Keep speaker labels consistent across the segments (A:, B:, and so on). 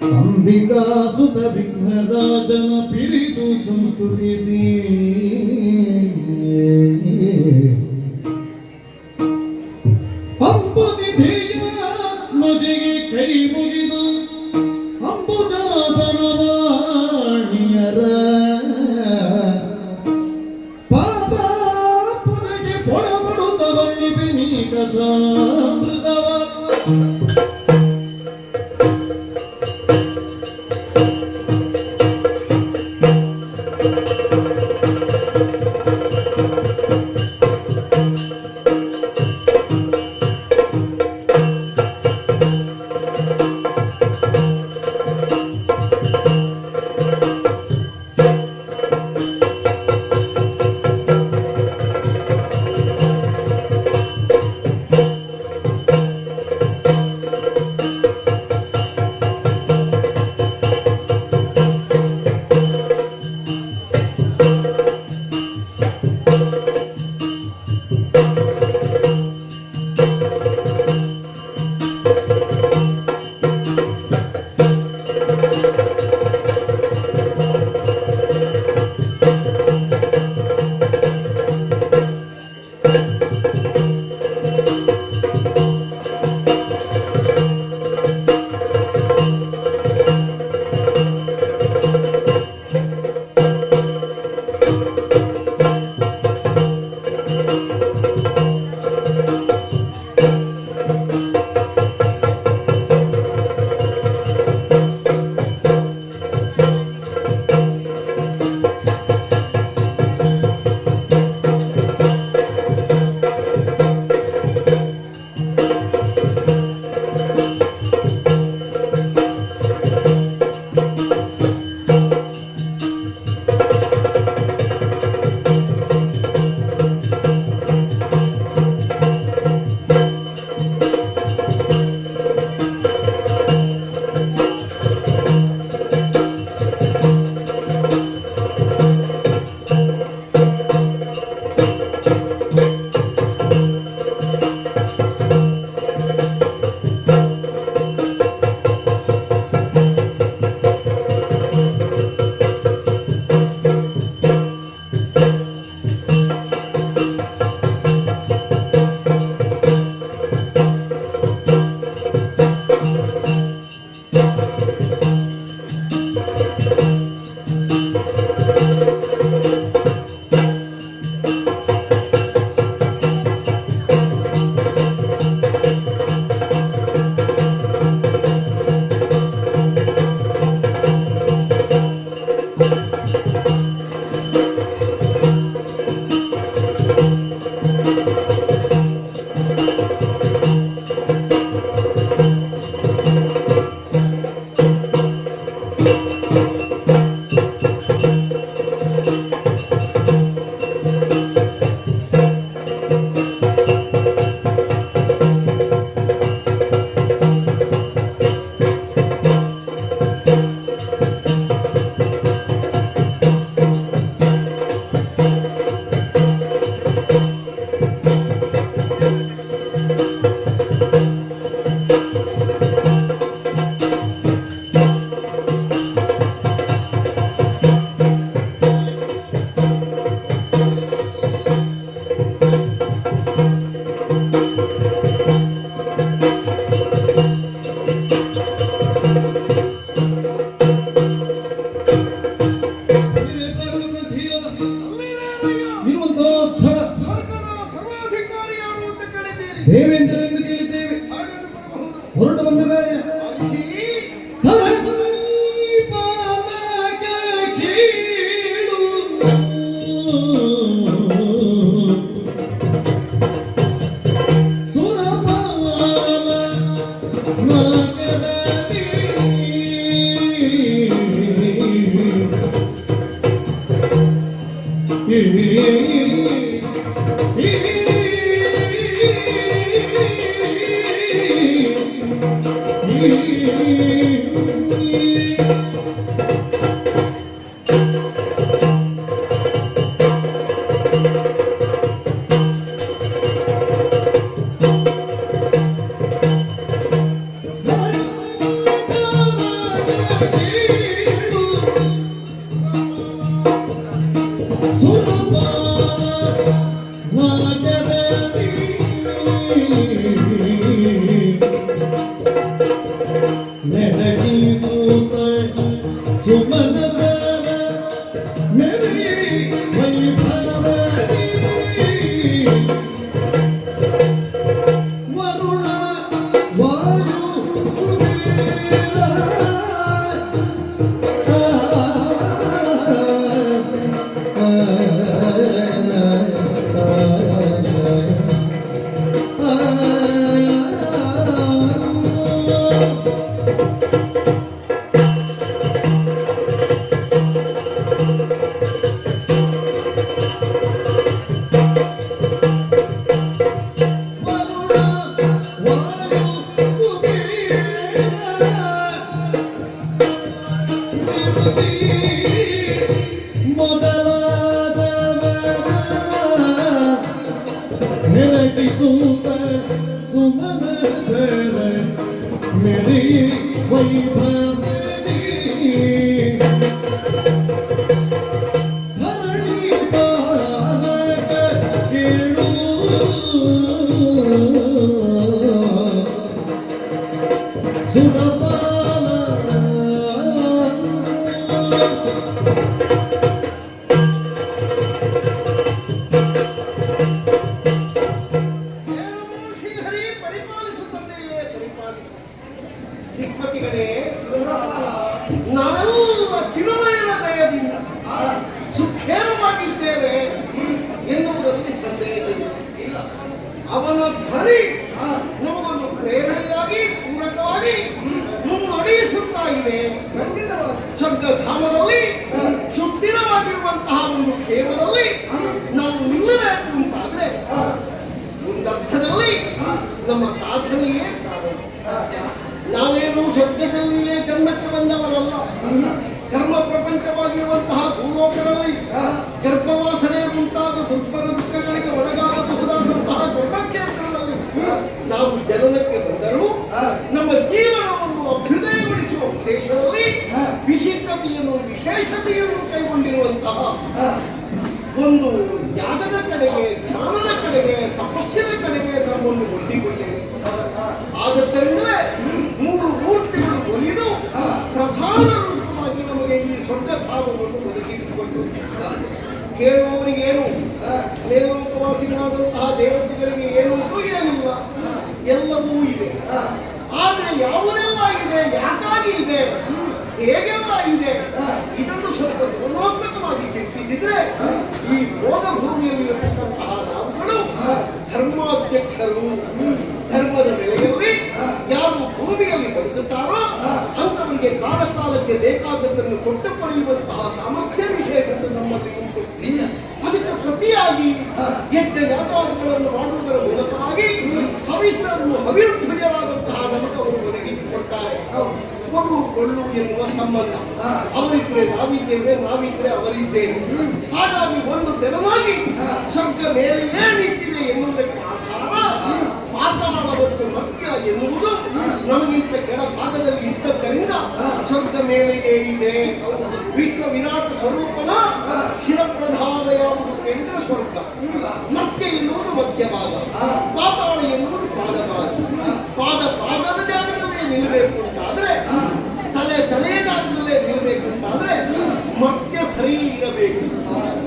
A: ಅಂಬಿಕಾಸುತ ವಿಘ್ನರಾಜನ ಪಿರಿದು ಸಂಸ್ತುತಿಸಿ ಅಂಬುನಿಧಿಯಾತ್ಮಜಿಗೆ ಕೈ ಮುಗಿದು ಅಂಬುಜಾಸನವಾಣಿಯರ ಪಾದಾಪುರಗೆ ಪೊಡಪಡುತ್ತ ವರ್ಣಿಪೆ ನೀ ಕಥಾಮೃತವ ಹೊರಟು ಬಂದ ಮೇಲೆ
B: ನಾವೆಲ್ಲ ಚಿರುಮಯನ ದಯದಿಂದ ಸುಕ್ಷೇಮವಾಗಿದ್ದೇವೆ ಎನ್ನುವುದರಲ್ಲಿ ಸಂದೇಹವಿಲ್ಲ. ಅವನ ಧ್ವನಿ ನಮಗೊಂದು ಪ್ರೇರಣೆಯಾಗಿ ಪೂರಕವಾಗಿ ಮುನ್ನಡೆಸುತ್ತಾ ಇದೆ. ಸ್ವರ್ಗಧಾಮದಲ್ಲಿ ಸುಸ್ಥಿರವಾಗಿರುವಂತಹ ಒಂದು ಕೇವಲದಲ್ಲಿ ನಾವು ನಿಲ್ಲಬೇಕು ಅಂತಾದ್ರೆ ಒಂದರ್ಥದಲ್ಲಿ ನಮ್ಮ ಸಾಧನೆಯೇ ಕಾರಣ. ನಾವೇನು ಸ್ವರ್ಗದಲ್ಲಿಯೇ ಜನ್ಮಕ್ಕೆ ಬಂದವರಲ್ಲ. ಕರ್ಮ ಪ್ರಪಂಚವಾಗಿರುವಂತಹ ಭೂಲೋಕಗಳಲ್ಲಿ ಗರ್ಭವಾಸನೆ ಮುಂತಾದ ದುರ್ಬಲ ದುಃಖಗಳಿಗೆ ಒಳಗಾಗಬಹುದಾದಂತಹ ಧರ್ಮಕ್ಷೇತ್ರದಲ್ಲಿ ನಾವು ಜನನಕ್ಕೆ ಬಂದರೂ ನಮ್ಮ ಜೀವನವನ್ನು ಅಭ್ಯುದಯಗೊಳಿಸುವ ಉದ್ದೇಶದಲ್ಲಿ ವಿಶಿಷ್ಟತೆಯನ್ನು ವಿಶೇಷತೆಯನ್ನು ಕೈಗೊಂಡಿರುವಂತಹ ಒಂದು ಯಾಗದ ಕಡೆಗೆ, ಧ್ಯಾನದ ಕಡೆಗೆ, ತಪಸ್ಸಿನ ಕಡೆಗೆ ನಮ್ಮನ್ನು ಒಡ್ಡಿಕೊಂಡಿದೆ. ಆದ್ದರಿಂದಲೇ ಮೂರು ಮೂರ್ತಿಗಳು ಒಲಿದು ಪ್ರಸಾದ ರೂಪವಾಗಿ ನಮಗೆ ಈ ಸ್ವರ್ಗಧಾಮವನ್ನು ಒದಗಿಸಿಕೊಂಡು ಕೇಳುವವರಿಗೇನು ದೇವಲೋಕವಾಸಿಗಳಾದಂತಹ ದೇವತೆಗಳಿಗೆ ಏನು ಏನಿಲ್ಲ, ಎಲ್ಲವೂ ಇದೆ. ಆದರೆ ಯಾವುದೆಲ್ಲ ಇದೆ, ಯಾಕಾಗಿ ಇದೆ, ಹೇಗೆಲ್ಲ ಇದೆ, ಇದನ್ನು ಸ್ವಲ್ಪ ಗುಣಾತ್ಮಕವಾಗಿ ಚಿಂತಿಸಿದ್ರೆ ಈ ಭೋಗ ಭೂಮಿಯಲ್ಲಿರತಕ್ಕಂತಹ ನಾವುಗಳು ಧರ್ಮಾಧ್ಯಕ್ಷರು. ಧರ್ಮದ ನೆಲೆಯಲ್ಲಿ ಯಾರು ಭೂಮಿಯಲ್ಲಿ ಬದುಕುತ್ತಾರೋ ಅಂತವರಿಗೆ ಕಾಲ ಕಾಲಕ್ಕೆ ಬೇಕಾದದ್ದನ್ನು ಕೊಟ್ಟು ಪಡೆಯುವಂತಹ ಸಾಮರ್ಥ್ಯ ವಿಶೇಷತೆ ನಮ್ಮಲ್ಲಿ ಉಂಟು. ಅದಕ್ಕೆ ಪ್ರತಿಯಾಗಿ ಯಜ್ಞ ಯಾಗಾದಿಗಳನ್ನು ಮಾಡುವುದರ ಮೂಲಕವಾಗಿ ಹವಿಸ್ಸನ್ನು ಹವಿರ್ಭುಜರಾದಂತಹ ನಮಗೆ ಅವರು ಒದಗಿಸಿಕೊಡ್ತಾರೆ. ಕೊಡು ಕೊಳ್ಳು ಎನ್ನುವ ಸಂಬಂಧ. ಅವರಿದ್ರೆ ನಾವಿದ್ದೇವೆ, ನಾವಿದ್ರೆ ಅವರಿದ್ದೇವೆ. ಹಾಗಾಗಿ ಒಂದು ತೆರವಾಗಿ ಸ್ವರ್ಗ ಮೇಲೆಯೇ ನಿಂತಿದೆ ಎನ್ನುವುದಕ್ಕೆ ಆಧಾರ ಪಾತಾಳ ಮತ್ತು ಮರ್ತ್ಯ ಎನ್ನುವುದು ನಮಗಿಂತ ಕೆಳ ಭಾಗದಲ್ಲಿ ಇದ್ದದ್ದರಿಂದ ಸ್ವರ್ಗ ಮೇಲೆಯೇ ಇದೆ. ವಿಶ್ವ ವಿರಾಟ ಸ್ವರೂಪದ ಶಿರಪ್ರಧಾನ ಯಾವುದು ಕೇಂದ್ರ ಸ್ವರ್ಗ, ಮರ್ತ್ಯ ಎನ್ನುವುದು ಮಧ್ಯಭಾಗ, ಪಾತಾಳ ಎನ್ನುವುದು ಪಾದಭಾಗ. ಪಾದದ ಜಾಗದಲ್ಲೇ ನಿಲ್ಲಬೇಕು ಅಂತಾದ್ರೆ, ತಲೆಯ ಜಾಗದಲ್ಲೇ ನಿಲ್ಲಬೇಕು ಅಂತಾದ್ರೆ ಮರ್ತ್ಯ ಸರಿ ಇರಬೇಕು.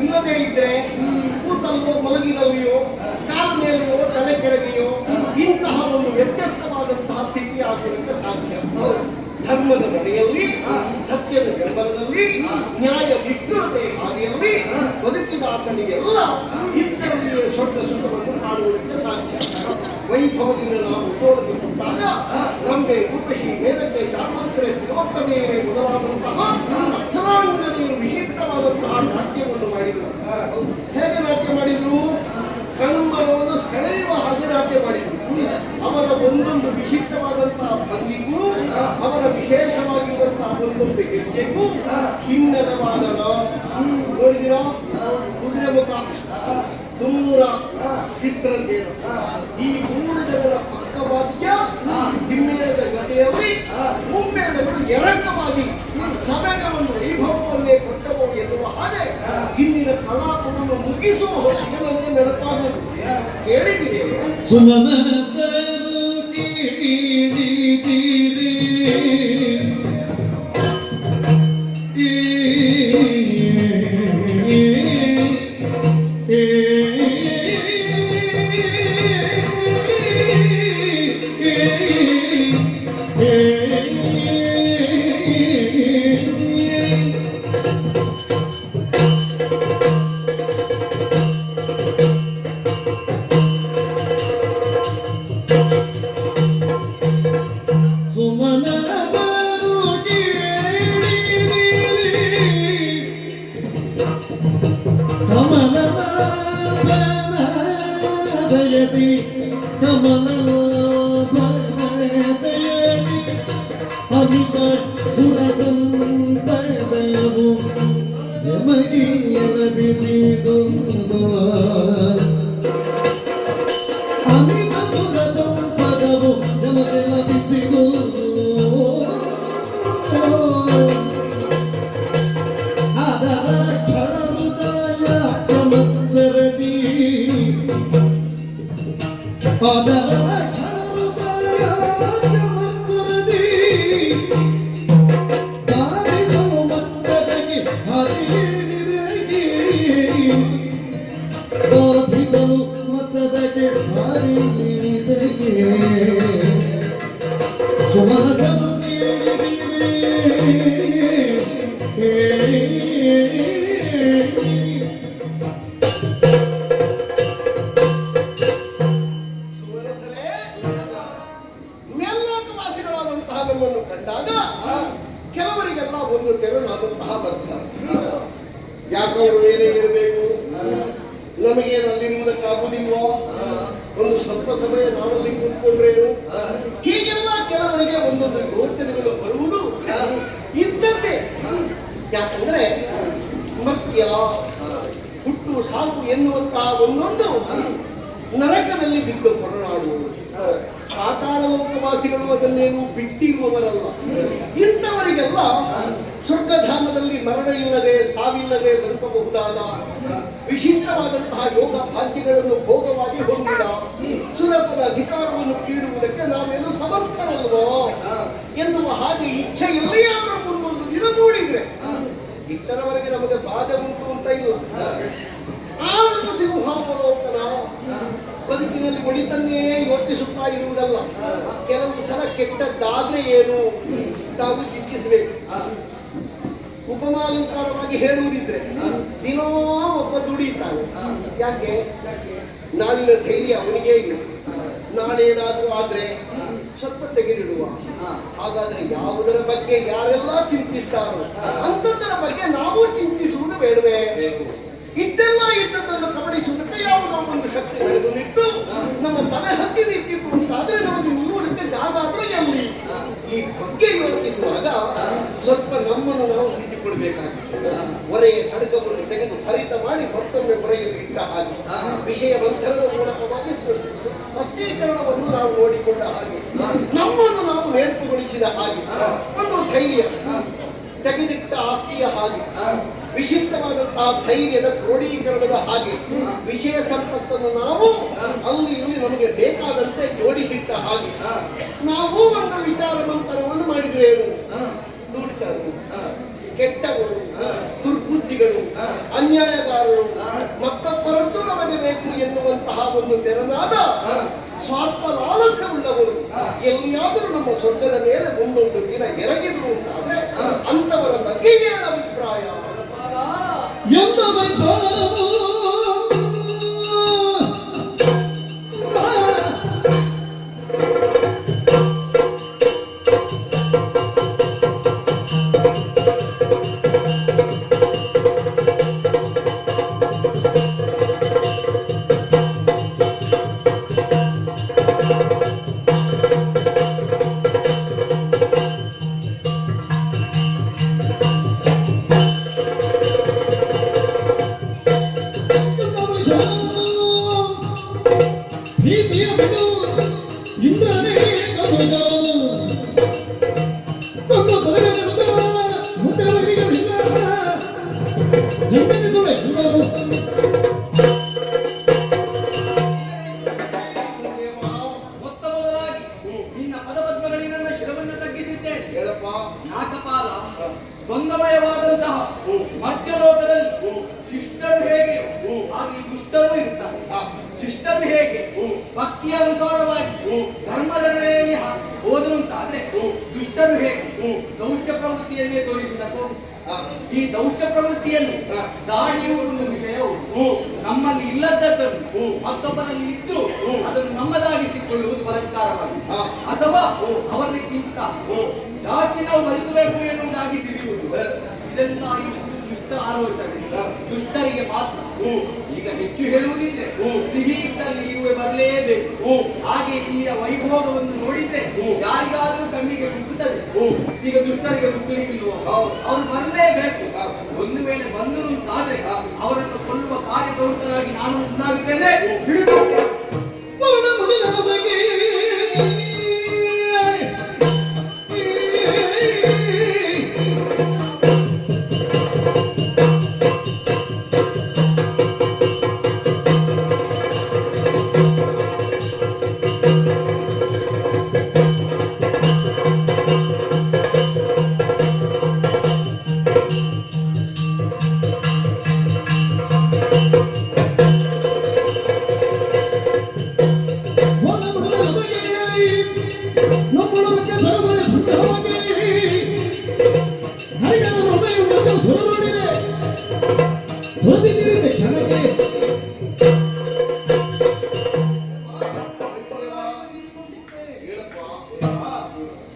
B: ಇಲ್ಲದೇ ಇದ್ರೆ ಕೂತಲ್ಲೋ ಮಲಗಿನಲ್ಲಿಯೋ ಕಾಲ ಮೇಲೆಯೋ ತಲೆ ಕೆಳಗೆಯೋ ಇಂತಹ ಒಂದು ವ್ಯತ್ಯಸ್ತವಾದಂತಹ ಸ್ಥಿತಿ ಆ ಆಗುವುದಕ್ಕೆ ಸಾಧ್ಯ. ಧರ್ಮದ ನಡೆಯಲ್ಲಿ, ಸತ್ಯದ ಬೆಂಬಲದಲ್ಲಿ, ನ್ಯಾಯ ನಿಷ್ಠುರತೆಯ ಹಾದಿಯಲ್ಲಿ ಬದುಕಿದ ಆತನಿಗೆಲ್ಲ ಇದ್ದಲ್ಲಿಯೇ ದೊಡ್ಡ ಸುಖವನ್ನು ಕಾಣುವುದಕ್ಕೆ ಸಾಧ್ಯ. ವೈಭವದಿಂದ ನಾವು ತೋರಿಸಿಕೊಂಡಾಗ ರಂಬೆ, ಉರ್ವಶಿ, ಮೇನಕೆ, ಚಾಮಂತ್ರೆ, ತಿಲೋತ್ತಮೆಯರೇ ಮೊದಲಾದಂತಹ ಅರ್ಥರಾಂಗನೆಯರು ವಿಶಿಷ್ಟವಾದಂತಹ ನಾಟ್ಯವನ್ನು ಮಾಡಿದರು. ಹೇಗೆ ನಾಟ್ಯ ಮಾಡಿದರು? ಕಣ್ಮನವನ್ನು ಸೆಳೆಯುವ ಹಾಗೆ ನಾಟ್ಯ ಮಾಡಿದರು. ಅವರ ಒಂದೊಂದು ವಿಶಿಷ್ಟವಾದಂತಹ ಭಂಗಿಗೂ, ಅವರ ವಿಶೇಷವಾಗಿರುವಂತಹ ಒಂದೊಂದು ಹೆಜ್ಜೆಗೂ ಹಿನ್ನದವಾದನ ನೋಡಿದಿರಾ? ಕುದುರೆ ಮುಖ, ತುಮ್ಮೂರ, ಚಿತ್ರಸೇನ, ಈ 3 ಜನರ ಪಕ್ಕವಾದ್ಯ ಹಿಮ್ಮೇಳದ ಜೊತೆಯಲ್ಲಿ ಮುಮ್ಮೇಳಗಳು ಎರಕವಾಗಿ ಸಭೆಗಳನ್ನು ವೈಭವವನ್ನೇ ಕೊಟ್ಟವು ಎನ್ನುವ ಹಾಗೆ ಹಿಂದಿನ ಕಲಾಪವನ್ನು ಮುಗಿಸುವ ಹೊತ್ತಿಗೆ ನನಗೆ ನೆನಪಾಗುವುದು. ಕೇಳಿದಿರಿ?
A: ಸುಮನಸರು ಕೀಳಿದಿರಿ
B: ಮೇಲ್ನೋಟವಾಸಿಗಳಾದಂತಹ ನಮ್ಮನ್ನು ಕಂಡಾಗ ಕೆಲವರಿಗೆಲ್ಲ ಒಂದು ತೆರನಾದಂತಹ ಬದ್ಧ. ಯಾಕವರು ಮೇಲೆ ಇರಬೇಕು, ನಮಗೇನು ಅಲ್ಲಿರುವುದಕ್ಕಾಗುವುದಿಲ್ವೋ, ಒಂದು ಸ್ವಲ್ಪ ಸಮಯ ನಾವಲ್ಲಿ ಕೂತ್ಕೊಂಡ್ರೇನು, ಹೀಗೆಲ್ಲ ಕೆಲವರಿಗೆ ಒಂದೊಂದು ಯೋಚನೆಗಳು ಬರುವುದು ಇದ್ದಂತೆ. ಯಾಕಂದ್ರೆ ಮರ್ತ್ಯ, ಹುಟ್ಟು ಸಾವು ಎನ್ನುವಂತಹ ಒಂದೊಂದು ನರಕದಲ್ಲಿ ಬಿದ್ದು ಹೊರನಾಡುವುದು. ಪಾತಾಳ ಲೋಕವಾಸಿಗಳು ಅದನ್ನೇನು ಬಿಟ್ಟಿರುವವರಲ್ಲ. ಇಂಥವರಿಗೆಲ್ಲ ಸ್ವರ್ಗಧಾಮದಲ್ಲಿ ಮರಣ ಇಲ್ಲದೆ, ಸಾವಿಲ್ಲದೆ ಬದುಕಬಹುದಾದ ವಿಶಿಷ್ಟವಾದಂತಹ ಯೋಗ ಭಾಗ್ಯಗಳನ್ನು ಭೋಗವಾಗಿ ಹೊಂದಿದ ಸುರಪನ ಅಧಿಕಾರವನ್ನು ಕೀಳುವುದಕ್ಕೆ ನಾವೇನು ಸಮರ್ಥರಲ್ವೋ ಎನ್ನುವ ಹಾಗೆ ಇಚ್ಛೆ ಎಲ್ಲಿಯಾದರೂ ಮುಂದೊಂದು ದಿನ ಮೂಡಿದ್ರೆ, ಇಷ್ಟರವರೆಗೆ ನಮಗೆ ಬಾಧೆ ಉಂಟು ಅಂತ ಇಲ್ಲ. ಆದರೂ ಸಿಂಹಾವಲೋಕನ ಬದುಕಿನಲ್ಲಿ ಒಳಿತನ್ನೇ ಯೋಚಿಸುತ್ತಾ ಇರುವುದಲ್ಲ. ಕೆಲವು ಸಲ ಕೆಟ್ಟದ್ದಾದ್ರೆ ಏನು ತಾವು ಚಿಂತಿಸಬೇಕು. ಉಪಮಾಲಂಕಾರವಾಗಿ ಹೇಳುವುದಿದ್ರೆ ದಿನೋ ಒಬ್ಬ ದುಡಿತಾನೆ. ಯಾಕೆ? ನಾಳಿನ ಧೈರ್ಯ ಅವನಿಗೆ ಇಲ್ಲ. ನಾಳೆ ಏನಾದರೂ ಆದ್ರೆ ಸ್ವಲ್ಪ ತೆಗೆದಿಡುವ. ಹಾಗಾದ್ರೆ ಯಾವುದರ ಬಗ್ಗೆ ಯಾರೆಲ್ಲ ಚಿಂತಿಸ್ತಾರೋ ಅಂಥದ್ದರ ಬಗ್ಗೆ ನಾವು ಚಿಂತಿಸುವುದು ಬೇಡವೇ? ಇಷ್ಟೆಲ್ಲ ಇದ್ದದ್ದನ್ನು ಕಬಳಿಸುವುದಕ್ಕೆ ಯಾವುದೋ ಒಂದು ಶಕ್ತಿ ಬೆಳೆದು ನಿಂತು ನಮ್ಮ ತಲೆ ಹತ್ತಿ ನಿಂತಿತ್ತು ಅಂತಾದ್ರೆ ನಮಗೆ ನಿಲ್ಲುವುದಕ್ಕೆ ಜಾಗ ಆದ್ರೂ ಎಲ್ಲಿ? ಈ ಬಗ್ಗೆ ಯೋಚಿಸುವಾಗ ಸ್ವಲ್ಪ ನಮ್ಮನ್ನು ನಾವು ತಿದ್ದಿಕೊಳ್ಬೇಕಾಗಿದೆ. ಹೊರೆಯ ಕಡಕವನ್ನು ತೆಗೆದು ಹರಿತ ಮಾಡಿ ಮತ್ತೊಮ್ಮೆ ಹೊರೆಯಲ್ಲಿ ಇಟ್ಟ ಹಾಗೆ, ವಿಷಯ ಮಂಥನದ ಮೂಲಕವಾಗಿ ಸ್ಪಷ್ಟೀಕರಣವನ್ನು ನಾವು ನೋಡಿಕೊಂಡ ಹಾಗೆ, ನಮ್ಮನ್ನು ನಾವು ನೇರ್ಪುಗೊಳಿಸಿದ ಹಾಗೆ, ಒಂದು ಧೈರ್ಯ ತೆಗೆದಿಟ್ಟ ಆಸ್ತಿಯ ಹಾಗೆ, ವಿಶಿಷ್ಟವಾದಂತಹ ಧೈರ್ಯದ ಕ್ರೋಢೀಕರಣದ ಹಾಗೆ, ವಿಷಯ ಸಂಪತ್ತನ್ನು ನಾವು ಅಲ್ಲಿ ಇಲ್ಲಿ ನಮಗೆ ಬೇಕಾದಂತೆ ಜೋಡಿಸಿಟ್ಟ ಹಾಗೆ, ನಾವು ಒಂದು ವಿಚಾರ ಮಂಥನವನ್ನು ಮಾಡಿದ್ರೇನು? ದುಷ್ಟರು, ಕೆಟ್ಟವರು, ದುರ್ಬುದ್ಧಿಗಳು, ಅನ್ಯಾಯಗಾರರು, ಮತ್ತೊಬ್ಬರದ್ದು ನಮಗೆ ಬೇಕು ಎನ್ನುವಂತಹ ಒಂದು ತೆರನಾದ ಸ್ವಾರ್ಥ ಲಾಲಸೆಯುಳ್ಳವರು ಎಲ್ಲಿಯಾದರೂ ನಮ್ಮ ಸ್ವರ್ಗದ ಮೇಲೆ ಮುಂದೊಂದು ದಿನ ಎರಗಿದ್ರು ಅಂತಾದ್ರೆ ಅಂತವರ ಬಗ್ಗೆ ಏನು ಅಭಿಪ್ರಾಯ?
A: ಎಂದ ವೈಚಾರವು
C: ಮೊತ್ತ ಮೊದಲಾಗಿ ನಿನ್ನ ಪದಪದ್ಮಗಳಿಗೆ ನನ್ನ ಶಿರವನ್ನು ತಗ್ಗಿಸಿದ್ದೇನೆ.
B: ಹೇಳಪ್ಪ.
C: ನಾಗಪಾಲ, ದ್ವಂದ್ವಮಯವಾದಂತಹ ಮಧ್ಯಲೋಕದಲ್ಲಿ ಶಿಷ್ಟರು ಹೇಗೆ ಹಾಗೆ ದುಷ್ಟರು ಇರ್ತಾರೆ. ಶಿಷ್ಟರು ಹೇಗೆ ಭಕ್ತಿಯ ಅನುಸಾರವಾಗಿ ಧರ್ಮದ ನೆಲೆಯಲ್ಲಿ ಹೋದರು ಅಂತಾದ್ರೆ, ದುಷ್ಟರು ಹೇಗೆ ದೌಷ್ಟ ಪ್ರವೃತ್ತಿಯನ್ನೇ ತೋರಿಸಿದಕ್ಕೂ ಈ ದೌಷ್ಟ ಪ್ರವೃತ್ತಿಯನ್ನು ದಾಳಿಯುವ ಒಂದು ವಿಷಯವು ನಮ್ಮಲ್ಲಿ ಇಲ್ಲದದ್ದನ್ನು ಮತ್ತೊಬ್ಬರಲ್ಲಿ ಇದ್ದು ಅದನ್ನು ನಮ್ಮದಾಗಿಸಿಕೊಳ್ಳುವುದು ಬಲಾತ್ಕಾರವಾಗಿ, ಅಥವಾ ಅವರಿಗಿಂತ ಜಾಸ್ತಿ ನಾವು ಬದುಕಬೇಕು ಎನ್ನುವುದಾಗಿ ತಿಳಿಯುವುದು, ಇದೆಲ್ಲ ಇರುವುದು ದುಷ್ಟ ಆಲೋಚನೆ, ದುಷ್ಟರಿಗೆ ಮಾತ್ರ. ಈಗ ಹೆಚ್ಚು ಹೇಳುವುದಿದ್ರೆ ಸಿಹಿ ಇಟ್ಟಲ್ಲಿ ಇರುವೆ ಬರಲೇಬೇಕು. ಹಾಗೆ ಇಲ್ಲಿಯ ವೈಭೋಗವನ್ನು ನೋಡಿದ್ರೆ ಯಾರಿಗಾದ್ರೂ ಕಣ್ಣಿಗೆ ಮುಟ್ಟುತ್ತದೆ. ಈಗ ದುಷ್ಟರಿಗೆ ಮುಟ್ಟಲಿಕ್ಕಿಲ್ವ? ಅವರು ಬರಲೇಬೇಕು. ಒಂದು ವೇಳೆ ಬಂದರು ಅಂತಾದ್ರೆ ಅವರನ್ನು ಕೊಲ್ಲುವ ಕಾರ್ಯಪ್ರವೃತ್ತರಾಗಿ ನಾನು ಮುಂದಾಗುತ್ತೇನೆ. ಹಿಡಿದುಕೊಂಡೆ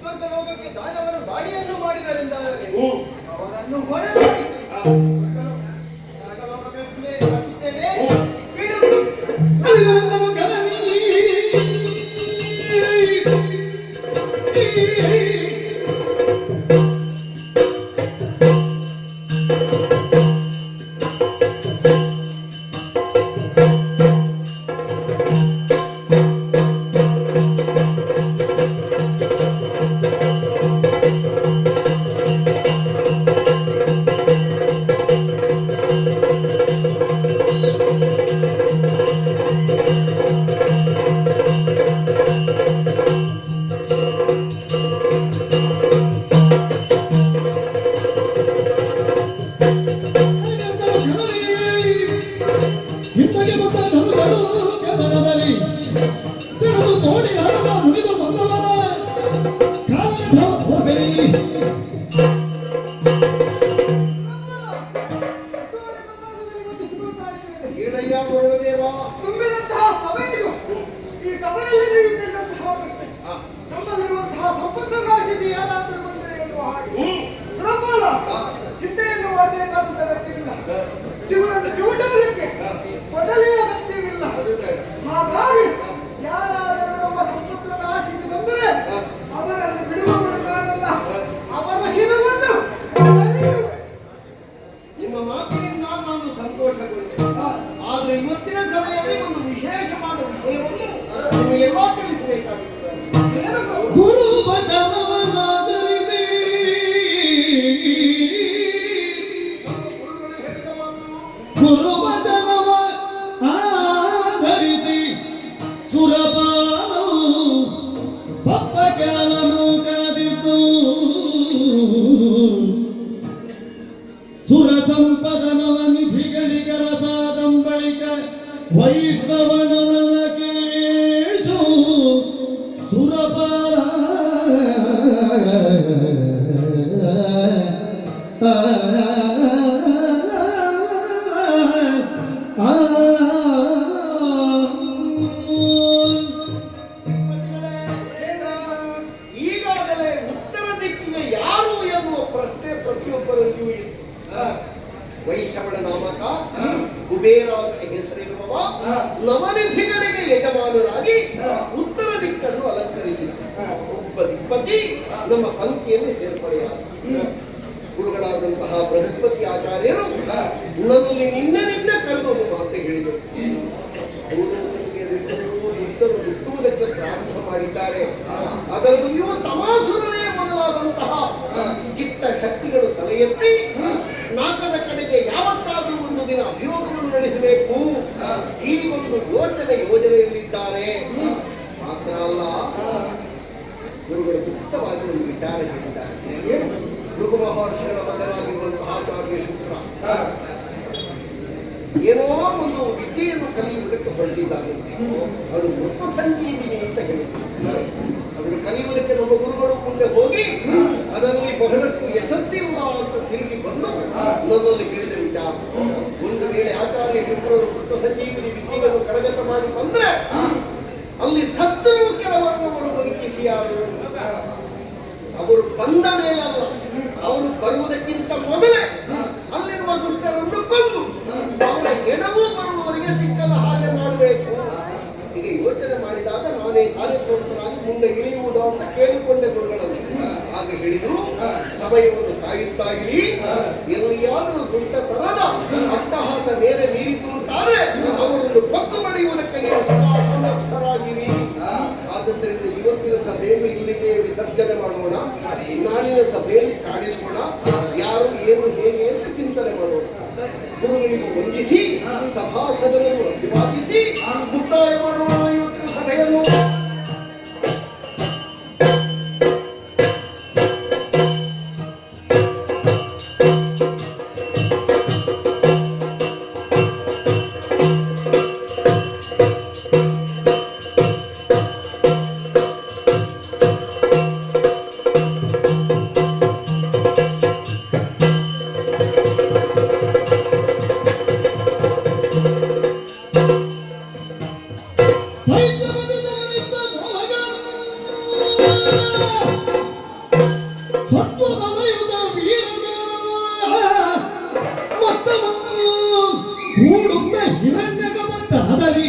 B: ಸ್ವರ್ಗಲೋಕಕ್ಕೆ ದಾನವರು ಬಾಡಿಯನ್ನು ಮಾಡಿದರೆಂದಾದರೆ ಅವರನ್ನು
D: ತುಂಬಿದಂತಹ ಸಭೆ ಇದು. ಈ ಸಭೆಯಲ್ಲಿ ನೀವು ಕೇಳಿದಂತಹ ಪ್ರಶ್ನೆ, ನಮ್ಮಲ್ಲಿರುವಂತಹ ಸಂಪತ್ತು ನಾಶಿಸಿ ಯಾರಾದರೂ ಬಂದರೆ ಎನ್ನುವ ಹಾಗೆ ಸುಲಭವಲ್ಲ. ಚಿಂತೆಯನ್ನು ಮಾಡಬೇಕಾದಂತ ಅಗತ್ಯವಿಲ್ಲ. ಚಿವುಟೋದಕ್ಕೆ ಕೊಡಲಿಯ ಅಗತ್ಯವಿಲ್ಲ. ಹಾಗಾಗಿ ಯಾರಾದರೂ ನಮ್ಮ ಸಂಪತ್ತು ನಾಶಿಸಿ ಬಂದರೆ ಅವರನ್ನು ಬಿಡುವವರು ಕಾಣಲ್ಲ, ಅವರ ಶಿರವನ್ನು
B: ನಿಮ್ಮ ಮಾತಿನಿಂದ ನಾನು ಸಂತೋಷಗೊಂಡೆ. ಆದ್ರೆ ಇವತ್ತಿನ ಸಭೆಯಲ್ಲಿ ಒಂದು ವಿಶೇಷವಾದ ವಿಷಯವನ್ನು ನಿಮಗೆ ತಿಳಿಸಬೇಕಾಗುತ್ತದೆ.
A: ಗುರು ಭಜನವನಾದರಿದೆ ಗುರು ಭಜನವ ಆಧರಿಸಿ ಸುರಪಾನು ಪಪ್ಪ ಜ್ಞಾನನು ಕಾದಿದ್ದು ಸುರ ಸಂಪದನವ ನಿಧಿಗಳಿಗರ ಸಾದಂಬಳಿಕ ವೈಷ್ಣವನನ ಕೇಶು ಸುರಪ
B: ಶ್ರವಣ ನಾಮಕ ಕುಬೇರ ಅಂತ ಹೆಸರಿರುವವ ನವನಿಧಿಗಳಿಗೆ ಯಜಮಾನರಾಗಿ ಉತ್ತರ ದಿಕ್ಕನ್ನು ಅಲಂಕರಿಸಿದ ಒಬ್ಬ ದಿಗ್ಪತಿ ನಮ್ಮ ಪಂಕ್ತಿಯಲ್ಲಿ ಸೇರ್ಪಡೆಯಾದ. ಗುರುಗಳಾದಂತಹ ಬೃಹಸ್ಪತಿ ಆಚಾರ್ಯರು ನನ್ನಲ್ಲಿ ನಿನ್ನೆ ಕರೆದು ಒಂದು ಮಾತು ಹೇಳಿದರು. ದುಷ್ಟರು ಹುಟ್ಟುವುದಕ್ಕೆ ಪ್ರಾರಂಭ ಮಾಡಿದ್ದಾರೆ. ಅದರಲ್ಲಿಯೂ ತಮಾಸುರನೇ ಮೊದಲಾದಂತಹ ಚಿತ್ತ ಶಕ್ತಿಗಳು ತಲೆ ಎತ್ತಿ ನಾಲ್ಕರ ಕಡೆಗೆ ಯಾವತ್ತಾದರೂ ಒಂದು ದಿನ ಅಭಿಯೋಗವನ್ನು ನಡೆಸಬೇಕು ಈ ಒಂದು ಯೋಜನೆಯಲ್ಲಿದ್ದಾರೆ. ಮಾತ್ರ ಅಲ್ಲ, ಗುರುಗಳು ಗುಪ್ತವಾಗಿ ಒಂದು ವಿಚಾರ ಹೇಳಿದ್ದಾರೆ. ಭೃಗು ಮಹರ್ಷಿಗಳ ಮಗನಾಗಿರುವಂತಹ ಆಚಾರ್ಯ ಶುಕ್ರ ಏನೋ ಒಂದು ವಿದ್ಯೆಯನ್ನು ಕಲಿಯುವುದಕ್ಕೆ ಹೊರಟಿದ್ದಾರಂತೆ. ಅದು ಮೃತ ಸಂಜೀವಿನಿ ಅಂತ ಹೇಳಿದ್ರು. ಅದನ್ನು ಕಲಿಯುವುದಕ್ಕೆ ನಮ್ಮ ಗುರುಗಳು ಮುಂದೆ ಹೋಗಿ ಅದರಲ್ಲಿ ಬಹಳಷ್ಟು ಯಶಸ್ಸಿಲ್ಲ ಅಂತ ತಿರುಗಿ ಬಂದು ನನ್ನಲ್ಲಿ ಹೇಳಿದ ವಿಚಾರ. ಒಂದು ವೇಳೆ ಆಚಾರ್ಯ ಶುಕ್ರರು ಮೃತ ಸಂಜೀವಿನಿ ವಿದ್ಯೆಯನ್ನು ಕರಗತ ಮಾಡಿ ಬಂದ್ರೆ ಅಲ್ಲಿ ಸತ್ತರೂ ಕೆಲವರನ್ನು ಅವರು ಬದುಕಿಸಿಯಾರು. ಅವರು ಬಂದ ಮೇಲಲ್ಲ, ಅವರು ಬರುವುದಕ್ಕಿಂತ ಮೊದಲೇ ಅಲ್ಲಿರುವ ದುಷ್ಟರನ್ನು ಕೊಂದು ಅವರ ಎಡವೂ ಬರುವವರಿಗೆ ಸಿಕ್ಕದ ಹಾಗೆ ಮಾಡಬೇಕು. ಹೀಗೆ ಯೋಚನೆ ಮಾಡಿದಾಗ ನಾನೇ ಕಾರ್ಯಪ್ರವೃತ್ತರಾಗಿ ಮುಂದೆ ಇಳಿಯುವುದು ಅಂತ ಕೇಳಿಕೊಂಡೆ ಗುರುಗಳಲ್ಲಿ. ಹಾಗೆ ಹೇಳಿದ್ರು, ಸಮಯವನ್ನು ಕಾಯುತ್ತಾ ಇರಿ, ಎಲ್ಲಿಯಾದರೂ ದುಷ್ಟತನದ ಅಟ್ಟಹಾಸ ಮೇಲೆ ಮೀರಿತು ಅಂತಾರೆ ಅವರನ್ನು ಪಕ್ಕು ಪಡೆಯುವುದಕ್ಕೆ ನೀವು ಸದಾ ಸಮರ್ಥರಾಗಿರಿ. ಆದ್ದರಿಂದ ಇವತ್ತಿನ ಸಭೆಯನ್ನು ಇಲ್ಲಿಗೆ ವಿಸರ್ಜನೆ ಮಾಡೋಣ. ನಾಳಿನ ಸಭೆಯಲ್ಲಿ ಕಾಣಿಸೋಣ. ಯಾರು ಏನು ಹೇಗೆ ಅಂತ ಚಿಂತನೆ ಮಾಡೋಣ. ಗುರುಗಳಿಗೆ ವಂದಿಸಿ ಸಭಾಸದರನ್ನು ಅಭಿವಾದಿಸಿ ಮುಕ್ತಾಯ ಮಾಡೋಣ ಇವತ್ತಿನ ಸಭೆಯನ್ನು.
A: ಸತ್ವಮಯುತ ವೀರದ ಕೂಡುತ್ತ ಹಿರಣ್ಯಗಮತ್ತನದಲ್ಲಿ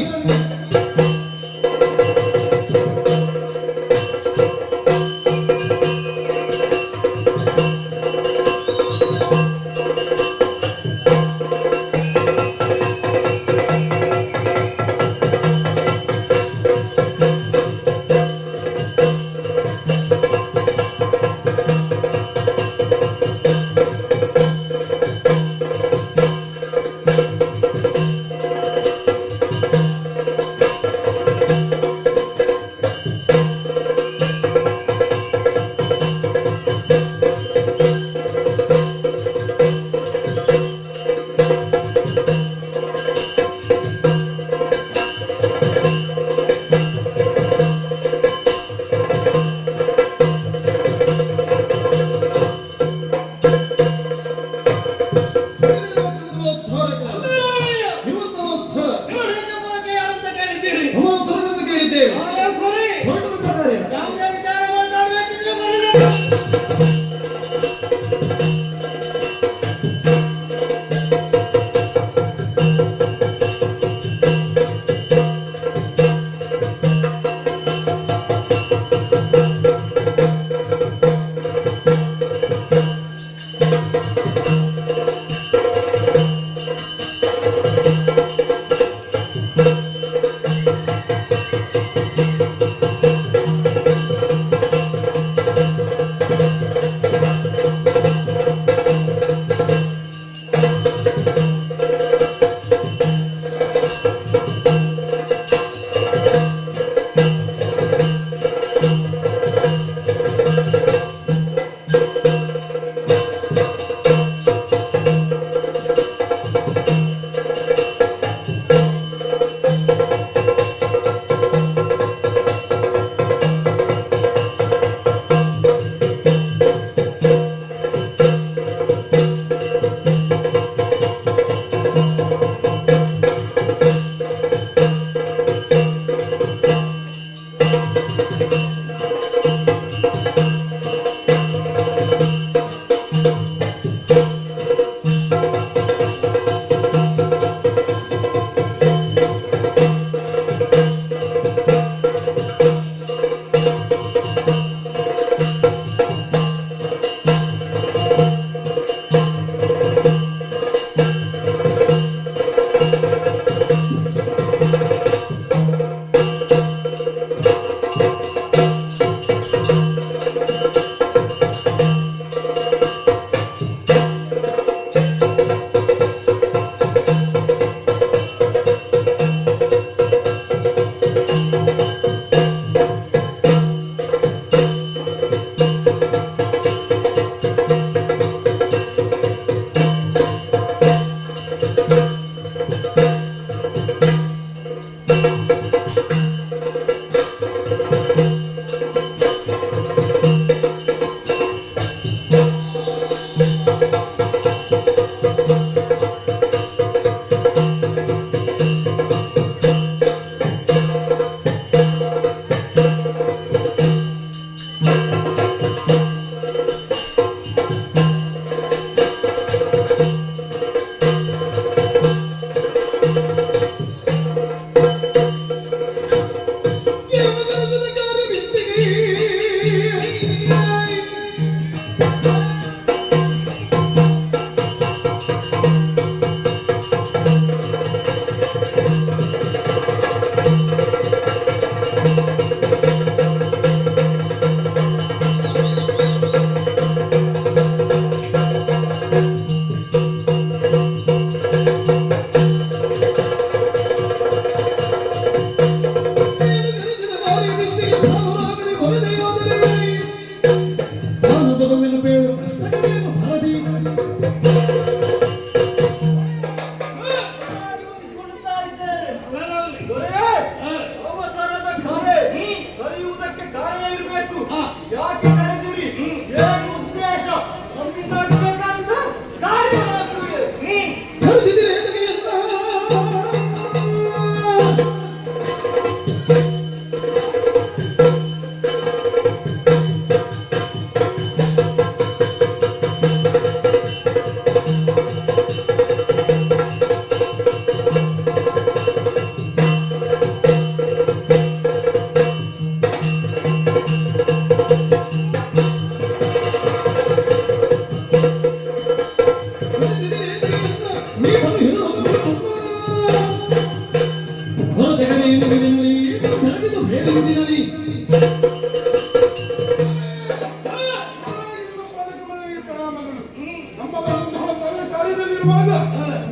E: ಇರುವಾಗ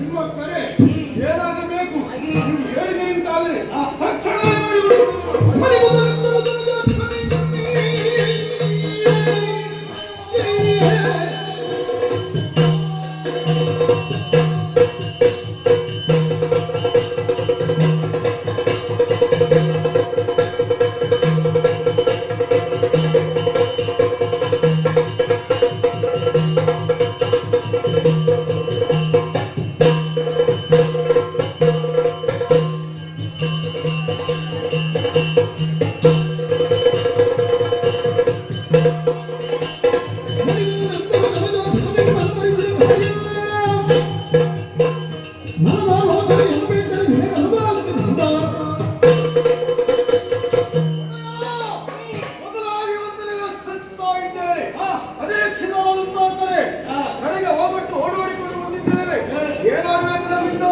E: ನಿಮ್ಮ ಕರೆ ಏನಾಗಬೇಕು ನೀವು ಹೇಳಿದರೆ ಅಂತಾದ್ರೆ ತಕ್ಷಣವೇ ಮಾಡಿಬಿಡುತ್ತೇನೆ.
A: ಮಣಿಮುದರಂತ
D: ಮೊದಲಾಗಿ ವಂದನೆಗಳು ಸಲ್ಲಿಸುತ್ತಾ ಇದ್ದೇನೆ. ಅನಿರೀಕ್ಷಿತವಾದಂತಹ ಕಡೆಗೆ ಹೋಗ್ಬಿಟ್ಟು ಓಡೋಡಿಕೊಂಡು ಬಂದಿದ್ದೇವೆ. ಏನಾಗಬೇಕು ನಮ್ಮಿಂದ?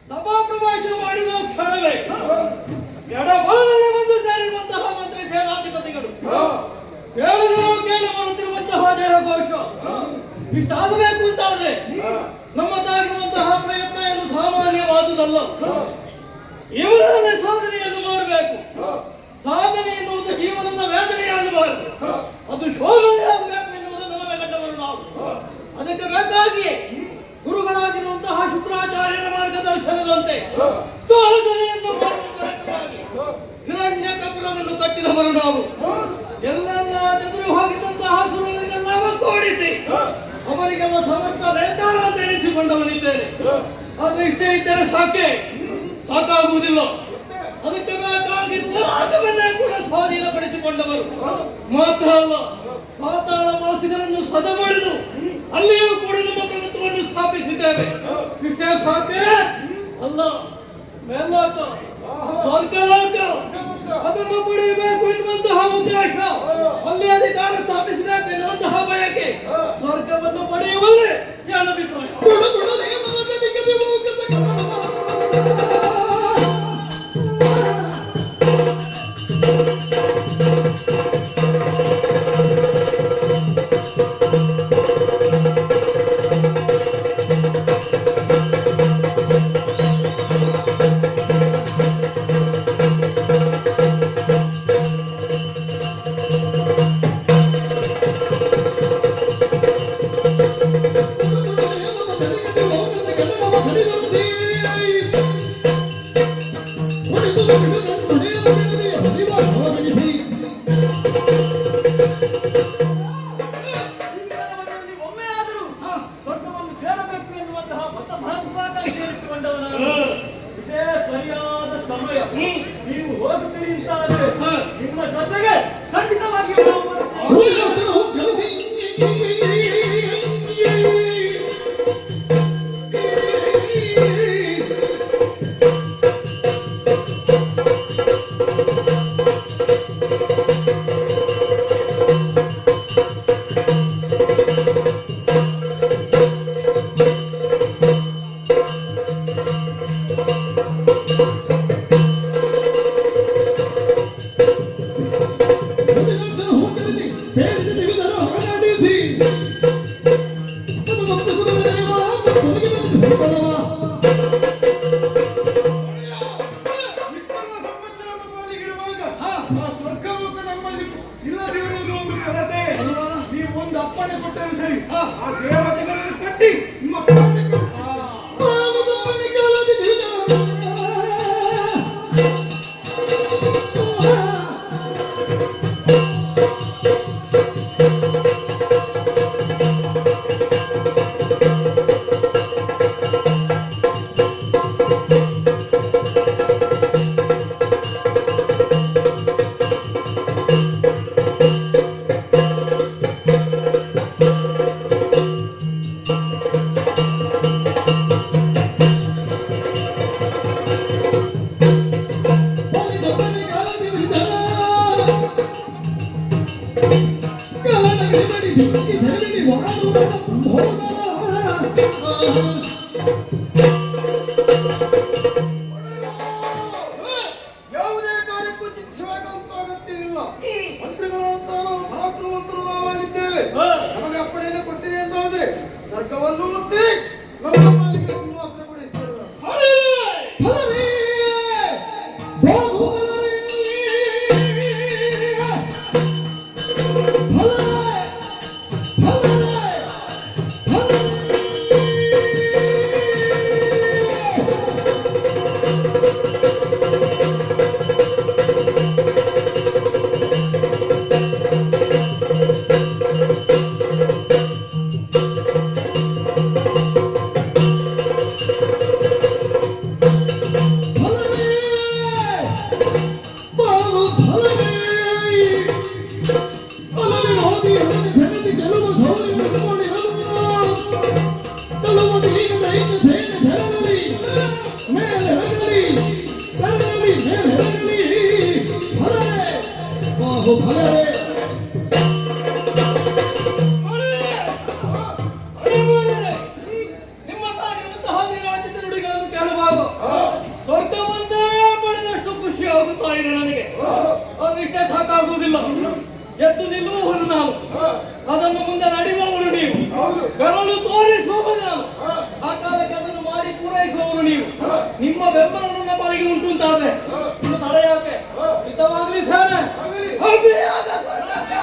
C: ಸಭಾಪ್ರವೇಶ ಮಾಡಿದ ಕ್ಷಣವೇ ಎಡಬಲದಲ್ಲಿ ಬಂದು ಸೇರಿರುವಂತಹ ಮಂತ್ರಿ ಸೇನಾಧಿಪತಿಗಳು ಕೇಳಿದರೂ ಕೇಳಿ ಬರುತ್ತಿರುವಂತಹ ಜಯಘೋಷ ಇಷ್ಟಾಗಬೇಕು ಅಂತಾದ್ರೆ ನಮ್ಮದಾಗಿರುವಂತಹ ಪ್ರಯತ್ನ ಏನು ಸಾಮಾನ್ಯವಾದುದಲ್ಲ. ಇವರನ್ನೇ ಸಾಧನೆಯನ್ನು ಮಾಡಬೇಕು. ಸಾಧನೆ ಎನ್ನುವುದು ಜೀವನದ ವೇದನೆಯಾಗಬಾರದು, ಅದು ಶೋಧನೆಯಾಗಬೇಕು ಎನ್ನುವುದನ್ನು ಮನಗಂಡವರು ನಾವು. ಅದಕ್ಕೆ ಬೇಕಾಗಿ ಗುರುಗಳಾಗಿರುವಂತಹ ಶುಕ್ರಾಚಾರ್ಯರ ಮಾರ್ಗದರ್ಶನದಂತೆ ಸಾಧನೆಯನ್ನು ಮಾಡುವುದಕ್ಕಾಗಿ ಹಿರಣ್ಯ ಕಪುರವನ್ನು ಕಟ್ಟಿದವರು ನಾವು. ಎಲ್ಲೆಲ್ಲ ಎದುರು ಹೋಗಿದ್ದಂತಹ ಸುರರನ್ನೆಲ್ಲ ಒಗ್ಗೂಡಿಸಿ ಅವರಿಗೆಲ್ಲ ಸಮರ್ಥ ನೇತಾರ ಅಂತ ಎನಿಸಿಕೊಂಡವನಿದ್ದೇನೆ. ಆದ್ರೆ ಇಷ್ಟೇ ಇದ್ದರೆ ಸಾಕಾಗುವುದಿಲ್ಲ. ಅದಕ್ಕೆ ಬೇಕಾಗಿ ತ್ಯಾಗವನ್ನೇ ಕೂಡ ಸ್ವಾಧೀನಪಡಿಸಿಕೊಂಡವರು ಮಾತ್ರ ಅಲ್ಲ, ಪಾತಾಳ ವಾಸಿಗರನ್ನು ಸದಮಡಿದು ಅಲ್ಲಿಯೂ ಕೂಡ ನಮ್ಮ ಪ್ರಭುತ್ವವನ್ನು ಸ್ಥಾಪಿಸಿದ್ದೇವೆ. ಇಷ್ಟೇ ಸಾಕೆ ಅಲ್ಲ, ಮೇಲ್ಲೋಕ ಸ್ವರ್ಗಲೋಕ ಅದನ್ನು ಪಡೆಯಬೇಕು ಎನ್ನುವಂತಹ ಉದ್ದೇಶ, ಅಲ್ಲಿ ಅಧಿಕಾರ ಸ್ಥಾಪಿಸಬೇಕು ಎನ್ನುವಂತಹ ಬಯಕೆ, ಸ್ವರ್ಗವನ್ನು ಪಡೆಯುವಲ್ಲೇ ನನ್ನ ಅಭಿಪ್ರಾಯ. ಒಮ್ಮೆಯಾದರೂ ಸ್ವರ್ಗವನ್ನು ಸೇರಬೇಕು ಎನ್ನುವಂತಹ ಮತಮಹತ್ವಾಕಾಂಕ್ಷೆ ಇರಿಸಿಕೊಂಡವನು ಇದೇ ಸರಿಯಾದ ಸಮಯ. ನೀವು ಹೋಗುತ್ತೀರಿ ಅಂತಾದ್ರೆ ನಿಮ್ಮ ಜೊತೆಗೆ ಖಂಡಿತವಾಗಿ ನಾವು ಬರುತ್ತೇವೆ.
E: ಅಪ್ಪಣೆ ಕೊಟ್ಟರು ಸರಿ, ಆ ದೇವತೆಗಳನ್ನು ಕಟ್ಟಿ ನಿಮ್ಮ
D: ಸ್ವರ್ಗವನ್ನು ಮುತ್ತಿ ನಮ್ಮ ಪಾಲಿಗೆ ಸಿಂಹಾಸನ ಕೊಡಿಸ್ತೇವೆ.
A: ಫಲವೇ ಬಹುಫಲವೇ
C: ನಿಮ್ಮ ತಾಗಿರುವಂತಹ ವೀರಾಜಿತ ನುಡಿಗಳನ್ನು ಕೇಳಬಾರದು. ಸ್ವರ್ಗವನ್ನೇ ಪಡೆದಷ್ಟು ಖುಷಿ ಆಗುತ್ತಾ ಇದೆ ನನಗೆ. ಅದಿಷ್ಟೇ ಸಾಕಾಗುವುದಿಲ್ಲ. ಎದ್ದು ನಿಲ್ಲುವವನು ನಾನು, ಅದನ್ನು ಮುಂದೆ ನಡೆಯುವವರು ನೀವು, ಬೆರಳು ತೋರಿಸುವವರು ನಾನು, ಆ ಕಾಲಕ್ಕೆ ಅದನ್ನು ಮಾಡಿ ಪೂರೈಸುವವರು ನೀವು. ನಿಮ್ಮ ಬೆಂಬಲ ನನ್ನ ಪಾಲಿಗೆ ಉಂಟು ಅಂತಾದ್ರೆ ಇನ್ನು ತಡೆ ಯಾಕೆ? ಸಿದ್ಧವಾಗಲಿ ಸೇನೆ. ಅಭಿಯಾನ ಸ್ವರ್ಗಕ್ಕೆ.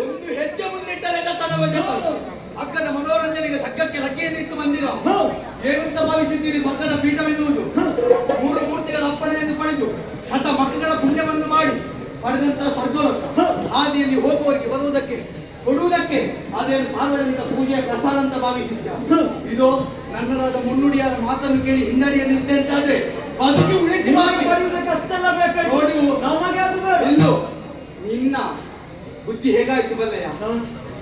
C: ಒಂದು ಹೆಜ್ಜೆ ಮುಂದಿಟ್ಟರೆ ಅಕ್ಕನ ಮನೋರಂಜನೆಗೆ ಸಗ್ಗಕ್ಕೆ ಲಗ್ಗೆಯನ್ನಿತ್ತು ಬಂದಿರೋ ಏನಂತ ಭಾವಿಸಿದ್ದೀರಿ? ಸ್ವರ್ಗದ ಪೀಠವೆನ್ನುವುದು ಮೂರು ಮೂರ್ತಿಗಳ ಅಪ್ಪಣೆಯನ್ನು ಪಡೆದು ಶತ ಮಕ್ಕಳ ಪುಣ್ಯವನ್ನು ಮಾಡಿ ಪಡೆದಂತಹ ಸ್ವರ್ಗಲೋಕ. ಹಾದಿಯಲ್ಲಿ ಹೋಗುವವರಿಗೆ ಬರುವುದಕ್ಕೆ ಕೊಡುವುದಕ್ಕೆ ಅದೇನು ಸಾರ್ವಜನಿಕ ಪೂಜೆಯ ಪ್ರಸಾದ ಅಂತ ಭಾವಿಸಿದ್ದ. ಇದು ನನ್ನದಾದ ಮುನ್ನುಡಿಯಾದ ಮಾತನ್ನು ಕೇಳಿ ಹಿನ್ನಡಿಯಲ್ಲಿ ಇದ್ದಂತಾದ್ರೆ ಬದುಕಿ ಉಳಿಸಿ ಇಲ್ಲೋ ನಿನ್ನ ಬುದ್ಧಿ ಹೇಗಾಯ್ತು ಬಲ್ಲಯ್ಯ?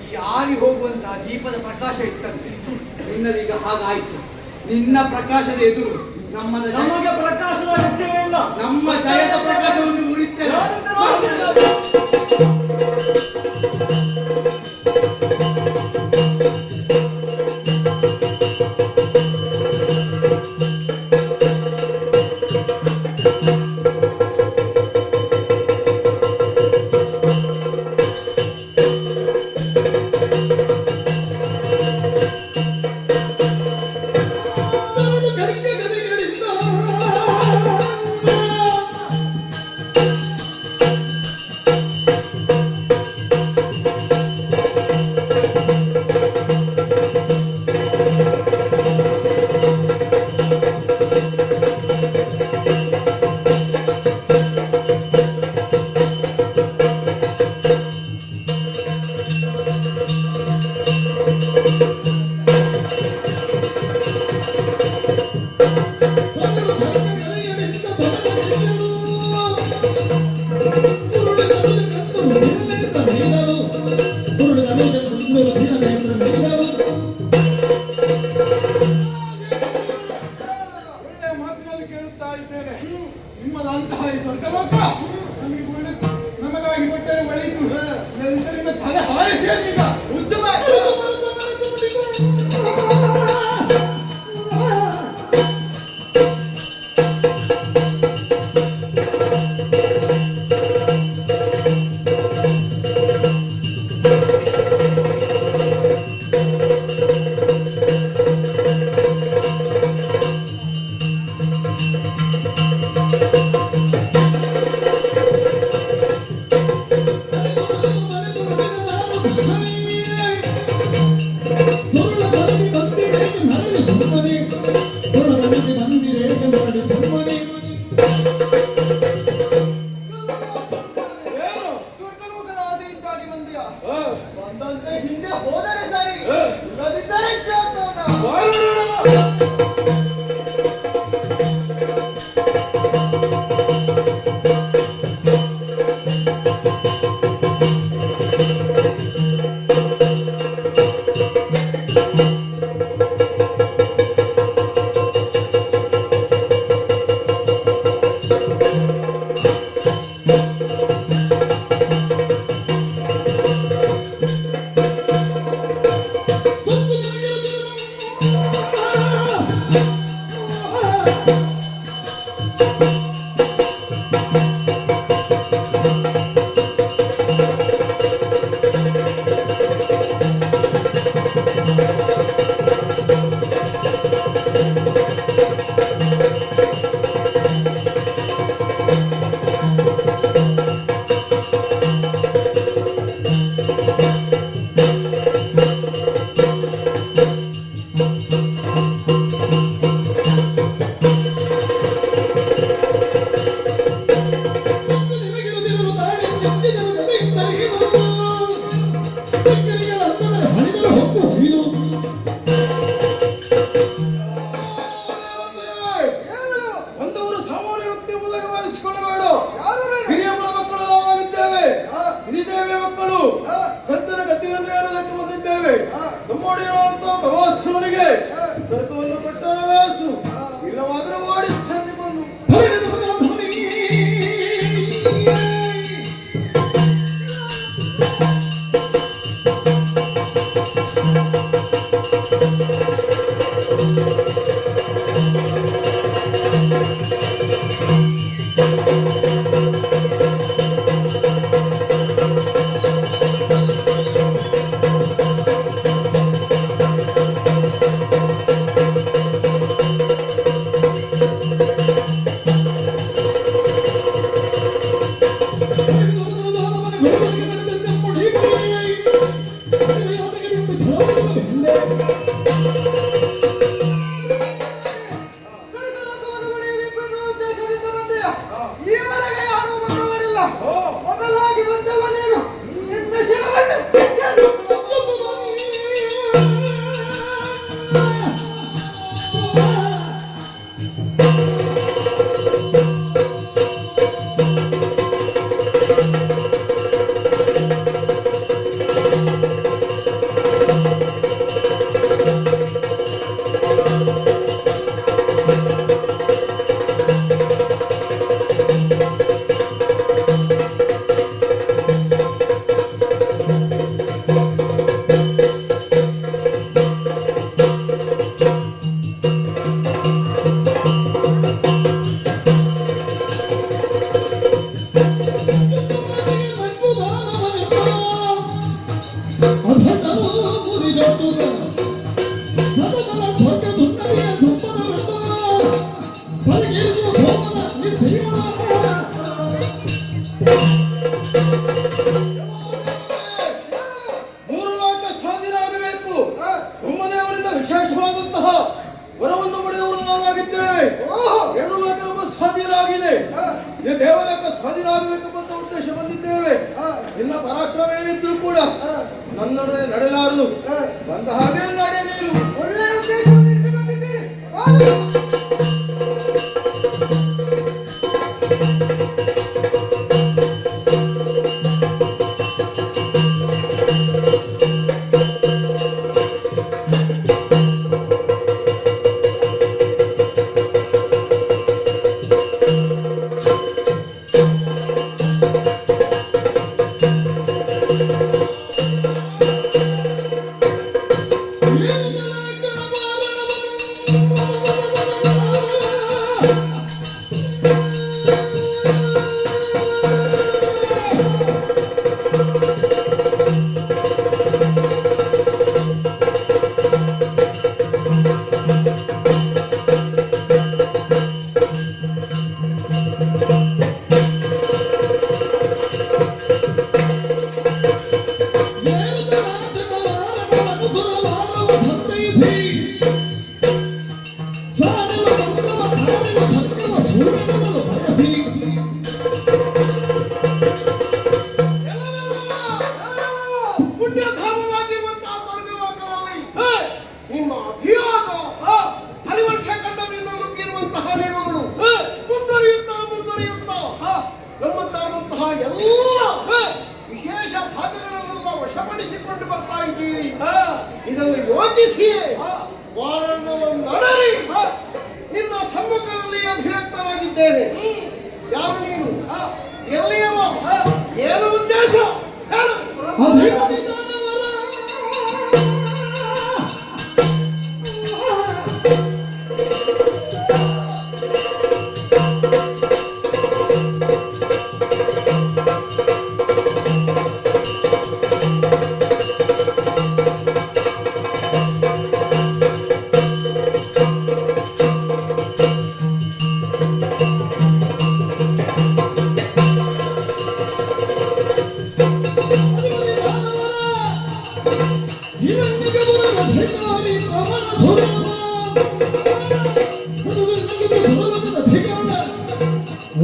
C: ಈ ಆರಿ ಹೋಗುವಂತಹ ದೀಪದ ಪ್ರಕಾಶ ಇತ್ತಂತೆ, ನಿನ್ನದೀಗ ಹಾಗಾಯ್ತು. ನಿನ್ನ ಪ್ರಕಾಶದ ಎದುರು ನಮಗೆ ಪ್ರಕಾಶದ ಅಗತ್ಯವೇ ಇಲ್ಲ. ನಮ್ಮ ಜಯದ ಪ್ರಕಾಶವನ್ನು ಉಳಿಸ್ತೇವೆ.
E: ಆಯುಷೇನೀಗ
C: ಉಚ್ಚಮ
E: ಏನು
D: ಸ್ವರ್ಗಲೋಕದ ಆಸೆಯಿಂದಾಗಿ ಬಂದಿಯಾ?
E: ಹಾ.
D: ಬಂದಂತೆ ಹಿಂದೆ ಹೋದರೆ ಸರಿ,
E: ಹಾ.
D: ಇಲ್ಲದಿದ್ದರೆ ಜಾತವನ.
E: ಬಾಳು ನೋಡಮ್ಮ. ಬಂದವರು ಸಾಮಾನ್ಯ ವ್ಯಕ್ತಿ ಮೂಲಕ ಭಾವಿಸಿಕೊಳ್ಳಬೇಡ. ಹಿರಿಯ ಮಕ್ಕಳು ನಾವಾಗಿದ್ದೇವೆ. ಹಿರಿದೇವಿಯ ಮಕ್ಕಳು ಸತ್ಯದ ಗತಿಯನ್ನು ಹೇಳೋದಕ್ಕೆ ಬಂದಿದ್ದೇವೆ. ನಮ್ಮೊಡೆಯರಾದಂತಹ ಪ್ರವಾಸಿಗರಿಗೆ ಸ್ವರ್ಗವನ್ನು ಕೊಟ್ಟರೆ ವೇಸು, ಇಲ್ಲವಾದರೂ ಓಡಿಸ್ತಾನೆ ಬಂದು.
D: ಸ್ವರ್ಗಲೋಕವನ್ನು ಪಡೆಯಬೇಕೆನ್ನುವ ಉದ್ದೇಶದಿಂದ ಬಂದೆಯಾ? ಈವರೆಗೆ ಯಾರೂ ಬಂದವರಿಲ್ಲ. ಮೊದಲಾಗಿ ಬಂದವನೇನು? ನಿನ್ನ ಶಿರವನ್ನು ಮೂರು ಲೋಕ ಸ್ವಾಧೀನಾಗಬೇಕು. ಒಮ್ಮನೆ ಅವರಿಂದ ವಿಶೇಷವಾದಂತಹ ವರವನ್ನು ಪಡೆದವರು ನಾವಾಗಿದ್ದೇವೆ. ಎರಡು ಲೋಕ ನಮ್ಮ ಸ್ವಾಧೀನಾಗಿದೆ. ಈ ದೇವಲೋಕ ಸ್ವಾಧೀನ ಆಗಬೇಕೆಂಬ ಉದ್ದೇಶ ಬಂದಿದ್ದೇವೆ. ನಿನ್ನ ಪರಾಕ್ರಮ ಏನಿದ್ರು ಕೂಡ ನನ್ನೊಡನೆ ನಡೆಯಲಾರದು. ಬಂದ ಹಾಗೆ ನಡೆಯ ನೀನು. ಒಳ್ಳೆಯ ಉದ್ದೇಶವನ್ನು ಇರಿಸಿ ಬಂದಿದ್ದೀರಿ.
B: ಪ್ರಾರ್ಥಿಸಿ
C: ಹಾ.
B: ವಾರಣವನ್ನಡರಿ
C: ಹಾ.
B: ನಿನ್ನ ಸಮ್ಮುಖದಲ್ಲಿ ಅಭಿವ್ಯಕ್ತನಾಗಿದ್ದೇನೆ. ಯಾರು ನೀನು?
C: ಹಾ.
B: ಎಲ್ಲಿಯವ?
C: ಹಾ.
B: ಏನು ಉದ್ದೇಶ? ಹೇಳು.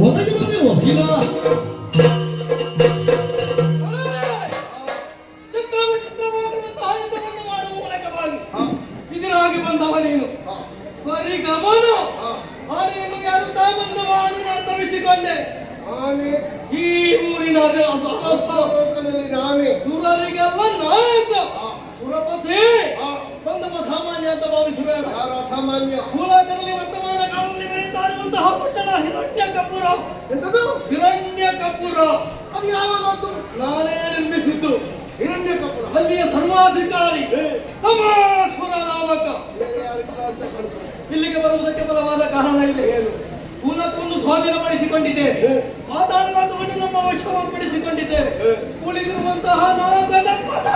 A: ಒದಗಿ ಬಂದಿರುವ ವಕೀಲ
C: ಚಿತ್ರವನ್ನು ಮಾಡುವ ಮೂಲಕವಾಗಿ ಇದರಾಗಿ ಬಂದವ ನೀನು ಬರೀ ಗಮನ ಆನೆಯನ್ನು ಗೆಲ್ತಾ ಬಂದವ ನೀನು ಅರ್ಥವಿಸಿಕೊಂಡೆ.
B: ಆನೆ
C: ಈ ಊರಿನ
B: ಲೋಕದಲ್ಲಿ ನಾನೇ
C: ಸುರರಿಗೆಲ್ಲ ನಾಯಕ ಸುರಪತಿ ಬಂದವ ಸಾಮಾನ್ಯ ಅಂತ ಭಾವಿಸಬೇಡ.
B: ಯಾರ ಸಾಮಾನ್ಯ?
C: ಭೂಲೋಕದಲ್ಲಿ ವರ್ತಮಾನ ಕಾಲದಲ್ಲಿ ಬೆರೆತಾರುವಂತಹ ಪಟ್ಟಣ ಹಿರಣ್ಯ ಕಪೂರ.
B: ಎಂತದು?
C: ಹಿರಣ್ಯ ಕಪೂರ
B: ಅದು ಯಾವಾಗದ್ದು?
C: ನಾನೇ ನಿರ್ಮಿಸಿದ್ದು.
B: ಹಿರಣ್ಯ ಕಪುರ.
C: ಅಲ್ಲಿಯ ಸರ್ವಾಧಿಕಾರಿ ಕಮಾಸುರ ನಾಮಕ.
B: ಬೇರೆ ಯಾರಿಲ್ಲ ಅಂತ ಕಾಣ್ತದೆ.
C: ಇಲ್ಲಿಗೆ ಬರುವುದಕ್ಕೆ ಬಲವಾದ ಕಾರಣ ಇದೆ.
B: ಏನು?
C: ಭೂಲೋಕವನ್ನು ಸ್ವಾಧೀನಪಡಿಸಿಕೊಂಡಿದ್ದೇವೆ. ಮಾತಾಡಲಾದವನ್ನು ನಮ್ಮ ವಶಪಡಿಸಿಕೊಂಡಿದ್ದೇವೆ. ಉಳಿದಿರುವಂತಹ ನಾಗನ ಪದ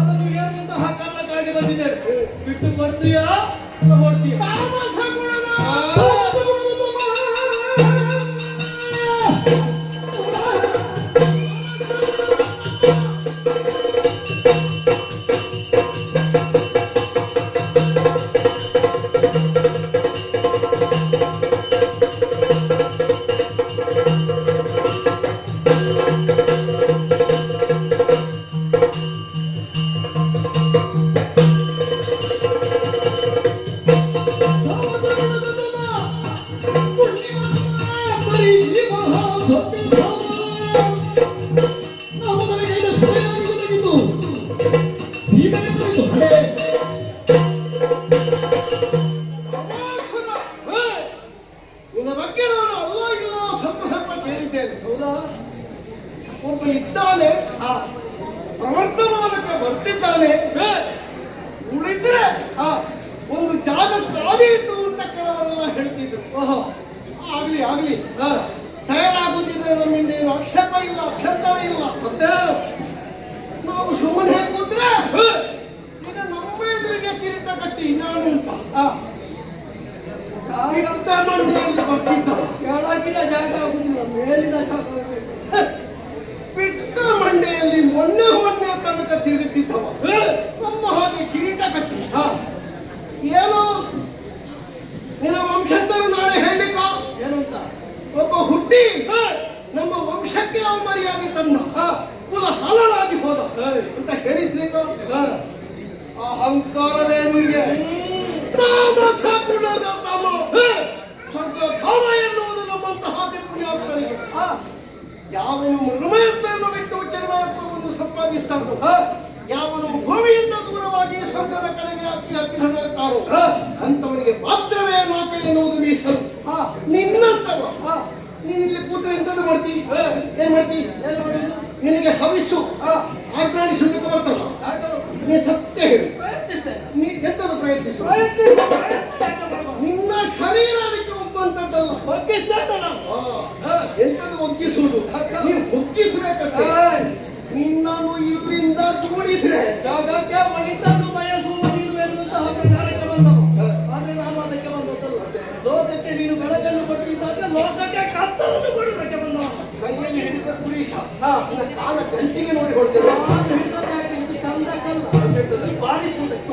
C: ಅದನ್ನು ಏರುವಂತಹ ಕಾರಣಕ್ಕಾಗಿ ಬಂದಿದ್ದೇವೆ. ಬಿಟ್ಟು ಕೊಡ್ತೀಯಾ ಹೊಡ್ತೀಯಾ?
B: ತಾಮಸ ಗುಣದ ನಿನ್ನ ಬಗ್ಗೆ ನಾನು ಅಲ್ಲ ಇಲ್ಲ ಸ್ವಲ್ಪ ಕೇಳಿದ್ದೇನೆ.
C: ಹೌದಾ?
B: ಒಬ್ಬ ಇದ್ದಾನೆ, ಪ್ರವರ್ತಮಾನಕ್ಕೆ ಬರ್ತಿದ್ದಾನೆ. ಉಳಿದ್ರೆ ಒಂದು ಜಾಗ ಕಾದಿತ್ತು ಅಂತ ಕೆಲವರೆಲ್ಲ ಹೇಳ್ತಿದ್ರು.
C: ಓಹೋ.
B: ಆಗ್ಲಿ ಆಗ್ಲಿ, ತಯಾರಾಗುತ್ತಿದ್ರೆ ನಮ್ಮಿಂದ ಏನು ಆಕ್ಷೇಪ ಇಲ್ಲ, ಅಭ್ಯಂತರ ಇಲ್ಲ.
C: ಮತ್ತೆ
B: ನಾವು ಸುಮ್ಮನೆ ಕೂತ್ರೆ ಈಗ ನಮ್ಮ ಎದುರಿಗೆ ಕಿರೀಟ ಕಟ್ಟಿ ನಾನು ಅಂತ ಇದ್ದ ಮಂಡಿಯಲ್ಲಿ ಬರ್ತಿದ್ದ.
C: ಕೆಳಗಿನ ಜಾಗ ಆಗುದಿಲ್ಲ, ಮೇಲಿನ ಜಾಗ ಬೇಕು.
B: ಬಿಟ್ಟ ಮಂಡೆಯಲ್ಲಿ ಮೊನ್ನೆ ತನಕ ತಿರುಗುತ್ತಿದ್ದವ ನಮ್ಮ ಹಾಗೆ ಕಿರೀಟ ಕಟ್ಟಿ. ಏನೋ ನಿನ್ನ ವಂಶಸ್ಥರ ನಾಳೆ ಹೇಳಿಕ
C: ಏನಂತ?
B: ಒಬ್ಬ ಹುಟ್ಟಿ ನಮ್ಮ ವಂಶಕ್ಕೆ ಅವಮರ್ಯಾದೆ ತಂದ, ಕುಲ ಹಲಳಾಗಿ ಹೋದ ಅಂತ ಹೇಳಿಸ್ಲಿಕ್ಕ ಅಹಂಕಾರವೇ ನಿಮಗೆ. ತಾಮಸ ಗುಣದ ತಮ ಸ್ವರ್ಗಧಾಮ ಎನ್ನುವುದು ನಮ್ಮಂತಹ ಪುಣ್ಯಾತ್ಮರಿಗೆ. ಯಾವನು ಮೃಗಮಯತ್ವವನ್ನು ಬಿಟ್ಟು ಚರ್ಮಯತ್ವವನ್ನು ಸಂಪಾದಿಸ್ತಾನೋ, ಯಾವನು ಭೂಮಿಯಿಂದ ದೂರವಾಗಿ ಸ್ವರ್ಗದ ಕಡೆಗೆ ಹತ್ತಿರನಾಗ್ತಾರೋ ಅಂತವನಿಗೆ ಮಾತ್ರವೇ ಲೋಕ ಎನ್ನುವುದು ಮೀಸಲು. ನಿನ್ನಂತವ ನೀನ್ ಇಲ್ಲಿ ಕೂತ್ರೆ ಎಂತದ್ದು ಮಾಡ್ತಿ? ಏನ್ ಮಾಡ್ತಿ? ನಿನಗೆ ಹವಿಸ್ಸು ಆಜ್ಞಾನಿಸುವುದಕ್ಕೆ ಬರ್ತಲ್ಲ. ನೀ ಸತ್ಯ ಹೇಳಿ, ನೀ ಎಂತದ್ದು ಪ್ರಯತ್ನಿಸು. ನಿನ್ನ ಶರೀರ ಅದಕ್ಕೆ ಒಬ್ಬಂತದ್ದಲ್ಲ. ಎಂತದ್ದು ಒಗ್ಗಿಸುವುದು? ನೀವು ಒಗ್ಗಿಸಬೇಕಂತೆ. ನಿನ್ನನ್ನು ಇಲ್ಲಿಂದ ದೂಡಿದ್ರೆ
C: ಜಾಗಕ್ಕೆ ಒಳಿತನ್ನು ಬಯಸುವ ನೀನು ಎನ್ನುವಂತಹ ಪ್ರಕಾರಕ್ಕೆ ಬಂದವು. ಆದ್ರೆ ನಾನು ಅದಕ್ಕೆ ಬಂದದ್ದಲ್ಲ. ಲೋಕಕ್ಕೆ ನೀನು ಬೆಳಕನ್ನು ಕೊಟ್ಟಿದ್ದಾದ್ರೆ ಲೋಕಕ್ಕೆ ಕತ್ತಲನ್ನು ಕೊಡುವುದಕ್ಕೆ ಬಂದವ.
B: ಕೈಯಲ್ಲಿ ಹಿಡಿದ ಪುರುಷ ನಿನ್ನ ಕಾಲ ಗಂಟಿಗೆ ನೋಡಿ ಹೊಡೆದಿಲ್ಲ.
C: ನಾನು ಹಿಡಿದದ್ದು ಯಾಕೆ? ಇದು ಚಂದಕ್ಕಲ್ಲ, ಬಾರಿಸುವುದಕ್ಕೆ.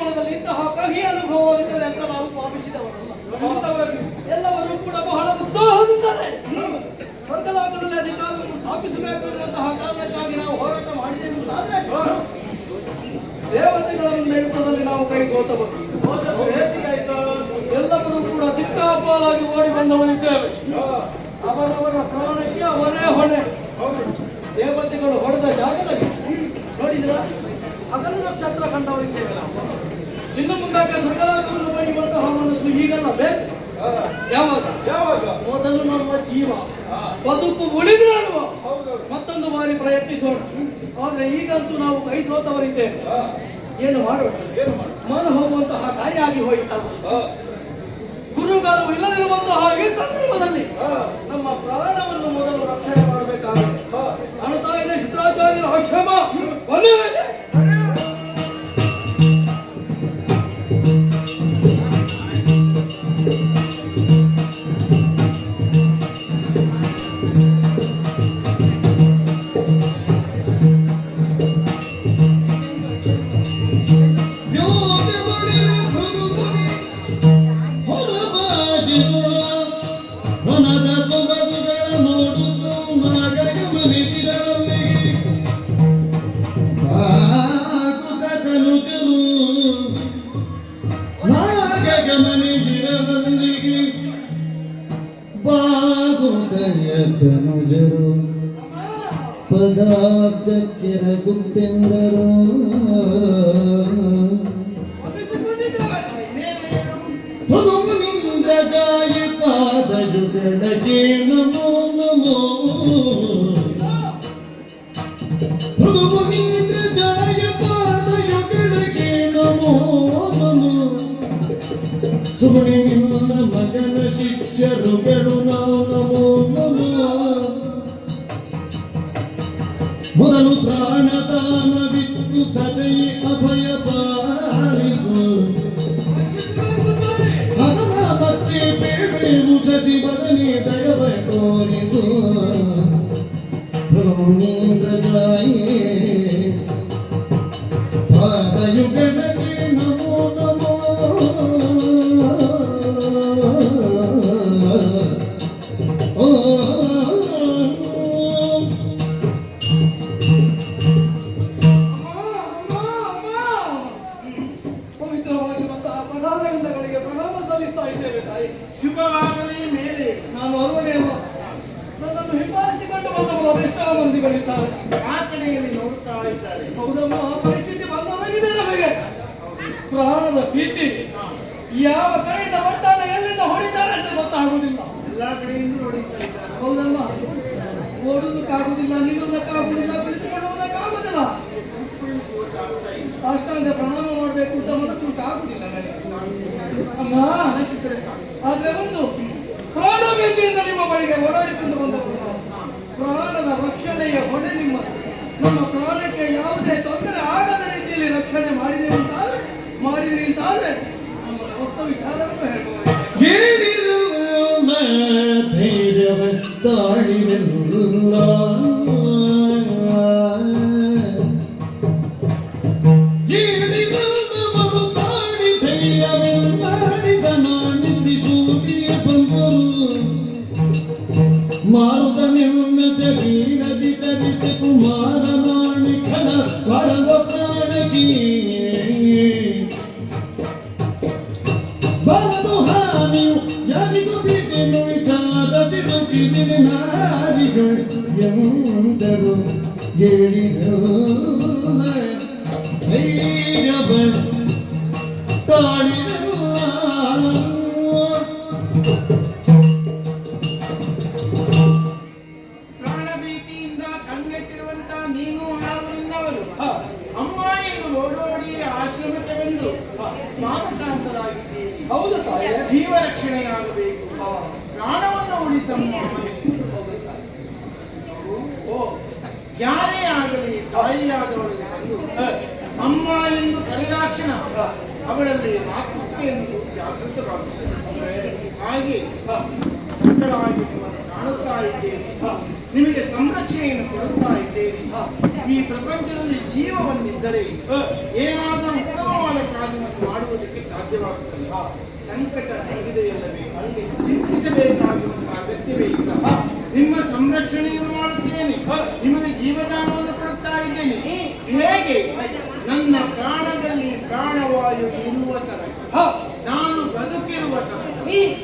C: ಜೀವನದಲ್ಲಿ ಇಂತಹ ಕಹಿ ಅನುಭವವಿರುತ್ತದೆ ಅಂತ ನಾವು ಭಾವಿಸಿದವರಲ್ಲ. ಎಲ್ಲರೂ ಕೂಡ ಬಹಳ ಉತ್ಸಾಹದಿಂದಾನೆ ಸ್ವರ್ಗಲೋಕದಲ್ಲಿ ಅಧಿಕಾರವನ್ನು ಸ್ಥಾಪಿಸಬೇಕು ಎನ್ನುವಂತಹ ಕಾರಣಕ್ಕಾಗಿ ನಾವು ಹೋರಾಟ ಮಾಡಿದೆವು ಅಂತಾದ್ರೆ ದೇವತೆಗಳ ಮುಂದೆ ಯುದ್ಧದಲ್ಲಿ ನಾವು ಕೈ ಸೋತಬಹುದು. ಎಲ್ಲರೂ ಕೂಡ ದಿಕ್ಕಾಪಾಲಾಗಿ ಓಡಿ ಬಂದವರಿದ್ದೇವೆ. ಅವರವರ ಪ್ರಾಣಕ್ಕೆ ಅವರೇ ಹೊಣೆ. ದೇವತೆಗಳು ಹೊಡೆದ ಜಾಗದಲ್ಲಿ ನೋಡಿದ್ರ ಹಗಲು ನಕ್ಷತ್ರ ಕಂಡವರಿದ್ದೇವೆ ನಾವು. ಇನ್ನು ಮುಂದಕ್ಕೆ ಸ್ವರ್ಗಲೋಕವನ್ನು ಪಡೆಯುವಂತಹ ಮನಸ್ಸು ಈಗೆಲ್ಲ ಬೇಕು. ಯಾವಾಗ ಮೊದಲು ನಮ್ಮ ಜೀವ ಬದುಕು ಉಳಿದ್ರೆ ಅಲ್ವಾ ಮತ್ತೊಂದು ಬಾರಿ ಪ್ರಯತ್ನಿಸೋಣ. ಆದ್ರೆ ಈಗಂತೂ ನಾವು ಕೈ ಸೋತವರಿದ್ದೇವೆ. ಏನು ಮಾಡೋಣ? ಮನ ಹೋಗುವಂತಹ ಕಾರ್ಯ ಆಗಿ ಹೋಯಿತಲ್ಲ. ಗುರುಗಳು ಇಲ್ಲದಿರುವಂತಹ ಈ ಸಂದರ್ಭದಲ್ಲಿ ನಮ್ಮ ಪ್ರಾಣವನ್ನು ಮೊದಲು ರಕ್ಷಣೆ ಮಾಡಬೇಕಾಗುತ್ತೆ. ಕಾಣ್ತಾ ಇದೆ ಶುಕ್ರಾಚಾರ್ಯರ ಆಶ್ರಮ.
A: ವನದ ಸೊಬಗುಗಳ ನೋಡುವುದು ನಾಗಗಮನಿಗಿರಲಿಗೆ ಬಾಗುತ್ತನುಜರು ನಾಗಗಮನಿಗಿರಲಿಗೆ ಬಾಗುದಯತನುಜರು ಪದಾರ್ಥಕ್ಕೆ ರಗುತ್ತೆಂದರು. ಜಾಯ ಪಾದಯುಗಳಗೆ ನಮೋ ನಮೋ ಭೃಗುಮುನೀಂದ್ರ ಜಾಯ ಪಾದಯುಗಳಗೆ ನಮೋ ನಮೋ ಸುಗುಣಿ ನಿನ್ನ ಮಗನ ಶಿಷ್ಯರುಗಳು ನಾವು ನಮೋ ನಮೋ ಮೊದಲು ಪ್ರಾಣದಾನವಿತ್ತು ಸದೈ ಅಭಯ ಪಾಲಿಸು ಜೀವದನಿ ದಯವ ತೋರಿಸು ಭ್ರಮುನೀಂದ್ರ ಜಾಯೇ ಪಾದಯುಗಲಗೆ ನಮೋ ನಮೋ
C: ಪವಿತ್ರವಾಗಿರುವಂತಹ ಪದಾರ್ಥಗಳಿಗೆ ಪ್ರಣಾಮ ಸಲ್ಲಿಸ್ತಾ ಇದ್ದೇವೆ ತಾಯಿ.
E: ಶುಭವಾಗಲಿ ಮೇಲೆ.
C: ನಾನು ಅರುಣೇವ. ನನ್ನನ್ನು ಹಿಂಬಾಲಿಸಿಕೊಂಡು ಬಂದವರು ಅದೆಷ್ಟೋ ಮಂದಿಗಳಿದ್ದಾರೆ.
E: ಆ ಕಡೆಯಲ್ಲಿ ನೋಡುತ್ತಾ ಇದ್ದಾರೆ.
C: ಹೌದಮ್ಮ, ಆ ಪರಿಸ್ಥಿತಿ ಬಂದೊದಗಿದೆ ನಮಗೆ. ಪ್ರಾಣದ ಭೀತಿ. ಯಾವ ಕಡೆಯಿಂದ ಬರ್ತಾನೆ ಎಲ್ಲಿಂದ ಹೊಡಿತಾರೆ ಅಂತ ಗೊತ್ತಾಗುವುದಿಲ್ಲ.
E: ಎಲ್ಲಾ ಕಡೆಯಿಂದ ನೋಡುತ್ತಾ ಇದ್ದಾರೆ.
C: ಹೌದಮ್ಮ, ಓಡುವುದಕ್ಕಾಗುವುದಿಲ್ಲ, ನಿಲ್ಲುವುದಕ್ಕಾಗುವುದಿಲ್ಲ, ಕುಳಿತುಕೊಳ್ಳುವುದಕ್ಕಾಗುವುದಿಲ್ಲ. ಸಾಷ್ಟಾಂಗ ಪ್ರಣಾಮ ಮಾಡಬೇಕು ಅಂತ ಮನಸ್ಸು ಆಗುದಿಲ್ಲ ನನಗೆ. ಅಮ್ಮ, ಆದ್ರೆ ಒಂದು ಪ್ರಾಣ ಭೀತಿಯಿಂದ ನಿಮ್ಮ ಬಳಿಗೆ ಓಡಾಡಿಕೊಂಡು ಬಂದವರು. ಪ್ರಾಣದ ರಕ್ಷಣೆಯ ಹೊಣೆ ನಿಮ್ಮ. ನಮ್ಮ ಪ್ರಾಣಕ್ಕೆ ಯಾವುದೇ ತೊಂದರೆ ಆಗದ ರೀತಿಯಲ್ಲಿ ರಕ್ಷಣೆ ಮಾಡಿದ್ರಿ ಅಂತಾದ್ರೆ ನಮ್ಮ ಸ್ವಂತ ವಿಚಾರವನ್ನು ಹೇಳ್ಬೋದು.
A: ಧೈರ್ಯವ ತಾಳಿವೆಲ್ಲ ಮಾರುತ ನಿನ್ನ ಜಗೀರದಿ ತರಿಸಿ ಕುಮಾರ ಮಾಣಿಕನ ವರದ ಪ್ರಾಣಕಿ ಬರದು ಹಾನಿಯು ಯಾರಿಗೂ ಬಿಟ್ಟೆನು ವಿಚಾರದಿ ನುಗ್ಗಿದಿನ ನಾರಿಗಳು ಎಂದರು ಹೇಳಿರಲ್ಲ ಧೈರ್ಯವ ತಾಳಿರಲ್ಲ.
E: ಪ್ರಾಣಭೀತಿಯಿಂದ ಕಂಗೆಟ್ಟಿರುವಂತ ನೀನು ಅವರಿಲ್ಲವರು ಅಮ್ಮ ಎಂದು ಓಡೋಡಿ ಆಶ್ರಮಕ್ಕೆ ಬಂದು ಮಾತನಾಂತರಾಗಿದ್ದೀರಿ.
C: ಹೌದು ತಾಯಿ.
E: ಜೀವ ರಕ್ಷಣೆಯಾಗಬೇಕು, ಪ್ರಾಣವನ್ನು ಉಳಿಸಮ್ಮ. ಯಾರೇ ಆಗಲಿ ತಾಯಿಯಾದವಳಿಗೆ ಬಂದು ಅಮ್ಮ ಎಂದು ಕರೆದಾಕ್ಷಣ ಅವಳಲ್ಲಿ ಮಾತೃತ್ವ ಎಂದು ಜಾಗೃತವಾಗುತ್ತದೆ. ಹಾಗೆ ಮಕ್ಕಳಾಗಿ ನಿಮ್ಮನ್ನು ಕಾಣುತ್ತಾ ಇದ್ದೇನೆ, ನಿಮಗೆ ಸಂರಕ್ಷಣೆಯನ್ನು ಕೊಡುತ್ತಾ ಇದ್ದೇನೆ. ಈ ಪ್ರಪಂಚದಲ್ಲಿ ಜೀವವನ್ನಿದ್ದರೆ ಏನಾದರೂ ಉತ್ತಮವಾದ ಕಾರ್ಯವನ್ನು ಬದುಕಲಿಕ್ಕೆ ಸಾಧ್ಯವಾಗುತ್ತದೆ. ಸಂಕಟ ನಮಗಿದೆಯಲ್ಲವೇ ಚಿಂತಿಸಬೇಕಾಗಿರುವಂತಹ ಅಗತ್ಯವೇ ಇಲ್ಲ. ನಿಮ್ಮ ಸಂರಕ್ಷಣೆಯನ್ನು ಮಾಡುತ್ತೇನೆ, ನಿಮಗೆ ಜೀವದಾನವನ್ನು ಕೊಡುತ್ತಾ ಇದ್ದೇನೆ. ಹೇಗೆ ನನ್ನ ಪ್ರಾಣದಲ್ಲಿ ಪ್ರಾಣವಾಯು ಇರುವ ತನಕ, ನಾನು ಬದುಕಿರುವ ತನಕ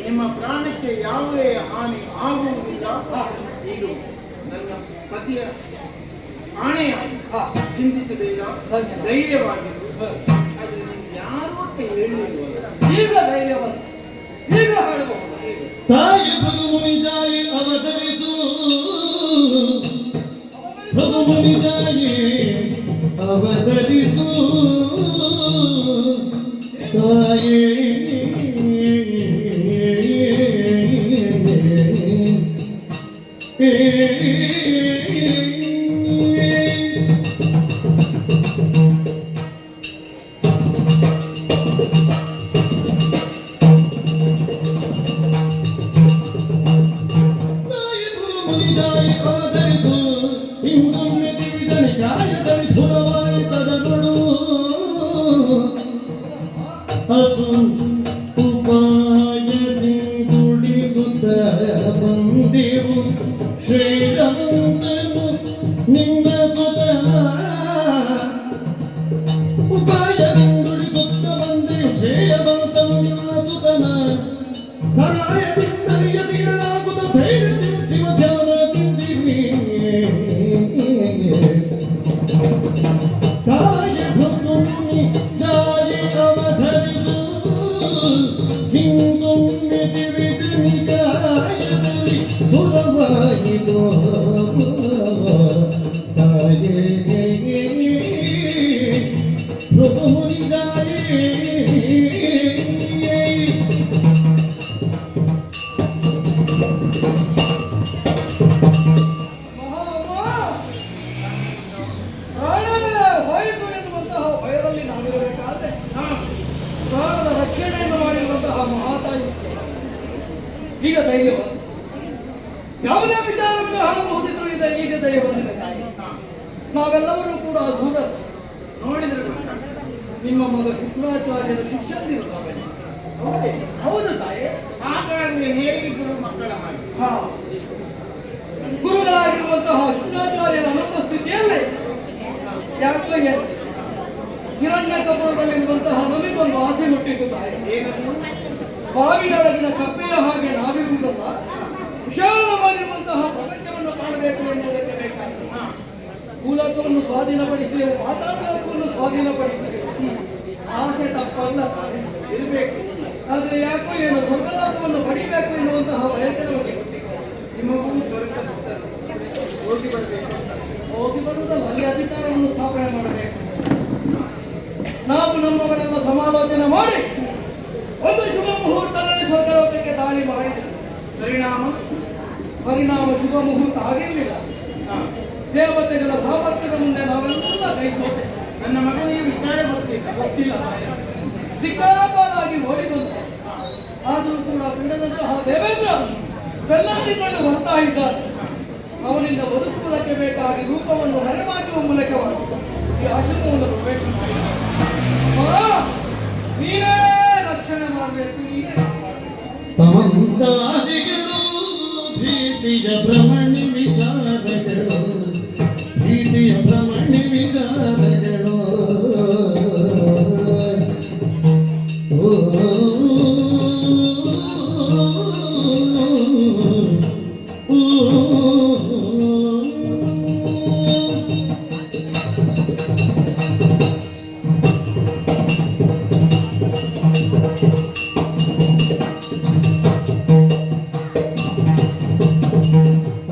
E: ನಿಮ್ಮ ಪ್ರಾಣಕ್ಕೆ ಯಾವುದೇ ಹಾನಿ ಆಗುವುದಿಲ್ಲ. ಇದು ನನ್ನ ಪತಿಯ ಆಣೆಯಾಗಿ ಚಿಂತಿಸಬೇಡ, ಧೈರ್ಯವಾಗಿರು. ಆದರೆ ನೀವು ಯಾರು ಅಂತ ಹೇಳಿಲ್ವಲ್ಲ,
C: ಈಗ ಧೈರ್ಯವನ್ನು ಈಗ ಹೇಳಬಹುದು.
A: ತಾಯಿ ಭೃಗುಮುನಿಜಾಯಿ ಅವತರಿಸು, ಭೃಗುಮುನಿಜಾಯಿ ಅವತರಿಸು ತಾಯೇ. ಹಸು ಉಪಾಯದಿಂಗುಡಿಸುತ್ತ ಬಂದೆವು ಶ್ರೀರಂತನು ನಿನ್ನ ಸುತ. ಉಪಾಯದಿಂಗುಡಿಸುತ್ತ ಬಂದೆವು ಶ್ರೇಯವಂತನು ನಿನ್ನ ಸುತನ. ಸರಾಯದಿಂದ ಯತಿಗಳಾಗುತ್ತ ಧೈರ್ಯದಿಂದ ಶಿವ ಧ್ಯಾನದಿಂದಿರಿ. ತಾಯ ಭೃಗುಮುನಿ ಜಾಯಿ ಅವಧರಿಸು, ಹಿಂದೊಮ್ಮೆ ದಿವಿಜನಿಕಾಯದಲ್ಲಿ ದುರವಾಯಿತು ತಾಯೇ. ಭೃಗುಮುನಿ ಜಾಯಿ
C: ಪ್ರಾಣವೇ ಹೋಯಿತು ಎನ್ನುವಂತಹ ಭಯದಲ್ಲಿ ನಾವಿರಬೇಕಾದ್ರೆ ಪ್ರಾಣದ ರಕ್ಷಣೆಯನ್ನು ಮಾಡಿರುವಂತಹ ಮಹಾತಾಯಿ ಈಗ ಧೈರ್ಯ ಬಂತು. ಯಾವುದೇ ವಿಚಾರವನ್ನು ಹಾಳಬಹುದಿದ್ರು ಈಗ ಧೈರ್ಯ ಬಂದಿದೆ ತಾಯಿ. ನಾವೆಲ್ಲರೂ ಕೂಡ ಅಸುರರು.
E: ನೋಡಿದ್ರೆ
C: ನಿಮ್ಮ ಮಗ ಶುಕ್ರಾಚಾರ್ಯರ ಶಿಷ್ಯಂದಿರು ನಾವೆಲ್ಲ.
E: ಹೌದೇ?
C: ಹೌದು ತಾಯಿ.
E: ಹಾಗಾದ್ರೆ ಹೇಗಿದ್ದರು ಮಕ್ಕಳ ಹಾಗೆ?
C: ಗುರುಗಳಾಗಿರುವಂತಹ ಶುಕ್ರಾಚಾರ್ಯರ ಅನುಪಸ್ಥಿತಿಯಲ್ಲಿ ಯಾಕೋ ಹಿರಣ್ಯಕಪುರದಲ್ಲಿರುವಂತಹ ನಮಗೊಂದು ಆಸೆ ಮುಟ್ಟಿತು ತಾಯಿ.
E: ಏನದು?
C: ಬಾವಿಯೊಳಗಿನ ಕಪ್ಪೆಯ ಹಾಗೆ ನಾವಿರುವುದಲ್ಲ, ವಿಶಾಲವಾಗಿರುವಂತಹ ಪ್ರಪಂಚವನ್ನು ಕಾಣಬೇಕು ಎನ್ನುವುದಕ್ಕೆ ಬೇಕಾಗಿದೆ. ಭೂಲೋಕವನ್ನು ಸ್ವಾಧೀನಪಡಿಸಲೇವು, ಪಾತಾಳ ಲೋಕವನ್ನು ಸ್ವಾಧೀನಪಡಿಸಲೇವು. ಆಸೆ ತಪ್ಪಲ್ಲ ತಾಯಿ,
E: ಇರಬೇಕು.
C: ಆದ್ರೆ ಯಾಕೋ ಏನು ಸ್ವರ್ಗಲೋಕವನ್ನು ಪಡಿಬೇಕು ಎನ್ನುವಂತಹ ಬಯಕೆ ನಮಗೆ ಗೊತ್ತಿಲ್ಲ.
E: ನಿಮಗೂ ಸ್ವರ್ಗ ಸುತ್ತಲು ಹೋಗಿ ಬರಬೇಕು.
C: ಹೋಗಿ ಬರುವುದಲ್ಲ, ಅಲ್ಲಿ ಅಧಿಕಾರವನ್ನು ಸ್ಥಾಪನೆ ಮಾಡಬೇಕು. ನಾವು ನಮ್ಮವರೆಲ್ಲ ಸಮಾಲೋಚನೆ ಮಾಡಿ ಒಂದು ಶುಭ ಮುಹೂರ್ತದಲ್ಲಿ ಸ್ವರ್ಗಲೋಕಕ್ಕೆ ದಾಳಿ ಮಾಡಿದೆ. ಪರಿಣಾಮ ಶುಭ ಮುಹೂರ್ತ ಆಗಿರಲಿಲ್ಲ. ದೇವತೆಗಳ ಸಾಮರ್ಥ್ಯದ ಮುಂದೆ ನಾವೆಲ್ಲ ಕೈ ಸೋತೆ.
E: ನನ್ನ ಮಗನಿಗೆ ವಿಚಾರ
C: ಗೊತ್ತಿಲ್ಲ, ದಿಕ್ಕಾಪಾಲಾಗಿ ಓಡಿ ಬಂದ. ಆದರೂ ಕೂಡ ಬಿಡದಂತಹ ದೇವೇಂದ್ರ ಬೆನ್ನತ್ತಿಕೊಂಡು ಬರ್ತಾ ಇದ್ದಾನೆ. ಅವನಿಂದ ಬದುಕುವುದಕ್ಕೆ ಬೇಕಾಗಿ ರೂಪವನ್ನು ಮರೆಮಾಚುವ ಮೂಲಕವಾಗಿ ಈ ಆಶ್ರಮವನ್ನು ಪ್ರವೇಶ ಮಾಡಿ ನೀನೇ ರಕ್ಷಣೆ ಮಾಡಬೇಕು, ನೀನೇ
A: ತಮಂತಾದಿಗಳು ಭೀತಿಯ ಭ್ರಮಣಿ ವಿಚಾರಗಳು, ಭೀತಿಯ ಭ್ರಮಣಿ ವಿಚಾರಗಳು.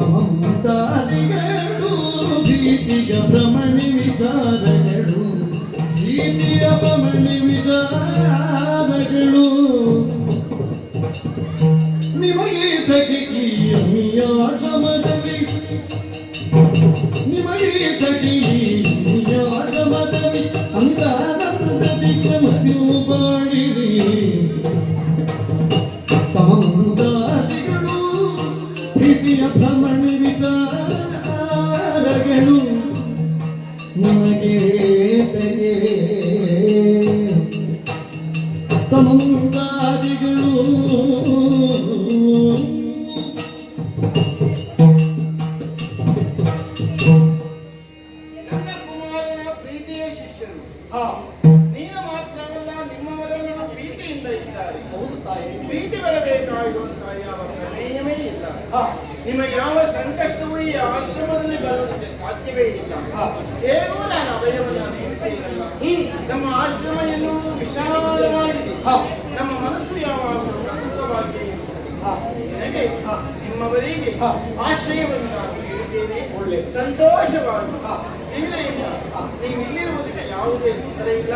A: ತಮಂತಾದಿಗಳು ಭೀತಿಯ ಭ್ರಮಣಿ ವಿಚಾರಗಳು, ಭೀತಿಯ ಭ್ರಮಣಿ ವಿಚಾರಗಳು. ನಿಮಗೆ ತಗಿಯ ಶ್ರಮದಲ್ಲಿ, ನಿಮಗೆ ತಗಿಯ ಶ್ರಮದಲ್ಲಿ ಅಮಿತಾನಂದದಿ ಕ್ರಮದಿಯು ಬಾಳಿರಿ. ತಮಂತಾದಿಗಳು ಭೀತಿಯ ಭ್ರಮಣಿ ವಿಚಾರಗಳು ನಿಮಗೆ ತಗೆ
E: ಕಾಯುವಂತಹ ಯಾವ ಪ್ರಮೇಯವೇ ಇಲ್ಲ. ನಿಮಗೆ ಯಾವ ಸಂಕಷ್ಟವೂ ಈ ಆಶ್ರಮದಲ್ಲಿ ಬರುವುದಕ್ಕೆ ಸಾಧ್ಯವೇ ಇಲ್ಲ. ಹೇಗೂ ನಾನು ಅಭಯವನ್ನು ನೀಡುತ್ತೇನಲ್ಲ. ನಮ್ಮ ಆಶ್ರಮ ಎನ್ನುವುದು ವಿಶಾಲವಾಗಿದೆ. ನಮ್ಮ ಮನಸ್ಸು ಯಾವಾಗಲೂ ಪ್ರಮುಖವಾಗಿ ನನಗೆ ನಿಮ್ಮವರಿಗೆ ಆಶ್ರಯವನ್ನು ನಾನು ನೀಡುತ್ತೇನೆ. ಒಳ್ಳೆ ಸಂತೋಷವಾಗಿ ಇಲ್ಲ ನೀವು ಇಲ್ಲಿರುವುದಕ್ಕೆ ಯಾವುದೇ ತೊಂದರೆ ಇಲ್ಲ.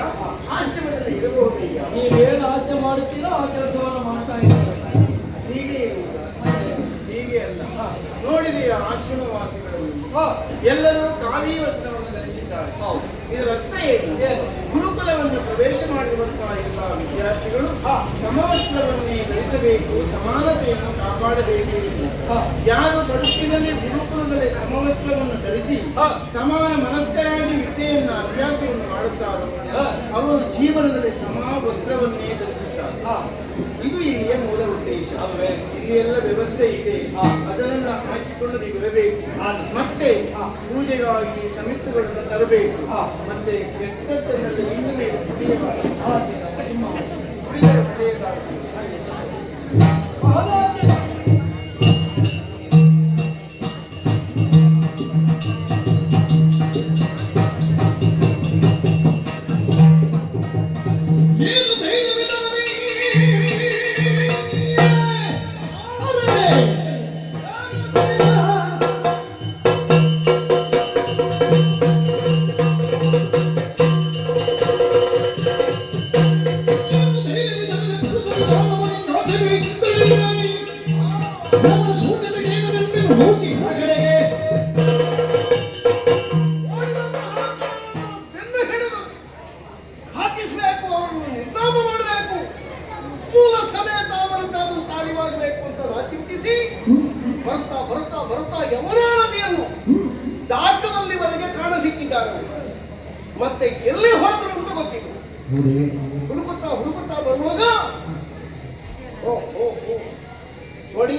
E: ಆಶ್ರಮದಲ್ಲಿ ಇರಬಹುದಿಲ್ಲ.
C: ನೀವೇನು ಆಜ್ಞೆ ಮಾಡುತ್ತೀರೋ ಆ ಕೆಲಸವನ್ನು ಮಾಡ್ತಾ ಇದ್ದೀರ.
E: ಹೀಗೆ ಇರುವುದಾ? ಹೀಗೆ ಅಲ್ಲ. ನೋಡಿದೆಯಾ ಆಶ್ರಮವಾಸಿಗಳಲ್ಲಿ ಎಲ್ಲರೂ ಕಾವಿ ವಸ್ತ್ರವನ್ನು ಧರಿಸಿದ್ದಾರೆ. ಇದರರ್ಥ ಏನು? ಗುರುಕುಲವನ್ನು ಪ್ರವೇಶ ಮಾಡಿರುವಂತಹ ಎಲ್ಲ ವಿದ್ಯಾರ್ಥಿಗಳು ಸಮವಸ್ತ್ರವನ್ನೇ ಧರಿಸಬೇಕು, ಸಮಾನತೆಯನ್ನು ಕಾಪಾಡಬೇಕು. ಯಾರು ಬದುಕಿನಲ್ಲಿ ಗುರುಕುಲದಲ್ಲಿ ಸಮವಸ್ತ್ರವನ್ನು ಧರಿಸಿ ಸಮಾನ ಮನಸ್ಕರಾಗಿ ವಿದ್ಯೆಯನ್ನು ಅಭ್ಯಾಸವನ್ನು ಮಾಡುತ್ತಾರೋ ಅವರು ಜೀವನದಲ್ಲಿ ಸಮವಸ್ತ್ರವನ್ನೇ ಧರಿಸುತ್ತಾರೆ. ಇದು ಇಲ್ಲಿಯ ಮೂಲ ಉದ್ದೇಶ. ಇಲ್ಲಿ ಎಲ್ಲ ವ್ಯವಸ್ಥೆ ಇದೆ, ಅದನ್ನೆಲ್ಲ ಹಾಕಿಕೊಂಡು ನೀವು ಇರಬೇಕು. ಮತ್ತೆ ಪೂಜೆಗಾಗಿ ಸಮಿತಿಗಳನ್ನು ತರಬೇಕು. ಮತ್ತೆ ಕೆಟ್ಟದ್ದನ್ನೆಲ್ಲ ಇನ್ನು ಮೇಲೆ ಕುಡಿಯಬಾರದು. ಕುಡಿದರೆ ಒಳ್ಳೆಯದಾಗಬೇಕು. ಹಾಕಿಸಬೇಕು, ಅವರನ್ನು ನಿರ್ನಾಮ ಮಾಡಬೇಕು, ಮೂಲ ಸಮೇತ ಅವರನ್ನು ತಾಳಿವಾಗಬೇಕು ಅಂತ ನಾನು ಚಿಂತಿಸಿ ಬರ್ತಾ ಬರ್ತಾ ಬರ್ತಾ ಯಮುನಾ ನದಿಯನ್ನು ದಾಟುವಲ್ಲಿವರೆಗೆ ಕಾಣ ಸಿಕ್ಕಿದ್ದಾರೆ. ಮತ್ತೆ ಎಲ್ಲಿ ಹೋದರು ಅಂತ ಗೊತ್ತಿಲ್ಲ. ಹುಡುಕುತ್ತಾ ಹುಡುಕುತ್ತಾ ಬರುವಾಗ ನೋಡಿ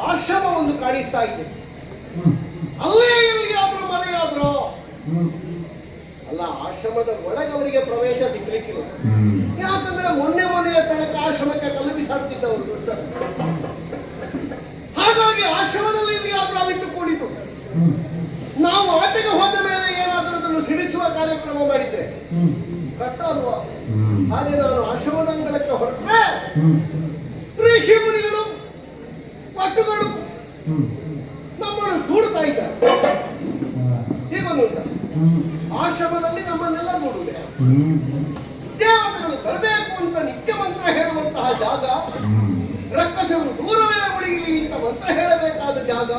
E: ಆಶ್ರಮ ಒಂದು ಕಾಣಿಸ್ತಾ ಇದೆ. ಅಲ್ಲೇ ಎಲ್ಲಿಯಾದ್ರೂ ಮನೆಯಾದ್ರೂ ಅಲ್ಲ, ಆಶ್ರಮದ ಒಳಗೆ ಅವರಿಗೆ ಪ್ರವೇಶ ಸಿಗ್ಲಿಕ್ಕಿಲ್ಲ. ಯಾಕಂದ್ರೆ ಮೊನ್ನೆಯ ತನಕ ಆಶ್ರಮಕ್ಕೆ ಕಲ್ಲು ಬಿಸಾಡ್ತಿದ್ದವರು. ಹಾಗಾಗಿ ಆಶ್ರಮದಲ್ಲಿ ಎಲ್ಲಿಯಾದ್ರೂ ಅವಿತು ಕೂಡಿತು. ನಾವು ಆಚೆಗೆ ಹೋದ ಮೇಲೆ ಏನಾದರೂ ಅದನ್ನು ಸಿಡಿಸುವ ಕಾರ್ಯಕ್ರಮ ಮಾಡಿದ್ರೆ ಕಷ್ಟ ಅಲ್ವಾ? ಹಾಗೆ ನಾನು ಆಶ್ರಮದ ಅಂಗಳಕ್ಕೆ ಹೊರಟ್ರೆ ಋಷಿ ಮುನಿಗಳು ಪಟ್ಟುಗಳು ನಮ್ಮನ್ನು ದೂಡ್ತಾ ಇದ್ದಾರೆ. ಹೀಗೊಂದು ಆಶ್ರಮದಲ್ಲಿ ನಮ್ಮನ್ನೆಲ್ಲ ನೋಡುವೆ. ದೇವತೆಗಳು ಬರಬೇಕು ಅಂತ ನಿತ್ಯ ಮಂತ್ರ ಹೇಳುವಂತಹ ಜಾಗ, ರಕ್ಕಸರು ದೂರವೇ ಉಳಿಯಲಿ ಅಂತ ಮಂತ್ರ ಹೇಳಬೇಕಾದ ಜಾಗ,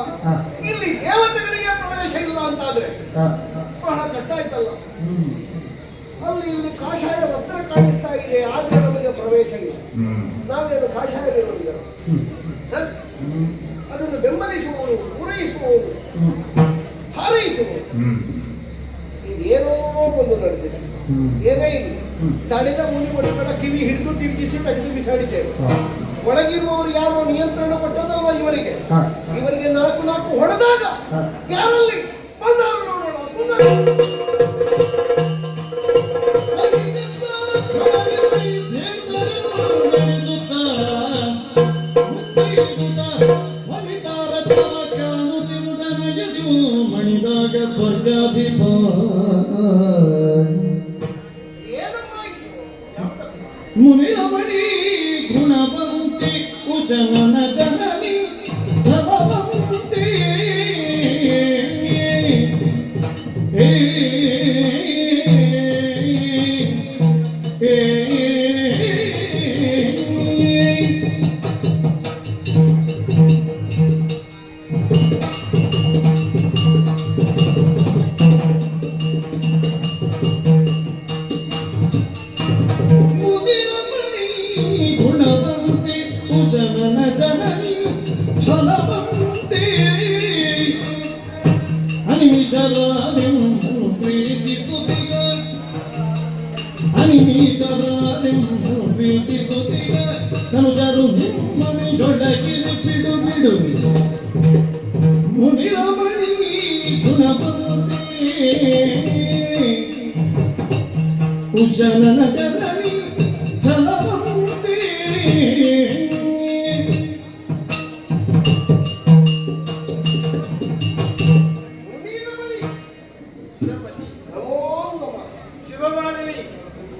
E: ಇಲ್ಲಿ ದೇವತೆಗಳಿಗೆ ಪ್ರವೇಶ ಇಲ್ಲ ಅಂತಾದ್ರೆ ಬಹಳ ಕಷ್ಟ ಆಯ್ತಲ್ಲ. ಅಲ್ಲಿ ಇಲ್ಲಿ ಕಾಷಾಯ ವಸ್ತ್ರ ಕಾಣಿಸ್ತಾ ಇದೆ, ಆದ್ರೆ ನಮಗೆ ಪ್ರವೇಶ ಇಲ್ಲ. ನಾವೇನು ಕಾಷಾಯ ವಿರೋಧಿಗಳು? ಅದನ್ನು ಬೆಂಬಲಿಸುವವರು, ಪೂರೈಸುವವರು, ಹಾರೈಸುವವರು. ಇದೇನೋ ಒಂದು ನಡೆದಿದೆ. ಏನೇ ಇಲ್ಲ, ತಡೆದ ಮುನಿಮಣಿಗಳ ಕಿವಿ ಹಿಡಿದು ತಿರುಗಿಸಿ ತೆಗೆದು ಬಿಸಾಡಿದ್ದೇವೆ. ಒಳಗಿರುವವರು ಯಾರೋ ನಿಯಂತ್ರಣ ಕೊಟ್ಟದಲ್ವ ಇವರಿಗೆ. ಇವರಿಗೆ ನಾಲ್ಕು ಹೊಡೆದಾಗ ಯಾರಲ್ಲಿ ಬಂದರು ನೋಡೋಣ.
A: ಮಣಿದಾಗ ಸ್ವರ್ಗಾಧಿಪ ಮುನಿರಮಣಿ ಗುಣವಂತಿ ಕುಚನನ ಜನನಿ ಛಲವಂತಿ ಧನುಜರು ನಿಮ್ಮನೆ ಜೊಳಗಿರಿ ಬಿಡು ಬಿಡು ಮುನಿರಮಣಿ ಗುಣವಂತಿ ಕುಶಲನ ಜನನಿ ಛಲವಂತಿ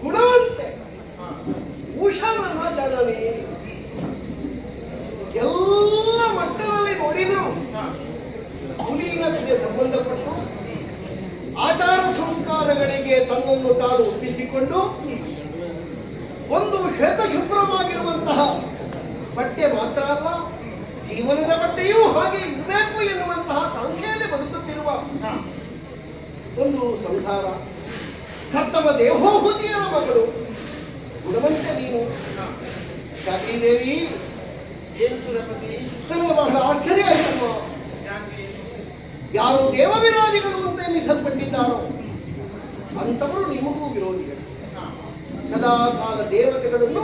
E: ಗುಣವಂತೆ ಉಷಾನನ ಜನನಿ ಎಲ್ಲ ಮಟ್ಟದಲ್ಲಿ ನೋಡಿದ್ರು ಕುಲೀನತೆಗೆ ಸಂಬಂಧಪಟ್ಟು ಆಚಾರ ಸಂಸ್ಕಾರಗಳಿಗೆ ತನ್ನನ್ನು ತಾನು ಒಪ್ಪಿಸಿಕೊಂಡು ಒಂದು ಶ್ವೇತಶುಭ್ರವಾಗಿರುವಂತಹ ಬಟ್ಟೆ ಮಾತ್ರ ಅಲ್ಲ, ಜೀವನದ ಬಟ್ಟೆಯೂ ಹಾಗೆ ಇರಬೇಕು ಎನ್ನುವಂತಹ ಕಾಂಕ್ಷೆಯಲ್ಲಿ ಬದುಕುತ್ತಿರುವ ಒಂದು ಸಂಸಾರ, ಕರ್ತಮ ದೇಹೋಹುತಿಯರ ಮಗಳು ಗುಣವಂತೆ ನೀನು. ಶಾಂತಿದೇವಿ,
C: ಏನು ಸುರಪತಿ?
E: ನನಗೆ ಬಹಳ ಆಶ್ಚರ್ಯ ಆಯ್ತಮ್ಮ. ಯಾರು ದೇವ ವಿರೋಧಿಗಳು ಅಂತ ಎನ್ನಿಸಲ್ಪಟ್ಟಿದ್ದಾರೋ ಅಂತವರು ನಿಮಗೂ ವಿರೋಧಿಗಳು. ಸದಾ ಕಾಲ ದೇವತೆಗಳನ್ನು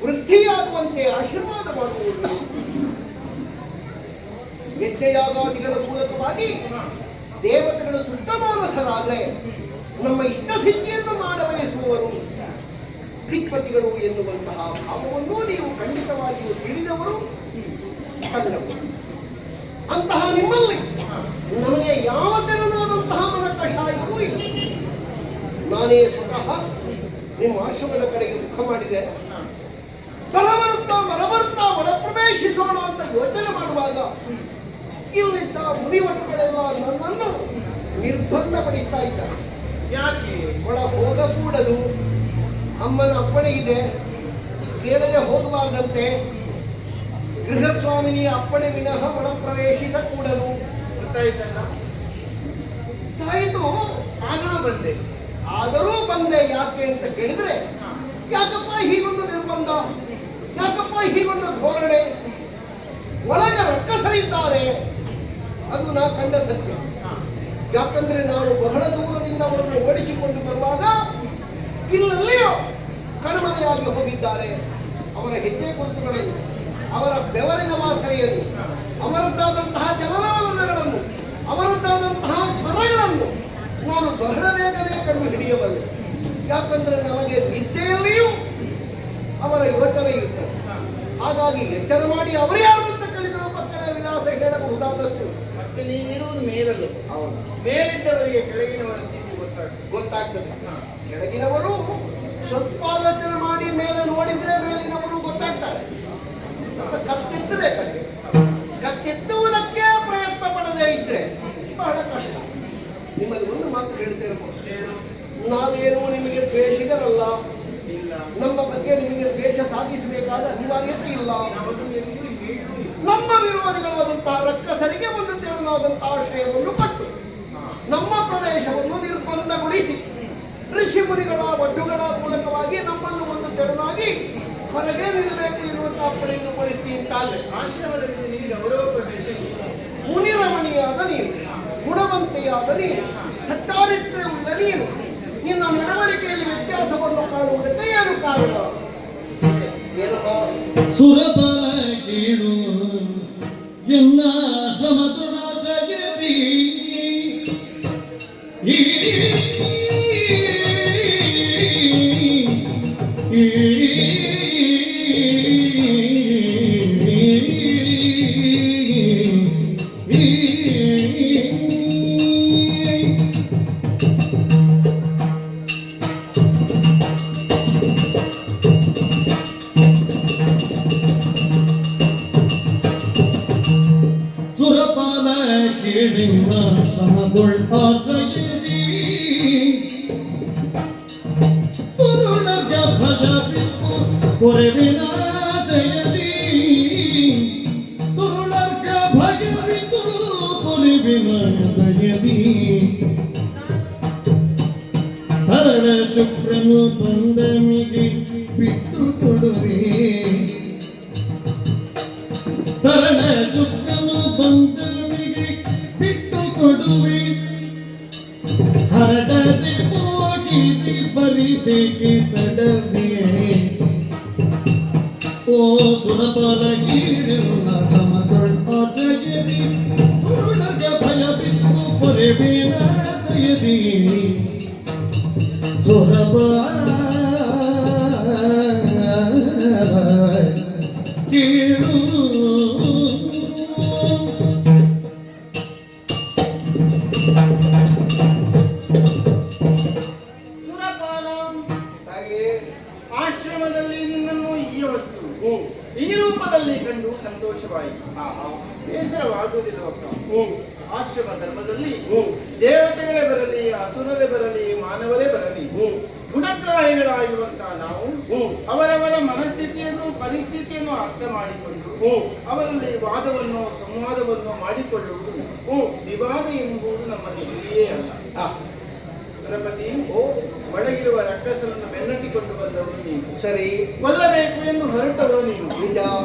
E: ವೃದ್ಧಿಯಾಗುವಂತೆ ಆಶೀರ್ವಾದ ಮಾಡುವುದು, ಯಜ್ಞಯಾಗಾದಿಗಳ ಮೂಲಕವಾಗಿ ದೇವತೆಗಳು ದುಷ್ಟಮಾನಸರಾದರೆ ನಮ್ಮ ಇಷ್ಟಸಿದ್ಧಿಯನ್ನು ಮಾಡಬಯಸುವವರು ದಿಕ್ಪತಿಗಳು ಎನ್ನುವಂತಹ ಭಾವವನ್ನು ನೀವು ಖಂಡಿತವಾಗಿಯೂ ತಿಳಿದವರು, ಕಂಡವರು. ಅಂತಹ ನಿಮ್ಮಲ್ಲಿ ನಮಗೆ ಯಾವ ತೆರನಾದಂತಹ ಮನಕಷಾಯವೂ ಇಲ್ಲ. ನಾನೇ ಸ್ವತಃ ನಿಮ್ಮ ಆಶ್ರಮದ ಕಡೆಗೆ ಮುಖ ಮಾಡಿದೆ. ಬರಬರ್ತಾ ಒಳ ಪ್ರವೇಶಿಸೋಣ ಅಂತ ಯೋಚನೆ ಮಾಡುವಾಗ ಇಲ್ಲಿದ್ದ ಮುನಿವಟುಗಳೆಲ್ಲ ನನ್ನನ್ನು ನಿರ್ಬಂಧ ಪಡಿತಾ ಇದ್ದಾರೆ.
C: ಯಾಕೆ?
E: ಒಳ ಹೋಗಕೂಡದು, ಅಮ್ಮನ ಅಪ್ಪಣೆ ಇದೆ, ಕೇಳದೆ ಹೋಗಬಾರ್ದಂತೆ, ಗೃಹಸ್ವಾಮಿನಿಯ ಅಪ್ಪಣೆ ವಿನಃ ಒಳ ಪ್ರವೇಶಿಸಕೂಡದು.
C: ಗೊತ್ತಾಯ್ತಲ್ಲ?
E: ಆಯಿತು, ಆದರೂ ಬಂದೆ ಯಾಕೆ ಅಂತ ಕೇಳಿದ್ರೆ, ಯಾಕಪ್ಪ ಹೀಗೊಂದು ನಿರ್ಬಂಧ, ಯಾಕಪ್ಪ ಹೀಗೊಂದು ಧೋರಣೆ, ಒಳಗೆ ರಕ್ಕಸರಿದ್ದಾರೆ, ಅದು ನಾ ಕಂಡ ಸತ್ಯ. ಯಾಕಂದ್ರೆ ನಾನು ಬಹಳ ದೂರದಿಂದ ಅವರನ್ನು ಓಡಿಸಿಕೊಂಡು ಬರುವಾಗ ಇಲ್ಲಲ್ಲಿಯೋ ಕಣ್ಮರೆಯಾಗಿ ಹೋಗಿದ್ದಾರೆ. ಅವರ ಹೆಜ್ಜೆ ಗುರುತುಗಳನ್ನು, ಅವರ ಬೆವರಿನ ವಾಸನೆಯನ್ನು, ಅವರದ್ದಾದಂತಹ ಚಲನವಲನಗಳನ್ನು, ಅವರದ್ದಾದಂತಹ ಸ್ವರಗಳನ್ನು ನಾನು ಬಹಳ ಬೇಗನೆ ಕಂಡು ಹಿಡಿಯಬಲ್ಲೆ. ಯಾಕಂದ್ರೆ ನಮಗೆ ನಿದ್ದೆಯಲ್ಲಿಯೂ ಅವರ ಯೋಚನೆ ಇರ್ತದೆ. ಹಾಗಾಗಿ ಎಚ್ಚರ ಮಾಡಿ ಅವರು ಯಾರು ಅಂತ ಕೇಳಿದರೂ ಪಕ್ಕದ ವಿಳಾಸ ಹೇಳಬಹುದಾದಷ್ಟು.
C: ಮತ್ತೆ ನೀನಿರುವುದು ಮೇಲಲ್ಲೂ,
E: ಹೌದು,
C: ಮೇಲಿದ್ದವರಿಗೆ ಕೆಳಗಿನವರ ಸ್ಥಿತಿ
E: ಗೊತ್ತಾಗ್ತದೆ. ಕೆಳಗಿನವರು ಸ್ವಲ್ಪ ಆಲೋಚನೆ ಮಾಡಿ ಮೇಲೆ ನೋಡಿದ್ರೆ ಮೇಲಿನವರು ಗೊತ್ತಾಗ್ತಾರೆ. ಕತ್ತೆತ್ತಬೇಕಂತೆ, ಕತ್ತೆತ್ತುವುದಕ್ಕೆ ಪ್ರಯತ್ನ ಪಡದೇ ಇದ್ರೆ ಬಹಳ ಕಷ್ಟ. ನಿಮ್ಮಲ್ಲಿ ಒಂದು ಮಾತು ಹೇಳ್ತಿರಬಹುದು, ನಾವೇನು ನಿಮಗೆ ದ್ವೇಷಿಗರಲ್ಲ,
C: ಇಲ್ಲ,
E: ನಮ್ಮ ಬಗ್ಗೆ ನಿಮಗೆ ದ್ವೇಷ ಸಾಧಿಸಬೇಕಾದ ಅನಿವಾರ್ಯತೆ ಇಲ್ಲ. ನಮ್ಮ ವಿರೋಧಿಗಳಾದಂತಹ ರಕ್ಕಸರಿಗೆ ಒಂದು ತೆರನಾದಂತಹ ಆಶ್ರಯವನ್ನು ಕೊಟ್ಟು ನಮ್ಮ ಪ್ರದೇಶವನ್ನು ನಿರ್ಬಂಧಗೊಳಿಸಿ ಋಷಿ ಮುನಿಗಳ ಒಡ್ಡುಗಳ ಮೂಲಕವಾಗಿ ನಮ್ಮನ್ನು ಒಂದು ತೆರನಾಗಿ ಹೊರಗೆ ನಿಲ್ಲಬೇಕು ಎನ್ನುವಂತಹ ಅಪ್ಪಣೆಯನ್ನು ಪಡಿಸಿ ಅಂತಾದ್ರೆ
C: ಆಶ್ರಮದಲ್ಲಿ ನಿನಗೆ ಗೌರವ ಪ್ರವೇಶ ಇಲ್ಲ.
E: ಮುನಿರಮಣಿಯಾದ ನೀನು, ಗುಣವಂತೆಯಾದ ನೀನು, ಸಚ್ಚಾರಿತ್ರ್ಯವುಳ್ಳ ನೀನು, ನಿನ್ನ ನಡವಳಿಕೆಯಲ್ಲಿ ವ್ಯತ್ಯಾಸವನ್ನು ಕಾಣುವುದಕ್ಕೆ ಏನು ಕಾರಣ?
A: ಸುರಪರ ಕೀಡು ಎನ್ನ ಸಮತುಡ ಜಗದಿ ಸುರಪಾಲ ಕೇಳಿನ ಸಮಗೊಳ್ಳಿ ತರುಣಗ ಭಜ ಬಿಟ್ಟು ಕೊರೆವಿನ ದಯದಿ ತರುಣಗ ಭಜ ಬಿಟ್ಟು ಕೊರೆವಿನ ದಯದಿ ಹರಣ ಶುಕ್ರನು ಬಂದಮಿಗೆ ಬಿಟ್ಟು ಕೊಡುವೆ ತರಣ ಶುಕ್ರನು ಬಂದಮಿಗೆ ಬಿಟ್ಟು ಕೊಡುವೆ ಹರಡದೆ ಹೋಗಿ ಬರಿದೆಗೆ ತಡವೆ ಓ ಸುರಬಲ ಗೀರಿಲ್ಲ ಸಮದೊಡ್ಡ ಜಗದಿ ತುರುಣಗೆ ಭಯ ಬಿಟ್ಟು ಪೊರೆಬೇನ ದಯದಿ ಸುರಬ ಕೀಳು
F: ಆಶ್ರಮದಲ್ಲಿ ನಿನ್ನನ್ನು ಈ ಹೊತ್ತು ಈ ರೂಪದಲ್ಲಿ ಕಂಡು ಸಂತೋಷವಾಯಿತು. ಬೇಸರವಾಗುವುದಿಲ್ಲವಪ್ಪ. ಆಶ್ರಮ ಧರ್ಮದಲ್ಲಿ ದೇವತೆಗಳೇ ಬರಲಿ, ಅಸುರರೇ ಬರಲಿ, ಮಾನವರೇ ಬರಲಿ, ಗುಣಗ್ರಾಹಿಗಳಾಗಿರುವಂತಹ ನಾವು ಅವರವರ ಮನಸ್ಥಿತಿಯನ್ನು ಪರಿಸ್ಥಿತಿಯನ್ನು ಅರ್ಥ ಮಾಡಿಕೊಂಡು ಅವರಲ್ಲಿ ವಾದವನ್ನು ಸಂವಾದವನ್ನು ಮಾಡಿಕೊಳ್ಳುವುದು ವಿವಾದ ಎಂಬುದು ನಮ್ಮಲ್ಲಿ ಇಲ್ಲಿಯೇ ಅಲ್ಲ. ಸುರಪತಿ, ಒಳಗಿರುವ ರಕ್ಕಸರನ್ನು ಬೆನ್ನಟ್ಟಿಕೊಂಡು ಬಂದವರು ನೀನು.
B: ಸರಿ,
F: ಕೊಲ್ಲಬೇಕು ಎಂದು ಹೊರಟವರು ನೀನು.
B: ನಿಜ.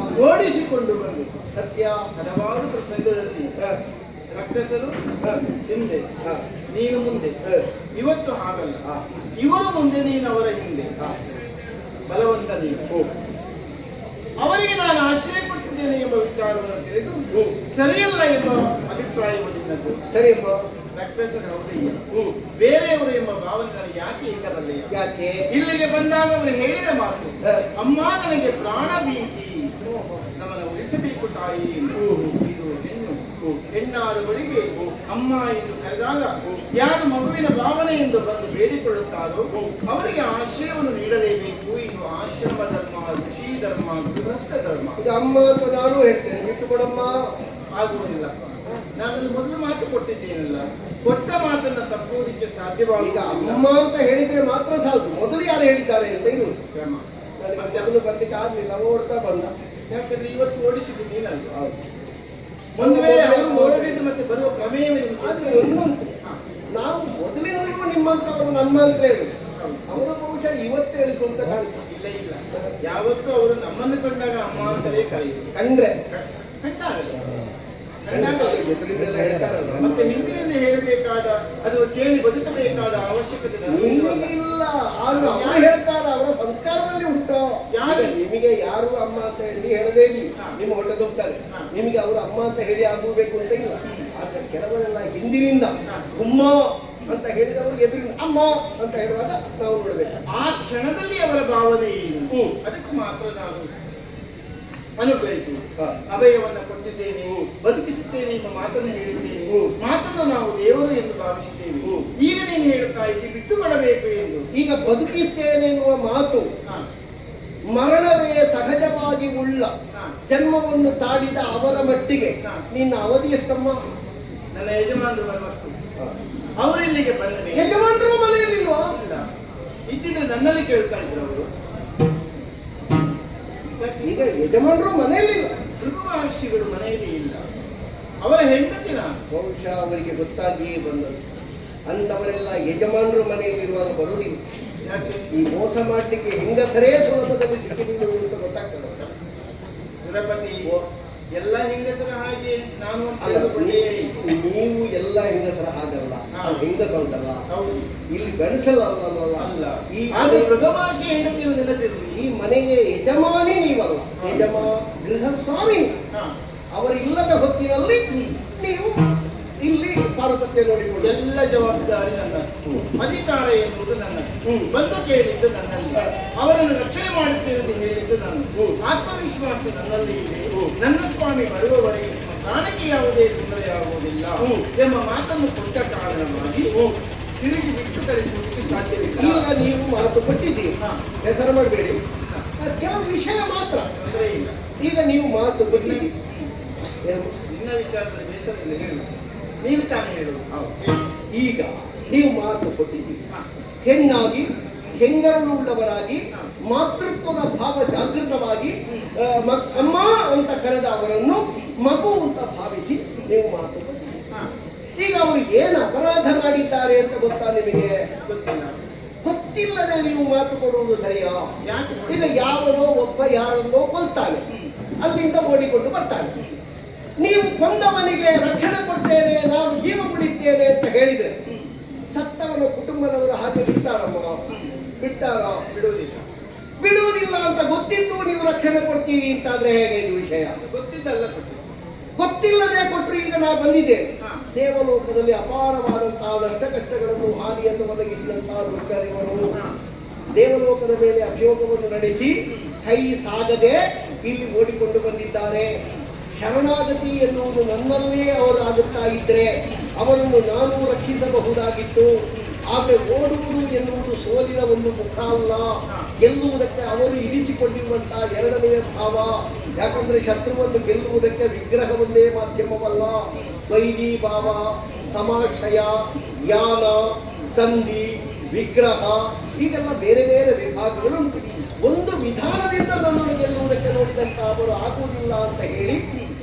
F: ಓಡಿಸಿಕೊಂಡು ಬಂದು
B: ಸತ್ಯ.
F: ಹಲವಾರು ಪ್ರಸಂಗದಲ್ಲಿ ರಕ್ಕಸರು ಹಿಂದೆ, ನೀನು ಮುಂದೆ. ಇವತ್ತು ಹಾಗಲ್ಲ. ಇವರು ಮುಂದೆ, ನೀನು ಅವರ ಹಿಂದೆ. ಬಲವಂತ ನೀನು. ಅವರಿಗೆ ನಾನು ಆಶ್ರಯ ಪಟ್ಟಿದ್ದೇನೆ ಎಂಬ ವಿಚಾರವನ್ನು ತಿಳಿದು ಸರಿಯಲ್ಲ ಎಂಬ ಅಭಿಪ್ರಾಯವು ನಿನ್ನದು.
B: ಸರಿಯಪ್ಪ.
F: ರಕ್ಕಸರು ಹೌದಯ್ಯ, ಬೇರೆಯವರು ಎಂಬ ಭಾವನೆ ನನಗೆ ಯಾಕೆ ಇಲ್ಲವಲ್ಲಯ್ಯ?
B: ಯಾಕೆ?
F: ಇಲ್ಲಿಗೆ ಬಂದಾಗ ಅವರು ಹೇಳಿದ ಮಾತು, ಅಮ್ಮ ನನಗೆ ಪ್ರಾಣ ಭೀತಿ, ನಮ್ಮನ್ನು ಉಳಿಸಬೇಕು ತಾಯಿ. ಇದು ಹೆಣ್ಣು. ಹೆಣ್ಣಾದವಳಿಗೆ ಅಮ್ಮ ಎಂದು ಕರೆದಾಗ ಯಾರು ಮಗುವಿನ ಭಾವನೆ ಎಂದು ಬಂದು ಬೇಡಿಕೊಳ್ಳುತ್ತಾರೋ ಅವರಿಗೆ ಆಶ್ರಯವನ್ನು ನೀಡಲೇಬೇಕು. ಇದು ಆಶ್ರಮ ಧರ್ಮ, ಋಷಿ ಧರ್ಮ, ಗೃಹಸ್ಥ ಧರ್ಮ.
B: ಇದು ಅಮ್ಮ ಅಂತ ನಾನು ಹೇಳ್ತೇನೆ, ಬಿಟ್ಟು ಕೊಡಮ್ಮ.
F: ಆಗುವುದಿಲ್ಲಪ್ಪ. ನಾನಲ್ಲಿ ಮೊದಲು ಮಾತು ಕೊಟ್ಟಿದ್ದೇನಲ್ಲ, ಕೊಟ್ಟ ಮಾತನ್ನ ತಪ್ಪುವುದಕ್ಕೆ ಸಾಧ್ಯವಾಗಿದೆ.
B: ಈಗ ಅಮ್ಮ ಅಂತ ಹೇಳಿದ್ರೆ ಮಾತ್ರ ಸಾಲದು, ಮೊದಲು ಯಾರು ಹೇಳಿದ್ದಾರೆ ಅಂತ ಇರುವುದು.
F: ಕ್ರಮ.
B: ನನಗೆ ಮೊದಲು ಬರ್ಲಿಕ್ಕೆ ಆಗ್ಲಿಲ್ಲ, ಓಡ್ತಾ ಬಂದ.
F: ಯಾಕಂದ್ರೆ ಇವತ್ತು ಓಡಿಸಿದ್ದು ನೀನಲ್ಲ.
B: ಹೌದು.
F: ಒಂದು ವೇಳೆ ಅವರು ಓಡಲಿದ್ದು ಮತ್ತೆ ಬರುವ ಪ್ರಮೇಯವೇ
B: ಆದ್ರೆ ಒಂದೊಂದು, ನಾವು ಮೊದಲಿಂದಲೂ ನಿಮ್ಮಂತವರು ನಮ್ಮ ಅಂತ ಹೇಳುದು. ಅವರು ಬಹುಶಃ ಇವತ್ತು ಹೇಳಿದ್ರು ಅಂತ ಕಾಣ್ತದೆ.
F: ಇಲ್ಲ ಇಲ್ಲ, ಯಾವತ್ತೂ ಅವರು ನಮ್ಮನ್ನು ಕಂಡಾಗ ಅಮ್ಮ ಅಂತಲೇ ಕರೆಯುವುದು.
B: ಕಂಡ್ರೆ
F: ಕಂಡಾಗಲ್ಲ.
B: ಎದುರಿಂದೆಲ್ಲ ಹೇಳ್ತಾರಲ್ಲ.
F: ಮತ್ತೆ ಹಿಂದಿನಿಂದ ಹೇಳಬೇಕಾದ, ಅದು ಕೇಳಿ ಬದುಕಬೇಕಾದ ಅವಶ್ಯಕತೆ
B: ನಿಮಗೆ ಇಲ್ಲ. ಆದ್ರೂ ಅವರು ಹೇಳ್ತಾರೆ, ಅವರ ಸಂಸ್ಕಾರದಲ್ಲಿ ಉಂಟು.
F: ಯಾರು?
B: ನಿಮಗೆ ಯಾರು ಅಮ್ಮ ಅಂತ ಹೇಳಿ ಹೇಳದೇ ಇಲ್ಲ, ನಿಮ್ಮ ಹೊಟ್ಟೆ ಹೋಗ್ತಾರೆ.
F: ಹಾ.
B: ನಿಮಗೆ ಅವರು ಅಮ್ಮ ಅಂತ ಹೇಳಿ ಆಗಬೇಕು ಅಂತ ಇಲ್ಲ. ಆದ್ರೆ ಕೆಲವರೆಲ್ಲ ಹಿಂದಿನಿಂದ ಗುಮ್ಮ ಅಂತ ಹೇಳಿದವರು ಎದುರಿನ ಅಮ್ಮ ಅಂತ ಹೇಳುವಾಗ ನಾವು ನೋಡ್ಬೇಕು.
F: ಆ ಕ್ಷಣದಲ್ಲಿ ಅವರ ಭಾವನೆ ಏನು, ಅದಕ್ಕೆ ಮಾತ್ರ ನಾನು ಅನುಗ್ರಹಿಸುವುದು. ಅಭಯವನ್ನ ಕೊಟ್ಟಿದ್ದೇನೆ, ಬದುಕಿಸುತ್ತೇನೆ ಎಂಬ ಮಾತನ್ನು ಹೇಳಿದ್ದೇನೆ. ಮಾತನ್ನು ನಾವು ದೇವರು ಎಂದು ಭಾವಿಸಿದ್ದೇವೆ. ಈಗ ನೀನು ಹೇಳುತ್ತಾ ಇದ್ದಿ ಬಿಟ್ಟು ಕೊಡಬೇಕು ಎಂದು.
B: ಈಗ ಬದುಕಿಸ್ತೇನೆ ಎನ್ನುವ ಮಾತು ಮರಣವೇ ಸಹಜವಾಗಿ ಉಳ್ಳ ಜನ್ಮವನ್ನು ತಾಳಿದ ಅವರ ಮಟ್ಟಿಗೆ ನಿನ್ನ ಅವಧಿ ಎಷ್ಟಮ್ಮ?
F: ನನ್ನ ಯಜಮಾನರು ಬರುವಷ್ಟು. ಅವರಿಲ್ಲಿಗೆ ಬಂದರೆ
B: ಯಜಮಾನರು ಮನೆಯಲ್ಲಿಲ್ವಾ?
F: ಇಲ್ಲ, ಇದ್ದಿದ್ರೆ ನನ್ನಲ್ಲಿ ಕೇಳ್ತಾ ಇದ್ರು ಅವರು.
B: ಈಗ ಯಜಮಾನರು ಮನೆಯಲ್ಲಿಲ್ಲ.
F: ಭೃಗು ಮಹರ್ಷಿಗಳು ಮನೆಯಲ್ಲಿ ಇಲ್ಲ, ಅವರ ಹೆಂಡತಿ ನಾನು.
B: ಬಹುಶಃ ಅವರಿಗೆ ಗೊತ್ತಾಗಿಯೇ ಬಂದರು. ಅಂತವರೆಲ್ಲ ಯಜಮಾನರು ಮನೆಯಲ್ಲಿರುವಾಗ ಬರುವುದಿಲ್ಲ.
F: ಯಾಕೆ?
B: ಈ ಮೋಸ ಮಾಡಲಿಕ್ಕೆ ಹೆಂಗಸರೇ ಸುಲಭದಲ್ಲಿ ಸಿಕ್ಕಿದ್ರು ಅಂತ ಗೊತ್ತಾಗ್ತದೆ.
F: ಸುರಪತಿ, ಎಲ್ಲ ಹೆಂಗಸರ ಹಾಗೆ ನಾನು ಅಂತ ತಿಳಿದುಕೊಂಡೇ.
B: ನೀವು ಎಲ್ಲ ಹೆಂಗಸರ ಹಾಗಲ್ಲ, ಹೆಂಗಸ ಉಂಟಲ್ಲ,
F: ಹೌದು.
B: ಇಲ್ಲಿ ಗಂಡಸಲ್ಲ
F: ಅಲ್ಲ.
B: ಈ
F: ಆದ್ರೆ ಭೃಗು ಮಹರ್ಷಿ ಹೆಂಡತಿಯನ್ನು ನೆನಪಿರಲಿ.
B: ಈ ಮನೆಗೆ ಯಜಮಾನಿ ನೀವಲ್ಲ, ಗೃಹಸ್ವಾಮಿ. ಅವರಿಲ್ಲದ ಹೊತ್ತಿನಲ್ಲಿ ನೀವು ಇಲ್ಲಿ ಪಾರುಪತ್ಯ ನೋಡಿಕೊಂಡು
F: ಎಲ್ಲ ಜವಾಬ್ದಾರಿ ನನ್ನದು, ಅಧಿಕಾರ ಎನ್ನುವುದು ನನ್ನದು, ಬಂದು ಕೇಳಿದ್ದು ನನ್ನಲ್ಲಿ, ಅವರನ್ನು ರಕ್ಷಣೆ ಮಾಡುತ್ತೇನೆ ಎಂದು ಹೇಳಿದ್ದು ನಾನು. ಆತ್ಮವಿಶ್ವಾಸ ನನ್ನಲ್ಲಿ ಇದೆ. ನನ್ನ ಸ್ವಾಮಿ ಬರುವವರೆಗೆ ನಿಮ್ಮ ಪ್ರಾಣಕ್ಕೆ ಯಾವುದೇ ತೊಂದರೆಯಾಗುವುದಿಲ್ಲ ಎಂಬ ಮಾತನ್ನು ಕೊಟ್ಟ ಕಾರಣವಾಗಿ ತಿರುಗಿ ಬಿಟ್ಟು ಕಳಿಸುವುದಕ್ಕೆ ಸಾಧ್ಯವಿಲ್ಲ.
B: ಈಗ ನೀವು ಮಾತು ಕೊಟ್ಟಿದ್ದೀರಿ, ಹೆಸರು ಮಾಡಬೇಡಿ. ಕೆಲವು ವಿಷಯ ಮಾತ್ರ
F: ತೊಂದರೆ ಇಲ್ಲ.
B: ಈಗ ನೀವು ಮಾತು ಕೊಟ್ಟಿದ್ದೀರಿ.
F: ನಿನ್ನ ವಿಚಾರದಲ್ಲಿ ಬೇಸರದಲ್ಲಿ ಹೇಳು, ನೀನು ತಾನೇ ಹೇಳುವುದು.
B: ಈಗ ನೀವು ಮಾತು ಕೊಟ್ಟಿದ್ದೀರಿ, ಹೆಣ್ಣಾಗಿ ಹೆಂಗರುಳ್ಳವರಾಗಿ ಮಾತೃತ್ವದ ಭಾವ ಜಾಗೃತವಾಗಿ ಅಮ್ಮ ಅಂತ ಕರೆದ ಅವರನ್ನು ಮಗು ಅಂತ ಭಾವಿಸಿ ನೀವು ಮಾತು ಕೊಟ್ಟಿದ್ದೀರಿ. ಈಗ ಅವರು ಏನು ಅಪರಾಧ ಮಾಡಿದ್ದಾರೆ ಅಂತ ಗೊತ್ತಾ ನಿಮಗೆ?
F: ಗೊತ್ತಿಲ್ಲ.
B: ಗೊತ್ತಿಲ್ಲದೆ ನೀವು ಮಾತು ಕೊಡುವುದು ಸರಿಯಾ?
F: ಯಾಕೆ?
B: ಈಗ ಯಾವನೋ ಒಬ್ಬ ಯಾರನ್ನೋ ಕೊಲ್ತಾನೆ, ಅಲ್ಲಿಂದ ಓಡಿಕೊಂಡು ಬರ್ತಾನೆ. ನೀವು ಕೊಂದವನಿಗೆ ರಕ್ಷಣೆ ಕೊಡ್ತೇನೆ, ನಾನು ಜೀವ ಉಳಿತೇನೆ ಅಂತ ಹೇಳಿದ್ರೆ ಸತ್ತವನ ಕುಟುಂಬದವರು ಹಾಗೆ ಬಿಡ್ತಾರಮ್ಮ? ಬಿಡ್ತಾರೋ? ಬಿಡುವುದಿಲ್ಲ ಅಂತ ಗೊತ್ತಿದ್ದು ನೀವು ರಕ್ಷಣೆ ಕೊಡ್ತೀರಿ ಅಂತಾದ್ರೆ ಹೇಗೆ ಇದು ವಿಷಯ?
F: ಗೊತ್ತಿದ್ದಲ್ಲ ಕೊಟ್ಟು.
B: ಗೊತ್ತಿಲ್ಲದೆ ಕೊಟ್ಟರು. ಈಗ ನಾ ಬಂದಿದ್ದೇನೆ, ದೇವಲೋಕದಲ್ಲಿ ಅಪಾರವಾದಂತಹ ನಷ್ಟ ಕಷ್ಟಗಳನ್ನು ಹಾನಿಯನ್ನು ಒದಗಿಸಿದಂತಹ ದುರ್ಗರಿವರು ದೇವಲೋಕದ ಮೇಲೆ ಅಭಿಯೋಗವನ್ನು ನಡೆಸಿ ಕೈ ಸಾಗದೆ ಇಲ್ಲಿ ಓಡಿಕೊಂಡು ಬಂದಿದ್ದಾರೆ. ಶರಣಾಗತಿ ಎನ್ನುವುದು ನನ್ನಲ್ಲೇ ಅವರು ಆಗುತ್ತಾ ಇದ್ರೆ ಅವರನ್ನು ನಾನು ರಕ್ಷಿಸಬಹುದಾಗಿತ್ತು. ಆದರೆ ಓಡುವುದು ಎನ್ನುವುದು ಸೋಲಿನ ಒಂದು ಮುಖ ಅಲ್ಲ, ಗೆಲ್ಲುವುದಕ್ಕೆ ಅವರು ಇರಿಸಿಕೊಂಡಿರುವಂತಹ ಎರಡನೆಯ ಭಾವ. ಯಾಕಂದ್ರೆ ಶತ್ರುವನ್ನು ಗೆಲ್ಲುವುದಕ್ಕೆ ವಿಗ್ರಹವನ್ನೇ ಮಾಧ್ಯಮವಲ್ಲ, ವೈದಿ ಭಾವ, ಸಮಾಶಯ, ಯಾನ, ಸಂಧಿ, ವಿಗ್ರಹ, ಹೀಗೆಲ್ಲ ಬೇರೆ ಬೇರೆ ವಿಭಾಗಗಳುಂಟು. ಒಂದು ವಿಧಾನದಿಂದ ನನ್ನನ್ನು ಗೆಲ್ಲುವುದಕ್ಕೆ ನೋಡಿದಂತ ಅವರು ಆಗುವುದಿಲ್ಲ ಅಂತ ಹೇಳಿ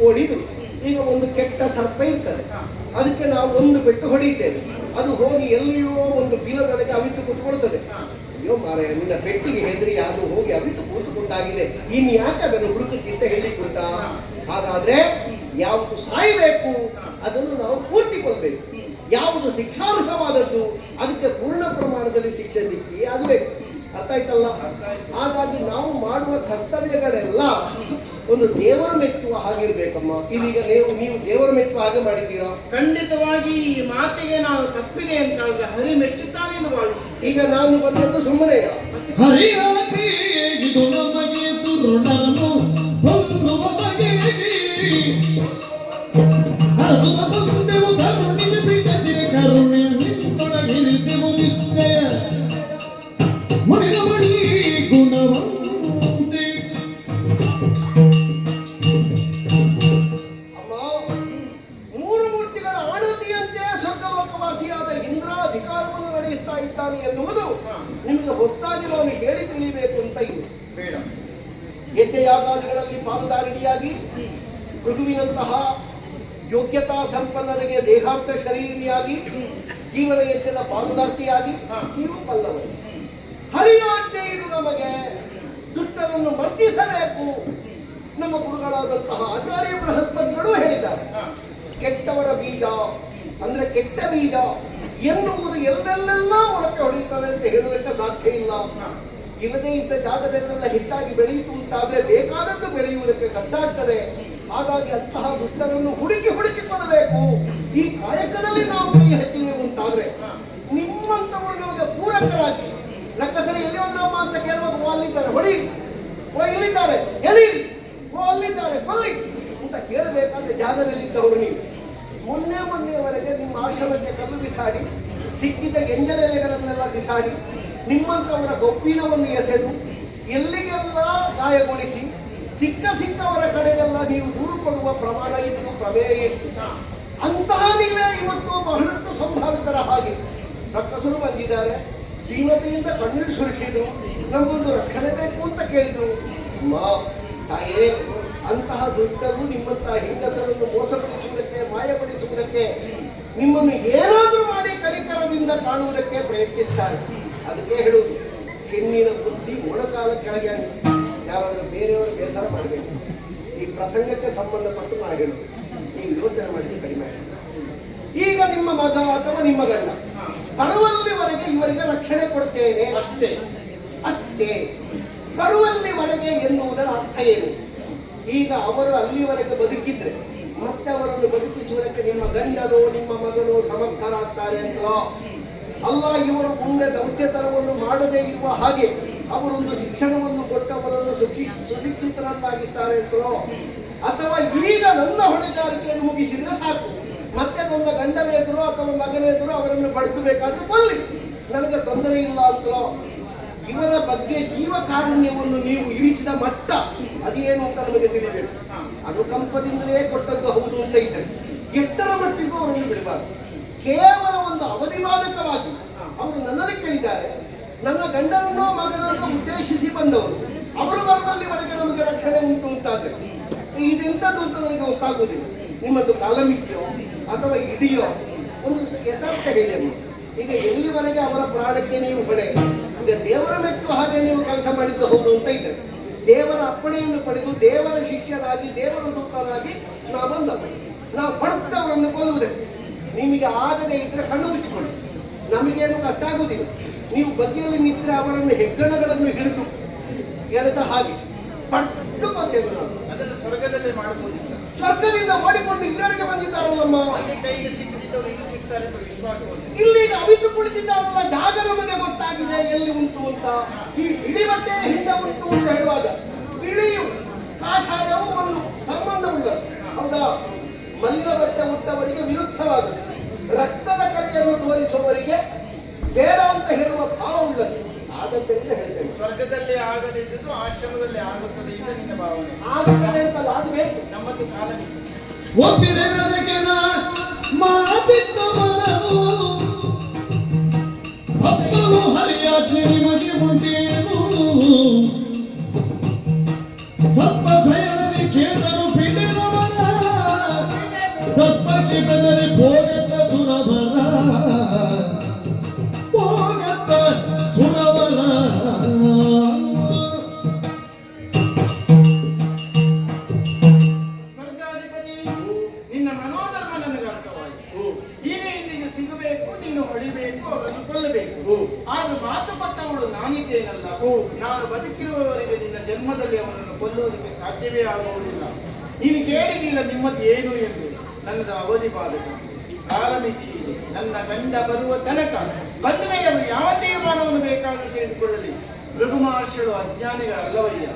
B: ಓಡಿದರು. ಈಗ ಒಂದು ಕೆಟ್ಟ ಸರ್ಪ ಇರ್ತದೆ, ಅದಕ್ಕೆ ನಾವು ಒಂದು ಪೆಟ್ಟು ಹೊಡೆಯುತ್ತೇವೆ, ಅದು ಹೋಗಿ ಎಲ್ಲಿಯೋ ಒಂದು ಬಿಲದೊಳಗೆ ಅವಿತು ಕೂತ್ಕೊಳ್ತದೆ. ಅಯ್ಯೋ ಮಾರಾಯ, ನಿನ್ನ ಪೆಟ್ಟಿಗೆ ಹೆದರಿ ಅದು ಹೋಗಿ ಅವಿತು ಕೂತುಕೊಂಡಾಗಿದೆ, ಇನ್ ಯಾಕೆ ಅದನ್ನು ಹುಡುಕುತ್ತಿಂತ ಹೇಳಿಕೊಟ್ಟ. ಹಾಗಾದ್ರೆ ಯಾವುದು ಸಾಯಬೇಕು ಅದನ್ನು ನಾವು ಪೂರ್ತಿ ಕೊಡಬೇಕು, ಯಾವುದು ಶಿಕ್ಷಾರ್ಹವಾದದ್ದು ಅದಕ್ಕೆ ಪೂರ್ಣ ಪ್ರಮಾಣದಲ್ಲಿ ಶಿಕ್ಷೆ ಸಿಕ್ಕಿ ಆಗಬೇಕು. ಅರ್ಥ ಆಯ್ತಲ್ಲ? ಹಾಗಾಗಿ ನಾವು ಮಾಡುವ ಕರ್ತವ್ಯಗಳೆಲ್ಲ ಒಂದು ದೇವರು ಮೆಚ್ಚುವ ಹಾಗಿರ್ಬೇಕಮ್ಮ. ಇದೀಗ ನೀವು ದೇವರು ಮೆಚ್ಚುವ ಹಾಗೆ ಮಾಡಿದ್ದೀರಾ?
F: ಖಂಡಿತವಾಗಿ ಈ ಮಾತಿಗೆ ನಾವು ತಪ್ಪಿದೆ ಅಂತ ಹರಿ ಮೆಚ್ಚುತ್ತಾನೆ ಎಂದು ಭಾವಿಸಿ
B: ಈಗ ನಾನು ಬಂದದ್ದು ಸುಮ್ಮನೆ
A: ಹರಿಯಾಗಿ ಇದು ನಮಗೆ ದುರುಣನು ಹೊಂದುವ ಬಗೆಗೆ ಅರ್ಜುನ ಬಂದೆವು ಕರುಣಿನ ಬಿಡದಿರೆ ಕರುಣೆ ನಿನ್ನೊಳಗಿರಿದೆವು ನಿಷ್ಠೆಯ ಮುಡಿನ ಮಣಿ ಗುಣವಂತೆ.
B: ಅಮ್ಮ, ಮೂರು ಮೂರ್ತಿಗಳ ಆಣತಿಯಂತೆ ಸ್ವರ್ಗಲೋಕವಾಸಿಯಾದ ಇಂದ್ರ ಅಧಿಕಾರವನ್ನು ನಡೆಸ್ತಾ ಇದ್ದಾನೆ ಎನ್ನುವುದು ನಿಮಗೆ ಹೊತ್ತಾಗಿರೋನು ಹೇಳಿ ತಿಳಿಯಬೇಕು ಅಂತ ಇಲ್ಲ.
F: ಬೇಡ.
B: ಯಜ್ಞಯಾಗಾದಿಗಳಲ್ಲಿ ಪಾಲುದಾರಿಣಿಯಾಗಿ ಮೃಗುವಿನಂತಹ ಯೋಗ್ಯತಾ ಸಂಪನ್ನರಿಗೆ ದೇಹಾರ್ಥ ಶರೀರಿಯಾಗಿ ಜೀವನ ಯಜ್ಞದ ಪಾಲುದಾರ್ತಿಯಾಗಿ ನೀವು ಬಲ್ಲವರು. ಹರಿಯಾಜ್ಞೆ ಇದು ನಮಗೆ ದುಷ್ಟರನ್ನು ಮರ್ದಿಸಬೇಕು. ನಮ್ಮ ಗುರುಗಳಾದಂತಹ ಆಚಾರ್ಯ ಬೃಹಸ್ಪತಿಗಳು ಹೇಳಿದ್ದಾರೆ, ಕೆಟ್ಟವರ ಬೀಜ ಅಂದ್ರೆ ಕೆಟ್ಟ ಬೀಜ ಎನ್ನುವುದು ಎಲ್ಲೆಲ್ಲೆಲ್ಲ ಮೊಳಕೆ ಹೊಡೆಯುತ್ತದೆ ಅಂತ ಹೇಳುವುದಕ್ಕೆ ಸಾಧ್ಯ ಇಲ್ಲ. ಇಲ್ಲದೇ ಇದ್ದ ಜಾಗದಲ್ಲೆಲ್ಲ ಹೆಚ್ಚಾಗಿ ಬೆಳೆಯಿತು ಅಂತಾದ್ರೆ ಬೇಕಾದದ್ದು ಬೆಳೆಯುವುದಕ್ಕೆ ಕಟ್ಟಾಗ್ತದೆ. ಹಾಗಾಗಿ ಅಂತಹ ದುಷ್ಟರನ್ನು ಹುಡುಕಿಕೊಳ್ಳಬೇಕು. ಈ ಕಾಯಕದಲ್ಲಿ ನಾವು ಕೈ ಹಚ್ಚಿದೆವು ಅಂತಾದ್ರೆ ನಿಮ್ಮಂತವರು ನಮಗೆ ಪೂರಕರಾಗಿ ನಕ್ಕಸರಿ ಎಲ್ಲಿ ಹೋದ್ರಮ್ಮ ಅಂತ ಕೇಳುವಾಗ ಅಲ್ಲಿದ್ದಾರೆ ಹೊಡಿ, ಇಲ್ಲಿದ್ದಾರೆ ಎಲ್ಲಿ, ಅಲ್ಲಿದ್ದಾರೆ ಕೊಲ್ಲಿ ಅಂತ ಕೇಳಬೇಕಾದ ಜಾಗದಲ್ಲಿದ್ದವರು ನೀವು. ಮೊನ್ನೆವರೆಗೆ ನಿಮ್ಮ ಆಶ್ರಮಕ್ಕೆ ಕಲ್ಲು ಬಿಸಾಡಿ ಸಿಕ್ಕಿದ ಎಂಜಲೆಲೆಗಳನ್ನೆಲ್ಲ ಬಿಸಾಡಿ ನಿಮ್ಮಂತವರ ಗೊಬ್ಬಿನವನ್ನು ಎಸೆದು ಎಲ್ಲಿಗೆಲ್ಲ ಗಾಯಗೊಳಿಸಿ ಸಿಕ್ಕವರ ಕಡೆಗೆಲ್ಲ ನೀವು ದೂರು ಕೊಡುವ ಪ್ರಮಾಣ ಇತ್ತು, ಪ್ರಮೇಯ ಇತ್ತು. ಅಂತಹ ನೀವೇ ಇವತ್ತು ಬಹಳಷ್ಟು ಸಂಭಾವಿತರ ಹಾಗೆ ರಕ್ಕಸರು ಬಂದಿದ್ದಾರೆ, ದೀನತೆಯಿಂದ ಕಣ್ಣೀರು ಸುರಿಸಿದ್ರು, ನಮಗೊಂದು ರಕ್ಷಣೆ ಬೇಕು ಅಂತ ಕೇಳಿದ್ರು. ತಾಯೇ, ಅಂತಹ ದುಷ್ಟರು ನಿಮ್ಮಂತಹ ಹೆಂಗಸರನ್ನು ಮೋಸಪಡಿಸುವುದಕ್ಕೆ, ಮಾಯಪಡಿಸುವುದಕ್ಕೆ, ನಿಮ್ಮನ್ನು ಏನಾದರೂ ಮಾಡಿ ಕನಿಕರದಿಂದ ಕಾಣುವುದಕ್ಕೆ ಪ್ರಯತ್ನಿಸ್ತಾರೆ. ಅದಕ್ಕೆ ಹೇಳುವುದು, ಹೆಣ್ಣಿನ ಬುದ್ಧಿ ಮೊಣಕಾಲ ಕೆಳಗೆ ಯಾರಾದರೂ ಬೇರೆಯವರು ಬೇಸರ ಮಾಡಬೇಕು. ಈ ಪ್ರಸಂಗಕ್ಕೆ ಸಂಬಂಧಪಟ್ಟು ನಾ ಹೇಳುವುದು, ನೀವು ಯೋಚನೆ ಮಾಡಿದ್ರೆ ಕಡಿಮೆ. ಈಗ ನಿಮ್ಮ ಮಗ ಅಥವಾ ನಿಮ್ಮ ಗಂಡ ಬರುವಲ್ಲಿವರೆಗೆ ಇವರಿಗೆ ರಕ್ಷಣೆ ಕೊಡ್ತೇನೆ ಅಷ್ಟೇ. ಬರುವಲ್ಲಿವರೆಗೆ ಎನ್ನುವುದರ ಅರ್ಥ ಏನು? ಈಗ ಅವರು ಅಲ್ಲಿವರೆಗೆ ಬದುಕಿದ್ರೆ ಮತ್ತೆ ಅವರನ್ನು ಬದುಕಿಸುವುದಕ್ಕೆ ನಿಮ್ಮ ಗಂಡನೋ ನಿಮ್ಮ ಮಗನೋ ಸಮರ್ಥರಾಗ್ತಾರೆ ಅಂತಲೋ ಅಲ್ಲ, ಇವರು ಮುಂದೆ ದೌತ್ಯತನವನ್ನು ಮಾಡದೇ ಇರುವ ಹಾಗೆ ಅವರೊಂದು ಶಿಕ್ಷಣವನ್ನು ಕೊಟ್ಟವರನ್ನು ಸುಶಿಕ್ಷಿತರನ್ನಾಗಿದ್ದಾರೆ ಅಂತಲೋ, ಅಥವಾ ಈಗ ನನ್ನ ಹೊಣೆಗಾರಿಕೆಯನ್ನು ಮುಗಿಸಿದ್ರೆ ಸಾಕು, ಮತ್ತೆ ನನ್ನ ಗಂಡನ ಎದುರು ಅಥವಾ ಮಗನ ಎದುರು ಅವರನ್ನು ಬಡಿಸಬೇಕಾದ್ರೆ ಕೊಲ್ಲಿ, ನನಗೆ ತೊಂದರೆ ಇಲ್ಲ ಅಂತಲೋ, ಇವರ ಬಗ್ಗೆ ಜೀವಕಾರುಣ್ಯವನ್ನು ನೀವು ಇರಿಸಿದ ಮಟ್ಟ ಅದೇನು ಅಂತ ನಮಗೆ ತಿಳಿಬೇಕು. ಅನುಕಂಪದಿಂದಲೇ ಕೊಟ್ಟದ್ದು ಹೌದು ಅಂತ ಇದ್ದರೆ ಎಷ್ಟರ ಮಟ್ಟಿಗೂ ಅವರನ್ನು ಬಿಡಬಾರದು. ಕೇವಲ ಒಂದು ಅವಧಿವಾದಕವಾಗಿ ಅವರು ನನ್ನಲ್ಲಿ ಕೇಳಿದ್ದಾರೆ, ನನ್ನ ಗಂಡನನ್ನೋ ಮಗನನ್ನೋ ಉದ್ದೇಶಿಸಿ ಬಂದವರು, ಅವರು ಬರುವಲ್ಲಿವರೆಗೆ ನಮಗೆ ರಕ್ಷಣೆ ಉಂಟು ಅಂತಾದ್ರೆ ಇದೆಂಥದ್ದು ಅಂತ ನನಗೆ ಗೊತ್ತಾಗುವುದಿಲ್ಲ. ನಿಮ್ಮದು ಕಾಲಮಿತಿಯೋ ಅಥವಾ ಇಡಿಯೋ ಒಂದು ಯಥಾರ್ಥ ಹೇಳಿ. ಈಗ ಎಲ್ಲಿವರೆಗೆ ಅವರ ಪ್ರಾಣಕ್ಕೆ ನೀವು ಹೊಣೆ, ಈಗ ದೇವರ ಮೆಚ್ಚುವ ಹಾಗೆ ನೀವು ಕೆಲಸ ಮಾಡಿದ್ದು ಹೌದು ಅಂತ ಇದ್ದರೆ ದೇವರ ಅಪ್ಪಣೆಯನ್ನು ಪಡೆದು ದೇವರ ಶಿಷ್ಯರಾಗಿ ದೇವರ ದೂತರಾಗಿ ನಾವು ಬಂದವರು, ನಾವು ಪಡೆದವರನ್ನು ಕೊಲ್ಲುವುದೇ. ನಿಮಗೆ ಆಗದೆ ಇದ್ರೆ ಕಣ್ಣು ಮುಚ್ಚಿಕೊಳ್ಳಿ, ನಮಗೇನು ಕಟ್ಟಾಗುವುದಿಲ್ಲ. ನೀವು ಬದಿಯಲ್ಲಿ ನಿಂತರೆ ಅವರನ್ನು ಹೆಗ್ಗಣಗಳನ್ನು ಹಿಡಿದು ಎಳೆದ ಹಾಗೆ ಪಡೆದುಕೊಂಡೇವೆ ನಾವು.
F: ಅದನ್ನು ಸ್ವರ್ಗದಲ್ಲೇ ಮಾಡಬಹುದಿಲ್ಲ.
B: ಸ್ವರ್ಗದಿಂದ ಓಡಿಕೊಂಡು ಇಲ್ಲಿಗೆ ಬಂದಿದ್ದಾರಲ್ಲಮ್ಮ,
F: ಕೈಗೆ ಸಿಕ್ಕಿದ್ದವರು ಇಲ್ಲಿ ಸಿಗ್ತಾರೆ ಅಂತ ವಿಶ್ವಾಸವನ್ನು
B: ಇಲ್ಲಿಗ ಅವಿತು ಕುಳಿತಿದ್ದಾರಲ್ಲ, ಜಾಗ ನಮಗೆ ಗೊತ್ತಾಗಿದೆ ಎಲ್ಲಿ ಉಂಟು ಅಂತ. ಈ ಬಿಳಿ ಬಟ್ಟೆ ಹಿಂದೆ ಉಂಟು ಅಂತ ಹೇಳುವಾಗ ಬಿಳಿಯು ಕಾಷಾಯವು ಒಂದು ಸಂಬಂಧವುಳ್ಳದು, ಹೌದಾ? ಮಲಿನ ಬಟ್ಟೆ ಉಟ್ಟವರಿಗೆ ವಿರುದ್ಧವಾದದ್ದು, ರಕ್ತದ ಕಲೆಯನ್ನು ತೋರಿಸುವವರಿಗೆ ಬೇಡ ಅಂತ ಹೇಳುವ ಭಾವ ಉಳ್ಳದು ಆಗತ್ತೆ ಅಂತ ಹೇಳ್ತೇನೆ.
F: ಸ್ವರ್ಗದಲ್ಲಿ ಆಗದಿದ್ದು ಆಶ್ರಮದಲ್ಲಿ ಆಗುತ್ತದೆ ಇದು ನಿನ್ನ ಭಾವನೆ.
B: ಆಗುತ್ತದೆ ಅಂತಲ್ಲ, ಆಗಬೇಕು.
F: ನಮ್ಮದು ಕಾಲವಿದೆ.
A: ಒಪ್ಪಿದೆ ನದಗೆನ ಮಾತಿದ್ದ ಮನವು ಅಪ್ಪವು ಹರಿಯಾಜ್ಞೆ ನಿಮಗೆ ಮುಂದೇನು ಸಪ್ಪ ಜಯನರಿ ಕೇಳಿದರು ಬಿಡಿನವರ ದಪ್ಪಕ್ಕೆ ಬೆದರಿ ಭೋಗತ್ತ ಸುರವರ ಭೋಗತ್ತ ಸುರವರ
F: ಸ್ವರ್ಗಾಧಿಪತಿ, ನಿನ್ನ ಮನೋಧರ್ಮ ನನಗೆ ಅರ್ಥವಾಯಿತು. ಈಗ ಇಲ್ಲಿಗೆ ಸಿಗಬೇಕು, ನೀನು ಹೊಡಿಬೇಕು, ಅವರನ್ನು ಕೊಲ್ಲಬೇಕು. ಆದ್ರೆ ಮಾತು ಕೊಟ್ಟವಳು ನಾನಿದ್ದೇನಲ್ಲ. ನಾನು ಬದುಕಿರುವವರೆಗೆ ನಿನ್ನ ಜನ್ಮದಲ್ಲಿ ಅವರನ್ನು ಕೊಲ್ಲುವುದಕ್ಕೆ ಸಾಧ್ಯವೇ ಆಗುವುದಿಲ್ಲ. ನೀನು ಕೇಳಿದಿಲ್ಲ ನಿಮ್ಮದು ಏನು ಎಂದು. ನನ್ನದು ಅವಧಿ ಬಾಧಕ, ಕಾಲಮಿತಿ ಇದೆ. ನನ್ನ ಗಂಡ ಬರುವ ತನಕ ಬಂದ ಮೇಲೆ ಅವರು ಯಾವ ತೀರ್ಮಾನವನ್ನು ಬೇಕಾದರೂ ತೆಗೆದುಕೊಳ್ಳಲಿ. ಭೃಗು ಮಹರ್ಷಿಗಳು ಅಜ್ಞಾನಿಗಳಲ್ಲವಯ್ಯ.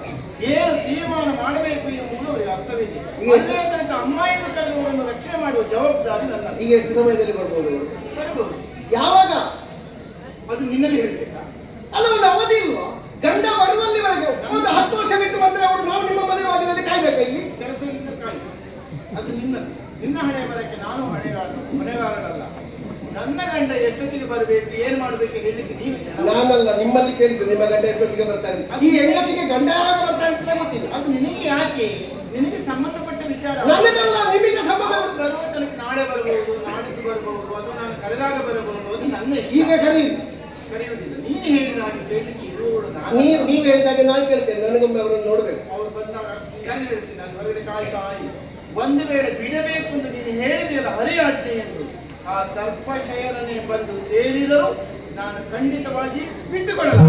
F: ಏನು ತೀರ್ಮಾನ ಮಾಡಬೇಕು ಎಂಬುದು ಅವರಿಗೆ ಅರ್ಥವಿದೆ. ಅಲ್ಲೇ ತನಕ ಅಮ್ಮಾಯಿಯನ್ನು ಕರೆದವರನ್ನು ರಕ್ಷಣೆ ಮಾಡುವ ಜವಾಬ್ದಾರಿ ನನ್ನ.
B: ಈಗ ಎಷ್ಟು ಸಮಯದಲ್ಲಿ ಬರ್ಬೋದು?
F: ಬರಬಹುದು.
B: ಯಾವಾಗ?
F: ಅದು ನಿನ್ನಲ್ಲಿ ಹೇಳಬೇಕಾ?
B: ಅಲ್ಲ, ಒಂದು ಅವಧಿ ಇಲ್ವಾ? ಗಂಡ ಬರುವಲ್ಲಿವರೆಗೆ ಒಂದು 10 ವರ್ಷ ಬಿಟ್ಟು ಬಂದ್ರೆ ಅವರು ನಾವು ನಿಮ್ಮ ಮನೆ ಬಾಗಿಲಲ್ಲಿ ಕಾಯ್ಬೇಕಾ ಇಲ್ಲಿ?
F: ಕೆಲಸದಿಂದ ಕಾಯಿ. ಅದು ನಿನ್ನದು. ನಿನ್ನ ಹಣೆ ಬರಕ್ಕೆ ನಾನು ಹೊಣೆಗಾರನಲ್ಲ. ನನ್ನ ಗಂಡ ಎಷ್ಟೊತ್ತಿಗೆ ಬರಬೇಕು, ಏನ್ ಮಾಡಬೇಕು ಹೇಳಲಿಕ್ಕೆ ನೀವು
B: ನಾನಲ್ಲ, ನಿಮ್ಮಲ್ಲಿ ಕೇಳಿದ್ದು. ನಿಮ್ಮ ಗಂಡ ಎಷ್ಟೊತ್ತಿಗೆ ಬರ್ತಾರೆ? ಈ ಹೆಂಗಸಿಗೆ ಗಂಡ ಯಾವಾಗ ಬರ್ತಾರೆ ಅಂತ ಗೊತ್ತಿಲ್ಲ.
F: ಅದು ನಿನಗೆ ಯಾಕೆ? ನಿನಗೆ ಸಂಬಂಧಪಟ್ಟ ವಿಚಾರ.
B: ನನಗಲ್ಲ, ನಿಮಗೆ ಸಂಬಂಧ.
F: ಅವರು ಬರುವ ತನಕ ನಾಳೆ ಬರಬಹುದು, ನಾಡಿದ್ದು ಬರಬಹುದು, ಅಥವಾ ನಾನು ಕರೆದಾಗ ಬರಬಹುದು. ಅದು ನನ್ನ ಇಷ್ಟ.
B: ಈಗ
F: ಕರೆಯುವುದಿಲ್ಲ. ನೀನು ಹೇಳಿದ ಹಾಗೆ ಕೇಳಲಿಕ್ಕೆ ಇರುವವಳು ನಾನು.
B: ನೀವು ಹೇಳಿದಾಗೆ ನಾನು ಕೇಳ್ತೇನೆ. ನನಗೊಮ್ಮೆ ಅವರನ್ನು ನೋಡ್ಬೇಕು.
F: ಅವ್ರು ಬಂದಾಗ ನಾನು ಹೇಳ್ತೀನಿ, ನಾನು ಹೊರಗಡೆ ಕಾಯಿ. ಒಂದು ವೇಳೆ ಬಿಡಬೇಕು ಅಂತ ನೀನು ಹೇಳಿದೆಯಲ್ಲ ಹರಿಯಾಜ್ಞೆ ಎಂದು, ಆ ಸರ್ಪಶಯನನೇ ಬಂದು ಕೇಳಿದರೂ ನಾನು ಖಂಡಿತವಾಗಿ ಬಿಟ್ಟುಕೊಡಲ್ಲ.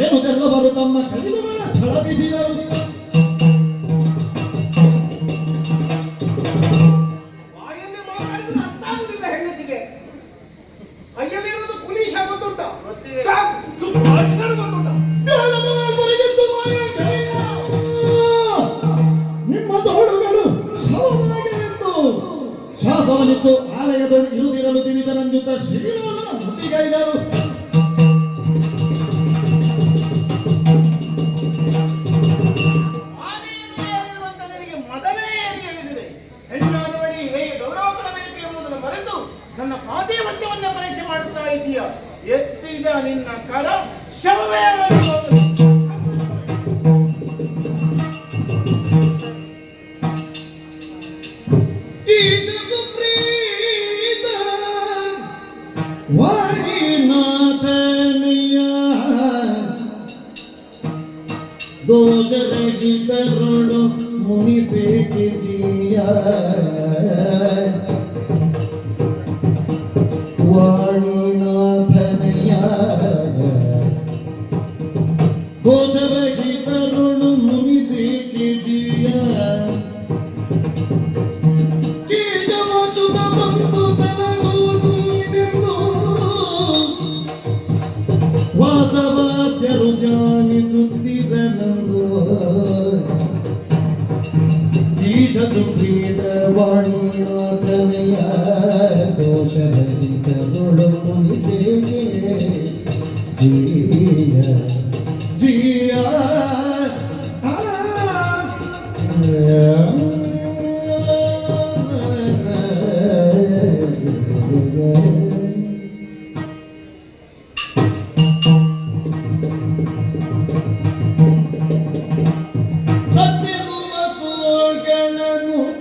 A: ಎನ್ನುವುದೆಲ್ಲವರು ತಮ್ಮ ಕಲಿದವರ ಛಳ ಬಿಸಿದರು.
B: ಬಾಯಲ್ಲಿ ಮಾತಾಡಿದ್ರೆ ಅರ್ಥ ಆಗುದಿಲ್ಲ ಹೆಂಗಸಿಗೆ. ಕೈಯಲ್ಲಿರೋದು ಪುಲೀಶ ಗೊತ್ತುಂಟ,
A: ನಿಮ್ಮ ತೋಳುಗಳು ಶವವಾಗಿವೆಂದು ಶಾಪವನಿತ್ತು ಆಲಯದೊಳು ಇರುದಿರಲು ದಿನಿತರಂದಿದ್ದ ಶ್ರೀರಾಮನ ಮೃತಿಗೈದರು.
F: ಮೊದಲೇ ಹೇಳಿದೆ, ಹೆಣ್ಣಾದವಳಿಗೆ ಹೇಗೆ ಗೌರವ ಕೊಡಬೇಕು ಎಂಬುದನ್ನು ಮರೆತು ನನ್ನ ಪಾತಿವೃತ್ಯವನ್ನ ಪರೀಕ್ಷೆ ಮಾಡುತ್ತಾ ಇದ್ದೀಯ. ಎತ್ತಿದ ನಿನ್ನ ಕರ ಶವವೇ ಆಗಬಹುದು.
A: ಈ ಜಗಪ್ರೀತ ವಾಣಿನಾಥನಿಯ ದೋಷರಹಿತರುಳು ಮುನಿಸೇಕೆ ಜಿಯ ವಾಣಿನಾಥನಯ ದೋಷರಹಿತರುಳು ಮುನಿಸೇಕೆ ಜಿಯ ಕೀಟವಾಚುತ ಬಂದು ತನಗೂ ನೀನೆಂದು ವಾಸವಾದ್ಯರು ಧ್ಯಾನಿಸುತ್ತಿರಲೆಂದು ಈಶ ಸುಪ್ರೀತ ವಾಣಿನಾಥನೆಯ ದೋಷರಹಿತರುಳು ಮುನಿಸೇಕೆ ಜಿಯ ಜಿಯ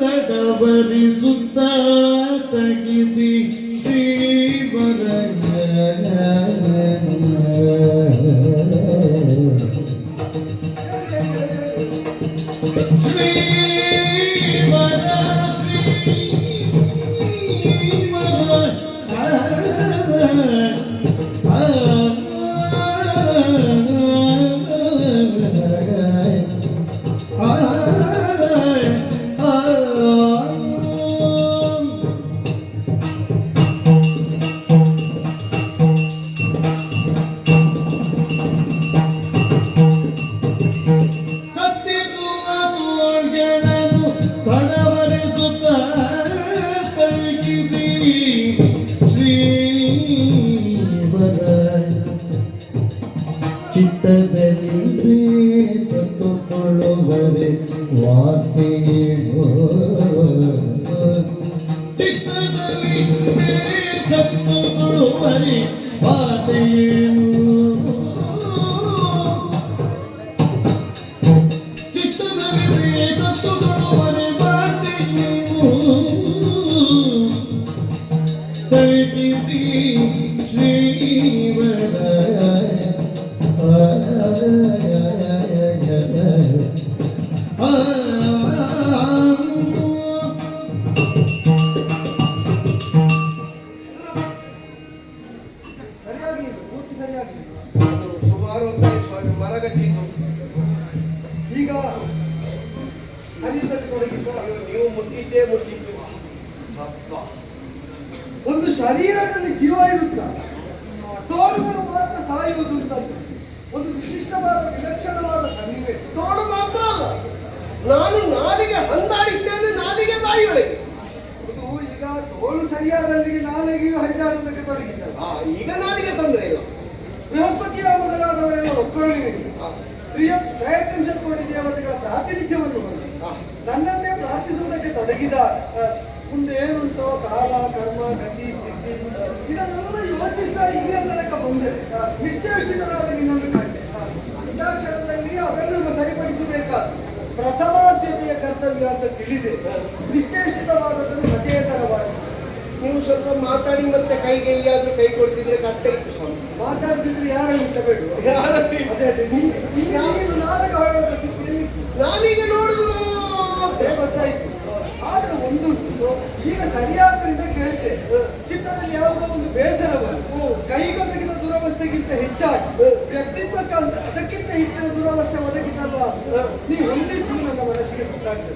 A: ತಡವರಿಸುತ್ತ ತಗಿಸಿ ಶ್ರೀವರನ ಶ್ರೀವರ ವಾರ್ತೆಯೇನು ಚಿತ್ತದಲ್ಲಿ ಸತ್ತು ಕೊಡುವರಿ ವಾರ್ತೆಯೇನು ಚಿತ್ತದಲ್ಲಿ ಸತ್ತು ಕೊಡುವರಿ ವಾರ್ತೆಯೇನು ತಲುಪಿಸಿ ಶ್ರೀವರ
D: ಸರಿಯಾಗಿ ಪೂರ್ತಿ ಸರಿಯಾಗಿ ಸುಮಾರು ಒಂದು ಮರಗಟ್ಟಿದ್ದು ಈಗ ಹರಿಯುವುದಕ್ಕೆ ತೊಡಗಿದ್ದ
B: ನೀವು ಮುಟ್ಟಿದ್ದೇ ಮುಟ್ಟಿದ್ದು
D: ಒಂದು ಶರೀರದಲ್ಲಿ ಜೀವ ಇರುತ್ತ ತೋಳುಗಳು ಮಾತ್ರ ಸಾಯುವುದು ಅಂತಂದ್ರೆ ಒಂದು ವಿಶಿಷ್ಟವಾದ ವಿಲಕ್ಷಣವಾದ ಸನ್ನಿವೇಶ.
B: ತೋಳು ಮಾತ್ರ ಅಲ್ಲ, ನಾನು ನಾಲಿಗೆ ಹಂದಾಡಿದ್ದೇನೆ, ನಾಲಿಗೆ ಬಾಯಿ ಒಳಗೆ.
D: ಅದು ಈಗ ತೋಳು ಸರಿಯಾದಲ್ಲಿಗೆ ನಾಲಿಗೆಯೂ ಹರಿದಾಡುವುದಕ್ಕೆ ತೊಡಗಿದ್ದಾರೆ.
B: ಈಗ ನಾಲಿಗೆ ತೊಂದರೆ ಇಲ್ಲ.
D: ಬೃಹಸ್ಪತಿಯ ಮೊದಲಾದವರೆಲ್ಲ ಒಕ್ಕರುಳಿನಿಂದ ತ್ರಯತ್ರಿಂಶತ್ ಕೋಟಿ ದೇವತೆಗಳ ಪ್ರಾತಿನಿಧ್ಯವನ್ನು ಹೊಂದಿ ನನ್ನನ್ನೇ ಪ್ರಾರ್ಥಿಸುವುದಕ್ಕೆ ತೊಡಗಿದ ಮುಂದೆ ಏನುಂಟೋ ಕಾಲ ಕರ್ಮ ಗತಿ ಸ್ಥಿತಿ ಇದನ್ನೆಲ್ಲ ಯೋಚಿಸ್ತಾ ಇಲ್ಲಿಯ ತನಕ ಬಂದರೆ ನಿಶ್ಚೇಷ್ಟಿತರಾದ ನಿನ್ನನ್ನು ಕಂಡೆ. ಕ್ಷಣದಲ್ಲಿ ಅದನ್ನು ಸರಿಪಡಿಸಬೇಕಾದ ಪ್ರಥಮಾದ್ಯತೆಯ ಕರ್ತವ್ಯ ಅಂತ ತಿಳಿದೆ ನಿಶ್ಚೇಷ್ಟಿತವಾದದನ್ನು ಸಚೇತನವಾಗಿಸಿ.
B: ನೀವು ಸ್ವಲ್ಪ ಮಾತಾಡಿ ಮತ್ತೆ ಕೈಗೆ ಎಲ್ಲಿಯಾದ್ರೂ ಕೈ ಕೊಡ್ತಿದ್ರೆ ಕಷ್ಟ ಇತ್ತು ಸ್ವಾಮಿ.
D: ಮಾತಾಡ್ತಿದ್ರೆ ಯಾರಲ್ಲಿ ಇಷ್ಟಬೇಡ
B: ಯಾರಲ್ಲಿ?
D: ಅದೇ ಅದೇ ನೀನು ನಾಟಕ ಹೊರಡೋದಕ್ಕೆ
B: ನಾನೀಗ ನೋಡುದು
D: ಗೊತ್ತಾಯ್ತು. ಆದ್ರೆ ಒಂದು ಈಗ ಸರಿಯಾದ್ರಿಂದ ಕೇಳ್ತೆ ಚಿತ್ತದಲ್ಲಿ ಯಾವುದೋ ಒಂದು ಬೇಸರವನ್ನು ಕೈಗೊದಗಿದ ದುರವಸ್ಥೆಗಿಂತ ಹೆಚ್ಚಾಗಿ ವ್ಯಕ್ತಿತ್ವಕ್ಕೆ ಅದಕ್ಕಿಂತ ಹೆಚ್ಚಿನ ದುರವಸ್ಥೆ ಒದಗಿದಲ್ಲ ನೀ ಹೊಂದಿದ್ದು ನನ್ನ ಮನಸ್ಸಿಗೆ ಗೊತ್ತಾಗ್ತದೆ.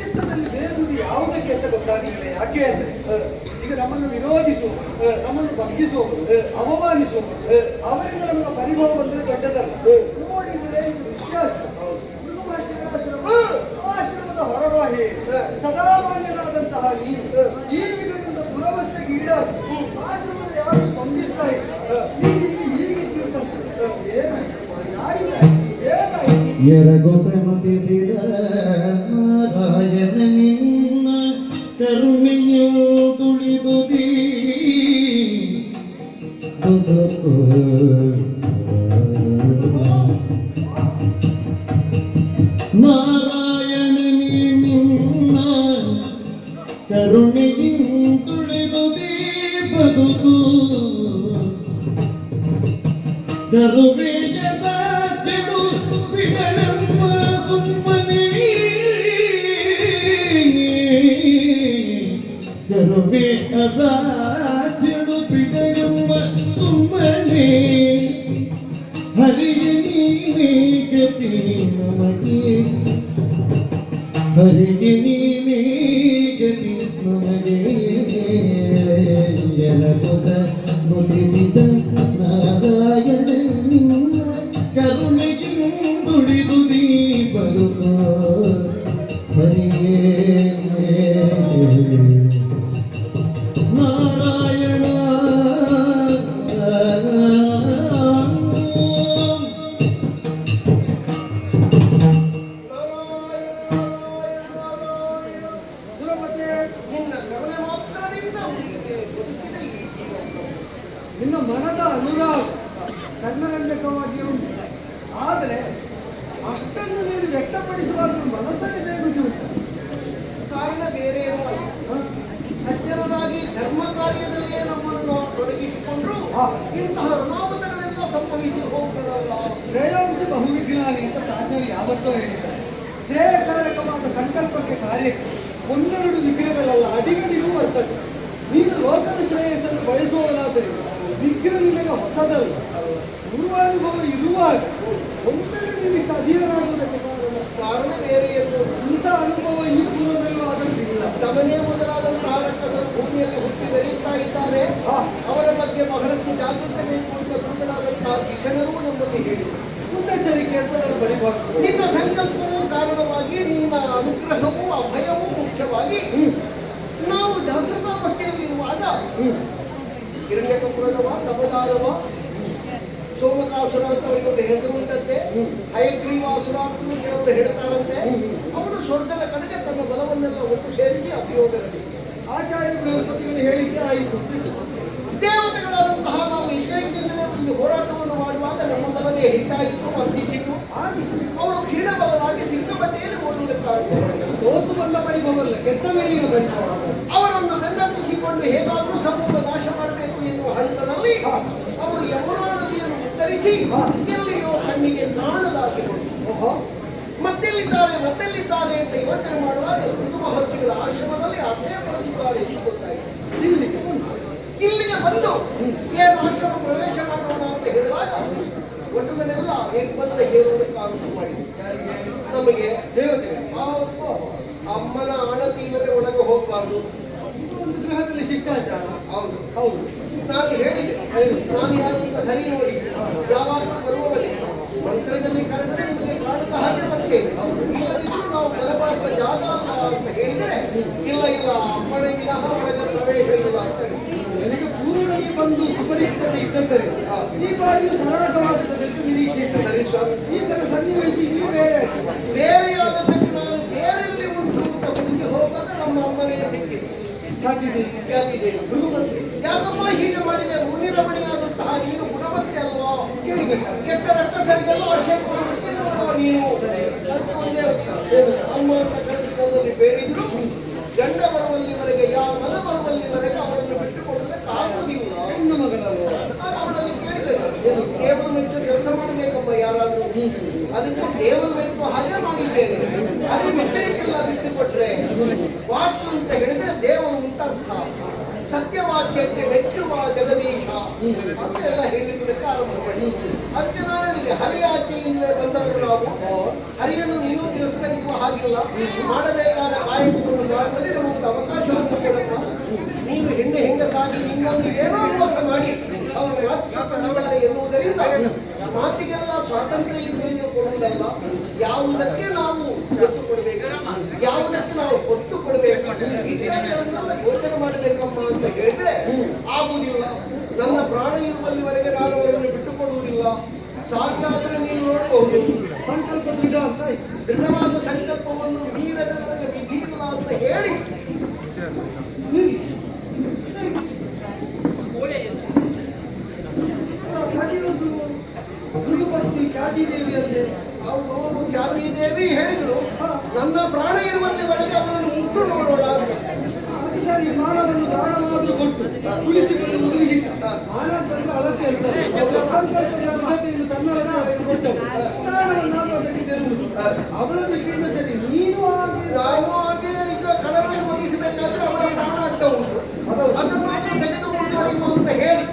D: ಚಿತ್ತದಲ್ಲಿ ಬೇಗುದು ಯಾವುದಕ್ಕೆ ಅಂತ ಗೊತ್ತಾಗಲಿಲ್ಲ. ಯಾಕೆ ಅಂದ್ರೆ ಈಗ ನಮ್ಮನ್ನು ವಿರೋಧಿಸುವವರು, ನಮ್ಮನ್ನು ಬಗ್ಗಿಸುವವರು, ಅವಮಾನಿಸುವವರು, ಅವರಿಂದ ನಮಗೆ ಪರಿಭವ ಬಂದ್ರೆ ದೊಡ್ಡದಲ್ಲ. ನೋಡಿದರೆ ಇದು ವಿಶ್ವಾಸ ಆಶ್ರಮದ ಹೊರಬಾಹಿ ಸದಾಮಾನ್ಯರಾದಂತಹ ನೀನು ಈ ವಿಧದಿಂದ ದುರವಸ್ಥೆಗೆ ಈಡಾಗಿ ಆಶ್ರಮದ ಯಾರು ಸ್ಪಂದಿಸ್ತಾ ಇಲ್ಲ. ನೀನು ಹೀಗಿದ್ದಂತೆ
A: ಎರಗೊತನು ತಿಸಿದ ನಾರಾಯಣ ನಿನ್ನ ಕರುಣೆಯು ತುಳಿದುದೀ ನಾರಾಯಣ ನಿನ್ನ ಕರುಣೆಯು ತುಳಿದುದೀ ಬದುಕು ಕರುವೆಯ ಸಾಧ್ಯಡು ಬಿಡಲಮ್ಮ ಸುಮ್ಮನೆ ಕರುವೆ ಅಸಾಧ್ಯಡು ಬಿಡಲಮ್ಮ ಸುಮ್ಮನೆ ಹರಿಯ ನೀನೇ ಗತಿ ನಮಗೆ ಹರಿಯ ನೀನೇ ಗತಿ ನಮಗೆ ಎಲಗೊತ ಮುಗಿಸಿದ ನಾರಾಯಣ ನಿನ್ನ ಕರುಣೆಗೆ ದುಡಿದುದೀ ಬದುಕು ಹರಿಯೇ ನಾರಾಯಣ
D: ಸುರಪತಿ
B: ನಿನ್ನ ಕರುಣೆ ಮಾತ್ರದಿಂದ ಬದುಕಿದ ಈ ಜೀವ.
D: ನಿನ್ನ ಮನದ ಅನುರಾಗ ಕರ್ಮರಂಜಕವಾಗಿ ಉಂಟು. ಆದರೆ ಅಷ್ಟನ್ನು ನೀನು ವ್ಯಕ್ತಪಡಿಸುವಾಗ ಮನಸ್ಸಲ್ಲಿ ಬೇಗುದಿ ಉಂಟು.
B: ಕಾರಣ ಬೇರೆ ಏನೂ ಅಲ್ಲ. ಸಜ್ಜನರಾಗಿ ಧರ್ಮ ಕಾರ್ಯದಲ್ಲಿಯೇ ನಮ್ಮನ್ನು ನಾವು ತೊಡಗಿಸಿಕೊಂಡ್ರು ಇಂತಹ ಅನಾಹುತಗಳೆಲ್ಲ ಸಂಭವಿಸಿ ಹೋಗುತ್ತದಲ್ಲ.
D: ಶ್ರೇಯಾಂಸಿ ಬಹುವಿಜ್ಞಾನಿ ಅಂತ ಪ್ರಾಜ್ಞರು ಯಾವತ್ತೋ ಹೇಳಿದ್ದಾರೆ. ಶ್ರೇಯಕಾರಕವಾದ ಸಂಕಲ್ಪಕ್ಕೆ ಕಾರ್ಯಕ್ಕೆ ಒಂದೆರಡು ವಿಗ್ರಹಗಳಲ್ಲ ಅಡಿಗಡಿಗೂ ಬರ್ತದೆ. ನೀನು ಲೋಕದ ಶ್ರೇಯಸ್ಸನ್ನು ಬಯಸುವವನಾದ್ದರಿಂದ ವಿಗ್ರಹ ನಿಮಗೆ ಹೊಸದಲ್ಲ. ಪೂರ್ವಾನುಭವ ಇರುವಾಗ ಒಮ್ಮೆಲೆ ನೀವಿಷ್ಟು ಅಧೀನರಾಗುವುದಕ್ಕೆ
B: ಕಾರಣ ಬೇರೆ ಏನು?
D: ಇಂಥ ಅನುಭವ ಈ ಪೂರ್ವದಲ್ಲೂ ಆದಂತಿಲ್ಲ.
B: ತಮನೇ ಮೊದಲಾದಂತಹ ರಕ್ಕಸರು ಭೂಮಿಯಲ್ಲಿ ಹುಟ್ಟಿ ಬೆಳೆಯುತ್ತಾ ಇದ್ದಾರೆ. ಅವರ ಬಗ್ಗೆ ಬಹಳಷ್ಟು ಜಾಗೃತಿ ಬೇಕು ಅಂತ ಗುರುಗಳಾದಂತಹ ಕಿಶನರು ನಮ್ಮಲ್ಲಿ ಹೇಳಿದರು.
D: ಮುನ್ನೆಚ್ಚರಿಕೆ ಅಂತ ನಾನು ಪರಿಭಾವಿಸುವುದು.
B: ನಿನ್ನ ಸಂಕಲ್ಪವೂ ಕಾರಣವಾಗಿ ನಿನ್ನ ಅನುಗ್ರಹವೂ ಅಭಯವೂ ಮುಖ್ಯವಾಗಿ ನಾವು ಜಾಗೃತಾವಸ್ಥೆಯಲ್ಲಿರುವಾಗ ಹಿರಣ್ಯಕಪುರದವ ತಪದಾರವ ಸೋಮಕ
E: ತಾರಕಾಸುರ ಅಂತ ಅವರಿಗೊಂದು ಹೆಸರುಂಟಂತೆ, ಹಯಗ್ರೀವಾಸುರ ಅಂತಲೂ ಕೆಲವರು ಹೇಳ್ತಾರಂತೆ. ಅವನು ಸ್ವರ್ಗದ ಕಡೆಗೆ ತನ್ನ ಬಲವನ್ನೆಲ್ಲ ಒಟ್ಟು ಸೇರಿಸಿ ಅಭಿಯೋಗ ನಡೆಸಿದ.
D: ಆಚಾರ್ಯ ಬೃಹಸ್ಪತಿಗಳು ಹೇಳಿದ್ದೆ ಆಯಿತು.
E: ದೇವತೆಗಳಾದಂತಹ ನಾವು ಇದ್ದರಿಂದಲೇ ಒಂದು ಹೋರಾಟವನ್ನು ಮಾಡುವಾಗ ನಮ್ಮ ಬಲವೇ ಹೆಚ್ಚಾಯಿತು, ವರ್ಧಿಸಿತು. ಅವರು ಕ್ಷೀಣಬಲರಾಗಿ ಸಿಕ್ಕಾಪಟ್ಟೆಯಲ್ಲಿ ಓಡುವುದಕ್ಕಾಗುತ್ತೆ.
D: ಸೋತು ಬಂದ ಪರಿಭವಲ್ಲ, ಗೆದ್ದ ಮೇಲಿನ ಪರಿಭವ.
E: ಅವರನ್ನು ಬೆನ್ನಟ್ಟಿಸಿಕೊಂಡು ಹೇಗಾದರೂ ಸಮೂಹ ನಾಶ ಮಾಡಬೇಕು ಎನ್ನುವ ಹಂತದಲ್ಲಿ ಅವರು ಯಮುನಾ ನದಿಯನ್ನು ಉತ್ತರಿಸಿ ಎಲ್ಲಿಯೋ ಕಣ್ಣಿಗೆ ಕಾಣದಾಗಿಕೊಂಡು ಮತ್ತೆಲ್ಲಿದ್ದಾರೆ ಅಂತ ಯೋಚನೆ ಮಾಡುವಾಗ ಋತು ಮಹರ್ಷಿಗಳ ಆಶ್ರಮದಲ್ಲಿ ಅಡ್ಡೇ ಪಡೆದಿದ್ದಾರೆ ಎಂದು ಗೊತ್ತಾಯಿತು. ಇಲ್ಲಿಗೆ ಬಂದು ಏನು ಆಶ್ರಮ ಪ್ರವೇಶ ಮಾಡೋಣ ಅಂತ ಹೇಳುವಾಗ ಒಟ್ಟುಗಳೆಲ್ಲ ನಿರ್ಬಂಧ ಹೇರುವುದಕ್ಕಾಗುತ್ತ ಮಾಡಿದೆ. ನಮಗೆ ದೇವತೆ ಅಮ್ಮನ ಆಣತಿ ಇಲ್ಲದೆ ಒಳಗೆ ಹೋಗಬಾರ್ದು.
D: ಇದು ಒಂದು ಗೃಹದಲ್ಲಿ ಶಿಷ್ಟಾಚಾರ.
E: ಹೌದು
D: ಹೌದು.
E: ನಾನು ಹೇಳಿದೆ, ನಾನು ಯಾರು ಅಂತ ಸರಿ ನೋಡಿ ಯಾವಾಗ ಬರುವವರೇ ಮಂತ್ರದಲ್ಲಿ ಕರೆದರೆ ನಿಮಗೆ ಕಾಣದ ಹಾಗೆ ಬರ್ತೇನೆ. ಇಲ್ಲದಿದ್ರೂ ನಾವು ಬರಬಾರದ ಜಾಗ ಅಂತ ಹೇಳಿದರೆ ಇಲ್ಲ ಅಮ್ಮನ ವಿನಃ ಒಳಗೆ ಪ್ರವೇಶ ಇಲ್ಲ ಅಂತ ಹೇಳಿ
D: ನನಗೆ ಪೂರ್ವದಲ್ಲಿ ಬಂದು ಸುಪರಿಚಿತತೆ ಇದ್ದಂದರೆ ಈ ಬಾರಿಯೂ ಸರಾಗವಾಗುತ್ತದೆ ಎಂದು ನಿರೀಕ್ಷೆ ಇತ್ತು. ಈ ಸಲ ಸನ್ನಿವೇಶ ಇಲ್ಲಿ
E: ಬೇರೆಯಾದದ್ದಕ್ಕೆ ನಾನು ಬೇರೆಯಲ್ಲಿ ಉಂಟು ಅಂತ ಹುಡುಕಿ ಹೋಗುವಾಗ ನಮ್ಮ ಅಮ್ಮನೇ ಸಿಕ್ಕಿದೆ. ಯಾಕಿದೆ
D: ಭೃಗುಪತ್ನಿ
E: ಯಾಕಮ್ಮ ಹೀಗೆ ಮಾಡಿದೆ? ಮುನಿರ ಮಣಿಯಾದಂತಹ ನೀನು ಗುಣಮತಿ ಅಲ್ವಾ? ಕೇಳಿಬೇಕು. ಕೆಟ್ಟ ರಕ್ತಸರಿಗೆಲ್ಲ ಆಶಯ ಕೊಡೋದಕ್ಕೆ ನೀನು ಅದಕ್ಕೆ ಒಂದೇ ಅಮ್ಮ ಅಂತ ಕರೆದುಕೊಂಡಲ್ಲಿ ಬೇಡಿದ್ರು ಗಂಡ ಬರುವಲ್ಲಿವರೆಗೆ ಮನ ಬರುವಲ್ಲಿವರೆಗೆ ಅವರನ್ನು ಬಿಟ್ಟುಕೊಳ್ಳೋದಕ್ಕೆ ಆಗುವುದಿಲ್ಲ.
D: ಹೆಣ್ಣು ಮಗಳಲ್ವ?
E: ಅವರಲ್ಲಿ ಕೇಳಿದೆ, ದೇವರು ಮೆಚ್ಚು ಕೆಲಸ ಮಾಡಬೇಕಮ್ಮ ಯಾರಾದ್ರೂ, ಅದಕ್ಕೆ ದೇವರು ಮೆಚ್ಚು ಹಾಗೆ ಮಾಡಿದ್ದೇನೆ. ಅದೇ ಮೆಚ್ಚರಿಕೆಲ್ಲ ಬಿಟ್ಟುಕೊಟ್ರೆ ವಾಕ್ಯ ಅಂತ ಹೇಳಿದ್ರೆ ದೇವರು ಉಂಟರ್ಥ, ಸತ್ಯವಾಕ್ಯಕ್ಕೆ ಮೆಚ್ಚುವ ಜಗದೀಶ ಅಂತ ಎಲ್ಲ ಹೇಳಿದ್ದಕ್ಕೆ ಆರಂಭ ಮಾಡಿ. ಅದಕ್ಕೆ ನಾನು ಹೇಳಿದೆ, ಹರಿಯಾಚೆಯಿಂದ ಬಂದವರು ನಾವು ಹರಿಯನ್ನು ನೀನು ತಿರಸ್ಕರಿಸುವ ಹಾಗಿಲ್ಲ. ಮಾಡಬೇಕಾದ ಕಾಯಕವನ್ನು ಮಾಡುವಲ್ಲಿ ನಮಗೆ ಅವಕಾಶವನ್ನು ಕೊಡಪ್ಪ. ನೀನು ಹೆಂಗಸಾಗಿ ಇನ್ನೊಂದು ಏನೋ ಮೋಸ ಮಾಡಿ ಅವರು ಮಾತುಕತೆ ಎನ್ನುವುದರಿಂದ ಮಾತಿಗೆಲ್ಲ ಸ್ವಾತಂತ್ರ್ಯ ಇದ್ದರೆ ಕೊಡುವುದಲ್ಲ. ಯಾವುದಕ್ಕೆ ನಾವು ಒತ್ತು ಕೊಡಬೇಕು, ಯಾವುದಕ್ಕೆ ನಾವು ಒತ್ತು ಕೊಡಬೇಕು, ಇತ್ಯಾದಿಗಳನ್ನೆಲ್ಲ ಯೋಚನೆ ಮಾಡಬೇಕಮ್ಮ ಅಂತ ಹೇಳಿದ್ರೆ ಆಗುವುದಿಲ್ಲ. ನನ್ನ ಪ್ರಾಣ ಇರುವಲ್ಲಿವರೆಗೆ ನಾನು ಅವರನ್ನು ಬಿಟ್ಟುಕೊಡುವುದಿಲ್ಲ. ಸಾಧ್ಯ ಆದರೆ ನೀನು ನೋಡಬಹುದು.
D: ಸಂಕಲ್ಪ ದೃಢ ಅಂತ
E: ದೃಢವಾದ ಸಂಕಲ್ಪವನ್ನು ಮೀರದೆ ನನಗೆ ವಿಧಿ ಇಲ್ಲ ಅಂತ ಹೇಳಿ
D: ಭೃಗುಪತ್ನಿ ಖ್ಯಾತಿ ದೇವಿ ಅಂದ್ರೆ
E: ಅವರು ಚಾಮಿ ದೇವಿ ಹೇಳಿದ್ರು, ನನ್ನ ಪ್ರಾಣ ಇರುವಲ್ಲಿವರೆಗೆ ಅವರನ್ನು ಮುಟ್ಟು ನೋಡೋಣ.
D: ಅದು ಸರಿ, ಮಾನವನ್ನು ಪ್ರಾಣವಾದರೂ ಕೊಟ್ಟು ಉಳಿಸಿಕೊಳ್ಳುವುದು ಹಿತ. ಮಾನವ ತಂದ ಅಳತೆ ಅಂತ ಸಂಕಲ್ಪದ ಬದ್ಧತೆಯನ್ನು ತನ್ನೊಳಗೆ ಕೊಟ್ಟವು, ಪ್ರಾಣವನ್ನಾದರೂ ಅದಕ್ಕೆ ತೆರುವುದು ಅವಳ ದೃಷ್ಟಿಯಿಂದ ಸರಿ. ನೀನು ಹಾಗೆ
E: ನಾನು ಹಾಗೆ ಈಗ ಕಳವನ್ನು ಒದಗಿಸಬೇಕಾದ್ರೆ ಅವರ ಪ್ರಾಣ ಅಡ್ಡ ಉಂಟು, ಅದನ್ನು ತೆಗೆದು ಮುಂದುವರಿಯುವ ಅಂತ ಹೇಳಿ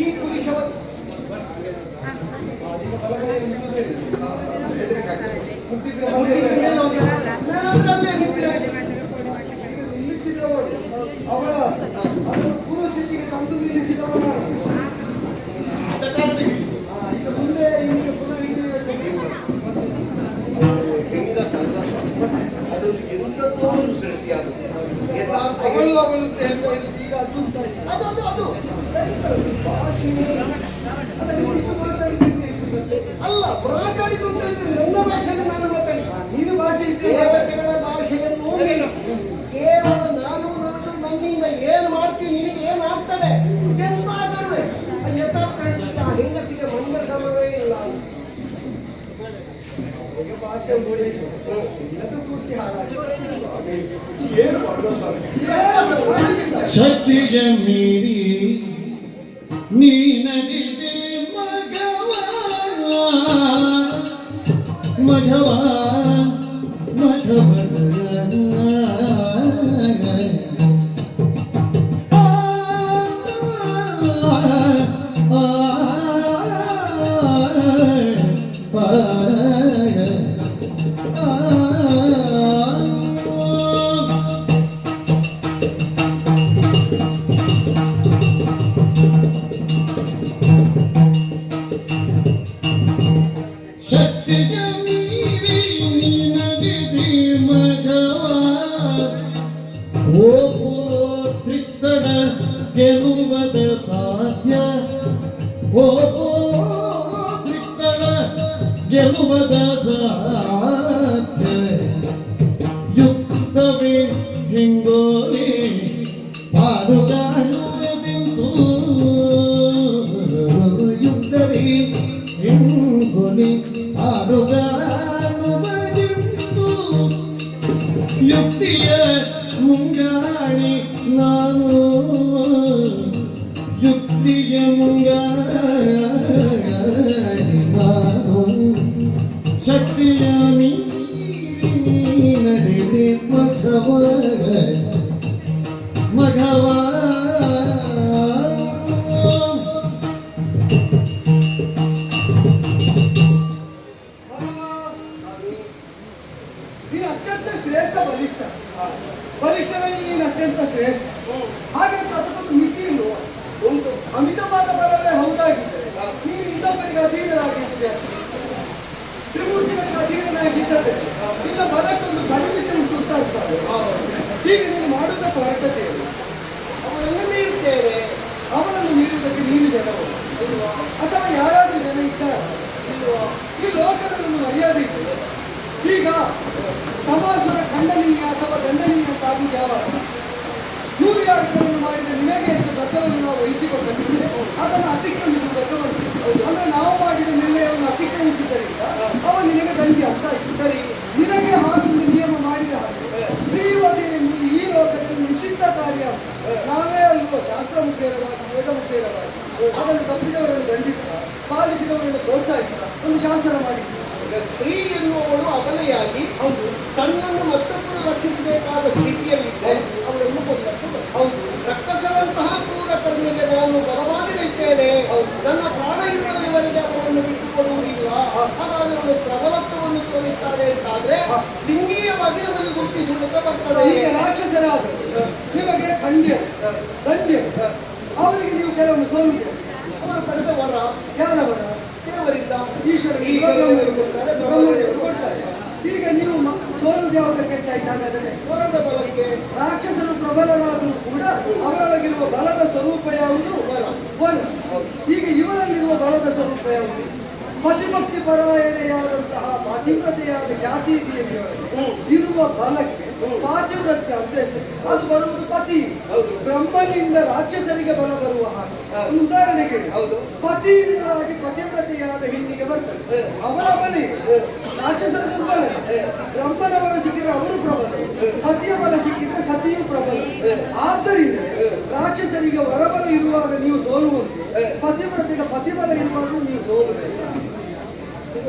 E: ಈ ಪುರುಷವನ್ನು
D: ನಿಲ್ಲಿಸಿದವರು ಅವಳ ಪೂರ್ವ ಸ್ಥಿತಿಗೆ ತಂದು ನಿಲ್ಲಿಸಿದವರ ಈಗ ಮುಂದೆ ಈಗ ಪುನಃ
E: ಅದು ಎಂಥದ್ದೋ ಸೃಷ್ಟಿಯಾಗುವುದು.
D: ಅವಳು ಅವಳು ಅಂತ ಹೇಳ್ತಾ ಇದ್ದು ಈಗ ಅದು ಅಂತ
E: ಅದು
D: ಭಾಷೆ ಅದನ್ನು ಎಷ್ಟು ಮಾತಾಡಿದ್ದೀನಿ
E: ಅಲ್ಲ, ಮಾತಾಡಿದ್ದು ಅಂತ ಹೇಳಿದ್ರೆ ನನ್ನ ಭಾಷೆಯಲ್ಲಿ ನಾನು ಮಾತಾಡಿದ್ದು.
D: ನೀನು ಭಾಷೆ ಇದ್ದೇವೆ
E: ದೇವತೆಗಳ ಭಾಷೆಯನ್ನು ಕೇವಲ ನಾನು ನನ್ನಿಂದ ಏನು ಮಾಡ್ತೀನಿ, ನಿನಗೆ ಏನು ಆಗ್ತದೆ ಎಂತಾದರೂ ಹೆಂಗಸಿಗೆ ಮಂದ ಸಮವೇ ಇಲ್ಲ.
D: ಭಾಷೆ ಅದು ಪೂರ್ತಿ ಹಾಳಾಗಿದೆ.
E: ಏನು ಮಾಡುವ
A: ಶಕ್ತಿಗೆ ಮೀರಿ ನೀ ನಡೆದೆ ಮಘವ ಶಕ್ತಿಗೆ ಮೀರಿ ನೀ ನಡೆದಿ ಮಘವ ಯುಕ್ತಿಯ ಮುಂಗಾಣಿ ನಾನು ಯುಕ್ತಿಯ ಮುಂಗಾಣಿ ನಾನು ಶಕ್ತಿಯ ಮೀರಿ ನಡೆದೆ ಮಘವ ಮಘವ
D: ನೀನು ಅತ್ಯಂತ ಶ್ರೇಷ್ಠ ಬಲಿಷ್ಠ ಬಲಿಷ್ಠರಲ್ಲಿ ನೀನು ಅತ್ಯಂತ ಶ್ರೇಷ್ಠ ಹಾಗೆ ಅದಕ್ಕೊಂದು ಮಿತಿ ಇಲ್ವ
E: ಉಂಟು.
D: ಅಮಿತವಾದ ಬಲವೇ ಹೌದಾಗಿದ್ದರೆ ನೀನು ಇನ್ನೊಬ್ಬರಿಗೆ ಅಧೀನರಾಗಿದ್ದೆ ತ್ರಿಮೂರ್ತಿಗಳಿಗೆ ಅಧೀನನಾಗಿದ್ದರೆ ನಿನ್ನ ಬಲಕ್ಕೊಂದು ಪರಿಮಿತಿ ಉಂಟು ಅಂತ ಇರ್ತಾರೆ ಹೀಗೆ ನೀನು ಮಾಡುವುದಕ್ಕೆ ಹೊರಟತೆ
E: ಅವರನ್ನು ಮೀರ್ತೇನೆ.
D: ಅವನನ್ನು ಮೀರುವುದಕ್ಕೆ ನೀನು ಜನರು ಅಥವಾ ಯಾರಾದರೂ ಜನ ಇದ್ದಾರೆ ಈ ಲೋಕದಲ್ಲಿ ಒಂದು ಮರ್ಯಾದೆ ಇದೆ ಈಗ ತಮಾಸುರ ಖಂಡನೀಯ ಅಥವಾ ದಂಡನೀಯ ಅಂತ ಆಗುವುದು ಯಾವಾಗ 100 ಯಾಗಗಳನ್ನು ಮಾಡಿದ ನಿನಗೆ ಅಂತ ಸ್ವರ್ಗವನ್ನು ನಾವು ವಹಿಸಿಕೊಂಡಿದ್ದೇವೆ ಅದನ್ನು ಅತಿಕ್ರಮಿಸುವುದಕ್ಕೆ ಬಂತು ಅಂದ್ರೆ ನಾವು ಮಾಡಿದ ನಿರ್ಣಯವನ್ನು ಅತಿಕ್ರಮಿಸಿದ್ದರಿಂದ ಅವ ನಿನಗೆ ದಂಡಿ ಅಂತ ಆಯ್ತು ಸರಿ ನಿನಗೆ ಹಾಗೊಂದು ನಿಯಮ ಮಾಡಿದ ಹಾಗೆ ಸ್ತ್ರೀವತೆ ಎಂಬುದು ಈ ಲೋಕದಲ್ಲಿ ನಿಷಿದ್ಧ ಕಾರ್ಯ ನಾವೇ ಅಲ್ವೋ ಶಾಸ್ತ್ರ ಮುಖೇರವಾಗಿ ವೇದ ಮುಖೇರವಾಗಿ ಅದನ್ನು ತಪ್ಪಿದವರನ್ನು ದಂಡಿಸುತ್ತಾ ಪಾಲಿಸಿದವರನ್ನು ಪ್ರೋತ್ಸಾಹಿಸುತ್ತಾ ಒಂದು ಶಾಸನ ಮಾಡಿದ್ದೀವಿ
E: ಸ್ತ್ರೀ ಎನ್ನುವವಳು ಅಬಲೆಯಾಗಿ
D: ಹೌದು
E: ತನ್ನನ್ನು ಮತ್ತೊಬ್ಬರು ರಕ್ಷಿಸಬೇಕಾದ ಸ್ಥಿತಿಯಲ್ಲಿದ್ದೆ ಅವಳನ್ನು ಕೊಂದದ್ದು
D: ಹೌದು
E: ರಕ್ಕಸರಂತಹ ಕ್ರೂರ ಕರ್ಮಿಗೆ ನಾನು ಬಲವಾಗಿ ನಿಲ್ತೇನೆ. ನನ್ನ ಪ್ರಾಣ ಇರುವವರೆಗೆ ಅವರನ್ನು ಬಿಟ್ಟುಕೊಡುವುದಿಲ್ಲ. ಹಾಗಾಗಿ ಅವಳು ಪ್ರಬಲತ್ವವನ್ನು ತೋರಿಸ್ತಾಳೆ ಅಂತಾದ್ರೆ ಲಿಂಗೀಯವಾಗಿ ನಮಗೆ ಗುರುತಿಸುವುದಕ್ಕೆ ಬರ್ತದೆ.
D: ಈಗ ರಾಕ್ಷಸರಾದರು ನಿಮಗೆ ಖಂಡ್ಯ ದಂಡ್ಯ ಅವರಿಗೆ ನೀವು ಕೆಲವೊಮ್ಮೆ ಸೋಲುತ್ತೀರಿ
E: ಅವರು ಪಡೆದ ವರ
D: ಯಾರ ವರ
E: ದೇವರಿಂದ
D: ಈಶ್ವರನಿಗೆ ಬ್ರಹ್ಮದೇವರು ಕೊಡ್ತಾರೆ ಈಗ ನೀವು ಸೋಲುವುದು ಯಾವುದಕ್ಕೆ ಹಾಗಾದರೆ
E: ವರದ ಬಲಕ್ಕೆ
D: ರಾಕ್ಷಸರು ಪ್ರಬಲರಾದರೂ ಕೂಡ ಅವರೊಳಗಿರುವ ಬಲದ ಸ್ವರೂಪ ಯಾವುದು ವರ ಈಗ ಇವರಲ್ಲಿರುವ ಬಲದ ಸ್ವರೂಪ ಯಾವುದು ಪತಿಭಕ್ತಿ ಪರಾಯಣೆಯಾದಂತಹ ಪಾತಿವ್ರತೆಯಾದ ಜಾತಿ ದೇವಿಯೊಳಗೆ ಇರುವ ಬಲಕ್ಕೆ ಪಾತಿವ್ರತ್ಯ ಅಂತ ಹೆಸರು ಅದು ಬರುವುದು ಪತಿ ಬ್ರಹ್ಮನಿಂದ ರಾಕ್ಷಸರಿಗೆ ಬಲ ಬರುವ ಹಾಗೆ ಒಂದು ಉದಾಹರಣೆಗೆ
E: ಹೌದು
D: ಪತಿಯಿಂದಾಗಿ ಪತಿವ್ರತೆಯಾದ ಹಿಂದಿಗೆ ಬರ್ತದೆ ಅವರ ಬಲಿ ರಾಕ್ಷಸರ ದುರ್ಬಲ ಬ್ರಹ್ಮನ ಬಲ ಸಿಕ್ಕಿದ್ರೆ ಅವರು ಪ್ರಬಲ ಪತಿಯ ಬಲ ಸಿಕ್ಕಿದ್ರೆ ಸತಿಯು ಪ್ರಬಲ ಆದ್ದರಿಂದ ರಾಕ್ಷಸರಿಗೆ ವರಬಲ ಇರುವಾಗ ನೀವು ಸೋಲುವಂತೆ ಪತಿವ್ರತೆಗೆ ಪತಿಬಲ ಇರುವಾಗ ನೀವು ಸೋಲಬೇಕು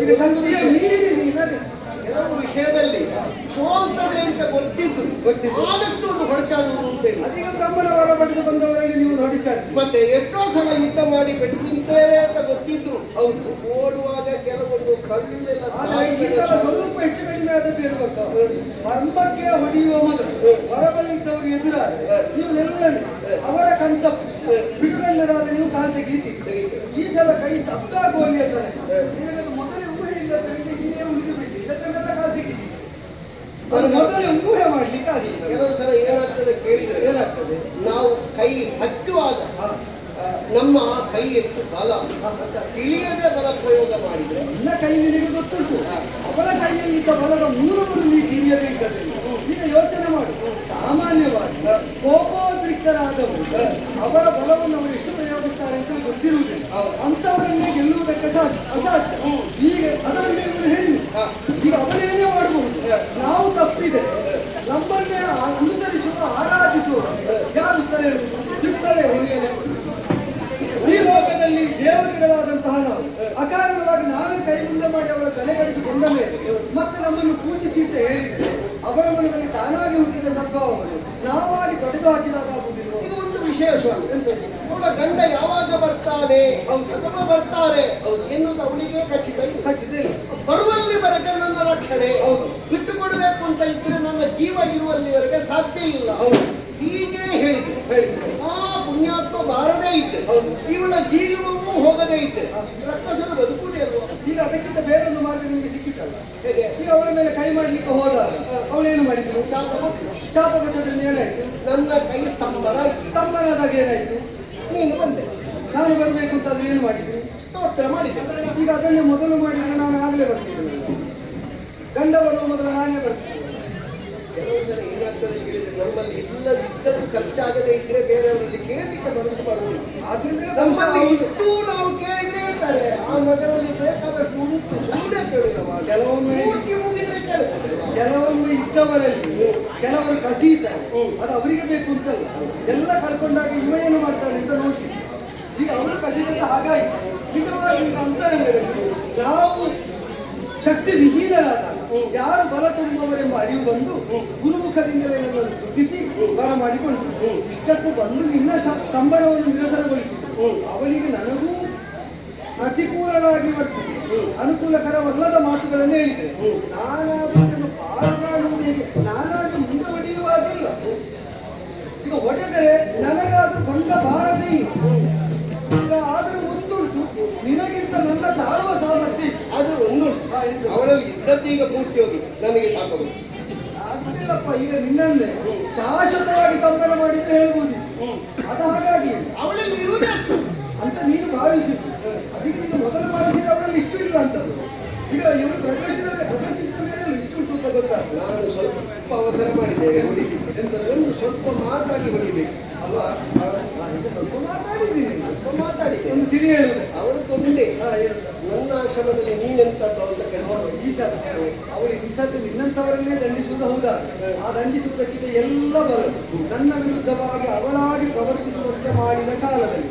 D: ಈಗ ಶಕ್ತಿಯ ಮೀರಿ ನೀನದೆ
E: ಕೆಲವು ವಿಷಯದಲ್ಲಿ ಸೋಲ್ತದೆ ಅಂತ ಗೊತ್ತಿದ್ದು ಆದಷ್ಟು ಒಂದು ಹೊಡೆಚಾಡುವುದು ಉಂಟೇನು.
D: ಅದೀಗ ಬ್ರಹ್ಮನ ವರ ಪಡೆದು ಬಂದವರಲ್ಲಿ ನೀವು ಹೊಡಿಚಾಡಿ
E: ಮತ್ತೆ ಎಷ್ಟೋ ಸಲ ಯುದ್ಧ ಮಾಡಿ ಪೆಟ್ಟು ತಿಂತೇವೆ ಅಂತ ಗೊತ್ತಿದ್ದು
D: ಹೌದು
E: ಓಡುವಾಗ ಕೆಲವೊಂದು ಕಳ್ಳೆಲ್ಲ
D: ಆದ್ರೆ ಈ ಸಲ ಸ್ವಲ್ಪ ಹೆಚ್ಚು ಕಡಿಮೆ ಆದದ್ದು ಏನು ಗೊತ್ತಾ ಬ್ರಹ್ಮಕ್ಕೆ ಹೊಡೆಯುವ ಮೊದಲು ಹೊರಬಲ ಇದ್ದವರು ಎದುರಾದ್ರೆ ನೀವು ಮೆಲ್ಲನೆ ಅವರ ಕಣ್ತಪ್ಪಿಸಿ ಬಿಡುಗಣ್ಣರಾದ ನೀವು ಕಾಲ್ ತೆಗೀತಿ ಈ ಸಲ ಕೈ ಸ್ತಬ್ಧ ಆಗುವಲ್ಲಿ ಅಂತಾರೆ ನಿನಗದು ಮೊದಲೇ ಊಹೆ ಇಲ್ಲದ್ರಿಂದ ಇಲ್ಲೇ ಉಳಿದು ಬಿಟ್ಟು ಇದನ್ನೆಲ್ಲ ಕಾಲ್ ತೆಗಿತೀವಿ ಅದು ಮೊದಲೇ ಊಹೆ ಮಾಡ್ಲಿಕ್ಕೆ ಆಗಿಲ್ಲ
E: ಕೆಲವು ಸಲ ಏನಾಗ್ತದೆ ಕೇಳಿದ್ರೆ
D: ಏನಾಗ್ತದೆ
E: ನಾವು ಕೈ ಹಚ್ಚುವಾಗ ನಮ್ಮ ಕೈ ಎಷ್ಟು ಬಲ ಅಂತ ತಿಳಿಯದೆ ಬಲ ಪ್ರಯೋಗ ಮಾಡಿದ್ರೆ
D: ಎಲ್ಲ ಕೈ ನಿನಗೆ ಗೊತ್ತುಂಟು ಅವಳ ಕೈಯಲ್ಲಿದ್ದ ಬಲದ ಮೂಲವನ್ನು ನೀವು ತಿಳಿಯದೇ ಇದ್ದದ್ದು ಈಗ ಯೋಚನೆ ಮಾಡಿ ಸಾಮಾನ್ಯವಾಗಿ ಕೋಪೋದ್ರಿಕ್ತರಾದವರು ಅವರ ಬಲವನ್ನು ಅವರು ಎಷ್ಟು ಪ್ರಯೋಗಿಸ್ತಾರೆ ಅಂತ ಗೊತ್ತಿರುವುದಿಲ್ಲ ಅಂತವರನ್ನೇ ಗೆಲ್ಲುವುದಕ್ಕೆ ಅಸಾಧ್ಯ ಈಗ ಅದರಲ್ಲಿ ಇವನು ಹೆಣ್ಣು ಈಗ ಅವನೇನೇ ಮಾಡಬಹುದು ನಾವು ತಪ್ಪಿದರೆ ನಮ್ಮನ್ನೇ ಅನುಸರಿಸುವ ಆರಾಧಿಸುವ ಯಾರು ಉತ್ತರ ಹೇಳುವುದು ಯುಕ್ತವೇ ಹೊಂದಿದೆ ಈ ಲೋಕದಲ್ಲಿ ದೇವತೆಗಳಾದಂತಹ ನಾವು ಅಕಾರಣವಾಗಿ ನಾವೇ ಕೈ ಮುಂದೆ ಮಾಡಿ ಅವಳ ತಲೆ ಕಡಿದು ಕೊಂದ ಮೇಲೆ ಮತ್ತೆ ನಮ್ಮನ್ನು ಪೂಜಿಸಿ ಅಂತ ಹೇಳಿದರೆ ಅವರ ಮನದಲ್ಲಿ ತಾನಾಗಿ ಹುಟ್ಟಿದ ಸದ್ಭಾವವನ್ನು ನಾವಾಗಿ ತೊಡೆದು ಹಾಕಿದಾಗ ಆಗುವುದಿಲ್ಲ
E: ಇದು ಒಂದು ವಿಷಯ ಸ್ವಾಮಿ. ಅವಳ ಗಂಡ ಯಾವಾಗ ಬರ್ತಾನೆ ಅಥವಾ ಬರ್ತಾರೆ ಎನ್ನುವುದು ಅವಳಿಗೆ ಖಚಿತ ಇಲ್ಲ.
D: ಖಚಿತ ಇಲ್ಲ
E: ಬರುವಲ್ಲಿ ಬರಗೆ ನನ್ನ ರಕ್ಷಣೆ
D: ಹೌದು
E: ಬಿಟ್ಟುಕೊಡಬೇಕು ಅಂತ ಇದ್ರೆ ನನ್ನ ಜೀವ ಇರುವಲ್ಲಿವರೆಗೆ ಸಾಧ್ಯ ಇಲ್ಲ.
D: ಹೌದು
E: ಹೀಗೆ ಹೇಳಿದ್ರು ಆ ಪುಣ್ಯಾತ್ಮ ಬಾರದೇ ಇದ್ದೆ
D: ಹೌದು
E: ಇವಳ ಜೀವನವೂ ಹೋಗದೇ ಇದ್ದೆ ರಕ್ಕಸರು ಬದುಕುದೇ ಅಲ್ವಾ.
D: ಈಗ ಅದಕ್ಕಿಂತ ಬೇರೊಂದು ಮಾರ್ಗ ನಿಮಗೆ ಸಿಕ್ಕಿತ್ತಲ್ಲ
E: ಹೇಗೆ
D: ಈಗ ಅವಳ ಮೇಲೆ ಕೈ ಮಾಡ್ಲಿಕ್ಕೆ ಹೋದಾಗ ಅವಳೇನು ಮಾಡಿದ್ರು ಶಾಪ ಕೊಟ್ಟದ್ರಿಂದ ಏನಾಯ್ತು
E: ನನ್ನ ಕೈ ಸ್ತಂಭನ
D: ತಮ್ಮನಾದಾಗ ಏನಾಯ್ತು
E: ನೀನು ಬಂದೆ
D: ನಾನು ಬರಬೇಕು ಅಂತ ಆದ್ರೆ ಏನು ಮಾಡಿದ್ರಿ
E: ಸ್ತೋತ್ರ ಮಾಡಿದೆ.
D: ಈಗ ಅದನ್ನೇ ಮೊದಲು ಮಾಡಿದ್ರೆ ನಾನು ಆಗಲೇ ಬರ್ತೀನಿ ಗಂಡ ಬರುವ ಮೊದಲು ನಾನೇ ಬರ್ತೀನಿ
E: ಕೆಲವು ಜನ ಏನಾಗ್ತದೆ ಕೇಳಿದ್ರೆ ನಮ್ಮಲ್ಲಿ ಇಲ್ಲದಿದ್ದರೂ ಖರ್ಚಾಗದೇ ಇದ್ರೆ ಬೇರೆಯವರಲ್ಲಿ ಕೇಳಲಿಕ್ಕೆ ಮನಸ್ಸು ಬರುವುದಿಲ್ಲ.
D: ಆದ್ರಿಂದ
E: ನಮ್ಮಲ್ಲಿ ಇದ್ದು ನಾವು ಕೇಳಿದ್ರೆ ಹೇಳ್ತಾರೆ ಆ ಮಗನಲ್ಲಿ ಬೇಕಾದಷ್ಟು ಉಂಟು ಸುಮ್ಮನೆ ಕೇಳಿದವ
D: ಕೆಲವೊಮ್ಮೆ
E: ಮುಗಿದ್ರೆ ಕೇಳ್ತಾರೆ
D: ಕೆಲವೊಮ್ಮೆ ಇದ್ದವರಲ್ಲಿ ಕೆಲವರು ಕಸೀತಾರೆ, ಅದು ಅವರಿಗೆ ಬೇಕು ಅಂತಲ್ಲ. ಎಲ್ಲ ಕಳ್ಕೊಂಡಾಗ ಇವ ಏನು ಮಾಡ್ತಾನೆ ಅಂತ ನೋಡಿ. ಈಗ ಅವಳು ಕಸಿದಂತ ಹಾಗಾಯ್ತು. ನಿಜವಾಗಿ ಅಂತರಂಗದಲ್ಲಿ ನಾವು ಶಕ್ತಿ ವಿಹೀನರಾದಾಗ ಯಾರು ಬಲ ತುಂಬುವವರೆಂಬ ಅರಿವು ಬಂದು ಗುರುಮುಖದಿಂದಲೇ ನನ್ನನ್ನು ಸ್ತುತಿಸಿ ಬರ ಮಾಡಿಕೊಂಡು ಇಷ್ಟಕ್ಕೂ ಬಂದು ನಿನ್ನ ಸ್ತಂಭನವನ್ನು ನಿರಸನಗೊಳಿಸಿತು. ಅವಳಿಗೆ ನನಗೂ ಪ್ರತಿಕೂಲವಾಗಿ ವರ್ತಿಸಿ ಅನುಕೂಲಕರವಲ್ಲದ ಮಾತುಗಳನ್ನು ಹೇಳಿದೆ. ನಾನಾದರೂ ಪಾಲ್ಗಾಡುವುದು ಹೇಗೆ? ನಾನಾದ್ರೂ ಮುಂದೆ ಹೊಡೆಯುವಾಗಿಲ್ಲ. ಈಗ ಹೊಡೆದರೆ ನನಗಾದ್ರೂ ಭಂಗ ಬಾರದೇ ಇಲ್ಲ. ಈಗ ಆದ್ರೂ ಒಂದುಂಟು, ನಿನಗಿಂತ ನನ್ನ ತಾಳುವ ಸಾಮರ್ಥ್ಯ
B: ಆದ್ರೂ ಒಂದುಂಟು, ಅವಳಲ್ಲಿ ಇದ್ದದ್ದೀಗ ಪೂರ್ತಿ ಹೋಗಿ ನನಗೆ ಸಾಕಬಹುದು.
D: ಆಗ್ಲಿಲ್ಲಪ್ಪ. ಈಗ ನಿನ್ನನ್ನೇ ಶಾಶ್ವತವಾಗಿ ಸ್ತಂಭನ ಮಾಡಿದ್ರೆ ಹೇಳ್ಬೋದು. ಅದು ಹಾಗಾಗಿ
F: ಅವಳಲ್ಲಿ ಇರುವುದೇ
D: ಅಂತ ನೀನು ಭಾವಿಸಿದ್ದು. ಅದಕ್ಕೆ ನೀನು ಮೊದಲು ಭಾವಿಸಿದ ಅವಳಲ್ಲಿ ಇಷ್ಟು ಇಲ್ಲ ಅಂತ. ಈಗ ಇವರು ಪ್ರದರ್ಶಿಸಿದ ಮೇಲೆ ಇಷ್ಟು ಉಂಟು ಅಂತ ಗೊತ್ತಾಗ್ತದೆ.
B: ನಾನು ಸ್ವಲ್ಪ ಅವಸರ ಮಾಡಿದ್ದೇನೆ ಹೊಡಿಲಿಕ್ಕೆ. ಎಂತಂದ್ರೆ ಸ್ವಲ್ಪ ಮಾತಾಡಿ ಹೊಡಿಬೇಕು ಅಲ್ವಾ?
D: ಈಗ ಸ್ವಲ್ಪ ಮಾತಾಡಿದ್ದೀನಿ,
B: ಸ್ವಲ್ಪ ಮಾತಾಡಿದೆ.
D: ಒಂದು ತಿಳಿ ಹೇಳುದೆ
B: ಅವಳು ತೊಂದೆ ನನ್ನ ಆಶ್ರಮದಲ್ಲಿ ನೀನೆಂತದ್ದು ಅಂತ ಕೇಳ್ಕೊಂಡು
D: ಈ ಸಲ ಅವಳು ಇಂಥದ್ದು ನಿನ್ನಂಥವರನ್ನೇ ದಂಡಿಸುವುದು ಹೌದಾ? ಆ ದಂಡಿಸುವುದಕ್ಕಿಂತ ಎಲ್ಲ ಬರಲು ನನ್ನ ವಿರುದ್ಧವಾಗಿ ಅವಳಾಗಿ ಪ್ರವರ್ತಿಸುವಂತೆ ಮಾಡಿದ ಕಾಲದಲ್ಲಿ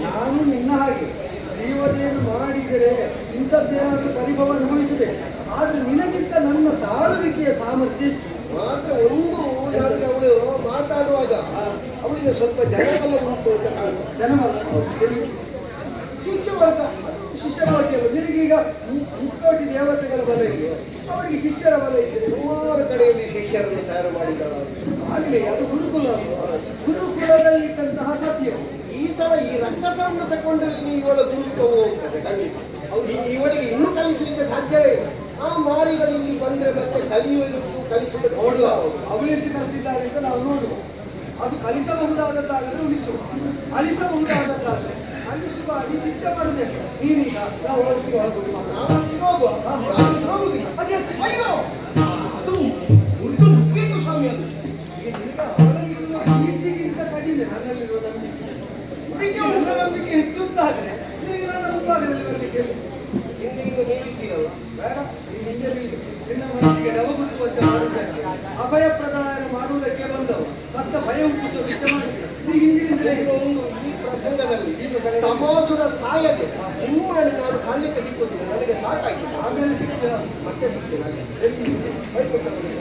D: ನಾನು ನಿನ್ನ ಹಾಗೆ ಸ್ತ್ರೀವಧೆಯನ್ನು ಮಾಡಿದರೆ ಇಂಥದ್ದೇನಾದರೂ ಪರಿಭವ ಅನುಭವಿಸಬೇಕು. ಆದರೆ ನಿನಗಿಂತ ನನ್ನ ತಾಳುವಿಕೆಯ ಸಾಮರ್ಥ್ಯ ಹೆಚ್ಚು.
B: ಮಾತ್ರ ಒಂದು ನನಗೆ ಅವಳು ಮಾತಾಡುವಾಗ ಅವಳಿಗೆ ಸ್ವಲ್ಪ ಜನಬಲ ಉಂಟು ಅಂತ ಕಾಣ್ತದೆ.
D: ಜನಮಲ್ಲ ಶಿಷ್ಯ ವರ್ಗ, ಅದು ಶಿಷ್ಯ ವರ್ಗ. ನಿನಗೀಗ ಮುಕ್ಕೋಟಿ ದೇವತೆಗಳ ಬಲ ಇದೆ, ಅವರಿಗೆ ಶಿಷ್ಯರ ಬಲ ಇದ್ದರೆ
B: ಸುಮಾರು ಕಡೆಯಲ್ಲಿ ಶಿಷ್ಯರನ್ನು ತಯಾರು ಮಾಡಿದಳು.
D: ಆಗಲಿ ಅದು ಗುರುಕುಲ. ಗುರುಕುಲದಲ್ಲಿದ್ದಂತಹ ಸತ್ಯ
B: ಈ ಸಲ ಈ ರಕ್ಕಸವನ್ನು ತಗೊಂಡ್ರೆ ಇವಳ ಗುರುತ್ವವು ಹೋಗ್ತದೆ ಖಂಡಿತ. ಇವಳಿಗೆ ಇನ್ನೂ ಕಲಿಸಲಿಕ್ಕೆ ಸಾಧ್ಯವೇ ಇಲ್ಲ. ಆ ಮಾರಿಗಳು ಇಲ್ಲಿ ಬಂದ್ರೆ ಮತ್ತೆ ಕಲಿಸುವುದು
D: ನೋಡುವ ಅವಳೆಷ್ಟು ಕಲಿತಿದ್ದಾಳೆ ಅಂತ ನಾವು ನೋಡುವ. ಅದು ಕಲಿಸಬಹುದಾದದ್ದಾಗಲೇ ಉಳಿಸುವ, ಅಳಿಸಬಹುದಾದದ್ದಾಗಲೇ ಅಳಿಸುವ. ಅಡಿ ಚಿಂತೆ ಮಾಡುದೇ ನೀನೀಗ ನಾವು ಹೊರಟಿಗೆ ಹೋಗುವ,
B: ಹೋಗುವ ಹೋಗುದಿಲ್ಲ.
D: ಅದೇ
B: ಅಯ್ಯೋ ಅದು ಉಳಿದು ಮುಗಿಯಿತು ಸ್ವಾಮಿ. ಅದು
D: ಈಗ ನಿನಗೆ ಅವಳಲ್ಲಿರುವ ಕೀರ್ತಿಗಿಂತ ಕಡಿಮೆ ನನ್ನಲ್ಲಿರುವ ನಂಬಿಕೆ. ನನ್ನ ನಂಬಿಕೆ ಹೆಚ್ಚು ಅಂತಾದ್ರೆ ನಿನಗೆ ನನ್ನ ಮುಂಭಾಗದಲ್ಲಿ ಬರಲಿಕ್ಕೆ
B: ಹಿಂದಿನಿಂದ ನೀಡಿದ್ದೀರಲ್ಲ,
D: ಬೇಡ. ಈ ಹಿಂದೆ ನಿನ್ನ ಮನಸ್ಸಿಗೆ ಡವಗುಟ್ಟುವಂತೆ ಮಾಡುವುದಕ್ಕೆ, ಅಭಯ ಪ್ರದಾನ ಮಾಡುವುದಕ್ಕೆ ಬಂದವು ಮತ್ತೆ ಭಯ ಹುಟ್ಟಿಸುವ ವಿಷಯ ಮಾಡಿದ್ರು. ಈ ಹಿಂದಿನಿಂದಲೇ
B: ಒಂದು ಈ ಪ್ರಸಂಗದಲ್ಲಿ ತಮಾಸುರ ಸಾಯದೆ ನಿಮ್ಮನ್ನು ನಾನು ಕಾಣಲಿಕ್ಕೆ ಸಿಕ್ಕುತ್ತಿಲ್ಲ. ನನಗೆ ಸಾಕಾಯ್ತು.
D: ಆಮೇಲೆ ಸಿಕ್ಕ
B: ಮತ್ತೆ ಸಿಗ್ತೇನೆ.
D: ಎಲ್ಲಿ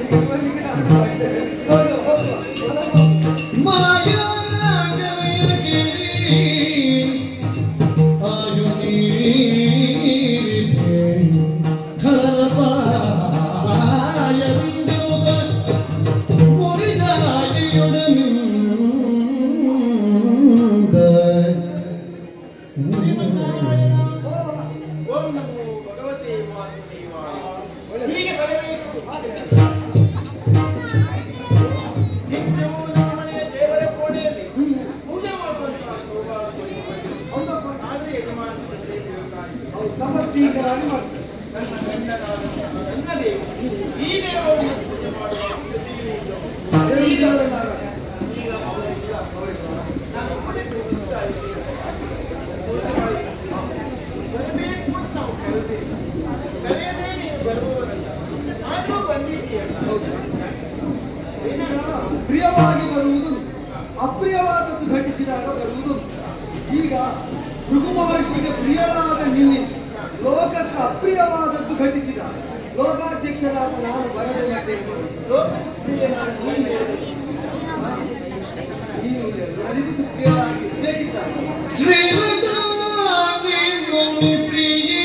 D: ಈಗ ಇವರಿಗೆ ನಾನು ಮಾಡ್ತೇನೆ. ನೋಡು, ಹೋಗುವ.
F: ಓಂ ನಮೋ ಭಗವತೆ ವಾಸುದೇವಾಯ. ಹೀಗೆ ಬರಬೇಕು. ನಿತ್ಯವೂ ನಮ್ಮ ಮನೆಯ ದೇವರ ಕೋಣೆಯಲ್ಲಿ ಪೂಜೆ ಮಾಡುವಂತಹ ಸೌಭಾಗ್ಯ
D: ಹೌದಪ್ಪ,
F: ಆದರೆ ಯಜಮಾನರು ಬೇಕಾಗಿ
D: ಅವ್ರು ಸಮರ್ಥೀಕರಾಗಿ ಮಾಡ್ತಾರೆ.
F: ನನ್ನ ಗಂಡನಾದಂತಹ ನನ್ನ ದೇವರು ಈ ದೇವರನ್ನು ಪೂಜೆ ಮಾಡುವ ಸ್ಥಿತಿಯೂ ಇದ್ದವು.
D: ದೇವರನ್ನ
F: ಈಗ ಅವರಿಲ್ಲ. ನಾನು ಒಬ್ಬನೇ ಪೂಜಿಸ್ತಾ ಇದ್ದೇನೆ. ದೋಷವಾಯಿತು. ಬರಬೇಕು ಅಂತ ನಾವು ಕರೆದಿಲ್ಲ. ಕರೆಯದೇ ನೀನು ಬರುವವರಲ್ಲ. ಆದರೂ ಬಂದಿದ್ದೀಯಲ್ಲ.
D: ಈಗ ಪ್ರಿಯವಾಗಿ ಬರುವುದು, ಅಪ್ರಿಯವಾದದ್ದು ಘಟಿಸಿದಾಗ ಬರುವುದು. ಈಗ ಭೃಗು ಮಹರ್ಷಿಗೆ ಪ್ರಿಯನಾದ ನಿಲ್ಲಿಸಿ ಲೋಕಕ್ಕೆ ಅಪ್ರಿಯವಾದದ್ದು ಘಟಿಸಿದಾಗ ಲೋಕಾಧ್ಯಕ್ಷರಾದ ನಾನು ಬರದೆ ಬಿಟ್ಟೇನು?
F: ಲೋಕಸುಪ್ರಿಯನಾದ ನೀನು ಹೇಳುವುದು.
D: ನೀನು ಎಲ್ಲರಿಗೂ ಸುಪ್ರಿಯರಾಗಿ ಬೇಕಿದ್ದಾರೆ.
A: ಶ್ರೀಲತಾಂಗಿ ಮೌನಿ ಪ್ರಿಯೇ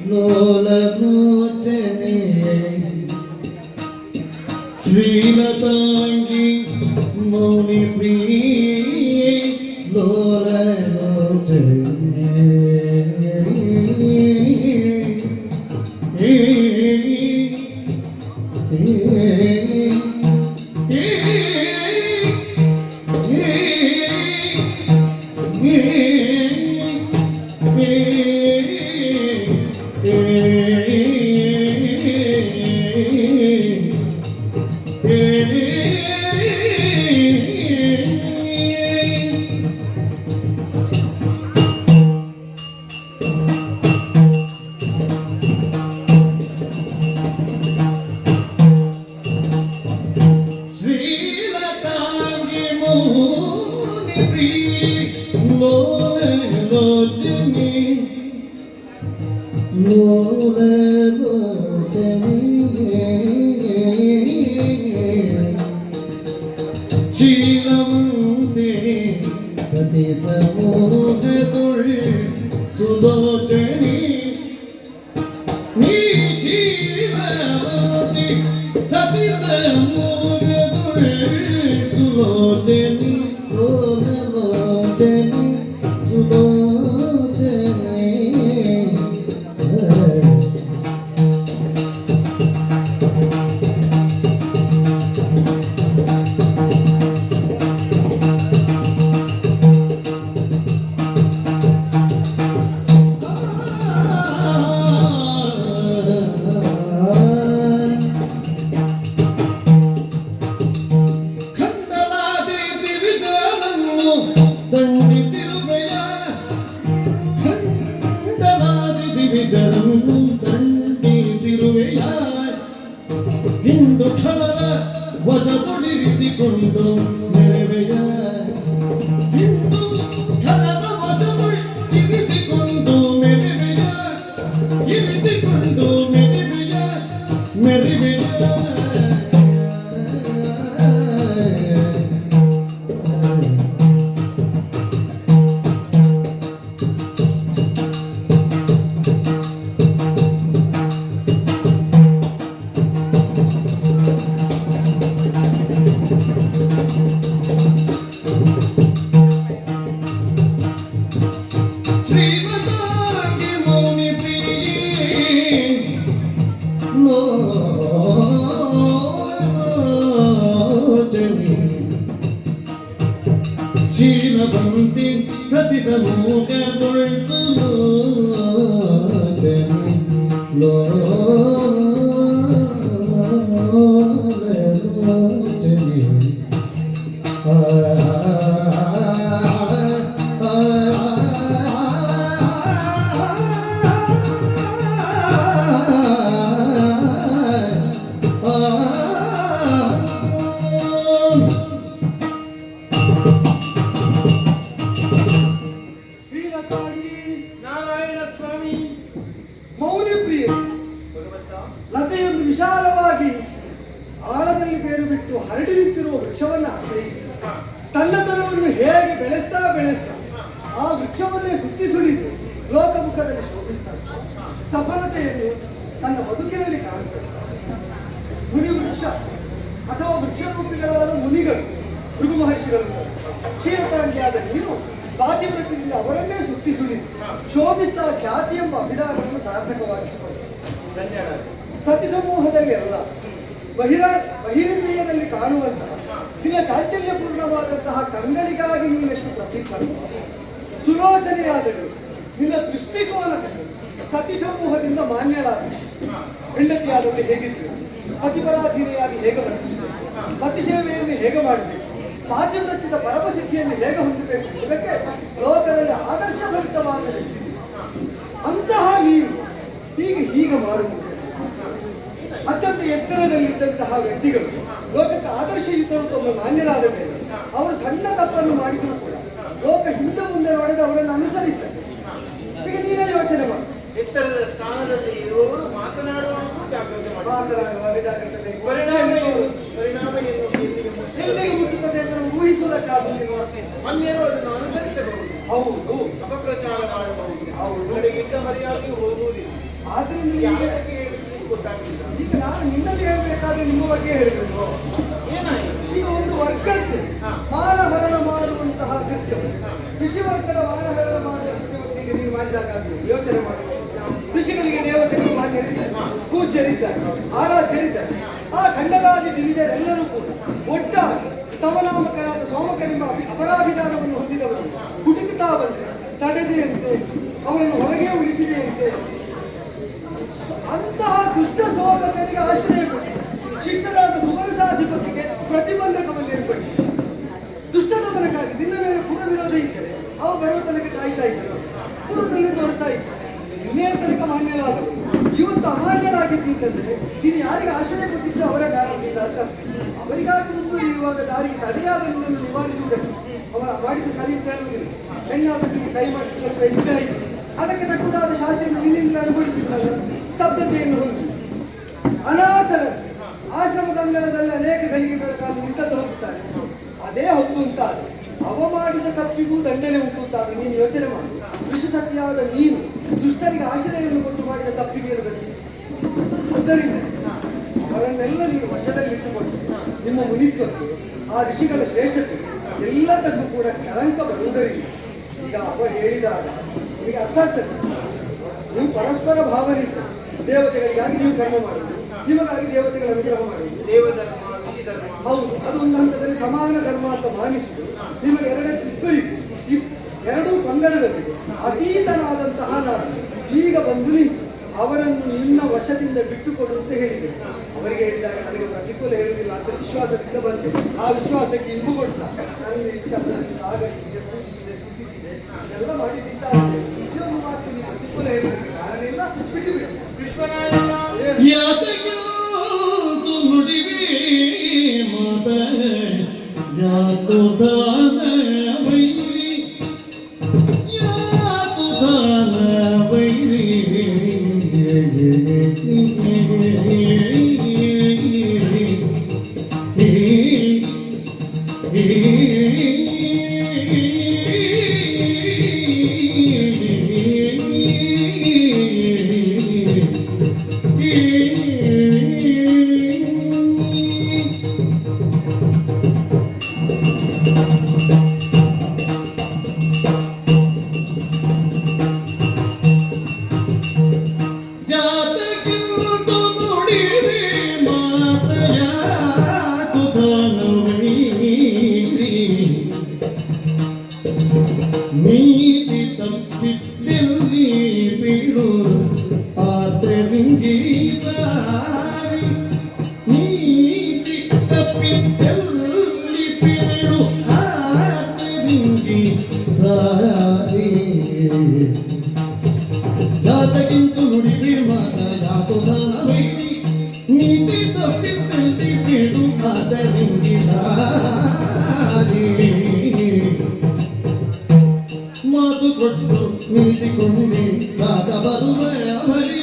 A: ಲೋಲಲೋಚನೆ ಶೀಲವಂತೆ ಸತಿ ಸಮೂಹದೊಳ್ ಸುಲೋಚನಿ ನೀ ಶೀಲವಂತೆ ಸತಿ ಸಮೂಹದೊಳ್ ಸುಲೋಚನಿ ಲೋಚನಿ ಸುಲೋಚನಿ ಖಂಡಲಾದಿ ದಿವಿಜನನ್ನು ದಂಡಿಸಿರುವೆಯ ಖಂಡಲಾದಿ ದಿವಿಜನನ್ನು ದಂಡಿಸಿರುವೆಯ ಹಿಂಡು ಖಳರ ವಜದೊಳಿರಿಸಿಕೊಂಡು ಮೆರವೆಯ ಹಿಂಡು ಖಳರ ವಜದೊಳಿರಿಸಿಕೊಂಡು ಮೆರವೆಯ ಇರಿಸಿಕೊಂಡು ಮೆರವೆಯ ಮೆರವೆಯ ಶ್ರೀಮತಾಗಿ ಮೌನಿ ಪ್ರಿಯೇ ಲೋಚನಿ ಶೀಲವಂತಿ ಸತಿತ ಮೂಗದೊಳ್ಸು ಲೋಚನಿ ಲೋಚನಿ
E: ಶ್ರೀಲತಾಂಗಿ
F: ನಾರಾಯಣ ಸ್ವಾಮಿ.
E: ಮೌನಿ ಪ್ರಿಯ
F: ಭಗವಂತ,
E: ಲತೆಯೊಂದು ವಿಶಾಲವಾಗಿ ಆಳದಲ್ಲಿ ಬೇರು ಬಿಟ್ಟು ಹರಡಿ ನಿಂತಿರುವ ವೃಕ್ಷವನ್ನು ಆಶ್ರಯಿಸಿ ತನ್ನತನವನ್ನು ಹೇಗೆ ಬೆಳೆಸ್ತಾ ಆ ವೃಕ್ಷವನ್ನೇ ಸುತ್ತಿ ಸುಳಿದು ಲೋಕಮುಖದಲ್ಲಿ ಶೋಭಿಸ್ತಾನೆ. ಸಫಲತೆಯನ್ನು ತನ್ನ ಬದುಕಿನಲ್ಲಿ ಕಾಣುತ್ತದೆ. ಮುನಿ ವೃಕ್ಷ ಅಥವಾ ವೃಕ್ಷರೂಪಿಗಳಾದ ಮುನಿಗಳು ಭೃಗು ಮಹರ್ಷಿಗಳು ಕ್ಷೀರತಾಂಗಿಯಾದ ನೀರು ಪಾತಿವ್ರತ್ಯದಿಂದ ಅವರನ್ನೇ ಸುತ್ತಿ ಸುಳಿದು ಶೋಭಿಸ್ತಾ ಖ್ಯಾತಿ ಎಂಬ ಅಭಿಧಾನವನ್ನು ಸಾರ್ಥಕವಾಗಿಸಿಕೊಂಡರು.
F: ಧನ್ಯವಾದ.
E: ಸತಿ ಸಮೂಹದಲ್ಲಿ ಅಲ್ಲ, ಬಹಿರಂದೀಯದಲ್ಲಿ ಕಾಣುವಂತಹ ದಿನ ಚಾಂಚಲ್ಯಪೂರ್ಣವಾದಂತಹ ಕಣ್ಗಳಿಗಾಗಿ ನೀನೆಷ್ಟು ಪ್ರಸಿದ್ಧನು. ಸುಲೋಚನೆಯಾದಳು ನಿನ್ನ ದೃಷ್ಟಿಕೋನ ಸತಿ ಸಮೂಹದಿಂದ ಮಾನ್ಯಳಾದ ಹೆಂಡತಿಯಾದವಳು ಹೇಗಿದ್ರು, ಪತಿಪರಾಧೀನೆಯಾಗಿ ಹೇಗೆ ವರ್ತಿಸಬೇಕು, ಪತಿ ಸೇವೆಯನ್ನು ಹೇಗೆ ಮಾಡಬೇಕು, ಪಾತಿವ್ರತ್ಯದ ಪರಮಸಿದ್ಧಿಯನ್ನು ಹೇಗೆ ಹೊಂದಬೇಕು ಎಂಬುದಕ್ಕೆ ಲೋಕದಲ್ಲಿ ಆದರ್ಶಭರಿತವಾದ ವ್ಯಕ್ತಿ. ಅಂತಹ ನೀನು ಹೀಗೆ ಮಾಡುವುದು ಅತ್ಯಂತ ಎತ್ತರದಲ್ಲಿದ್ದಂತಹ ವ್ಯಕ್ತಿಗಳು ಲೋಕಕ್ಕೆ ಆದರ್ಶಯುತರು ತಮ್ಮ ಮಾನ್ಯರಾದ ಮೇಲೆ ಅವರು ಸಣ್ಣ ತಪ್ಪನ್ನು ಮಾಡಿದರೂ ಕೂಡ ಲೋಕ ಹಿಂದೆ ಮುಂದೆ ನೋಡಿದ ಅವರನ್ನು ಅನುಸರಿಸ್ತಾರೆ. ಈಗ ನೀನೇ ಯೋಚನೆ ಮಾಡು.
F: ಎತ್ತರದ ಸ್ಥಾನದಲ್ಲಿ ಇರುವವರು ಮಾತನಾಡುವಾಗ ಜಾಗೃತಿ
E: ಮಾತನಾಡುವಾಗ ಜಾಗ್ರತೆ ಬೇಕು.
F: ಪರಿಣಾಮ
E: ಎಲ್ಲಿಗೆ ಮುಟ್ಟುತ್ತದೆ ಅಂತ ಊಹಿಸುವುದಕ್ಕಾಗುವುದಿಲ್ಲ.
F: ಅನ್ಯರು ಅದನ್ನು ಅನುಸರಿಸಬಹುದು,
E: ಹೌದು,
F: ಅಪಪ್ರಚಾರ ಮಾಡಬಹುದು,
E: ಹೌದು.
F: ಕಡೆಗಿದ್ದ ಮರ್ಯಾದೆ ಹೋಗುವುದಿಲ್ಲ.
E: ಆದ್ರಿಂದ
F: ಯಾರಕ್ಕೆ ಹೇಳಿದ್ರು ಗೊತ್ತಾಗ್ಲಿಲ್ಲ.
E: ಈಗ ನಾನು ನಿನ್ನಲ್ಲಿ ಹೇಳ್ಬೇಕಾದ್ರೆ ನಿಮ್ಮ ಬಗ್ಗೆ ಹೇಳಬೇಕು.
F: ಏನಾಯಿತು?
E: ಈಗ ಒಂದು ವರ್ಗಕ್ಕೆ ಮಾನಹರಣ ಮಾಡುವಂತಹ ಕೃತ್ಯವು ಕೃಷಿ ವರ್ಗದ ಮಾನಹರಣ ಮಾಡುವ ಕೃತ್ಯವನ್ನು ಈಗ ನೀವು ಮಾಡಿದಾಗ ಯೋಚನೆ ಮಾಡುವ ಋಷಿಗಳಿಗೆ ದೇವತೆಗಳು ಮಾನ್ಯರಿದ್ದಾರೆ, ಪೂಜ್ಯರಿದ್ದಾರೆ, ಆರಾಧ್ಯರಿದ್ದಾರೆ. ಆ ಖಂಡಲಾದಿ ದಿವಿಜರೆಲ್ಲರೂ ಕೂಡ ಒಟ್ಟಾಗಿ ತವನಾಮಕರಾದ ಸೋಮಕನೆಂಬ ಅಪರಾಭಿಧಾನವನ್ನು ಹೊಂದಿದವರು ಹುಡುಕುತ್ತಾ ಬಂದರೆ ತಡೆದೆಯಂತೆ, ಅವರನ್ನು ಹೊರಗೆ ಉಳಿಸಿದೆಯಂತೆ. ಅಂತಹ ದುಷ್ಟ ಸೋಮಕನಿಗೆ ಆಶ್ರಯ ಕೊಟ್ಟು ಶಿಷ್ಟರಾದ ಸುಮರಸಾಧಿಪತಿಗೆ ಪ್ರತಿಬಂಧಕವನ್ನು ಏರ್ಪಡಿಸಿ ದುಷ್ಟದಮನಕ್ಕಾಗಿ ನಿನ್ನ ಮೇಲೆ ಪೂರ್ವ ವಿರೋಧ ಇದ್ದರೆ ಅವ ಬರುವ ತನಕ ಕಾಯ್ತಾ ಇದ್ದರು, ಪೂರ್ವದಲ್ಲಿ ತೋರ್ತಾ ಇದ್ದರು. ಇನ್ನೇ ತನಕ ಮಾನ್ಯರಾದವರು ಇವತ್ತು ಅಮಾನ್ಯರಾಗಿದ್ದಂದ್ರೆ ಇದು ಯಾರಿಗೆ ಆಶ್ರಯ ಕೊಟ್ಟಿದ್ದು ಅವರ ಕಾರಣದಿಂದ ಅಂತ. ಅವರಿಗಾಗಿ ಮುಂದುವರಿಯುವಾಗ ದಾರಿಗೆ ತಡೆಯಾದ ನಿನ್ನನ್ನು ನಿವಾರಿಸುವುದಕ್ಕೆ ಅವ ಮಾಡಿದ್ದು ಸರಿ ಅಂತ ಹೇಳುವುದಿಲ್ಲ. ಹೆಣ್ಣಾದವರಿಗೆ ಕೈ ಮಾಡಿದ್ದು ಸ್ವಲ್ಪ ಹೆಚ್ಚಾಯಿತು, ಅದಕ್ಕೆ ತಕ್ಕುದಾದ ಶಾಸ್ತ್ರಿಯನ್ನು ನಿನ್ನಿಂದ ಅನುಭವಿಸಿದ್ರಲ್ಲ, ಸ್ತಬ್ಧತೆಯನ್ನು ಹೊಂದಿ ಅನಾಥರ ಆಶ್ರಮದ ಅಂಗಳದಲ್ಲಿ ಅನೇಕ ಗಳಿಗೆಗಳ ಕಾಲ ನಿಂತದ್ದು ಹೋಗುತ್ತಾರೆ.
D: ಅದೇ ಹೌದು ಅಂತ ಆದ್ರೆ ಅವ ಮಾಡಿದ ತಪ್ಪಿಗೂ ದಂಡನೆ ಉಂಟು ಅಂತಾದ್ರೆ ನೀನು ಯೋಚನೆ ಮಾಡು. ವಿಷಸತಿಯಾದ ನೀನು ದುಷ್ಟರಿಗೆ ಆಶ್ರಯವನ್ನು ಕೊಟ್ಟು ಮಾಡಿದ ತಪ್ಪಿಗೆ ಇರಬೇಕು. ಆದ್ದರಿಂದ ಅವರನ್ನೆಲ್ಲ ನೀನು ವಶದಲ್ಲಿಟ್ಟುಕೊಂಡು ನಿಮ್ಮ ಮುನಿತ್ವಕ್ಕೆ ಆ ಋಷಿಗಳ ಶ್ರೇಷ್ಠತೆಗೆ ಎಲ್ಲದಕ್ಕೂ ಕೂಡ ಕಳಂಕ ಬರುವುದರಿಂದ ಈಗ ಅವ ಹೇಳಿದಾಗ ನಿಮಗೆ ಅರ್ಥ ಆಗ್ತದೆ. ನೀವು ಪರಸ್ಪರ ಭಾವನೆಯಿಂದ ದೇವತೆಗಳಿಗಾಗಿ ನೀವು ಕರ್ಮ ಮಾಡುವುದು, ನಿಮಗಾಗಿ ದೇವತೆಗಳ ಅನುಗ್ರಹ ಮಾಡುವುದು
F: ದೇವಧರ್ಮ ಋಷಿ ಧರ್ಮ
D: ಹೌದು. ಅದು ಒಂದು ಹಂತದಲ್ಲಿ ಸಮಾನ ಧರ್ಮ ಅಂತ ಮಾನಿಸಿದ್ದು ನಿಮಗೆ ಎರಡೂ ಪಂಗಡದವರಿಗೆ ಅತೀತನಾದಂತಹ ನಾನು ಈಗ ಬಂದು ನಿಂತು ಅವರನ್ನು ನಿನ್ನ ವಶದಿಂದ ಬಿಟ್ಟುಕೊಡು ಅಂತ ಹೇಳಿದೆ. ಅವರಿಗೆ ಹೇಳಿದಾಗ ನನಗೆ ಪ್ರತಿಕೂಲ ಹೇಳುವುದಿಲ್ಲ ಅಂತ ವಿಶ್ವಾಸದಿಂದ ಬಂದೆ. ಆ ವಿಶ್ವಾಸಕ್ಕೆ ಇಂಬು ಕೊಟ್ಟ ನನಗೆ ಇಷ್ಟದಲ್ಲಿ ಸಾಗರಿಸಿದೆ, ಪೂಜಿಸಿದೆ, ಸ್ತುತಿಸಿದೆ, ಎಲ್ಲ ಮಾಡಿದ್ದಾದ್ರೆ ಇದೊಂದು ಮಾತು ನೀವು ಪ್ರತಿಕೂಲ ಹೇಳಲಿಕ್ಕೆ ಕಾರಣ ಇಲ್ಲ, ಬಿಟ್ಟು ಬಿಡು.
F: ವಿಶ್ವನಾಯಕ
A: ಯಾತಕ್ಕಿಂತು ನುಡಿವಿ ಮಾತ ಯಾತು ದಾನ ವೈರಿ ಯಾತು ದಾನ ವೈರಿ ಯಾತಕ್ಕಿಂತು ನುಡಿವಿ ಮಾತ ಯಾತು ದಾನ ವೈರಿ ನೀತಿ ತಪ್ಪಿದ್ದಲ್ಲಿ ಬಿಡು ಆತನಿಂಗಿ ಸಾರಿ ನೀತಿ ತಪ್ಪಿದ್ದಲ್ಲಿ ಬಿಡು ಆತನಿಂಗಿ ಸಾರಿ ಯಾತಕ್ಕಿಂತು ನುಡಿವಿ ಮಾತ ಯಾತು ದಾನ ವೈರಿ ನೀತಿ ತಪ್ಪಿದ್ದಲ್ಲಿ ಬಿಡು ಆತನಿಂಗಿ ಸಾರಿ ಮಾತು ಕೊಟ್ಟು ನಿಲ್ಲಿಸಿಕೊಂಡೆ ಕಾದ ಬರುವ ಅವರಿ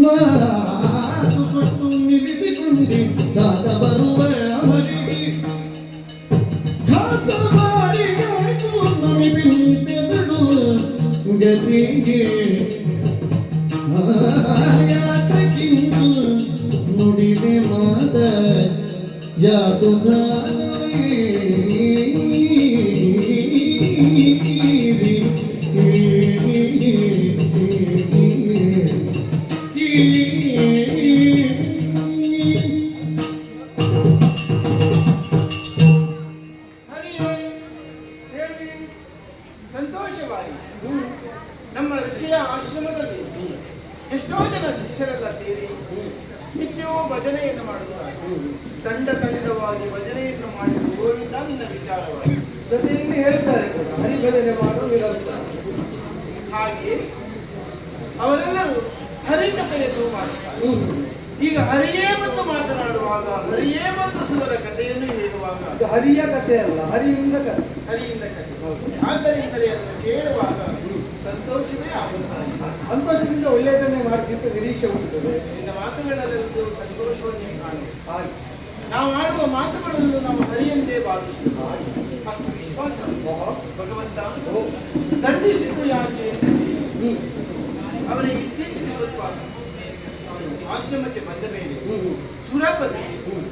A: ಮಾತು ಕೊಟ್ಟು ನಿಲ್ಲಿಸಿಕೊಂಡೆ ಕಾದ ಬರುವ ಅವರಿ ಖಾತ ಮಾಡಿಗಾಯ್ತು ನಮಿಬಿ ನೀತೆರಡು ಗತಿಗೆ ಯಾತಕ್ಕಿಂತು ನುಡಿವೆ ಮಾತ ಯಾತು
D: ಹೇಳಿ.
F: ಸಂತೋಷವಾಯಿತು. ನಮ್ಮ ಋಷಿಯ ಆಶ್ರಮದಲ್ಲಿ ಎಷ್ಟೋ ಜನ ಶಿಷ್ಯರೆಲ್ಲ ಸೇರಿ ನಿತ್ಯವೂ ಭಜನೆಯನ್ನು ಮಾಡುತ್ತಾರೆ. ತಂಡವಾಗಿ ಭಜನೆಯನ್ನು ಮಾಡಿ ಗೋವಿಂದ ನಿನ್ನ ವಿಚಾರವಾಗಿ
D: ಜೊತೆಯಲ್ಲಿ ಹೇಳ್ತಾರೆ ಕೂಡ ಹರಿಭಜನೆ ಮಾಡೋ ನಿರಂತರ.
F: ಹಾಗೆ ಅವರೆಲ್ಲರೂ ಹರಿಕಥೆಯನ್ನು ಮಾಡುತ್ತಾರೆ. ಈಗ ಹರಿಯೇ ಬಂದು ಮಾತನಾಡುವಾಗ ಹರಿಯೇ ಬಂದು ಸುರರ ಕಥೆಯನ್ನು ಹೇಳುವಾಗ
D: ಇದು ಹರಿಯ ಕಥೆ ಅಲ್ಲ, ಹರಿಯಿಂದ ಕಥೆ.
F: ಹರಿಯಿಂದ ಕಥೆ. ಆದ್ದರಿಂದಲೇ ಅದನ್ನು ಕೇಳುವಾಗ ಸಂತೋಷವೇ ಆಗುತ್ತದೆ.
D: ಸಂತೋಷದಿಂದ ಒಳ್ಳೆಯದನ್ನೇ ಮಾಡಲಿಕ್ಕೆ ನಿರೀಕ್ಷೆ ಹುಟ್ಟುತ್ತದೆ.
F: ನಿನ್ನ ಮಾತುಗಳಲ್ಲೂ ಸಂತೋಷವನ್ನೇ ಕಾಣುವುದು.
D: ಹಾಗೆ
F: ನಾವು ಆಡುವ ಮಾತುಗಳನ್ನು ನಾವು ಹರಿಯಂತೆ ಭಾವಿಸುತ್ತೇವೆ.
D: ಹಾಗೆ
F: ಅಷ್ಟು ವಿಶ್ವಾಸ
D: ಓಹೋ.
F: ಭಗವಂತ
D: ಓ.
F: ದಂಡಿಸಿದ್ದು ಯಾಕೆ?
D: ಹ್ಮ್.
F: ಅವನಿಗೆ ಇತ್ತೀಚೆಗೆ ಸ್ವಲ್ಪ ಅವನು ಆಶ್ರಮಕ್ಕೆ ಬಂದ ಮೇಲೆ
D: ಹ್ಮ್.
F: ಸುರಪತಿ
D: ಹ್ಮ್.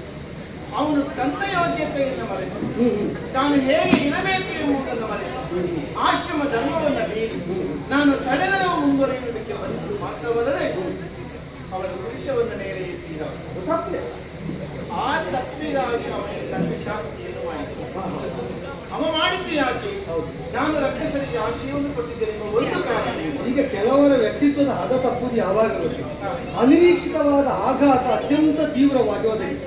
F: ಅವನು ತನ್ನ ಯೋಗ್ಯತೆಯನ್ನು ಮರೆತು
D: ಹ್ಮ್.
F: ತಾನು ಹೇಗೆ ಇರಬೇಕು ಎಂಬುದನ್ನು ಮರೆತು ಆಶ್ರಮ ಧರ್ಮವನ್ನು ಮೀರಿ ನಾನು ತಡೆದರೂ ಮುಂದುವರಿಯುವುದಕ್ಕೆ ಬಂದು ಮಾತ್ರವಲ್ಲದೆ ಅವನ ಪುರುಷವನ್ನು ಮೇಲೆ ಎತ್ತಿದ.
D: ಅದು ತಪ್ಪೇ.
F: ಆ ತಪ್ಪಿಗಾಗಿ ಅವನಿಗೆ ದಂಡಶಾಸ್ತಿಯನ್ನು ಮಾಡಿದ. ಅವ ಮಾಡಿದ್ದು ಯಾಕೆ?
D: ಹೌದು.
F: ನಾನು ರಕ್ಕಸರಿಗೆ ಆಶಯವನ್ನು ಕೊಟ್ಟಿದ್ದೇನೆ ಎಂಬ ಒಂದು ಕಾರಣ.
D: ಈಗ ಕೆಲವರ ವ್ಯಕ್ತಿತ್ವದ ಹದ ತಪ್ಪುದು ಯಾವಾಗ ಗೊತ್ತಿಲ್ಲ. ಅನಿರೀಕ್ಷಿತವಾದ ಆಘಾತ ಅತ್ಯಂತ ತೀವ್ರವಾಗಿ ಒದಗಿದೆ.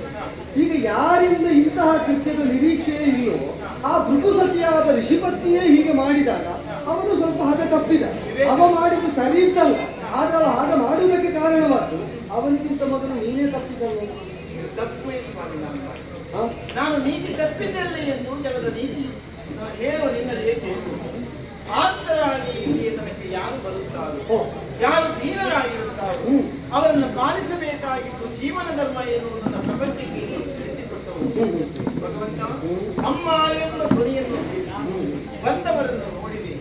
D: ಈಗ ಯಾರಿಂದ ಇಂತಹ ಕೃತ್ಯದ ನಿರೀಕ್ಷೆಯೇ ಇಲ್ಲೋ ಆ ಭೃಗುಸತಿಯಾದ ಋಷಿಪತ್ನಿಯೇ ಹೀಗೆ ಮಾಡಿದಾಗ ಅವನು ಸ್ವಲ್ಪ ಹದ ತಪ್ಪಿದ. ಅವ ಮಾಡಿದ್ದು ಸರಿ ಇದ್ದಲ್ಲ, ಆದ್ರೆ ಅವ ಹಾಗೆ ಮಾಡುವುದಕ್ಕೆ ಕಾರಣವಾದ್ದು ಅವನಿಗಿಂತ ಮೊದಲು ನೀನೇ ತಪ್ಪಿದಲ್ಲ.
F: ತಪ್ಪು ಏನು ಮಾಡಿ ನಾನು ನೀತಿ ತಪ್ಪಿದ್ದಲ್ಲ ಎಂದು ಜಗದ ನೀತಿ ಹೇಳುವ ನಿನ್ನಲ್ಲಿ ಏಕೆ? ಆಪ್ತರಾಗಿ ಇಲ್ಲಿಯ ತನಕ ಯಾರು ಬರುತ್ತಾರೋ, ಯಾರು ಧೀರರಾಗಿರುತ್ತಾರೋ ಅವರನ್ನು ಪಾಲಿಸಬೇಕಾಗಿತ್ತು ಜೀವನ ಧರ್ಮ ಎನ್ನುವುದನ್ನು ಪ್ರಪಂಚಕ್ಕೆ ತಿಳಿಸಿಕೊಟ್ಟವು. ಅಮ್ಮ ಎಂಬ ಧ್ವನಿಯನ್ನು ಕೇಳಿ ಬಂದವರನ್ನು ನೋಡಿದೆ.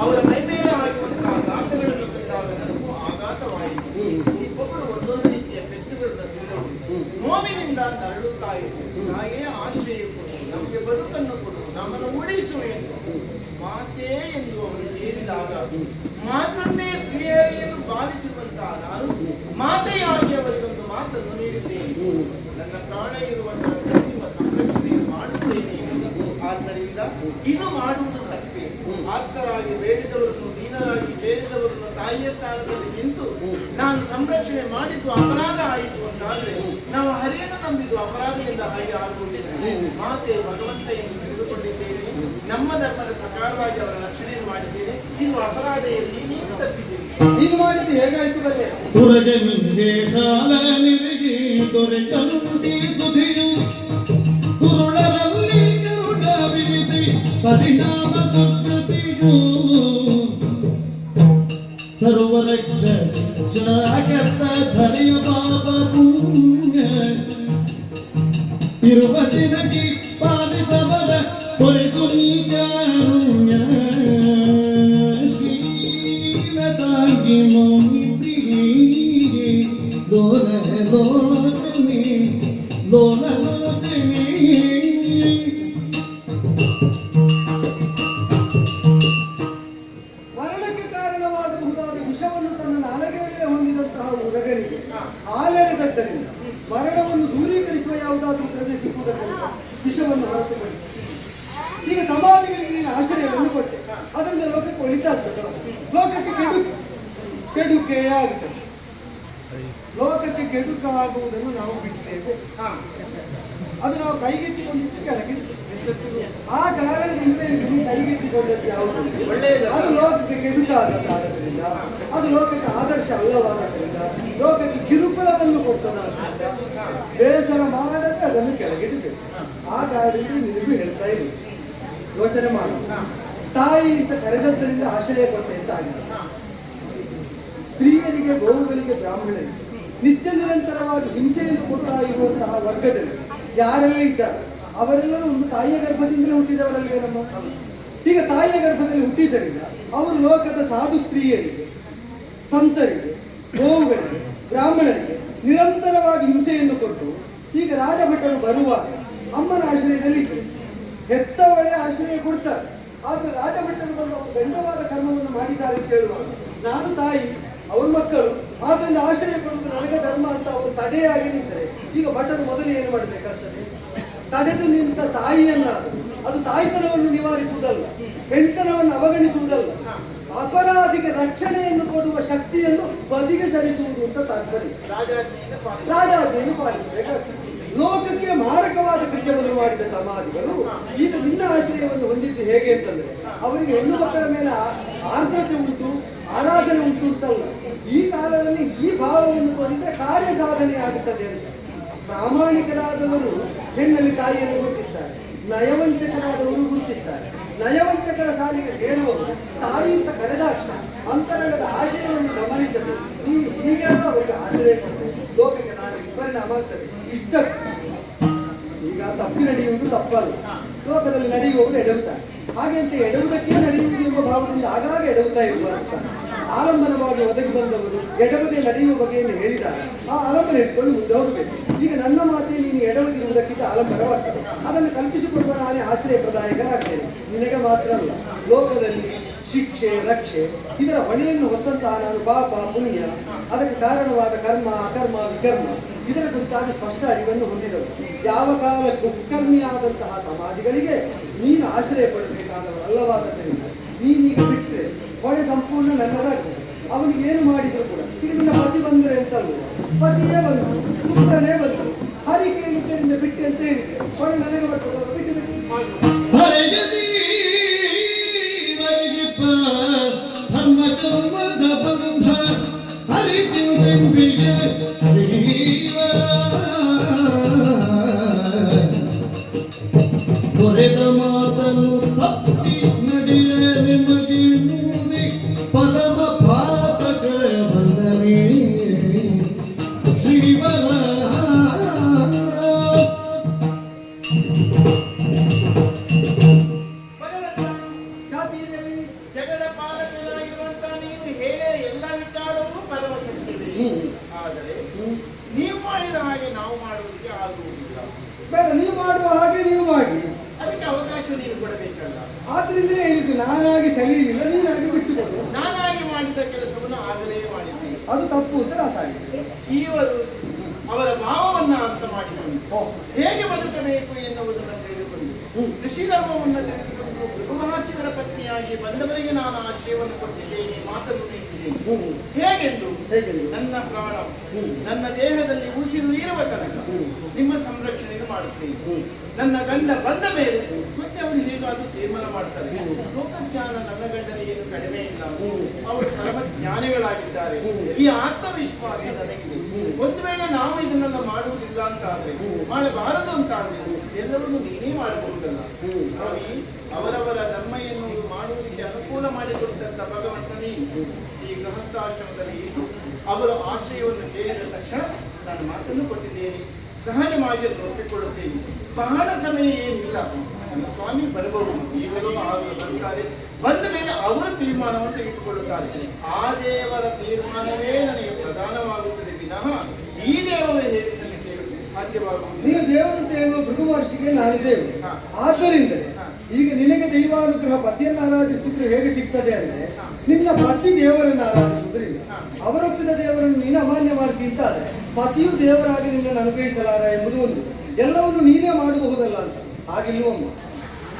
F: ಅವರ ಮೈಮೇಲೆ ಆಗಿರುವಂತಹ ಗಾತಗಳನ್ನು ಕಂಡಾಗ ನನಗೂ ಆಘಾತವಾಯಿತು. ಒಬ್ಬರು ಒಂದೊಂದು ರೀತಿಯ ಪೆಟ್ಟುಗಳನ್ನು ತಿಂದವರು ನೋವಿನಿಂದ ನರಳುತ್ತಾ ಇದ್ದರು. ಹಾಗೆ ಆಶ್ರಯ ಕೊಡು, ನಮಗೆ ಬದುಕನ್ನು ಕೊಡು, ನಮ್ಮನ್ನು ಉಳಿಸು ಎಂದು ಮಾತೇ ಎಂದು ಅವರು ಹೇಳಿದಾಗ ಮಾತನ್ನೇ ಸ್ತ್ರೀಯರಿಯನ್ನು ಭಾವಿಸುವಂತಹ ನಾನು ಮಾತೆಯಾಗಿ ಅವರಿಗೊಂದು ಮಾತನ್ನು ನೀಡಿದ್ದೇನೆ. ನನ್ನ ಪ್ರಾಣ ಇರುವಂತಹ ನಿಮ್ಮ ಸಂರಕ್ಷಣೆಯನ್ನು ಮಾಡುತ್ತೇನೆ ಎಂದು. ಆದ್ದರಿಂದ ಇದು ಮಾಡುವುದು ತಪ್ಪೆ. ಆಪ್ತರಾಗಿ ಬೇಡಿದವರನ್ನು, ದೀನರಾಗಿ ಬೇಡಿದವರನ್ನು ತಾಯಿಯ ಸ್ಥಾನದಲ್ಲಿ ನಿಂತು ನಾನು ಸಂರಕ್ಷಣೆ ಮಾಡಿದ್ದು ಅಪರಾಧ ಆಯಿತು ಅಂತಾದ್ರೆ ನಾವು ಹರಿಯನ್ನು ನಂಬಿದ್ದು ಅಪರಾಧ ಎಂದ ಹಾಗೆ ಆಗುವುದಿಲ್ಲ. ಮಾತೆ ಭಗವಂತ ಎಂದು ತಿಳಿದುಕೊಂಡಿದ್ದೇನೆ. ನಮ್ಮ ಧರ್ಮದ ಪ್ರಕಾರವಾಗಿ ಅವರ ರಕ್ಷಣೆಯನ್ನು ಮಾಡಿದ್ದೇನೆ. ಇದು ಅಪರಾಧ ಎಲ್ಲಿ ನೀನು ತಪ್ಪಿದ್ದೇನೆ.
D: ನೀನು ಮಾಡಿದ್ದು ಹೇಗಾಯ್ತು ಬಲ್ಲೆ?
A: ತುರಗೆ ನಿಂಗೆ ಕಾಲ ನಿನಗೆ ದೊರೆತನುಂಟಿ ಸುಧಿಯು ಕುರುಳರಲ್ಲಿ ಕರುಣ ವಿರಿದಿ ಪರಿಣಾಮ ದುರ್ಗತಿಯು ಸರ್ವರಕ್ಷ ಜಾಗತ ಧರೆಯ ಪಾಪ ಪುಣ್ಯ ಇರುವ ದಿನಗಿ ಪಾಲಿಸವರ ತೊರೆದು ನೀ ಕಾರುಣ್ಯ ಶ್ರೀಮತಾಗಿ ಮೌನಿ ಪ್ರಿಯೆ ಲೋಲ ಲೋಚನೆ ಲೋಲ ಲೋಚನೆ.
D: ಮರಣಕ್ಕೆ ಕಾರಣವಾಗಬಹುದಾದ ವಿಷವನ್ನು ತನ್ನ ನಾಲಗೆಯಲ್ಲೇ ಹೊಂದಿದಂತಹ ಉರಗನಿಗೆ ಹಾಲೆರೆದದ್ದರಿಂದ ಮರಣವನ್ನು ದೂರೀಕರಿಸುವ ಯಾವುದಾದ್ರೂ ದ್ರವ್ಯ ಸಿಕ್ಕುವುದರಿಂದ ವಿಷವನ್ನು ಹೊರತುಪಡಿಸಿ ಈಗ ತಮಾದಿಗಳಿಗೆ ನೀನು ಆಶ್ರಯವನ್ನು ಕೊಟ್ಟೆ. ಅದರಿಂದ ಲೋಕಕ್ಕೆ ಒಳಿತಾಗ್ತದೆ, ಲೋಕಕ್ಕೆ ಕೆಡುಕೆ ಆಗುತ್ತದೆ. ಲೋಕಕ್ಕೆ ಕೆಡುಕ ಆಗುವುದನ್ನು ನಾವು ಬಿಡ್ತೇವೆ. ಅದು ನಾವು ಕೈಗೆತ್ತಿಕೊಂಡಿದ್ದು ಕೆಳಗೆ. ಆ ಕಾರಣದಿಂದ ನೀನು ಕೈಗೆತ್ತಿಕೊಂಡದ್ದು ಯಾವುದು
F: ಒಳ್ಳೆಯದು.
D: ಅದು ಲೋಕಕ್ಕೆ ಕೆಡುಕಾದದ್ದರಿಂದ, ಅದು ಲೋಕಕ್ಕೆ ಆದರ್ಶ ಅಲ್ಲವಾದ್ದರಿಂದ, ಲೋಕಕ್ಕೆ ಕಿರುಕುಳವನ್ನು ಕೊಟ್ಟದಾದ್ರಿಂದ ಬೇಸರ ಮಾಡದೆ ಅದನ್ನು ಕೆಳಗಿಡಬೇಕು. ಆ ಕಾರಣದಿಂದ ನಿನಗೂ ಹೇಳ್ತಾ ಇರು, ಯೋಚನೆ ಮಾಡು. ತಾಯಿ ಅಂತ ಕರೆದದ್ದರಿಂದ ಆಶ್ರಯ ಕೊಟ್ಟೆ ಅಂತ ಆಗಿದೆ. ಸ್ತ್ರೀಯರಿಗೆ, ಗೋವುಗಳಿಗೆ, ಬ್ರಾಹ್ಮಣರಿಗೆ ನಿತ್ಯ ನಿರಂತರವಾಗಿ ಹಿಂಸೆಯನ್ನು ಕೊಡ್ತಾ ಇರುವಂತಹ ವರ್ಗದಲ್ಲಿ ಯಾರೆಲ್ಲ ಇದ್ದಾರೆ ಅವರೆಲ್ಲರೂ ಒಂದು ತಾಯಿಯ ಗರ್ಭದಿಂದಲೇ ಹುಟ್ಟಿದವರಲ್ಲಿಯೇ ನಮ್ಮ. ಈಗ ತಾಯಿಯ ಗರ್ಭದಲ್ಲಿ ಹುಟ್ಟಿದ್ದರಿಂದ ಅವರು ಲೋಕದ ಸಾಧು ಸ್ತ್ರೀಯರಿಗೆ, ಸಂತರಿಗೆ, ಗೋವುಗಳಿಗೆ, ಬ್ರಾಹ್ಮಣರಿಗೆ ನಿರಂತರವಾಗಿ ಹಿಂಸೆಯನ್ನು ಕೊಟ್ಟು ಈಗ ರಾಜಭಟರು ಬರುವಾಗ ಅಮ್ಮನ ಆಶ್ರಯದಲ್ಲಿ ಇದ್ದರು. ಹೆತ್ತವಳೆ ಆಶ್ರಯ ಕೊಡ್ತಾರೆ. ಆದರೆ ರಾಜಭಟ್ಟರು ಬಂದು ಅವರು ಗಂಡವಾದ ಕರ್ಮವನ್ನು ಮಾಡಿದ್ದಾರೆ ಅಂತ ಹೇಳುವಾಗ ನಾನು ತಾಯಿ, ಅವ್ರ ಮಕ್ಕಳು, ಆದ್ದರಿಂದ ಆಶ್ರಯ ಕೊಡುವುದು ನನಗೆ ಧರ್ಮ ಅಂತ ಅವರು ತಡೆಯಾಗಿ ನಿಂತರೆ ಈಗ ಭಟ್ಟರು ಮೊದಲು ಏನು ಮಾಡಬೇಕಾಗ್ತದೆ? ತಡೆದು ನಿಂತ ತಾಯಿಯನ್ನಾದರೂ ಅದು ತಾಯ್ತನವನ್ನು ನಿವಾರಿಸುವುದಲ್ಲ, ಹೆಣ್ತನವನ್ನು ಅವಗಣಿಸುವುದಲ್ಲ, ಅಪರಾಧಿಗೆ ರಕ್ಷಣೆಯನ್ನು ಕೊಡುವ ಶಕ್ತಿಯನ್ನು ಬದಿಗೆ ಸರಿಸುವುದು ಅಂತ ತಾತ್ಪರ್ಯ. ರಾಜಾಜ್ಞೆಯನ್ನು ಪಾಲಿಸಬೇಕಾಗ್ತದೆ. ಲೋಕಕ್ಕೆ ಮಾರಕವಾದ ಕೃತ್ಯವನ್ನು ಮಾಡಿದ ತಮಾದಿಗಳು ಈಗ ನಿನ್ನ ಆಶ್ರಯವನ್ನು ಹೊಂದಿದ್ದು ಹೇಗೆ ಅಂತಂದ್ರೆ ಅವರಿಗೆ ಹೆಣ್ಣು ಮಕ್ಕಳ ಮೇಲೆ ಆರ್ದ್ರತೆ ಉಂಟು, ಆರಾಧನೆ ಉಂಟು ಅಂತಲ್ಲ. ಈ ಕಾಲದಲ್ಲಿ ಈ ಭಾವವನ್ನು ತೋರಿದ್ರೆ ಕಾರ್ಯ ಸಾಧನೆ ಆಗುತ್ತದೆ ಅಂತ. ಪ್ರಾಮಾಣಿಕರಾದವರು ಹೆಣ್ಣಲ್ಲಿ ತಾಯಿಯನ್ನು ಗುರುತಿಸ್ತಾರೆ, ನಯವಂಚಕರಾದವರು ಗುರುತಿಸ್ತಾರೆ. ನಯವಂಚಕರ ಸಾಲಿಗೆ ಸೇರುವವರು ತಾಯಿ ಅಂತ ಕರೆದಾಕ್ಷಣ ಅಂತರಂಗದ ಆಶಯವನ್ನು ಗಮನಿಸಲು ನೀನು ಹೀಗೆಲ್ಲ ಅವರಿಗೆ ಆಶ್ರಯ ಕೊಟ್ಟರೆ ಲೋಕಕ್ಕೆ ನಾಳೆ ಪರಿಣಾಮ ಆಗ್ತದೆ. ಇಷ್ಟ ಈಗ ತಪ್ಪಿ ನಡೆಯುವುದು ತಪ್ಪಲ್ಲ, ಲೋಕದಲ್ಲಿ ನಡೆಯುವವರು ಎಡವುತ್ತಾರೆ. ಹಾಗೆ ಅಂತ ಎಡವುದಕ್ಕೆ ನಡೆಯುವುದು ಎಂಬ ಭಾವದಿಂದ ಆಗಾಗ ಎಡವುತ್ತಾ ಇರುವ ಅಂತ ಆಲಂಬನವಾಗಿ ಒದಗಿ ಬಂದವರು ಎಡವದೆ ನಡೆಯುವ ಬಗೆಯನ್ನು ಹೇಳಿದಾಗ ಆ ಆಲಂಬನ ಇಟ್ಕೊಂಡು ಮುಂದೆ ಹೋಗಬೇಕು. ಈಗ ನನ್ನ ಮಾತೆ ನೀನು ಎಡವದಿರುವುದಕ್ಕಿಂತ ಆಲಂಬನವಾಗ್ತದೆ. ಅದನ್ನು ಕಲ್ಪಿಸಿಕೊಡುವ ನಾನೇ ಆಶ್ರಯ ಪ್ರದಾಯಕರಾಗ್ತೇನೆ. ನಿನಗೆ ಮಾತ್ರ ಅಲ್ಲ, ಲೋಕದಲ್ಲಿ ಶಿಕ್ಷೆ, ರಕ್ಷೆ ಇದರ ಹೊಣೆಯನ್ನು ಹೊತ್ತಂತಹ ನಾನು ಪಾಪ, ಪುಣ್ಯ, ಅದಕ್ಕೆ ಕಾರಣವಾದ ಕರ್ಮ, ಅಕರ್ಮ, ವಿಕರ್ಮ ಇದರ ಕುರಿತಾಗಿ ಸ್ಪಷ್ಟ ಅರಿವನ್ನು ಹೊಂದಿದವರು. ಯಾವ ಕಾಲ ಕುಕರ್ಮಿಯಾದಂತಹ ತಮಾದಿಗಳಿಗೆ ನೀನು ಆಶ್ರಯ ಪಡಬೇಕಾದವರಲ್ಲವಾದ್ದರಿಂದ ನೀನೀಗ ಬಿಟ್ಟರೆ ಹೊಣೆ ಸಂಪೂರ್ಣ ನನ್ನದಾಗ್ತದೆ. ಅವನಿಗೆ ಏನು ಮಾಡಿದ್ರು ಕೂಡ ಈಗ ನಿನ್ನ ಪತಿ ಬಂದರೆ ಅಂತಲ್ವ, ಪತಿಯೇ ಬಂದರು, ಪುತ್ರನೇ ಬಂದರು, ಹರಿ ಕೇಳಿದ್ದರಿಂದ ಬಿಟ್ಟೆ ಅಂತ ಹೇಳಿದ್ರೆ ಹೊಣೆ ನನಗೆ ಬರ್ತದೆ. ಬಿಟ್ಟು ಬಿಟ್ಟು
A: ಧರ್ಮ ಕರ್ಮದ ಬಂಧ ಹರಿದಿಂಬಿಗೆ ಹೊರೆದ ಮಾತನ್ನು ತಪ್ಪಿ ನಡೆಯ ನಿಮಗೆ ಮುಂದೆ ಪರಮ ಪಾತಕ ಬಂದವೇ ಶ್ರೀವರ
F: ನಾವು ಮಾಡುವುದಕ್ಕೆ ಆಗುವುದಿಲ್ಲ.
D: ಬೇಡ, ನೀವು ಮಾಡುವ ಹಾಗೆ ನೀವು ಮಾಡಿ.
F: ಅದಕ್ಕೆ ಅವಕಾಶ ನೀನು ಕೊಡಬೇಕಲ್ಲ.
D: ಆದ್ರಿಂದ ಹೇಳಿದ್ದು ನಾನಾಗಿ ಸರಿಯಿಲ್ಲ, ನೀನಾಗಿ ಬಿಟ್ಟುಕೊಡು.
F: ನಾನಾಗಿ ಮಾಡಿದ ಕೆಲಸವನ್ನು ಆಗಲೇ ಮಾಡಿದ್ದೇನೆ.
D: ಅದು ತಪ್ಪು ಅಂತ ರಾಸಾಗಿದೆ.
F: ಇವರು ಅವರ ಭಾವವನ್ನ ಅರ್ಥ ಮಾಡಿಕೊಂಡು
D: ಓ,
F: ಹೇಗೆ ಬದುಕಬೇಕು ಎನ್ನುವುದನ್ನು ತಿಳಿದುಕೊಂಡು ಕೃಷಿ ಧರ್ಮವನ್ನು ತಿಳಿದುಕೊಂಡು ಭೃಗು ಮಹರ್ಷಿಗಳ ಪತ್ನಿಯಾಗಿ ಬಂದವರಿಗೆ ನಾನು ಆಶ್ರಯವನ್ನು ಕೊಟ್ಟಿದ್ದೇನೆ, ಮಾತನ್ನು ನೀಡಿದ್ದೇನೆ. ಹೇಗೆಂದು
D: ಹೇಗೆಂದು?
F: ನನ್ನ ಪ್ರಾಣ ನನ್ನ ದೇಹದಲ್ಲಿ ಉಸಿರು ಇರುವ ತನಕ ನಿಮ್ಮ ಸಂರಕ್ಷಣೆಯನ್ನು ಮಾಡುತ್ತೇನೆ. ನನ್ನ ಗಂಡ ಬಂದ ಮೇಲೆ ಮತ್ತೆ ಅವರು ಹೇಗಾದ್ರೂ ತೀರ್ಮಾನ ಮಾಡ್ತಾರೆ. ಲೋಕಜ್ಞಾನ ನನ್ನ ಗಂಡನಿಗೆ ಏನು ಕಡಿಮೆ ಇಲ್ಲ, ಅವರು ಪರಮ ಜ್ಞಾನಿಗಳಾಗಿದ್ದಾರೆ. ಈ ಆತ್ಮವಿಶ್ವಾಸ ನನಗಿದೆ. ಒಂದು ವೇಳೆ ನಾವು ಇದನ್ನೆಲ್ಲ ಮಾಡುವುದಿಲ್ಲ ಅಂತ ಆದ್ರೆ, ಮಾಡಬಾರದು ಅಂತ ಆದ್ರೆ, ಎಲ್ಲವನ್ನೂ ನೀನೇ ಮಾಡಬಹುದಲ್ಲ. ಸ್ವಾಮಿ, ಅವರವರ ಧರ್ಮ ಎನ್ನುವುದು ಮಾಡುವುದಕ್ಕೆ ಅನುಕೂಲ ಮಾಡಿಕೊಟ್ಟಂತ ಭಗವಂತನೇ ಈ ಗೃಹಸ್ಥಾಶ್ರಮದಲ್ಲಿ ಇದ್ದು ಅವರ ಆಶ್ರಯವನ್ನು ಕೇಳಿದ ತಕ್ಷಣ ನಾನು ಮಾತನ್ನು ಕೊಟ್ಟಿದ್ದೇನೆ. ಸಹಜವಾಗಿ ಅದನ್ನು ಒಪ್ಪಿಕೊಳ್ಳುತ್ತೇನೆ. ಬಹಳ ಸಮಯ ಏನಿಲ್ಲ, ನನ್ನ ಸ್ವಾಮಿ ಬರಬಹುದು, ಈಗಲೂ ಅವರು ಬರ್ತಾರೆ. ಬಂದ ಮೇಲೆ ಅವರ ತೀರ್ಮಾನವನ್ನು ತೆಗೆದುಕೊಳ್ಳುತ್ತಾರೆ. ಆ ದೇವರ ತೀರ್ಮಾನವೇ ನನಗೆ ಪ್ರಧಾನವಾಗುತ್ತದೆ ವಿನಃ ಈ ದೇವರು ಹೇಳಿದ್ದನ್ನು ಕೇಳುವುದಕ್ಕೆ ಸಾಧ್ಯವಾಗುವುದು.
D: ನೀನು ದೇವರು ಅಂತ ಹೇಳುವ ಭೃಗು ಮಹರ್ಷಿಗೆ ನಾನು ದೇವರು. ಆದ್ದರಿಂದ ಈಗ ನಿನಗೆ ದೈವಾನುಗ್ರಹ ಪತಿಯನ್ನು ಆರಾಧಿಸಿದ್ರು ಹೇಗೆ ಸಿಗ್ತದೆ ಅಂದ್ರೆ, ನಿನ್ನ ಪತಿ ದೇವರನ್ನು ಆರಾಧಿಸುವುದರಿಂದ ಅವರೊಪ್ಪಿದ ದೇವರನ್ನು ನೀನು ಅಮಾನ್ಯ ಮಾಡ್ತೀನಿ ಅಂತ ಆದ್ರೆ ಪತಿಯು ದೇವರಾಗಿ ನಿನ್ನನ್ನು ಅನುಗ್ರಹಿಸಲಾರ ಎಂಬುದು ಒಂದು. ಎಲ್ಲವನ್ನು ನೀನೇ ಮಾಡಬಹುದಲ್ಲ ಅಂತ. ಹಾಗಿಲ್ವಮ್ಮ,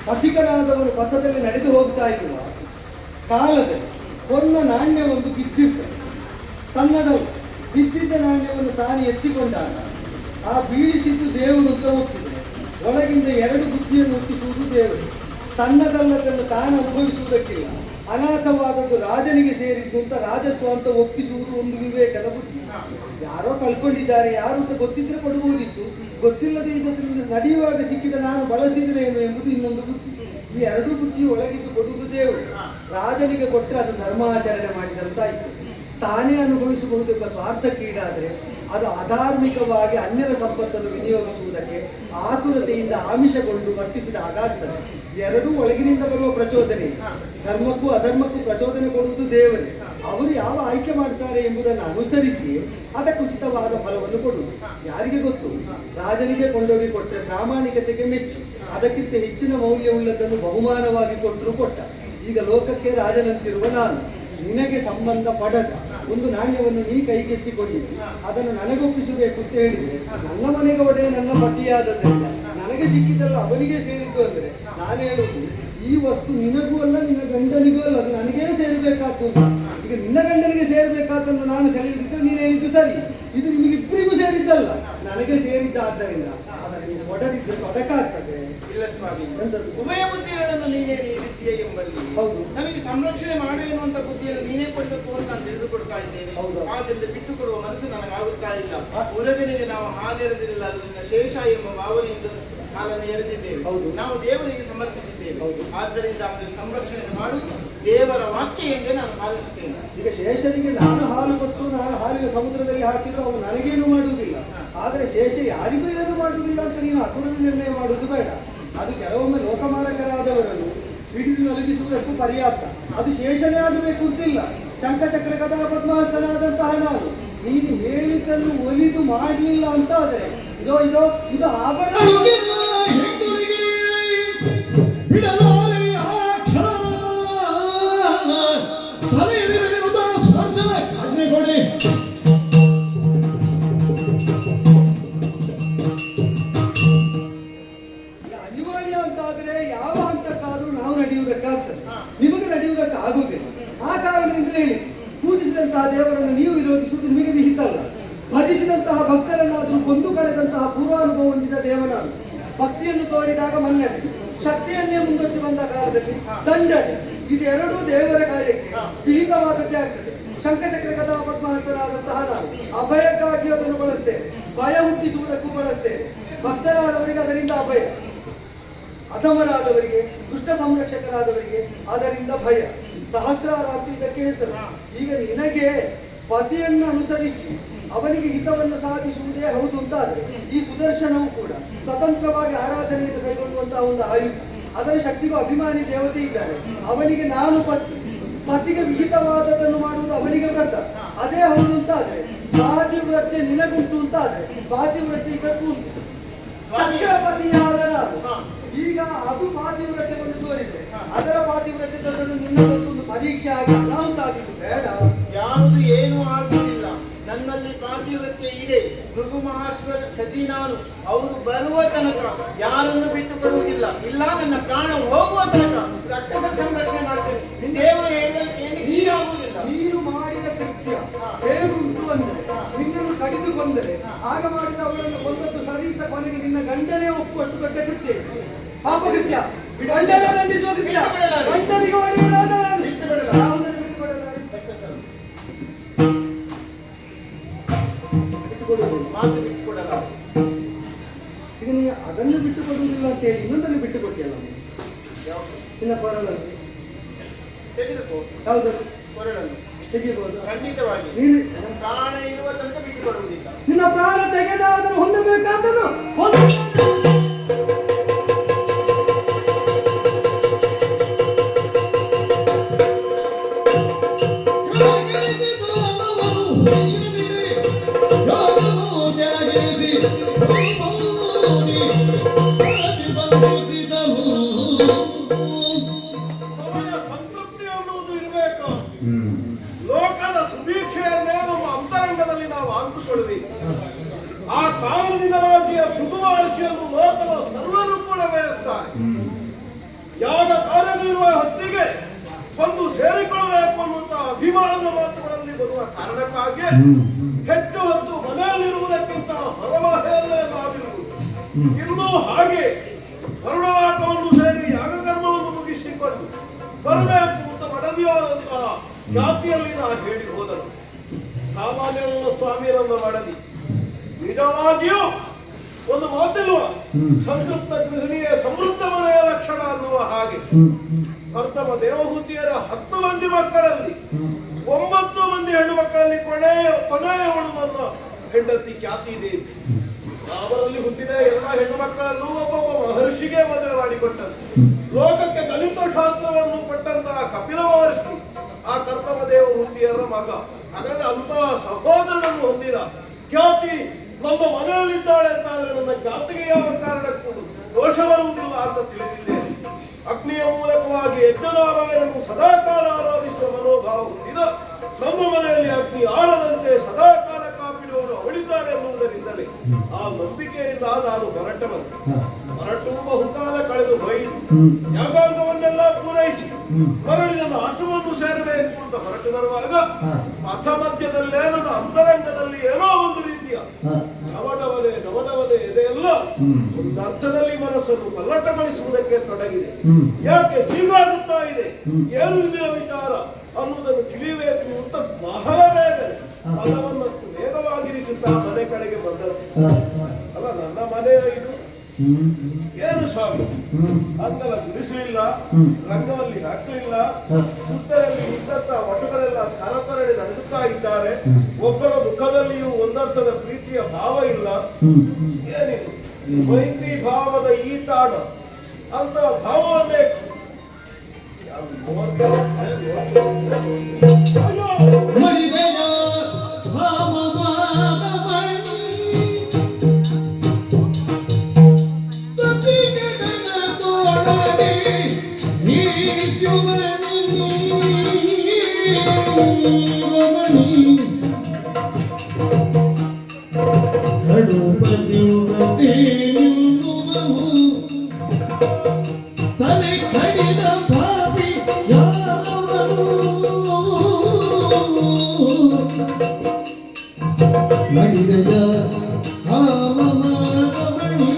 D: ಪಥಿಕನಾದವನು ಪಥದಲ್ಲಿ ನಡೆದು ಹೋಗ್ತಾ ಇರುವ ಕಾಲದಲ್ಲಿ ಹೊನ್ನ ನಾಣ್ಯವೊಂದು ಬಿದ್ದಿರ್ತದೆ. ತನ್ನದವು ಬಿದ್ದಿದ್ದ ನಾಣ್ಯವನ್ನು ತಾನು ಎತ್ತಿಕೊಂಡಾಗ ಆ ಬೀಳಿಸಿದ್ದು ದೇವರು ಅಂತ ಒಪ್ಪಿದೆ. ಒಳಗಿಂದ ಎರಡು ಬುದ್ಧಿಯನ್ನು ಒಪ್ಪಿಸುವುದು ದೇವರು. ತನ್ನದಲ್ಲದನ್ನು ತಾನು ಅನುಭವಿಸುವುದಕ್ಕಿಲ್ಲ. ಅನಾಥವಾದದ್ದು ರಾಜನಿಗೆ ಸೇರಿದ್ದು ಅಂತ ರಾಜಸ್ವ ಅಂತ ಒಪ್ಪಿಸುವುದು ಒಂದು ವಿವೇಕದ ಬುದ್ಧಿ. ಯಾರೋ ಕಳ್ಕೊಂಡಿದ್ದಾರೆ, ಯಾರು ಅಂತ ಗೊತ್ತಿದ್ರೆ ಕೊಡಬಹುದಿತ್ತು. ಗೊತ್ತಿಲ್ಲದೆ ಇದ್ದದ್ರಿಂದ ನಡೆಯುವಾಗ ಸಿಕ್ಕಿದ ನಾನು ಬಳಸಿದ್ರೇನು ಎಂಬುದು ಇನ್ನೊಂದು ಬುದ್ಧಿ. ಈ ಎರಡು ಬುದ್ಧಿ ಒಳಗಿದ್ದು ಕೊಡುವುದು ದೇವರು. ರಾಜನಿಗೆ ಕೊಟ್ಟರೆ ಅದು ಧರ್ಮಾಚರಣೆ ಮಾಡಿದಂತಾಯಿತು. ತಾನೇ ಅನುಭವಿಸಬಹುದೆಂಬ ಸ್ವಾರ್ಥಕ್ಕೀಡಾದರೆ ಅದು ಅಧಾರ್ಮಿಕವಾಗಿ ಅನ್ಯರ ಸಂಪತ್ತನ್ನು ವಿನಿಯೋಗಿಸುವುದಕ್ಕೆ ಆತುರತೆಯಿಂದ ಆಮಿಷಗೊಂಡು ವರ್ತಿಸಿದ ಹಾಗಾಗ್ತದೆ. ಎರಡೂ ಒಳಗಿನಿಂದ ಬರುವ ಪ್ರಚೋದನೆ. ಧರ್ಮಕ್ಕೂ ಅಧರ್ಮಕ್ಕೂ ಪ್ರಚೋದನೆ ಕೊಡುವುದು ದೇವರೇ. ಅವರು ಯಾವ ಆಯ್ಕೆ ಮಾಡ್ತಾರೆ ಎಂಬುದನ್ನು ಅನುಸರಿಸಿ ಅದಕ್ಕುಚಿತವಾದ ಫಲವನ್ನು ಕೊಡುವುದು. ಯಾರಿಗೆ ಗೊತ್ತು? ರಾಜನಿಗೆ ಕೊಂಡೋಗಿ ಕೊಟ್ಟರೆ ಪ್ರಾಮಾಣಿಕತೆಗೆ ಮೆಚ್ಚಿ ಅದಕ್ಕಿಂತ ಹೆಚ್ಚಿನ ಮೌಲ್ಯವುಳ್ಳದನ್ನು ಬಹುಮಾನವಾಗಿ ಕೊಟ್ಟರು ಕೊಟ್ಟ. ಈಗ ಲೋಕಕ್ಕೆ ರಾಜನಂತಿರುವ ನಾನು ನಿನಗೆ ಸಂಬಂಧ ಪಡದ ಒಂದು ನಾಣ್ಯವನ್ನು ನೀ ಕೈಗೆತ್ತಿಕೊಂಡಿದ್ದೆ, ಅದನ್ನು ನನಗೊಪ್ಪಿಸಬೇಕು ಅಂತ ಹೇಳಿದ್ರೆ ನನ್ನ ಮನೆಗೆ ಒಡೆಯ ನನ್ನ ಪತಿಯಾದದ್ದರಿಂದ ನನಗೆ ಸಿಕ್ಕಿದ್ದಲ್ಲ ಅವನಿಗೆ ಸೇರಿದ್ದು ಅಂದ್ರೆ ನಾನು ಹೇಳುವುದು ಈ ವಸ್ತು ನಿನಗೂ ಅಲ್ಲ ನಿನ್ನ ಗಂಡನಿಗೂ ಅಲ್ಲ, ಅದು ನನಗೇ ಸೇರಬೇಕಾದ್ದು. ಈಗ ನಿನ್ನ ಗಂಡನಿಗೆ ಸೇರಬೇಕಾದ್ದನ್ನು ನಾನು ಸೆಳೆದಿದ್ರೆ ನೀನು ಹೇಳಿದ್ದು ಸರಿ, ಇದು ನಿಮಗಿಬ್ಬರಿಗೂ ಸೇರಿದ್ದಲ್ಲ ನನಗೆ ಸೇರಿದ್ದ. ಆದ್ದರಿಂದ ಅದನ್ನು ನೀವು ಒಡೆದಿದ್ದರೆ ತೊಡಕಾಗ್ತದೆ.
F: ಇಲ್ಲ ಸ್ವಾಮಿ,
D: ಎಂತದ್ದು?
F: ಉಭಯ ಬುದ್ಧಿಗಳನ್ನು ನೀನೇ ನೀಡಿದ್ದೀಯ ಎಂಬಲ್ಲಿ
D: ಹೌದು.
F: ನನಗೆ ಸಂರಕ್ಷಣೆ ಮಾಡು ಎನ್ನುವಂತ ಬುದ್ಧಿಯನ್ನು ನೀನೇ ಕೊಡಬೇಕು ಅಂತ ನಾನು ತಿಳಿದುಕೊಡ್ತಾ ಇದ್ದೇನೆ.
D: ಹೌದು.
F: ಆದ್ದರಿಂದ ಬಿಟ್ಟು ಕೊಡುವ ಮನಸ್ಸು ನನಗಾಗುತ್ತಾ ಇಲ್ಲ. ಉರಗನಿಗೆ ನಾವು ಹಾಲೆರೆದಿರಲಿಲ್ಲ, ಅದು ನಿನ್ನ ಶೇಷ ಎಂಬ ಭಾವನೆಯಿಂದ ಹಾಲನ್ನು ಎರೆದಿದ್ದೇವೆ.
D: ಹೌದು.
F: ನಾವು ದೇವರಿಗೆ ಸಮರ್ಪಿಸಿದ್ದೇವೆ.
D: ಹೌದು.
F: ಆದ್ದರಿಂದ ಅವನಿಗೆ ಸಂರಕ್ಷಣೆ ಮಾಡು, ದೇವರ ವಾಕ್ಯ ಎಂದೇ ನಾನು ಪಾಲಿಸುತ್ತೇನೆ.
D: ಈಗ ಶೇಷನಿಗೆ ನಾನು ಹಾಲು ಕೊಟ್ಟು ನಾನು ಹಾಲಿನ ಸಮುದ್ರದಲ್ಲಿ ಹಾಕಿದ್ರು ಅವನು ನನಗೇನು ಮಾಡುವುದಿಲ್ಲ. ಆದರೆ ಶೇಷ ಯಾರಿಗೂ ಏನು ಮಾಡುವುದಿಲ್ಲ ಅಂತ ನೀನು ಅತುರದ ನಿರ್ಣಯ ಮಾಡುವುದು ಬೇಡ. ಅದು ಕೆಲವೊಮ್ಮೆ ಲೋಕಮಾರಕರಾದವರನ್ನು ಹಿಡಿದು ನಲುಗಿಸುವುದಕ್ಕೂ ಪರ್ಯಾಪ್ತ. ಅದು ಶೇಷನೇ ಆಗಬೇಕು ಅಂತಿಲ್ಲ. ಶಂಖಚಕ್ರ ಗದಾ ಪದ್ಮಹಸ್ತನಾದಂತಹ ನಾನು ನೀನು ಹೇಳಿದ್ದನ್ನು ಒಲಿದು ಮಾಡಲಿಲ್ಲ ಅಂತ ಆದರೆ ಇದು ಆಭರಣ. ಅನಿವಾರ್ಯ ಅಂತಾದ್ರೆ ಯಾವ ಹಂತಕ್ಕಾದ್ರೂ ನಾವು ನಡೆಯುವುದಕ್ಕಾಗ್ತದೆ, ನಿಮಗೆ ನಡೆಯುವುದಕ್ಕಾಗುವುದಿಲ್ಲ. ಆ ಕಾರಣದಿಂದ ಹೇಳಿ, ಪೂಜಿಸಿದಂತಹ ದೇವರನ್ನು ನೀವು ವಿರೋಧಿಸುವುದು ನಿಮಗೆ ವಿಹಿತ ಅಲ್ಲ. ಭಜಿಸಿದಂತಹ ಭಕ್ತರನ್ನಾದರೂ ಕೊಂದು ಕಳೆದಂತಹ ಪೂರ್ವಾನುಭವ ಹೊಂದಿದ ದೇವನಾನು ಭಕ್ತಿಯನ್ನು ತೋರಿದಾಗ ಮನ್ನಣೆ, ಶಕ್ತಿಯನ್ನೇ ಮುಂದೊತ್ತಿ ಬಂದ ಕಾಲದಲ್ಲಿ ದಂಡನೆ, ಇದೆರಡೂ ದೇವರ ಕಾರ್ಯಕ್ಕೆ ವಿಹಿತವಾದದ್ದೇ ಆಗ್ತದೆ. ಶಂಖಚಕ್ರ ಗದಾ ಪದ್ಮಹಸ್ತರಾದಂತಹ ನಾನು ಅಭಯಕ್ಕಾಗಿ ಅದನ್ನು ಬಳಸ್ತೇನೆ, ಭಯ ಹುಟ್ಟಿಸುವುದಕ್ಕೂ ಬಳಸ್ತೇನೆ. ಭಕ್ತರಾದವರಿಗೆ ಅದರಿಂದ ಅಭಯ, ಅಧಮರಾದವರಿಗೆ ದುಷ್ಟ ಸಂರಕ್ಷಕರಾದವರಿಗೆ ಅದರಿಂದ ಭಯ. ಸಹಸ್ರಾರಾತ್ರಿ ಇದಕ್ಕೆ ಹೆಸರು. ಈಗ ನಿನಗೆ ಪತಿಯನ್ನು ಅನುಸರಿಸಿ ಅವನಿಗೆ ಹಿತವನ್ನು ಸಾಧಿಸುವುದೇ ಹೌದು ಅಂತಾದ್ರೆ ಈ ಸುದರ್ಶನವೂ ಕೂಡ ಸ್ವತಂತ್ರವಾಗಿ ಆರಾಧನೆಯನ್ನು ಕೈಗೊಳ್ಳುವಂತಹ ಒಂದು ಆಯುಧ. ಅದರ ಶಕ್ತಿಗೂ ಅಭಿಮಾನಿ ದೇವತೆ ಇದ್ದಾರೆ. ಅವನಿಗೆ ನಾನು ಪತಿಗೆ ವಿಹಿತವಾದದನ್ನು ಮಾಡುವುದು ಅವನಿಗೆ ವ್ರತ. ಅದೇ ಹೌದು ಅಂತಾದ್ರೆ ಪಾತಿವ್ರತ್ಯ ನಿನಗುಂಟು ಅಂತ ಆದ್ರೆ ಪಾತಿವ್ರತ್ಯ ಇದಕ್ಕೂ ಉಂಟು. ಚಕ್ರಪತಿಯಾದ ನಾನು ಈಗ ಅದು ಪಾತಿವ್ರತ್ಯ ಬಂದು ತೋರಿದ್ರೆ ಅದರ ಪಾತಿವ್ರತ್ಯ ತಂದದ್ದು ನಿನ್ನದೊಂದು ಪರೀಕ್ಷೆ ಆಗಿ ಅನಾಹುತ ಆಗಿದ್ದು ಬೇಡ.
F: ಯಾವುದು ಏನೂ ಆಗುವುದಿಲ್ಲ. ನನ್ನಲ್ಲಿ ಪಾತಿವ್ರತ್ಯ ಇದೆ. ಭೃಗು ಮಹಾಶ್ವರ ಸತಿ ನಾನು ಅವರು ಬರುವ ತನಕ ಯಾರನ್ನು ಬಿಟ್ಟು ಕೊಡುವುದಿಲ್ಲ. ಇಲ್ಲ ನನ್ನ ಪ್ರಾಣ ಹೋಗುವ ತನಕ ರಕ್ಷಕ ಸಂರಕ್ಷಣೆ ಮಾಡ್ತೇನೆ. ದೇವರು ಹೇಳಿದ ಆಗುವುದಿಲ್ಲ.
D: ನೀನು ಮಾಡಿದ ಕೃತ್ಯ ಹೇಗುಂಟು ಅಂದರೆ ನಿನ್ನನ್ನು ಕಡಿದು ಬಂದರೆ ಆಗ ಮಾಡಿದ ಅವಳನ್ನು ಕೊಂದದ್ದು ಸರಿ ಇದ್ದ ಕೊನೆಗೆ ನಿನ್ನ ಗಂಡನೇ ಒಪ್ಪುವಷ್ಟು ದೊಡ್ಡ ಕೃತ್ಯ ಪಾಪ ಕೃತ್ಯ. ಗಂಡನ ದಂಡಿಸುವ ಕೃತ್ಯ. ಗಂಡನಿಗೆ ಹೊಡೆಯಲಾದ ಯಾವುದನ್ನು ಬಿಟ್ಟುಕೊಡಲಾರೆ.
F: ಮಾತು ಬಿಟ್ಟುಕೊಡಲ್ಲ.
D: ಈಗ ನೀ ಅದನ್ನು ಬಿಟ್ಟುಕೊಡುವುದಿಲ್ಲ ಅಂತ ಹೇಳಿ ಇನ್ನೊಂದನ್ನು ಬಿಟ್ಟುಕೊಟ್ಟಿಯಲ್ಲ ನಿನ್ನ ಕೊರಳನ್ನು
F: ತೆಗೆದುಕೋ.
D: ಹೌದು
F: ಕೊರಳನ್ನು
D: ತೆಗಿಬಹುದು
F: ಖಂಡಿತವಾಗಿ.
D: ನೀನು
F: ಪ್ರಾಣ ಇರುವ ತನಕ ಬಿಟ್ಟುಕೊಡುವುದಿಲ್ಲ.
D: ನಿನ್ನ ಪ್ರಾಣ ತೆಗೆದಾದರೂ ಹೊಂದಬೇಕಾದನು
E: ಸಂತೃಪ್ತಿ ಅನ್ನುವುದು ಇರಬೇಕು. ಲೋಕದ ಸುಭೀಕ್ಷೆಯನ್ನೇ ನಮ್ಮ ಅಂತರಂಗದಲ್ಲಿ ನಾವು ಅಂದುಕೊಳ್ಳಬೇಕು. ಆ ಕಾಮದಿಂದಲಾಗಿಯ ಭೃಗು ಮಹರ್ಷಿಯನ್ನು ಲೋಕದ ಸರ್ವರು ಕೂಡ ಬಯಸ್ತಾರೆ. ಯಾಗ ಕಾರ್ಯವಿರುವ ಹೊತ್ತಿಗೆ ಬಂದು ಸೇರಿಕೊಳ್ಳಬೇಕು ಅನ್ನುವಂತಹ ಅಭಿಮಾನದ ಮಾತುಗಳಲ್ಲಿ ಬರುವ ಕಾರಣಕ್ಕಾಗಿ ಹೆಚ್ಚು ಹೊತ್ತು ಮನೆಯಲ್ಲಿರುವುದಕ್ಕಿಂತ ಹೊರಮಹೆಯಲ್ಲೇ ನಾವಿರುವುದು. ಇನ್ನೂ ಹಾಗೆ ವರುಣವಾಕವನ್ನು ಸೇರಿ ಯಾಗಕರ್ಮವನ್ನು ಮುಗಿಸಿಕೊಂಡು ಬರಬೇಕು ಅಂತ ಮಡದಿಯಾದಂತಹ ಜಾತಿಯಲ್ಲಿ ನಾ ಹೇಳಿ ಹೋದರು. ಸಾಮಾನ್ಯನ ಸ್ವಾಮಿಯರನ್ನ ಮಡದಿ ನಿಜವಾಗಿಯೂ ಒಂದು ಮಾತಿಲ್ವ, ಸಂತೃಪ್ತ ಗೃಹಿಣಿಯ ಸಮೃದ್ಧ ಮನೆಯ ಲಕ್ಷಣ ಅನ್ನುವ ಹಾಗೆ ಕರ್ತಮ ದೇವಹೂತಿಯರ 10 ಮಂದಿ ಮಕ್ಕಳಲ್ಲಿ 9 ಮಂದಿ ಹೆಣ್ಣು ಮಕ್ಕಳಲ್ಲಿ ಕೊನೆಯವಳು ನನ್ನ ಹೆಂಡತಿ ಖ್ಯಾತಿ ದೇವಿ. ಅವರಲ್ಲಿ ಹುಟ್ಟಿದ ಎಲ್ಲ ಹೆಣ್ಣು ಮಕ್ಕಳಲ್ಲೂ ಒಬ್ಬೊಬ್ಬ ಮಹರ್ಷಿಗೆ ಮದುವೆ ಮಾಡಿಕೊಟ್ಟದ್ದು. ಲೋಕಕ್ಕೆ ಗಣಿತ ಶಾಸ್ತ್ರವನ್ನು ಕೊಟ್ಟಂತಹ ಕಪಿಲ ಮಹರ್ಷಿ ಆ ಕರ್ತಮ ದೇವಹೂತಿಯರ ಮಗ. ಹಾಗಾದ್ರೆ ಅಂತಹ ಸಹೋದರನನ್ನು ಹೊಂದಿದ ಖ್ಯಾತಿ ನಮ್ಮ ಮನೆಯಲ್ಲಿದ್ದಾಳೆ ಅಂತಾದ್ರೆ ನನ್ನ ಖ್ಯಾತಿಗೆ ಯಾವ ಕಾರಣಕ್ಕೂ ದೋಷ ಬರುವುದಿಲ್ಲ ಅಂತ ತಿಳಿದಿದ್ದೇನೆ. ಅಗ್ನಿಯ ಮೂಲಕವಾಗಿ ಯಜ್ಞನಾರಾಯಣನು ಸದಾಕಾಲ ಆರಾಧಿಸುವ ಮನೋಭಾವ ಹೊಂದಿದ ನಮ್ಮ ಮನೆಯಲ್ಲಿ ಅಗ್ನಿ ಆರದಂತೆ ಸದಾಕಾಲ ಕಾಪಿಡುವವಳು ಅವಳಿದ್ದಾಳೆ ಎನ್ನುವುದರಿಂದಲೇ ಆ ನಂಬಿಕೆಯಿಂದ ನಾನು ಹೊರಟವನು. ಹೊರಟು ಬಹುಕಾಲ ಕಳೆದು ಹೋಯಿತು. ಯಾಗಾಂಗವನ್ನೆಲ್ಲ ಪೂರೈಸಿ ಮರಳಿ ನನ್ನ ಆಶ್ರಮವನ್ನು ಸೇರಬೇಕು ಅಂತ ಹೊರಟು ಬರುವಾಗ ಪಥ ಮಧ್ಯದಲ್ಲೇ ನನ್ನ ಅಂತರಂಗದಲ್ಲಿ ಏನೋ ಒಂದು ರೀತಿಯ ನವನವನೆ ಎದೆಯಲ್ಲ ಒಂದು ಅರ್ಥದಲ್ಲಿ ಮನಸ್ಸನ್ನು ಪಲ್ಲಟಗೊಳಿಸುವುದಕ್ಕೆ ತೊಡಗಿದೆ. ಯಾಕೆ ಹೀಗಾಗುತ್ತಾ ಇದೆ, ಏನು ಇದರ ವಿಚಾರ ಅನ್ನುವುದನ್ನು ತಿಳಿಯಬೇಕು ಅಂತ ಬಹಳ ಬೇಗನೆ ಫಲವನ್ನಷ್ಟು ವೇಗವಾಗಿರಿಸುತ್ತಾ ಮನೆ ಕಡೆಗೆ ಬಂದದ್ದು. ಅಲ್ಲ, ನನ್ನ ಮನೆ ಇದು ಏನು ಸ್ವಾಮಿ ಅಂತಲ್ಲ, ಗುಡಿಸಲಿಲ್ಲ, ರಂಗವಲ್ಲಿ ಹಾಕಲಿಲ್ಲ, ಸುತ್ತರಲ್ಲಿ ಇದ್ದಂತ ವಟುಗಳೆಲ್ಲ ತರತರಡಿ ನಡೆದುತ್ತಾ ಇದ್ದಾರೆ. ಒಬ್ಬರ ಮುಖದಲ್ಲಿಯೂ ಒಂದರ್ಥದ ಪ್ರೀತಿಯ ಭಾವ ಇಲ್ಲ. ಏನಿದು ಮೈತ್ರಿ ಭಾವದ ಈ ತಾಣ ಅಂತ ಭಾವವನ್ನೇ
A: ತಲೆ ಕಡಿದ ಭಾವಿ ಯಾರವನು ಮಡಿದಯ ಹಾಮಮ ರಮಣಿ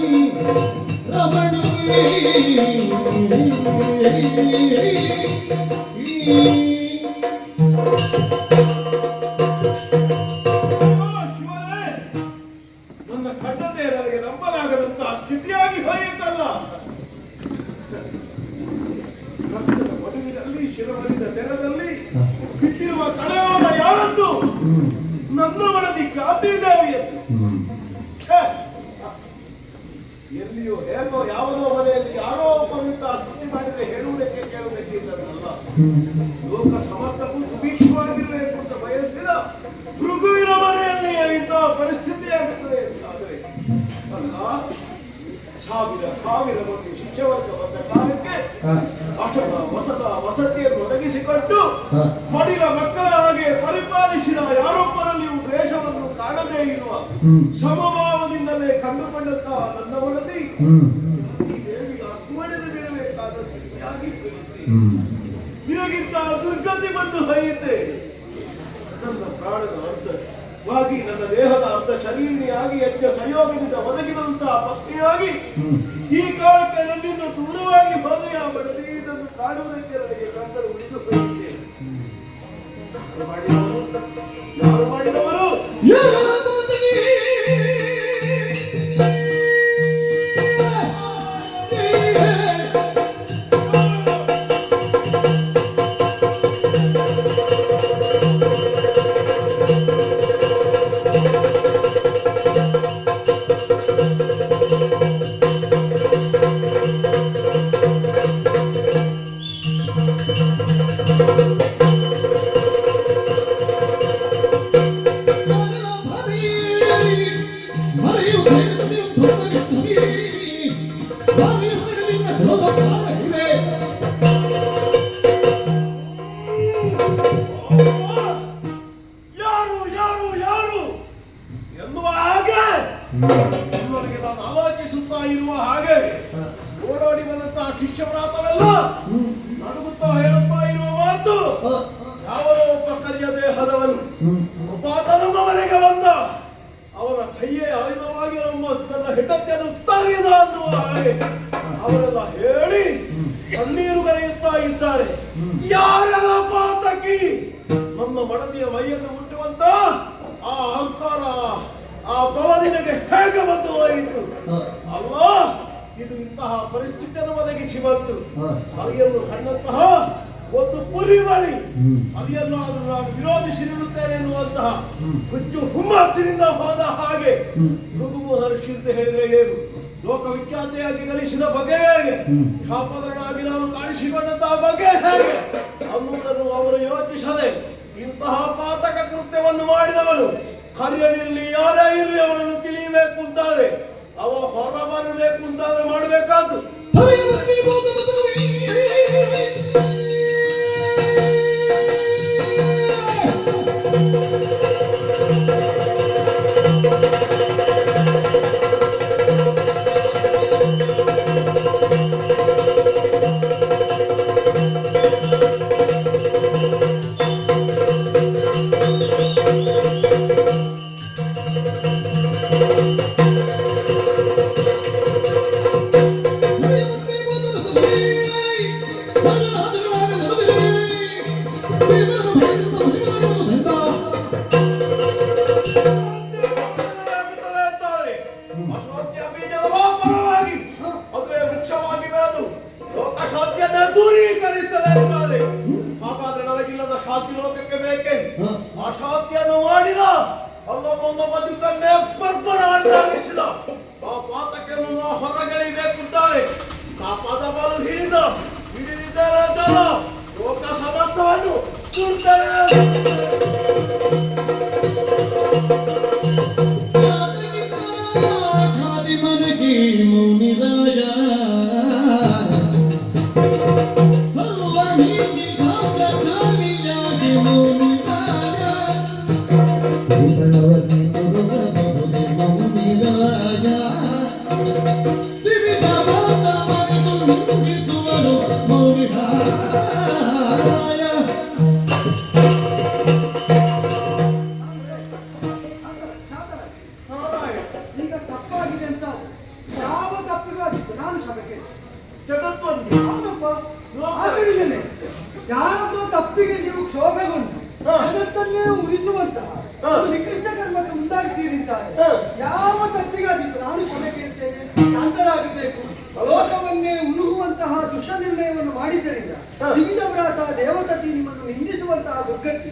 A: ರಮಣಿ
E: ನನ್ನ ಖಂಡತೆ ನನಗೆ ನಂಬಲಾಗದಂತಹ ಸ್ಥಿತಿಯಾಗಿ ಹೋಯಿತಲ್ಲ. ರಕ್ತದ ಮಡುವಿನಲ್ಲಿ ಶಿರವರಿದ ತೆರದಲ್ಲಿ ಬಿದ್ದಿರುವ ಕಳೆಯವರ ಯಾರದ್ದು? ನನ್ನ ಮನದಿ ಖ್ಯಾತಿ ದೇವಿಯದ್ದು. ಎಲ್ಲಿಯೋ ಹೇಗೋ ಯಾವುದೋ ಮನೆಯಲ್ಲಿ ಯಾರೋ ಒಬ್ಬರಿಂದ ಸುದ್ದಿ ಮಾಡಿದ್ರೆ ಹೇಳುವುದಕ್ಕೆ ಕೇಳುವುದಕ್ಕೆ ಇದ್ದದಲ್ಲ. ಲೋಕ ಸಮಸ್ತಕ್ಕೂ ಸುಭೀಕ್ಷವಾಗಿರಬೇಕು ಅಂತ ಬಯಸಿದ ಭೃಗುವಿನ ಮನೆಯಲ್ಲಿ
D: ಅಲ್ಲ ಸಾವಿರ ಸಾವಿರ ಮಂದಿ ಶಿಷ್ಯವರ್ಗ ಬಂದ ಕಾಲಕ್ಕೆ ಅಶನ ವಸತ ವಸತಿಯನ್ನು ಒದಗಿಸಿಕೊಟ್ಟು ಮಡಿಲ ಮಕ್ಕಳ ಹಾಗೆ ಪರಿಪಾಲಿಸಿದ ಯಾರೊಬ್ಬರಲ್ಲಿಯೂ ದ್ವೇಷವನ್ನು ಕಾಣದೇ ಇರುವ ಸಮಭಾವದಿಂದಲೇ ಕಂಡುಕೊಂಡಂತಹ ನನ್ನ ವರದಿ ಈ ದೇವಿಗೆ ಅಸ್ಮರಣೆ ಬಿಡಬೇಕಾದ ನಿನಗಿಂತ ದುರ್ಗತಿ ಬಂದು ಹೋಯಿತೆ. ನನ್ನ ಪ್ರಾಣದ ಅರ್ಧವಾಗಿ ನನ್ನ ದೇಹದ ಅರ್ಧ ಶರೀರಿಯಾಗಿ ಯಜ್ಞ ಸಂಯೋಗದಿಂದ ಒದಗಿ ಬಂದಂತಹ ಪತ್ನಿಯಾಗಿ ಈ ಕಾಲಕ್ಕೆ ನನ್ನಿಂದ ದೂರವಾಗಿ ಹೋದೆಯ ಬಡದಿ ಇದನ್ನು ಕಾಣುವುದಕ್ಕೆ ನನಗೆ ಕಂದರು ಉಳಿದು ಹೋಯಿತೆ. ಯಾರು ಮಾಡಿದವರು? ಯಾರು ಯಾರು ಯಾರು ಎನ್ನುವ ಹಾಗೆ ನನಗೆ ನಾನು ಆಲೋಚಿಸುತ್ತಾ ಇರುವ ಹಾಗೆ ಓಡೋಡಿ ಬಂದಂತಹ ಶಿಷ್ಯವರಾತವೆಲ್ಲ ನಡುಗುತ್ತಾ ಹೇಳುತ್ತಾ ಇರುವ ಮಾತು, ಯಾವನೋ ಒಬ್ಬ ಕರಿಯ ದೇಹದವನು ಒಬ್ಬಾತ ನಮ್ಮ ಮನೆಗೆ ಬಂದ, ಅವನ ಕೈಯೇ ಆಯುಧವಾಗಿ ನನ್ನ ಹೆಂಡತಿಯನ್ನು ತಾಗಿದ ಅನ್ನುವ ಹಾಗೆ ಅವರೆಲ್ಲ ಹೇಳಿ ಕಣ್ಣೀರು ಕರೆಯುತ್ತಾ ಇದ್ದಾರೆ. ಯಾರೆಲ್ಲ ಪಾತಕಿ ನನ್ನ ಮಡದಿಯ ಮೈಯನ್ನು ಮುಟ್ಟುವಂತ ಆ ಅಹಂಕಾರ ಆ ಭವನಿನಗೆ ಹೇಗೆ ಬಂದು ಹೋಯಿತು? ಅಲ್ಲ, ಇದು ಇಂತಹ ಪರಿಸ್ಥಿತಿಯನ್ನು ಒದಗಿಸಿ ಬಂತು. ಅರಿಯನ್ನು ಕಂಡಂತಹ ಒಂದು ಪುರಿಮರಿ ಅರಿಯನ್ನಾದರೂ ನಾನು ವಿರೋಧಿಸಿರುತ್ತೇನೆ ಎನ್ನುವಂತಹ ಹುಚ್ಚು ಹುಮ್ಮಸ್ಸಿನಿಂದ ಹೋದ ಹಾಗೆ ಮೃಗು ಮಹರ್ಷಿ ಅಂತ ಹೇಳಿದ್ರೆ ಏನು, ಲೋಕವಿಖ್ಯಾತಿಯಾಗಿ ಗಳಿಸಿದ ಬಗೆ ಹೇಗೆ, ಶಾಪದರನಾಗಿ ನಾನು ಕಾಣಿಸಿಕೊಂಡಂತಹ ಬಗೆ ಹೇಗೆ ಅನ್ನುವುದನ್ನು ಅವರು ಯೋಚಿಸದೆ ಇಂತಹ ಪಾತಕ ಕೃತ್ಯವನ್ನು ಮಾಡಿದವನು ಕರಿಯನಿರಲಿ ಯಾರೇ ಇರಲಿ ಅವನನ್ನು ತಿಳಿಯಬೇಕು ಅಂತಾದ್ರೆ, ಅವ ಹೊರ ಬರಬೇಕು ಅಂತಾದ್ರೆ ಮಾಡಬೇಕಾದ್ದು ದೂರೀಕರಿಸ್ತದೆ ಅಂತಾರೆ. ಹಾಗಾದ್ರೆ ನನಗಿಲ್ಲದ ಶಾಂತಿ ಲೋಕಕ್ಕೆ ಬೇಕೆ? ಆ ಶಾಂತಿಯನ್ನು ಮಾಡಿದ ಅಲ್ಲೊಂದೊಂದು ಬದುಕನ್ನೇ ಬರ್ಬರವನ್ನಾಗಿಸಿದ ಆ ಪಾತಕನ್ನು ನಾವು ಹೊರಗೆಳಿಬೇಕುಂತಾರೆ. ಕಾಪಾದ ಬಾಲು ಹಿಡಿದಿದ್ದಾರೆ ಜನ ಲೋಕ ಸಮಸ್ತವನ್ನು
A: ಮನಗಿ ಮುನಿರಾಯ
E: ಈಗ ತಪ್ಪಾಗಿದೆ ಅಂತ ಯಾವ ತಪ್ಪಿಗಾದಿತ್ತು ನಾನು ಕ್ಷಮೆಗೆ
D: ಜಗತ್ವಂದಿ
E: ಹೌದಪ್ಪ ಆತನಿದ್ದೇನೆ. ಯಾರದೋ ತಪ್ಪಿಗೆ ನೀವು ಕ್ಷೋಭೆಗೊಂಡು ಜಗತ್ತನ್ನೇ ಉರಿಸುವಂತಹ ಒಂದು ನಿಕೃಷ್ಟ ಕರ್ಮಕ್ಕೆ ಮುಂದಾಗ್ತೀರಿದ್ದಾರೆ. ಯಾವ ತಪ್ಪಿಗಾದಿತ್ತು ನಾನು ಕ್ಷಮೆ ಕೇಳ್ತೇನೆ. ಶಾಂತರಾಗಬೇಕು. ಲೋಕವನ್ನೇ ಉರುಹುವಂತಹ ದುಷ್ಟ ನಿರ್ಣಯವನ್ನು ಮಾಡಿದ್ದರಿಂದ ವಿವಿಧ ವ್ರಾತ ದೇವತತಿ ನಿಮ್ಮನ್ನು ನಿಂದಿಸುವಂತಹ ದುರ್ಗತಿ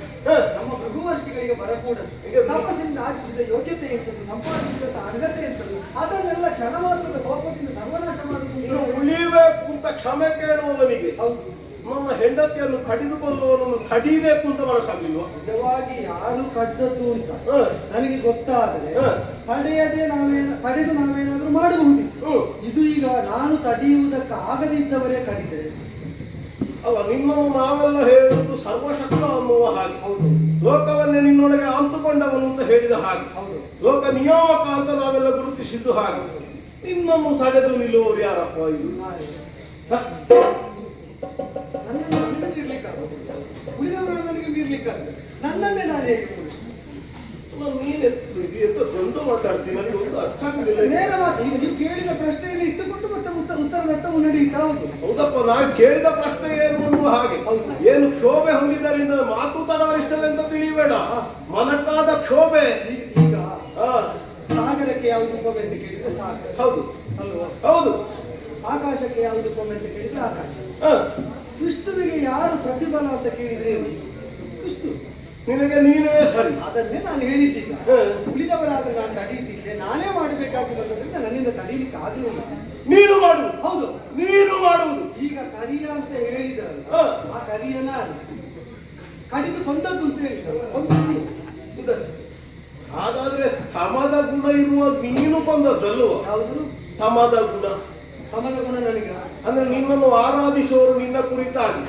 E: ನಮ್ಮ ಭೃಗು ಮಹರ್ಷಿಗೆ
D: ಕಾರ್ಯಗಳಿಗೆ ಬರಕೂಡದು. ತಪಸ್ಸಿಂದ ಆರ್ಜಿಸಿದ ಯೋಗ್ಯತೆ ಎಂತದ್ದು, ಸಂಪಾದಿಸಿದ ಅರ್ಹತೆ ಎಂತದ್ದು, ಅದನ್ನೆಲ್ಲ ಕ್ಷಣ ಮಾತ್ರದ ಕೋಪದಿಂದ ಸರ್ವನಾಶ
B: ಇನ್ನು
D: ಮಾಡುವುದು.
B: ಉಳಿಬೇಕು ಅಂತ ಕ್ಷಮೆ ಕೇಳುವವನಿಗೆ
D: ಹೌದು,
B: ನಮ್ಮ ಹೆಂಡತಿಯನ್ನು ಕಡಿದುಕೊಳ್ಳುವವನನ್ನು ತಡಿಬೇಕು ಅಂತ ಮನಸ್ಸಾಗ್ಲಿಲ್ವ?
D: ನಿಜವಾಗಿ ಯಾರು ಕಡ್ದದ್ದು ಅಂತ
B: ಹ.
D: ನನಗೆ ಗೊತ್ತಾದರೆ
B: ಹ.
D: ತಡೆದು ನಾವೇನಾದ್ರೂ ಮಾಡಬಹುದಿತ್ತು.
B: ಹ್ಮ್.
D: ಇದು ಈಗ ನಾನು ತಡೆಯುವುದಕ್ಕೆ ಆಗದಿದ್ದವರೇ ಕಡಿದರೆ.
B: ಅಲ್ಲ, ನಿನ್ನನ್ನು ನಾವೆಲ್ಲ ಹೇಳುವುದು ಸರ್ವಶಕ್ತ ಅನ್ನುವ ಹಾಗೆ.
D: ಹೌದು
B: ಲೋಕವನ್ನೇ ನಿನ್ನೊಳಗೆ ಅಂತುಕೊಂಡವನು ಅಂತ ಹೇಳಿದ ಹಾಗೆ.
D: ಹೌದು,
B: ಲೋಕ ನಿಯಾಮಕ ಅಂತ ನಾವೆಲ್ಲ ಗುರುತಿಸಿದ್ದು ಹಾಗೆ. ನಿನ್ನನ್ನು ತಡೆದು ನಿಲ್ಲುವವರು ಯಾರಪ್ಪ ಇದು?
D: ನಾನೇ.
B: ಹ?
D: ನನ್ನನ್ನು ನನಗೆ ಮೀರ್ಲಿಕ್ಕಾಗುವುದಿಲ್ಲ, ಉಳಿದವರನ್ನು ನನಗೆ ಮೀರ್ಲಿಕ್ಕಾಗ್ತದೆ. ನನ್ನನ್ನೇ ನಾನು ಹೇಗೆ ಮುಗಿಸ್ತೇನೆ?
B: ಎಂತ ದ್ವಂದ್ವ ಮಾತಾಡ್ತೀನಿ, ನನಗೆ ಒಂದು ಅರ್ಥ ಆಗಲಿಲ್ಲ.
D: ನೇರ ಮಾತು. ಈಗ ನೀವು ಕೇಳಿದ ಪ್ರಶ್ನೆಯನ್ನು ಇಟ್ಟುಕೊಂಡು ಮತ್ತೆ ಉತ್ತರದತ್ತ ಮುನ್ನಡೆಯುತ್ತಾ ಹೌದು.
B: ಹೌದಪ್ಪ, ನಾನು ಕೇಳಿದ ಪ್ರಶ್ನೆ ಏನು ಅನ್ನುವ ಹಾಗೆ.
D: ಹೌದು.
B: ಏನು ಕ್ಷೋಭೆ ಹೊಂದಿದ್ದರಿಂದ ಮಾತು ತಡವರಿಸ್ತದೆ ಅಂತ ತಿಳಿಯಬೇಡ.
D: ಹಾ.
B: ಮನಕ್ಕಾದ ಕ್ಷೋಭೆ.
D: ಈಗ
B: ಹಾ,
D: ಸಾಗರಕ್ಕೆ ಯಾವುದು ಉಪಮೆ ಅಂತ ಕೇಳಿದ್ರೆ ಸಾಗರ
B: ಹೌದು
D: ಅಲ್ವಾ?
B: ಹೌದು.
D: ಆಕಾಶಕ್ಕೆ ಯಾವುದು ಉಪಮೆ ಅಂತ ಕೇಳಿದ್ರೆ ಆಕಾಶ.
B: ಹಾ,
D: ವಿಷ್ಣುವಿಗೆ ಯಾರು ಪ್ರತಿಫಲ ಅಂತ ಕೇಳಿದ್ರೆ ವಿಷ್ಣು.
B: ನಿನಗೆ ನೀನೇ ಸರಿ.
D: ಅದನ್ನೇ ನಾನು ಹೇಳಿದ್ದೀಗ.
B: ಹ.
D: ಉಳಿದವರಾದ್ರೆ ನಾನು ತಡೀತಿದ್ದೆ, ನಾನೇ ಮಾಡಬೇಕಾಗಿ ಬಂದದ್ರಿಂದ ನನ್ನಿಂದ ತಡೀಲಿಕ್ಕೆ ಆಗಲಿಲ್ಲ.
B: ನೀನು ಮಾಡುವುದು.
D: ಹೌದು,
B: ನೀನು ಮಾಡುವುದು.
D: ಈಗ ಕರಿಯ ಅಂತ ಹೇಳಿದ್ರಲ್ಲ,
B: ಹ.
D: ಆ ಕರಿಯನ ಕಡಿದು ಕೊಂದದ್ದು ಅಂತ ಹೇಳಿದ್ರಲ್ಲ, ಕೊಂದದ್ದು ಸುದರ್ಶನ.
B: ಹಾಗಾದ್ರೆ ತಮದ ಗುಣ ಇರುವ ನೀನು ಕೊಂದದ್ದಲ್ವ?
D: ಯಾವುದು
B: ತಮದ ಗುಣ?
D: ತಮದ ಗುಣ ನನಗ
B: ಅಂದ್ರೆ ನಿನ್ನನ್ನು ಆರಾಧಿಸುವವರು ನಿನ್ನ ಕುರಿತಾಗಿ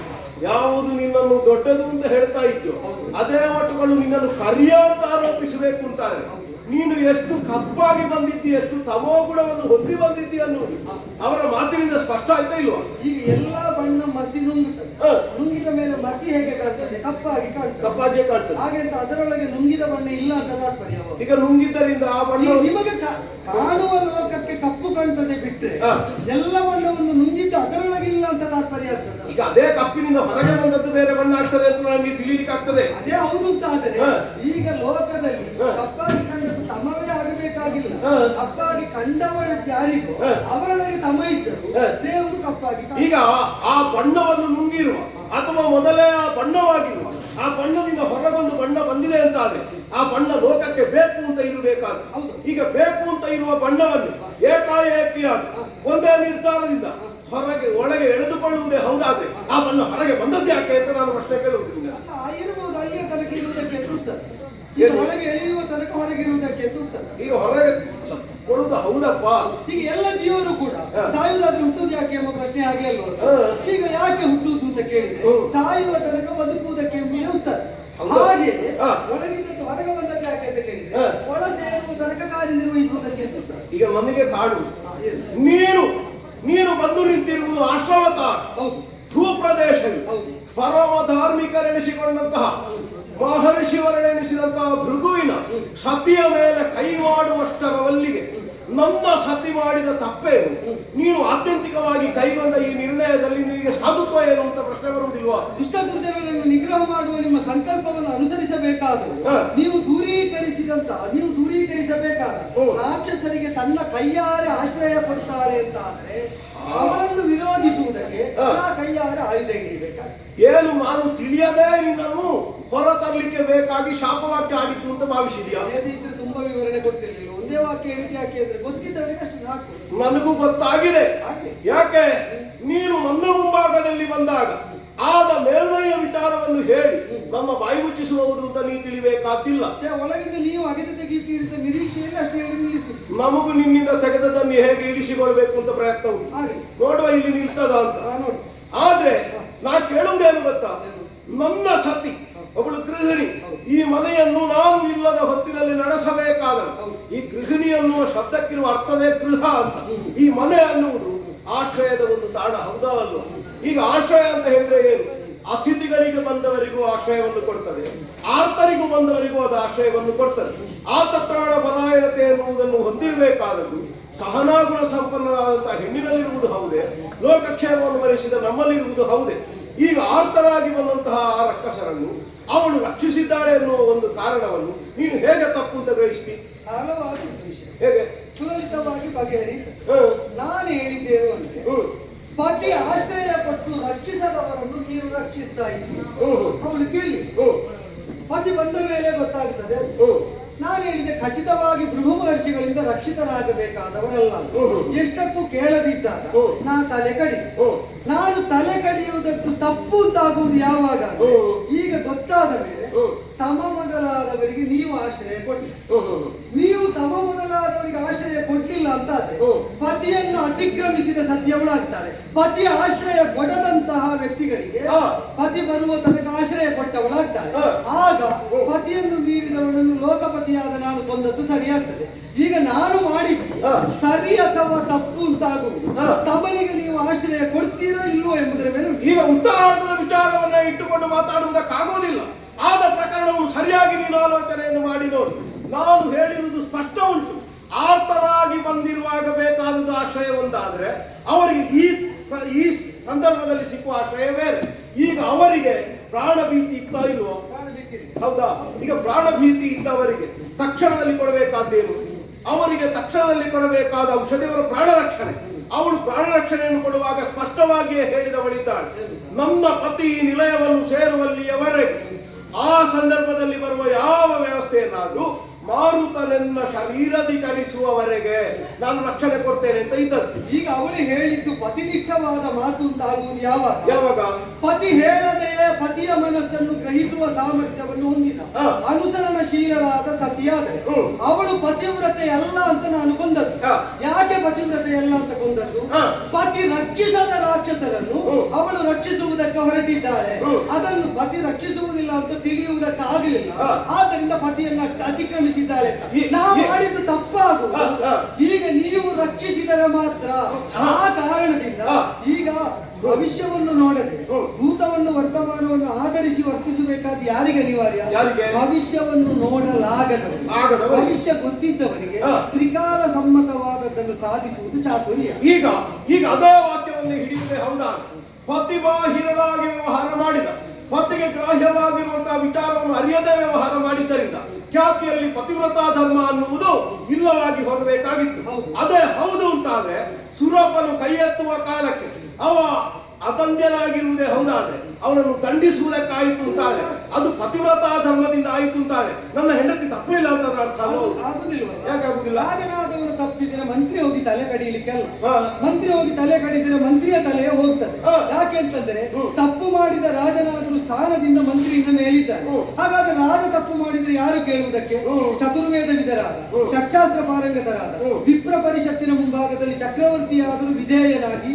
B: ಯಾವುದು ನಿನ್ನನ್ನು ದೊಡ್ಡದು ಅಂತ ಹೇಳ್ತಾ ಇತ್ತು, ಅದೇ ಒಟ್ಟುಗಳು ನಿನ್ನನ್ನು ಕರಿಯ ಅಂತ ಆರೋಪಿಸಬೇಕು ಅಂತಾರೆ. ನೀನು ಎಷ್ಟು ಕಪ್ಪಾಗಿ ಬಂದಿದ್ದಿ, ಎಷ್ಟು ತಮೋ ಗುಣವನ್ನು ಹೊಂದಿ ಬಂದಿದ್ದಿ ಅನ್ನುವುದು ಅವರ ಮಾತಿನಿಂದ ಸ್ಪಷ್ಟ ಆಯ್ತಾ ಇಲ್ವಾ?
D: ಈಗ ಎಲ್ಲಾ ಬಣ್ಣ ಮಸಿ ನುಂಗುತ್ತದೆ.
B: ಹ.
D: ನುಂಗಿದ ಮೇಲೆ ಮಸಿ ಹೇಗೆ ಕಾಣ್ತದೆ? ಕಪ್ಪಾಗಿ ಕಾಣ್ತದೆ.
B: ಕಪ್ಪಾಗೆ ಕಾಣ್ತದೆ.
D: ಹಾಗೆ ಅಂತ ಅದರೊಳಗೆ ನುಂಗಿದ ಬಣ್ಣ ಇಲ್ಲ ಅಂತ ತಾತ್ಪರ್ಯ.
B: ಈಗ ನುಂಗಿದ್ದರಿಂದ ಆ ಬಣ್ಣ
D: ಈಗ ನಿಮಗೆ ಕಾಣುವ ಲೋಕಕ್ಕೆ ಕಪ್ಪು ಕಾಣ್ತದೆ ಬಿಟ್ಟರೆ
B: ಹ.
D: ಎಲ್ಲ ಬಣ್ಣವನ್ನು ನುಂಗಿದ್ದು ಅದರೊಳಗೆ ಇಲ್ಲ ಅಂತ ತಾತ್ಪರ್ಯ ಆಗ್ತದೆ.
B: ಈಗ ಅದೇ ಕಪ್ಪಿನಿಂದ ಹೊರಗೆ ಬಂದದ್ದು ಬೇರೆ ಬಣ್ಣ ಆಗ್ತದೆ ಅಂತ ನಮಗೆ ತಿಳಿಲಿಕ್ಕೆ ಆಗ್ತದೆ.
D: ಅದೇ ಹೌದು ಅಂತ ಆದರೆ
B: ಹ.
D: ಈಗ ಲೋಕದಲ್ಲಿ
B: ಹ.
D: ಕಪ್ಪಾಗಿ ಕಂಡದ್ದು ತಮವೇ ಆಗಬೇಕಾಗಿಲ್ಲ.
B: ಹ.
D: ಕಪ್ಪಾಗಿ ಕಂಡವರ ಯಾರಿಗೂ
B: ಹ.
D: ಅವರೊಳಗೆ ತಮ ಇದ್ದರು,
B: ಹ.
D: ದೇವರು ಕಪ್ಪಾಗಿ
B: ಈಗ ಆ ಬಣ್ಣವನ್ನು ನುಂಗಿರುವ ಅಥವಾ ಮೊದಲೇ ಆ ಬಣ್ಣವಾಗಿರುವ ಆ ಬಣ್ಣದಿಂದ ಹೊರಗೊಂದು ಬಣ್ಣ ಬಂದಿದೆ ಅಂತ ಆದ್ರೆ ಆ ಬಣ್ಣ ಲೋಕಕ್ಕೆ ಬೇಕು ಅಂತ ಇರಬೇಕಾದ್ರೆ,
D: ಹೌದು.
B: ಈಗ ಬೇಕು ಅಂತ ಇರುವ ಬಣ್ಣವನ್ನು ಏಕಾಏಕಿಯಾಗಿ ಒಂದೇ ನಿರ್ಧಾರದಿಂದ ಹೊರಗೆ ಒಳಗೆ ಎಳೆದುಕೊಳ್ಳುವುದೇ ಹೌದಾದ್ರೆ ಆ ಬಣ್ಣ ಹೊರಗೆ ಬಂದದ್ದು ಯಾಕೆ ಅಂತ ನಾನು ಪ್ರಶ್ನೆ ಕೇಳುವುದಿಲ್ಲ.
D: ಇರಬಹುದು, ಅಲ್ಲಿಯ ತನಕ ಇರುವುದಕ್ಕೆ ಅಂತ ಉತ್ತರ. ಈಗ ಒಳಗೆ ಎಳೆಯುವ ತನಕ ಹೊರಗಿರುವುದಕ್ಕೆ ಅಂತ ಉತ್ತರ.
B: ಈಗ ಹೊರಗೆ ಕೊಡುವುದು ಹೌದಪ್ಪ.
D: ಈಗ ಎಲ್ಲ ಜೀವರು ಕೂಡ
B: ಹ.
D: ಸಾಯುವುದಾದ್ರೆ ಹುಟ್ಟುವುದು ಯಾಕೆ ಎಂಬ ಪ್ರಶ್ನೆ ಹಾಗೆ ಅಲ್ವ?
B: ಹ.
D: ಈಗ ಯಾಕೆ ಹುಟ್ಟುವುದು ಅಂತ ಕೇಳಿದ್ರೆ
B: ಹ್ಮ್.
D: ಸಾಯುವ ತನಕ ಬದುಕುವುದಕ್ಕೆ ಎಂಬುದೇ ಉತ್ತರ.
B: ಹೌದು.
D: ಹಾಗೆ
B: ಹ.
D: ಒಳಗಿದ್ದದ್ದು ಹೊರಗೆ ಬಂದದ್ದು ಯಾಕೆ ಅಂತ ಕೇಳಿದ್ರೆ
B: ಹ.
D: ಒಳ ಸೇರುವ ತನಕ ಕಾರ್ಯನಿರ್ವಹಿಸುವುದಕ್ಕೆ ಅಂತ ಉತ್ತರ.
B: ಈಗ ನನಗೆ ಕಾಡು
D: ಹ, ಏನು?
B: ನೀನು ಬಂದು ನಿಂತಿರುವುದು ಆಶ್ರಮತ
D: ಹೌದು
B: ಭೂಪ್ರದೇಶದಲ್ಲಿ
D: ಹೌದು
B: ಪರಮ ಧಾರ್ಮಿಕರೆನಿಸಿಕೊಂಡಂತಹ ಮಹರ್ಷಿವರೆನಿಸಿದಂತಹ ಭೃಗುವಿನ ಸತಿಯ ಮೇಲೆ ಕೈ ಮಾಡುವಷ್ಟರವಲ್ಲಿಗೆ ನನ್ನ ಸತಿ ಮಾಡಿದ ತಪ್ಪೇನು? ನೀನು ಆತ್ಯಂತಿಕವಾಗಿ ಕೈಗೊಂಡ ಈ ನಿರ್ಣಯದಲ್ಲಿ ನಿನಗೆ ಸಾಧುತ್ವ ಏನು ಅಂತ ಪ್ರಶ್ನೆ ಬರುವುದಿಲ್ವಾ?
D: ದುಷ್ಟದುರ್ಜನರನ್ನು ನಿಗ್ರಹ ಮಾಡುವ ನಿಮ್ಮ ಸಂಕಲ್ಪವನ್ನು ಅನುಸರಿಸಬೇಕಾದರೂ
B: ಹ.
D: ನೀವು ದೂರೀಕರಿಸಬೇಕಾದ
B: ಹ್ಮ್.
D: ರಾಕ್ಷಸರಿಗೆ ತನ್ನ ಕೈಯಾರೆ ಆಶ್ರಯ ಕೊಡ್ತಾಳೆ ಅಂತ ಆದ್ರೆ ಅವರನ್ನು ವಿರೋಧಿಸುವುದಕ್ಕೆ
B: ಹ.
D: ಆ ಕೈಯಾರೆ ಆಯುಧ ಹಿಡಿಯಬೇಕಾಗ್ತದೆ.
B: ಏನು ನಾನು ತಿಳಿಯದೇ ನಿನ್ನನ್ನು ಹೊರ ತರಲಿಕ್ಕೆ ಬೇಕಾಗಿ ಶಾಪವಾಕ್ಯ ಆಡಿತ್ತು ಅಂತ ಭಾವಿಸಿದ್ಯಾ?
D: ಅದೇ ಇದ್ರೆ ತುಂಬಾ ವಿವರಣೆ ಗೊತ್ತಿರಲಿಲ್ಲ. ಒಂದೇ ವಾಕ್ಯ ಹೇಳಿದ್ದು ಯಾಕೆ ಅಂದ್ರೆ ಗೊತ್ತಿದ್ದವರಿಗೆ ಅಷ್ಟು ಸಾಕು.
B: ನನಗೂ ಗೊತ್ತಾಗಿದೆ.
D: ಹಾಗೆ
B: ಯಾಕೆ ನೀನು ನನ್ನ ಮುಂಭಾಗದಲ್ಲಿ ಬಂದಾಗ ಆದ ಮೇಲ್ಮೈಯ ವಿಚಾರವನ್ನು ಹೇಳಿ ನಮ್ಮ ಬಾಯಿ ಮುಚ್ಚಿಸುವುದು ಅಂತ ನೀ ತಿಳಿಬೇಕಾದಿಲ್ಲ.
D: ಒಳಗಿಂದ ನೀವು ಅಗೆದು ತೆಗೀತೀರಿ ಅಂತ ನಿರೀಕ್ಷೆಯಲ್ಲಿ ಅಷ್ಟು ಹೇಳಿ ನಿಲ್ಲಿಸಿ.
B: ನಮಗೂ ನಿನ್ನಿಂದ ತೆಗೆದದನ್ನು ಹೇಗೆ ಇಳಿಸಿಕೊಳ್ಬೇಕು ಅಂತ ಪ್ರಯತ್ನ ಉಂಟು.
D: ಹಾಗೆ
B: ನೋಡುವ ಇಲ್ಲಿ ನಿಲ್ತದ ಅಂತ.
D: ನೋಡಿ.
B: ಆದ್ರೆ ನಾ ಕೇಳುವುದೇನು ಗೊತ್ತಾ, ನನ್ನ ಸತಿ ಒಬ್ಬಳು ಗೃಹಿಣಿ ಈ ಮನೆಯನ್ನು ನಾನು ಇಲ್ಲದ ಹೊತ್ತಿನಲ್ಲಿ ನಡೆಸಬೇಕಾದ ಈ ಗೃಹಿಣಿ ಅನ್ನುವ ಶಬ್ದಕ್ಕಿರುವ ಅರ್ಥವೇ ಗೃಹ ಅಂತ. ಈ ಮನೆ ಅನ್ನುವುದು ಆಶ್ರಯದ ಒಂದು ತಾಣ, ಹೌದಾ ಅಲ್ವಾ? ಈಗ ಆಶ್ರಯ ಅಂತ ಹೇಳಿದ್ರೆ ಏನು? ಅತಿಥಿಗಳಿಗೆ ಬಂದವರಿಗೂ ಆಶ್ರಯವನ್ನು ಕೊಡ್ತದೆ, ಆರ್ತರಿಗೂ ಬಂದವರಿಗೂ ಅದು ಆಶ್ರಯವನ್ನು ಕೊಡ್ತದೆ. ಆರ್ತಪ್ರಾಣ ಪರಾಯಣತೆ ಎನ್ನುವುದನ್ನು ಹೊಂದಿರಬೇಕಾದದ್ದು ಸಹನಾಗುಣ ಸಂಪನ್ನರಾದಂತಹ ಹೆಣ್ಣಿನಲ್ಲಿರುವುದು ಹೌದೇ, ಲೋಕಕ್ಷೇಮವನ್ನು ಭರಿಸಿದ ನಮ್ಮಲ್ಲಿರುವುದು ಹೌದೇ. ಈಗ ಆರ್ತರಾಗಿ ಬಂದಂತಹ ಆ ರಕ್ಕಸರನ್ನು ಅವಳು ರಕ್ಷಿಸಿದ್ದಾಳೆ ಎನ್ನುವ ಒಂದು ಕಾರಣವನ್ನು ನೀನು ಹೇಗೆ ತಪ್ಪು ಅಂತ ಗ್ರಹಿಸ್ತಿ?
D: ಸರಳವಾದ ವಿಷಯ,
B: ಹೇಗೆ
D: ಸುಲಲಿತವಾಗಿ ಬಗೆಹರಿಯುತ್ತದೆ.
B: ಹ್ಮ್.
D: ನಾನು ಹೇಳಿದ್ದೇನು ಅಂದ್ರೆ
B: ಹ್ಮ್.
D: ಪತಿ ಆಶ್ರಯ ಕೊಟ್ಟು ರಕ್ಷಿಸದವರನ್ನು ನೀನು ರಕ್ಷಿಸ್ತಾ ಇದ್ದೀಯ.
B: ಹ್ಮ್.
D: ಅವಳು ಕೇಳಿ
B: ಹ್ಮ್.
D: ಪತಿ ಸ್ವಾತಿ ಬಂದ ಮೇಲೆ ಗೊತ್ತಾಗುತ್ತದೆ ಅದು.
B: ಹ್ಮ್.
D: ನಾನು ಹೇಳಿದೆ ಖಚಿತವಾಗಿ ಭೃಗು ಮಹರ್ಷಿಗಳಿಂದ ರಕ್ಷಿತರಾಗಬೇಕಾದವರಲ್ಲ. ಎಷ್ಟಕ್ಕೂ ಕೇಳದಿದ್ದಾಗ ನಾನು ತಲೆ ಕಡಿದೆ. ನಾನು ತಲೆ ಕಡಿಯುವುದಕ್ಕೆ ತಪ್ಪು ಅಂತಾಗುವುದು ಯಾವಾಗ? ಈಗ ಗೊತ್ತಾದ ಮೇಲೆ ತಮ ಮೊದಲಾದವರಿಗೆ ನೀವು ಆಶ್ರಯ ಕೊಡಿ. ನೀವು ತಮ ಮೊದಲಾದವರಿಗೆ ಆಶ್ರಯ ಕೊಡ್ಲಿಲ್ಲ ಅಂತಾದ್ರೆ ಪತಿಯನ್ನು ಅತಿಕ್ರಮಿಸಿದ ಸತ್ಯವಳಾಗ್ತಾಳೆ. ಪತಿ ಆಶ್ರಯ ಕೊಡದಂತಹ ವ್ಯಕ್ತಿಗಳಿಗೆ ಪತಿ ಬರುವ ತನಕ ಆಶ್ರಯ ಕೊಟ್ಟವಳಾಗ್ತಾಳೆ. ಆಗ ಪತಿಯನ್ನು ಮೀರಿದವಳನ್ನು ಲೋಕಪತಿಯಾದ ನಾನು ಕೊಂದದ್ದು ಸರಿಯಾಗ್ತದೆ. ಈಗ ನಾನು ಮಾಡಿದ್ದು ಸರಿ ಅಥವಾ ತಪ್ಪು ಅಂತಾಗುವುದು ತಮನಿಗೆ ನೀವು ಆಶ್ರಯ ಕೊಡ್ತೀರೋ ಇಲ್ವೋ ಎಂಬುದರ ಮೇಲೆ.
G: ಈಗ ಉತ್ತರಾರ್ಧದ ವಿಚಾರವನ್ನ ಇಟ್ಟುಕೊಂಡು ಮಾತಾಡುವುದಕ್ಕಾಗುವುದಿಲ್ಲ. ಆದ ಪ್ರಕರಣವನ್ನು ಸರಿಯಾಗಿ ನೀನು ಆಲೋಚನೆಯನ್ನು ಮಾಡಿ ನೋಡು. ನಾನು ಹೇಳಿರುವುದು ಸ್ಪಷ್ಟ ಉಂಟು. ಆರ್ತರಾಗಿ ಬಂದಿರುವಾಗ ಬೇಕಾದದ್ದು ಆಶ್ರಯ ಒಂದಾದ್ರೆ ಅವರಿಗೆ ಈ ಸಂದರ್ಭದಲ್ಲಿ ಸಿಕ್ಕುವ ಆಶ್ರಯ ಬೇರೆ. ಈಗ ಅವರಿಗೆ ಪ್ರಾಣ ಭೀತಿ ಇತ್ತಾ ಇಲ್ವೋ? ಹೌದಾ? ಈಗ ಪ್ರಾಣ ಭೀತಿ ಇದ್ದವರಿಗೆ ತಕ್ಷಣದಲ್ಲಿ ಕೊಡಬೇಕಾದ್ದೇನು? ಅವರಿಗೆ ತಕ್ಷಣದಲ್ಲಿ ಕೊಡಬೇಕಾದ ಔಷಧಿಯವರ ಪ್ರಾಣ ರಕ್ಷಣೆ. ಅವಳು ಪ್ರಾಣ ರಕ್ಷಣೆಯನ್ನು ಕೊಡುವಾಗ ಸ್ಪಷ್ಟವಾಗಿಯೇ ಹೇಳಿದವಳಿದ್ದಾಳೆ, ನನ್ನ ಪತಿ ನಿಲಯವನ್ನು ಸೇರುವಲ್ಲಿಯವರೆಗೆ ಆ ಸಂದರ್ಭದಲ್ಲಿ ಬರುವ ಯಾವ ವ್ಯವಸ್ಥೆಯನ್ನಾದರೂ ಮಾರುತನೆನ್ನ ಶರೀರಧಿಕರಿಸುವವರೆಗೆ ನಾನು ರಕ್ಷಣೆ ಕೊಡ್ತೇನೆ ಅಂತ ಇದ್ದದ್ದು.
D: ಈಗ ಅವಳು ಹೇಳಿದ್ದು ಪತಿನಿಷ್ಠವಾದ ಮಾತು ಅಂತಾಗುವುದು
G: ಯಾವಾಗ?
D: ಪತಿ ಹೇಳದೆಯೇ ಪತಿಯ ಮನಸ್ಸನ್ನು ಗ್ರಹಿಸುವ ಸಾಮರ್ಥ್ಯವನ್ನು ಹೊಂದಿದ ಅನುಸರಣಶೀಲಳಾದ ಸತಿಯಾದರೆ ಅವಳು ಪತಿವ್ರತೆ ಅಲ್ಲ ಅಂತ ನಾನು ಕೊಂದದ್ದು. ಯಾಕೆ ಪತಿವ್ರತೆ ಅಲ್ಲ ಅಂತ ಕೊಂದದ್ದು? ಪತಿ ರಕ್ಷಿಸದ ರಾಕ್ಷಸರನ್ನು ಅವಳು ರಕ್ಷಿಸುವುದಕ್ಕೆ ಹೊರಟಿದ್ದಾಳೆ. ಅದನ್ನು ಪತಿ ರಕ್ಷಿಸುವುದಿಲ್ಲ ಅಂತ ತಿಳಿಯುವುದಕ್ಕಾಗಲಿಲ್ಲ. ಆದ್ದರಿಂದ ಪತಿಯನ್ನ ಅತಿಕ್ರಮಿಸಿದ್ದಾಳೆ ಅಂತ ನಾವು ಮಾಡಿದ್ದು ತಪ್ಪಾಗುವುದು. ಈಗ ನೀವು ರಕ್ಷಿಸಿದರೆ ಮಾತ್ರ. ಆ ಕಾರಣದಿಂದ ಈಗ ಭವಿಷ್ಯವನ್ನು ನೋಡದೆ ಭೂತವನ್ನು ವರ್ತಮಾನವನ್ನು ಆಧರಿಸಿ ವರ್ತಿಸಬೇಕಾದ ಯಾರಿಗೆ ಅನಿವಾರ್ಯ? ಭವಿಷ್ಯವನ್ನು ನೋಡಲಾಗದವರು, ಭವಿಷ್ಯ ಗೊತ್ತಿದ್ದವರಿಗೆ ತ್ರಿಕಾಲ ಸಮ್ಮತವಾದದ್ದನ್ನು ಸಾಧಿಸುವುದು ಚಾತುರ್ಯ.
G: ಈಗ ಅದೇ ವಾಕ್ಯವನ್ನು ಹಿಡಿಯುವುದೇ ಹೌದಾ? ಪತಿಬಾಹಿರನಾಗಿ ವ್ಯವಹಾರ ಮಾಡಿದ, ಪತಿಗೆ ಗ್ರಾಹ್ಯವಾಗಿರುವಂತಹ ವಿಚಾರವನ್ನು ಅರಿಯದೇ ವ್ಯವಹಾರ ಮಾಡಿದ್ದರಿಂದ ಖ್ಯಾತಿಯಲ್ಲಿ ಪತಿವ್ರತಾ ಧರ್ಮ ಅನ್ನುವುದು ಇಲ್ಲವಾಗಿ ಹೋಗಬೇಕಾಗಿತ್ತು. ಅದೇ ಹೌದು ಅಂತಾದ್ರೆ ಸುರಪನು ಕೈ ಎತ್ತುವ ಕಾಲಕ್ಕೆ ಅವ ಅತಂಜನಾಗಿರುವುದೇ ಹೌದಾದ್ರೆ ಅವನನ್ನು ದಂಡಿಸುವುದಕ್ಕಾಯಿತು ಅಂತಾದ್ರೆ ಅದು ಪತಿವ್ರತಾ ಧರ್ಮದಿಂದ ಆಯಿತು ಅಂತಾದ್ರೆ ನನ್ನ ಹೆಂಡತಿ ತಪ್ಪಲಿಲ್ಲ ಅಂತಂದ್ರೆ ಅರ್ಥ
D: ಆಗುದಿಲ್ವ?
G: ಯಾಕಾಗುದಿಲ್ಲ?
D: ರಾಜನಾದವರು ತಪ್ಪಿದ್ರೆ ಮಂತ್ರಿ ಹೋಗಿ ತಲೆ ಕಡಿಯಲಿಕ್ಕೆಲ್ಲ. ಮಂತ್ರಿ ಹೋಗಿ ತಲೆ ಕಡಿದ್ರೆ ಮಂತ್ರಿಯ ತಲೆಯೇ ಹೋಗ್ತದೆ. ಯಾಕೆ ಅಂತಂದ್ರೆ ತಪ್ಪು ಮಾಡಿದ ರಾಜನಾದರೂ ಸ್ಥಾನದಿಂದ ಮಂತ್ರಿಯಿಂದ ಮೇಲಿದ್ದಾರೆ. ಹಾಗಾದ್ರೆ ರಾಜ ತಪ್ಪು ಮಾಡಿದ್ರೆ ಯಾರು ಕೇಳುವುದಕ್ಕೆ? ಚತುರ್ವೇದ ವಿಧರಾದ, ಷಟ್ಶಾಸ್ತ್ರ ಪಾರಂಗತರಾದ ವಿಪ್ರ ಪರಿಷತ್ತಿನ ಮುಂಭಾಗದಲ್ಲಿ ಚಕ್ರವರ್ತಿಯಾದರೂ ವಿಧೇಯನಾಗಿ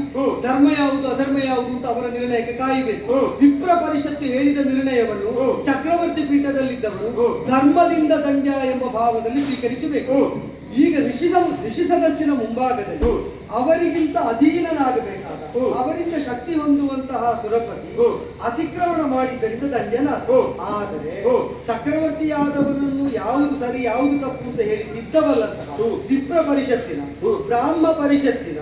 D: ಧರ್ಮ ಯಾವುದು ಅಧರ್ಮ ಯಾವುದು ಅಂತ ಅವರ ನಿರ್ಣಯಕ್ಕೆ ಕಾಯಬೇಕು. ವಿಪ್ರ ಪರಿಷತ್ತು ಹೇಳಿದ ನಿರ್ಣಯವನ್ನು ಚಕ್ರವರ್ತಿ ಪೀಠದಲ್ಲಿದ್ದವರು ಧರ್ಮದಿಂದ ದಂಡ್ಯ ಎಂಬ ಭಾವದಲ್ಲಿ ಸ್ವೀಕರಿಸಬೇಕು. ಈಗ ಋಷಿ ಸದಸ್ಯನ ಮುಂಭಾಗದಲ್ಲಿ ಅವರಿಗಿಂತ ಅಧೀನನಾಗಬೇಕಾದ, ಅವರಿಂದ ಶಕ್ತಿ ಹೊಂದುವಂತಹ ಸುರಪತಿ ಅತಿಕ್ರಮಣ ಮಾಡಿದ್ದರಿಂದ ದಂಡ್ಯನಾದ. ಆದರೆ ಚಕ್ರವರ್ತಿಯಾದವನನ್ನು ಯಾವುದು ಸರಿ ಯಾವುದು ತಪ್ಪು ಅಂತ ಹೇಳಿ ತಿದ್ದಬಲ್ಲಂತಹ ವಿಪ್ರ ಪರಿಷತ್ತಿನ ಬ್ರಾಹ್ಮ ಪರಿಷತ್ತಿನ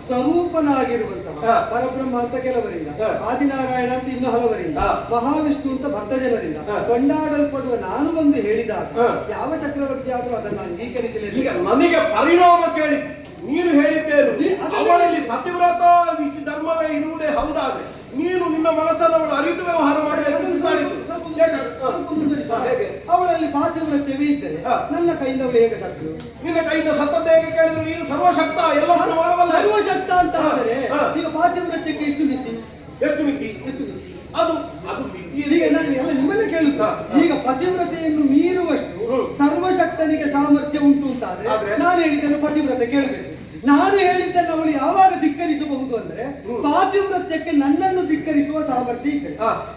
D: ಸ್ವರೂಪನಾಗಿರುವಂತಹ ಪರಬ್ರಹ್ಮ ಅಂತ ಕೆಲವರಿಂದ, ಆದಿನಾರಾಯಣ ಅಂತ ಇನ್ನು ಹಲವರಿಂದ, ಮಹಾವಿಷ್ಣು ಅಂತ ಭಕ್ತ ಜನರಿಂದ ಕೊಂಡಾಡಲ್ಪಡುವ ನಾನು ಬಂದು ಹೇಳಿದಾಗ ಯಾವ ಚಕ್ರವರ್ತಿ ಆದರೂ ಅದನ್ನು ಅಂಗೀಕರಿಸಲಿಲ್ಲ.
G: ಈಗ ನನಗೆ ಪರಿಣಾಮ ಕೇಳಿ ನೀನು ಹೇಳಿದ್ದೇನು? ಅವಳಲ್ಲಿ ಪತಿವ್ರತ ಧರ್ಮವೇ ಇರುವುದೇ ಹೌದಾದ್ರೆ ನೀನು ನಿನ್ನ ಮನಸ್ಸನ್ನು ಅವಳು ಅರಿತು ವ್ಯವಹಾರ ಮಾಡಬೇಕು.
D: ಅವಳಲ್ಲಿ ಪಾತಿವ್ರತ್ಯವೇ ಇದ್ದರೆ ನನ್ನ ಕೈಯಿಂದ ಅವಳು ಹೇಗೆ ಸತ್ತು?
G: ನಿನ್ನ ಕೈಯಿಂದ ಸತ್ತದ್ದು ಹೇಗೆ ಕೇಳಿದ್ರು? ನೀನು ಸರ್ವಶಕ್ತ, ಎಲ್ಲ
D: ಸರ್ವಶಕ್ತ ಅಂತ ಆದರೆ ಈಗ ಪಾತಿವ್ರತ್ಯಕ್ಕೆ ಎಷ್ಟು ಮಿತಿ?
G: ಎಷ್ಟು ಮಿತಿ? ಅದು
D: ಈಗ ನಾನು ಎಲ್ಲ ನಿಮ್ಮನ್ನೇ ಕೇಳುತ್ತಾ, ಈಗ ಪತಿವ್ರತೆಯನ್ನು ಮೀರುವಷ್ಟು ಸರ್ವಶಕ್ತನಿಗೆ ಸಾಮರ್ಥ್ಯ ಉಂಟು ಅಂತಾದ್ರೆ ನಾನು ಹೇಳಿದ್ದನ್ನು ಪತಿವ್ರತೆ ಕೇಳಬೇಕು. ನಾನು ಹೇಳಿದ್ದನ್ನು ಅವಳು ಯಾವಾಗ ಧಿಕ್ಕರಿಸಬಹುದು ಅಂದ್ರೆ ಪಾತಿವ್ರತ್ಯಕ್ಕೆ ನನ್ನನ್ನು ಧಿಕ್ಕರಿಸುವ ಸಾಮರ್ಥ್ಯ ಇದ್ದರೆ.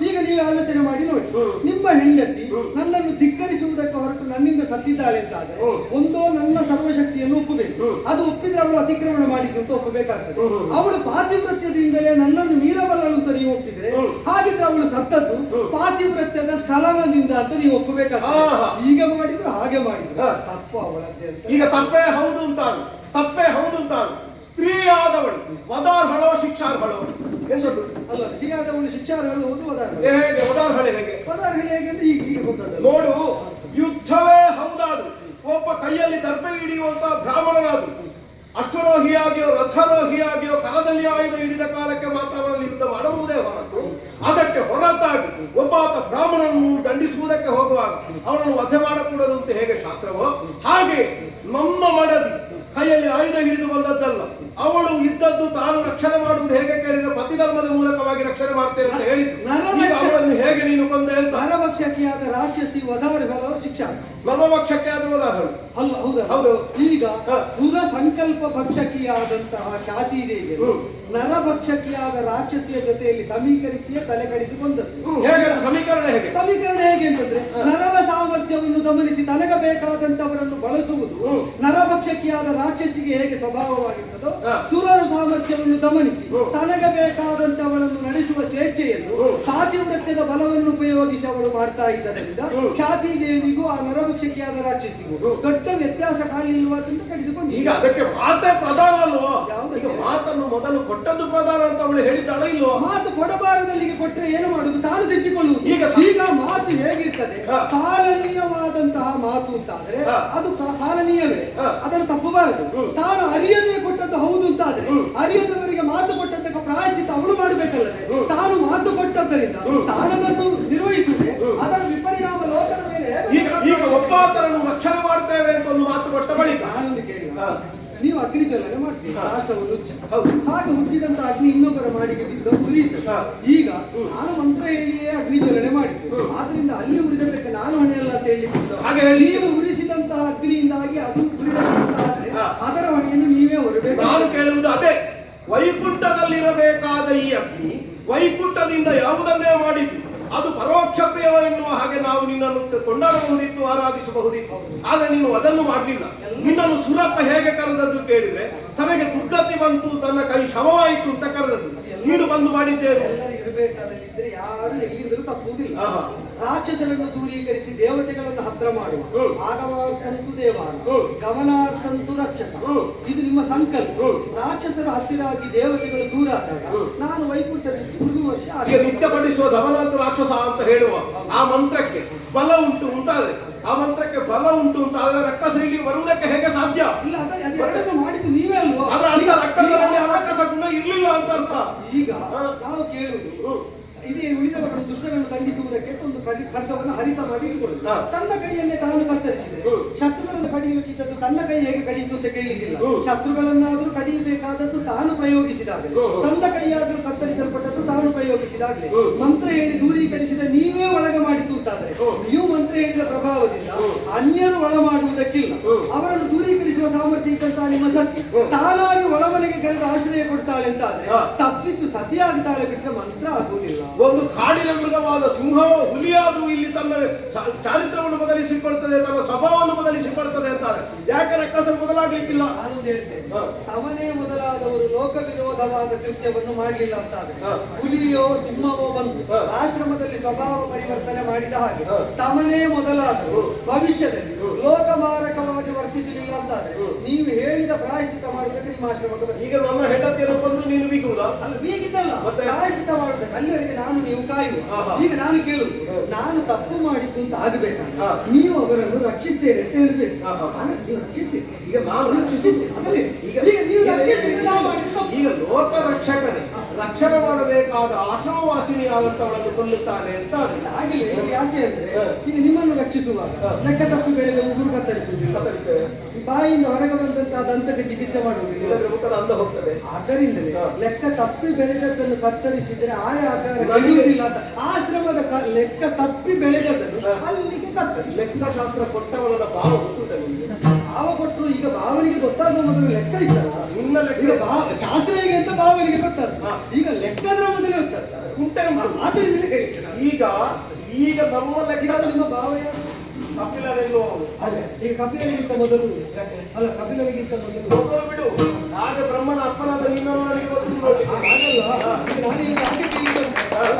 D: ಈಗ ನೀವು ಆಲೋಚನೆ ಮಾಡಿ ನೋಡಿ, ನಿಮ್ಮ ಹೆಂಡತಿ ನನ್ನನ್ನು ಧಿಕ್ಕರಿಸುವುದಕ್ಕೆ ಹೊರಟು ನನ್ನಿಂದ ಸತ್ತಿದ್ದಾಳೆ ಅಂತಾದ್ರೆ ಒಂದೋ ನನ್ನ ಸರ್ವಶಕ್ತಿಯನ್ನು ಒಪ್ಪಬೇಕು, ಅದು ಒಪ್ಪಿದ್ರೆ ಅವಳು ಅತಿಕ್ರಮಣ ಮಾಡಿದ್ದು ಅಂತ ಒಪ್ಪಬೇಕಾಗ್ತದೆ. ಅವಳು ಪಾತಿವ್ರತ್ಯದಿಂದಲೇ ನನ್ನನ್ನು ಮೀರಬಲ್ಲಳು ಅಂತ ನೀವು ಒಪ್ಪಿದ್ರೆ ಹಾಗಿದ್ರೆ ಅವಳು ಸತ್ತದ್ದು ಪಾತಿವ್ರತ್ಯದ ಸ್ಖಲನದಿಂದ ಅಂತ ನೀವು ಒಪ್ಪಬೇಕಾಗ್ತದೆ. ಈಗ ಮಾಡಿದ್ರು ಹಾಗೆ ಮಾಡಿದ್ರು ತಪ್ಪು ಅವಳದ್ದೇ ಅಂತ.
G: ಈಗ ತಪ್ಪೇ ಹೌದು ಅಂತ ಸ್ತ್ರೀ ಆದವಳು ವದಾರ್ಹಳೋ ಶಿಕ್ಷಾರ್ಹಳೋ ಎಂತದ್ದು
D: ಅಲ್ಲ? ಋಷಿಯಾದವಳು ಶಿಕ್ಷಾರ್ಹಳು ಹೌದು,
G: ಹೇಗೆ ವದಾರ್ಹಳೆ ಹೇಗೆ
D: ಅಂದ್ರೆ ಈಗ ಗೊತ್ತದ
G: ನೋಡು. ಯುದ್ಧವೇ ಹೌದಾದ್ರು ಒಬ್ಬ ಕೈಯಲ್ಲಿ ದರ್ಭೆ ಹಿಡಿಯುವಂತಹ ಬ್ರಾಹ್ಮಣನಾದ್ರು ಅಶ್ವರೋಹಿಯಾಗಿಯೋ ರಥರೋಹಿಯಾಗಿಯೋ ಕರದಲ್ಲಿ ಆಯುಧ ಹಿಡಿದ ಕಾಲಕ್ಕೆ ಮಾತ್ರ ಅವರಲ್ಲಿ ಯುದ್ಧ ಮಾಡಬಹುದೇ ಹೊರತು ಅದಕ್ಕೆ ಹೊರತಾಗಿ ಒಬ್ಬಾತ ಬ್ರಾಹ್ಮಣನನ್ನು ದಂಡಿಸುವುದಕ್ಕೆ ಹೋಗುವಾಗ ಅವನನ್ನು ವಧೆ ಮಾಡಕೂಡದು ಅಂತ ಹೇಗೆ ಶಾಸ್ತ್ರವೋ ಹಾಗೆ ನಮ್ಮ ಮಡದಿ ಕೈಯಲ್ಲಿ ಆಯುಧ ಹಿಡಿದು ಬಂದದ್ದಲ್ಲ. ಅವಳು ಇದ್ದದ್ದು ತಾನು ರಕ್ಷಣೆ ಮಾಡುವುದು ಹೇಗೆ ಕೇಳಿದ್ರೆ ಪತಿಧರ್ಮದ ಮೂಲಕವಾಗಿ ರಕ್ಷಣೆ ಮಾಡ್ತೇನೆ ಅಂತ ಹೇಳಿದ್ದು. ಈಗ ಅವಳನ್ನು ಹೇಗೆ ನೀನು ಕೊಂದೆ ಅಂತ.
D: ನರಭಕ್ಷಕಿಯಾದ ರಾಕ್ಷಸಿ ವಧಾರ್ಹಳ ಶಿಕ್ಷಾ.
G: ನರಭಕ್ಷಕ್ಕೆ ಆದ ಉದಾಹರಣೆ
D: ಅಲ್ಲ ಹೌದು
G: ಹೌದು.
D: ಈಗ ಸುರ ಸಂಕಲ್ಪ ಭಕ್ಷಕಿಯಾದಂತಹ ಖ್ಯಾತಿ ದೇವಿಯನ್ನು ನರಭಕ್ಷಕಿಯಾದ ರಾಕ್ಷಸಿಯ ಜೊತೆಯಲ್ಲಿ ಸಮೀಕರಿಸಿಯೇ ತಲೆ ಕಡಿದು ಕೊಂದದ್ದು.
G: ಹೇಗೆ ಅದು ಸಮೀಕರಣ ಹೇಗೆ?
D: ಸಮೀಕರಣ ಹೇಗೆ ಅಂತಂದ್ರೆ ನರರ ಸಾಮರ್ಥ್ಯವನ್ನು ಗಮನಿಸಿ ತನಗೆ ಬೇಕಾದಂತವರನ್ನು ಬಳಸುವುದು ನರಭಕ್ಷಕಿಯಾದ ರಾಕ್ಷಸಿಗೆ ಹೇಗೆ ಸ್ವಭಾವವಾಗಿರ್ತದೋ ಸುರರ ಸಾಮರ್ಥ್ಯವನ್ನು ಗಮನಿಸಿ ತನಗೆ ಬೇಕಾದಂತವಳನ್ನು ನಡೆಸುವ ಸ್ವೇಚ್ಛೆಯನ್ನು ಪಾತಿವ್ರತ್ಯದ ಬಲವನ್ನು ಉಪಯೋಗಿಸಿ ಅವಳು ಮಾಡ್ತಾ ಇದ್ದರಿಂದ ಖ್ಯಾತಿ ದೇವಿಗೂ ಆ ನರಭಕ್ಷಕಿಯಾದ ರಾಕ್ಷಸಿಗೂ ದೊಡ್ಡ ವ್ಯತ್ಯಾಸ ಕಾಣಲಿಲ್ಲವಾದಂತ ಕಡಿದುಕೊಂಡು.
G: ಈಗ ಅದಕ್ಕೆ ಮಾತೇ ಪ್ರಧಾನ ಅಲ್ವೋ?
D: ಯಾವುದಕ್ಕೆ?
G: ಈಗ ಮಾತನ್ನು ಮೊದಲು ಕೊಟ್ಟದ್ದು ಪ್ರಧಾನ ಅಂತ ಅವಳು ಹೇಳಿದ್ದಾಳ ಇಲ್ವೋ?
D: ಮಾತು ಕೊಡಬಾರದಲ್ಲಿಗೆ ಕೊಟ್ಟರೆ ಏನು ಮಾಡುದು? ತಾನು ತೆಗೆದುಕೊಳ್ಳುವುದು. ಈಗ ಮಾತು ಹೇಗಿರ್ತದೆ? ಪಾಲನೀಯವಾದಂತಹ ಮಾತು ಅಂತಾದ್ರೆ ಅದು ಪಾಲನೀಯವೇ, ಅದನ್ನು ತಪ್ಪಬಾರದು. ತಾನು ಅರಿಯದೆ ಕೊಟ್ಟದ್ದು ಹೌದು ಅಂತಾದ್ರೆ ಅರಿಯದವರಿಗೆ ಮಾತು ಕೊಟ್ಟದ್ದಕ್ಕೆ ಪ್ರಾಯಶ್ಚಿತ್ತ ಅವಳು ಮಾಡಬೇಕಲ್ಲದೆ ತಾನು ಮಾತು ಕೊಟ್ಟದ್ದರಿಂದ ತಾನದನ್ನು ನಿರ್ವಹಿಸುವುದೇ ಅದರ ವಿಪರಿಣಾಮ ಲೋಕದ ಮೇಲೆ.
G: ಈಗ ಒಬ್ಬಾತರನ್ನು ರಕ್ಷಣೆ ಮಾಡ್ತೇವೆ ಅಂತ ಒಂದು ಮಾತು ಕೊಟ್ಟ ಬಳಿಕ
D: ನಾನೊಂದು ಕೇಳಿ, ನೀವು ಅಗ್ನಿ ಜ್ವಲನೆ ಮಾಡ್ತೀರಿ, ರಾಷ್ಟ್ರವನ್ನು ಹಾಗೆ ಹುಟ್ಟಿದಂತ ಅಗ್ನಿ ಇನ್ನೊಬ್ಬರ ಮಾಡಿಗೆ ಬಿದ್ದು ಉರಿಯುತ್ತದೆ. ಈಗ ನಾನು ಮಂತ್ರ ಹೇಳಿಯೇ ಅಗ್ನಿ ಜ್ವಲನೆ ಮಾಡಿದ್ದೆ, ಆದ್ರಿಂದ ಅಲ್ಲಿ ಉರಿದದ್ದಕ್ಕೆ ನಾನು ಹೊಣೆಯಲ್ಲ ಅಂತ ಹೇಳಿ ನೀವು ಉರಿಸಿದಂತಹ ಅಗ್ನಿಯಿಂದಾಗಿ ಅದು ಉರಿದಂತಾದ್ರೆ ಅದರ ಹೊಣೆಯನ್ನು ನೀವೇ ಹೊರಬೇಕು.
G: ನಾನು ಕೇಳುವುದು ಅದೇ, ವೈಕುಂಠದಲ್ಲಿರಬೇಕಾದ ಈ ಅಗ್ನಿ ವೈಕುಂಠದಿಂದ ಯಾವುದನ್ನೇ ಮಾಡಿದ್ದು ಅದು ಪರೋಕ್ಷ ಪ್ರಿಯವ ಎನ್ನುವ ಹಾಗೆ ನಾವು ನಿನ್ನನ್ನು ಕೊಂಡಾಡಬಹುದಿತ್ತು, ಆರಾಧಿಸಬಹುದಿತ್ತು. ಆದ್ರೆ ನೀನು ಅದನ್ನು ಮಾಡಲಿಲ್ಲ. ನಿನ್ನನ್ನು ಸುರಪ್ಪ ಹೇಗೆ ಕರೆದದ್ದು ಕೇಳಿದ್ರೆ ತನಗೆ ದುರ್ಗತಿ ಬಂತು, ತನ್ನ ಕೈ ಶವವಾಯಿತು ಅಂತ ಕರೆದದ್ದು. ನೀನು ಬಂದು ಮಾಡಿದ್ದೇವೆ.
D: ಎಲ್ಲರೂ ಇರಬೇಕಾದಲ್ಲಿದ್ರೆ ಯಾರು ಎಲ್ಲಿಂದಲೂ ತಪ್ಪುವುದಿಲ್ಲ. ರಾಕ್ಷಸರನ್ನು ದೂರೀಕರಿಸಿ ದೇವತೆಗಳನ್ನು ಹತ್ರ ಮಾಡುವ ಆಗಮಾರ್ಥಂತು ದೇವಾನ ಗಮನಾರ್ಥಂತು ರಾಕ್ಷಸ, ಇದು ನಿಮ್ಮ ಸಂಕಲ್ಪ. ರಾಕ್ಷಸರ ಹತ್ತಿರ ಆಗಿ ದೇವತೆಗಳು ದೂರ ಆದಾಗ ನಾನು ವೈಕುಂಠ ಬಿಟ್ಟು ಮೃದು ವರ್ಷ
G: ನಿತ್ಯಪಡಿಸುವ ಧವನಾಂತ ರಾಕ್ಷಸ ಅಂತ ಹೇಳುವ ಆ ಮಂತ್ರಕ್ಕೆ ಬಲ ಉಂಟು ಅಂತಾದ್ರೆ ಆ ಮಂತ್ರಕ್ಕೆ ಬಲ ಉಂಟು ಅಂತ ಆದ್ರೆ ರಕ್ಕಸ ಇಲ್ಲಿ ಬರುವುದಕ್ಕೆ ಹೇಗೆ ಸಾಧ್ಯ
D: ಇಲ್ಲ? ಅದನ್ನು ಮಾಡಿದ್ದು ನೀವೇ ಅಲ್ವಾ?
G: ಆದ್ರೆ ಅಲ್ಲಿ ರಕ್ಕಸರಲ್ಲಿ ರಾಕ್ಷಸ ಗುಣ ಇರ್ಲಿಲ್ಲ ಅಂತ ಅರ್ಥ.
D: ಈಗ ನಾವು ಕೇಳುವುದು ಇದೇ ಉಳಿದವರನ್ನು ದುಷ್ಟರನ್ನು ದಂಡಿಸುವುದಕ್ಕೆ ಒಂದು ಖಡ್ಗವನ್ನು ಹರಿತ ಮಾಡಿ ಇಟ್ಟುಕೊಳ್ಳುದು. ತನ್ನ ಕೈಯನ್ನೇ ತಾನು ಕತ್ತರಿಸಿದ್ರೆ ಶತ್ರುಗಳನ್ನು ಕಡಿಯಬೇಕಿದ್ದದ್ದು ತನ್ನ ಕೈ ಹೇಗೆ ಕಡಿಯಿತು ಅಂತ ಕೇಳಲಿಕ್ಕಿಲ್ಲ. ಶತ್ರುಗಳನ್ನಾದ್ರೂ ಕಡಿಯಬೇಕಾದದ್ದು ತಾನು ಪ್ರಯೋಗಿಸಿದಾಗಲೇ, ತನ್ನ ಕೈಯಾದ್ರೂ ಕತ್ತರಿಸಲ್ಪಟ್ಟದ್ದು ತಾನು ಪ್ರಯೋಗಿಸಿದಾಗಲೇ. ಮಂತ್ರ ಹೇಳಿ ದೂರೀಕರಿಸಿದ ನೀವೇ ಒಳಗೆ ಮಾಡಿತು ಅಂತಾದ್ರೆ ನೀವು ಮಂತ್ರ ಹೇಳಿದ ಪ್ರಭಾವದಿಂದ ಅನ್ಯರು ಒಳ ಮಾಡುವುದಕ್ಕಿಲ್ಲ. ಅವರನ್ನು ದೂರೀಕರಿಸುವ ಸಾಮರ್ಥ್ಯ ಇದ್ದಂತ ನಿಮ್ಮ ಸತಿ ತಾನಾಗಿ ಒಳಮನೆಗೆ ಕರೆದು ಆಶ್ರಯ ಕೊಡ್ತಾಳೆ ಅಂತಾದ್ರೆ ತಪ್ಪಿದ್ದು ಸತಿಯಾಗ್ತಾಳೆ ಬಿಟ್ರೆ ಮಂತ್ರ ಆಗುವುದಿಲ್ಲ.
G: ಒಂದು ಕಾಡಿನ ಮೃಗವಾದ ಸಿಂಹವೋ ಹುಲಿಯಾದ್ರೂ ಇಲ್ಲಿ ತನ್ನ ಚಾರಿತ್ರವನ್ನು ಬದಲಿಸಿಕೊಳ್ತದೆ, ತನ್ನ ಸ್ವಭಾವವನ್ನು ಬದಲಿಸಿಕೊಳ್ತದೆ ಅಂತಾರೆ. ಯಾಕೆ ರಕ್ಕಸ ಬದಲಾಗ್ಲಿಕ್ಕಿಲ್ಲ?
D: ನಾನೊಂದು ಹೇಳ್ತೇನೆ, ತವನೇ ಮೊದಲಾದವರು ಲೋಕ ವಿರೋಧವಾದ ಕೃತ್ಯವನ್ನು ಮಾಡಲಿಲ್ಲ ಅಂತಾದ್ರೆ ಹುಲಿಯೋ ಸಿಂಹವೋ ಬಂದು ಆಶ್ರಮದಲ್ಲಿ ಸ್ವಭಾವ ಪರಿವರ್ತನೆ ಮಾಡಿದ ಹಾಗೆ ತವನೇ ಮೊದಲಾದವರು ಭವಿಷ್ಯದಲ್ಲಿ ಲೋಕಮಾರಕವಾಗಿ ವರ್ತಿಸಲಿಲ್ಲ ಅಂತಾದ್ರೆ ನೀವು ಹೇಳಿದ ಪ್ರಾಯಶ್ಚಿತ್ತ ಮಾಡುವುದಕ್ಕೆ ನಿಮ್ಮ ಆಶ್ರಮಕ್ಕೆ
G: ಈಗ ನನ್ನ ಹೆಂಡತಿಯನ್ನು ಬಂದು ನೀನು ಬೀಗುವುದಾ?
D: ಅಲ್ಲ, ಬೀಗಿದ್ದಲ್ಲ, ಪ್ರಾಯಶ್ಚಿತ್ತ ಮಾಡುವುದಕ್ಕೆ ಅಲ್ಲಿವರೆಗೆ ನಾನು ನೀವು ಕಾಯುವ. ಈಗ ನಾನು ಕೇಳುದು, ನಾನು ತಪ್ಪು ಮಾಡಿದ್ದು ಅಂತ ಆಗಬೇಕಾದ್ರೆ ನೀವು ಅವರನ್ನು ರಕ್ಷಿಸ್ತೇನೆ ಅಂತ ಹೇಳ್ಬೇಕು. ನೀವು ರಕ್ಷಿಸ್ತೀರಿ,
G: ಈಗ ನಾನು
D: ರಕ್ಷಿಸ್ತೇನೆ ಅದರಲ್ಲಿ ಈಗ ನೀವು ರಕ್ಷಿಸ್ತೀರಿ, ನಾವು ಮಾಡಿದ್ದು ತಪ್ಪು.
G: ಈಗ ಲೋಕ ರಕ್ಷಕನೇ ರಕ್ಷಣೆ ಮಾಡಬೇಕಾದ ಆಶ್ರಮವಾಸಿನಿಯಾದಂತವಳನ್ನು ಕೊಲ್ಲುತ್ತಾನೆ ಅಂತ
D: ಆಗಿಲ್ಲ. ಈಗ ಯಾಕೆ ಅಂದ್ರೆ ಈಗ ನಿಮ್ಮನ್ನು ರಕ್ಷಿಸುವಾಗ ಲೆಕ್ಕ ತಪ್ಪಿ ಬೆಳೆದ ಉಗುರು ಕತ್ತರಿಸುವುದಿಲ್ಲ, ಬಾಯಿಯಿಂದ ಹೊರಗೆ ಬಂದಂತಹ ದಂತಕ್ಕೆ ಚಿಕಿತ್ಸೆ ಮಾಡುವುದಿಲ್ಲ,
G: ಮುಖದ ಅಂದ ಹೋಗ್ತದೆ.
D: ಆದ್ದರಿಂದಲೇ ಲೆಕ್ಕ ತಪ್ಪಿ ಬೆಳೆದದ್ದನ್ನು ಕತ್ತರಿಸಿದ್ರೆ ಆಯಾ ಆಕಾರ ನಡೆಯುವುದಿಲ್ಲ ಅಂತ ಆಶ್ರಮದ ಲೆಕ್ಕ ತಪ್ಪಿ ಬೆಳೆದದ್ದನ್ನು ಅಲ್ಲಿಗೆ ಕತ್ತರಿಸಿ.
G: ಲೆಕ್ಕಶಾಸ್ತ್ರ ಕೊಟ್ಟವನ ಭಾವ ಗೊತ್ತುಂಟ ನಿಮಗೆ?
D: ಭಾವ ಕೊಟ್ಟರು ಈಗ ಭಾವನಿಗೆ ಗೊತ್ತಾಗುವ ಮೊದಲು ಲೆಕ್ಕ ಇದ್ದಲ್ಲ.
G: ನಿನ್ನ ಲೆಕ್ಕ
D: ಈಗ ಶಾಸ್ತ್ರ ಹೇಗೆ ಅಂತ ಭಾವನಿಗೆ ಗೊತ್ತಾದ, ಈಗ ಲೆಕ್ಕದ್ರ ಮೊದಲೇ ಗೊತ್ತಾದ
G: ಉಂಟೆ.
D: ಆದ್ದರಿಂದಲೇ ಹೇಳ್ತೀನಿ.
G: ಈಗ ಈಗ ನಮ್ಮ ಲೆಕ್ಕ
D: ನಿಮ್ಮ ಭಾವನೆ
G: ಕಪಿಲರೆಲ್ಲೋ
D: ಅದೇ ಈಗ ಕಪಿಲನಿಗಿಂತ ಮೊದಲು ಅಲ್ಲ, ಕಪಿಲನಿಗಿಂತ ಮೊದಲು
G: ಬಿಡು. ಆಗ ಬ್ರಹ್ಮನ ಅಪ್ಪನಾದ ನಿನ್ನನ್ನು ನನಗೆ ಗೊತ್ತುಂಟು.
D: ಹಾಗಲ್ಲ, ಈಗ ನಾನು ಈಗ ಹಾಗೆ ಕೇಳಿದ್ದು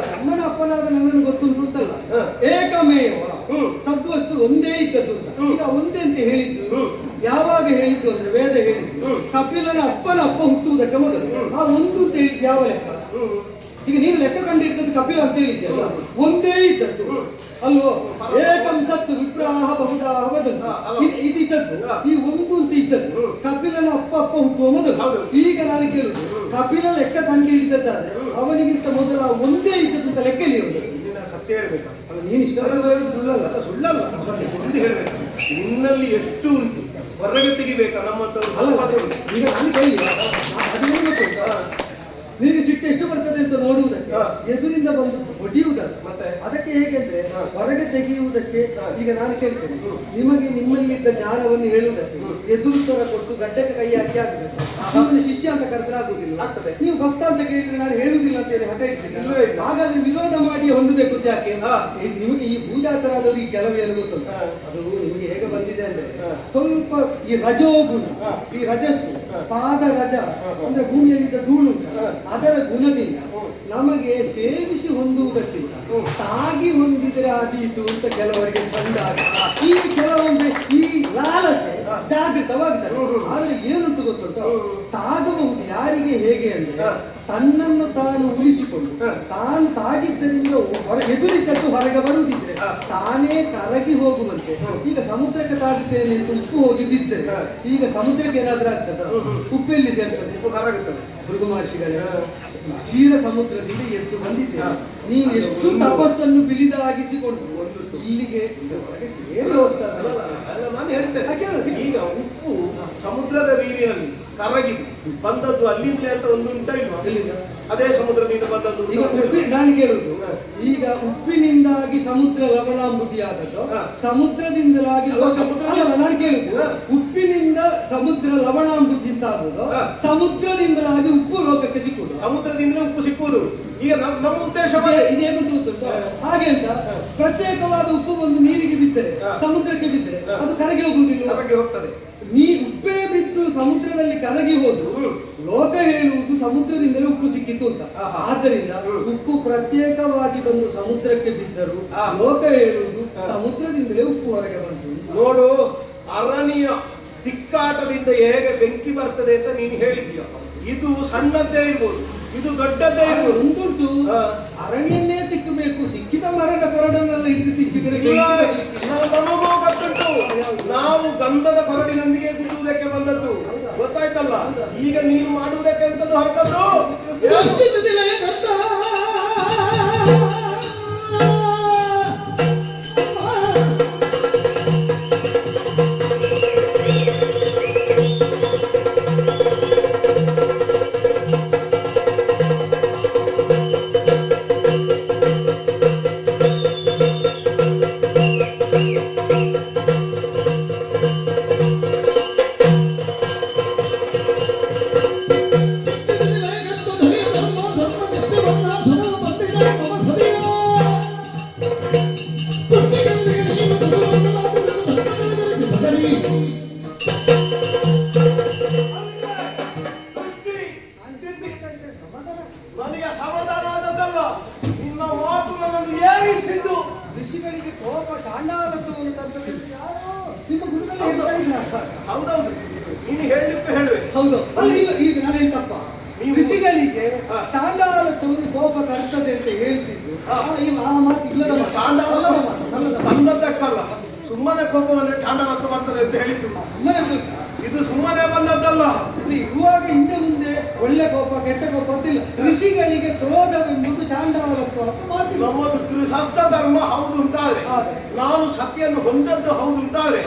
D: ಬ್ರಹ್ಮನ ಅಪ್ಪನಾದ ನನ್ನನ್ನು ಗೊತ್ತುಂಟು ಅಂತಲ್ಲ, ಏಕಮೇವ ಸದ್ವಸ್ತು ಒಂದೇ ಇದ್ದದ್ದು ಅಂತ. ಈಗ ಒಂದೇ ಅಂತ ಹೇಳಿದ್ದು ಯಾವಾಗ ಹೇಳಿದ್ದು ಅಂದ್ರೆ ವೇದ ಹೇಳಿದ್ದು ಕಪಿಲನ ಅಪ್ಪನ ಅಪ್ಪ ಹುಟ್ಟುವುದಕ್ಕೆ ಮೊದಲು. ಆ ಒಂದು ಅಂತ ಹೇಳಿದ್ದು ಯಾವ ಲೆಕ್ಕ? ಈಗ ನೀನು ಲೆಕ್ಕ ಕಂಡಿದ್ದದ್ದು ಕಪಿಲ ಅಂತ ಹೇಳಿದ್ಯಲ್ಲ, ಒಂದೇ ಇದ್ದದ್ದು ಅಲ್ವೋ? ಏಕಂ ಸತ್ತು ವಿಪ್ರಾಹ ಬಹುದಾಹ ವದಂತಿ, ಇದಿದ್ದದ್ದು ಈ ಒಂದು ಅಂತ ಇದ್ದದ್ದು ಕಪಿಲನ ಅಪ್ಪ ಹುಟ್ಟುವ ಮೊದಲು. ಈಗ ನಾನು ಕೇಳುದು ಕಪಿಲ ಲೆಕ್ಕ ಕಂಡು ಹಿಡಿದದ್ದಾದ್ರೆ ಅವನಿಗಿಂತ ಮೊದಲ ಒಂದೇ ಇದ್ದದ್ದು ಅಂತ ಲೆಕ್ಕಲಿ ಒಂದು
G: ನಿನ್ನ ಸತ್ಯ ಹೇಳ್ಬೇಕಾ?
D: ಅಲ್ಲ ನೀನು ಇಷ್ಟ ಸುಳ್ಳಲ್ಲ
G: ಸುಳ್ಳಲ್ಲ. ಮತ್ತೆ ಒಂದು ಹೇಳ್ಬೇಕು, ನಿನ್ನಲ್ಲಿ ಎಷ್ಟು ಉಂಟು ಹೊರಗೆ ತೆಗಿಬೇಕಾ ನಮ್ಮಂತವ್ರು?
D: ಅಲ್ಲ ಈಗ ನಾನು ಕೇಳಿ ಅದೇನು ಗೊತ್ತುಂಟಾ, ನಿನಗೆ ಸಿಟ್ಟು ಎಷ್ಟು ಬರ್ತದೆ ಅಂತ ನೋಡುವುದಕ್ಕೆ ಎದುರಿಂದ ಬಂದು ಹೊಡೆಯುವುದಲ್ಲ.
G: ಮತ್ತೆ
D: ಅದಕ್ಕೆ ಹೇಗೆಂದ್ರೆ ಹೊರಗೆ ತೆಗೆಯುವುದಕ್ಕೆ ಈಗ ನಾನು ಕೇಳ್ತೇನೆ, ನಿಮಗೆ ನಿಮ್ಮಲ್ಲಿದ್ದ ಜ್ಞಾನವನ್ನು ಹೇಳುವುದಕ್ಕೆ ಎದುರು ತರ ಕೊಟ್ಟು ಗಡ್ಡಕ್ಕೆ ಕೈ ಹಾಕಿ ಆಗ್ಬೇಕು. ನಿಮ್ಮನ್ನು ಶಿಷ್ಯ ಅಂತ ಕರೆದ್ರೆ ಆಗುದಿಲ್ಲ, ಆಗ್ತದೆ. ನೀವು ಭಕ್ತ ಅಂತ ಕೇಳಿದ್ರೆ ನಾನು ಹೇಳುವುದಿಲ್ಲ ಅಂತ ಹೇಳಿ ಹಠ ಇಟ್ಟಿಲ್ಲ. ಹಾಗಾದ್ರೆ ವಿರೋಧ ಮಾಡಿ ಹೊಂದಬೇಕು ಅಂತ ಯಾಕೆ? ನಿಮಗೆ ಈ ಪೂಜಾತರಾದವರು ಈ ಕೆಲವು ಏನು ಗೊತ್ತುಂಟು, ಅದು ನಿಮಗೆ ಹೇಗೆ ಬಂದಿದೆ ಅಂದ್ರೆ ಸ್ವಲ್ಪ ಈ ರಜೋಗುಣ, ಈ ರಜಸ್ಸು, ಪಾದ ರಜ ಅಂದ್ರೆ ಭೂಮಿಯಲ್ಲಿದ್ದ ಧೂಳು ಉಂಟು, ಅದರ ಗುಣದಿಂದ ನಮಗೆ ಸೇವಿಸಿ ಹೊಂದುವುದಕ್ಕಿಂತ ತಾಗಿ ಹೊಂದಿದರೆ ಆದೀತು ಅಂತ ಕೆಲವರಿಗೆ ಬಂದಾಗ ಈ ಕೆಲವೊಮ್ಮೆ ಈ ಲಾಲಸೆ ಜಾಗೃತವಾಗ್ತದೆ. ಆದ್ರೆ ಏನುಂಟು ಗೊತ್ತುಂಟು, ತಾಗಬಹುದು ಯಾರಿಗೆ ಹೇಗೆ ಅಂದ್ರೆ ತನ್ನನ್ನು ತಾನು ಉಳಿಸಿಕೊಂಡು ತಾನು ತಾಗಿದ್ದರಿಂದ ಎದುರಿದ್ದದ್ದು ಹೊರಗೆ ಬರುವುದಿದ್ರೆ ತಾನೇ ಕರಗಿ ಹೋಗುವಂತೆ. ಈಗ ಸಮುದ್ರಕ್ಕೆ ತಾಗುತ್ತೇನೆ ಅಂತ ಉಪ್ಪು ಹೋಗಿ ಬಿದ್ದರೆ ಈಗ ಸಮುದ್ರಕ್ಕೆ ಏನಾದ್ರೂ ಆಗ್ತದ? ಉಪ್ಪೆಲ್ಲಿ ಸೇರ್ತದೆ? ಉಪ್ಪು ಕರಗುತ್ತದೆ. ಭೃಗು ಮಹರ್ಷಿಗಳೇ, ಕ್ಷೀರ ಸಮುದ್ರದಿಂದ ಎದ್ದು ಬಂದಿದ್ದೇವೆ, ನೀವು ಎಷ್ಟು ತಪಸ್ಸನ್ನು ಬಿಲಿದಾಗಿಸಿಕೊಂಡು ಇಲ್ಲಿಗೆ ಒಳಗೆ ಸೇರಿ ಹೋಗ್ತದೆ.
G: ನಾನು ಹೇಳ್ತೇನೆ, ಈಗ ಉಪ್ಪು ಸಮುದ್ರದ ನೀರಿನಲ್ಲಿ ಕರಗಿದ್ದು ಬಂದದ್ದು ಅಲ್ಲಿಂದಲೇ ಅಂತ ಒಂದು ಉಂಟ ಇಲ್ವಾ? ಅದೇ ಸಮುದ್ರದಿಂದ ಬಂದದ್ದು.
D: ಈಗ ನಾನು ಕೇಳುದು, ಈಗ ಉಪ್ಪಿನಿಂದಾಗಿ ಸಮುದ್ರ ಲವಣಾಂಬುದಿ ಆದದ್ದು, ಸಮುದ್ರದಿಂದಲಾಗಿ ನಾನು ಕೇಳುದು, ಉಪ್ಪಿನಿಂದ ಸಮುದ್ರ ಲವಣಾಂಬುದಿ ಅಂತ ಆಗುದು, ಸಮುದ್ರದಿಂದಲಾಗಿ ಉಪ್ಪು ಲೋಕಕ್ಕೆ ಸಿಕ್ಕುದು.
G: ಸಮುದ್ರದಿಂದಲೇ ಉಪ್ಪು ಸಿಕ್ಕುವುದು. ಈಗ ನಮ್ಮ ಉದ್ದೇಶ
D: ಇದೇನು ಗೊತ್ತುಂಟು, ಹಾಗೆ ಅಂತ ಪ್ರತ್ಯೇಕವಾದ ಉಪ್ಪು ಬಂದು ನೀರಿಗೆ ಬಿದ್ದರೆ, ಸಮುದ್ರಕ್ಕೆ ಬಿದ್ದರೆ ಅದು ಕರಗಿ ಹೋಗುವುದಿಲ್ಲ.
G: ಕರಗಿ ಹೋಗ್ತದೆ.
D: ಉಪ್ಪೇ ಬಿದ್ದು ಸಮುದ್ರದಲ್ಲಿ ಕರಗಿ ಹೋದ್ರು ಲೋಕ ಹೇಳುವುದು ಸಮುದ್ರದಿಂದಲೇ ಉಪ್ಪು ಸಿಕ್ಕಿತ್ತು ಅಂತ. ಆದ್ದರಿಂದ ಉಪ್ಪು ಪ್ರತ್ಯೇಕವಾಗಿ ಬಂದು ಸಮುದ್ರಕ್ಕೆ ಬಿದ್ದರು ಲೋಕ ಹೇಳುವುದು ಸಮುದ್ರದಿಂದಲೇ ಉಪ್ಪು ಹೊರಗೆ ಬಂತು.
G: ನೋಡು, ಅರಣ್ಯ ತಿಕ್ಕಾಟದಿಂದ ಹೇಗೆ ಬೆಂಕಿ ಬರ್ತದೆ ಅಂತ ನೀನು ಹೇಳಿದ್ದೀಯ. ಇದು ಸಣ್ಣದ್ದೇ ಇರ್ಬೋದು, ಇದು ದೊಡ್ಡದ್ದೇ ಇರ್ಬೋದು.
D: ಒಂದುಂಟು, ಅರಣ್ಯನ್ನೇ ತಿಕ್ಕಬೇಕು, ಸಿಕ್ಕಿದ ಮರದ ಕೊರಡನ್ನೆಲ್ಲ ಹಿಡಿದು ತಿಕ್ಕಿದರೆ
G: ನಮಗೂ ಗೊತ್ತುಂಟು. ನಾವು ಗಂಧದ ಕೊರಡಿನೊಂದಿಗೆ ಗುಡುವುದಕ್ಕೆ ಬಂದದ್ದು ಗೊತ್ತಾಯ್ತಲ್ಲ. ಈಗ ನೀನು ಮಾಡುವುದಕ್ಕೆ ಅಂತದ್ದು ಹೊರಟದ್ದು ನನಗೆ ಸಮಾಧಾನ ಆದದ್ದಲ್ಲ. ನಿನ್ನ ಮಾತು ನನ್ನನ್ನು ಏರಿಸಿದ್ದು.
D: ಋಷಿಗಳಿಗೆ ಕೋಪ ಚಾಂಡಾಲತ್ವವನ್ನು ತಂದ್ರೆ ಯಾರೋ ನಿಮ್ಮ ಗುರುಗಳು ಹೇಳ್ತಾ ಇಲ್ಲ.
G: ಹೌದೌದು, ನೀನು ಹೇಳಲಿಕ್ಕೆ ಹೇಳುವೆ.
D: ಹೌದು, ಈಗ ನಾನೇನು ತಪ್ಪ? ಋಷಿಗಳಿಗೆ ಚಾಂಡಾಲತ್ವವನ್ನು ಕೋಪ ತರ್ತದೆ ಅಂತ ಹೇಳ್ತಿದ್ರು. ಆ ಮಾತು ಇಲ್ಲದ
G: ಬಂದದ್ದಕ್ಕಲ್ಲ, ಸುಮ್ಮನೆ ಕೋಪವನ್ನು ಚಾಂಡಾಲತ್ವ ಬರ್ತದೆ ಅಂತ ಹೇಳಿದ್ರು.
D: ಸುಮ್ಮನೆ
G: ಇದು ಸುಮ್ಮನೆ ಬಂದದ್ದಲ್ಲ.
D: ಇಲ್ಲಿ ಇರುವಾಗ ಹಿಂದೆ ಮುಂದೆ ಒಳ್ಳೆ ಕೋಪ ಕೆಟ್ಟ ಕೋಪ ಅಂತಿಲ್ಲ. ಋಷಿಗಳಿಗೆ ಕ್ರೋಧವೆಂಬುದು ಚಾಂಡಾಲತ್ವ ಅಂತ ಮಾತಿಲ್ಲ.
G: ನಮ್ಮದು ಗೃಹಸ್ಥ ಧರ್ಮ ಹೌದು ಅಂತಾದ್ರೆ, ನಾನು ಸತಿಯನ್ನು ಹೊಂದದ್ದು ಹೌದು ಅಂತಾದ್ರೆ,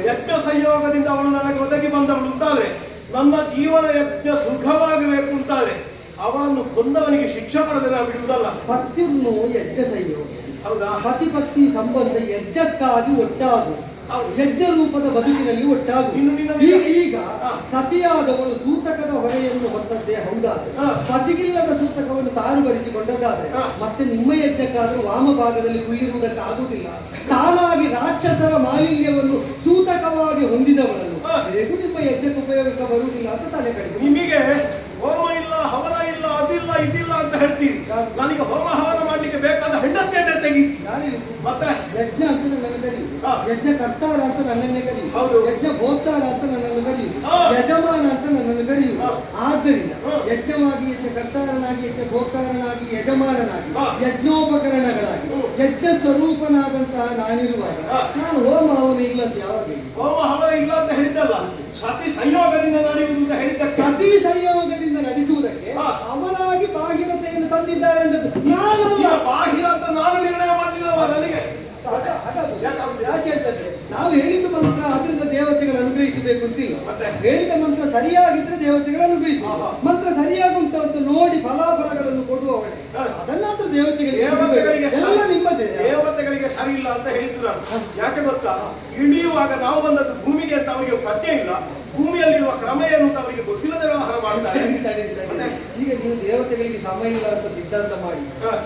G: ಯಜ್ಞ ಸಂಯೋಗದಿಂದ ಅವಳು ನನಗೆ ಒದಗಿ ಬಂದವಳು ಅಂತಾದ್ರೆ, ನನ್ನ ಜೀವನ ಯಜ್ಞ ಸುಖವಾಗಬೇಕು ಅಂತಾದ್ರೆ ಅವಳನ್ನು ಕೊಂದವನಿಗೆ ಶಿಕ್ಷೆ ಪಡೆದ ನಾವು ಬಿಡುವುದಲ್ಲ.
D: ಪತ್ಯುರ್ನು ಯಜ್ಞ ಸಂಯೋಗ.
G: ಹೌದಾ?
D: ಪತಿ ಪತ್ನಿ ಸಂಬಂಧ ಯಜ್ಞಕ್ಕಾಗಿ ಒಟ್ಟಾಗು, ಯಜ್ಞ ರೂಪದ ಬದುಕಿನಲ್ಲಿ ಒಟ್ಟಾಗು. ಈಗ ಸತಿಯಾದವಳು ಸೂತಕದ ಹೊರೆಯನ್ನು ಹೊತ್ತದ್ದೇ ಹೌದಾದ್ರೆ, ಪತಿಗಿಲ್ಲದ ಸೂತಕವನ್ನು ತಾನು ಭರಿಸಿಕೊಂಡದ್ದಾದ್ರೆ ಮತ್ತೆ ನಿಮ್ಮ ಯಜ್ಞಕ್ಕಾದ್ರೂ ವಾಮ ಭಾಗದಲ್ಲಿ ಕುಳ್ಳಿರುವುದಕ್ಕಾಗುವುದಿಲ್ಲ. ತಾನಾಗಿ ರಾಕ್ಷಸರ ಮಾಲಿನ್ಯವನ್ನು ಸೂತಕವಾಗಿ ಹೊಂದಿದವಳನ್ನು ಹೇಗೂ ನಿಮ್ಮ ಯಜ್ಞಕ್ಕೆ ಉಪಯೋಗಕ್ಕೆ ಬರುವುದಿಲ್ಲ ಅಂತ ತಲೆ ಕಡಿದು.
G: ನಿಮಗೆ ಹೋಮ ಇಲ್ಲ, ಹವನ ಇಲ್ಲ, ಅದಿಲ್ಲ ಇದಿಲ್ಲ ಅಂತ ಹೇಳ್ತೀರಿ. ನನಗೆ ಹೋಮ ಹವನ ಮಾಡ್ಲಿಕ್ಕೆ ಬೇಕಾದ ಹೆಂಡತಿಯನ್ನೇ ತೆಗಿ. ಮತ್ತೆ
D: ಯಜ್ಞ ಅಂತ ನನ್ನನ್ನು ಕರೆಯುವುದು, ಯಜ್ಞ ಕರ್ತಾರ ಅಂತ ನನ್ನನ್ನೇ ಕರೆಯುವುದು,
G: ಹೌದು.
D: ಯಜ್ಞ ಭೋಕ್ತಾರ ಅಂತ ನನ್ನನ್ನು ಕರೆಯುವುದು, ಯಜಮಾನ ಅಂತ ನನ್ನನ್ನು ಕರೆಯುವುದು. ಆದ್ದರಿಂದ ಯಜ್ಞವಾಗಿ ಯಜ್ಞ ಕರ್ತಾರನಾಗಿ ಯಜ್ಞ ಭೋಕ್ತಾರನಾಗಿ ಯಜಮಾನನಾಗಿ ಯಜ್ಞೋಪಕರಣಗಳಾಗಿ ಯಜ್ಞ ಸ್ವರೂಪನಾದಂತಹ ನಾನಿರುವಾಗ ನಾನು ಹೋಮ ಹವನ ಇಲ್ಲ ಅಂತ ಯಾವಾಗ ಹೇಳಿ?
G: ಹೋಮ ಹವನ ಇಲ್ಲ ಅಂತ ಹೇಳಿದ್ದಲ್ಲ, ಸತಿ ಸಂಯೋಗದಿಂದ ನಡೆಯುವುದು ಅಂತ ಹೇಳಿದ್ದಕ್ಕೆ.
D: ಸತಿ ಸಂಯೋಗದಿಂದ ನಡೆಸುವುದಕ್ಕೆ
G: ಈಗ ಬಾಹಿರ ಅಂತ ನಾನು ನಿರ್ಣಯ ಮಾಡಲಿಲ್ಲವ ನನಗೆ.
D: ಯಾಕೆ ಅಂತಂದ್ರೆ ನಾವು ಹೇಳಿದ ಮಂತ್ರ ಅದರಿಂದ ದೇವತೆಗಳು ಅನುಗ್ರಹಿಸಬೇಕು ಅಂತಿಲ್ಲ.
G: ಮತ್ತೆ?
D: ಹೇಳಿದ ಮಂತ್ರ ಸರಿಯಾಗಿದ್ರೆ ದೇವತೆಗಳು ಅನುಗ್ರಹಿಸ. ಮಂತ್ರ ಸರಿಯಾಗುಂಟ ಅಂತ ನೋಡಿ ಫಲಾಫಲಗಳನ್ನು ಕೊಡುವವಳೆ ಅದನ್ನಾದ್ರೂ ದೇವತೆಗಳಿಗೆ ಎಲ್ಲ ನಿಮ್ಮದೇ.
G: ದೇವತೆಗಳಿಗೆ ಸರಿ ಇಲ್ಲ ಅಂತ ಹೇಳಿದ್ರು ನಾನು. ಯಾಕೆ ಗೊತ್ತಾ, ಇಳಿಯುವಾಗ ನಾವು ಬಂದದ್ದು ಭೂಮಿಗೆ ಅಂತ ಅವರಿಗೆ ಪ್ರಜ್ಞೆ ಇಲ್ಲ. ಭೂಮಿಯಲ್ಲಿರುವ ಕ್ರಮ ಏನು ಅಂತ ಅವರಿಗೆ ಗೊತ್ತಿಲ್ಲದ ವ್ಯವಹಾರ ಮಾಡ್ತಾರೆ.
D: ಈಗ ನೀವು ದೇವತೆಗಳಿಗೆ ಸಮಯ ಇಲ್ಲ ಅಂತ ಸಿದ್ಧಾಂತ ಮಾಡಿ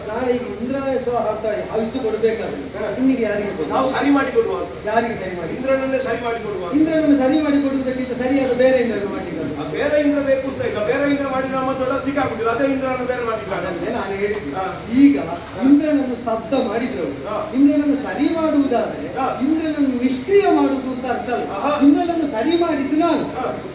D: ನಾಳೆ ಈಗ ಇಂದ್ರಾಯ ಸ್ವಾಹ ಅಂತ ಹವಿಸು ಕೊಡ್ಬೇಕಾದ್ರೆ ಇಲ್ಲಿಗೆ ಯಾರಿಗೆ ಕೊಡು?
G: ನಾವು ಸರಿ ಮಾಡಿ ಕೊಡುವ.
D: ಯಾರಿಗೆ ಸರಿ ಮಾಡಿ?
G: ಇಂದ್ರನನ್ನೇ ಸರಿ ಮಾಡಿ ಕೊಡುವ.
D: ಇಂದ್ರನನ್ನು ಸರಿ ಮಾಡಿ ಕೊಡುವುದಕ್ಕಿಂತ ಸರಿಯಾದ ಬೇರೆ ಇಂದ್ರನ್ನು ಮಾಡಲಿಕ್ಕೆ
G: ಬೇರೆ ಇಂದ್ರ ಬೇಕು ಅಂತ ಇಲ್ಲ. ಬೇರೆ ಇಂದ್ರ ಮಾಡಿ ನಮ್ಮ ದೊಡ್ಡ ಸಿಕ್ಕಾಗುದಿಲ್ಲ. ಅದೇ ಇಂದ್ರನನ್ನು ಬೇರೆ ಮಾಡಿಲ್ಲ.
D: ಅದನ್ನೇ ನಾನು ಹೇಳಿದ್ದೆ. ಈಗ ಇಂದ್ರನನ್ನು ಸ್ತಬ್ಧ ಮಾಡಿದ್ರು. ಇಂದ್ರನನ್ನು ಸರಿ ಮಾಡುವುದಾದ್ರೆ ಇಂದ್ರನನ್ನು ನಿಷ್ಕ್ರಿಯ ಮಾಡುವುದು ಅಂತ ಅರ್ಥ ಅಲ್ಲ. ಇಂದ್ರನನ್ನು ಸರಿ ಮಾಡಿದ್ದು ನಾನು.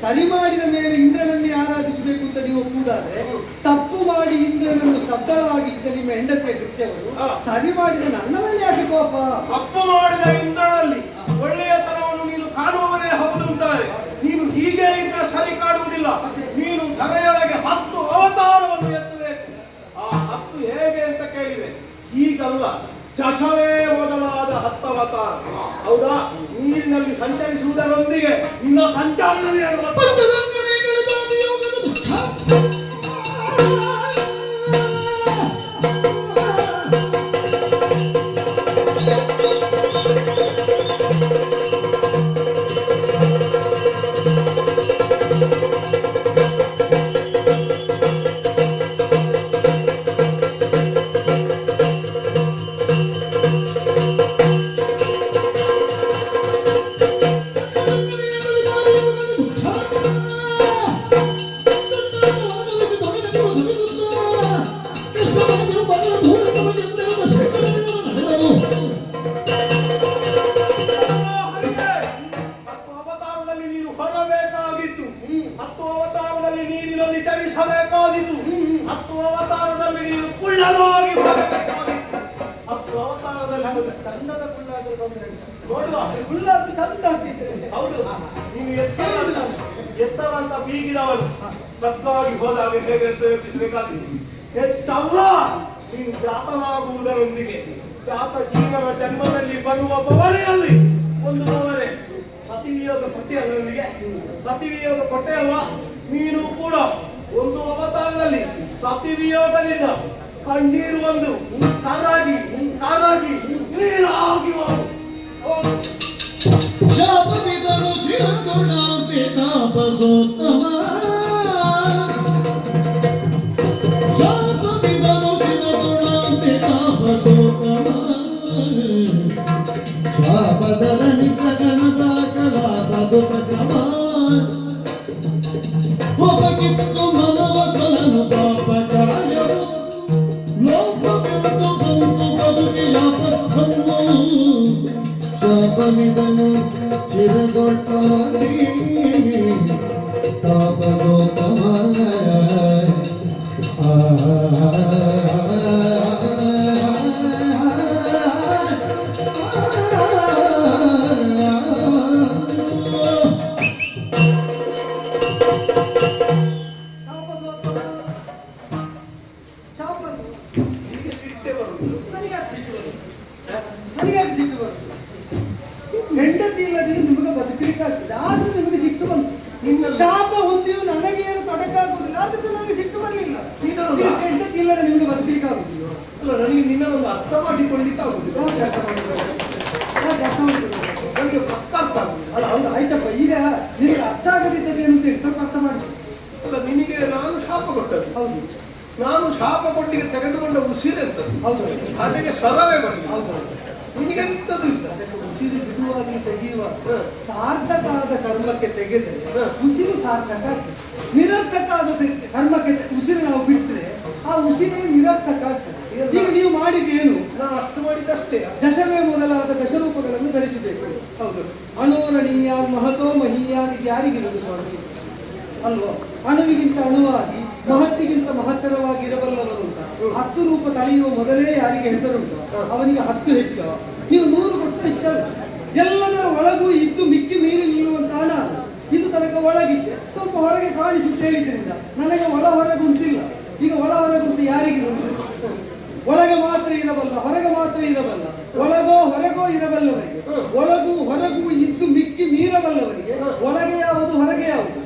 D: ಸರಿ ಮಾಡಿದ ಮೇಲೆ ಇಂದ್ರನನ್ನೇ ಆರಾಧಿಸಬೇಕು ಅಂತ ನೀವು ಒಪ್ಪುವುದಾದ್ರೆ ತಪ್ಪು ಮಾಡಿ ಇಂದ್ರನನ್ನು ಸ್ತಬ್ಧಳಾಗಿಸಿದ ನಿಮ್ಮ ಹೆಂಡತಿಯ ಕೃತ್ಯವರು ಸರಿ ಮಾಡಿದ ನನ್ನ ಮೇಲೆ ಯಾಕೆ ಕೋಪ?
G: ತಪ್ಪು ಮಾಡಿದ ಇಂದ್ರನಲ್ಲಿ ಒಳ್ಳೆಯತನವನ್ನು ನೀನು ಕಾಣುವವನೇ ಹೌದು ಅಂತಾರೆ. ನೀನು ಹೀಗೆ ಇದ್ರೆ ಸರಿ ಕಾಣುವುದಿಲ್ಲ. ನೀನು ಧರೆಯೊಳಗೆ 10 ಅವತಾರವನ್ನು ಎತ್ತಬೇಕು. ಆ 10 ಹೇಗೆ ಅಂತ ಕೇಳಿದ್ರೆ ಹೀಗಲ್ಲ, ಚಶವೇ ಮೊದಲಾದ 10 ಅವತಾರ. ಹೌದಾ? ನೀರಿನಲ್ಲಿ ಸಂಚರಿಸುವುದರೊಂದಿಗೆ ನಿನ್ನ ಸಂಚಾರದಲ್ಲಿ ಎತ್ತರಂತ ಬೀಗಿದವನು ತಕ್ಕಾಗಿ ಹೋದಾಗ ಹೇಗೆ ಯೋಚಿಸಬೇಕಾಗಿದೆ. ಹೆಚ್ಚಲ್ಲ ನೀನು ಜಾತನಾಗುವುದರೊಂದಿಗೆ ಜಾತ ಜೀವನ ಜನ್ಮದಲ್ಲಿ ಬರುವ ಬವನೆಯಲ್ಲಿ ಒಂದು ಬವನೆ ಸತಿವಿಯೋಗ ಕೊಟ್ಟೆ ಅಲ್ಲ. ನನಗೆ ಸತಿವಿಯೋಗ ಕೊಟ್ಟೆ ಅಲ್ವಾ? ನೀನು ಕೂಡ ಒಂದು ಅವತಾರದಲ್ಲಿ ಸತಿವಿಯೋಗದಿಂದ ಕಣ್ಣೀರು ಒಂದು ತಾರಾಗಿ ನೀರಾಗಿ
A: ಶಾಪವಿದನು ಚಿರಗುಣಾಂತೆ ತಾಪಸೋತ್ತಮ. ಶಾಪವಿದನು ಚಿರಗುಣಾಂತೆ ತಾಪಸೋತ್ತಮ. ಶಾಪದರ ನಿಗ್ರಹಣದ ಕಲಾಪದುಪಕ್ರಮ. ಒಬಗಿತ್ತು ಮನವ ಕೊಲನು ಪಾಪ ಕಾರ್ಯವು. ಲೋಪ ಬೆಳೆದು ಬಂತು ಬದುಕಿಯ ಪಥವು. ಶಾಪವಿದನು ಚಿರದೊಡ್ಡಾಗಿ ತಾಪಸೋತ್ತಮ.
D: ಹೆಂಡತಿ ಇಲ್ಲದೆ ನಿಮಗೆ ಬದುಕಲಿಕ್ಕಾಗ್ತದೆ, ಆದ್ರೂ ನಿಮಗೆ ಸಿಟ್ಟು ಬಂತು. ಶಾಪ ಹೊಂದಿಯು ನನಗೆ ಏನು ತೊಡಕಾಗುವುದಿಲ್ಲ, ಆದ್ರೂ ನನಗೆ ಸಿಟ್ಟು ಬರಲಿಲ್ಲ. ಹೆಂಡತಿ ಇಲ್ಲದೆ ನಿಮಗೆ ಬದುಕಲಿಕ್ಕಾಗುದಿಲ್ಲ.
G: ಅಲ್ಲ, ನನಗೆ ನಿನ್ನ ಒಂದು ಅರ್ಥ ಮಾಡಿಕೊಳ್ಳಿಕ್ಕೆ ಆಗುದಿಲ್ಲ. ನನಗೆ ಪಕ್ಕ ಅರ್ಥ ಆಗುದಿಲ್ಲ.
D: ಅಲ್ಲ ಹೌದು, ಆಯ್ತಪ್ಪ. ಈಗ ನಿನಗೆ ಅರ್ಥ ಆಗದಿದ್ದದೇನು ಅಂತೇಳಿ ಸ್ವಲ್ಪ ಅರ್ಥ ಮಾಡಿಸಿ.
G: ಅಲ್ಲ, ನಿನಗೆ ನಾನು ಶಾಪ ಕೊಟ್ಟದ್ದು.
D: ಹೌದು,
G: ನಾನು ಶಾಪ ಕೊಟ್ಟಿಗೆ ತೆಗೆದುಕೊಂಡ ಉಸಿರೆಂತದ್ದು.
D: ಹೌದು,
G: ಹಾಗೆ ಸ್ವರವೇ ಬರಲಿ.
D: ಹೌದು.
G: ನಿನಗೆಂತದ್ದು ಇಲ್ಲ.
D: ಉಸಿರು ಬಿಡುವಾಗಿ ತೆಗೆಯುವಾಗ ಸಾರ್ಥಕ ಆದ ಕರ್ಮಕ್ಕೆ ತೆಗೆದರೆ ಉಸಿರು ಸಾರ್ಥಕ ಆಗ್ತದೆ. ನಿರರ್ಥಕ ಆದ ಕರ್ಮಕ್ಕೆ ಉಸಿರು ನಾವು ಬಿಟ್ಟರೆ ಆ ಉಸಿರೇ ನಿರರ್ಥಕ ಆಗ್ತದೆ. ಈಗ ನೀವು ಮಾಡಿದ್ದೇನು?
G: ನಾನು ಅಷ್ಟು ಮಾಡಿದ್ದಷ್ಟೇ.
D: ದಶಮೇ ಮೊದಲಾದ ದಶರೂಪಗಳನ್ನು ಧರಿಸಬೇಕು.
G: ಹೌದು.
D: ಅಣೋರಣೀಯ ಮಹತೋ ಮಹೀಯ ಇದು ಯಾರಿಗಿರುವುದು ಸ್ವಾಮಿ ಅಲ್ವೋ? ಅಣುವಿಗಿಂತ ಅಣುವಾಗಿ ಮಹತ್ತಿಗಿಂತ ಮಹತ್ತರವಾಗಿ ಇರಬಲ್ಲವನು ಅಂತ 10 ರೂಪ ತಳೆಯುವ ಮೊದಲೇ ಯಾರಿಗೆ ಹೆಸರುಂಟು ಅವನಿಗೆ 10 ಹೆಚ್ಚು. ನೀವು 100 ಕೊಟ್ಟರೆ ಹೆಚ್ಚಲ್ಲ. ಎಲ್ಲದರ ಒಳಗೂ ಇದ್ದು ಮಿಕ್ಕಿ ಮೀರಿ ನಿಲ್ಲುವಂತಹ ನಾನು ಇದು ತನಕ ಒಳಗಿದ್ದೆ, ಸ್ವಲ್ಪ ಹೊರಗೆ ಕಾಣಿಸುತ್ತೆ ಹೇಳಿದ್ರಿಂದ ನನಗೆ ಒಳ ಹೊರಗುಂತಿಲ್ಲ. ಈಗ ಒಳ ಹೊರಗುಂತ ಯಾರಿಗಿರುವುದು? ಮಾತ್ರ ಇರಬಲ್ಲ, ಒಳಗೋ ಹೊರಗೋ ಇರಬಲ್ಲವರಿಗೆ, ಒಳಗೂ ಹೊರಗೂ ಇದ್ದು ಮಿಕ್ಕಿ ಮೀರಬಲ್ಲವರಿಗೆ ಒಳಗೆ ಯಾವುದು ಹೊರಗೆ ಯಾವುದು.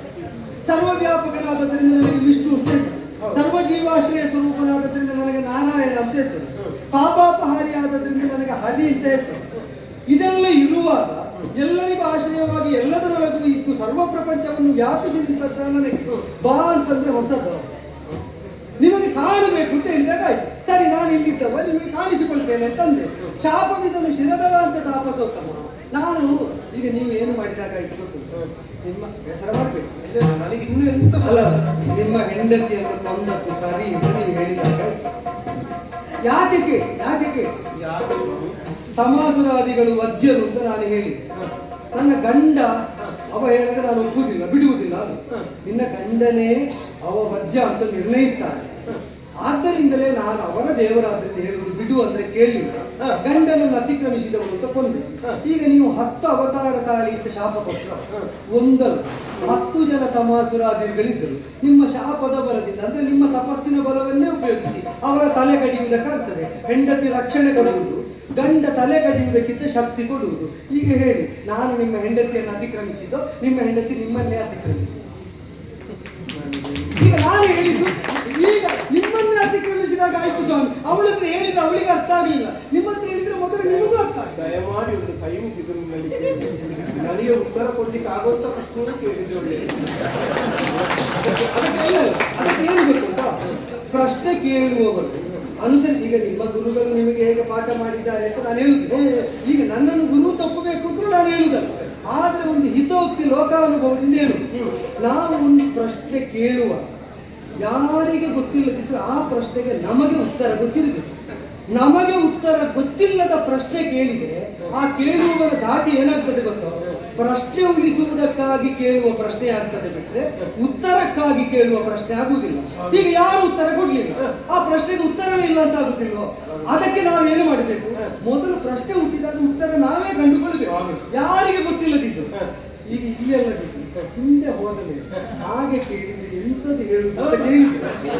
D: ಸರ್ವವ್ಯಾಪಕನಾದದ್ದರಿಂದ ನನಗೆ ವಿಷ್ಣು ಅಂತ ಹೆಸರು, ಸರ್ವಜೀವಾಶ್ರಯ ಸ್ವರೂಪನಾದದ್ದರಿಂದ ನನಗೆ ನಾರಾಯಣ ಅಂತ ಹೆಸರು, ಪಾಪಾಪಹಾರಿ ಆದದ್ರಿಂದ ನನಗೆ ಹರಿ ಅಂತ ಹೆಸರು. ಇದೆಲ್ಲ ಇರುವಾಗ ಎಲ್ಲರಿಗೂ ಆಶ್ರಯವಾಗಿ ಎಲ್ಲದರೊಳಗೂ ಇದ್ದು ಸರ್ವ ಪ್ರಪಂಚವನ್ನು ವ್ಯಾಪಿಸಿ ನಿಂತ ನನಗೆ ಬಾ ಅಂತಂದ್ರೆ ಹೊಸದು. ನಿಮಗೆ ಕಾಣಬೇಕು ಅಂತ ಹೇಳಿದಾಗ ಆಯ್ತು, ಸರಿ ನಾನು ಇಲ್ಲಿದ್ದವ ನಿಮಗೆ ಕಾಣಿಸಿಕೊಳ್ತೇನೆ ಅಂತಂದೆ. ಶಾಪವಿದನು ಶಿರದಳ ಅಂತ ತಾಪಸೋತ್ತಮ. ನಾನು ಈಗ ನೀವು ಏನು ಮಾಡಿದಾಗ ಆಯ್ತು ಗೊತ್ತು, ನಿಮ್ಮ ಹೆಸರು ಮಾಡಬೇಕು
G: ನನಗೆ ಇನ್ನೂ ಎಂತ
D: ಅಲ್ಲ, ನಿಮ್ಮ ಹೆಂಡತಿಯನ್ನು ಕೊಂದದ್ದು ಸರಿ ಅಂತ ನೀವು ಹೇಳಿದಾಗ ಆಯ್ತು. ಯಾಕೆ ಕೇಳಿ, ಯಾಕೆ ಕೇಳಿ, ತಮಾಸುರಾದಿಗಳು ವದ್ಯರು ಅಂತ ನಾನು ಹೇಳಿದೆ. ನನ್ನ ಗಂಡ ಅವ ಹೇಳಿದ್ರೆ ನಾನು ಒಪ್ಪುವುದಿಲ್ಲ, ಬಿಡುವುದಿಲ್ಲ. ನಿನ್ನ ಗಂಡನೇ ಅವ ವದ್ಯ ಅಂತ ನಿರ್ಣಯಿಸ್ತಾನೆ. ಆದ್ದರಿಂದಲೇ ನಾನು ಅವರ ದೇವರಾದ್ರಿಂದ ಹೇಳುವುದು ಬಿಡು ಅಂದ್ರೆ ಕೇಳಲಿಲ್ಲ. ಗಂಡನನ್ನು ಅತಿಕ್ರಮಿಸಿದವನು ಅಂತ ಕೊಂದೆ. ಈಗ ನೀವು 10 ಅವತಾರ ತಾಳಿ ಅಂತ ಶಾಪ ಕೊಟ್ಟರು, ಒಂದಲ್ಲ 10 ಜನ ತಮಾಸುರಾದಿಗಳಿದ್ದರು. ನಿಮ್ಮ ಶಾಪದ ಬಲದಿಂದ ಅಂದ್ರೆ ನಿಮ್ಮ ತಪಸ್ಸಿನ ಬಲವನ್ನೇ ಉಪಯೋಗಿಸಿ ಅವರ ತಲೆ ಕಡಿಯುವುದಕ್ಕಾಗ್ತದೆ. ಹೆಂಡತಿ ರಕ್ಷಣೆ ಕೊಡುವುದು, ಗಂಡ ತಲೆ ಕಡಿಯುವುದಕ್ಕಿಂತ ಶಕ್ತಿ ಕೊಡುವುದು. ಈಗ ಹೇಳಿ, ನಾನು ನಿಮ್ಮ ಹೆಂಡತಿಯನ್ನು ಅತಿಕ್ರಮಿಸಿದ್ದು, ನಿಮ್ಮ ಹೆಂಡತಿ ನಿಮ್ಮನ್ನೇ ಅತಿಕ್ರಮಿಸಿದ್ದು. ಈಗ ನಾನು ಹೇಳಿದ್ದು, ಈಗ ನಿಮ್ಮನ್ನೇ ಅತಿಕ್ರಮಿಸಿದಾಗ ಆಯ್ತು ಸ್ವಾಮಿ. ಅವಳ ಹತ್ರ ಹೇಳಿದ್ರೆ ಅವಳಿಗೆ ಅರ್ಥ ಆಗಲಿಲ್ಲ, ನಿಮ್ಮ ಹತ್ರ ಹೇಳಿದ್ರೆ ಮೊದಲು ನಿಮಗೂ ಅರ್ಥ ಆಗ್ತದೆ.
G: ದಯಮಾಡಿ ಒಂದು ಕೈ ಮುಗಿದು ನನಗೆ ಉತ್ತರ ಕೊಡ್ಲಿಕ್ಕೆ ಆಗುವಂತ ಪ್ರಶ್ನೆ ಕೇಳಿದ್ದು ಒಳ್ಳೆಯದು.
D: ಅದಕ್ಕೆ ಏನು ಗೊತ್ತುಂಟಾ, ಪ್ರಶ್ನೆ ಕೇಳುವವರು ಅನುಸರಿಸಿ. ಈಗ ನಿಮ್ಮ ಗುರುಗಳು ನಿಮಗೆ ಹೇಗೆ ಪಾಠ ಮಾಡಿದ್ದಾರೆ ಅಂತ ನಾನು ಹೇಳುತ್ತೇನೆ. ಈಗ ನನ್ನನ್ನು ಗುರು ತಪ್ಪಬೇಕು ಅಂತ ನಾನು ಹೇಳುವುದಲ್ಲ, ಆದರೆ ಒಂದು ಹಿತೋಕ್ತಿ ಲೋಕಾನುಭವದಿಂದ ಹೇಳುದು. ನಾವು ಒಂದು ಪ್ರಶ್ನೆ ಕೇಳುವಾಗ ಯಾರಿಗೆ ಗೊತ್ತಿಲ್ಲದಿದ್ರೂ ಆ ಪ್ರಶ್ನೆಗೆ ನಮಗೆ ಉತ್ತರ ಗೊತ್ತಿರಬೇಕು. ನಮಗೆ ಉತ್ತರ ಗೊತ್ತಿಲ್ಲದ ಪ್ರಶ್ನೆ ಕೇಳಿದರೆ ಆ ಕೇಳುವವರ ದಾಟಿ ಏನಾಗ್ತದೆ ಗೊತ್ತೋ, ಪ್ರಶ್ನೆ ಉಳಿಸುವುದಕ್ಕಾಗಿ ಕೇಳುವ ಪ್ರಶ್ನೆ ಆಗ್ತದೆ ಬಿಟ್ರೆ ಉತ್ತರಕ್ಕಾಗಿ ಕೇಳುವ ಪ್ರಶ್ನೆ ಆಗುವುದಿಲ್ಲ. ಈಗ ಯಾರು ಉತ್ತರ ಕೊಡ್ಲಿಲ್ಲ, ಆ ಪ್ರಶ್ನೆಗೆ ಉತ್ತರವೇ ಇಲ್ಲ ಅಂತ ಆಗುದಿಲ್ವೋ. ಅದಕ್ಕೆ ನಾವೇನು ಮಾಡಬೇಕು, ಮೊದಲು ಪ್ರಶ್ನೆ ಹುಟ್ಟಿದಾಗ ಉತ್ತರ ನಾವೇ ಕಂಡುಕೊಳ್ಬೇಕು, ಯಾರಿಗೆ ಗೊತ್ತಿಲ್ಲದಿದ್ದು. ಈಗ ಈ ಎಲ್ಲದಿದ್ದು ಹಿಂದೆ ಹೋದ ಮೇಲೆ ಹಾಗೆ ಕೇಳಿದ್ರೆ ಎಂತದ್ದು ಹೇಳುದು ಅಂತ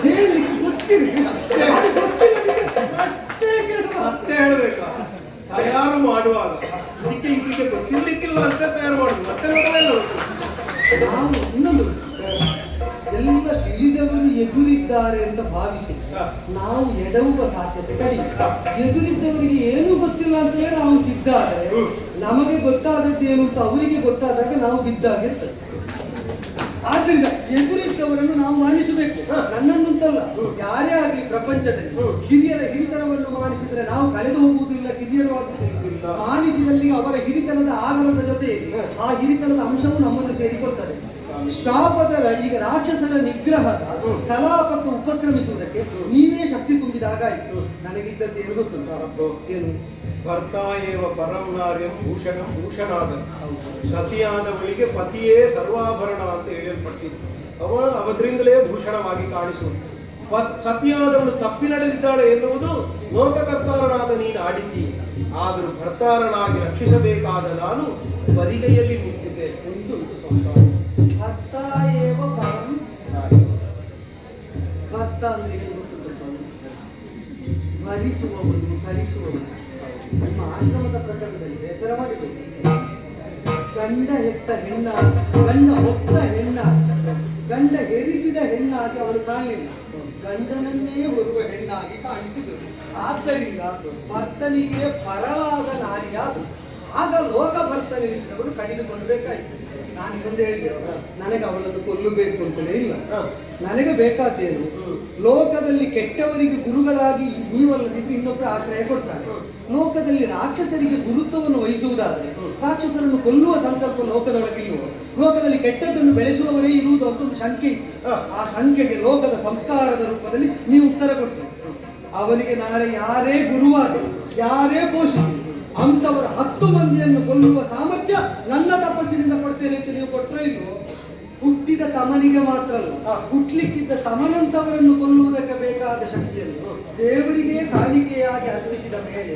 D: ಹೇಳಲಿಕ್ಕೆ ಗೊತ್ತಿರಲಿ, ಅದು ಗೊತ್ತಿಲ್ಲದಿದ್ರೆ ಪ್ರಶ್ನೆ
G: ಮತ್ತೆ ಹೇಳ್ಬೇಕಾ? ತಯಾರು ಮಾಡುವಾಗ ಇದಕ್ಕೆ ಇದಕ್ಕೆ ಗೊತ್ತಿರ್ಲಿಕ್ಕಿಲ್ಲ ಅಂತ ತಯಾರು ಮಾಡುದು, ಮತ್ತೆ
D: ನಾವು ಇನ್ನೊಂದು ಎಲ್ಲ ತಿಳಿದವರು ಎದುರಿದ್ದಾರೆ ಅಂತ ಭಾವಿಸಿ ನಾವು ಎಡವುವ ಸಾಧ್ಯತೆ ಕಡಿಮೆ. ಎದುರಿದ್ದವರಿಗೆ ಏನೂ ಗೊತ್ತಿಲ್ಲ ಅಂತಲೇ ನಾವು ಸಿದ್ಧ ಆದರೆ ನಮಗೆ ಗೊತ್ತಾದದ್ದು ಏನು ಅಂತ ಅವರಿಗೆ ಗೊತ್ತಾದಾಗ ನಾವು ಬಿದ್ದಾಗಿರ್ತದೆ. ಆದ್ರಿಂದ ಎದುರಿದ್ದವರನ್ನು ನಾವು ಮಾನಿಸಬೇಕು. ನನ್ನನ್ನುಂಟಲ್ಲ, ಯಾರೇ ಆಗಲಿ ಪ್ರಪಂಚದಲ್ಲಿ ಹಿರಿಯರ ಹಿರಿತನವನ್ನು ಮಾನಿಸಿದರೆ ನಾವು ಕಳೆದು ಹೋಗುವುದಿಲ್ಲ, ಕಿರಿಯರು ಆಗುವುದಿಲ್ಲ. ಮಾನಿಸಿದಲ್ಲಿ ಅವರ ಹಿರಿತನದ ಆಧಾರದ ಜೊತೆಯಲ್ಲಿ ಆ ಹಿರಿತನದ ಅಂಶವು ನಮ್ಮನ್ನು ಸೇರಿಕೊಳ್ತದೆ. ಶಾಪದ ಈಗ ರಾಕ್ಷಸರ ನಿಗ್ರಹದ ಕಲಾಪಕ್ಕೆ ಉಪಕ್ರಮಿಸುವುದಕ್ಕೆ ನೀವೇ ಶಕ್ತಿ ತುಂಬಿದಾಗ ಆಯಿತು. ನನಗಿದ್ದದ್ದು ಏನು ಗೊತ್ತುಂಟ, ಏನು
G: ಭರ್ತಾಯೇವ ಪರಂ ನಾರ್ಯಂ ಭೂಷಣಂ ಭೂಷಣಾದ, ಸತಿಯಾದವಳಿಗೆ ಪತಿಯೇ ಸರ್ವಾಭರಣ ಅಂತ ಹೇಳಲ್ಪಟ್ಟಿದ್ದು. ಅವದ್ರಿಂದಲೇ ಭೂಷಣವಾಗಿ ಕಾಣಿಸುವುದು. ಸತಿಯಾದವಳು ತಪ್ಪಿ ನಡೆದಿದ್ದಾಳೆ ಎನ್ನುವುದು ಲೋಕಕರ್ತಾರನಾದ ನೀನು ಆಡಿದ್ದೀ. ಆದರೂ ಭರ್ತಾರನಾಗಿ ರಕ್ಷಿಸಬೇಕಾದ ನಾನು ಬರಿಗೈಯಲ್ಲಿ ನಿಂತಿದ್ದೆ. ಒಂದು
D: ಭರ್ತಾಯೇವ ಪರಂ, ಭರ್ತ ಅಂದ್ರೆ ಏನು ಗೊತ್ತುಂಟ ಸ್ವಾಮಿ, ಭರಿಸುವವನು ಧರಿಸುವವನು. ನಿಮ್ಮ ಆಶ್ರಮದ ಪ್ರಕರಣದಲ್ಲಿ ಬೇಸರ ಮಾಡಿಬೇಕು. ಗಂಡ ಹೆತ್ತ ಹೆಣ್ಣ, ಗಂಡ ಹೊತ್ತ ಹೆಣ್ಣ, ಗಂಡ ಹೆರಿಸಿದ ಹೆಣ್ಣಾಗಿ ಅವಳು ಕಾಣಲಿಲ್ಲ, ಗಂಡನನ್ನೇ ಬರುವ ಹೆಣ್ಣಾಗಿ ಕಾಣಿಸಿದರು. ಆದ್ದರಿಂದ ಭರ್ತನಿಗೆ ಪರಳಾದ ನಾರಿಯಾದರು. ಆಗ ಲೋಕ ಭರ್ತ ನೆಲೆಸಿದವರು ಕಡಿದುಕೊಳ್ಳಬೇಕಾಯಿತು. ನಾನು ಇನ್ನೊಂದು ಹೇಳಿದೆ, ನನಗೆ ಅವಳನ್ನು ಕೊಲ್ಲಬೇಕು ಅಂತಲೇ ಇಲ್ಲ. ನನಗೆ ಬೇಕಾದ್ದೇನು, ಲೋಕದಲ್ಲಿ ಕೆಟ್ಟವರಿಗೆ ಗುರುಗಳಾಗಿ ನೀವಲ್ಲದಿದ್ರೆ ಇನ್ನೊಬ್ಬರು ಆಶ್ರಯ ಕೊಡ್ತಾರೆ. ಲೋಕದಲ್ಲಿ ರಾಕ್ಷಸರಿಗೆ ಗುರುತ್ವವನ್ನು ವಹಿಸುವುದಾದರೆ ರಾಕ್ಷಸರನ್ನು ಕೊಲ್ಲುವ ಸಂಕಲ್ಪ ಲೋಕದೊಳಗಿಲ್ವೋ? ಲೋಕದಲ್ಲಿ ಕೆಟ್ಟದ್ದನ್ನು ಬೆಳೆಸುವವರೇ ಇರುವುದು ಅಂತ ಒಂದು ಶಂಕೆ ಇತ್ತು. ಆ ಶಂಕೆಗೆ ಲೋಕದ ಸಂಸ್ಕಾರದ ರೂಪದಲ್ಲಿ ನೀವು ಉತ್ತರ ಕೊಟ್ಟರು. ಅವನಿಗೆ ನಾಳೆ ಯಾರೇ ಗುರುವಾಗಲಿ, ಯಾರೇ ಪೋಷಿಸಲಿ, ಅಂತವರ 10 ಮಂದಿಯನ್ನು ಕೊಲ್ಲುವ ಸಾಮರ್ಥ್ಯ ನನ್ನ ತಪಸ್ಸಿನಿಂದ ಕೊಡ್ತೇನೆ ಅಂತ ನೀವು ಕೊಟ್ಟರೆ ಇಲ್ವೋ? ಹುಟ್ಟಿದ ತಮನಿಗೆ ಮಾತ್ರ ಅಲ್ಲ, ಹುಟ್ಲಿಕ್ಕಿದ್ದ ತಮನಂತವರನ್ನು ಕೊಲ್ಲುವುದಕ್ಕೆ ಬೇಕಾದ ಶಕ್ತಿಯನ್ನು ದೇವರಿಗೆ ಕಾಣಿಕೆಯಾಗಿ ಅರ್ಪಿಸಿದ ಮೇಲೆ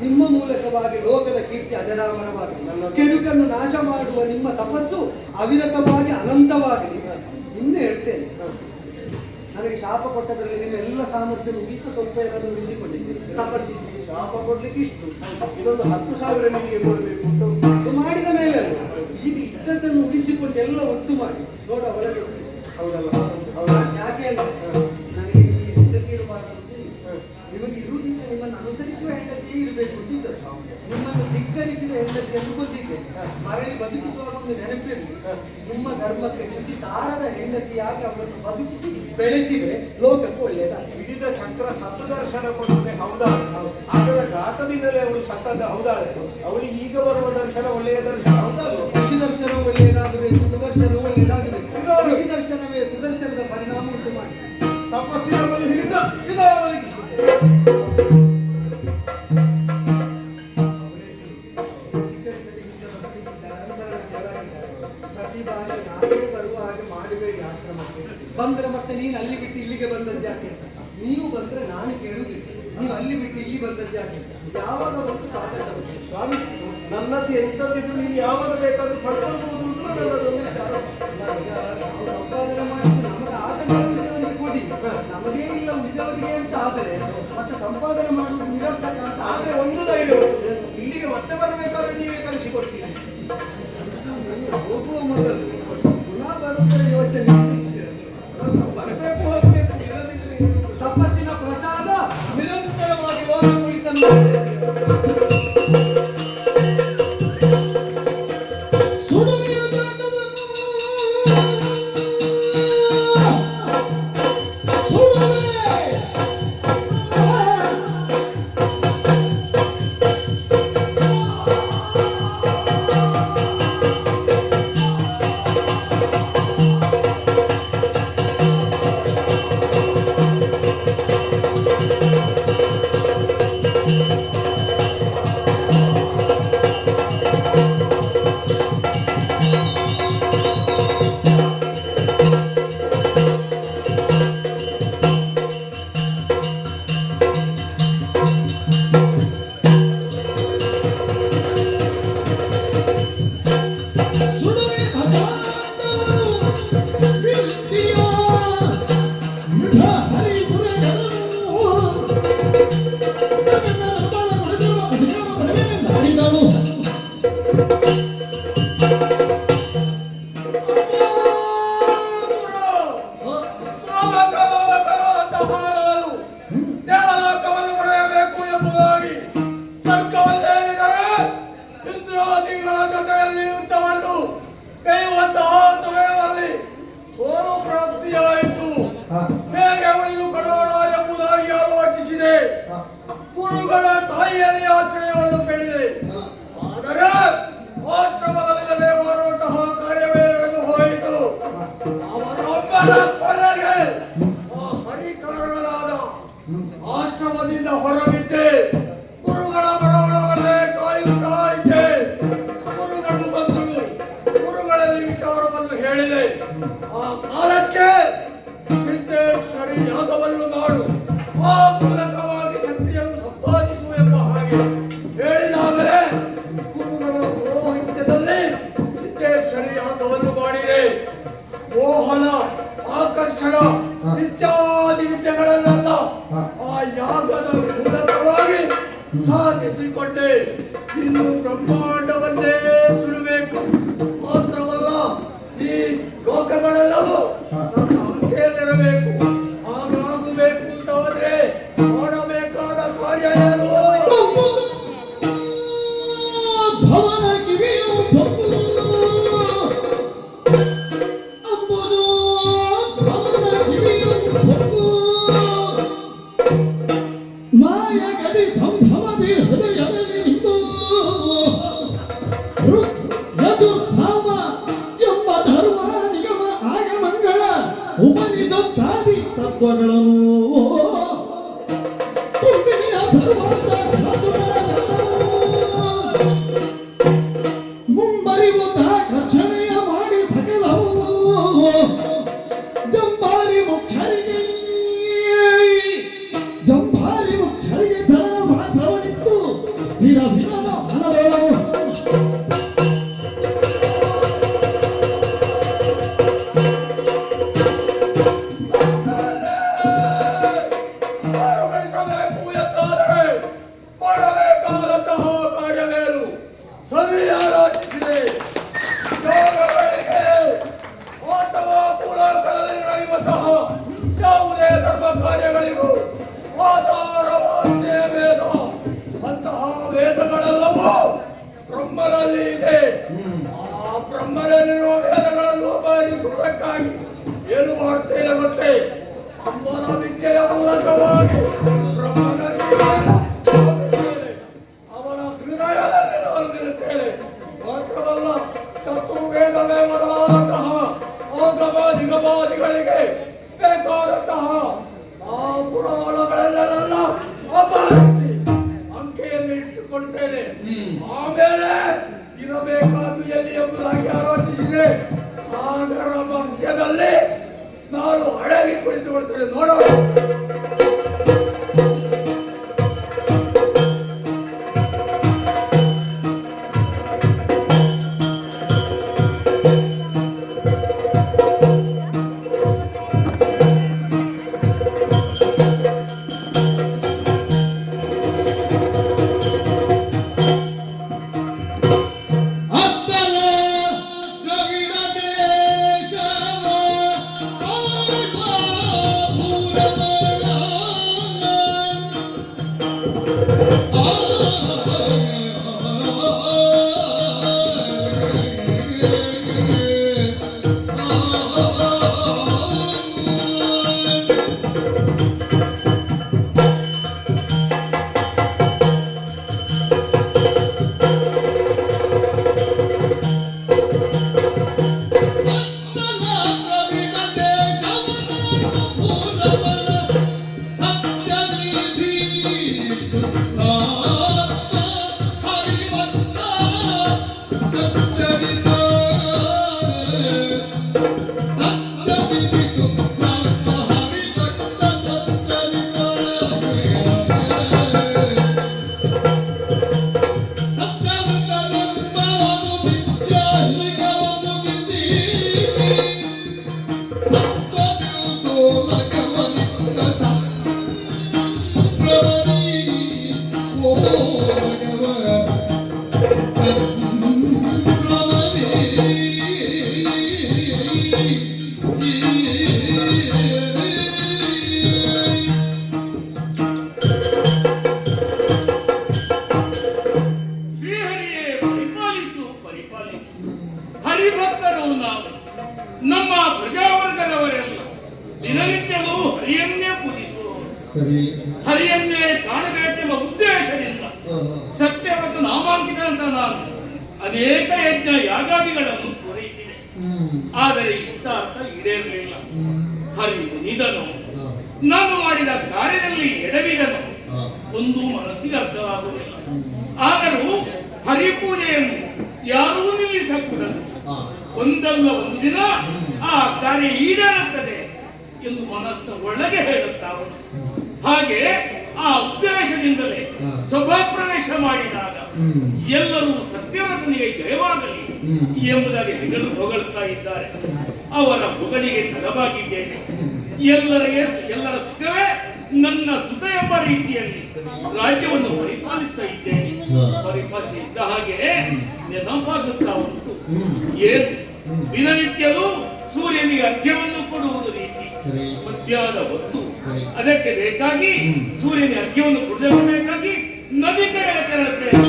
D: ನಿಮ್ಮ ಮೂಲಕವಾಗಿ ಲೋಕದ ಕೀರ್ತಿ ಅಜರಾಮರವಾಗಲಿ, ಕೆಡುಕನ್ನು ನಾಶ ಮಾಡುವ ನಿಮ್ಮ ತಪಸ್ಸು ಅವಿರತವಾಗಿ ಅನಂತವಾಗಲಿ. ಇನ್ನು ಹೇಳ್ತೇನೆ, ನನಗೆ ಶಾಪ ಕೊಟ್ಟದ್ರಲ್ಲಿ ನಿಮ್ಮ ಎಲ್ಲ ಸಾಮರ್ಥ್ಯ ಮುಗಿತು, ಸ್ವಲ್ಪ ಏನಾದರೂ ಉಳಿಸಿಕೊಂಡಿದ್ದೀರಿ. ತಪಸ್ಸಿ
G: ಶಾಪ ಕೊಡ್ಲಿಕ್ಕೆ ಇಷ್ಟು, ಇದೊಂದು 10,000 ನಿಮಗೆ ಕೊಡಬೇಕು ಅಂತ ಉಂಟು.
D: ಅದು ಮಾಡಿದ ಮೇಲೆ ಅಲ್ಲ, ಈಗ ಇದ್ದದ್ದನ್ನು ಉಳಿಸಿಕೊಂಡು ಎಲ್ಲ ಒಟ್ಟು ಮಾಡಿ ನೋಡ ಒಳಗೆ ಉಳಿಸಿ.
G: ಹೌದಲ್ಲ?
D: ಯಾಕೆ ಅಂದ್ರೆ ನನಗೆ ನಿಮಗೆ ಹೆಂಡತಿ ಇರಬಾರ್ದು ಅಂತ ಇಲ್ಲ. ನಿಮಗೆ ಇರುವುದಿದ್ರೆ ನಿಮ್ಮನ್ನು ಅನುಸರಿಸುವ ಹೆಂಡತಿಯೇ ಇರಬೇಕು ಅಂತಿದ್ದರು. ನಿಮ್ಮನ್ನು ಧಿಕ್ಕರಿಸಿದ ಹೆಂಡತಿಯನ್ನು ಕೊಂದಿದ್ದೆ. ಮರಳಿ ಬದುಕಿಸುವಾಗ ಒಂದು ನೆನಪಿರಲಿ, ನಿಮ್ಮ ಧರ್ಮಕ್ಕೆ ಚ್ಯುತಿ ತಾರದ ಹೆಂಡತಿಯಾಗಿ ಅವರನ್ನು ಬದುಕಿಸಿ ಬೆಳೆಸಿದ್ರೆ ಲೋಕಕ್ಕೆ ಒಳ್ಳೆಯದಾಗ್ತದೆ.
G: ಹಿಡಿದ ಚಕ್ರ ಸತ್ತ ದರ್ಶನ ಕೊಡುತ್ತೆ, ಹೌದಾ? ಅದರ ಘಾತದಿಂದಲೇ ಅವಳು ಸತ್ತದ, ಹೌದಾದ್ರೆ ಅವಳಿಗೆ ಈಗ ಬರುವ ದರ್ಶನ ಒಳ್ಳೆಯ ದರ್ಶನ, ಹೌದಲ್ಲ?
D: ಋಷಿ ದರ್ಶನ ಒಳ್ಳೆಯದಾಗಬೇಕು, ಸುದರ್ಶನ ಒಳ್ಳೆಯದಾಗಬೇಕು. ಋಷಿ ದರ್ಶನವೇ ಸುದರ್ಶನದ ಪರಿಣಾಮ ಉಂಟು ಮಾಡಿ
G: ತಪಸ್ಸಿನ ಬಲು ಹಿಡಿದ ವಿಧಾನ ಒದಗಿಸಿದೆ.
D: ಪ್ರತಿ ಬಾರಿ ನಾನೇ ಬರುವ ಹಾಗೆ ಮಾಡಬೇಡಿ ಆಶ್ರಮಕ್ಕೆ. ಬಂದ್ರೆ ಮತ್ತೆ ನೀನು ಅಲ್ಲಿ ಬಿಟ್ಟು ಇಲ್ಲಿಗೆ ಬಂದದ್ದು ಯಾಕೆ? ನೀವು ಬಂದ್ರೆ ನಾನು ಕೇಳುದಿಲ್ಲ, ನೀವು ಅಲ್ಲಿ ಬಿಟ್ಟು ಇಲ್ಲಿ ಬಂದದ್ದು ಯಾಕೆ? ಯಾವಾಗ ಬಂದು ಸ್ವಾಗತ ಉಂಟು.
G: ಸ್ವಾಮಿ, ನನ್ನದು ಎಂಥದ್ದಿದ್ರು ನೀವು ಯಾವಾಗ ಬೇಕಾದ್ರೂ ಪಡ್ಕೊಂಡು ಹೋಗುದು ನನ್ನದೊಂದು ವಿಚಾರ.
D: ನಾವು ಸಂಪಾದನೆ ಮಾಡಿದ್ದು ನಮಗೆ ಆದ ಉಳಿದವರಿಗೆ ಕೊಡಿ, ನಮಗೇ ಇಲ್ಲ ಉಳಿದವರಿಗೆ ಅಂತ ಆದರೆ ಮತ್ತೆ ಸಂಪಾದನೆ ಮಾಡುವುದು ನಿರರ್ಥಕ ಅಂತ.
G: ಆದ್ರೆ ಒಂದು ಧೈರ್ಯ ಉಂಟು, ಇಲ್ಲಿಗೆ ಮತ್ತೆ ಬರಬೇಕಾದ್ರೆ ನೀವೇ ಕಲಿಸಿಕೊಡ್ತೀರಿ.
D: ಹೋಗುವ ಮೊದಲು ಪುನಃ ಬರುವುದರ ಯೋಚನೆ
G: ಬರಬೇಕು, ಹೋಗಬೇಕು, ಇಲ್ಲದಿದ್ರೆ
D: ತಪಸ್ಸಿನ ಪ್ರಸಾದ ನಿರಂತರವಾಗಿ ಲೋಕಗೊಳಿಸಲು
A: ಸುಡುವೆಯ ದಾಟವನ್ನು ಸುಡುವೆ ಸುಡುವೆ ಅದಾಟವನ್ನು ವಿರುಚಿಯ ಮಿಠ ಹರಿಪುರಗಳನ್ನು ಮಾಡಿದನು.
C: ದೇವಲೋಕವನ್ನು ಪಡೆಯಬೇಕು ಎಂಬುದಾಗಿ ಸರ್ಕವಲ್ಲೇರಿದರೆ ಇಂದ್ರಾದಿಗಳ ಜೊತೆಯಲ್ಲಿ ಯುದ್ಧವನ್ನು ಕೈಯುವಂತಹ ಸಮಯದಲ್ಲಿ ಸೋಲು ಪ್ರಾಪ್ತಿಯಾಯಿತು. ಹೇಗೆ ಉಳಿದುಕೊಳ್ಳೋಣ ಎಂಬುದಾಗಿ ಆಲೋಚಿಸಿದೆ. ಗುರುಗಳ ತಾಯಿಯಲ್ಲಿ ಆಶ್ರಯವನ್ನು ಬೇಡಿದೆ. ಆದರೆ ಆಶ್ರಮದಲ್ಲಿರದೆ ಮಾಡುವಂತಹ ಕಾರ್ಯವೇ ನಡೆದು ಹೋಯಿತು. ಅವರೊಬ್ಬರ ಕೊನೆಗೆ ಆ ಹರಿಕಾರಣರಾದ ಆಶ್ರಮದಿಂದ ಹೊರಬಿದ್ದೆ. ಗುರುಗಳ ಬರವಣವನ್ನೇ ಕಾಯುತ್ತಾ ಇದ್ದೆ. ಗುರುಗಳು ಬಂದರು. ಗುರುಗಳಲ್ಲಿ ವಿಚಾರವನ್ನು ಹೇಳಿದೆ. ಆ ಕಾಲಕ್ಕೆ ಸಿದ್ದೇಶ್ವರಿ ಯಾಗವನ್ನು ಮಾಡು, ಆ ಮೂಲಕವಾಗಿ ಶಕ್ತಿಯನ್ನು ಸಂಪಾದಿಸು ಎಂಬ ಹಾಗೆ ಹೇಳಿದಾಗಲೇ ಗುರುಗಳ ಪೌರೋಹಿತ್ಯದಲ್ಲಿ ಸಿದ್ದೇಶ್ವರಿ ಯಾಗವನ್ನು ಮಾಡಿದೆ. ಮೋಹನ, ಆಕರ್ಷಣ ಇತ್ಯಾದಿ ವಿದ್ಯೆಗಳನ್ನೆಲ್ಲ ಆ ಯಾಗದ ಮೂಲಕವಾಗಿ ಸಾಧಿಸಿಕೊಂಡೆ. ಇನ್ನು ಬ್ರಹ್ಮಾಂಡವನ್ನೇ ಸುಡಬೇಕು ಮಾತ್ರವಲ್ಲ, ಈ ಲೋಕಗಳೆಲ್ಲವೂ ನನ್ನ ಅಂಕೆಯಲ್ಲಿರಬೇಕು. ಹಾಗಾಗಬೇಕು ಅಂತಾದ್ರೆ ಮಾಡಬೇಕಾದ ಕಾರ್ಯ ಏನು?
A: ಭವನ ಕಿವಿಯು ಭಕ್ತು ಅಂಬುದು ಭವನ ಕಿವಿಯು ಭಕ್ತು ಮಾಯಗದಿ ಸಂಭವದಿ ಹೃದಯದಲ್ಲಿ ನಿಂತು ಯದು ಸಾಮ ಎಂಬ ಧರ್ಮ ನಿಗಮ ಆಗಮಗಳ ಉಪನಿಷತ್ತಾದಿ ತತ್ವಗಳನ್ನು ತುಂಬಿನಿಯ ಧರ್ಮಾಂತ ಮುಂಬರಿವುದ ಘರ್ಷಣೆಯ ಮಾಡಿ ಸಕಲವು ಜಂಬಾರಿ ಮುಖ್ಯರಿಗೆ ಚಲನ ಮಾತ್ರವನಿತ್ತು ಸ್ಥಿರ ವಿನದ ಮನದೊಳವು
C: ನೇರವಾಗಿ ಬ್ರಹ್ಮನ ಜೀವನ ಅವನ ಹೃದಯದಲ್ಲಿ ನಾನು ನಿಲ್ಲುತ್ತೇನೆ. ಮಾತ್ರವಲ್ಲ, ಚತುರ್ವೇದವೇ ಮೊದಲಾದಂತಹ ಆಗಮ ನಿಗಮಾದಿಗಳಿಗೆ ಬೇಕಾದಂತಹ ಆ ಪುರಾಣಗಳನ್ನೆಲ್ಲ ಅಪಹರಿಸಿ ಅಂಕೆಯಲ್ಲಿ ಇಟ್ಟುಕೊಳ್ತೇನೆ. ಆಮೇಲೆ ಇರಬೇಕಾದ್ದು ಎಲ್ಲಿ ಎಂಬುದಾಗಿ ಆಲೋಚಿಸಿದರೆ ಸಾಗರ ಮಧ್ಯದಲ್ಲಿ ನಾನು ಅಡಗಿ ಕುಳಿತುಕೊಳ್ತೇನೆ. ನೋಡೋಣ.
A: ಅತ್ತಲ ದ್ರವಿಡ ದೇಶವ ಆಳ್ವ ಭೂರಮಣ.
F: ಶ್ರೀಹರಿಯೇ ಪರಿಪಾಲಿಸು ಪರಿಪಾಲಿಸು. ಹರಿಭಕ್ತರು ನಾವು, ನಮ್ಮ ಪ್ರಜಾವರ್ಗದವರೆಲ್ಲ ದಿನನಿತ್ಯವೂ ಹರಿಯನ್ನೇ ಪೂಜಿಸುವರು.
A: ಸರಿ.
F: ಹರಿಯನ್ನೇ ಕಾಣಬೇಕೆಂಬ ಉದ್ದೇಶದಿಂದ ಸತ್ಯವತ್ತು ನಾಮಾಂಕಿತ ಅಂತ ನಾನು ಅನೇಕ ಯಜ್ಞ ಯಾಗಾದಿಗಳನ್ನು ಪೂರೈಸಿದೆ. ಆದರೆ ಇಷ್ಟಾರ್ಥ ಈಡೇರಲಿಲ್ಲ. ಹರಿ ಮುನಿದನು, ನಾನು ಮಾಡಿದ ಕಾರ್ಯದಲ್ಲಿ ಎಡವಿದನು, ಒಂದು ಮನಸ್ಸಿಗೆ ಅರ್ಥವಾಗುವುದಿಲ್ಲ. ಆದರೂ ಹರಿಪೂಜೆಯನ್ನು ಯಾರೂ ನಿಲ್ಲಿಸಕೂಡದು. ಒಂದಲ್ಲ ಒಂದು ದಿನ ಆ ಕಾರ್ಯ ಈಡೇರುತ್ತದೆ ಎಂದು ಮನಸ್ಸಿನ ಒಳಗೆ ಹೇಳುತ್ತಾವನು. ಹಾಗೆ ಆ ಉದ್ದೇಶದಿಂದಲೇ ಸಭಾಪ್ರವೇಶ ಮಾಡಿದಾಗ ಎಲ್ಲರೂ ಸತ್ಯವತನಿಗೆ ಜಯವಾಗಲಿ ಎಂಬುದಾಗಿ ಹೊಗಳುತ್ತಾ ಇದ್ದಾರೆ. ಅವರ ಹೊಗಳಿಗೆ ತಡವಾಗಿದ್ದೇನೆ. ಎಲ್ಲರ ಸುಖವೇ ನನ್ನ ಸುಖ ಎಂಬ ರೀತಿಯಲ್ಲಿ ರಾಜ್ಯವನ್ನು ಪರಿಪಾಲಿಸ್ತಾ ಇದ್ದೇನೆ. ಪರಿಪಾಲಿಸಿ ಇದ್ದ ಹಾಗೆ ನೆನಪಾಗುತ್ತಾ ಉಂಟು. ಏನು ದಿನನಿತ್ಯವೂ ಸೂರ್ಯನಿಗೆ ಅರ್ಘ್ಯವನ್ನು ಕೊಡುವುದು ರೀತಿ ಮಧ್ಯಾಹ್ನ ಹೊತ್ತು. ಅದಕ್ಕೆ ಬೇಕಾಗಿ ಸೂರ್ಯನಿಗೆ ಅರ್ಘ್ಯವನ್ನು ಕೊಡದೆ ಬರಬೇಕಾಗಿ ನದಿ ಕಡೆಗೆ ತೆರಳುತ್ತೇನೆ.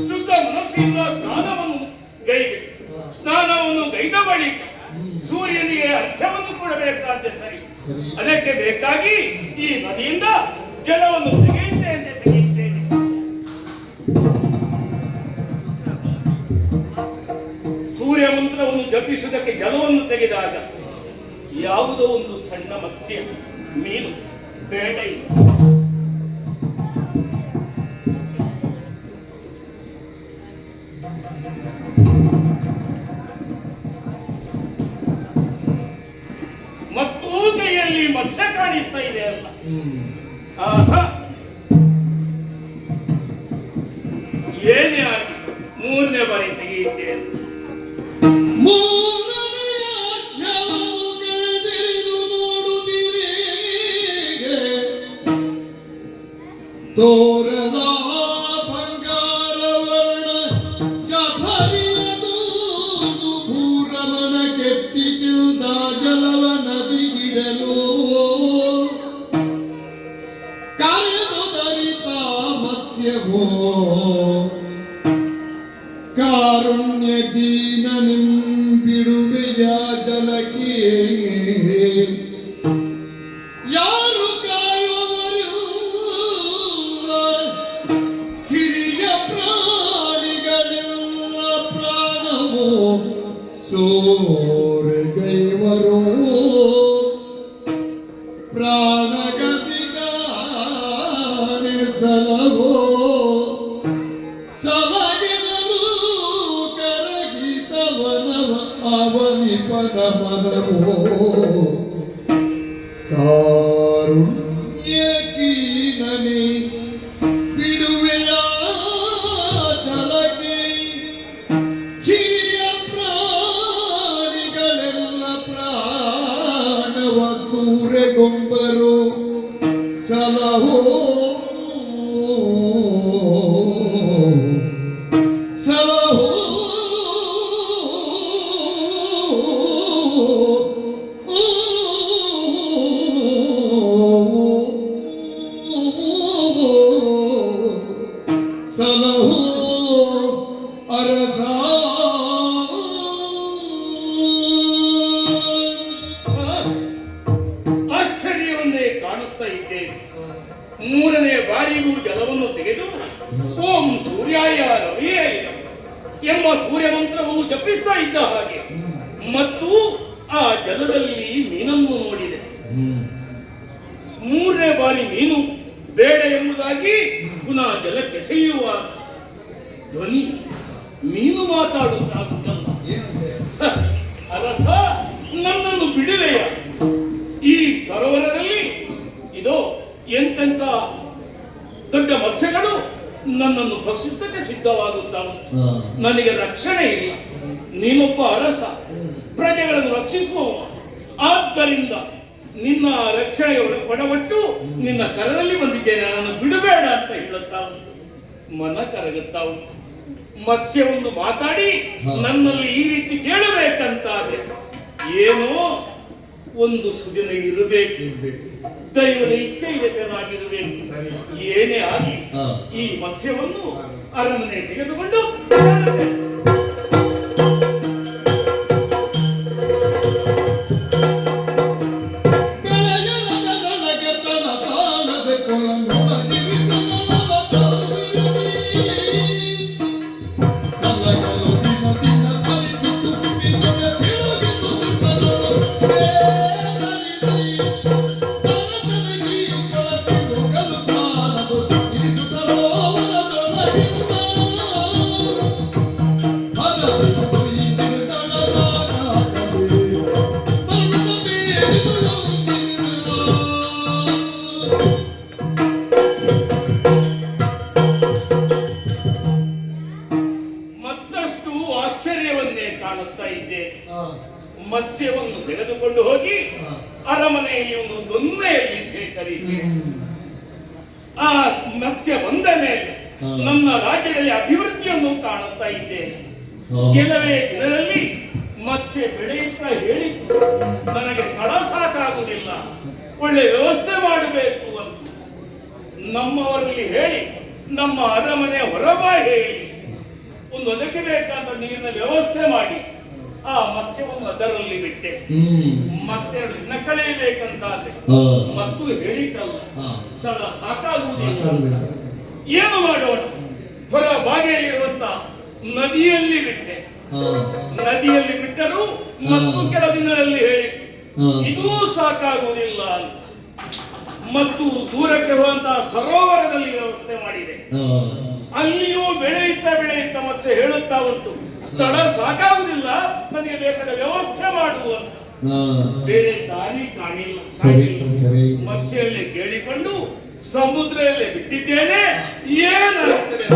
F: ಶುದ್ಧ ಮನಸ್ಸಿಂದ ಸ್ನಾನವನ್ನು ಗೈದ ಬಳಿಕ ಸೂರ್ಯನಿಗೆ ಅರ್ಘ್ಯವನ್ನು ಕೊಡಬೇಕಾದ ಸರಿ. ಅದಕ್ಕೆ ಬೇಕಾಗಿ ಈ ನದಿಯಿಂದ ಜಲವನ್ನು ತೆಗೆಯುತ್ತೇನೆ. ಸೂರ್ಯ ಮಂತ್ರವನ್ನು ಜಪಿಸುವುದಕ್ಕೆ ಜಲವನ್ನು ತೆಗೆದಾಗ ಯಾವುದೋ ಒಂದು ಸಣ್ಣ ಮತ್ಸ್ಯ, ಮೀನು, ಬೇಟೆ
C: ಆಹಾ. ಏನೇ ಆಗಿ ಮೂರನೇ ಬಾರಿ ತೆಗೆಯುತ್ತೇನೆ.
A: ತೋರದ ಬಂಗಾರ ವರ್ಣ ಶಬರಿಯದು ಭೂರಮಣ ಕೆಟ್ಟಿತು ದಾಜಲವ ನದಿಗಿಡಲು ಕರೆದು ದರಿತ ಮತ್ಸ್ಯವೋ ಕಾರುಣ್ಯ ದೀನ ನಿಂಬಿಡುವೆಯ ಜಲಕ್ಕೆ ಯಾರು ಕಾಯುವವರು ಕಿರಿಯ ಪ್ರಾಣಿಗಳೆಲ್ಲ ಪ್ರಾಣವೋ ಸೋರೆಗೈವರು ಪ್ರಾಣಗತಿಗಾನೆ ಸಲವೋ ಸಲಗಿನರು ಕರಗಿತವನವ ಅವನಿಪನ ಮನವೋ ಕಾರುಣ್ಯಕೀನನೆ ಬಿಡುವೆಯ ಜಲಕ್ಕೆ ಹಿರಿಯ ಪ್ರಾಣಿಗಳೆಲ್ಲ ಪ್ರಾಣವ ಸೂರೆಗೊಂಬರು ಸಲಹೋ ಸಲಹೋ ಸಲಹೋ ಅರಸ
C: ಆಶ್ಚರ್ಯವನ್ನೇ ಕಾಣುತ್ತಾ ಇದ್ದೇನೆ. ಮೂರನೇ ಬಾರಿಗೂ ಜಲವನ್ನು ತೆಗೆದು ಓಂ ಸೂರ್ಯಾಯ ರವಿಯೇ ಎಂಬ ಸೂರ್ಯ ಮಂತ್ರವನ್ನು ಜಪಿಸ್ತಾ ಇದ್ದ ಹಾಗೆ ಮತ್ತು ಆ ಜಲದಲ್ಲಿ ಮೀನನ್ನು ನೋಡಿದೆ. ಮೂರನೇ ಬಾರಿ ಮೀನು ಬೇಡ ಎಂಬುದಾಗಿ ಪುನಃ ಜಲಕ್ಕೆಸೆಯುವ ಧ್ವನಿ ಮೀನು ಮಾತಾಡುತ್ತಾಗುತ್ತಲ್ಲ. ಅರಸ ನನ್ನನ್ನು ಬಿಡುವೆಯ? ಈ ಸರೋವರದಲ್ಲಿ ಇದೋ ಎಂತೆಂತ ದೊಡ್ಡ ಮತ್ಸ್ಯಗಳು ನನ್ನನ್ನು ಭಕ್ಷಿಸಕ್ಕೆ ಸಿದ್ಧವಾಗುತ್ತವೆ. ನನಗೆ ರಕ್ಷಣೆ ಇಲ್ಲ. ನೀನೊಬ್ಬ ಅರಸ, ಪ್ರಜೆಗಳನ್ನು ರಕ್ಷಿಸುವವ. ಆದ್ದರಿಂದ ನಿನ್ನ ರಕ್ಷಣೆ ಒಡಪಟ್ಟು ನಿನ್ನ ಕರದಲ್ಲಿ ಬಂದಿದ್ದೇನೆ, ನಾನು ಬಿಡಬೇಡ ಅಂತ ಹೇಳುತ್ತಾ ಉಂಟು. ಮನ ಕರಗುತ್ತಾ ಉಂಟು. ಮತ್ಸ್ಯವೊಂದು ಮಾತಾಡಿ ನನ್ನಲ್ಲಿ ಈ ರೀತಿ ಕೇಳಬೇಕಂತಾದ್ರೆ ಏನೋ ಒಂದು ಸುದಿನ ಇರಬೇಕು, ದೈವದ ಇಚ್ಛೆಯಿರಬೇಕು. ಏನೇ ಆಗಲಿ ಈ ಮತ್ಸ್ಯವನ್ನು ಅರಮನೆ ತೆಗೆದುಕೊಂಡು ಮತ್ತಷ್ಟು ಆಶ್ಚರ್ಯವನ್ನೇ ಕಾಣುತ್ತಾ ಇದ್ದೇನೆ. ಮತ್ಸ್ಯವನ್ನು ತೆಗೆದುಕೊಂಡು ಹೋಗಿ ಅರಮನೆಯಲ್ಲಿ ಒಂದು ದೊನ್ನೆಯಲ್ಲಿ ಶೇಖರಿಸಿ ಆ ಮತ್ಸ್ಯ ಬಂದ ಮೇಲೆ ನನ್ನ ರಾಜ್ಯದಲ್ಲಿ ಅಭಿವೃದ್ಧಿಯನ್ನು ಕಾಣುತ್ತಾ ಇದ್ದೇನೆ. ಕೆಲವೇ ದಿನದಲ್ಲಿ ಮತ್ಸ್ಯ ಬೆಳೆಯುತ್ತಾ ಹೇಳಿತು, ನನಗೆ ಸ್ಥಳ ಸಾಕಾಗುವುದಿಲ್ಲ, ಒಳ್ಳೆ ವ್ಯವಸ್ಥೆ ಮಾಡಬೇಕು ಅಂತ ನಮ್ಮವರಲ್ಲಿ ಹೇಳಿ ನಮ್ಮ ಅರಮನೆ ಹೊರಬಾಹೆಯಲ್ಲಿ ಒಂದು ಅದಕ್ಕೆ ಬೇಕಾದ ನೀರಿನ ವ್ಯವಸ್ಥೆ ಮಾಡಿ ಆ ಮತ್ಸ್ಯವನ್ನು ಅದರಲ್ಲಿ ಬಿಟ್ಟೆ. ಮತ್ತೆರಡು ದಿನ ಕಳೆಯಬೇಕಂತಾದ್ರೆ ಮತ್ತು ಹೇಳಿಕಲ್ಲ, ಸ್ಥಳ ಸಾಕಾಗುವುದಿಲ್ಲ. ಏನು ಮಾಡೋಣ? ಹೊರ ಬಾಗಿಯಲ್ಲಿರುವಂತ ನದಿಯಲ್ಲಿ ಬಿಟ್ಟೆ. ನದಿಯಲ್ಲಿ ಬಿಟ್ಟರೂ ಮತ್ತು ಕೆಲ ದಿನದಲ್ಲಿ ಹೇಳಿತು ಇದೂ ಸಾಕಾಗುವುದಿಲ್ಲ ಅಂತ ಮತ್ತು ದೂರಕ್ಕೆ ಹೋಗುವಂತಹ ಸರೋವರದಲ್ಲಿ ವ್ಯವಸ್ಥೆ ಮಾಡಿದೆ. ಅಲ್ಲಿಯೂ ಬೆಳೆಯುತ್ತ ಮತ್ಸ್ಯ ಹೇಳುತ್ತಾ ಉಂಟು, ಸ್ಥಳ ಸಾಕಾಗುವುದಿಲ್ಲ, ನನಗೆ ಬೇಕಾದ ವ್ಯವಸ್ಥೆ ಮಾಡುವಂತ. ಬೇರೆ ದಾರಿ ಕಾಣಿಲ್ಲ. ಮತ್ಸ್ಯಲ್ಲಿ ಕೇಳಿಕೊಂಡು
G: ಸಮುದ್ರದಲ್ಲಿ ಬಿಟ್ಟಿದ್ದೇನೆ, ಏನಾಗ್ತದೆ?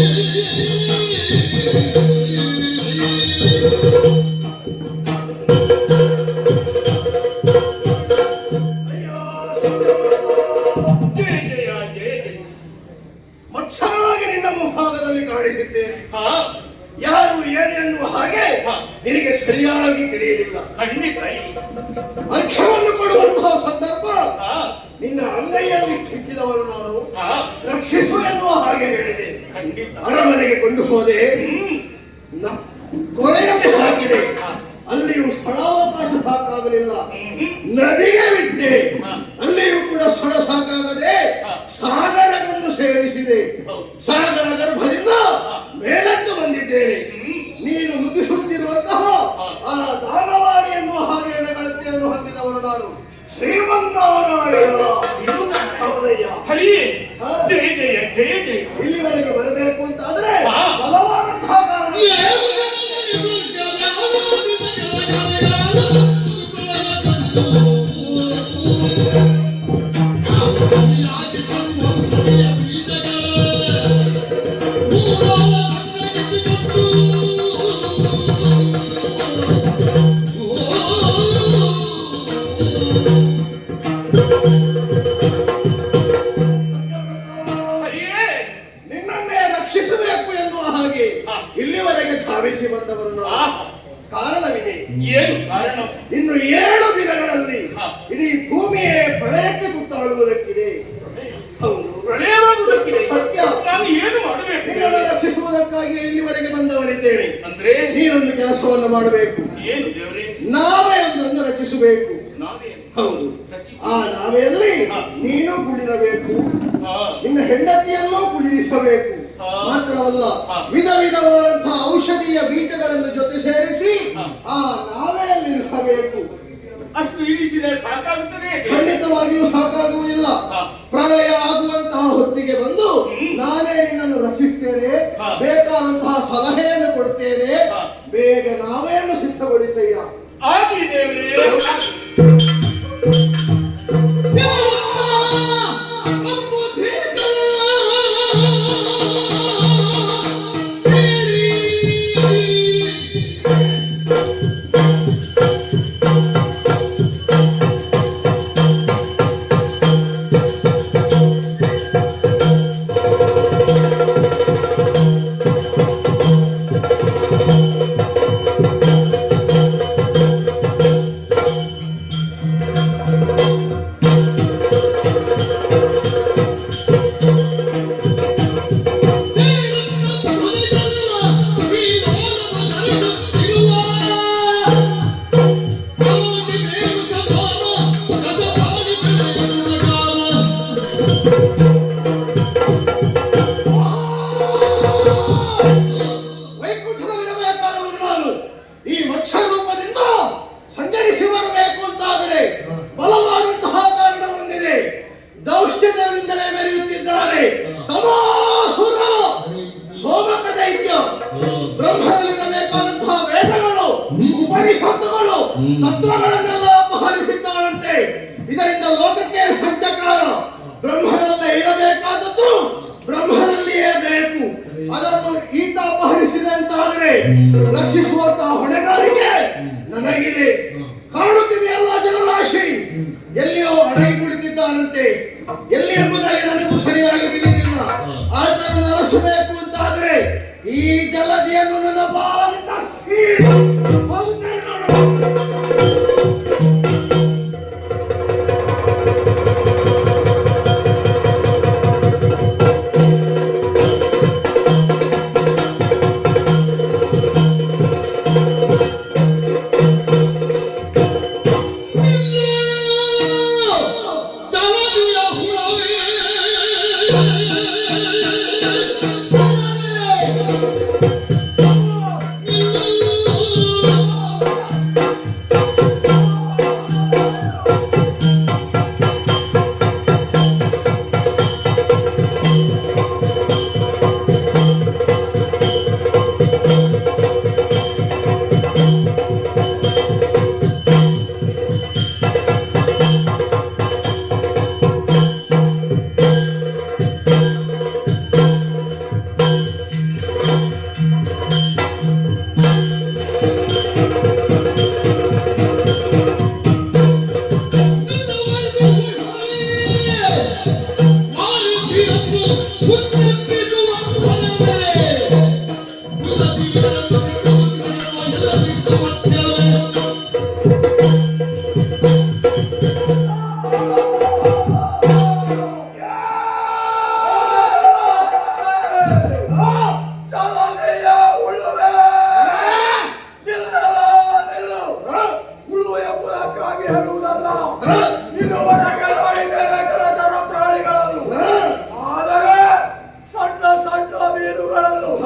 G: ಜಯ ಜಯ ಜಯ ಜಯ. ಮತ್ಸರವಾಗಿ ನಿನ್ನ ಮುಂಭಾಗದಲ್ಲಿ ಕಾಣಿಸಿದ್ದೇನೆ. ಯಾರು ಏನು ಎನ್ನುವ ಹಾಗೆ ನಿನಗೆ ಸರಿಯಾಗಿ ತಿಳಿಯಲಿಲ್ಲ.
C: ಖಂಡಿತ ಇಲ್ಲ.
G: ಅರ್ಘ್ಯವನ್ನು ಕೊಡುವಂತಹ ಸಂದರ್ಭ ನಿನ್ನ ಅಂಗೈಯಲ್ಲಿ ಸಿಕ್ಕಿದವರು ನಾನು ರಕ್ಷಿಸು ಎನ್ನುವ ಹಾಗೆ ಹೇಳಿದೆ.
C: ಖಂಡಿತ
G: ಅರಮನೆಗೆ ಕೊಂಡು ಹೋದೆ, ಕೊನೆಯಲ್ಲಿ ಹಾಕಿದೆ. ಅಲ್ಲಿಯೂ ಸ್ಥಳಾವಕಾಶ ಸಾಕಾಗಲಿಲ್ಲ, ನದಿಗೆ ಬಿಟ್ಟೆ. ಅಲ್ಲಿಯೂ ಕೂಡ ಸ್ಥಳ ಸಾಕಾಗದೆ ಸಾಗರವನ್ನು ಸೇರಿಸಿದೆ. ಸಾಗರ ಗರ್ಭದಿಂದ ಮೇಲೆದ್ದು ಬಂದಿದ್ದೇನೆ. ನೀನು ಮುಗಿಸುತ್ತಿರುವಂತಹ ಆ ದಾನವಾರಿ ಎನ್ನುವ ಹಾಗೆ ಎಣೆಗಳತೆಯನ್ನು ಹೊಂದಿದವರು ನಾನು. ಶ್ರೀಮನ್ನಾರಾಯಣ. ಹೌದಯ್ಯ.
C: ಹರಿ ಜಯ ಜಯ ಜಯ ಜಯ.
G: ಇಲ್ಲಿವರೆಗೆ ಬರಬೇಕು ಅಂತ ಆದ್ರೆ ಬಲವಾದಂತಹ ಕಾರಣ. ನಿನ್ನನ್ನೇ ರಕ್ಷಿಸಬೇಕು ಎನ್ನುವ ಹಾಗೆ ಇಲ್ಲಿವರೆಗೆ ಧಾವಿಸಿ ಬಂದವರು ನಾವು. ಕಾರಣವಿದೆ.
C: ಏನು ಕಾರಣ?
G: ಇನ್ನು 7 ದಿನಗಳಲ್ಲಿ ಇಡೀ ಭೂಮಿಯೇ ಪ್ರಳಯಕ್ಕೆ ತುತ್ತಾಡುವುದಕ್ಕಿದೆ. ಹೌದು,
C: ಪ್ರಳಯವಾಗುವುದಕ್ಕಿದೆ.
G: ಸತ್ಯ.
C: ನಾನು ಏನು ಮಾಡಬೇಕು?
G: ನಿನ್ನನ್ನು ರಕ್ಷಿಸುವುದಕ್ಕಾಗಿ ಇಲ್ಲಿವರೆಗೆ ಬಂದವರಿದ್ದೇವೆ.
C: ಅಂದ್ರೆ
G: ನೀನೊಂದು ಕೆಲಸವನ್ನು ಮಾಡಬೇಕು.
C: ಏನು ದೇವರೇ?
G: ನಾವೇ ಒಂದನ್ನು ರಚಿಸಬೇಕು.
C: ನಾವೇನು?
G: ಹೌದು, ಆ ನಾವೆಯಲ್ಲಿ ನೀನು ಕುಳಿರಬೇಕು, ನಿನ್ನ ಹೆಂಡತಿಯನ್ನೂ ಕುಳಿರಿಸಬೇಕು. ಮಾತ್ರವಲ್ಲ, ವಿಧ ವಿಧವಾದಂತಹ ಔಷಧೀಯ ಬೀಜಗಳನ್ನು ಜೊತೆ ಸೇರಿಸಿ ಆ ನಾವೆಯಲ್ಲಿ ಇರಿಸಬೇಕು.
C: ಅಷ್ಟು ಇರಿಸಿದರೆ ಸಾಕಾಗುತ್ತದೆ?
G: ಖಂಡಿತವಾಗಿಯೂ ಸಾಕಾಗುವುದಿಲ್ಲ. ಪ್ರಳಯ ಆಗುವಂತಹ ಹೊತ್ತಿಗೆ ಬಂದು ನಾನೇ ನಿನ್ನನ್ನು ರಕ್ಷಿಸ್ತೇನೆ, ಬೇಕಾದಂತಹ ಸಲಹೆಯನ್ನು ಕೊಡ್ತೇನೆ. ಬೇಗ ನಾವೇನು ಸಿದ್ಧಗೊಳಿಸಯ್ಯ.
C: ಆಗಲಿ ದೇವರೇ.
G: ವೈಕುಂಠದಲ್ಲಿರಬೇಕಾದವರು ನಾನು. ಈ ಮತ್ಸ್ಯ ರೂಪದಿಂದ ಸಂಚರಿಸಿ ಬರಬೇಕು ಅಂತಾದರೆ ಬಲವಾದಂತಹ ಕಾರಣ ಹೊಂದಿದೆ. ದೌಷ್ಟ್ಯದಿಂದಲೇ ಮೆರೆಯುತ್ತಿದ್ದಾರೆ ತಮಾಸುರ ಸೋಮಕ ದೈತ್ಯ. ಬ್ರಹ್ಮದಲ್ಲಿರಬೇಕಾದಂತಹ ವೇದಗಳು, ಉಪನಿಷತ್ತುಗಳು, ತತ್ವಗಳನ್ನೆಲ್ಲ ಅಪಹರಿಸಿದ್ದಾರಂತೆ. ಇದರಿಂದ ಲೋಕಕ್ಕೆ ಸಂಚಕಾರ. ಬ್ರಹ್ಮದಲ್ಲೇ ಇರಬೇಕಾದದ್ದು ಬ್ರಹ್ಮದಲ್ಲಿಯೇ ಬೇಕು. ಅದನ್ನು ಈತ ಅಪಹರಿಸಿದೆ ಅಂತಾದರೆ ರಕ್ಷಿಸುವಂತಹ ಹೊಣೆಗಾರಿಕೆ ನನಗಿದೆ. ಕಾಣುತ್ತಿದೆಯಲ್ಲ ಜನರಾಶಿ, ಎಲ್ಲಿಯೋ ಅಡಗಿ ಕುಳಿತಿದ್ದಾನಂತೆ. ಎಲ್ಲಿ ಎಂಬುದಾಗಿ ನನಗೂ ಸರಿಯಾಗಿ ತಿಳಿದಿಲ್ಲ. ಆತನನ್ನು ಅರಸಬೇಕು ಅಂತಾದ್ರೆ ಈ ಜಲದಿಯನ್ನು ನನ್ನ ಬಾಳದಿಂದ ಹೋಗುತ್ತೇನೆ ನೋಡು.
A: Oh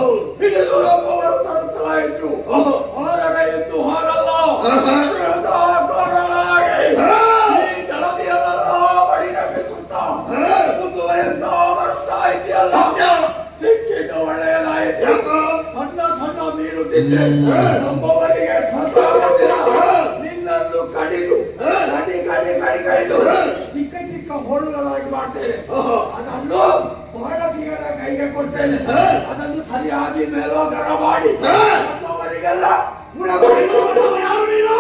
B: ಹೌದು.
G: ಹಿಡಿದು ನಮ್ಮವರು ತರುತ್ತಾ ಇದ್ರು.
B: ಓಹೋ.
G: ಆದರೆ ಇದ್ದು ಹಾಗಲ್ಲ.
B: ಆಹಾ.
G: ಬೃಹದಾಕಾರನಾಗಿ
B: ಹಾ.
G: ಈ ಜಲದಿಯಲ್ಲೆಲ್ಲ ಬಡಿರಗಿಸುತ್ತಾ
B: ಹಾ.
G: ಮುಂದುವರೆಯುತ್ತಾ ಬರುತ್ತಾ ಇದೆಯಲ್ಲ.
B: ಸತ್ಯ.
G: ಸಿಕ್ಕಿದ್ದು ಒಳ್ಳೆಯದಾಯಿತು.
B: ಯಾಕೋ?
G: ಸಣ್ಣ ಸಣ್ಣ ಮೀನು ತಿಂದ್ರೆ
B: ಹಾ.
G: ನಮ್ಮವರಿಗೆ ಸಾಕಾಗುವುದಿಲ್ಲ.
B: ಹಾ.
G: ನಿನ್ನನ್ನು ಕಡಿದು
B: ಹಾ.
G: ಕಡಿದು
B: ಹಾ.
G: ಚಿಕ್ಕ ಚಿಕ್ಕ ಹೋಳುಗಳಾಗಿ ಮಾಡ್ತೇನೆ.
B: ಓಹೋ.
G: ಅದನ್ನು ಬಹಳಸಿಗರ ಕೈಗೆ ಕೊಡ್ತೇನೆ.
B: ಹಾ.
G: ಅದನ್ನು ಸರಿಯಾಗಿ ಮೇಲೋಗರ ಮಾಡಿ
B: ಹಾ.
G: ನಮ್ಮವರಿಗೆಲ್ಲ ಉಣಬಡಿಸುವವ ಯಾರು ನೀನು?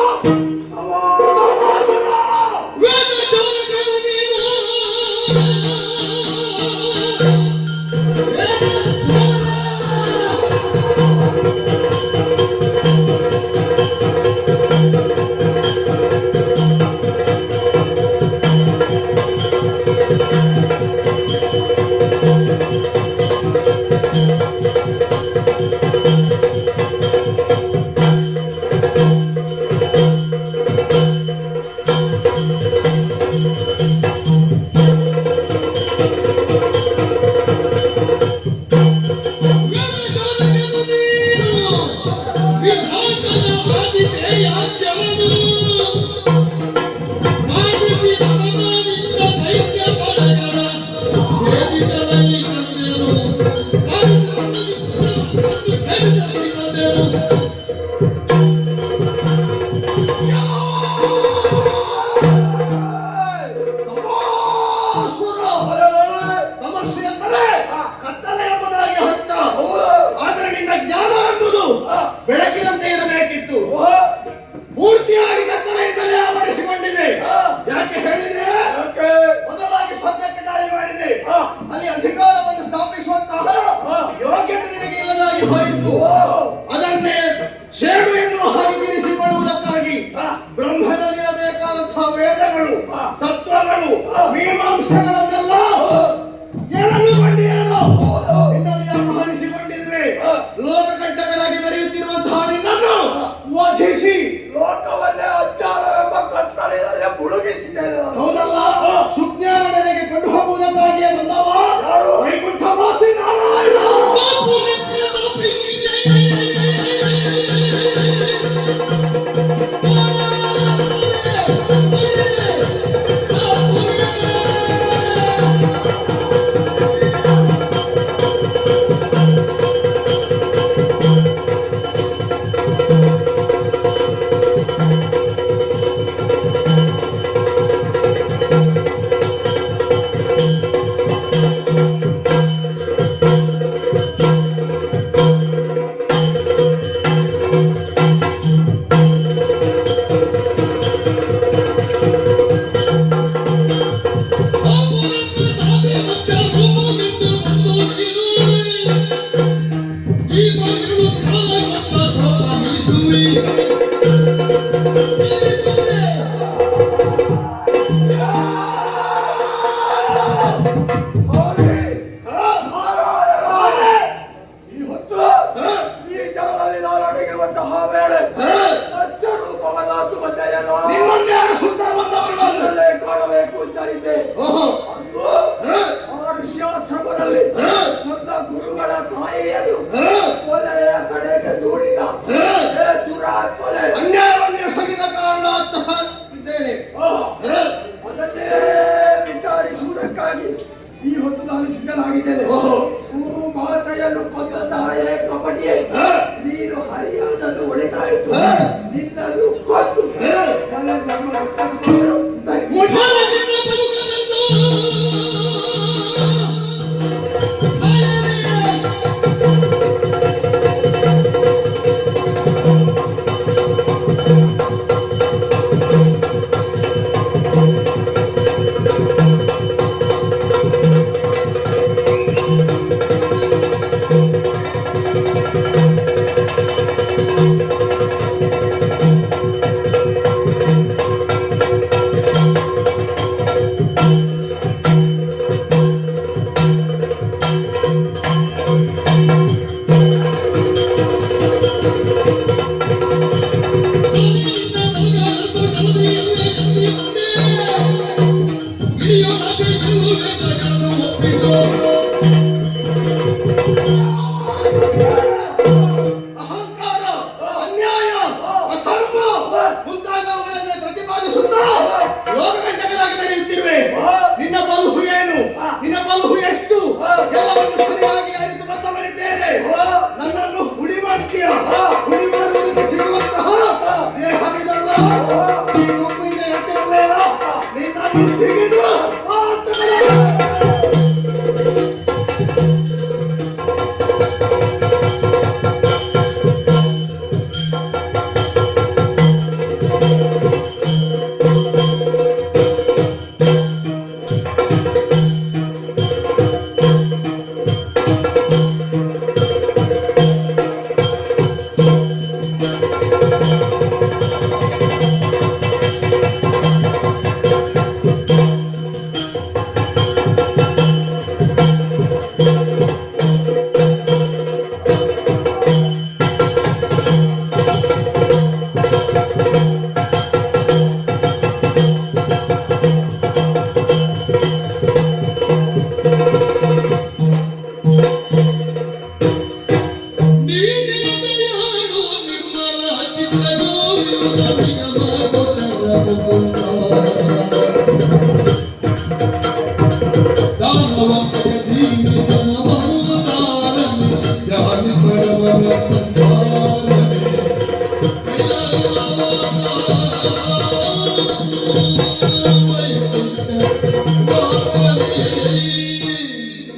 B: ತಮಾಷೆ ಎಂದರೆ ಕತ್ತಲೆ ಎಂಬುದಾಗಿ ಹೊತ್ತ. ಆದರೆ ನಿನ್ನ ಜ್ಞಾನ ಎಂಬುದು ಬೆಳಕಿನಂತೆ ಇರಬೇಕಿತ್ತು. ಪೂರ್ತಿಯಾಗಿ ಕತ್ತಲೆಯಿಂದಲೇ ಆವರಿಸಿಕೊಂಡಿದೆ. ಯಾಕೆ ಹೇಳಿದೆ? ಮೊದಲಾಗಿ ಸ್ವರ್ಗಕ್ಕೆ ದಾಳಿ ಮಾಡಿದೆ. ಅಲ್ಲಿ ಅಧಿಕಾರವನ್ನು ಸ್ಥಾಪಿಸುವಂತಹ ಯೋಗ್ಯತೆ ನಿನಗೆ ಇಲ್ಲದಾಗಿ ಹೋಯಿತು. ಅದನ್ನೇ ಶೇಡು ಎನ್ನುವ ಹಾಗೆ ತೀರಿಸಿಕೊಳ್ಳುವುದಕ್ಕಾಗಿ ಬ್ರಹ್ಮದಲ್ಲಿರಬೇಕಾದಂತಹ ವೇದಗಳು, ತತ್ವಗಳು, ಮೀಮಾಂಸೆಗಳನ್ನೆಲ್ಲ ಎಳೆದು ಕೊಂಡಿಯೇನು ನಿನ್ನಲ್ಲಿ ಅಪಹರಿಸಿಕೊಂಡಿರುವೆ. ಲೋಕಕಂಟಕರಾಗಿ ಮೆರೆಯುತ್ತಿರುವಂತಹ ನಿನ್ನನ್ನು ವಧಿಸಿ
G: ಲೋಕವನ್ನೇ ಅಜ್ಞಾನವೆಂಬ ಕತ್ತಲೆಯಲ್ಲೇ ಮುಳುಗಿಸಿದ್ದೇನೆ.
B: ಹೌದಲ್ಲ, ಸುಜ್ಞಾನ ನೆಲೆಗೆ ಕೊಂಡು ಹೋಗುವುದಕ್ಕಾಗಿಯೇ ಬಂದವ
G: ಯಾರು?
B: ವೈಕುಂಠವಾಸಿ ನಾರಾಯಣ.
G: ಈ ಹೊತ್ತು ಈ ಜಲದಲ್ಲಿ ನಾನು ಅಡಗಿರುವಂತಹ ವೇಳೆ ಅಚ್ಚ ರೂಪವನ್ನ ಸುಮಂತೆಯನ್ನು
B: ನಿಮ್ಮನ್ಯಾರು ಸುತ್ತ ಬಂದವರು ನಾನು.
G: ಅಲ್ಲೇ ಕಾಣಬೇಕು ಅಂತ ಇದ್ದೆ.
B: ಓಹೋ.
G: ಅಂದು ಆ ಋಷ್ಯಾಶ್ರಮದಲ್ಲಿ ನನ್ನ ಗುರುಗಳ ತಾಯಿಯನ್ನು ಕೊಲೆಯ ಕಡೆಗೆ ದೂಡಿದ ದುರಾತ್ಮನೆ
B: ಅನ್ಯಾಯವನ್ನು ಎಸಗಿದ ಕಾರಣ ಅಂತ ಇದ್ದೇನೆ.
G: ಅದನ್ನೇ ವಿಚಾರಿಸುವುದಕ್ಕಾಗಿ ಈ ಹೊತ್ತು ನಾನು ಸಿದ್ಧನಾಗಿದ್ದೇನೆ.
B: ಓಹೋ.
G: ಗುರು ಮಾತೆಯನ್ನು ಕೊಂದ ತಾಯೇ ಕಬಡ್ಡಿಯೇ ನೀನು ಹರಿಯಾದದ್ದು ಒಳಿತಾಯಿತು. ನಿನ್ನನ್ನು ಕೊಂದು ನನ್ನ ನಮ್ಮ ರಕ್ತಸ್ಪರ್ಧೆಗಳು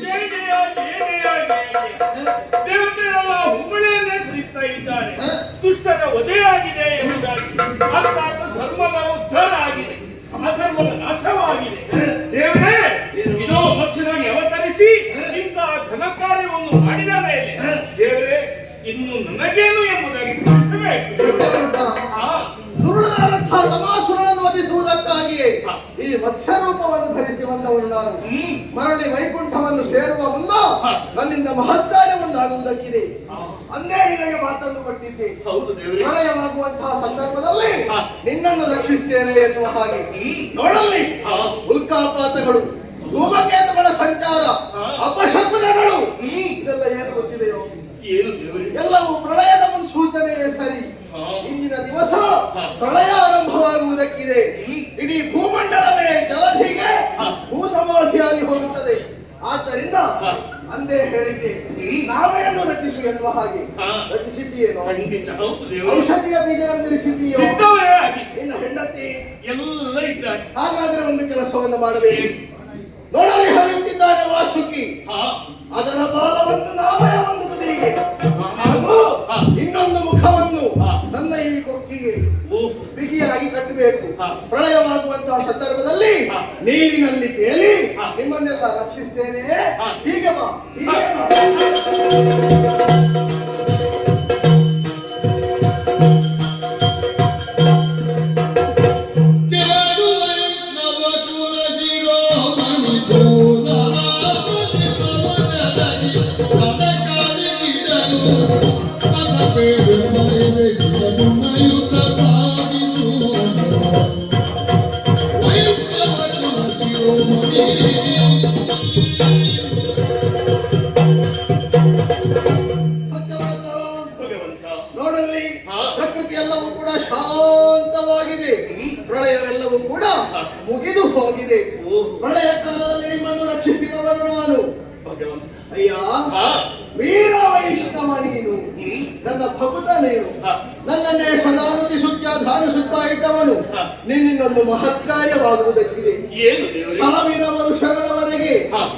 F: ಜಯ ಜಯ ಜಯ ಜಯ ಜಯ. ದೇವತೆಗಳೆಲ್ಲ ಹುಮ್ಮಳೆಯನ್ನೇ ಸೃಷ್ಟಿಸ್ತಾ ಇದ್ದಾರೆ. ದುಷ್ಟರ ವಧೆಯಾಗಿದೆ ಎಂಬುದಾಗಿ, ಅರ್ಥಾತ್ ಧರ್ಮದ ಉದ್ಧಾರ ಆಗಿದೆ, ಅಧರ್ಮದ ನಾಶವಾಗಿದೆ. ದೇವರೇ, ಇದೋ ಮತ್ಸ್ಯನಾಗಿ ಅವತರಿಸಿ ಇಂತಹ ಘನ ಕಾರ್ಯವನ್ನು ಮಾಡಿದ ಮೇಲೆ ದೇವರೇ ಇನ್ನು ನನಗೇನು ಎಂಬುದಾಗಿ ತಿಳಿಸಬೇಕು.
B: ದುರುಳನಾದಂತಹ ತಮಾಸುರನನ್ನು ವಧಿಸುವುದಕ್ಕಾಗಿಯೇ ಈ ಮತ್ಸ್ಯ ರೂಪವನ್ನು ಧರಿಸಿ ಬಂದವನು ನಾನು. ಮರಳಿ ವೈಕುಂಠವನ್ನು ಸೇರುವ ಮುನ್ನ ನನ್ನಿಂದ ಮಹತ್ಕಾರ್ಯವನ್ನು ಆಗುವುದಕ್ಕಿದೆ. ಅಂದೇ ನಿನಗೆ ಮಾತನ್ನು ಕೊಟ್ಟಿದ್ದೆ.
F: ಹೌದು ದೇವರೇ.
B: ಪ್ರಳಯವಾಗುವಂತಹ ಸಂದರ್ಭದಲ್ಲಿ ನಿನ್ನನ್ನು ರಕ್ಷಿಸ್ತೇನೆ ಎನ್ನುವ ಹಾಗೆ. ನೋಡಲ್ಲಿ ಉಲ್ಕಾಪಾತಗಳು, ಧೂಮಕೇತುಗಳ ಸಂಚಾರ, ಅಪಶಕುನಗಳು, ಇದೆಲ್ಲ ಏನು ಗೊತ್ತಿದೆಯೋ?
F: ಏನು ದೇವರೇ?
B: ಎಲ್ಲವೂ ಪ್ರಳಯದ ಮುನ್ಸೂಚನೆಯೇ ಸರಿ. ಇಂದಿನ ದಿವಸ ಪ್ರಳಯ ಆರಂಭವಾಗುವುದಕ್ಕಿದೆ. ಇಡೀ ಭೂಮಂಡಲವೇ ಜಲಧಿಗೆ ಭೂಸಮಾಧಿಯಾಗಿ ಹೋಗುತ್ತದೆ. ಆದ್ದರಿಂದ ಅಂದೇ ಹೇಳಿದ್ದೆ, ನಾವೇನು ರಚಿಸು ಎನ್ನುವ ಹಾಗೆ. ರಚಿಸಿದ್ದೀಯೇನೋ?
F: ಖಂಡಿತ ಹೌದು ದೇವರೇ.
B: ಔಷಧಿಯ ಬೀಜಗಳನ್ನಿರಿಸಿದ್ದೀಯೋ?
F: ಸಿದ್ಧವೇ ಆಗಿ
B: ನಿನ್ನ ಹೆಂಡತಿ
F: ಎಲ್ಲ ಇದ್ದಾರೆ.
B: ಹಾಗಾದ್ರೆ ಒಂದು ಕೆಲಸವನ್ನು ಮಾಡಬೇಕು. ನೋಡಲಿ ಹರಿಯುತ್ತಿದ್ದಾನೆ ವಾಸುಕಿ, ಅದರ ಬಾಲವನ್ನು ನಾವೇ ಒಂದು ತುದಿಗೆ ಹಾಗೂ ಇನ್ನೊಂದು ಮುಖವನ್ನು ನನ್ನ ಈ ಕೊಕ್ಕಿಗೆ ಬಿಗಿಯಾಗಿ ಕಟ್ಟಬೇಕು. ಪ್ರಳಯವಾಗುವಂತಹ ಸಂದರ್ಭದಲ್ಲಿ ನೀರಿನಲ್ಲಿ ತೇಲಿ ನಿಮ್ಮನ್ನೆಲ್ಲ ರಕ್ಷಿಸ್ತೇನೆ. ಹೀಗೆ ಬಾ, ಹೀಗೆ ಬಾ. ನೋಡಲ್ಲಿ ಪ್ರಕೃತಿ ಎಲ್ಲವೂ ಕೂಡ ಶಾಂತವಾಗಿದೆ. ಪ್ರಳಯವೆಲ್ಲವೂ ಕೂಡ ಮುಗಿದು ಹೋಗಿದೆ. ಪ್ರಳಯ ಕಾಲದಲ್ಲಿ ನಿಮ್ಮನ್ನು ರಕ್ಷಿಸಿದವನು ನಾನು. ಅಯ್ಯ, ವೀರ ವೈಷ್ಣವ ನೀನು, ನನ್ನ ಭಕ್ತ ನೀನು. ನನ್ನನ್ನೇ ಸದಾ ಧ್ಯಾನಿಸುತ್ತಾ ಇದ್ದವನು. ನಿನ್ನಿಂದೊಂದು ಮಹತ್ಕಾರ್ಯವಾಗುವುದಕ್ಕಿದೆ.
F: ಏನು ದೇವರೇ?
B: 1000 ವರುಷಗಳವರೆಗೆ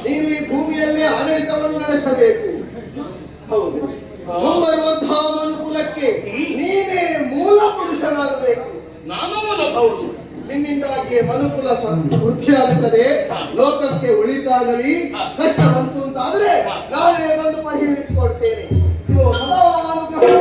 B: ನೀನು ಈ ಭೂಮಿಯಲ್ಲೇ ಆಡಳಿತವನ್ನು ನಡೆಸಬೇಕು. ಹೌದು, ಮುಂಬರುವಂತಹ ಮನುಕುಲಕ್ಕೆ ನೀನೇ ಮೂಲ ಪುರುಷನಾಗಬೇಕು.
F: ನಾನು ಮೊದಲು
B: ಹೌದು, ನಿನ್ನಿಂದಾಗಿ ಮನುಕುಲ ವೃದ್ಧಿಯಾಗುತ್ತದೆ, ಲೋಕಕ್ಕೆ ಒಳಿತಾಗಲಿ. ಕಷ್ಟ ಬಂತು ಅಂತ ಆದ್ರೆ ನಾನೇ ಬಂದು ಪರಿಹರಿಸಿಕೊಡ್ತೇನೆ. ಇದು ಸದಾ ಅನುಗ್ರಹ.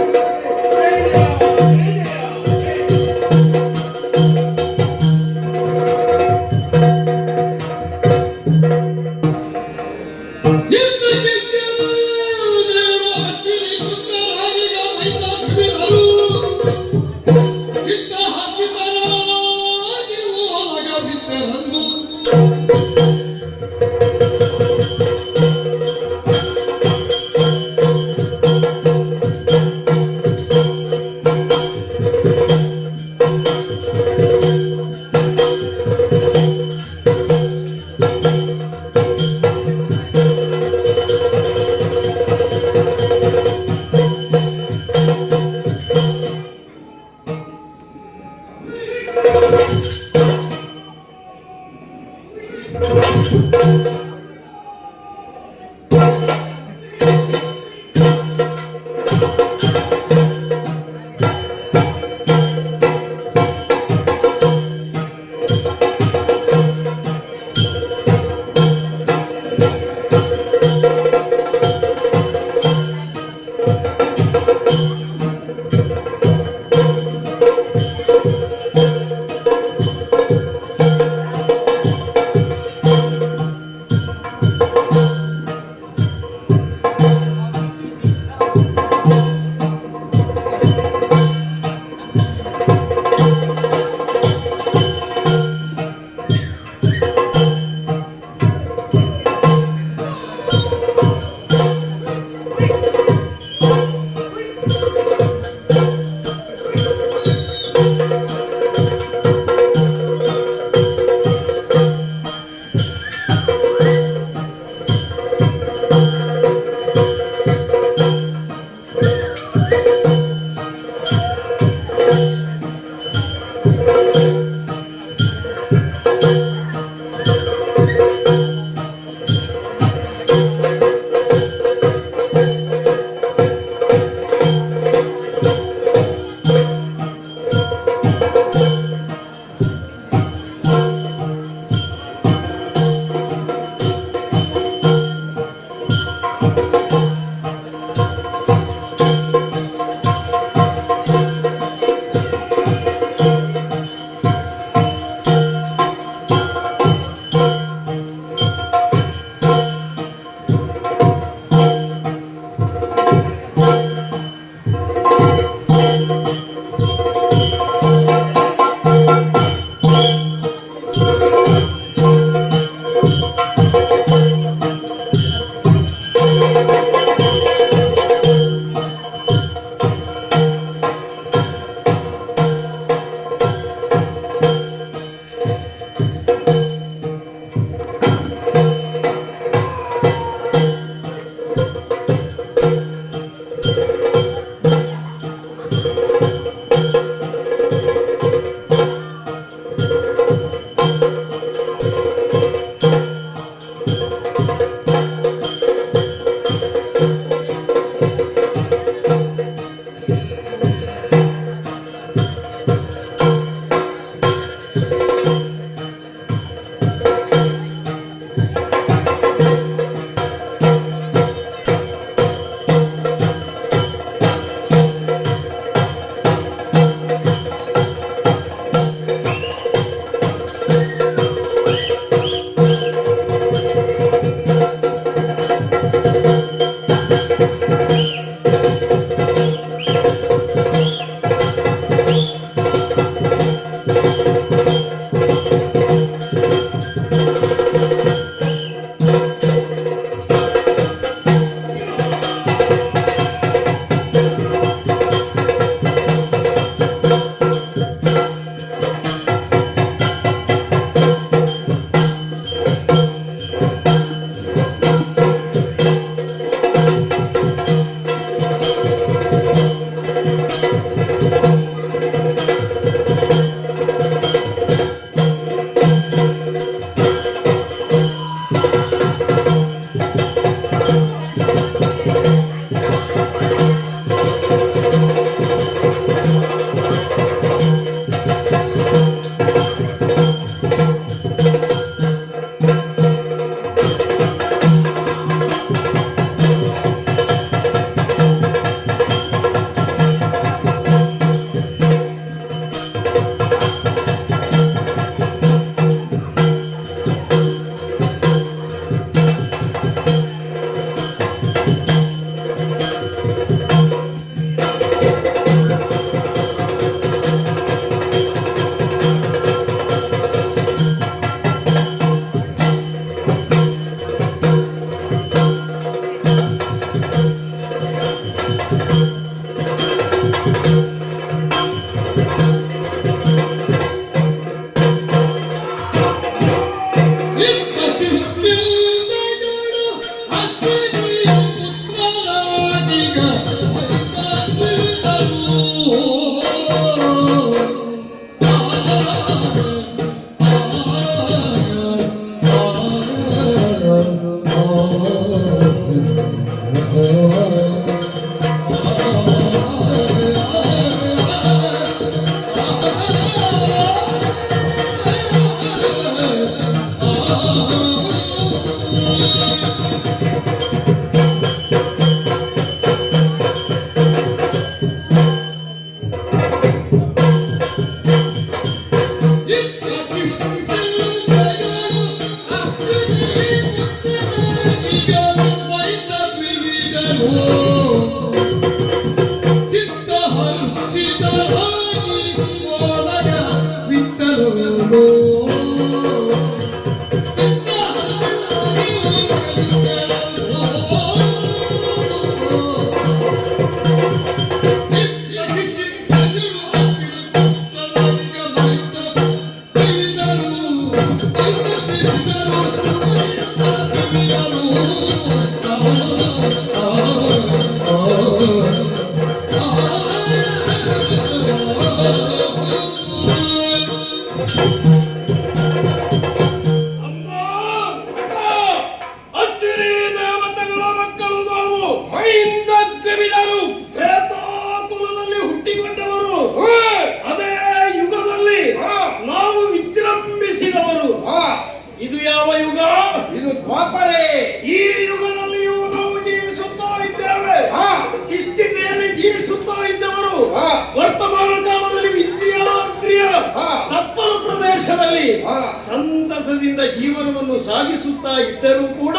C: ಸಂತಸದಿಂದ ಜೀವನವನ್ನು ಸಾಗಿಸುತ್ತಾ ಇದ್ದರೂ ಕೂಡ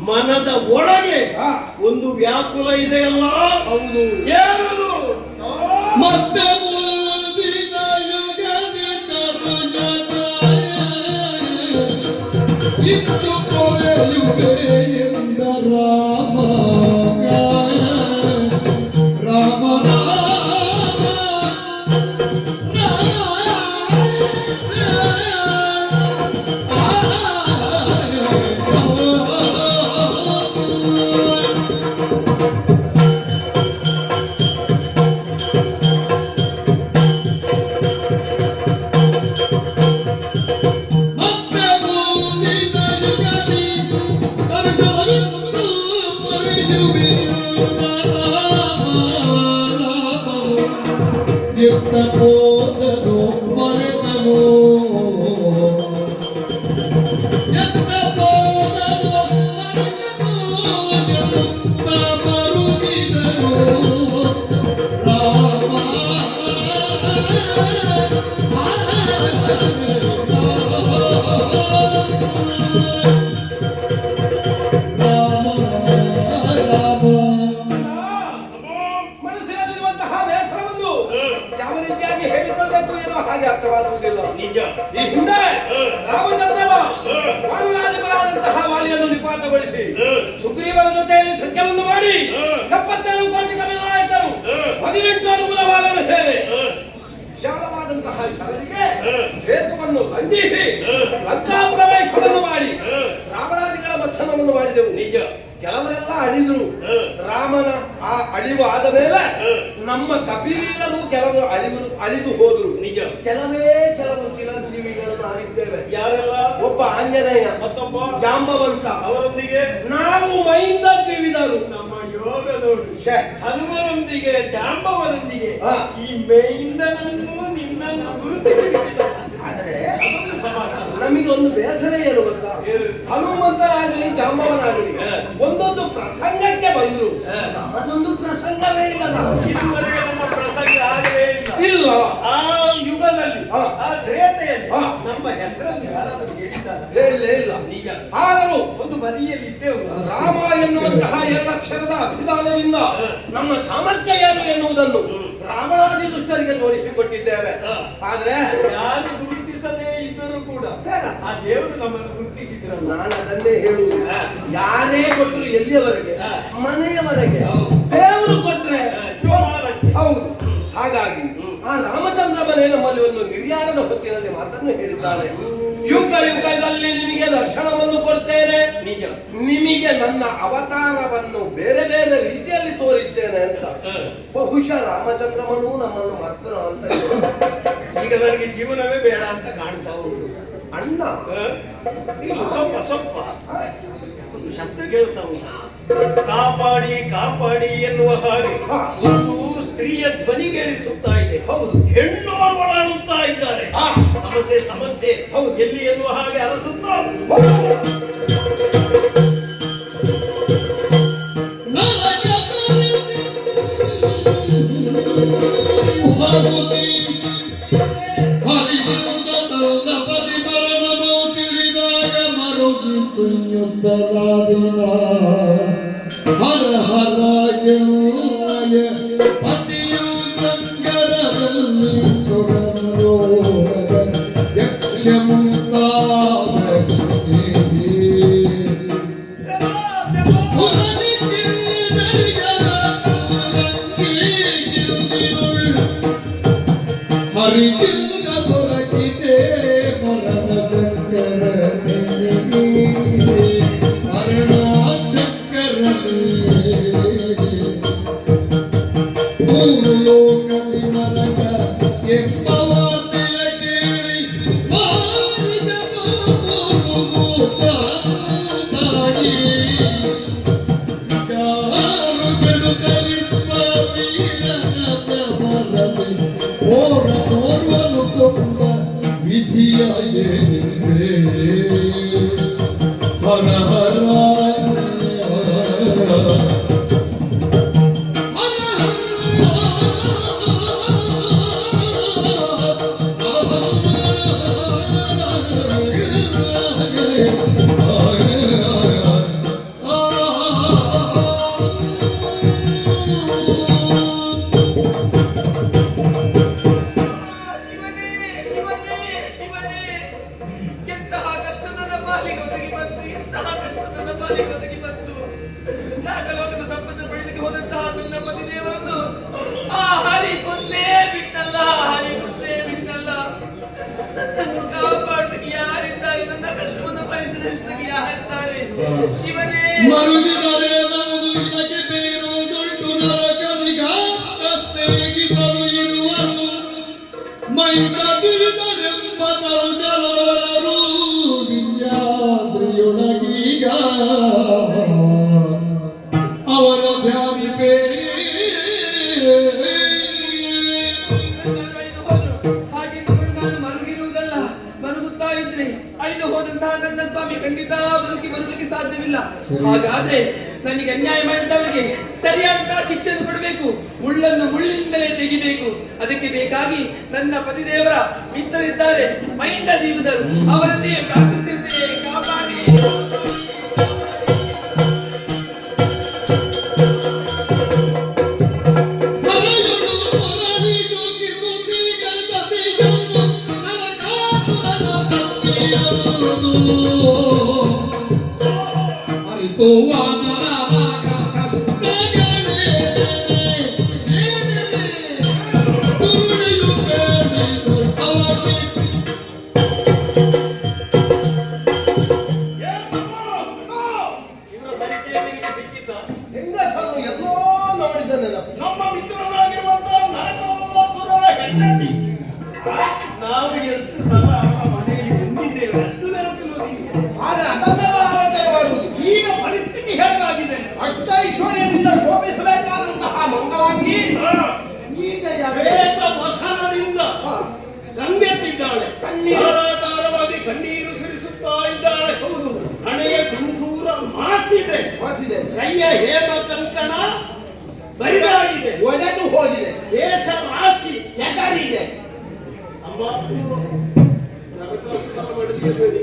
C: ಮನದ ಒಳಗೆ ಒಂದು ವ್ಯಾಕುಲ ಇದೆಯಲ್ಲ, ಹೌದು, ಏನದು? ಮತ್ತೆ
D: ರೀತಿಯಾಗಿ ಹೇಳಿಕೊಳ್ಬೇಕು ಎನ್ನುವ ಹಾಗೆ ಅರ್ಥವಾಗುವುದಿಲ್ಲ.
C: ನಿಜ.
D: ಈ ಹಿಂದೆ ರಾಮಚಂದ್ರವ ವಾನರಾಧಿಪರಾದಂತಹ ವಾಲಿಯನ್ನು ನಿಪಾತಗೊಳಿಸಿ ಸುಗ್ರೀವನ ಜೊತೆಯಲ್ಲಿ ಸತ್ಯವನ್ನು ಮಾಡಿ 77 ಕೋಟಿ ನಾಯಕರು 18 ಅನುಕೂಲ ಬಾಲನ ಸೇವೆ ವಿಶಾಲವಾದಂತಹ ಜನರಿಗೆ ಸೇತುವನ್ನು ಲಂಘಿಸಿ ಲಂಕಾ ಪ್ರವೇಶವನ್ನು ಮಾಡಿ ರಾವಣಾದಿಗಳ ಮಥನವನ್ನು ಮಾಡಿದೆವು.
C: ನಿಜ.
D: ಕೆಲವರೆಲ್ಲ ಅಳಿದ್ರು. ರಾಮನ ಆ ಅಳಿವು ಆದ ಮೇಲೆ ನಮ್ಮ ಕಪಿಲೀರರು ಕೆಲವರು ಅಳಿದು ಹೋದ್ರು.
C: ನಿಜ.
D: ಕೆಲವು ಚಿರಂಜೀವಿಗಳು ನಾವಿದ್ದೇವೆ.
C: ಯಾರೆಲ್ಲ?
D: ಒಬ್ಬ ಆಂಜನೇಯ,
C: ಮತ್ತೊಬ್ಬ
D: ಜಾಂಬವಂತ,
C: ಅವರೊಂದಿಗೆ
D: ನಾವು ಮೈಂದ ತ್ರಿವಿಧರು.
C: ನಮ್ಮ ಯೋಗ ನೋಡು. ಹನುಮನೊಂದಿಗೆ ಜಾಂಬವನೊಂದಿಗೆ
D: ಹಾ.
C: ಈ ಮೇಯಿಂದನನ್ನು ನಿನ್ನನ್ನು ಗುರುತಿಸಿ ಬಿಟ್ಟಿದ್ದಾರೆ.
D: ಆದರೆ
C: ಸಮಾಧಾನ.
D: ನಮಗೆ ಒಂದು ಬೇಸರ ಏನು ಗೊತ್ತಾ? ಹನುಮಂತನಾಗಲಿ ಜಾಂಬವನಾಗಲಿ ಒಂದೊಂದು ಪ್ರಸಂಗಕ್ಕೆ ಬಂದ್ರು. ಅದೊಂದು ಪ್ರಸಂಗವೇ ಇಲ್ಲ.
C: ಇದುವರೆಗೆ ನಮ್ಮ ಪ್ರಸಂಗ ಆಗಲೇ
D: ಇಲ್ಲ.
C: ಆ ಯುಗದಲ್ಲಿ
D: ಹಾ.
C: ಆ ತ್ರೇತೆಯಲ್ಲಿ
D: ಹಾ.
C: ನಮ್ಮ ಹೆಸರನ್ನು ಯಾರಾದರೂ ಕೇಳಿದ್ದಾರೆ?
D: ಹೇಳಲೇ ಇಲ್ಲ.
C: ನಿಜ.
D: ಆದರೂ
C: ಒಂದು ಬದಿಯಲ್ಲಿ ಇದ್ದೇವು.
D: ರಾಮ ಎನ್ನುವಂತಹ ಎರಡಕ್ಷರದ ಅಭಿಧಾನದಿಂದ ನಮ್ಮ ಸಾಮರ್ಥ್ಯ ಏನು ಎನ್ನುವುದನ್ನು ರಾವಣಾದಿ ದುಷ್ಟರಿಗೆ ತೋರಿಸಿಕೊಟ್ಟಿದ್ದೇವೆ. ಆದ್ರೆ
C: ಯಾರು ಗುರುತಿಸದೇ ಇದ್ದರೂ ಕೂಡ
D: ಬೇಡ.
C: ಆ ದೇವರು ನಮ್ಮನ್ನು ಗುರುತಿಸಿದ್ರಲ್ಲ.
D: ನಾನು ಅದನ್ನೇ ಹೇಳುವುದು. ಯಾರೇ ಕೊಟ್ಟರು ಎಲ್ಲಿಯವರೆಗೆ?
C: ಹಾ.
D: ಮನೆಯವರೆಗೆ.
C: ಹೌದು.
D: ದೇವರು ಕೊಟ್ರೆ
C: ವ್ಯವಹಾರಕ್ಕೆ.
D: ಹೌದು. ಹಾಗಾಗಿ ಆ ರಾಮಚಂದ್ರ ಮನೆ ನಮ್ಮಲ್ಲಿ ಒಂದು ನಿರ್ಯಾಣದ ಹೊತ್ತಿನಲ್ಲಿ ಮಾತನ್ನು ಹೇಳಿದ್ದಾನೆ. ಯುಗದಲ್ಲಿ ನಿಮಗೆ ದರ್ಶನವನ್ನು ಕೊಡ್ತೇನೆ,
C: ನಿಜ.
D: ನಿಮಗೆ ನನ್ನ ಅವತಾರವನ್ನು ಬೇರೆ ಬೇರೆ ರೀತಿಯಲ್ಲಿ ತೋರಿಸ್ತೇನೆ ಅಂತ. ಬಹುಶಃ ರಾಮಚಂದ್ರಮನು ನಮ್ಮನ್ನು ಮಾತ್ರ ಅಂತ
C: ಈಗ ನನಗೆ ಜೀವನವೇ ಬೇಡ ಅಂತ ಕಾಣ್ತಾ ಉಂಟು.
D: ಅಣ್ಣ
C: ಇಲ್ಲ, ಸ್ವಲ್ಪ ಒಂದು ಶಬ್ದ ಕೇಳ್ತಾ ಉಂಟು. ಕಾಪಾಡಿ ಕಾಪಾಡಿ ಎನ್ನುವ ಹಾಗೆ ಒಂದು ಸ್ತ್ರೀಯ ಧ್ವನಿ ಕೇಳಿಸುತ್ತಾ ಇದೆ.
D: ಹೌದು.
C: ಹೆಣ್ಣೋರ್ವಳಾಡುತ್ತಾ ಇದ್ದಾರೆ. ಸಮಸ್ಯೆ ಹೌದು. ಎಲ್ಲಿ ಎನ್ನುವ ಹಾಗೆ ಅರಸುತ್ತಾ
A: ಹರ ಹರ ಪತಿಯು ಗಂಗರದಲ್ಲಿ ಸುರನರೋಗ ಯಕ್ಷ ಹರಿಗಿಲ್ಲ ದೊರಕಿದೆ ಮರಣ ಶಂಕರ ಮರಣ ಶಂಕರ ಮೂರು ಲೋಕದಿ ನರಕ ಎಂಬ ವಾರ್ತೆಯ ಕೇಳಿ ಮಾರಿದ ತಾಯಿ ಯಾರು ಕೆಡುಕಲಿಪ್ಪ ವೀರನ ಮರದಿ ಓರ್ವನು ಕೊಂದ ವಿಧಿಯ ಏನಿದ್ರೆ ಹರ ಹರ ಮರುಗಿದರೆ ನಮ್ಮದು ಇದಕ್ಕೆ ಬೇರುದುಂಟು ನರಕನಿಗ ತೆಗಿದರು ಇರುವರು ಮೈಕ ಬಿರಿದರೆಂಬ ತರುಗಳವರು ವಿದ್ಯಾದ್ರಿಯೊಳಗೀಗ ಅವರ ಧ್ಯಾನಿಪೇ
D: ಹಾಗೆ ಮಗಳು ನಾನು ಮರುಗಿರುವುದಲ್ಲ, ಮರುಗುತ್ತಾ ಇದ್ರೆ ಅಳಿದು ಹೋದಂತಹ ನನ್ನ ಸ್ವಾಮಿ ಖಂಡಿತ ಬರುವುದಕ್ಕೆ ಸಾಧ್ಯವಿಲ್ಲ. ಹಾಗಾದ್ರೆ ನನಗೆ ಅನ್ಯಾಯ ಮಾಡಿದವರಿಗೆ ಸರಿಯಾದಂತಹ ಶಿಕ್ಷೆಯನ್ನು ಕೊಡಬೇಕು, ಮುಳ್ಳನ್ನು ಮುಳ್ಳಿನಿಂದಲೇ ತೆಗಿಬೇಕು. ಅದಕ್ಕೆ ಬೇಕಾಗಿ ನನ್ನ ಪತಿದೇವರ ಮಿತ್ರರಿದ್ದಾರೆ, ಮೈಂದ ದೀಪದರು, ಅವರನ್ನೇ ಪ್ರಾರ್ಥಿಸುತ್ತಿದ್ದೇನೆ, ಕಾಪಾಡಿ.
A: ಹರಗಳು ಹೊರಳಿದು ಕಿರುಗಿ
C: ನಮ್ಮ ಮಿತ್ರನಾಗಿರುವಂತಹ ನರಕಾಸುರನ ಹೆಂಡತಿ. ನಾವು ಎಷ್ಟು ಸಲ ಅವರ ಮನೆಯಲ್ಲಿ ಬಂದಿದ್ದೇವೆ ಅಷ್ಟು ನೆನಪಿರುವುದಿಲ್ಲ.
D: ಆದ್ರೆ ಅದನ್ನೆಲ್ಲ ಆಲೋಚನೆ ಮಾಡುವುದು.
C: ಈಗ ಪರಿಸ್ಥಿತಿ ಹೇಗಾಗಿದೆ?
D: ಅಷ್ಟೈಶ್ವರ್ಯದಿಂದ ಶೋಭಿಸಬೇಕಾದಂತಹ ಮಂಗಳಾಂಗಿ ಈಗ
C: ಶ್ವೇತ ವಸನದಿಂದ ಕಂಗೆಟ್ಟಿದ್ದಾಳೆ. ಧಾರಾಧಾರವಾಗಿ ಕಣ್ಣೀರು ಸುರಿಸುತ್ತಾ ಇದ್ದಾಳೆ. ಹಣೆಯ ಸಿಂಧೂರ ಮಾಸಿದೆ, ಕೈಯ ಹೇಮ ಕಂಕಣ ಬರಿದಾಗಿದೆ,
D: ಒಡೆದು ಹೋಗಿದೆ,
C: ಕೇಶ ರಾಶಿ
D: ಕೆದರಿದೆ.
C: ಅಮ್ಮ ನರಕಾಸುರನ ಬಳಿಗೆ ಬೇಡಿ.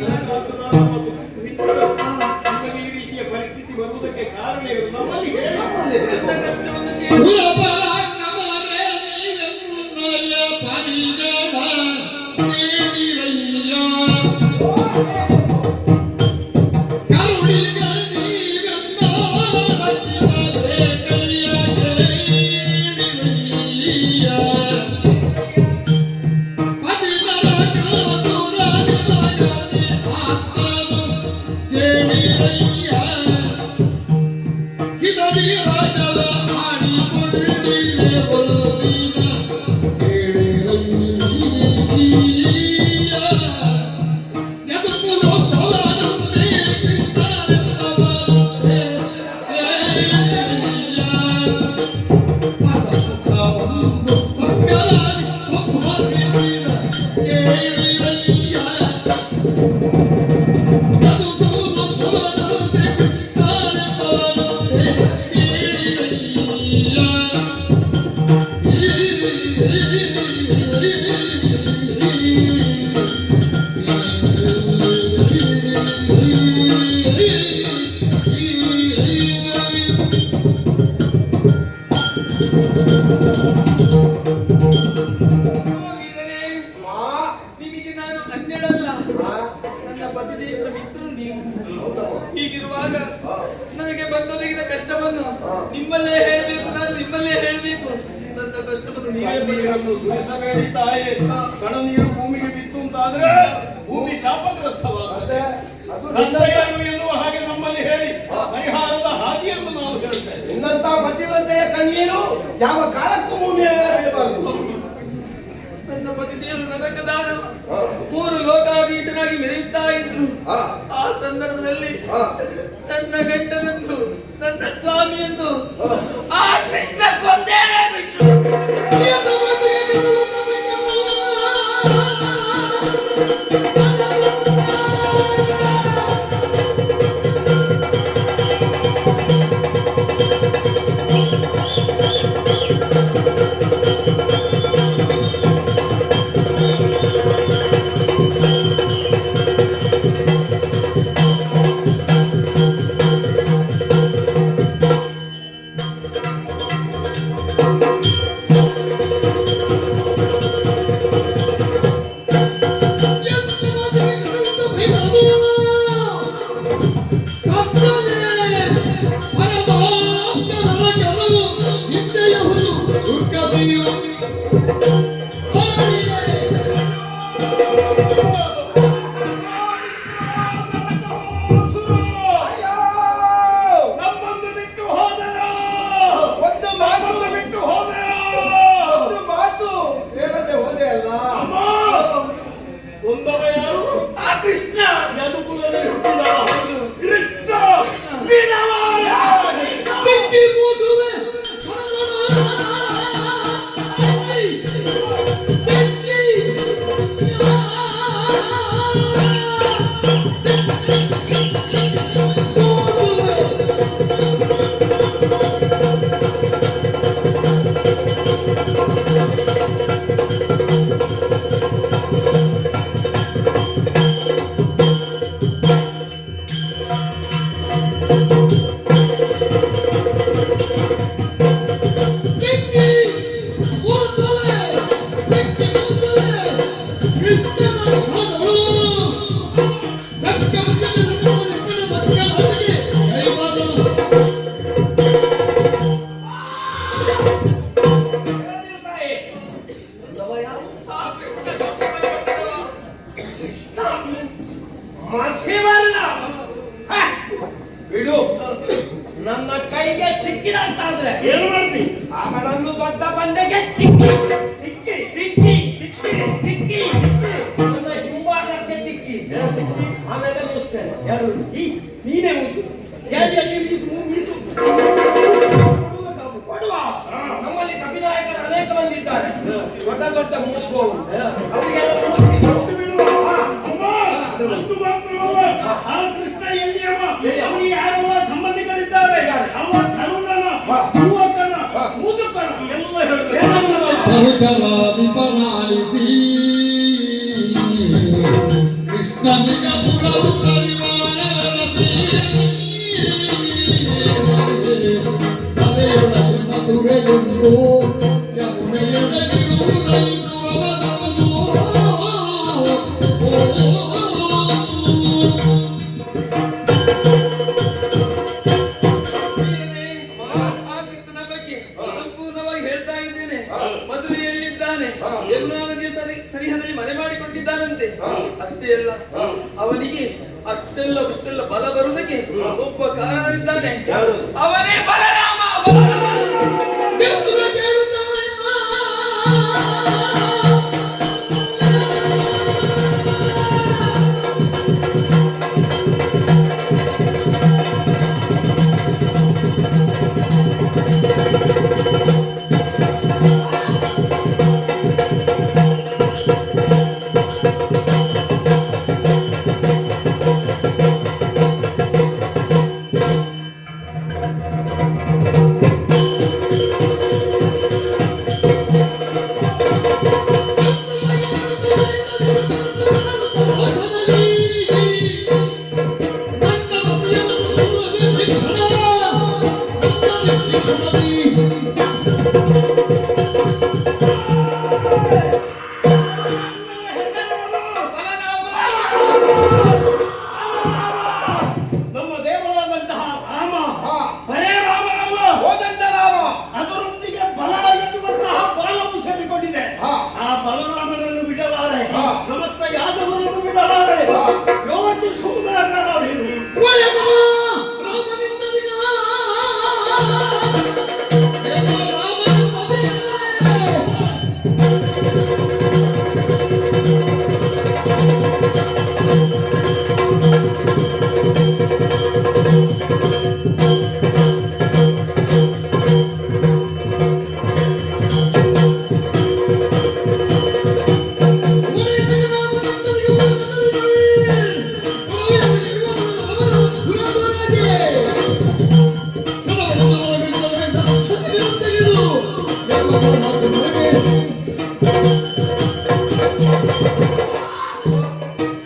C: ನರಕಾಸುರ ಮತ್ತು ಮಿತ್ರರು ನಮಗೆ ಈ ರೀತಿಯ ಪರಿಸ್ಥಿತಿ ಬರುವುದಕ್ಕೆ ಕಾರಣ ಏನು? ನಮ್ಮಲ್ಲಿ ಹೇಳಿ ಎಂತ ಕಷ್ಟವನ್ನು ಕೇಳಿ
H: ನಿಮಗೆ ನಾನು ಅನ್ಯಳಲ್ಲ, ನನ್ನ ಪತಿದೇವರ ಮಿತ್ರರು ನೀವು. ಹೀಗಿರುವಾಗ ನನಗೆ ಬಂದೊದಗಿದ ಕಷ್ಟವನ್ನು ನಿಮ್ಮಲ್ಲೇ ಹೇಳಬೇಕು, ನಾನು ನಿಮ್ಮಲ್ಲೇ ಹೇಳಬೇಕು. ನನ್ನ ಕಷ್ಟವನ್ನು ನೀವೇ
C: ನೀರನ್ನು ಸುರಿಸಬೇಡಿ ತಾಯಿ. ಕಣ ನೀರು ಭೂಮಿಗೆ ಬಿತ್ತು ಅಂತಾದ್ರೆ ಭೂಮಿ ಶಾಪಗ್ರಸ್ತವಾಗುತ್ತೆ. ಕಷ್ಟಗಳು ಎನ್ನುವ ಹಾಗೆ ನಮ್ಮಲ್ಲಿ ಹೇಳಿ ಪರಿಹಾರದ ಹಾದಿಯನ್ನು ನಾವು ಹೇಳ್ತೇವೆ.
D: ಇನ್ನಂತ ಪ್ರತಿವಂತೆಯ ಕಣ್ಣೀರು ಯಾವ ಕಾಲಕ್ಕೂ ಭೂಮಿಯಲ್ಲಿ ಬೀಳಬಾರದು.
H: ನನ್ನ ಪತಿದೇವರು ನರಕದಾನ 3 ಲೋಕಾಧೀಶನಾಗಿ ಮೆರೆಯುತ್ತಾ ಇದ್ರು. ಆ ಸಂದರ್ಭದಲ್ಲಿ ನನ್ನ ಗಂಡನನ್ನು, ನನ್ನ ಸ್ವಾಮಿಯನ್ನು ಆ ಕೃಷ್ಣ ಕೊಂದೇ ಬಿಟ್ರು.
C: ನಮ್ಮನ್ನು ಬಿಟ್ಟು ಹೋದೆಯೋ?
D: ಒಂದು ಮಾತು
C: ಬಿಟ್ಟು ಹೋದೆಯೋ?
D: ಒಂದು ಮಾತು
B: ಹೇಳದೆ ಹೋದೆ ಅಲ್ಲ.
C: ಅಮ್ಮ, ಒಂದವ ಯಾರು?
H: ಆ ಕೃಷ್ಣ
C: ಯದುಕುಲದಲ್ಲಿ ಹುಟ್ಟಿದ ಕೃಷ್ಣ ವಿನವಾರ.
H: Thank you.
C: ಮಾಡ್ತಿ ಅವನನ್ನು ದೊಡ್ಡ ಬಂಡೆಗೆ ತಿಕ್ಕಿ ತಿಕ್ಕಿ ತಿಕ್ಕಿ ತಿಕ್ಕಿ ತಿಕ್ಕಿ ನನ್ನ ಹಿಂಭಾಗಕ್ಕೆ ತಿಕ್ಕಿ ಆಮೇಲೆ ಮುಗಿಸ್ತೇನೆ. ಯಾರು ನೀನೇ ಮುಗಿಸು. ಯಾರಿಯಲ್ಲಿ ಮೀಸು ಕೊಡುವ. ನಮ್ಮಲ್ಲಿ ಕಪಿನಾಯಕರು ಅನೇಕ ಮಂದಿ ಇದ್ದಾರೆ, ದೊಡ್ಡ ದೊಡ್ಡ ಮುಗಿಸುವವರು. ಅವರಿಗೆಲ್ಲ ಮುಗಿಸಿ ಕೊಟ್ಟು ಬಿಡುವ.
I: ಅಷ್ಟು ಮಾತ್ರವಲ್ಲ, ಆ ಕೃಷ್ಣ ಎಲ್ಲಿಯವ, ಅವನಿಗೆ ಯಾರೆಲ್ಲ ಸಂಬಂಧಿಕರಿದ್ದಾರೆ, ಅವ ತರುಣನ, ಯುವಕನ, ಮುದುಕನ ಎಲ್ಲ ಹೇಳಬೇಕು.
A: ಪರಾಲಿಸಿ ಕೃಷ್ಣನಿಗ ಪುರವು ಪರಿವಾರವರಸಿ ತಲೆಯೊಳಗೆ ಮಧುರೆಯೊಂದು ಯಮುನೆಯೊಳಗಿರುವುದೈದು ಅವನವನು.
H: ಆ ಕೃಷ್ಣನ ಬಗ್ಗೆ ಸಂಪೂರ್ಣವಾಗಿ ಹೇಳ್ತಾ ಇದ್ದೇನೆ. ಮದುವೆಯಲ್ಲಿದ್ದಾನೆ, ಯಮುನಾ ನದಿಯ ಸರಿಹದಲ್ಲಿ ಮನೆ ಮಾಡಿಕೊಂಡಿದ್ದಾನಂತೆ. ಅಷ್ಟೇ ಅಲ್ಲ, ಅವನಿಗೆ ಇಷ್ಟೆಲ್ಲ ಬಲ ಬರುವುದಕ್ಕೆ ಒಬ್ಬ ಕಾರಣ ಇದ್ದಾನೆ. ಅವನೇ ಬಲರಾಮ.
I: ನಮ್ಮ ದೇವರಾದಂತಹ ರಾಮ ಬರೇ ರಾಮನಲ್ಲ, ಹೋದಂಡ ರಾಮ. ಅದರೊಂದಿಗೆ ಬಲ ಎನ್ನುವಂತಹ ಬಾಲವು ಸೇರಿಕೊಂಡಿದೆ. ಆ ಬಲರಾಮನನ್ನು ಬಿಡಲಾರೆ, ಸಮಸ್ತ ಯಾದವರನ್ನು ಬಿಡಲಾರೆ. ಯೋಚಿಸುವುದಾಗಲಾರೆ.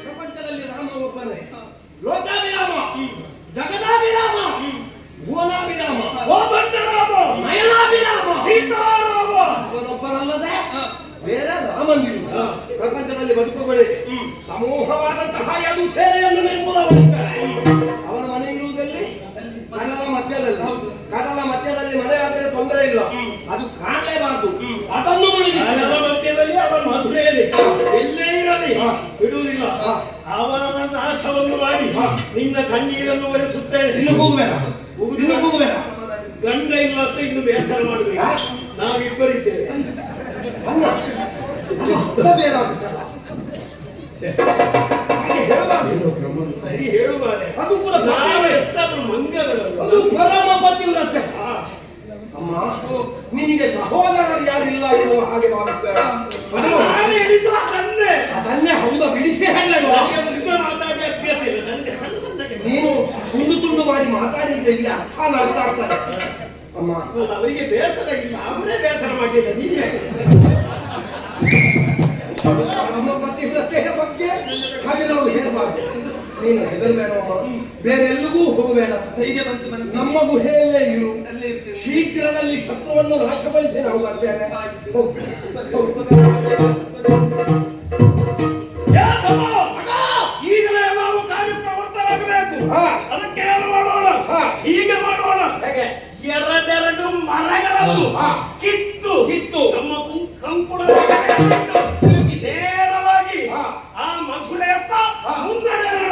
C: ಪ್ರಪಂಚದಲ್ಲಿ ರಾಮ ಒಬ್ಬನೇ. ಲೋಕಾಭಿರಾಮ, ಜಗದಾಭಿರಾಮ, ಭುವನಾಭಿರಾಮ, ಕೋದಂಡರಾಮ, ನಯನಾಭಿರಾಮ, ಸೀತಾರಾಮ. ಅವನೊಬ್ಬನಲ್ಲದೆ ಬೇರೆ ರಾಮನಿಲ್ಲ. ಪ್ರಪಂಚದಲ್ಲಿ ಬದುಕುಗಳಿಗೆ ಸಮೂಹವಾದಂತಹ ಎರಡು ಸೇನೆಯನ್ನು ನಿರ್ಮೂಲ ಮಾಡಿದ್ದಾರೆ. ಅವನ ಮನೆ ಇರುವುದಲ್ಲಿ ಕಡಲ ಮಧ್ಯದಲ್ಲಿ. ಕಡಲ ಮಧ್ಯದಲ್ಲಿ ಮನೆ ಆದರೆ ತೊಂದರೆ ಇಲ್ಲ, ಅದು ಕಾಣಲೇಬಾರದು. ಅದನ್ನು
I: ಕಡಲ ಮಧ್ಯದಲ್ಲಿ ಅವನ ಮಧುರೆಯಲ್ಲಿ ಎಲ್ಲೇ ಇರಲಿ ಬಿಡುವುದಿಲ್ಲ. ಅವನ ನಾಶವನ್ನು ಮಾಡಿ ನಿನ್ನ ಕಣ್ಣೀರನ್ನು ಒರೆಸುತ್ತೇನೆ.
C: ಇನ್ನು ಕೂಗಬೇಡ, ಇನ್ನು ಕೂಗಬೇಡ.
I: ಗಂಡ ಇಲ್ಲ ಅಂತ ಇನ್ನು ಬೇಸರ ಮಾಡಬೇಕು. ನಾವಿಬ್ಬರಿದ್ದೇವೆ.
C: ಬೇರೆ ಆಗುತ್ತಲ್ಲ.
I: ಸರಿ ಹೇಳುವಾರೆ.
C: ಅದು ಕೂಡ
I: ನಾವು ಎಷ್ಟಾದ್ರೂ ಮಂಗಗಳು.
C: ಅದು ಪರಮ ಪತಿವ್ರತೆ. ಅಮ್ಮ, ನಿನಗೆ ಸಹೋದರರು ಯಾರಿಲ್ಲ ಎನ್ನುವ ಹಾಗೆ ಭಾವಿಸ್ತೇವೆ. ಅದನ್ನೇ ಹೌದಾ, ಬಿಡಿಸಿ ಹೇಳುವ.
I: ಮಾತಾಡಿ ಅಭ್ಯಾಸ ಇಲ್ಲ ನನಗೆ.
C: ನೀನು ತುಂಡು ತುಂಡು ಮಾಡಿ ಮಾತಾಡಿದ್ರೆ ಇಲ್ಲಿ ಅರ್ಥ ಅರ್ಥ ಆಗ್ತದೆ. ಅಮ್ಮ,
I: ಅವರಿಗೆ ಬೇಸರ ಇಲ್ಲ, ಅವರೇ ಬೇಸರ ಮಾಡಿಲ್ಲ. ನೀವೇ
C: ನಮ್ಮ ಪತಿವ್ರತೆಯ ಬಗ್ಗೆ ಹಾಗೆ ನಾವು ಹೇಳಬಾರ್ದು. ನೀನು ಹೆದರಬೇಡಮ್ಮ, ಬೇರೆ ಎಲ್ಲಿಗೂ ಹೋಗಬೇಡ.
H: ಧೈರ್ಯ ಬಂತು ಮನಸ್ಸಿಗೆ.
C: ನಮ್ಮ ಗುಹೆಯಲ್ಲೇ ಇರು.
H: ಅಲ್ಲೇ ಇರ್ತೇವೆ.
C: ಶೀಘ್ರದಲ್ಲಿ ಶತ್ರುವನ್ನು ನಾಶಪಡಿಸಿ ನಾವು ಬರ್ತೇವೆ. ಹೋಗು.
I: ಈಗಲೇ ನಾವು ಕಾರ್ಯಪ್ರವರ್ತರಾಗಬೇಕು. ಅದಕ್ಕೆ ಏನು ಮಾಡೋಣ? ಹೀಗೆ ಮಾಡೋಣ.
C: ಹೇಗೆ?
I: ಎರಡೆರಡು ಮರಗಳನ್ನು ಕಿತ್ತು ನಮ್ಮ ಕಂಕುಳ ನೇರವಾಗಿ ಆ ಮಧುರೆಯತ್ತ ಮುನ್ನಡೆಯೋಣ.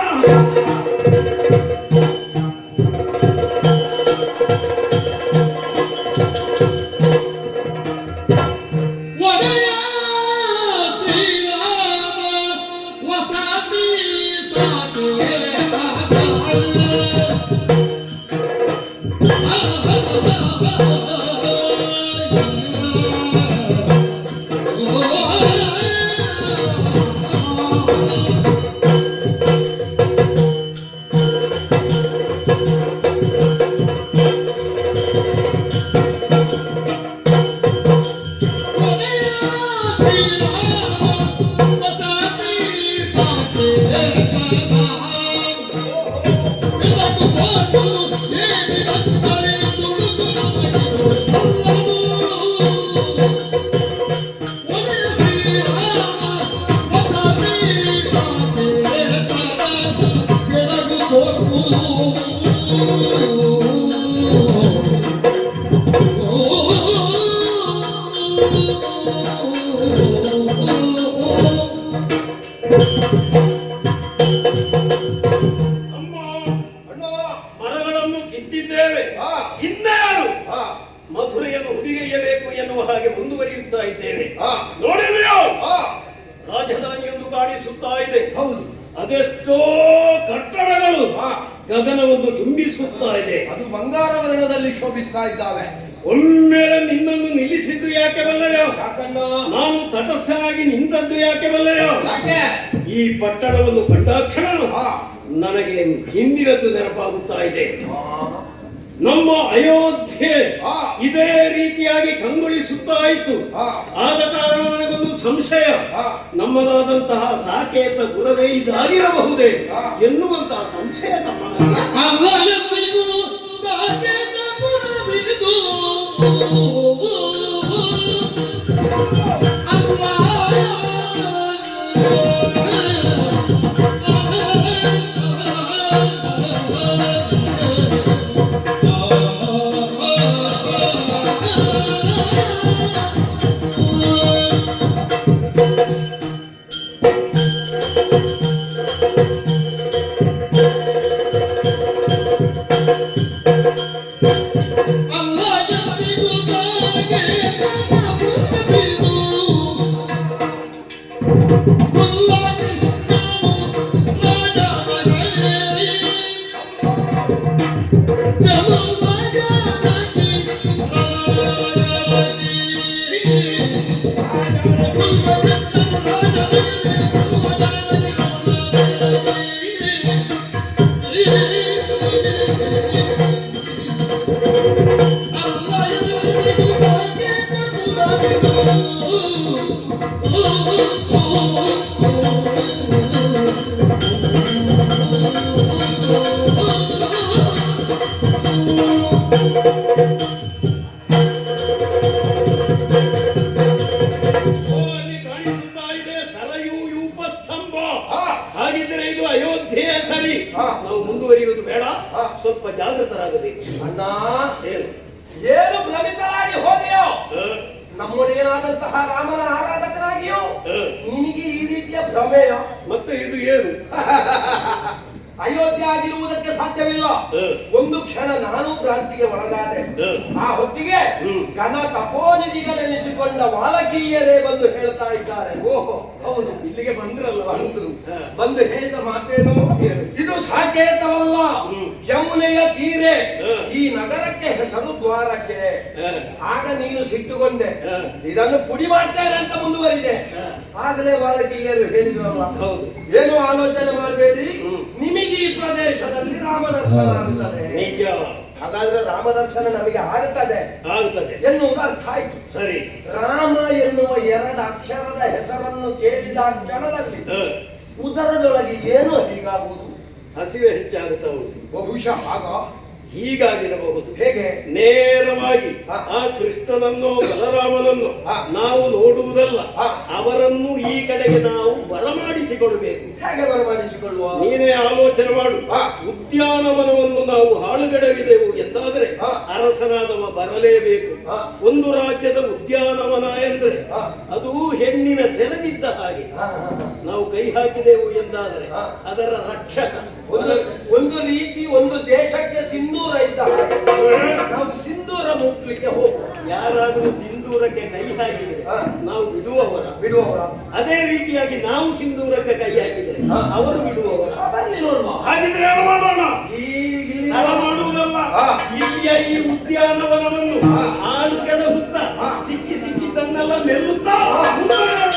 I: ಎನ್ನುವ ಹಾಗೆ ಮುಂದುವರಿಯುತ್ತಾ ಇದ್ದೇವೆ.
D: ಆ,
I: ನೋಡಿದೆಯೋ
D: ಆ,
I: ರಾಜಧಾನಿಯೊಂದು ಕಾಣಿಸುತ್ತಾ ಇದೆ.
D: ಹೌದು.
I: ಅದೆಷ್ಟೋ ಕಟ್ಟಡಗಳು
D: ಆ,
I: ಗಗನವನ್ನು ಚುಂಬಿಸುತ್ತಾ ಇದೆ.
D: ಅದು ಬಂಗಾರ ವರ್ಣದಲ್ಲಿ ಶೋಭಿಸ್ತಾ ಇದ್ದಾವೆ.
I: ಒಮ್ಮೆಲೆ ನಿನ್ನನ್ನು ನಿಲ್ಲಿಸಿದ್ದು ಯಾಕೆ ಬಲ್ಲೆಯೋ?
D: ಯಾಕಣ್ಣ?
I: ನಾನು ತಟಸ್ಥನಾಗಿ ನಿಂತದ್ದು ಯಾಕೆ ಬಲ್ಲೆಯೋ?
D: ಯಾಕೆ?
I: ಈ ಪಟ್ಟಣವನ್ನು ಕಂಡಾಕ್ಷಣ
D: ಆ,
I: ನನಗೆ ಹಿಂದಿನದ್ದು ನೆನಪಾಗುತ್ತಾ ಇದೆ. ನಮ್ಮ ಅಯೋಧ್ಯೆ
D: ಆ,
I: ಇದೇ ರೀತಿಯಾಗಿ ಕಂಗೊಳಿಸುತ್ತಾ ಇತ್ತು.
D: ಆ,
I: ಆದ ಕಾರಣ ನನಗೊಂದು ಸಂಶಯ,
D: ಆ,
I: ನಮ್ಮದಾದಂತಹ ಸಾಕೇತ ಗುರವೇ ಇದಾಗಿರಬಹುದೇ
D: ಆ.
I: ಎನ್ನುವಂತಹ ಸಂಶಯ ತಮ್ಮನಲ್ಲಿ. ಅಲ್ಲಿ ಕಾಣಿಸುತ್ತಾ ಇದೆ ಸರಯೂ ಯೂಪಸ್ತಂಭ. ಹಾಗಿದ್ರೆ ಇದು ಅಯೋಧ್ಯೆಯ ಸರಿ.
D: ಆ.
I: ನಾವು ಮುಂದುವರಿಯುವುದು ಬೇಡ,
D: ಆ.
I: ಸ್ವಲ್ಪ ಜಾಗೃತರಾಗಬೇಕು.
D: ಅಣ್ಣ,
I: ಏನು?
D: ಏನು ಭ್ರಮಿತರಾಗಿ ಹೋದೆಯೋ?
I: ಆ,
D: ನಮ್ಮೊಡೆಯನಾದಂತಹ ರಾಮನ ಆರಾಧಕರಾಗಿಯೋ
I: ಆ.
D: ನಿನಗೆ ಈ ರೀತಿಯ ಭ್ರಮೆಯೋ?
I: ಮತ್ತೆ ಇದು ಏನು?
D: ಅಯೋಧ್ಯೆ ಆಗಿರುವುದಕ್ಕೆ ಸಾಧ್ಯವಿಲ್ಲ.
I: ಆ.
D: ಒಂದು ಕ್ಷಣ ನಾನು ಭ್ರಾಂತಿಗೆ ಒಳಗಾದೆ. ಆ ಹೊತ್ತಿಗೆ ಘನ ತಪೋನಿಧಿಗಳೆನಿಸಿಕೊಂಡ ವಾಲಕೀಯರೇ ಬಂದು ಹೇಳ್ತಾ ಇದ್ದಾರೆ. ಓಹೋ, ಹೌದು,
I: ಇಲ್ಲಿಗೆ ಬಂದ್ರಲ್ಲ.
D: ಬಂದ್ರು.
I: ಆ.
D: ಬಂದು ಹೇಳಿದ ಮಾತೇನು? ಇದು ಸಾಕೇತವಲ್ಲ, ಯಮುನೆಯ ತೀರೆ.
I: ಆ.
D: ಈ ನಗರಕ್ಕೆ ಹೆಸರು ದ್ವಾರಕ್ಕೆ.
I: ಆ.
D: ಆಗ ನೀನು ಸಿಟ್ಟುಕೊಂಡೆ,
I: ಆ.
D: ಇದನ್ನು ಪುಡಿ ಮಾಡ್ತೇನೆ ಅಂತ ಮುಂದುವರಿದೆ.
I: ಆ.
D: ಆಗಲೇ ವಾಲಕೀಯರು ಹೇಳಿದ್ರಲ್ಲ,
I: ಹೌದು,
D: ಏನು ಆಲೋಚನೆ ಮಾಡಬೇಡಿ, ನಿಮಗೆ ಈ ಪ್ರದೇಶದಲ್ಲಿ ರಾಮದರ್ಶನ ಆಗುತ್ತದೆ.
I: ನಿಜ.
D: ಹಾಗಾದ್ರೆ ರಾಮದರ್ಶನ ನಮಗೆ ಆಗುತ್ತದೆ
I: ಆಗುತ್ತದೆ
D: ಎನ್ನುವುದು ಅರ್ಥ ಆಯ್ತು.
I: ಸರಿ.
D: ರಾಮ ಎನ್ನುವ ಎರಡು ಅಕ್ಷರದ ಹೆಸರನ್ನು ಕೇಳಿದ ಕ್ಷಣದಲ್ಲಿ
I: ಆ.
D: ಉದರದೊಳಗೆ ಏನು ಹೀಗಾಗುವುದು?
I: ಹಸಿವೆ ಹೆಚ್ಚಾಗುತ್ತಾ ಉಂಟು.
D: ಬಹುಶಃ ಆಗ
I: ಹೀಗಾಗಿರಬಹುದು.
D: ಹೇಗೆ?
I: ನೇರವಾಗಿ
D: ಹಾ.
I: ಆ ಕೃಷ್ಣನನ್ನು ಬಲರಾಮನನ್ನು
D: ಹಾ.
I: ನಾವು ನೋಡುವುದಲ್ಲ,
D: ಹಾ.
I: ಅವರನ್ನು ಈ ಕಡೆಗೆ ನಾವು ಬರಮಾಡಿಸಿಕೊಳ್ಳಬೇಕು.
D: ಹೇಗೆ ಬರಮಾಡಿಸಿಕೊಳ್ಳುವ?
I: ನೀನೇ ಆಲೋಚನೆ ಮಾಡು.
D: ಹಾ.
I: ಉದ್ಯಾನವನವನ್ನು ನಾವು ಹಾಳುಗಡವಿದೆವು ಎಂದಾದರೆ
D: ಹಾ.
I: ಅರಸನಾದವ ಬರಲೇಬೇಕು.
D: ಹಾ.
I: ಒಂದು ರಾಜ್ಯದ ಉದ್ಯಾನವನ ಎಂದರೆ
D: ಹಾ.
I: ಅದು ಹೆಣ್ಣಿನ ಸೆರಗಿದ್ದ ಹಾಗೆ.
D: ಹಾ, ಹಾ, ಹಾ.
I: ನಾವು ಕೈ ಹಾಕಿದೆವು ಎಂದಾದರೆ
D: ಹಾ.
I: ಅದರ ರಕ್ಷಕ.
D: ಒಂದು ರೀತಿ ಒಂದು ದೇಶಕ್ಕೆ ಸಿಂಧೂರ ಇದ್ದ ಹಾಗೆ. ನಾವು ಸಿಂಧೂರ ಮುಟ್ಲಿಕ್ಕೆ ಹೋಗುವ.
I: ಯಾರಾದರೂ ಸಿಂಧೂರಕ್ಕೆ ಕೈ ಹಾಕಿದರೆ
D: ಹಾ.
I: ನಾವು ಬಿಡುವವರ.
D: ಬಿಡುವವರ.
I: ಅದೇ ರೀತಿಯಾಗಿ ನಾವು ಸಿಂಧೂರಕ್ಕೆ ಕೈ ಹಾಕಿದರೆ
D: ಹಾ.
I: ಅವರು ಬಿಡುವವರ.
D: ಬನ್ನಿ ನೋಡುವ.
I: ಹಾಗಿದ್ರೆ ಏನು ಮಾಡೋಣ?
D: ಇಲ್ಲಿ
I: ತಡ ಮಾಡುವುದಲ್ಲ,
D: ಹಾ.
I: ಇಲ್ಲಿಯ ಈ ಉದ್ಯಾನವನವನ್ನು
D: ಹಾ.
I: ಆಳುಗಳ ಹುತ್ತ
D: ಹಾ.
I: ಸಿಕ್ಕಿ ಸಿಕ್ಕಿದ್ದನ್ನೆಲ್ಲ ಮೆಲ್ಲುತ್ತಾ ಮುಂದುವರೆಯೋಣ.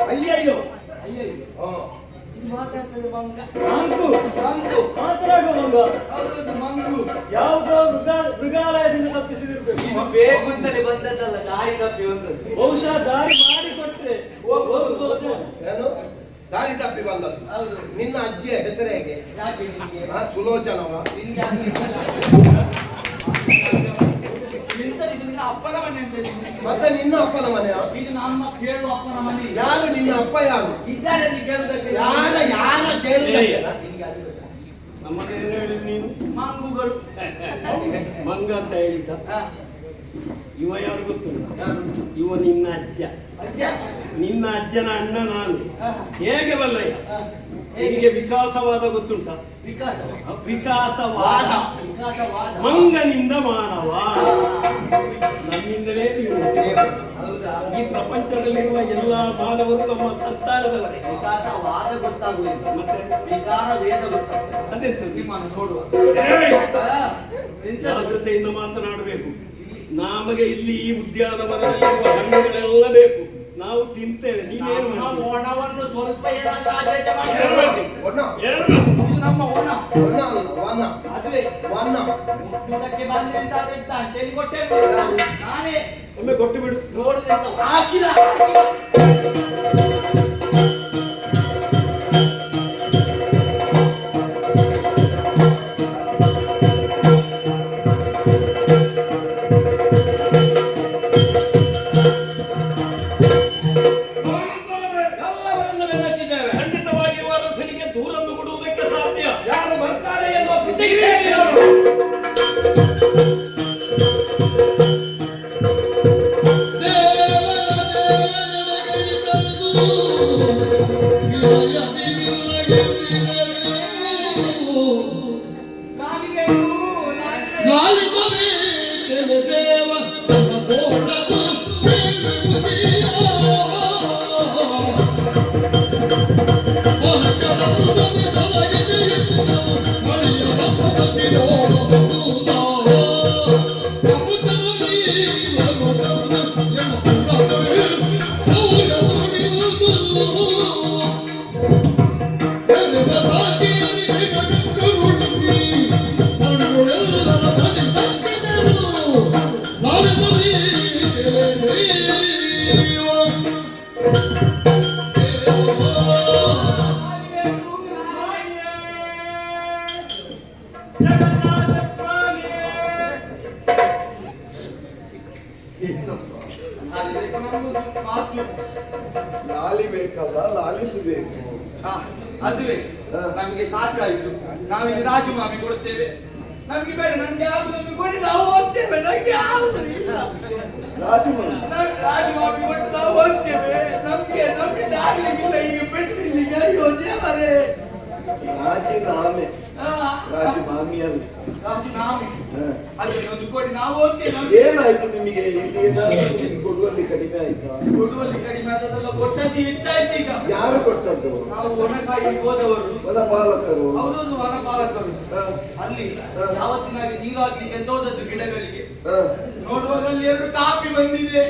D: ಅಯ್ಯಯ್ಯೋ.
I: ಯಾವುದೋ ಮೃಗಾಲಯದಿಂದ ತಪ್ಪಿಸಿದಿರ್ಬೇಕು.
H: ಬೇಕು ಅಂತಲೇ ಬಂದದ್ದಲ್ಲ, ದಾರಿ ತಪ್ಪಿ ಒಂದು.
I: ಬಹುಶಃ ದಾರಿ ಮಾಡಿಕೊಟ್ರೆ
B: ನಿನ್ನ ಅಜ್ಜಿಯ ಹೆಸರು ಹೇಗೆ?
H: ಯಾಕೆ ನಿನಗೆ?
B: ಸುಲೋಚನವ?
H: ನಿನ್ಗೆ ಯಾಕೆ ಇದು ನಿನ್ನ ಅಪ್ಪನ ಮನೆ ಅಂತ ಹೇಳಿದ್ದೀನಿ.
B: ಮತ್ತೆ ನಿನ್ನ ಅಪ್ಪನ ಮನೆಯ?
H: ಇದು ನಮ್ಮ ಕೇಳುವ ಅಪ್ಪನ ಮನೆ.
B: ಯಾರು ನಿನ್ನ ಅಪ್ಪ? ಯಾರು
H: ಇದ್ದಾರೆ ನೀ ಕೇಳುದಕ್ಕೆ?
B: ಯಾರ ಕೇಳುವುದಕ್ಕೆ?
H: ನಿನಗೆ ಅದು ಗೊತ್ತಾ?
I: ನಮ್ಮದೇನು ಹೇಳಿದ್ ನೀನು?
H: ಮಂಗುಗಳು.
I: ಮಂಗ ಅಂತ ಹೇಳಿದ್ದ.
H: ಹಾ.
I: ಇವ ಯಾರು ಗೊತ್ತುಂಟ?
H: ಯಾರು?
I: ಇವ ನಿನ್ನ ಅಜ್ಜ.
H: ಅಜ್ಜ?
I: ನಿನ್ನ ಅಜ್ಜನ ಅಣ್ಣ ನಾನು.
H: ಹಾ.
I: ಹೇಗೆ ಬಲ್ಲಯ್ಯ?
H: ಹಾ.
I: ನಿನಗೆ ವಿಕಾಸವಾದ ಗೊತ್ತುಂಟ?
H: ವಿಕಾಸವಾದ.
I: ವಿಕಾಸವಾದ ಮಂಗನಿಂದ ಮಾನವ, ನಮ್ಮಿಂದಲೇ ನೀವು
H: ಹೌದಾ?
I: ಈ ಪ್ರಪಂಚದಲ್ಲಿರುವ ಎಲ್ಲ ಮಾನವರು ನಮ್ಮ ಸಂತಾನದವರೇ.
H: ವಿಕಾಸವಾದ ಗೊತ್ತಾಗುವುದಿಲ್ಲ,
I: ಮತ್ತೆ
H: ವಿಕಾರ ವೇದ ಗೊತ್ತಾಗ್ತದೆ.
I: ಅದೆಂತ
H: ನಿಮ್ಮನ್ನು ನೋಡುವ
I: ಜಾಗೃತೆಯಿಂದ ಮಾತನಾಡಬೇಕು. ನಮಗೆ ಇಲ್ಲಿ ಈ ಉದ್ಯಾನವನದಲ್ಲಿರುವ ಹಣ್ಣುಗಳೆಲ್ಲ ಬೇಕು, ನಾವು ತಿಂತೇವೆ. ನೀವೇನು
H: ನಮ್ಮ ಒಣವನ್ನು ಸ್ವಲ್ಪ ಏನಾದ್ರೂ ಆಚರಣೆ
B: ಒಣ?
H: ಇದು ನಮ್ಮ ಒಣ.
B: ಒಣ ಅಲ್ಲ, ವನ.
H: ಅದುವೇ
B: ವನ.
H: ಮುಟ್ಟುವುದಕ್ಕೆ ಬಂದ್ರೆ ಅಂತ ಅದೆಂತ ಅಂತೇಳಿ ಕೊಟ್ಟೆ ನಾನೇ
I: ಒಮ್ಮೆ ಕೊಟ್ಟು ಬಿಡು.
H: ನೋಡುದೆಂತ ಹಾಕಿದ.
C: ಎಲ್ಲವರನ್ನು ಬೆನ್ನಟ್ಟಿದ್ದೇವೆ.
I: ಖಂಡಿತವಾಗಿ ಅರಸನಿಗೆ ದೂರನ್ನು ಕೊಡುವುದಕ್ಕೆ ಸಾಧ್ಯ.
C: ಯಾರು ಬರ್ತಾರೆ ಎನ್ನುವ ಪ್ರತೀಕ್ಷೆಯಲ್ಲಿ ನಾವು.
B: ಲಾಲಿಬೇಕಲ್ಲ, ಲಾಲಿಸಬೇಕು.
H: ಅದುವೇ ನಮಗೆ ಸಾಕಾಯ್ತು. ನಾವಿಲ್ಲಿ ರಾಜಮಾಮಿ ಕೊಡ್ತೇವೆ. ನಮಗೆ ಬೇಡ, ನಮ್ಗೆ ಯಾವುದನ್ನು ಕೊಡಿ, ನಾವು ಓದ್ತೇವೆ. ನಮ್ಗೆ ಯಾವುದು ಇಲ್ಲ. ರಾಜಮಾಮಿ ಕೊಟ್ಟು ನಾವು ಓದ್ತೇವೆ. ನಮ್ಗೆ ಆಗ್ಲಿಕ್ಕಿಲ್ಲ. ಈಗ ಪೆಟ್ಟಿಗೆ ಯೋಜನೆ ಬರೇ
B: ರಾಜೀನಾಮೆ. ರಾಜಮಾಮಿ ಅಲ್ಲ,
H: ರಾಜಮಾಮಿ. ಅದನ್ನೊಂದು ಕೊಡಿ, ನಾವು ಓದ್ತೇವೆ.
B: ಏನಾಯ್ತು ನಿಮಗೆ? ಇಲ್ಲಿ ಏನಾದ್ರು ಕೊಡುವಲ್ಲಿ ಕಡಿಮೆ ಆಯ್ತಾ?
H: ಕೊಡುವಲ್ಲಿ ಕಡಿಮೆ ಆದದಲ್ಲ, ಕೊಟ್ಟದ್ದು ಹೆಚ್ಚಾಯ್ತು ಈಗ.
B: ಯಾರು ಕೊಟ್ಟದ್ದು?
H: ನಾವು ಒಣಕಾಯಿ ಹೋದವರು,
B: ವನಪಾಲಕರು.
H: ಹೌದೌದು, ವನಪಾಲಕರು. ಅಲ್ಲಿ ಯಾವತ್ತಿನಾಗಿ ನೀರು ಹಾಕ್ಲಿಕ್ಕೆ ಅಂತ ಹೋದದ್ದು ಗಿಡಗಳಿಗೆ. ನೋಡುವಾಗ ಅಲ್ಲಿ 2 ಕಾಪಿ ಬಂದಿದೆ.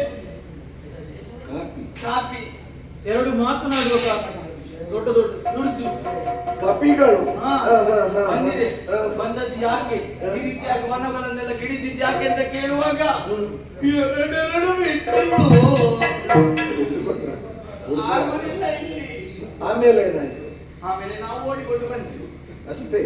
H: ಕಾಪಿ
C: ಎರಡು ಮಾತನಾಡುವ ಕಾರಣ ದೊಡ್ಡ ದೊಡ್ಡ ದುಡ್ಡು
B: ಕಪಿಗಳು
H: ಬಂದಿದೆ. ಬಂದದ್ದು ಯಾಕೆ ಈ ರೀತಿಯಾಗಿ ವನಗಳನ್ನೆಲ್ಲ ಕಿಡಿಸಿದ್ದು ಯಾಕೆ ಅಂತ ಕೇಳುವಾಗ ಎರಡೆರಡು ಆಗುದಿಲ್ಲ ಇಲ್ಲಿ.
B: ಆಮೇಲೆ ಏನಾಯ್ತು?
H: ಆಮೇಲೆ ನಾವು ಓಡಿಕೊಂಡು ಬಂದ್ವಿ
B: ಅಷ್ಟೇ.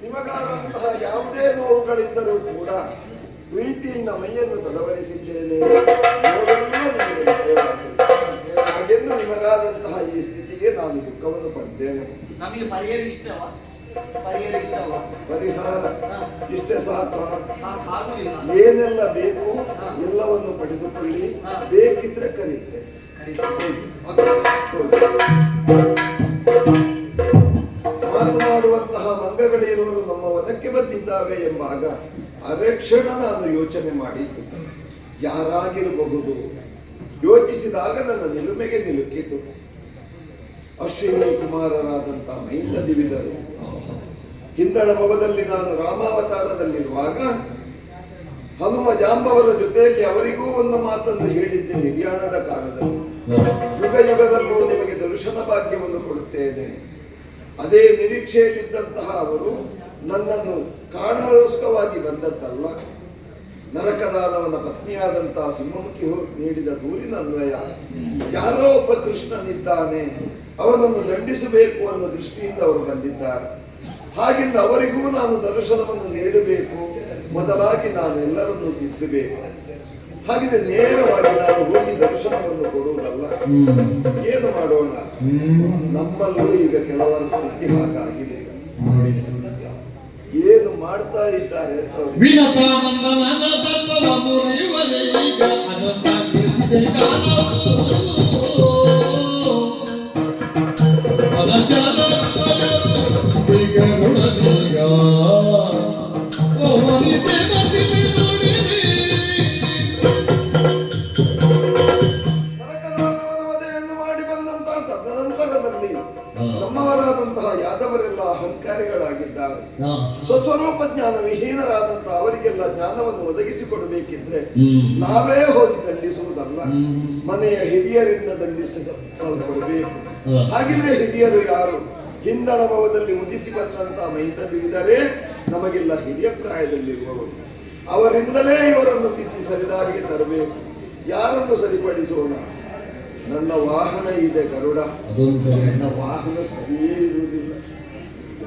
B: ನಿಮಗಾದಂತಹ ಯಾವುದೇ ನೋವುಗಳಿದ್ದರೂ ಕೂಡ ಪ್ರೀತಿಯಿಂದ ಮೈಯನ್ನು ತೊಡವರಿಸಿದ್ದೇನೆ. ಹಾಗೆಂದು ನಿಮಗಾದಂತಹ ಈ ಸ್ಥಿತಿಗೆ ನಾನು ದುಃಖವನ್ನು ಪಡ್ತೇನೆ.
H: ನಮಗೆ ಪರಿಹಾರ ಇಷ್ಟವಾ? ಪರಿಹಾರ ಇಷ್ಟವಾ?
B: ಪರಿಹಾರ ಇಷ್ಟೇ ಸಾಕು.
H: ಸಾಕಾಗುದಿಲ್ಲ.
B: ಏನೆಲ್ಲ ಬೇಕು ಎಲ್ಲವನ್ನು ಪಡೆದುಕೊಳ್ಳಿ. ಬೇಕಿದ್ರೆ ಕರೀತೆ. ಮಾತನಾಡುವಂತಹ ಮಂಗಗಳಿರುವರು ನಮ್ಮ
J: ತಕ್ಷಣ ನಾನು ಯೋಚನೆ ಮಾಡಿದ್ದು ಯಾರಾಗಿರಬಹುದು. ಯೋಚಿಸಿದಾಗ ನನ್ನ ನಿಲುಮೆಗೆ ನಿಲುಕಿತು. ಅಶ್ವಿನಿ ಕುಮಾರರಾದಂಥ ಮೈಂದ ದಿವಿದರು. ಹಿಂದಳ ಭವದಲ್ಲಿ ನಾನು ರಾಮಾವತಾರದಲ್ಲಿರುವಾಗ ಹನುಮ ಜಾಂಬವರ ಜೊತೆಯಲ್ಲಿ ಅವರಿಗೂ ಒಂದು ಮಾತನ್ನು ಹೇಳಿದ್ದೆ ನಿರ್ಯಾಣದ ಕಾಲದಲ್ಲಿ. ಯುಗ ಯುಗದಲ್ಲೂ ನಿಮಗೆ ದರ್ಶನ ಭಾಗ್ಯವನ್ನು ಕೊಡುತ್ತೇನೆ. ಅದೇ ನಿರೀಕ್ಷೆಯಲ್ಲಿದ್ದಂತಹ ಅವರು ನನ್ನನ್ನು ಕಾಣಲೋಸ್ಕವಾಗಿ ಬಂದದ್ದಲ್ಲ, ನರಕದಾನವನ ಪತ್ನಿಯಾದಂತಹ ಸಿಂಹಮುಖಿ ನೀಡಿದ ದೂರಿನ ಅನ್ವಯ. ಯಾರೋ ಒಬ್ಬ ಕೃಷ್ಣನಿದ್ದಾನೆ, ಅವನನ್ನು ದಂಡಿಸಬೇಕು ಅನ್ನೋ ದೃಷ್ಟಿಯಿಂದ ಅವರು ಬಂದಿದ್ದಾರೆ. ಹಾಗೆಂದು ಅವರಿಗೂ ನಾನು ದರ್ಶನವನ್ನು ನೀಡಬೇಕು, ಮೊದಲಾಗಿ ನಾನೆಲ್ಲರನ್ನು ತಿದ್ದಬೇಕು. ಹಾಗೆ ನೇರವಾಗಿ ನಾನು ಹೋಗಿ ದರ್ಶನವನ್ನು ಕೊಡುವುದಲ್ಲ. ಏನು ಮಾಡೋಣ, ನಮ್ಮಲ್ಲೂ ಈಗ ಕೆಲವರ ಸ್ಥಿತಿ ಹಾಗಾಗಿದೆ. ಏನು ಮಾಡ್ತಾ ಇದ್ದಾರೆ ಮಾಡಿ ಬಂದಂತಹ ತದನಂತರದಲ್ಲಿ ನಮ್ಮವರಾದಂತಹ ಯಾದವರೆಲ್ಲ ಅಹಂಕಾರಿಗಳಾಗಿದ್ದಾರೆ. ಸ್ವಸ್ವರೂಪ ಜ್ಞಾನ ವಿಹೀನರಾದಂತಹ ಅವರಿಗೆಲ್ಲ ಜ್ಞಾನವನ್ನು ಒದಗಿಸಿಕೊಡಬೇಕಿದ್ರೆ ನಾವೇ ಹೋಗಿ ದಂಡಿಸುವುದಲ್ಲ, ಮನೆಯ ಹಿರಿಯರಿಂದ ದಂಡಿಸಲ್ಪಡಬೇಕು. ಹಾಗಿದ್ರೆ ಹಿರಿಯರು ಯಾರು? ಹಿಂದಳ ಭವದಲ್ಲಿ ಉದಿಸಿ ಬಂದಂತಹ ಮೈತದಿವಿದರೆ ನಮಗೆಲ್ಲ ಹಿರಿಯ ಪ್ರಾಯದಲ್ಲಿರುವವರು. ಅವರಿಂದಲೇ ಇವರನ್ನು ತಿದ್ದಿ ಸರಿದಾರಿಗೆ ತರಬೇಕು. ಯಾರನ್ನು ಸರಿಪಡಿಸೋಣ? ನನ್ನ ವಾಹನ ಇದೆ ಗರುಡ, ನನ್ನ ವಾಹನ ಸರಿಯೇ ಇರುವುದಿಲ್ಲ.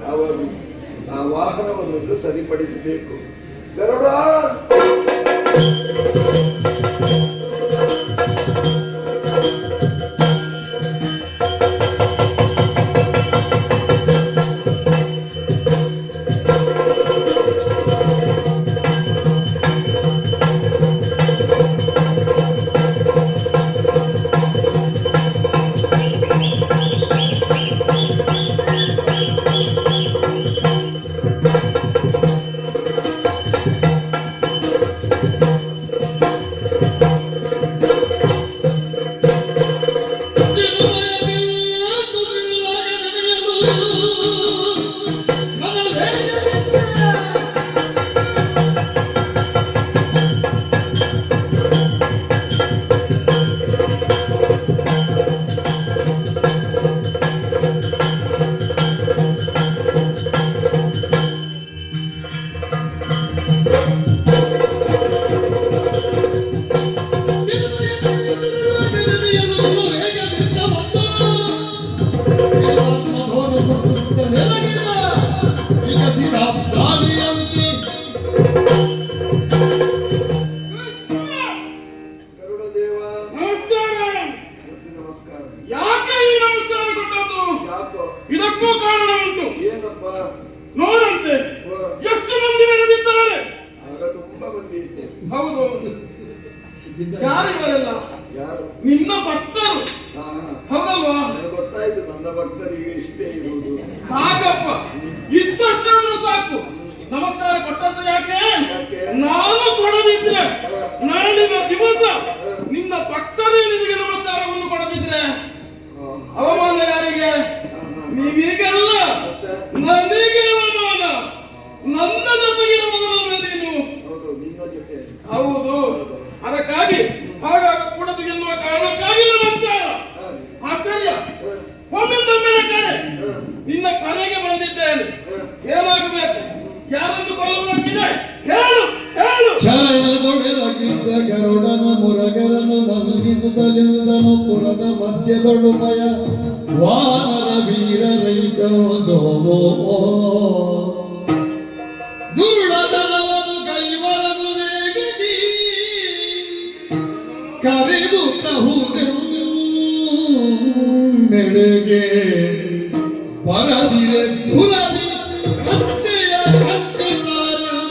J: ಯಾವಾಗ ಆ ವಾಹನವನ್ನು ಸರಿಪಡಿಸಬೇಕು. ಗರುಡ
G: ನಿನ್ನ ಭಕ್ತರು ಹೌದಲ್ವಾ?
J: ಗೊತ್ತಾಯ್ತು, ನನ್ನ ಭಕ್ತರಿಗೆ ಇಷ್ಟೇ ಇರುವುದು.
G: ಸಾಕಪ್ಪ, ಇದ್ದಷ್ಟಾದ್ರೂ ಸಾಕು. ನಮಸ್ಕಾರ ಕೊಟ್ಟದ್ದು ಯಾಕೆ? ನಾನು ಕೊಡದಿದ್ರೆ ನಾಳಿನ ದಿವಸ ನಿನ್ನ ಭಕ್ತರೇ ನಿನಗೆ ನಮಸ್ಕಾರವನ್ನು ಕೊಡದಿದ್ರೆ ಅವಮಾನ ಯಾರಿಗೆ? ನಿನಗಲ್ಲ, ನನಗೆ ಅವಮಾನ. ನನ್ನ ಜೊತೆಗಿರುವವನಲ್ವೇ ನೀನು? ಹೌದು. ಅದಕ್ಕಾಗಿ ಹಾಗಾಗ ಕೂಡದು ಎನ್ನುವ ಕಾರಣಕ್ಕಾಗಿ ನಮಸ್ಕಾರ. ಆಚಾರ್ಯ, ಒಮ್ಮೆಂದೊಮ್ಮೆಲೆ ಕರೆ, ನಿನ್ನ ಕರೆಗೆ ಬಂದಿದ್ದೇನೆ. ಏನಾಗಬೇಕು? ಯಾರನ್ನು ಕೊಲ್ಲುವಂತಿದೆ? ಹೇಳು, ಹೇಳು.
A: ಶರಣದೊಡೆರಗಿದ್ದ ಗರುಡನ ಮುರಗರನು ನಮಗಿಸುತ್ತಲಿರುವುದನು ಪುರದ ಮಧ್ಯದೊಡುಮಯ ವಾನರ ವೀರ ರೈತೋ ದುರುಳದನವನು ಕೈವರನು ರೇಗದಿ ಕರೆದು ತಹುದೆಂದು ನೆಡೆಗೆ ಪರದಿರೆ ಧುರದಿ ಕಟ್ಟೆಯ ಕಟ್ಟಿದಾರೆನುದನೇ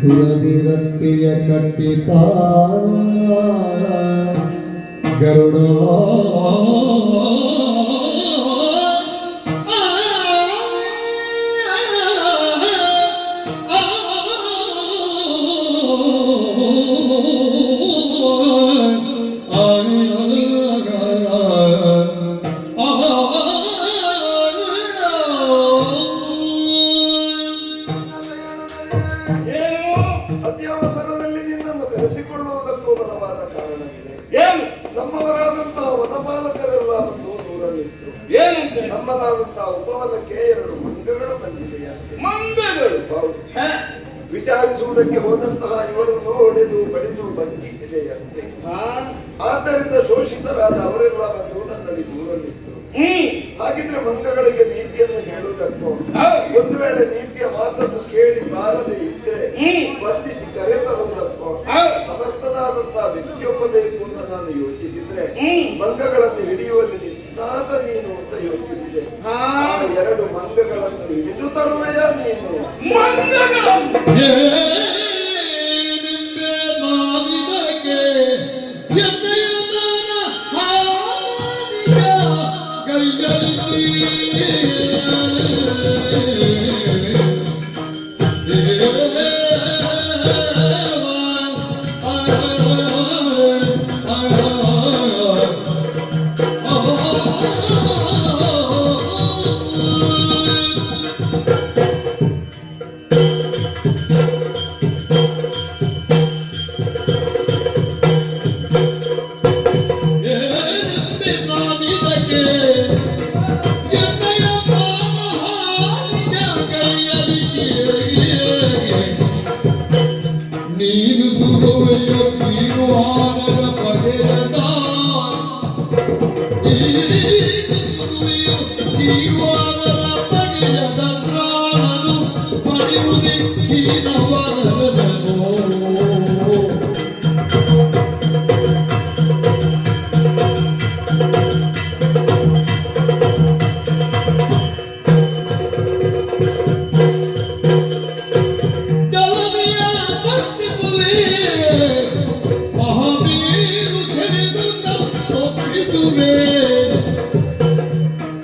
A: ಧುರದಿ ರಟ್ಟಿಯ ಕಟ್ಟಿತ ಗರುಡ
J: ಕಾರಣವಿದೆ.
F: ಏನು
J: ನಮ್ಮವರಾದಂತಹ ವನಪಾಲಕರೆಲ್ಲ ಬಂದು ದೂರಲ್ಲಿದ್ರು.
F: ಏನಂತೆ?
J: ನಮ್ಮದಾದಂತಹ ಉಪವನಕ್ಕೆ 2 ಮಂಗಗಳು ಬಂದಿದೆಯಂತೆ.
F: ಮಂಗಗಳು?
J: ಹೌದು.
F: ಛೆ,
J: ವಿಚಾರಿಸುವುದಕ್ಕೆ ಹೋದಂತಹ ಇವರನ್ನು ಹೊಡೆದು ಬಡಿದು ಬಂಧಿಸಿದೆಯಂತೆ.
F: ಹಾ?
J: ಆದ್ದರಿಂದ ಶೋಷಿತರಾದ ಅವರೆಲ್ಲ ಬಂದು ನನ್ನಲ್ಲಿ ದೂರಲ್ಲಿದ್ರು. ಹಾಗಿದ್ರೆ ಮಂಗಗಳಿಗೆ ನೀತಿಯನ್ನು ಹೇಳುವುದಕ್ಕೋ, ಒಂದು ವೇಳೆ ನೀತಿಯ ಮಾತನ್ನು ಕೇಳಿ ಬಾರದೆ ಇದ್ರೆ ಬಂಧಿಸಿ ಕರೆತರುವುದಕ್ಕೋ ಸಮರ್ಥನಾದಂತಹ ವ್ಯಕ್ತಿಯೊಬ್ಬ ಬೇಕು ಅಂತ ನಾನು ಯೋಚಿಸಿದ್ರೆ ಮಂಗಗಳನ್ನು ಹಿಡಿಯುವಲ್ಲಿ ನಿಸ್ನಾತ ನೀನು ಅಂತ ಯೋಚಿಸಿದೆ. ಆ 2 ಮಂಗಗಳನ್ನು ಹಿಡಿದು ತರುವೆಯ ನೀನು?
A: ನಿಂಬೆ ಮಾವಿನಗೆ ಎಣ್ಣೆಯ ನೀನು ಸುರುವೆಯ ತೀರುವಾನರ ಬಗೆಯದ ತೀರುವಾನರ ಬಗೆಯದ ಪ್ರಾಣನು ಪಡೆಯುವುದೇ ಹೀನವರನೋ.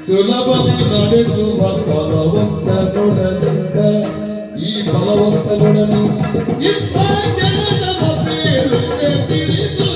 A: ಸುಲಭದಿ ನಡೆಸುವ ಬಲವಂತನೊಡನಿಂದ ಈ ಬಲವಂತನೊಡನೆ ಇಂಥ ಜನರ ಬೇರುವೆ ತಿಳಿದು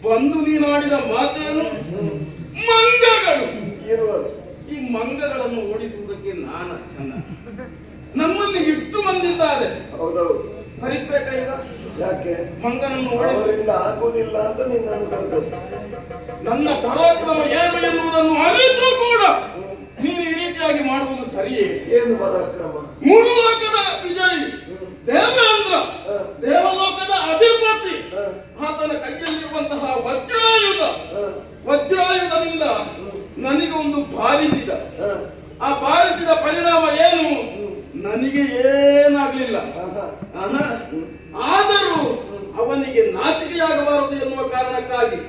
F: ಬಂದು ನೀನಾಡಿದ ಮಾತೇನು? ಮಂಗಗಳು
J: ಇರುವುದು.
F: ಈ ಮಂಗಗಳನ್ನು ಓಡಿಸುವುದಕ್ಕೆ ನಾನು ಚೆನ್ನ. ನಮ್ಮಲ್ಲಿ ಎಷ್ಟು ಮಂದಿ ಇದ್ದಾರೆ?
J: ಹೌದೌದು.
F: ಭರಿಸ್ಬೇಕಾ ಈಗ?
J: ಯಾಕೆ?
F: ಮಂಗನನ್ನು
J: ಅವರಿಂದ ಆಗುವುದಿಲ್ಲ ಅಂತ ನಿನ್ನನ್ನು ಕರೆದದ್ದು.
F: ನನ್ನ ಪರಾಕ್ರಮ ಏನು ಎನ್ನುವುದನ್ನು ಅರಿತು ಕೂಡ ನೀನು ಈ ರೀತಿಯಾಗಿ ಮಾಡುವುದು ಸರಿಯೇ?
J: ಏನು ಪರಾಕ್ರಮ?
F: 3 ಲೋಕದ ವಿಜಯಿ ದೇವೇಂದ್ರ, ದೇವಲೋಕದ ಅಧಿಪತಿ, ಆತನ ಕೈಯಲ್ಲಿರುವಂತಹ ವಜ್ರಾಯುಧದಿಂದ ನನಗೆ ಒಂದು ಬಾರಿಸಿದ. ಆ ಬಾರಿಸಿದ ಪರಿಣಾಮ ಏನು? ನನಗೆ ಏನಾಗ್ಲಿಲ್ಲ. ಆದರೂ ಅವನಿಗೆ ನಾಚಿಕೆಯಾಗಬಾರದು ಎನ್ನುವ ಕಾರಣಕ್ಕಾಗಿ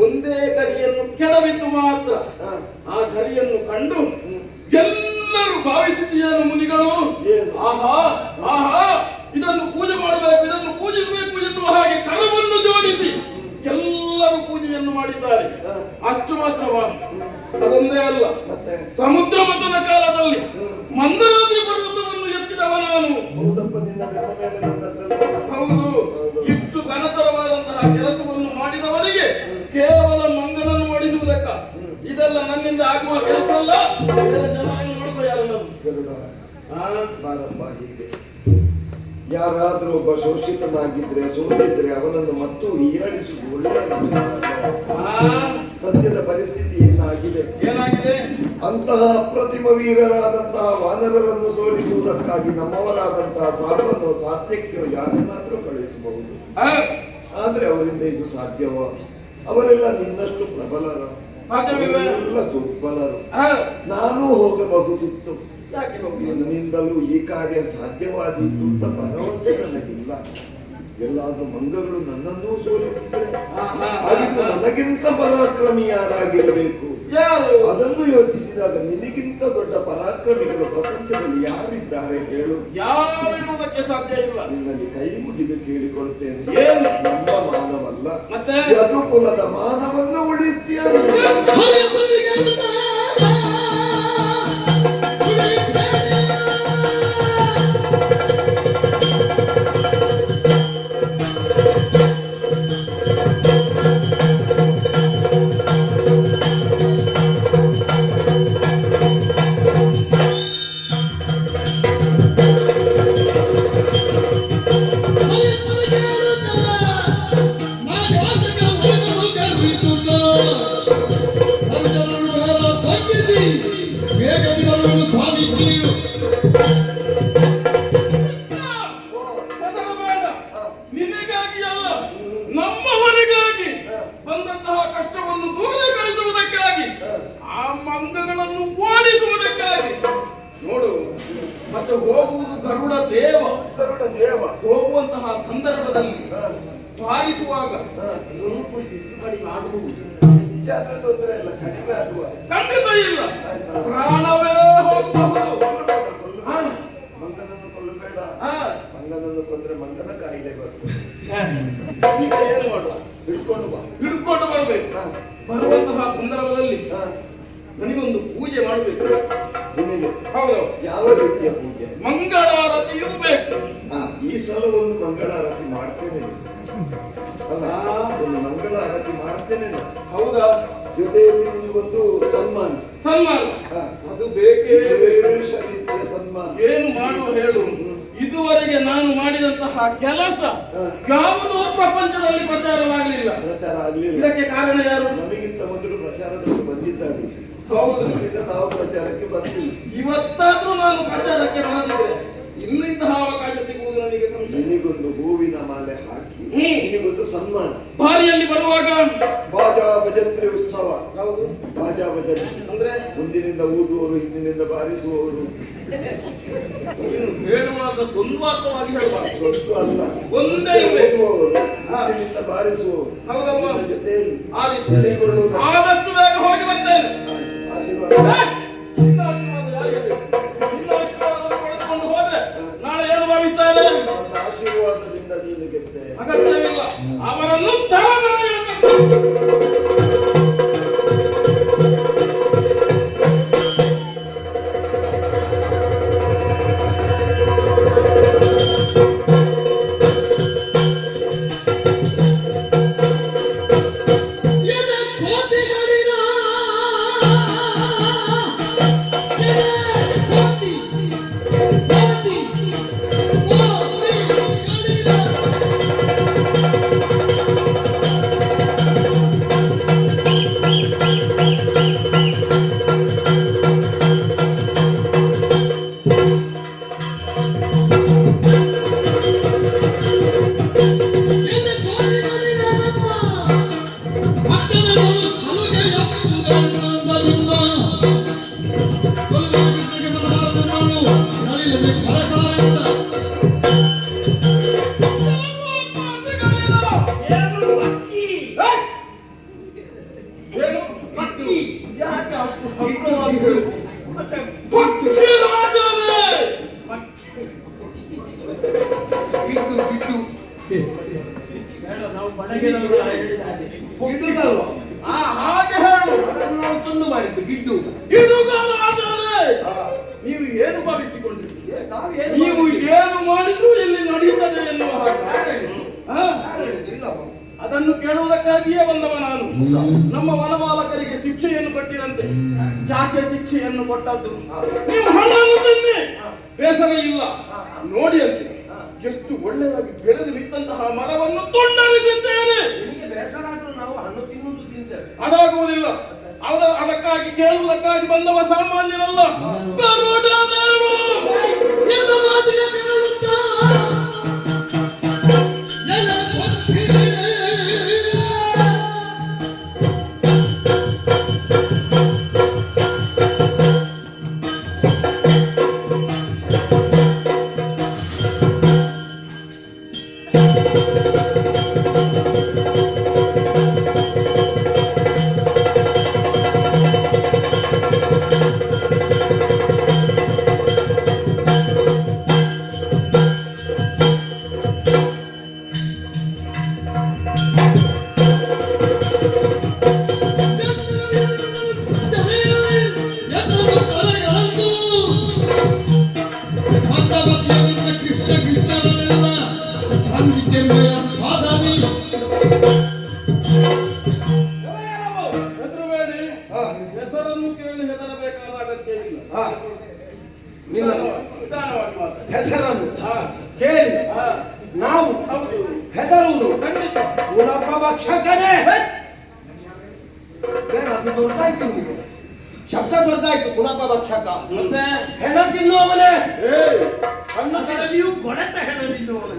F: ಒಂದೇ ಗರಿಯನ್ನು ಕೆಡವಿದ್ದು ಮಾತ್ರ. ಆ ಗರಿಯನ್ನು ಕಂಡು ಎಲ್ಲರೂ ಭಾವಿಸಿದ್ದೀಯನು ಮುನಿಗಳು, ಆಹಾ ಆಹಾ ಇದನ್ನು ಪೂಜೆ ಮಾಡಬೇಕು, ಇದನ್ನು ಪೂಜಿಸಬೇಕು ಎನ್ನುವ ಹಾಗೆ ಕರವನ್ನು ಜೋಡಿಸಿ ಎಲ್ಲರೂ ಪೂಜೆಯನ್ನು ಮಾಡಿದ್ದಾರೆ. ಅಷ್ಟು ಮಾತ್ರವಾ? ಅದೊಂದೇ ಅಲ್ಲ, ಸಮುದ್ರ ಮಥನ ಕಾಲದಲ್ಲಿ ಮಂದರಾದ್ರಿ ಪರ್ವತವನ್ನು ಎತ್ತಿದವ ನಾನು. ಹೌದು. ಇಷ್ಟು ಘನತರವಾದಂತಹ ಕೆಲಸವನ್ನು ಮಾಡಿದವನಿಗೆ ಕೇವಲ ಮಂಗನನ್ನು ಓಡಿಸುವುದಕ್ಕ ಇದೆಲ್ಲ ನನ್ನಿಂದ ಆಗುವ ಕೆಲಸ ಅಲ್ಲ. ನೋಡ್ಕೋ ಯಾರನ್ನು.
J: ಬಾರಪ್ಪ, ಹೀಗೆ ಯಾರಾದ್ರೂ ಒಬ್ಬ ಶೋಷಿತನಾಗಿದ್ರೆ ಸೋತಿದ್ರೆ ಅವನನ್ನು ಮತ್ತು ಹೀಯಾಳಿಸುವುದು ಒಳ್ಳೆಯ. ಸದ್ಯದ ಪರಿಸ್ಥಿತಿ ಏನಾಗಿದೆ? ಅಂತಹ ಅಪ್ರತಿಮ ವೀರರಾದಂತಹ ವಾನರರನ್ನು ಸೋಲಿಸುವುದಕ್ಕಾಗಿ ನಮ್ಮವರಾದಂತಹ ಸಾಧವನ್ನು ಸಾತ್ಯಕ್ಕೆ ಯಾರನ್ನಾದ್ರೂ ಕಳಿಸಬಹುದು. ಆದ್ರೆ ಅವರಿಂದ ಇದು ಸಾಧ್ಯವೋ? ಅವರೆಲ್ಲ ನಿನ್ನಷ್ಟು ಪ್ರಬಲರು, ಅವರೆಲ್ಲ ದುರ್ಬಲರು. ನಾನು ಹೋಗಬಹುದಿತ್ತು.
F: ಯಾಕೆ ಹೋಗ್ಲಿ?
J: ನನ್ನಿಂದಲೂ ಈ ಕಾರ್ಯ ಸಾಧ್ಯವಾದೀತು ಅಂತ ಭರವಸೆ ನನಗಿಲ್ಲ. ಎಲ್ಲಾದ್ರೂ ಮಂಗಗಳು ನನ್ನನ್ನೂ ಸೋಲಿಸಿದರೆ ಹಾಗಿದ್ರೆ ನನಗಿಂತ ಪರಾಕ್ರಮಿ ಯಾರಾಗಿರಬೇಕು?
F: ಯಾರು?
J: ಅದನ್ನು ಯೋಚಿಸಿದಾಗ ನಿನಗಿಂತ ದೊಡ್ಡ ಪರಾಕ್ರಮಿಗಳು ಪ್ರಪಂಚದಲ್ಲಿ ಯಾರಿದ್ದಾರೆ ಹೇಳು?
F: ಯಾರಿರುವುದಕ್ಕೆ ಸಾಧ್ಯ ಇಲ್ಲ.
J: ನಿನ್ನಲ್ಲಿ ಕೈ ಮುಗಿದು ಕೇಳಿಕೊಳ್ತೇನೆ,
F: ಏನು?
J: ನಮ್ಮ ಮಾನವಲ್ಲ
F: ಮತ್ತೆ
J: ಯದುಕುಲದ ಮಾನವನ್ನು ಉಳಿಸಿ
F: ಹೆದರಬೇಡ. ನಿನಗಾಗಿ ಅಲ್ಲ, ನಮ್ಮವರಿಗಾಗಿ ಬಂದಂತಹ ಕಷ್ಟವನ್ನು ದೂರೀಕರಿಸುವುದಕ್ಕಾಗಿ, ಆ ಮಂಗಗಳನ್ನು ಓಡಿಸುವುದಕ್ಕಾಗಿ. ನೋಡು, ಮತ್ತೆ ಹೋಗುವುದು ಗರುಡ ದೇವ. ಹೋಗುವಂತಹ ಸಂದರ್ಭದಲ್ಲಿ ಭಾಗಿಸುವಾಗ ಸ್ವಲ್ಪ ಕಡಿಮೆ ಆಗಬಹುದು.
J: ತೊಂದರೆ ಇಲ್ಲ, ಕಡಿಮೆ ಆಗುವ
F: ಖಂಡಿತ ಇಲ್ಲ, ಪ್ರಾಣವೇ ಹೋಗಬಹುದು.
J: ಮಂಗನನ್ನು ಕೊಲ್ಲಬೇಡ. ಮಂಗನನ್ನು ಕೊಂದ್ರೆ ಮಂಗನ ಕಾಯಿಲೆ ಬರ್ತದೆ.
F: ಈಗ ಏನು ಮಾಡುವ? ಹಿಡ್ಕೊಂಡು ಬರಬೇಕು. ಬರುವಂತಹ ಸಂದರ್ಭದಲ್ಲಿ ನನಗೊಂದು ಪೂಜೆ ಮಾಡಬೇಕು.
J: ನಿನಗೆ
F: ಹೌದು.
J: ಯಾವ ರೀತಿಯ ಪೂಜೆ?
F: ಮಂಗಳಾರತಿಯೂ ಬೇಕು.
J: ಈ ಸಲ ಒಂದು ಮಂಗಳಾರತಿ ಮಾಡ್ತೇನೆ. ಅಲ್ಲ, ಒಂದು ಮಂಗಳಾರತಿ ಮಾಡ್ತೇನೆ.
F: ಹೌದಾ?
J: ಜೊತೆಯಲ್ಲಿ ನಿನಗೊಂದು ಸನ್ಮಾನ.
F: ಅದು ಬೇಕೇ
J: ವಿಶೇಷ ರೀತಿಯ ಸನ್ಮಾನ.
F: ಏನು ಮಾಡುವ ಹೇಳು? ಇದುವರೆಗೆ ನಾನು ಮಾಡಿದಂತಹ ಕೆಲಸ ಯಾವುದೋ ಪ್ರಪಂಚದಲ್ಲಿ ಪ್ರಚಾರವಾಗಲಿಲ್ಲ.
J: ಪ್ರಚಾರ ಆಗ್ಲಿಲ್ಲ.
F: ಇದಕ್ಕೆ ಕಾರಣ ಯಾರು?
J: ನಮಗಿಂತ ಮೊದಲು ಪ್ರಚಾರದಲ್ಲಿ ಬಂದಿದ್ದಾರೆ.
F: ಹೌದು.
J: ನಾವು ಪ್ರಚಾರಕ್ಕೆ ಬರ್ತೀವಿ.
F: ಇವತ್ತಾದ್ರೂ ನಾನು ಪ್ರಚಾರಕ್ಕೆ ಬರದಿದ್ರೆ ಇನ್ನಿಂತಹ ಅವಕಾಶ ಸಿಗುವುದು ನನಗೆ ಸಂಶಯ.
J: ನಿನಗೊಂದು ಹೂವಿನ ಮಾಲೆ ಹಾಕಿ ನಿನಗೊಂದು ಸನ್ಮಾನ.
F: ಬಾರಿಯಲ್ಲಿ ಬರುವಾಗ
J: ಬಾಜಾ ಭಜಂತ್ರಿ ಉತ್ಸವ.
F: ಹೌದು.
J: ಬಾಜಾ ಭಜಂತ್ರಿ
F: ಅಂದ್ರೆ
J: ಮುಂದಿನಿಂದ ಊದುವವರು, ಹಿಂದಿನಿಂದ ಬಾರಿಸುವವರು.
F: ಹೇಳುವಾಗ ದ್ವಂದ್ವಾರ್ಥವಾಗಿ ಹೇಳಬಾರ್ದು.
J: ಗೊತ್ತು ಅಲ್ಲ,
F: ಒಂದೇ
J: ಓದುವವರು, ಹಿಂದಿನಿಂದ ಬಾರಿಸುವವರು.
F: ಹೌದಲ್ವಾ?
J: ಜೊತೆಯಲ್ಲಿ
F: ಆದಷ್ಟು ಬೇಗ ಹೋಗಿ ಬರ್ತೇನೆ.
J: ಆಶೀರ್ವಾದ.
F: ನಿನ್ನ ಆಶೀರ್ವಾದ ಯಾರಿಗೆ ಬೇಕು? ನಿನ್ನ ಆಶೀರ್ವಾದವನ್ನು ಪಡೆದುಕೊಂಡು ಹೋದ್ರೆ ನಾಳೆ ಏನು ಭಾವಿಸ್ತಾರೆ?
J: ಆಶೀರ್ವಾದದಿಂದ ನೀನು ಗೆದ್ದೆ.
F: ಅಗತ್ಯವಿಲ್ಲ, ಅವರನ್ನು ಹಾಗೆ ಹೇಳು. ನಾವು ತಂದು ಮಾಡಿದ್ದು ಗಿಡ್ಡು ನೀವು ಏನು ಭಾವಿಸಿಕೊಂಡಿದ್ದೀರಿ? ನೀವು ಏನು ಮಾಡಿದ್ರು ಇಲ್ಲಿ ನಡೆಯುತ್ತದೆ ಎನ್ನುವ ಅದನ್ನು ಕೇಳುವುದಕ್ಕಾಗಿಯೇ ಬಂದವ ನಾನು. ನಮ್ಮ ವನಪಾಲಕರಿಗೆ ಶಿಕ್ಷೆಯನ್ನು ಕೊಟ್ಟಿರಂತೆ. ಯಾಕೆ ಶಿಕ್ಷೆಯನ್ನು ಕೊಟ್ಟದ್ದು? ನೀವು ಹಣ್ಣನ್ನು ತಿನ್ನಿ, ಬೇಸರ ಇಲ್ಲ. ನೋಡಿ ಅಂತೆ ಎಷ್ಟು ಒಳ್ಳೆಯದಾಗಿ ಬೆಳೆದು ನಿಂತಹ ಮರವನ್ನು ತುಂಡರಿಸುತ್ತೇನೆ. ಅದಾಗುವುದಿಲ್ಲ. ಅದಕ್ಕಾಗಿ ಕೇಳುವುದಕ್ಕಾಗಿ ಬಂದವ ಸಾಮಾನ್ಯರಲ್ಲ.
A: ನಂಬಿಕೆಯ ಸಾಧನೆ
C: ಹೆದರಬೇಡಿ. ಹೆಸರನ್ನು ಕೇಳಿ ಹೆದರಬೇಕಾದ ಅಗತ್ಯ ಇಲ್ಲ. ನಿಧಾನವಾಗಿ ಮಾತಾಡಿ.
B: ಹೆಸರನ್ನು
C: ಹಾ.
B: ಕೇಳಿ
C: ಹಾ.
B: ನಾವು
C: ಹೌದು.
B: ಹೆದರುವುದು
C: ಖಂಡಿತ.
B: ಗುಣಪ ಭಕ್ಷಕನೇ. ಬೇಡ, ಅದು ದೊಡ್ಡಾಯ್ತು ನಿಮಗೆ. ಶಬ್ದ ದೊಡ್ಡಾಯ್ತು. ಗುಣಪ ಭಕ್ಷಕ
C: ಮತ್ತೆ
B: ಹೆಣ ತಿನ್ನುವವನೇ.
I: ಹಣ್ಣು ತಿನ್ನಲಿಯೂ ಕೊಳೆತ ಹೆಣ ತಿನ್ನುವವನೇ.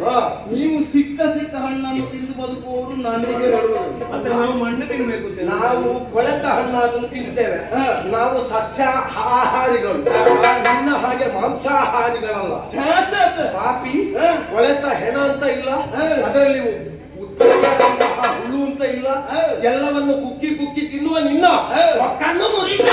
C: ನೀವು ಸಿಕ್ಕ ಹಣ್ಣನ್ನು ತಿಂದು ಬದುಕುವವರು ನನಗೆ ಹೇಳುವುದು.
I: ಮತ್ತೆ ನಾವು ಮಣ್ಣು ತಿನ್ಬೇಕು ಅಂತ.
B: ನಾವು ಕೊಳೆತ ಹಣ್ಣನ್ನು ತಿಂತೇವೆ.
C: ಹಾ.
B: ನಾವು ಸಸ್ಯಾಹಾರಿಗಳು. ಇನ್ನ ಹಾಗೆ ಮಾಂಸಾಹಾರಿಗಳಲ್ಲ. ಪಾಪಿ
C: ಹಾ.
B: ಕೊಳೆತ ಹೆಣ ಅಂತ ಇಲ್ಲ.
C: ಹಾ.
B: ಅದರಲ್ಲಿ ಉತ್ಪತ್ತಿಯಾದಂತಹ ಹುಳು ಅಂತ ಇಲ್ಲ.
C: ಹಾ.
B: ಎಲ್ಲವನ್ನು ಕುಕ್ಕಿ ಕುಕ್ಕಿ ತಿನ್ನುವ ನಿನ್ನ
C: ಹಾ.
B: ಕಣ್ಣು ಮುರಿತ.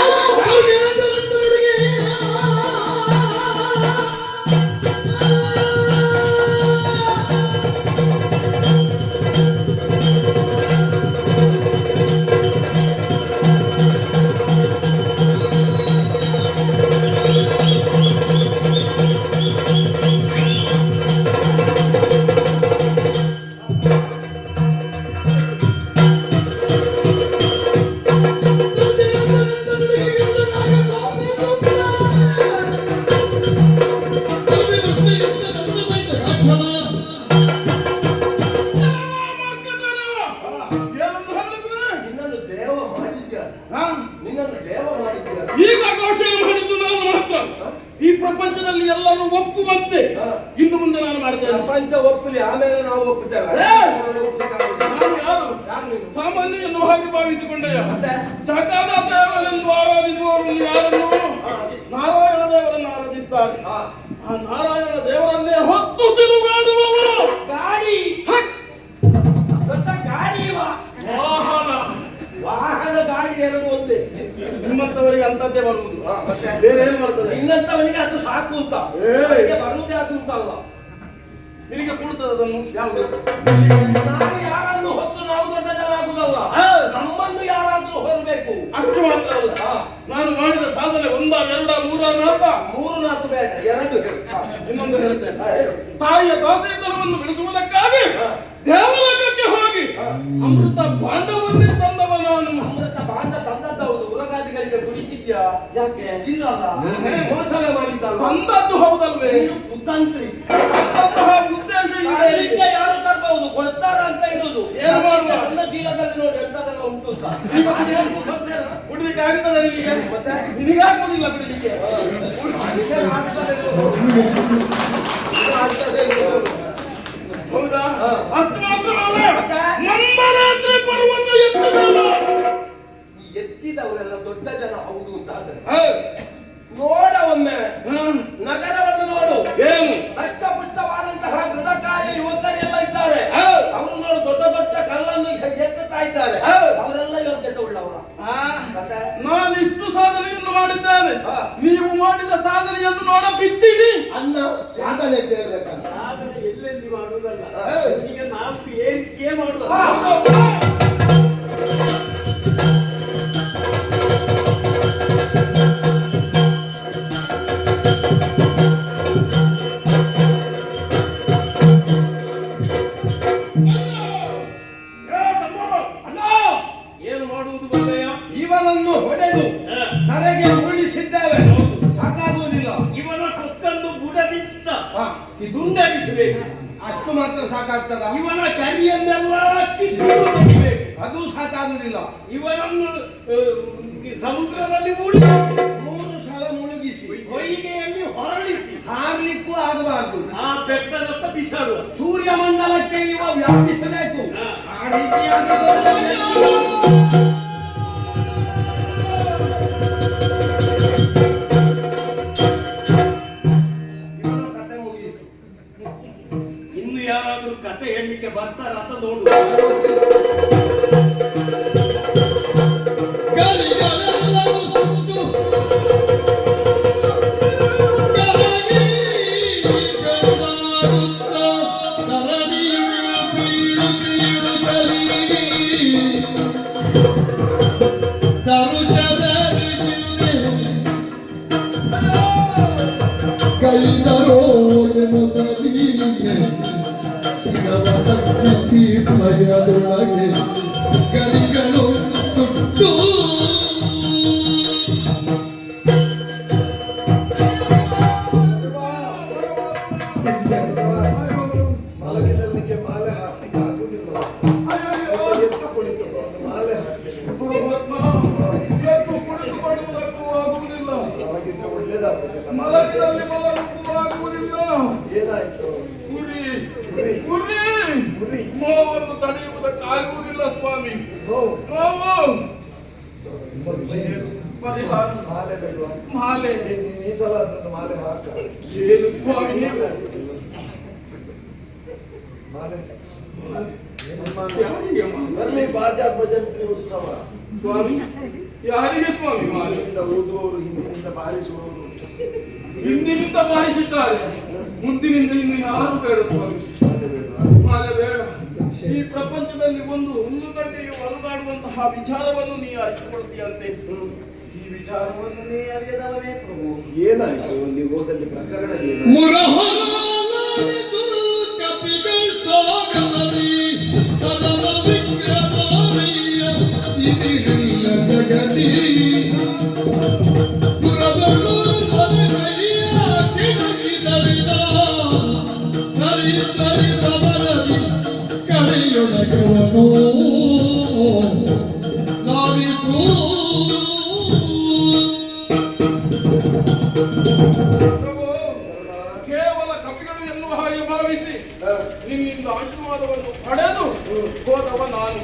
C: ಏನೊಂದು ಹೇಳಿದ್ರೆ
B: ನಿನ್ನನ್ನು ದೇವ ಮಾಡಿದ್ಯಾರ.
C: ಹಾ?
B: ನಿನ್ನನ್ನು ದೇವ ಮಾಡಿದ್ಯಾರ.
C: ಈಗ ಘೋಷಣೆ ಮಾಡಿದ್ದು ನಾನು ಮಾತ್ರ. ಈ ಪ್ರಪಂಚದಲ್ಲಿ ಎಲ್ಲರೂ ಒಪ್ಪುವಂತೆ ಇನ್ನು ಮುಂದೆ ನಾನು ಮಾಡ್ತೇನೆ.
B: ಪ್ರಪಂಚ ಒಪ್ಪಲಿ, ಆಮೇಲೆ ನಾವು ಒಪ್ಪುತ್ತೇವೆ.
C: ನಾನು ಯಾರು? ಸಾಮಾನ್ಯ ಎನ್ನುವ ಹಾಗೆ ಭಾವಿಸಿಕೊಂಡೆಯ ಜಗದ ದೇವರೆಂದು ಆರಾಧಿಸುವವರು ಯಾರನ್ನು? ನಾರಾಯಣ ದೇವರನ್ನು ಆರಾಧಿಸ್ತಾರೆ. ಆ ನಾರಾಯಣ ದೇವರನ್ನೇ ಹೊತ್ತು ತಿರುಗಾಡುವವರು
B: ಗಾಡಿ ದೊಡ್ಡ ಗಾಡಿ
C: ವಾಹನ.
B: ವಾಹನ ಗಾಡಿ ಎರಡು ಒಂದೇ.
C: ನಿಮ್ಮಂತವರಿಗೆ ಅಂತದ್ದೇ ಬರುವುದು,
B: ಮತ್ತೆ
C: ಬೇರೆ ಏನು ಬರ್ತದೆ?
B: ಇನ್ನಂತವನಿಗೆ ಅದು ಸಾಕು ಅಂತ.
C: ಏ.
B: ಬರುವುದೇ ಅದು ಅಂತ ಅಲ್ಲ.
C: ನಿನಗೆ ಕೊಡುತ್ತದೆ ಅದನ್ನು?
B: ಯಾವುದು? ನಾವು ಯಾರನ್ನು ಹೊತ್ತು ನಾವು ದೊಡ್ಡ ಜನ ಆಗುದಲ್ಲ. ನಮ್ಮನ್ನು ಯಾರಾದ್ರೂ ಹೊರಬೇಕು.
C: ಅಷ್ಟು ಮಾತ್ರ ಅಲ್ಲ, ನಾನು ಮಾಡಿದ ಸಾಧನೆ ಒಂದ ಎರಡ ಮೂರ ನಾಲ್ಕ?
B: ಮೂರು ನಾಲ್ಕು ಬೇಡ, ಎರಡು ಹೇಳು.
C: ಇನ್ನೊಂದು ಹೇಳ್ತೇನೆ. ತಾಯಿಯ ದಾಸೇತನವನ್ನು ಬೆಳೆಸುವುದಕ್ಕಾಗಿ ದೇವಲೋಕಕ್ಕೆ ಹೋಗಿ ಅಮೃತ ಭಾಂಡವನ್ನೇ ತಂದವ ನಾನು.
B: ಅಮೃತ ಭಾಂಡ ತಂದದ್ದೌದು. ಉರಗಾದಿಗಳಿಗೆ ಕುಡಿಸಿದ್ಯಾ?
C: ಯಾಕೆ?
B: ಇಲ್ಲಲ್ಲ, ಮೋಸವೇ ಮಾಡಿದ್ದಲ್ಲ.
C: ತಂದದ್ದು ಹೌದಲ್ವೇ?
B: ನೀನು ಕುತಂತ್ರಿ.
C: ಅಂತಹ ಉದ್ದೇಶ ಇದೆ.
B: ಇಲ್ಲಿಗೆ ಯಾರು ತರಬಹುದು? ಕೊಡ್ತಾರ ಅಂತ ಇರುವುದು.
C: ಏನು ಮಾಡುವ?
B: ನನ್ನ ಚೀಲದಲ್ಲಿ ನೋಡಿ ಎಂತದೆಲ್ಲ ಉಂಟು ಅಂತ.
C: ಕುಡಿಲಿಕ್ಕೆ ಆಗ್ತದೆ ನಿನಗೆ?
B: ಮತ್ತೆ
C: ನಿನಗಾಗುವುದಿಲ್ಲ ಬಿಡಲಿಕ್ಕೆ.
B: ಇದೇ ಆಗ್ತದೆ ಇರುವುದು. ಇದು ಆಗ್ತದೆ ಇರುವುದು.
C: ಹೌದಾ? ಅಷ್ಟು ಮಾತ್ರವಲ್ಲ, ಮಂದರಾತ್ರಿ ಪರ್ವತ ಎತ್ತಿದಲ್ಲ.
B: ಈ ಎತ್ತಿದವರೆಲ್ಲ ದೊಡ್ಡ ಜನ ಹೌದು ಅಂತ ಆದ್ರೆ
C: ಹಾ.
B: ನೋಡ ಒಮ್ಮೆ
C: ಹಾ.
B: ನಗರವನ್ನು ನೋಡು.
C: ಏನು?
B: ಕಷ್ಟಪುಷ್ಟವಾದಂತಹ ದೃಢಕಾಯ ಯುವಕರೆಲ್ಲ ಇದ್ದಾರೆ.
C: ಹಾ.
B: ಅವರು ನೋಡು ದೊಡ್ಡ ದೊಡ್ಡ ಕಲ್ಲನ್ನು ಎತ್ತುತ್ತಾ ಇದ್ದಾರೆ.
C: ಹಾ.
B: ಅವರೆಲ್ಲ ಯೋಗ್ಯತೆ ಉಳ್ಳವರ.
C: ಆ, ನಾನು ಇಷ್ಟು ಸಾಧನೆಯನ್ನು ಮಾಡಿದ್ದೇನೆ.
B: ಹಾ.
C: ನೀವು ಮಾಡಿದ ಸಾಧನೆಯನ್ನು ನೋಡ ಬಿಚ್ಚಿಡಿ.
B: ಅನ್ನ ಸಾಧನೆ ಕೇಳಬೇಕಂತ.
I: ಸಾಧನೆ ಎಲ್ಲೆಲ್ಲಿ ಮಾಡುವುದಲ್ಲ.
C: ಹಾ.
I: ಈಗ ನಾಲ್ಕು ಏರಿಸಿಯೇ ಮಾಡುವುದು. ಏನು ಮಾಡುವುದು ಬಂದಯ್ಯ?
B: ಇವನನ್ನು ಹೊಡೆದು ತಲೆಗೆ ಉರುಳಿಸಿದ್ದೇವೆ. ಸಾಕಾಗುವುದಿಲ್ಲ.
I: ಇವನ ಕೊಕ್ಕನ್ನು ಬುಡದಿಂದ ತುಂಡರಿಸಬೇಕು.
B: ಅಷ್ಟು ಮಾತ್ರ ಸಾಕಾಗ್ತದ?
I: ಇವನ ಕರಿಯನ್ನೆಲ್ಲ ಕಿತ್ತು ತೆಗಿಬೇಕು.
B: ಅದು ಸಾಕಾಗುವುದಿಲ್ಲ.
I: ಇವನನ್ನು ಸಮುದ್ರದಲ್ಲಿ ಮುಳುಗಿ
B: 3 ಸಲ ಮುಳುಗಿಸಿ
I: ಹೊಯ್ಗೆಯಲ್ಲಿ ಹೊರಳಿಸಿ
B: ಹಾರ್ಲಿಕ್ಕೂ ಆಗಬಾರದು.
I: ಆ ಬೆಟ್ಟದತ್ತ ಬಿಸಾಡುವ.
B: ಸೂರ್ಯಮಂಡಲಕ್ಕೆ ಇವ ವ್ಯಾಪಿಸಬೇಕು. ಆ ರೀತಿಯಾಗಿ ಇವನ ಕಥೆ ಮುಗಿಯಿತು.
I: ಇನ್ನು ಯಾರಾದ್ರೂ ಕತೆ ಹೇಳಲಿಕ್ಕೆ ಬರ್ತಾರ ಅಂತ ನೋಡು.
A: ಗರಿಗಳೆಲ್ಲವೂ ಸುಟ್ಟು ಕರಗಿ ಬೆಳೆದಾಡುತ್ತ ಧರಣಿಯು ಬೀಳು ಬೀಳು ಕರೀರಿ. ತರುಜನರಿಗಿಲ್ದೆ ಕೈದರೋಳು ಮೊದಲಿಗೆ ಶಿರವ ಈ ಭಯದೊಳಗೆ ಗರಿಗಳು ಸುಟ್ಟು
J: ಮಲಗಿದಲ್ಲಿಗೆ ಮಾಲೆ ಹಾಕ್ಲಿಕ್ಕೆ ಆಗುದಿಲ್ಲ. ಎತ್ತು ಕುಳಿತು ಮಾಲೆ ಹಾಕಿ ಮಲಗಿದ್ರೆ ಒಳ್ಳೇದಾಗ್ತದೆ. ಏನಾಯ್ತು? ಗುರಿ
G: ನೋವನ್ನು ತಡೆಯುವುದಕ್ಕಾಗುವುದಿಲ್ಲ ಸ್ವಾಮಿ.
J: ನೋವು
G: ನೋವು ಪರಿಹಾರ
J: ಮಾಲೆ ಬೇಡುವ.
G: ಮಾಲೆ
J: ನೀನು ಈ ಸಲ ಅದನ್ನು ಮಾಲೆ ಹಾಕ.
G: ಏನು ಸ್ವಾಮಿ?
J: ಮಾಲೆ
G: ಯಾರಿಗೆ ಮಾಲೆ?
J: ಬರ್ಲಿ ಬಾಜಾ ಭಜಂತ್ರಿ ಉತ್ಸವ.
G: ಸ್ವಾಮಿ ಯಾರಿಗೆ ಸ್ವಾಮಿ ಮಾಲೆ?
J: ಹಿಂದಿನಿಂದ ಓದುವವರು, ಹಿಂದಿನಿಂದ ಬಾರಿಸುವವರು.
G: ಹಿಂದಿನಿಂದ ಬಾರಿಸಿದ್ದಾರೆ, ಮುಂದಿನಿಂದ ಇನ್ನು ಯಾರು ಬೇಡ ಸ್ವಾಮಿ.
J: ಮಾಲೆ ಬೇಡುವ.
G: ಮಾಲೆ ಬೇಡ. ಈ ಪ್ರಪಂಚದಲ್ಲಿ ಒಂದು ಹುಲ್ಲುಗಡ್ಡೆಗೆ ಒಳಗಾಡುವಂತಹ ವಿಚಾರವನ್ನು ನೀ ಅರಿತುಕೊಳ್ತೀಯಂತೆ. ಈ ವಿಚಾರವನ್ನು ನೀ ಅರಿಯದವನೇ ಪ್ರಭು.
J: ಏನಾಯ್ತು ಅಲ್ಲಿ ಹೋದಲ್ಲಿ ಪ್ರಕರಣ ಏನಾಯ್ತು?
A: ಮುರಹರಾಲರಿದು ಕಪಿಗಳ್ ಸಾಗರದಿ ಪದವ ವಿಕ್ರಮಾರಿಯ ಇದಿರಿಲ್ಲ ಜಗದಿ ಪುರದೊಳು ಮನೆಯ ಕಿಣಕಿದರಿದ ತರಿತವರದಿ ಕಡೆಯೊಳಗವನು ನಾವಿಗೂ
G: ಪ್ರಭು ಕೇವಲ ಕಪಿಗಳು ಎನ್ನುವ ಹಾಗೆ ಭಾವಿಸಿ ನಿನ್ನಿಂದ ಆಶೀರ್ವಾದವನ್ನು ಪಡೆದು ಹೋದವ ನಾನು.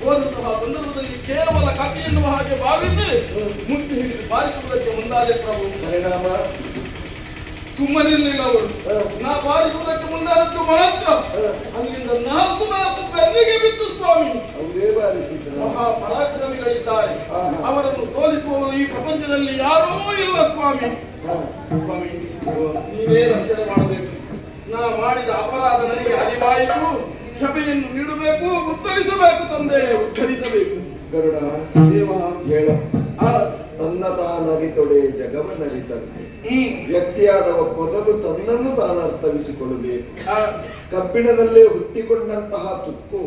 G: ಹೋದಂತಹ ಸಂದರ್ಭದಲ್ಲಿ ಕೇವಲ ಕಪಿ ಎನ್ನುವ ಹಾಗೆ ಭಾವಿಸಿ ಮುಟ್ಟಿ ಹಿಡಿದು ಬಾರಿಸುವುದಕ್ಕೆ ಮುಂದಾದೆ ಪ್ರಭು.
J: ಪರಿಣಾಮ
G: ಸುಮ್ಮನಿರಲಿಲ್ಲ ಅವರು. ನಾ ಬಾರಿಸುವುದಕ್ಕೆ ಮುಂದಾದದ್ದು ಮಾತ್ರ ಅಲ್ಲಿಂದ ನಾಲ್ಕು ಬೆನ್ನಿಗೆ ಬಿತ್ತು ಸ್ವಾಮಿ.
J: ಅವರೇ ಬಾರಿಸಿದ್ರು.
G: ಮಹಾ ಪರಾಕ್ರಮಿಗಳಿದ್ದಾರೆ, ಅವರನ್ನು ಸೋಲಿಸುವವರು ಈ ಪ್ರಪಂಚದಲ್ಲಿ ಯಾರೂ ಇಲ್ಲ ಸ್ವಾಮಿ. ಸ್ವಾಮಿ ನೀವೇ ರಕ್ಷಣೆ ಮಾಡಬೇಕು. ನಾ ಮಾಡಿದ ಅಪರಾಧ ನನಗೆ ಅರಿವಾಯಿತು. ಕ್ಷಮೆಯನ್ನು ನೀಡಬೇಕು, ಉತ್ತರಿಸಬೇಕು ತಂದೆ, ಉತ್ತರಿಸಬೇಕು.
J: ಗರುಡ
G: ದೇವ
J: ಹೇಳ. ತನ್ನ ತಾನರಿತೊಡೆ ಜಗವನರಿತಂತೆ ವ್ಯಕ್ತಿಯಾದವ ಮೊದಲು ತನ್ನನ್ನು ತಾನು ಅರ್ಥವಿಸಿಕೊಳ್ಳಬೇಕು. ಕಬ್ಬಿಣದಲ್ಲೇ ಹುಟ್ಟಿಕೊಂಡಂತಹ ತುಕ್ಕು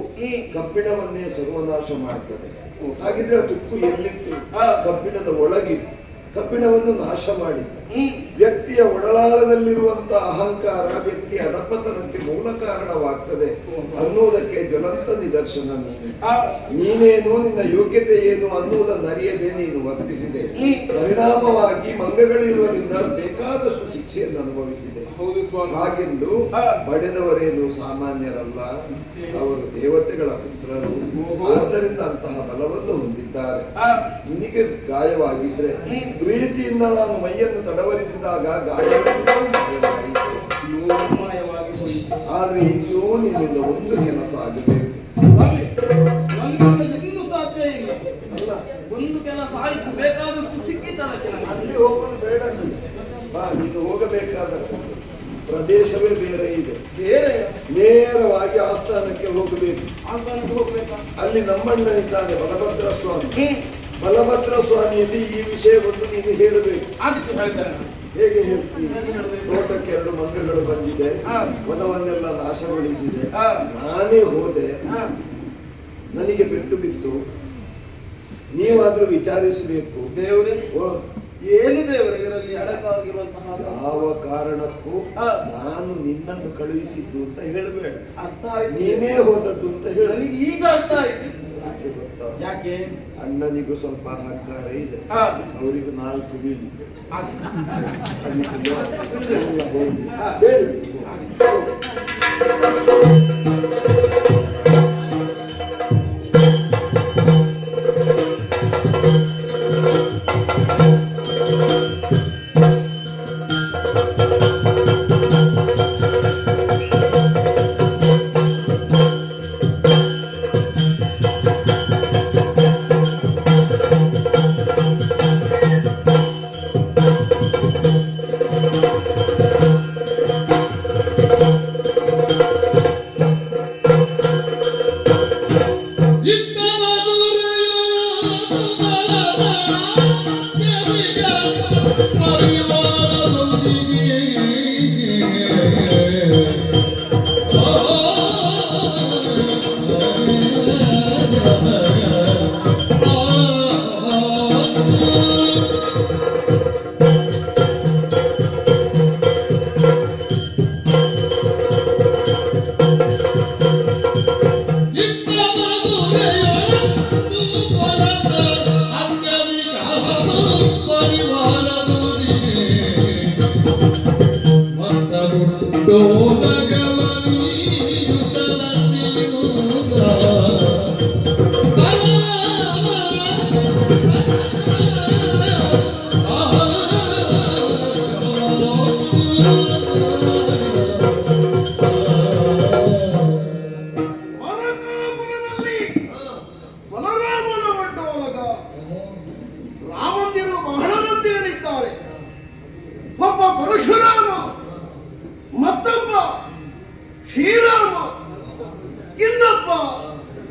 J: ಕಬ್ಬಿಣವನ್ನೇ ಸರ್ವನಾಶ ಮಾಡ್ತದೆ. ಹಾಗಿದ್ರೆ ಆ ತುಕ್ಕು ಎಲ್ಲಿತ್ತು? ಕಬ್ಬಿಣದ ಒಳಗಿತ್ತು. ಕಬ್ಬಿಣವನ್ನು ನಾಶ ಮಾಡಿ ವ್ಯಕ್ತಿಯ ಒಳಲಾಳದಲ್ಲಿರುವಂತಹ ಅಹಂಕಾರ ವ್ಯಕ್ತಿಯ ಅಧಪತನಕ್ಕೆ ಮೂಲ ಕಾರಣವಾಗ್ತದೆ ಅನ್ನುವುದಕ್ಕೆ ಜ್ವಲಂತ ನಿದರ್ಶನ ನೀನೇನು, ನಿನ್ನ ಯೋಗ್ಯತೆ ಏನು ಅನ್ನುವುದನ್ನು ಅರಿಯದೆ ನೀನು ವರ್ತಿಸಿದೆ. ಪರಿಣಾಮವಾಗಿ ಮಂಗಗಳಿರುವರಿಂದ ಬೇಕಾದಷ್ಟು ಶಿಕ್ಷೆಯನ್ನು ಅನುಭವಿಸಿದೆ. ಹಾಗೆಂದು ಬಡೆದವರೇನು ಸಾಮಾನ್ಯರಲ್ಲ, ಅವರು ದೇವತೆಗಳ ಪುತ್ರರು. ಆದ್ದರಿಂದ ಅಂತಹ ಬಲವನ್ನು ಹೊಂದಿದ್ದಾರೆ. ನಿನಗೆ ಗಾಯವಾಗಿದ್ರೆ ಪ್ರೀತಿಯಿಂದ ನಾನು ಮೈಯನ್ನು ತಡವರಿಸಿದಾಗ
G: ಮಾಯವಾಗಿ ಹೋಯಿತು.
J: ಆದ್ರೆ ಇನ್ನೂ ನಿನ್ನಿಂದ ಒಂದು ಕೆಲಸ ಆಗಬೇಕು.
G: ಇನ್ನೂ ಸಾಧ್ಯ ಇಲ್ಲ. ಒಂದು ಕೆಲಸ ಆಯ್ತು, ಬೇಕಾದಷ್ಟು ಸಿಕ್ಕಿದ್ದಕ್ಕೆ
J: ಅಲ್ಲಿ ಹೋಗೋದು ಬೇಡ. ಬಾ, ನೀನು ಹೋಗಬೇಕಾದ ಪ್ರದೇಶವೇ ಬೇರೆ ಇದೆ.
G: ಬೇರೆ
J: ನೇರವಾಗಿ ಆಸ್ಥಾನಕ್ಕೆ ಹೋಗಬೇಕು.
G: ಆಸ್ಥಾನಕ್ಕೆ ಹೋಗ್ಬೇಕಾ?
J: ಅಲ್ಲಿ ನಮ್ಮಣ್ಣನಿದ್ದಾನೆ ಬಲಭದ್ರ ಸ್ವಾಮಿ. ಬಲಭದ್ರ ಸ್ವಾಮಿಯಲ್ಲಿ ಈ ವಿಷಯವನ್ನು ನೀನು ಹೇಳಬೇಕು.
G: ಅದಕ್ಕೆ ಹೇಳ್ತೇನೆ.
J: ಹೇಗೆ ಹೇಳ್ತೀನಿ? ತೋಟಕ್ಕೆ 2 ಮಂಗಗಳು ಬಂದಿದೆ, ವನವನ್ನೆಲ್ಲ ನಾಶಗೊಳಿಸಿದೆ. ನಾನೇ ಹೋದೆ, ನನಗೆ ಪೆಟ್ಟು ಬಿತ್ತು. ನೀವಾದ್ರೂ ವಿಚಾರಿಸಬೇಕು.
G: ದೇವರೇ ಏನು ದೇವರೇ ಇದರಲ್ಲಿ ಅಡಕವಾಗಿರುವಂತಹ
J: ಯಾವ ಕಾರಣಕ್ಕೂ ನಾನು ನಿನ್ನನ್ನು ಕಳುಹಿಸಿದ್ದು ಅಂತ ಹೇಳಬೇಡ.
G: ಅರ್ಥ ಆಯ್ತು.
J: ನೀನೇ ಹೋದದ್ದು ಅಂತ ಹೇಳ.
G: ನನಗೆ ಈಗ ಅರ್ಥ ಆಯ್ತು. ಯಾಕೆ?
J: ಅಣ್ಣನಿಗೂ ಸ್ವಲ್ಪ ಅಹಂಕಾರ ಇದೆ, ಅವರಿಗೂ 4 ಬೀಳಿ.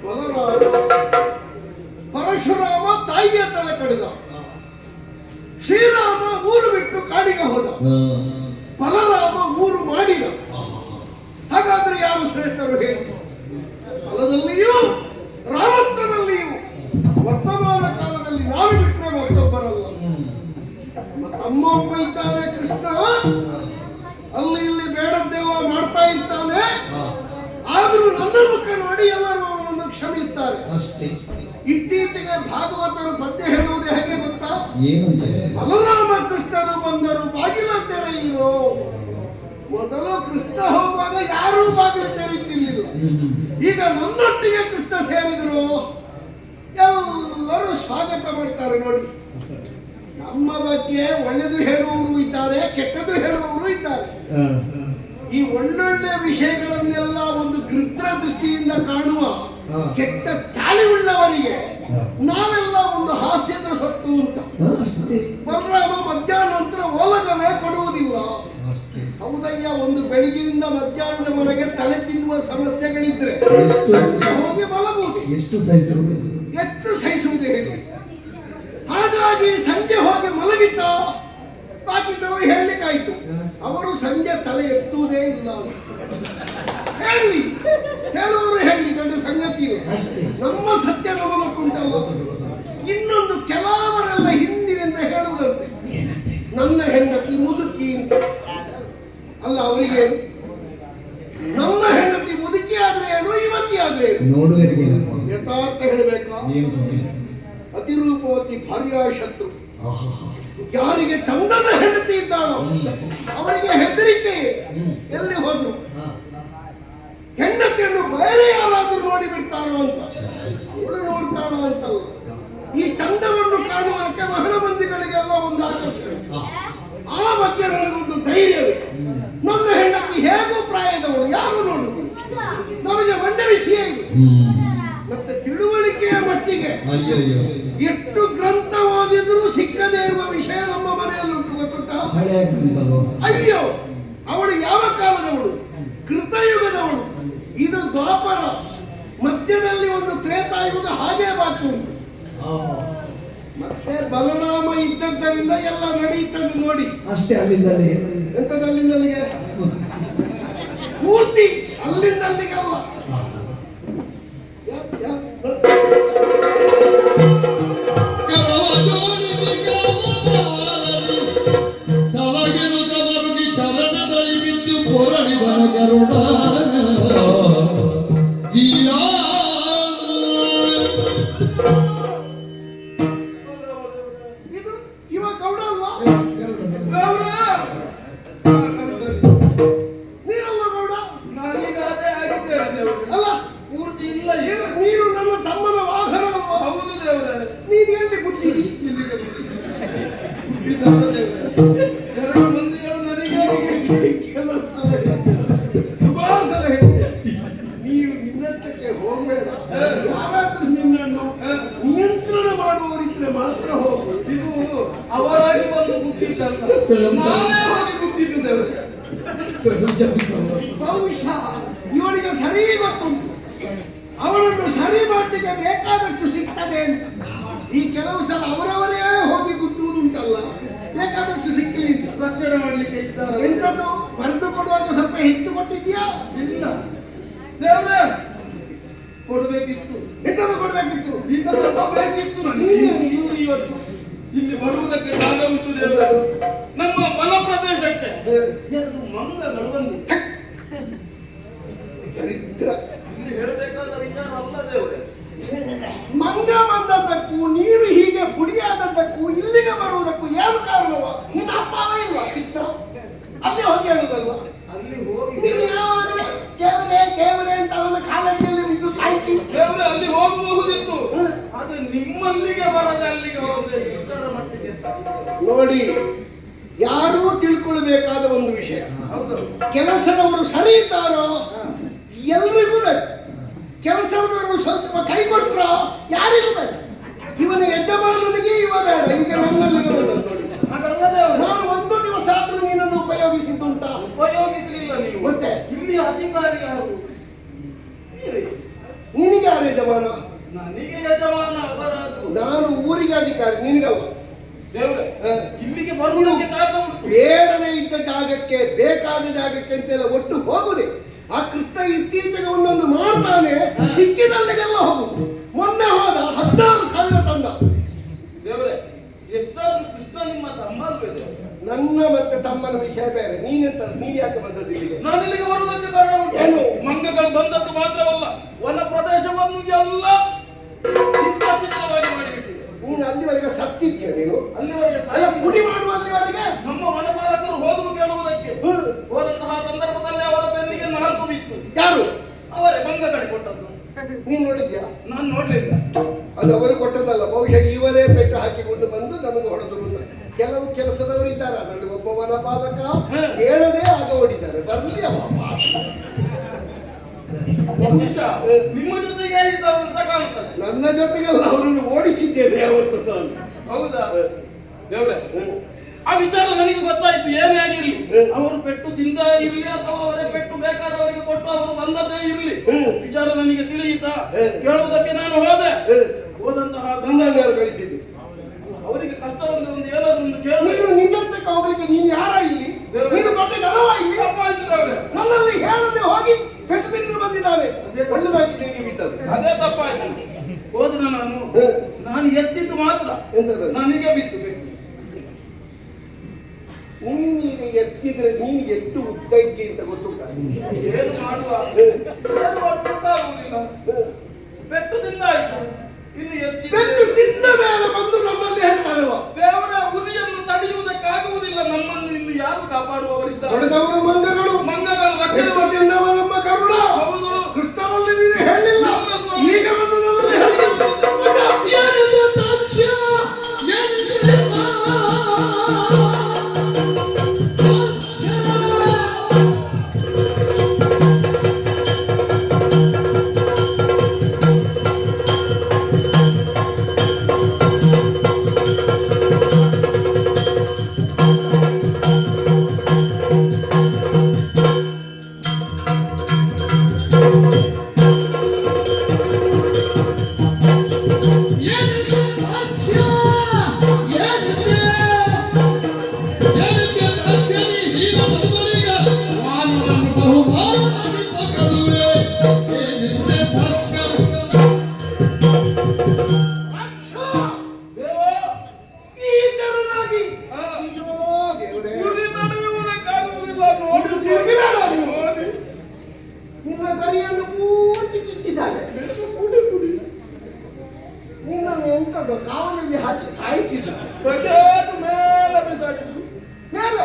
E: ಬಲರಾಮ ಪರಶುರಾಮ ತಾಯಿಯ ತಲೆ ಕಡಿದ, ಶ್ರೀರಾಮ ಊರು ಬಿಟ್ಟು ಕಾಡಿಗೆ ಹೋದ, ಬಲರಾಮ ಊರು ಮಾಡಿದ. ಹಾಗಾದ್ರೆ ಯಾರು ಶ್ರೇಷ್ಠರು ಹೇಳಿ? ಫಲದಲ್ಲಿಯೂ ರಾಮತ್ವದಲ್ಲಿಯೂ ವರ್ತಮಾನ ಕಾಲದಲ್ಲಿ ನಾನು ಬಿಟ್ಟರೆ ಮತ್ತೊಬ್ಬರಲ್ಲ. ತಮ್ಮ ಒಬ್ಬ ಇದ್ದಾನೆ ಕೃಷ್ಣ, ಅಲ್ಲಿ ಇಲ್ಲಿ ಬೇಡದ್ದೆಲ್ಲ ಮಾಡ್ತಾ ಇರ್ತಾನೆ. ಆದ್ರೂ ನನ್ನ ಮುಖ ನೋಡಿ ಎಲ್ಲರೂ ಅವನನ್ನು ಕ್ಷಮಿಸ್ತಾರೆ. ಇತ್ತೀಚೆಗೆ ಭಾಗವತರು ಪದ್ಯ ಹೇಳುವುದೇ ಹೇಗೆ ಗೊತ್ತಾ? ಬಲರಾಮ ಕೃಷ್ಣರು ಬಂದರು ಬಾಗಿಲ ತೆರೆಯಿರೋ. ಮೊದಲು ಕೃಷ್ಣ ಹೋಗುವಾಗ ಯಾರೂ ಬಾಗಿಲು ತೆರೀತಿರ್ಲಿಲ್ಲ. ಈಗ ನನ್ನೊಟ್ಟಿಗೆ ಕೃಷ್ಣ ಸೇರಿದ್ರು ಎಲ್ಲರೂ ಸ್ವಾಗತ ಮಾಡ್ತಾರೆ. ನೋಡಿ, ನಮ್ಮ ಬಗ್ಗೆ ಒಳ್ಳೆದು ಹೇಳುವವರು ಇದ್ದಾರೆ, ಕೆಟ್ಟದ್ದು ಹೇಳುವವರು ಇದ್ದಾರೆ. ಈ ಒಳ್ಳೊಳ್ಳೆ ವಿಷಯಗಳನ್ನೆಲ್ಲ ಒಂದು ಗೃದ್ರ ದೃಷ್ಟಿಯಿಂದ ಕಾಣುವ ಕೆಟ್ಟ ಚಾಳಿ ಉಳ್ಳವರಿಗೆ ನಾವೆಲ್ಲ ಒಂದು ಹಾಸ್ಯದ ಸೊತ್ತು ಅಂತ. ಬಲರಾಮ ಮಧ್ಯಾಹ್ನ ನಂತರ ಓಲಗವೇ ಕೊಡುವುದಿಲ್ಲ. ಹೌದಯ್ಯ, ಒಂದು ಬೆಳಗಿನಿಂದ ಮಧ್ಯಾಹ್ನದವರೆಗೆ ತಲೆ ತಿನ್ನುವ ಸಮಸ್ಯೆಗಳಿದ್ರೆ ಹೋಗಿ ಮಲಗುವುದು ಎಷ್ಟು ಸಹಿಸುವುದು ಹೇಳಿ. ಹಾಗಾಗಿ ಸಂಜೆ ಹೋಗಿ ಮಲಗಿದ್ದ, ಬಾಕಿದ್ದವರು ಹೇಳಲಿಕ್ಕಾಯ್ತು. ಅವರು ಸಂಜೆ ತಲೆ ಎತ್ತುವುದೇ ಇಲ್ಲ. ಹೇಳುವವರು ಹೇಳಿ, ದೊಡ್ಡ ಸಂಗತಿ ಇದೆ. ನಮ್ಮ ಸತ್ಯ ನಮಗಕ್ಕುಂಟಲ್ಲ. ಇನ್ನೊಂದು ಕೆಲವರೆಲ್ಲ ಹಿಂದಿನಿಂದ ಹೇಳುವುದಂತೆ, ನನ್ನ ಹೆಂಡತಿ ಮುದುಕಿ ಅಂತ. ಅಲ್ಲ, ಅವರಿಗೆ ನಮ್ಮ ಹೆಂಡತಿ ಮುದುಕಿ ಆದ್ರೆ ಏನು, ಯುವತಿ ಆದ್ರೆ ಏನು? ಯಥಾರ್ಥ ಹೇಳಬೇಕಾ? ಅತಿರೂಪವತಿ ಭಾರ್ಯ ಶತ್ರು. ಯಾರಿಗೆ ತಂದದ ಹೆಂಡತಿ ಇದ್ದಾಳೋ ಅವರಿಗೆ ಹೆದರಿಕೆ. ಎಲ್ಲಿ ಹೋದ್ರು ಹೆಂಡತಿಯನ್ನು ಬೇರೆ ಯಾರಾದ್ರೂ ನೋಡಿ ಬಿಡ್ತಾರೋ ಅಂತ. ಅವಳು ನೋಡ್ತಾಳೋ ಅಂತಲ್ಲ, ಈ ತಂಡವನ್ನು ಕಾಣುವುದಕ್ಕೆ ಬಹಳ ಮಂದಿಗಳಿಗೆಲ್ಲ ಒಂದು ಆಕರ್ಷಣೆ. ಆ ಬಗ್ಗೆ ನನಗೊಂದು ಧೈರ್ಯವೇ. ನನ್ನ ಹೆಂಡತಿ ಹೇಗೂ ಪ್ರಾಯದವಳು, ಯಾರು ನೋಡುವುದಿಲ್ಲ. ನಮಗೆ ಮಂಡ್ಯ ವಿಷಯ ಇದೆ. ಮತ್ತೆ ತಿಳುವಳಿಕೆಯ ಮಟ್ಟಿಗೆ ಎಷ್ಟು ಗ್ರಂಥ ಓದಿದ್ರು ಸಿಕ್ಕದೇ ಇರುವ ವಿಷಯ ನಮ್ಮ ಮನೆಯಲ್ಲಿ ಉಂಟು. ಗೊತ್ತುಂಟ? ಅಯ್ಯೋ, ಅವಳು ಯಾವ ಕಾಲದವಳು? ಕೃತಯುಗದವಳು. ಇದು ದ್ವಾಪರ, ಮಧ್ಯದಲ್ಲಿ ಒಂದು ತ್ರೇತಾಯುಗ, ಹಾಗೆ ಬಾಕಿ ಉಂಟು. ಮತ್ತೆ ಬಲರಾಮ ಇದ್ದದ್ದರಿಂದ ಎಲ್ಲ ನಡೆಯುತ್ತದೆ ನೋಡಿ ಅಷ್ಟೇ. ಅಲ್ಲಿಂದಲ್ಲಿಗೆ ಎಂತದಲ್ಲಿಂದಲ್ಲಿಗೆ ಪೂರ್ತಿ ಅಲ್ಲಿಂದಲ್ಲಿಗಲ್ಲ. ಬಹುಶಃ ಇವನಿಗೆ ಸರಿ ಗೊತ್ತುಂಟು, ಅವನನ್ನು ಸರಿ ಮಾಡಲಿಕ್ಕೆ ಬೇಕಾದಷ್ಟು ಸಿಗ್ತದೆ ಅಂತ. ಈ ಕೆಲವು ಸಲ ಅವರವರೇ ಹೋಗಿ ಗುದ್ದುವುದುಂಟಲ್ಲ, ಬೇಕಾದಷ್ಟು ಸಿಕ್ಕಲಿ ಅಂತ ರಕ್ಷಣೆ ಮಾಡಲಿಕ್ಕೆ ಇದ್ದಾರೆ. ಎಂಥದ್ದು ಬರೆದು ಕೊಡುವಾಗ ಸ್ವಲ್ಪ ಹೆಚ್ಚು ಕೊಟ್ಟಿದ್ಯಾ? ಇಲ್ಲ ದೇವ್ರೆ, ಕೊಡಬೇಕಿತ್ತು. ಎಂಥದ್ದು ಕೊಡಬೇಕಿತ್ತು? ಇನ್ನು ಸ್ವಲ್ಪ ಬೇಕಿತ್ತು. ಇಲ್ಲಿ ಇವತ್ತು ಇಲ್ಲಿ ಬರುವುದಕ್ಕೆ ಜಾಗ ಉಂಟು ದೇವ್ರೆ, ನಮ್ಮ ಮನ ಪ್ರದೇಶಕ್ಕೆ. ಮಂಗಗಳು ಬಂದು ದರಿದ್ರ ಇಲ್ಲಿ ಹೇಳಬೇಕಾದ ವಿಚಾರ ಅಲ್ಲ ದೇವ್ರೆ. ಮಂಗ ಬಂದದ್ದಕ್ಕೂ ನೀರು ಹೀಗೆ ಪುಡಿಯಾದದ್ದಕ್ಕೂ ಇಲ್ಲಿಗೆ ಬರುವುದಕ್ಕೂ ಏನು ಕಾರಣವ? ನಿನ್ನ ಅಪ್ಪವೇ ಇಲ್ಲ ಕೃಷ್ಣ, ಅಲ್ಲಿ ಹೋಗಿ ಹೇಳುದಲ್ವ? ಅಲ್ಲಿ ಹೋಗಿ ನೀನು ಯಾವಾಗ ಕೇವರೆ ಕೇವರೆ ಅಂತ ಅವನ ಕಾಲಡಿಯಲ್ಲಿ ಬಿದ್ದು ಸಾಯ್ತಿ. ದೇವ್ರೆ, ಅಲ್ಲಿ ಹೋಗಬಹುದಿತ್ತು, ಆದ್ರೆ ನಿಮ್ಮಲ್ಲಿಗೆ ಬರದೆ ಅಲ್ಲಿಗೆ ಹೋದ್ರೆ ನೋಡಿ. ಯಾರೂ ತಿಳ್ಕೊಳ್ಬೇಕಾದ ಒಂದು ವಿಷಯ, ಕೆಲಸದವರು ಸರಿ ಇದ್ದಾರೋ ಎಲ್ರಿಗೂ ಬೇಕು, ಕೆಲಸದವರು ಸ್ವಲ್ಪ ಕೈ ಕೊಟ್ರ ಯಾರಿಗೂ ಬೇಡ. ಇವನ ಯಜಮಾನನಿಗೆ ಇವ ಬೇಡ. ಈಗ ನನ್ನಲ್ಲಿಗೆ ಬಂದದ್ದು ನೋಡಿ. ನಾನು ಒಂದು ದಿವಸ ಆದ್ರೂ ನೀನನ್ನು ಉಪಯೋಗಿಸಿದ್ದುಂಟ? ಉಪಯೋಗಿಸಲಿಲ್ಲ ನೀವು. ಮತ್ತೆ ಇಲ್ಲಿ ಅಧಿಕಾರಿ ಯಾರು? ಯಜಮಾನ?
C: ನನಗೆ ಯಜಮಾನ ಅವರದ್ದು.
E: ನಾನು ಊರಿಗೆ ಅಧಿಕಾರಿ, ನಿನಗಲ್ಲ.
C: ದೇವ್ರೆ, ಇಲ್ಲಿಗೆ ಬರುವುದಕ್ಕೆ ಕಾರಣ ಉಂಟು.
E: ಬೇಡದೇ ಇದ್ದ ಜಾಗಕ್ಕೆ, ಬೇಕಾದ ಜಾಗಕ್ಕೆ ಅಂತೆಲ್ಲ ಒಟ್ಟು ಹೋಗುದೆ. ಆ ಕೃಷ್ಣ ಇತ್ತೀಚೆಗೆ ಒಂದೊಂದು ಮಾಡ್ತಾನೆ, ಸಿಕ್ಕಿದಲ್ಲಿಗೆಲ್ಲ ಹೋಗುದು. ಮೊನ್ನೆ ಹೋದ 16,000 ತಂದ.
C: ದೇವ್ರೆ, ಎಷ್ಟಾದ್ರೂ ಕೃಷ್ಣ ನಿಮ್ಮ ತಮ್ಮ ಅಲ್ವೇ ದೇವ್ರೆ?
E: ನನ್ನ ಮತ್ತೆ ತಮ್ಮನ ವಿಷಯ ಬೇರೆ. ನೀನ್ ಯಾಕೆ ಬಂದದ್ದು ಇಲ್ಲಿಗೆ?
C: ನಾನು ಇಲ್ಲಿಗೆ ಬರುವುದಕ್ಕೆ ಕಾರಣ ಉಂಟು.
E: ಏನು?
C: ಮಂಗಗಳು ಬಂದದ್ದು ಮಾತ್ರವಲ್ಲ, ವನ ಪ್ರದೇಶವನ್ನು ಎಲ್ಲ ಚಿತ್ರವಾಗಿ ಮಾಡಿಬಿಟ್ಟಿದೆ.
E: ನೀನು ಅಲ್ಲಿವರೆಗೆ ಸತ್ತಿದ್ಯಾ? ನೀನು
C: ಅಲ್ಲಿವರೆಗೆ
E: ಅಲ್ಲ, ಪುಡಿ ಮಾಡುವ ಅಲ್ಲಿವರೆಗೆ
C: ನಮ್ಮ ವನಪಾಲಕರು ಹೋದರು ಕೇಳುವುದಕ್ಕೆ. ಹೋದಂತಹ ಸಂದರ್ಭದಲ್ಲಿ ಅವರ ಬೆನ್ನಿಗೆ 4 ಬಿತ್ತು.
E: ಯಾರು?
C: ಅವರೇ ಮಂಗಗಳು ಕೊಟ್ಟದ್ದು.
E: ನೀನ್ ನೋಡಿದ್ಯಾ?
C: ನಾನು ನೋಡ್ಲಿಲ್ಲ.
E: ಅದು ಅವರು ಕೊಟ್ಟದಲ್ಲ, ಬಹುಶಃ ಇವರೇ ಪೆಟ್ಟು ಹಾಕಿಕೊಂಡು ಬಂದು ನಮಗೆ ಹೊಡೆದು. ಕೆಲವು ಕೆಲಸದವರು ಇದ್ದಾರೆ, ಅದರಲ್ಲಿ ಒಬ್ಬ ವನಪಾಲಕ ಕೇಳದೆ ಆಗ ಓಡಿದ್ದಾರೆ. ಬರ್ಲಿ ಅವ
C: ಬಹುಶಃ ನಿಮ್ಮ ಜೊತೆಗೆ ಇದ್ದವರು ಅಂತ ಕಾಣುತ್ತದೆ.
E: ನನ್ನ ಜೊತೆಗೆಲ್ಲ ಅವರನ್ನು ಓಡಿಸಿದ್ದೇನೆ ಯಾವತ್ತು ನಾನು.
C: ಹೌದಾ ದೇವ್ರೆ? ಆ ವಿಚಾರ ನನಗೆ ಗೊತ್ತಾಯ್ತು. ಏನೇ ಆಗಿರ್ಲಿ, ಅವರು ಪೆಟ್ಟು ತಿಂದ ಇರ್ಲಿ ಅಥವಾ ಅವರೇ ಪೆಟ್ಟು ಬೇಕಾದವರಿಗೆ ಕೊಟ್ಟು ಅವರು ಬಂದದ್ದೇ ಇರ್ಲಿ, ವಿಚಾರ ನನಗೆ ತಿಳಿಯಿತಾ? ಕೇಳುವುದಕ್ಕೆ ನಾನು ಹೋದೆ. ಹೋದಂತಹ
E: ಸಂದರ್ಭ ಕಳಿಸಿದ್ದು
C: ಅವರಿಗೆ ಕಷ್ಟ ಬಂದ್ರೆ ಒಂದು ಏನಾದ್ರು ಒಂದು ಕೇಳು.
E: ನೀನು ನಿನ್ನಂತಕ್ಕೆ ಹೋಗಲಿಕ್ಕೆ ನೀನು ಯಾರ ಇಲ್ಲಿ? ನೀನು ದೊಡ್ಡ ಜನವ ಇಲ್ಲಿ? ನನ್ನಲ್ಲಿ ಹೇಳದೆ ಹೋಗಿ ಪೆಟ್ಟು ತಿಂದು ಬಂದಿದ್ದಾರೆ. ಒಳ್ಳೆದಾಗಿ ನಿನಗೆ ಬಿದ್ದದು.
C: ಅದೇ ತಪ್ಪಾಯ್ತು. ಹೋದ್ರೆ ನಾನು ಎತ್ತಿದ್ದು ಮಾತ್ರ ನನಗೆ ಬಿತ್ತು ಪೆಟ್ಟು.
E: ನೀನೀಗ ಎತ್ತಿದ್ರೆ ನೀನು ಎಷ್ಟು ಉದ್ದ ಇದ್ದಿ ಅಂತ ಗೊತ್ತುಂಟ?
C: ಏನು ಮಾಡುವ ಗೊತ್ತಾಗುವುದಿಲ್ಲ. ಪೆಟ್ಟು ತಿಂದಾಯ್ತು, ಇನ್ನು
E: ಪೆಟ್ಟು ತಿಂದ ಮೇಲೆ ಬಂದು ನಮ್ಮಲ್ಲಿ ಹೇಳ್ತಾರಲ್ವ,
C: ದೇವರ ಗುರಿಯನ್ನು ತಡೆಯುವುದಕ್ಕಾಗುವುದಿಲ್ಲ. ನಮ್ಮನ್ನು ಇನ್ನು ಯಾರು ಕಾಪಾಡುವವರಿದ್ದಾರೆ?
E: ಹೊಡೆದವರು ಮಂಗಗಳು,
C: ಮಂಗಗಳು
E: ತಿನ್ನವ ನಮ್ಮ ಕರುಣ.
C: ಹೌದು.
E: ಕೃಷ್ಣನಲ್ಲಿ ನೀನು ಹೇಳಿಲ್ಲ, ಈಗ ಬಂದು ನಮ್ಮಲ್ಲಿ ಹೇಳ್ತಾರೆ. ನಿನ್ನ ಕರಿಯನ್ನು ಪೂರ್ತಿ ಕಿತ್ತಿದ್ದಾರೆ. ನಿನ್ನನ್ನು ಎಂತದ್ದು ಕಾವಲಲ್ಲಿ ಹಾಕಿ ಕಾಯಿಸಿದ
C: ಮೇಲೆ ಬಿಸಾಡಿದ್ರು.
E: ಮೇಲೆ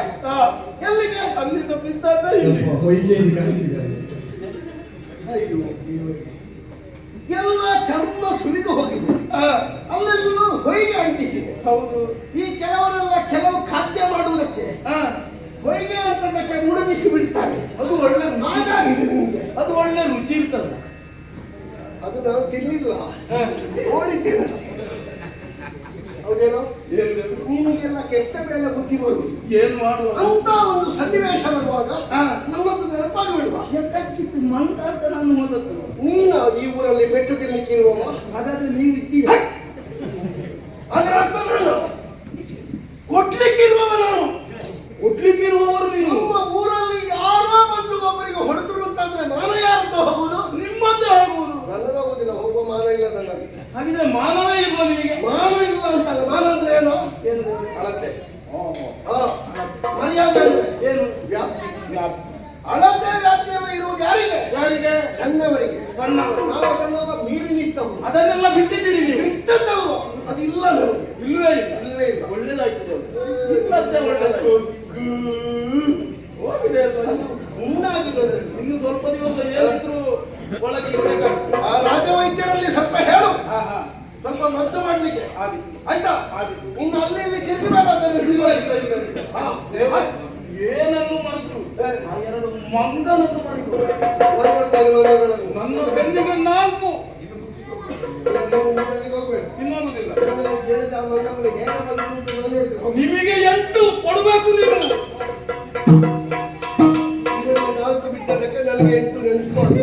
E: ಎಲ್ಲಿಗೆ?
C: ಅಲ್ಲಿಂದ ಬಿದ್ದದ್ದೇ ಇಲ್ಲಿ.
E: ಎಲ್ಲ ಚರ್ಮ ಸುಲಿದು ಹೋಗಿದೆ, ಅಲ್ಲೆಲ್ಲೂ ಹೊಯ್ಗೆ ಅಂಟಿಸಿದೆ.
C: ಹೌದು.
E: ಈ ಕೆಲವರೆಲ್ಲ ಕೆಲವು ಖಾದ್ಯ ಮಾಡುವುದಕ್ಕೆ ಹೊಯ್ಗೆ ಅಂತದಕ್ಕೆ ಮುಳುಗಿಸಿ ಬಿಡ್ತಾರೆ.
C: ಅದು ಒಳ್ಳೆ
E: ಹಾಗಾಗಿದೆ ನಿಮಗೆ.
C: ಅದು ಒಳ್ಳೆ ರುಚಿ ಇರ್ತದೆ.
E: ಅದು ನಾನು ತಿನ್ನಿಲ್ಲ, ನೋಡಿದ್ದೇನೆ. ಹೌದೇನೋ? ನಿಮಗೆಲ್ಲ ಕೆಟ್ಟ ಮೇಲೆ ಬುದ್ಧಿ ಬರುವುದು.
C: ಏನ್ ಮಾಡುವ
E: ಅಂತ ಒಂದು ಸನ್ನಿವೇಶ ಬರುವಾಗ ನಮ್ಮದು ನೆನಪಾಗಿ ಬಿಡುವ.
C: ಎಕ್ಕಚ್ಚಿತ್ತು ಮಂತ ಅಂತ ನಾನು ಓದದ್ದು.
E: ನೀನು ಈ ಊರಲ್ಲಿ ಪೆಟ್ಟು ತಿನ್ಲಿಕ್ಕೆ ಇರುವವ?
C: ಹಾಗಾದ್ರೆ ನೀವು ಇದ್ದೀವಿ.
E: ಅದರ ಅರ್ಥ ನಾನು ಕೊಡ್ಲಿಕ್ಕೆ ಇರುವವ. ನಾನು
C: ಕೊಡ್ಲಿಕ್ಕೆ ಇರುವವರು ನೀವು.
E: ನಮ್ಮ ಊರಲ್ಲಿ ಯಾರೋ ಬಂದು ಒಬ್ಬರಿಗೆ ಹೊಡೆದ್ರು ಅಂತಂದ್ರೆ ಮಾನ ಯಾರದ್ದು ಹೋಗುದು?
C: ನಿಮ್ಮದ್ದೇ ಹೋಗುವುದು.
E: ನನ್ನದಾಗುದಿಲ್ಲ, ಹೋಗುವ ಮಾನ ಇಲ್ಲ ನನ್ನಲ್ಲಿ.
C: ಹಾಗಿದ್ರೆ ಮಾನವೇ ಇಲ್ವ ನಿಮಗೆ?
E: ಮಾನ ಇಲ್ಲ ಅಂತಲ್ಲ. ಮಾನ ಅಂದ್ರೆ ಏನು? ಅಳತೆ. ಮರ್ಯಾದೆ ಅಂದ್ರೆ
C: ಏನು?
E: ವ್ಯಾಪ್ತಿ. ಅಳತೆ ವ್ಯಾಪ್ತಿಯೆಲ್ಲ ಇರುವುದು ಯಾರಿಗೆ?
C: ಯಾರಿಗೆ?
E: ಸಣ್ಣವರಿಗೆ.
C: ಸಣ್ಣವರು.
E: ನಾವು ಅದನ್ನೆಲ್ಲ ಮೀರಿ ನಿಂತವು.
C: ಅದನ್ನೆಲ್ಲ ಬಿಟ್ಟಿದ್ದೀರಿ ನೀವು.
E: ಬಿಟ್ಟದ್ದಲ್ವ? ಅದು ಇಲ್ಲ ನಮಗೆ.
C: ಇಲ್ವೇ ಇಲ್ಲ.
E: ಇಲ್ಲವೇ ಇಲ್ಲ.
C: ಒಳ್ಳೇದಾಯ್ತು. ಇಲ್ಲದ್ದೇ ಒಳ್ಳೇದಾಯ್ತು. ಹೋಗಿದೆ
E: ಮುಂದಾಗಿದ್ದದ್ರಲ್ಲಿ
C: ಇನ್ನು ಸ್ವಲ್ಪ ದಿವಸ ಏನಿದ್ರು ಒಳಗೆ ಇರಬೇಕಾಗ್ತದೆ.
E: ಆ ರಾಜವೈದ್ಯರಲ್ಲಿ ಸ್ವಲ್ಪ ಹೇಳು, ಸ್ವಲ್ಪ ಮದ್ದು ಮಾಡ್ಲಿಕ್ಕೆ. ಆಯ್ತಾ? ಇನ್ನು ಅಲ್ಲಿ ಇಲ್ಲಿ ತಿರುಗಬೇಡ.
C: ಏನನ್ನು ಮರೆತು ಆ 2 ಮಂಗನನ್ನು ಮರೆತು ನನ್ನ ಬೆನ್ನಿಗೆ 4 ತಿನ್ನೋಗುದಿಲ್ಲ. ನಿಮಗೆ 8 ಕೊಡಬೇಕು ನೀವು.
E: 4 ಬಿದ್ದದಕ್ಕೆ ನನಗೆ 8 ನೆನೆಸ್ಕೊಂಡು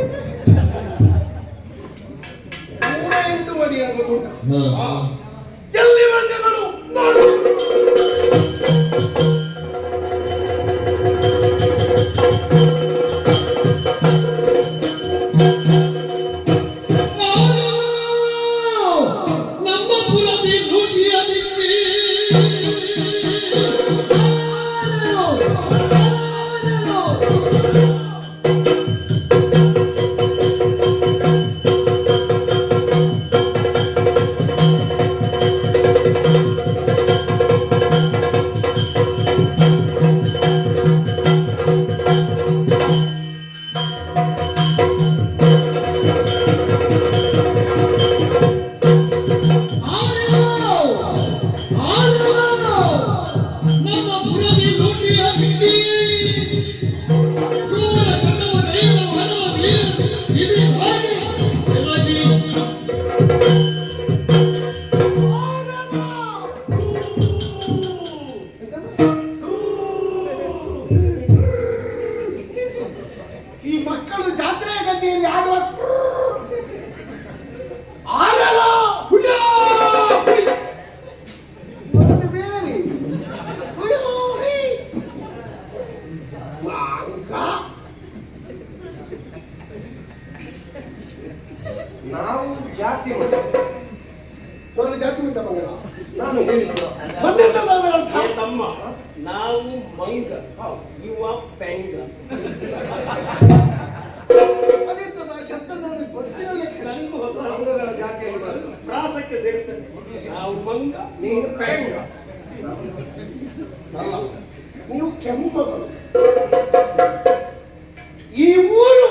A: ಹಾ.
E: ಎಲ್ಲಿ ಮಂಗಗಳು ನೋಡು.
A: ನಮ್ಮ ಪುರದಿ ಲೂಟಿಯ ದಿಕ್ಕಿ ನಮ್ಮ ಪುರದಿ ಲೂಟಿಯ ದಿಕ್ಕಿ ಕ್ರೂರ ಕರ್ಣವ ದೈವ ಮಾನವ ವೀರ ಇದು ಹಾಗೆ ಎಲ್ಲಗಿ
E: ಈ ಮಕ್ಕಳು ಜಾತ್ರೆಯ ಗದ್ದೆಯಲ್ಲಿ ಆಡುವ ಆರಲ ಹುಯ್ಯ! ಅದು ಬೇರೆ. ಹುಯ್ಯ, ಹೈ. ಮಂಗ.
B: ನಾವು ಜಾತಿ ಮತ.
E: ನಾನು ಜಾತಿ ಮಿಟ್ಟ ಮಂಗನ.
B: ನಾನು ಹೇಳಿದ್ದು
E: ಮತ್ತೆಂತದ್ದು ಅದರ ಅರ್ಥ?
I: ಏ ತಮ್ಮ, ನಾವು ಮಂಗ, ಇವ ಪೆಂಗ.
E: ಅದೆಂತದ್ದು ಆ ಶಬ್ದ ನನಗೆ ಗೊತ್ತಿರಲಿಲ್ಲ.
I: ನನಗೂ ಹೊಸ
B: ಮಂಗಗಳ ಜಾತಿಯಲ್ಲಿ ಬರುದು.
I: ಪ್ರಾಸಕ್ಕೆ ಸೇರ್ತದೆ. ನಾವು ಮಂಗ,
B: ನೀನು ಪೆಂಗ.
E: ಅಲ್ಲ, ನೀವು ಕೆಮ್ಮಗಳು. ಈ ಊರು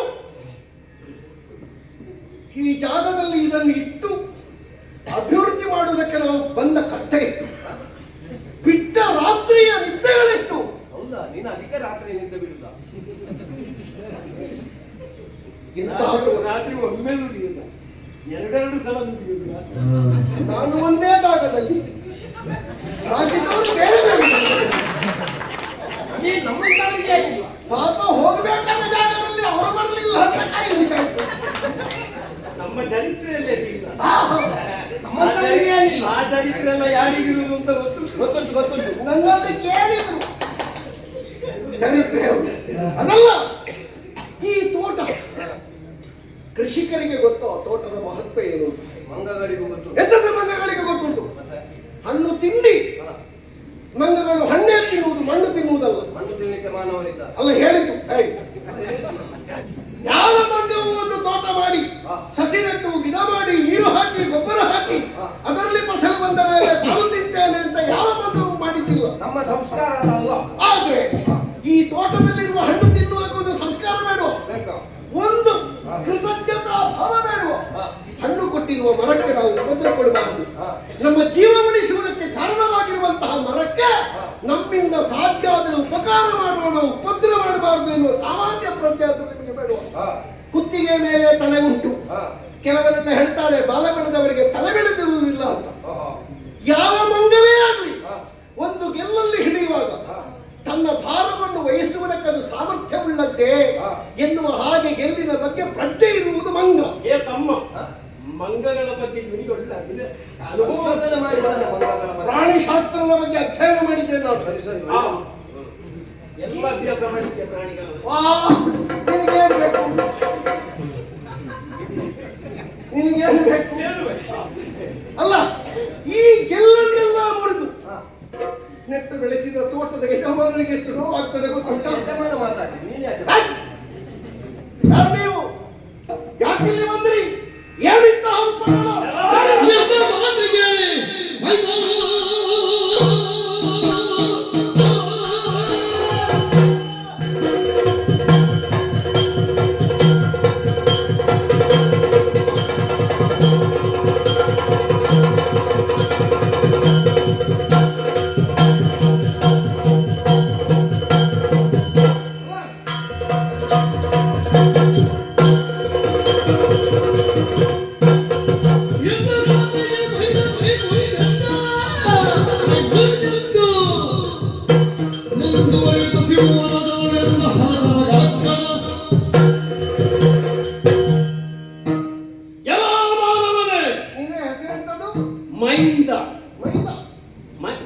E: ಈ ಜಾಗದಲ್ಲಿ ಇದನ್ನು ಇಟ್ಟು ಅಭಿವೃದ್ಧಿ ಮಾಡುವುದಕ್ಕೆ ನಾವು ಬಂದ ಕಟ್ಟೆ ಇತ್ತು. ಬಿಟ್ಟ ರಾತ್ರಿಯ ನಿದ್ದೆಗಳಿತ್ತು.
B: ಹೌದಾ? ನೀನು ಅದಕ್ಕೆ ರಾತ್ರಿ ನಿದ್ದೆ ಬಿಡುದ?
I: ನಾವು ರಾತ್ರಿ ಒಮ್ಮೆ ನುಡಿಯುವುದ, ಎರಡೆರಡು ಸಲ ನುಡಿಯುವುದ.
E: ನಾನು ಒಂದೇ ಜಾಗದಲ್ಲಿ ರಾಜ್ಯದವರು ಬೇರೆ ಬೇರೆ ಪಾಪ ಹೋಗಬೇಕಾದ ಜಾಗದಲ್ಲಿ ಅವರು ಬರಲಿಲ್ಲ ಅಂತ ಕಾಯಲಿಕ್ಕಾಯ್ತು.
I: ನಮ್ಮ ಚರಿತ್ರೆಯಲ್ಲೇ ಅದಿಲ್ಲ.
E: ಆಹಾ.
I: ಆ ಚರಿತ್ರೆ ಎಲ್ಲ ಯಾರಿಗಿರುವುದು ಅಂತ ಗೊತ್ತುಂಟು.
E: ನನ್ನಲ್ಲಿ ಕೇಳಿದ್ರು ಚರಿತ್ರೆ ಅದಲ್ಲ. ಈ ತೋಟ ಕೃಷಿಕರಿಗೆ ಗೊತ್ತೋ ತೋಟದ ಮಹತ್ವ ಏನು?
B: ಮಂಗಗಳಿಗೂ ಗೊತ್ತು.
E: ಎತ್ತದ ಮಂಗಗಳಿಗೆ ಗೊತ್ತುಂಟು. ಹಣ್ಣು ತಿಂಡಿ ಮಂಗಗಳು ಹಣ್ಣೇ ತಿನ್ನುವುದು, ಮಣ್ಣು ತಿನ್ನುವುದಲ್ಲ.
B: ಮಣ್ಣು ತಿನ್ನಲಿಕ್ಕೆ ಮಾನವರಿದ್ದ.
E: ಅಲ್ಲ ಹೇಳಿದ್ದು. ಯಾವ ಮಂಗವು ಒಂದು ತೋಟ ಮಾಡಿ ಸಸಿ ನೆಟ್ಟು ಗಿಡ ಮಾಡಿ ನೀರು ಹಾಕಿ ಗೊಬ್ಬರ ಹಾಕಿ ಅದರಲ್ಲಿ ಫಸಲು ಬಂದ ಮೇಲೆ ತಾನು ತಿಂತೇನೆ ಅಂತ ಯಾವ ಮಂಗವು ಮಾಡಿದ್ದಿಲ್ಲ.
B: ನಮ್ಮ ಸಂಸ್ಕಾರ ಅಲ್ಲ.
E: ಆದ್ರೆ ಈ ತೋಟದಲ್ಲಿರುವ ಹಣ್ಣು ತಿನ್ನುವಾಗ ಒಂದು ಸಂಸ್ಕಾರ ಬೇಡುವ,
B: ಬೇಕಾ?
E: ಒಂದು ಕೃತಜ್ಞತಾ ಭಾವ ಬೇಡುವ. ಹಣ್ಣು ಕೊಟ್ಟಿರುವ ಮರಕ್ಕೆ ನಾವು ಉಪದ್ರ ಕೊಡಬಾರದು. ನಮ್ಮ ಜೀವ ಉಳಿಸುವುದಕ್ಕೆ ಕಾರಣವಾಗಿರುವಂತಹ ಮರಕ್ಕೆ ನಮ್ಮಿಂದ ಸಾಧ್ಯ ಆದರೆ ಉಪಕಾರ ಮಾಡೋಣ, ಉಪದ್ರ ಮಾಡಬಾರದು ಎನ್ನುವ ಸಾಮಾನ್ಯ ಪ್ರಜ್ಞೆ ಅದು ನಿಮಗೆ ಬೇಡುವ. ಕುತ್ತಿಗೆ ಮೇಲೆ ತಲೆ ಉಂಟು. ಕೆಲವರೆಲ್ಲ ಹೇಳ್ತಾರೆ ಬಾಲ ಬೆಳೆದವರಿಗೆ ತಲೆ ಬೆಳೆದಿರುವುದಿಲ್ಲ ಅಂತ. ಯಾವ ಮಂಗವೇ ಆಗಲಿ ಒಂದು ಗೆಲ್ಲಲ್ಲಿ ಹಿಡಿಯುವಾಗ ತನ್ನ ಭಾರವನ್ನು ವಹಿಸುವುದಕ್ಕದು ಸಾಮರ್ಥ್ಯವುಳ್ಳದ್ದೇ ಎನ್ನುವ ಹಾಗೆ ಗೆಲ್ಲಿನ ಬಗ್ಗೆ ಪ್ರಜ್ಞೆ ಇರುವುದು ಮಂಗ.
I: ಏ ತಮ್ಮ, ಮಂಗಗಳ ಬಗ್ಗೆ ನಿಮಗೆ ಒಳ್ಳೆ
B: ಸಂಶೋಧನೆ ಮಾಡಿದ್ದಾನೆ ಮಂಗಗಳ ಬಗ್ಗೆ.
E: ಪ್ರಾಣಿಶಾಸ್ತ್ರದ ಬಗ್ಗೆ ಅಧ್ಯಯನ ಮಾಡಿದ್ದೇನೆ ನಾನು.
B: ಸರಿ ಸರಿ.
I: ಎಲ್ಲ ಅಭ್ಯಾಸ ಮಾಡಿದ್ದೆ ಪ್ರಾಣಿಗಳ.
E: ನಿನಗೇನು ಬೇಕು? ನಿನಗೇನು ಬೇಕು? ಅಲ್ಲ, ಈ ಗೆಲ್ಲನ್ನೆಲ್ಲ ಮುರಿದು ನೆಟ್ಟು ಬೆಳೆಸಿದ ತೋಟದ ಯಜಮಾನರಿಗೆ ಎಷ್ಟು ನೋವಾಗ್ತದೆ ಗೊತ್ತುಂಟ?
B: ಯಜಮಾನ ಮಾತಾಡಿ, ನೀನ್ ಯಾಕೆ?
E: ಯಾರು ನೀವು? ಯಾಕಿಲ್ಲಿ ಬಂದ್ರಿ? ಏನಿತ್ತ
A: ಎದ್ದ ಮಾತಿಗೆ
I: ಮೈಂದ
E: ಮೈದ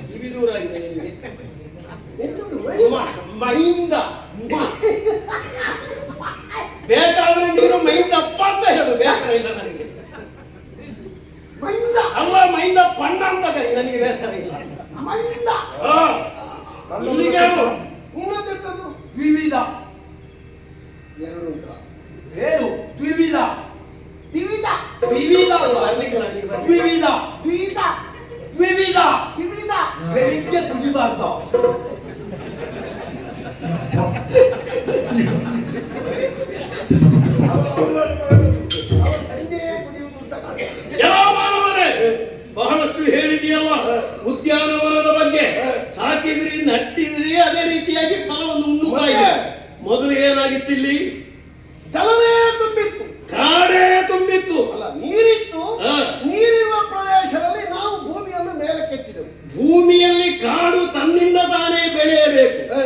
I: ಕಿವಿ ದೂರ ಆಗಿದೆ ನಿಮಗೆ.
E: ಎಂತದು ಮೈದ?
I: ಮೈಂದ ಬೇಕಾದ್ರೆ ನೀನು ಮೈಂದಪ್ಪ ಅಂತ ಹೇಳು, ಬೇಸರ ಇಲ್ಲ ನನಗೆ.
E: ಮೈದ
I: ಅಲ್ಲ ಮೈಂದ ಪಣ್ಣ ಅಂತ ಕರಿ, ನನಗೆ ಬೇಸರ ಇಲ್ಲ.
E: ಮೈದ
I: ಇಲ್ಲಿಗೆ ಹೇಳು.
E: ಇನ್ನೊಂದೆಂತದ್ದು?
D: ದ್ವಿವಿಧ.
E: ಎರಡು ಉಂಟಾ?
D: ಏನು ದ್ವಿವಿಧ?
E: ದ್ವಿವಿಧ
D: ದ್ವಿವಿಧ ಅಲ್ವಾ?
I: ಬರ್ಲಿಕ್ಕಿಲ್ಲ ನೀವು ಬನ್ನಿ.
D: ದ್ವಿವಿಧ
E: ದ್ವಿಧ
D: ದ್ವಿವಿಧ
E: ದ್ವಿವಿಧ
D: ಬೆಳಿಗ್ಗೆ ಕುಡಿಬಾರ್ದು.
E: ಸಂಜೆಯೇ ಕುಡಿಯುವುದು ಅಂತ ಕಾಣುತ್ತೆ.
I: ಯಾವ ಮಾನವನೇ ಬಹಳಷ್ಟು ಹೇಳಿದೆಯಲ್ಲ ಉದ್ಯಾನವನದ ಬಗ್ಗೆ. ಸಾಕಿದ್ರಿ, ನಟ್ಟಿದ್ರಿ, ಅದೇ ರೀತಿಯಾಗಿ ಫಲವನ್ನು ಉಣ್ಣುತ್ತಾ ಇದೆ. ಮೊದಲು ಏನಾಗಿತ್ತಿಲ್ಲಿ?
E: ಜಲವೇ ತುಂಬಿತ್ತು,
I: ಕಾಡೇ ತುಂಬಿತ್ತು.
E: ಅಲ್ಲ ನೀರಿತ್ತು.
I: ಹಾ.
E: ನೀರಿರುವ ಪ್ರದೇಶದಲ್ಲಿ ನಾವು ಭೂಮಿಯನ್ನು ಮೇಲಕ್ಕೆತ್ತಿದೆವು.
I: ಭೂಮಿಯಲ್ಲಿ ಕಾಡು ತನ್ನಿಂದ ತಾನೇ ಬೆಳೆಯಬೇಕು.
E: ಹ.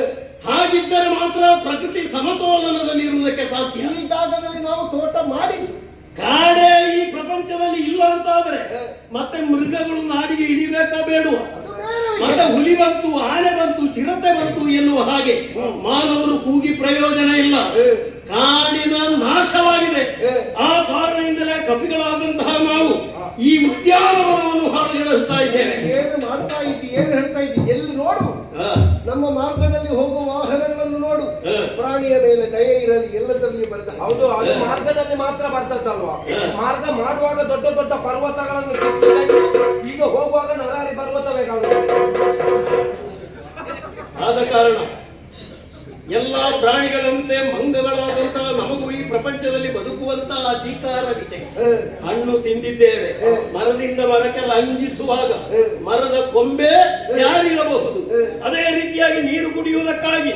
I: ಹಾಗಿದ್ದರೆ ಮಾತ್ರ ಪ್ರಕೃತಿ ಸಮತೋಲನದಲ್ಲಿ ಇರುವುದಕ್ಕೆ ಸಾಧ್ಯ.
E: ಈ ಜಾಗದಲ್ಲಿ ನಾವು ತೋಟ ಮಾಡಿದ್ದು.
I: ಕಾಡೇ ಈ ಪ್ರಪಂಚದಲ್ಲಿ ಇಲ್ಲ ಅಂತಾದ್ರೆ ಮತ್ತೆ ಮೃಗಗಳು ನಾಡಿಗೆ ಇಳಿಬೇಕಾ ಬೇಡುವ?
E: ಅದು ಬೇರೆ ವಿಷಯ.
I: ಮತ್ತೆ ಹುಲಿ ಬಂತು, ಆನೆ ಬಂತು, ಚಿರತೆ ಬಂತು ಎನ್ನುವ ಹಾಗೆ ಮಾನವರು ಕೂಗಿ ಪ್ರಯೋಜನ ಇಲ್ಲ. ಕಾಡಿನ ನಾಶವಾಗಿದೆ. ಆ ಕಾರಣದಿಂದಲೇ ಕಪಿಗಳಾದಂತಹ ನಾವು ಈ ಉದ್ಯಾನವನವನ್ನು ಹಾಳುಗೆಡುತ್ತಾ ಇದ್ದೇವೆ.
E: ಏನು ಮಾಡ್ತಾ ಇದ್ದಿ, ಏನು ಹೇಳ್ತಾ ಇದ್ದಿ? ಎಲ್ಲಿ ನೋಡು, ನಮ್ಮ ಮಾರ್ಗದಲ್ಲಿ ಹೋಗುವ ವಾಹನಗಳನ್ನು ನೋಡು. ಪ್ರಾಣಿಯ ಮೇಲೆ ದಯೆ ಇರಲಿ, ಎಲ್ಲದರಲ್ಲಿ ಬರೆದ.
D: ಹೌದು, ಅದು ಮಾರ್ಗದಲ್ಲಿ ಮಾತ್ರ ಬರ್ತದಲ್ವಾ? ಮಾರ್ಗ ಮಾಡುವಾಗ ದೊಡ್ಡ ದೊಡ್ಡ ಪರ್ವತಗಳನ್ನು ಕಿತ್ತಿದಾಗ ಈಗ ಹೋಗುವಾಗ ನರಾರಿ ಪರ್ವತವೇ ಕಾಣುತ್ತೆ.
I: ಆದ ಕಾರಣ ಎಲ್ಲ ಪ್ರಾಣಿಗಳಂತೆ ಮಂಗಗಳಾದಂತಹ ನಮಗೂ ಈ ಪ್ರಪಂಚದಲ್ಲಿ ಬದುಕುವಂತಹ ಅಧಿಕಾರವಿದೆ. ಹಣ್ಣು ತಿಂದಿದ್ದೇವೆ, ಮರದಿಂದ ಮರಕ್ಕೆ ಲಂಘಿಸುವಾಗ ಮರದ ಕೊಂಬೆ ಜಾರಿರಬಹುದು. ಅದೇ ರೀತಿಯಾಗಿ ನೀರು ಕುಡಿಯುವುದಕ್ಕಾಗಿ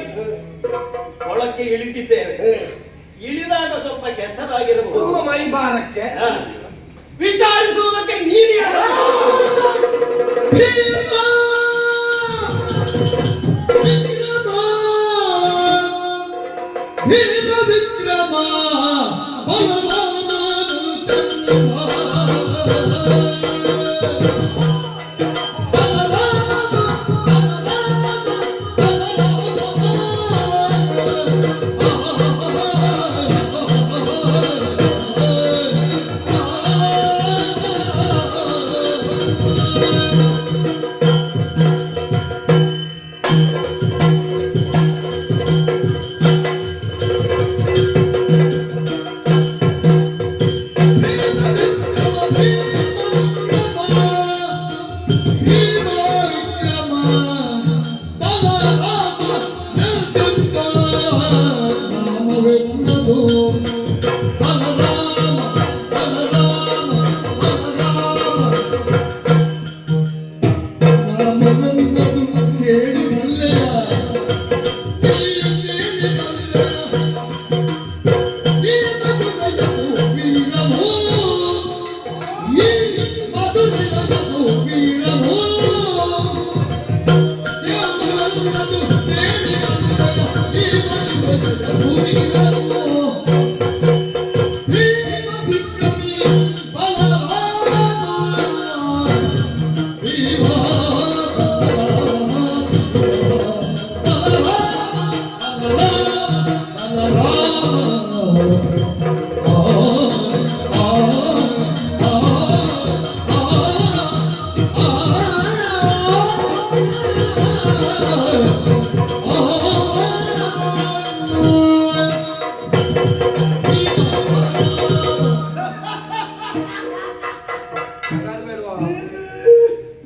I: ಕೊಳಕ್ಕೆ ಇಳಿದಿದ್ದೇವೆ. ಇಳಿದಾಗ ಸ್ವಲ್ಪ ಕೆಸರಾಗಿರಬಹುದು.
D: ನಮ್ಮ ಮೈ ಭಾರಕ್ಕೆ
I: ವಿಚಾರಿಸುವುದಕ್ಕೆ ನೀನು ಯಾರು?
A: ವಿಕ್ರಮ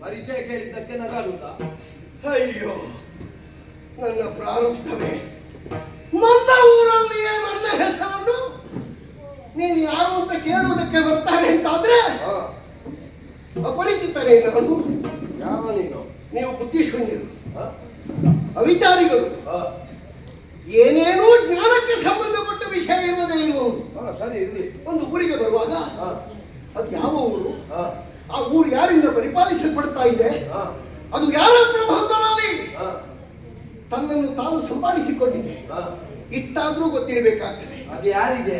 D: ಪರಿಚಯ ಕೇಳಿದ್ದಕ್ಕೆ ನಗಾಡುತ್ತಾ?
E: ಅಯ್ಯೋ, ನನ್ನ ಪ್ರಾರಬ್ಧವೇ. ನನ್ನ ಊರಲ್ಲಿಯೇ ನನ್ನ ಹೆಸರನ್ನು ನೀನು ಯಾರು ಅಂತ ಕೇಳುವುದಕ್ಕೆ ಬರ್ತಾನೆ ಅಂತಾದ್ರೆ ಅಪರಿಚಿತನೇ ನಾನು.
D: ಯಾವ ನೀನು?
E: ನೀವು ಬುದ್ಧಿಶೂನ್ಯರು, ಅವಿಚಾರಿಗಳು, ಏನೇನೋ ಜ್ಞಾನಕ್ಕೆ ಸಂಬಂಧಪಟ್ಟ ವಿಷಯ ಇಲ್ಲದೆ ಇರುವವರು.
D: ಸರಿ ಇರ್ಲಿ.
E: ಒಂದು ಊರಿಗೆ ಬರುವಾಗ ಅದು ಯಾವ ಊರು, ಆ ಊರು ಯಾರಿಂದ ಪರಿಪಾಲಿಸಲ್ಪಡ್ತಾ ಇದೆ, ಅದು ಯಾರ ಪ್ರಬಂಧದಲ್ಲಿ ತನ್ನನ್ನು ತಾನು ಸಂಪಾದಿಸಿಕೊಂಡಿದೆ, ಇಷ್ಟಾದ್ರೂ ಗೊತ್ತಿರಬೇಕಾಗ್ತದೆ.
D: ಅದು ಯಾರಿಗೆ?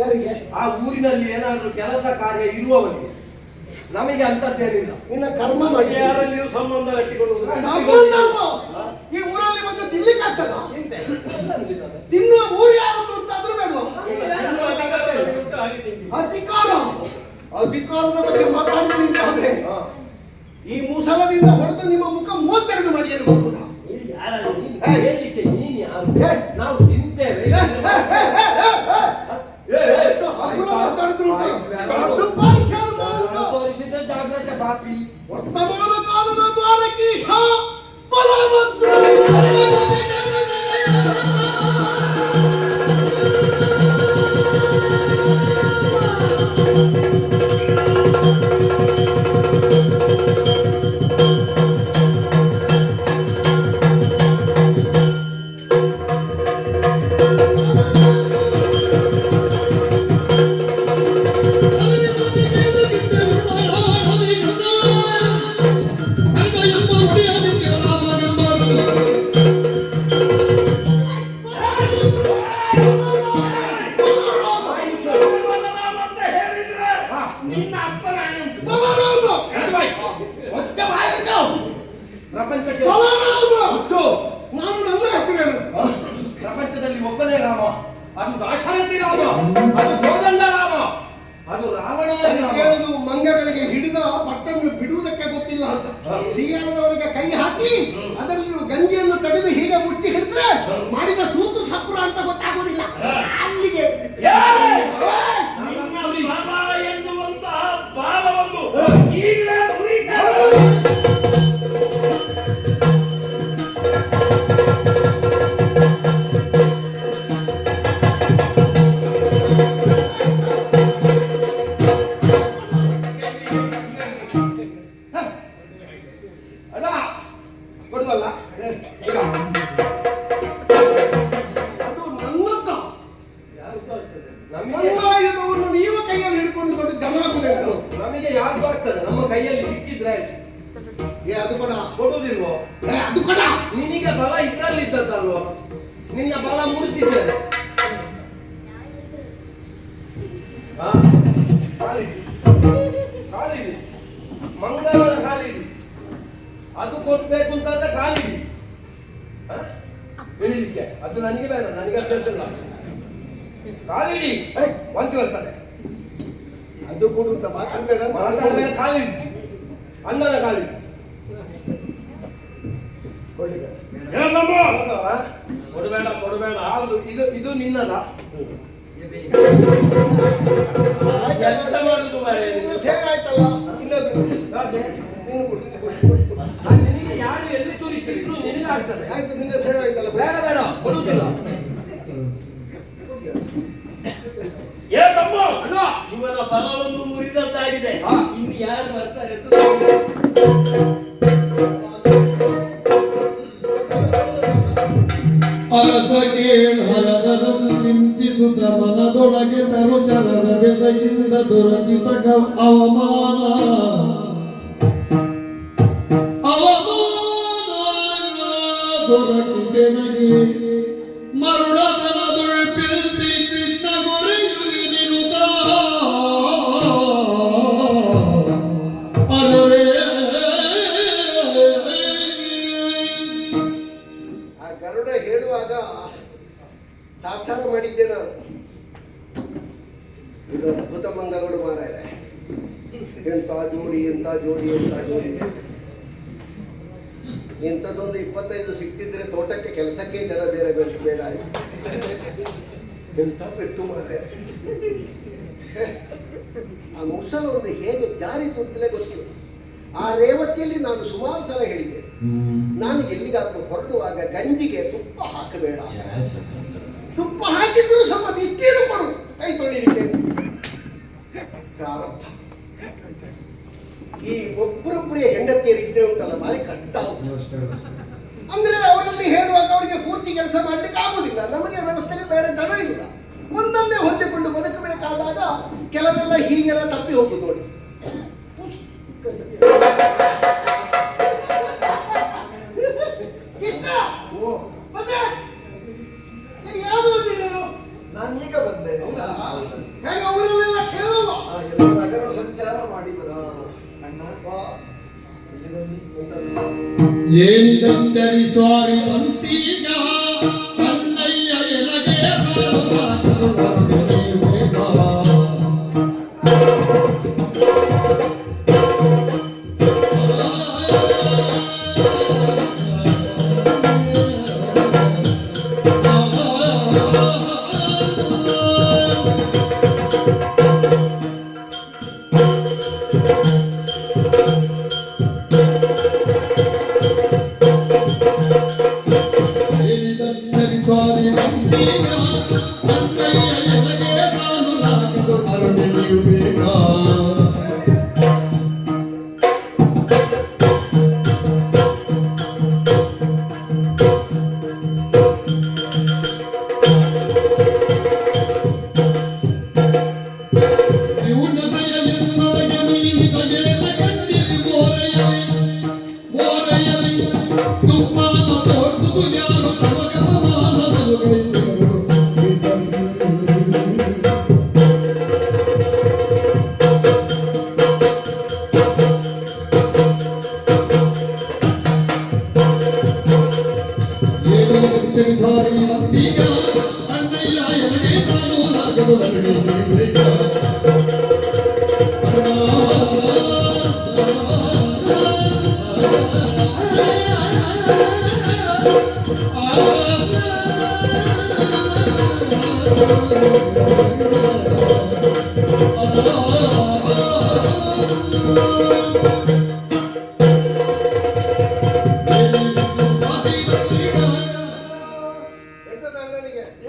E: ಯಾರಿಗೆ?
D: ಆ ಊರಿನಲ್ಲಿ ಏನಾದ್ರೂ ಕೆಲಸ ಕಾರ್ಯ ಇರುವವರಿಗೆ. ನಮಗೆ ಅಂತದ್ದೇನಿಲ್ಲ.
E: ನಿನ್ನ ಕರ್ಮ ಮಾಡಿ
I: ಯಾರಲ್ಲಿಯೂ ಸಂಬಂಧ ಕಟ್ಟಿಕೊಳ್ಳುವುದು
E: ಸಂಬಂಧ ಅಲ್ವಾ? ಈ ಊರಲ್ಲಿ ಬಂದು ತಿನ್ಲಿಕ್ಕೆ ಆಗ್ತದ? ತಿನ್ನುವ ಊರು ಯಾರದ್ದು ಅಂತ ಆದ್ರೂ ಬೇಡವಾ? ಅಧಿಕಾರದ ಬಗ್ಗೆ ಮಾತಾಡಿದ್ರಿ ಅಂತ ಆದ್ರೆ ಈ ಮುಸಲದಿಂದ ಹೊಡೆದು ನಿಮ್ಮ ಮುಖ 32 ಮಾಡಿ ಏನು ಕೂಡ
D: ನಾವು ತಿಂತೇವೆ. ಜಾಗ್ರತೆ ಪಾಪಿ.
E: ವರ್ತಮಾನ ಕಾಲದ ದ್ವಾರಕೀಶ ಬಲಭದ್ರ.
D: ಪ್ರಪಂಚದಲ್ಲಿ ಒಬ್ಬನೇ ರಾಮ, ಅದು ದಾಶರಥಿ ರಾಮ, ಅದು ಕೋದಂಡ ರಾಮ, ಅದು ರಾವಣ.
E: ಕೇಳುದು ಮಂಗಗಳಿಗೆ ಹಿಡಿದ ಪಟ್ಟನ್ನು ಬಿಡುವುದಕ್ಕೆ ಗೊತ್ತಿಲ್ಲ ಅಂತ. ಸಿಯಾಳದವರಿಗೆ ಕೈ ಹಾಕಿ ಅದರಲ್ಲಿ ಗಂಜಿಯನ್ನು ತೆಗೆದು ಹೀಗೆ ಮುಚ್ಚಿ ಹಿಡಿದ್ರೆ ಮಾಡಿದ ತೂತು ಸಪುರ ಅಂತ ಗೊತ್ತಾಗೋದಿಲ್ಲ. ಅಲ್ಲಿಗೆ
I: ಎನ್ನುವಂತಹ ಬಾಲವನ್ನು ಈಗಲೇ
D: ಕೊಡುವಲ್ಲ
E: ಅದು ನನ್ನತ್ತ. ಆಯುಧವನ್ನು ನೀವು ಕೈಯಲ್ಲಿ ಹಿಡ್ಕೊಂಡು ದೊಡ್ಡ ಜಮಾಸಬೇಕು.
D: ನಮಗೆ ಯಾರಿಗೂ ಆಗ್ತದೆ, ನಮ್ಮ ಕೈಯಲ್ಲಿ ಸಿಕ್ಕಿದ್ರೆ
E: ಅದು ಕೂಡ
D: ಕೊಡುವುದಿಲ್ವೋ?
E: ಅದು ಕೂಡ
D: ನಿನಗೆ ಬಲ ಇದ್ರಲ್ಲಿ ಇದ್ದದ್ದಲ್ವೋ? ನಿನ್ನ ಬಲ ಮುರಿದಿದ್ದೇನೆ. ಕಾಲಿಡಿ, ಮಂಗಳನ ಕಾಲಿಡಿ. ಅದು ಕೊಡ್ಬೇಕು ಅಂತಂದ್ರೆ ಕಾಲಿಡಿ. ಬೆಳಿಲಿಕ್ಕೆ ಅದು ನನಗೆ ಬೇಡ, ನನಗೆ ಅರ್ಜೆಂಟಿಲ್ಲ. ಕಾಲಿಡಿ ಮಂತಿ ಬರ್ತದೆ.
E: ಅದು ಕೊಡುತ್ತ ಮಾತಾಡಬೇಡ.
D: ಮಾತಾಡಬೇಡ, ಕಾಲಿಡಿ. ಅಣ್ಣನ ಕಾಲಿಡಿ.
I: ಕೊಡಬೇಡ ಕೊಡಬೇಡ.
D: ಹೌದು, ಇದು ನಿನ್ನದ.
I: ಕೆಲಸ ಮಾಡುದು
E: ನಿನ್ನ ಸೇವೆ ಆಯ್ತಲ್ಲ, ಇನ್ನೊಂದು
D: ನಿನಗೆ ಯಾರು ಎಲ್ಲಿ ತೋರಿಸಿದ್ರು ನಿನಗೆ ಆಗ್ತದೆ.
E: ಆಯ್ತು, ನಿನ್ನ ಸೇವೆ ಆಯ್ತಲ್ಲ.
D: ಬೇಡ ಬೇಡ, ಕೊಡುವುದಿಲ್ಲ.
I: ಏ ತಮ್ಮ, ಇವನ ಬಲವನ್ನು ಮುರಿದದ್ದಾಗಿದೆ. ಇನ್ನು ಯಾರು ಬರ್ತಾರೆ ಅಂತ
A: ಅರಸ ಕೇಳರದರನು ಚಿಂತಿಸುತ್ತ ಮನದೊಳಗೆ ತರುಚರರ ದೆಸೆಯಿಂದ ದೊರಕಿತ ಅವಮಾನ ದೊರಕಿದೆ ನಗೆ ಮರುಳತನದೊಳ್ಪಿಲ್ತಿ ಕೃಷ್ಣ ಗೊರೆಯುವಿನಿರುತ್ತ ಅರವೇ
E: ಗರುಡ ಹೇಳುವಾಗ ತಾತ್ಸಾರ ಮಾಡಿದ್ದೆ ನಾನು. ಇದು ಅದ್ಭುತ ಮಂಗಗಳು ಮಾರಾಯ. ಎಂತ ಜೋಡಿ, ಎಂತ ಜೋಡಿ, ಎಂತ ಜೋಡಿ. ಇಂಥದ್ದೊಂದು 25 ಸಿಕ್ತಿದ್ರೆ ತೋಟಕ್ಕೆ ಕೆಲಸಕ್ಕೆ ಜನ ಬೇರೆ ಬೇಡ. ಎಂತ ಪೆಟ್ಟು ಮಾರಾಯ. ಆ ಮುಸಲ ಒಂದು ಹೇಗೆ ಜಾರಿತು ಅಂತಲೇ ಗೊತ್ತಿಲ್ಲ. ಆ ರೇವತಿಯಲ್ಲಿ ನಾನು ಸುಮಾರು ಸಲ ಹೇಳಿದ್ದೆ, ನಾನು ಎಲ್ಲಿಗಾದ್ರೂ ಹೊರಡುವಾಗ ಗಂಜಿಗೆ ತುಪ್ಪ ಹಾಕಬೇಡ. ತುಪ್ಪ ಹಾಕಿದ್ರು ಸ್ವಲ್ಪ ಬಿಸ್ನೀರು ಕೊಡು ಕೈ ತೊಳಿಲಿಕ್ಕೆ. ಪ್ರಾರಬ್ಧ. ಈ ಒಬ್ಬರೊಬ್ಬರೇ ಹೆಂಡತಿಯರು ಇದ್ರೆ ಉಂಟಲ್ಲ, ಭಾರಿ ಕಷ್ಟ. ಅಂದ್ರೆ ಅವರಲ್ಲಿ ಹೇಳುವಾಗ ಅವರಿಗೆ ಪೂರ್ತಿ ಕೆಲಸ ಮಾಡ್ಲಿಕ್ಕೆ ಆಗುದಿಲ್ಲ. ನಮಗೆ ವ್ಯವಸ್ಥೆಗೆ ಬೇರೆ ಜನ ಇಲ್ಲ. ಒಂದನ್ನೇ ಹೊಂದಿಕೊಂಡು ಬದುಕಬೇಕಾದಾಗ ಕೆಲವೆಲ್ಲ ಹೀಗೆಲ್ಲ ತಪ್ಪಿ ಹೋಗುದು ನೋಡಿ.
J: ನಾನು ಈಗ ಬಂದೆ.
E: ಹೇಗೆ ಊರಲ್ಲೆಲ್ಲ ಕೇಳುವ
J: ಎಲ್ಲ ನಗರ ಸಂಚಾರ ಮಾಡಿ ಬರ.
A: ಏನಿದಂದರಿ ಸ್ವಾರಿ ಮಂತೀಗ ಅಣ್ಣಯ್ಯ ಎನಗೆ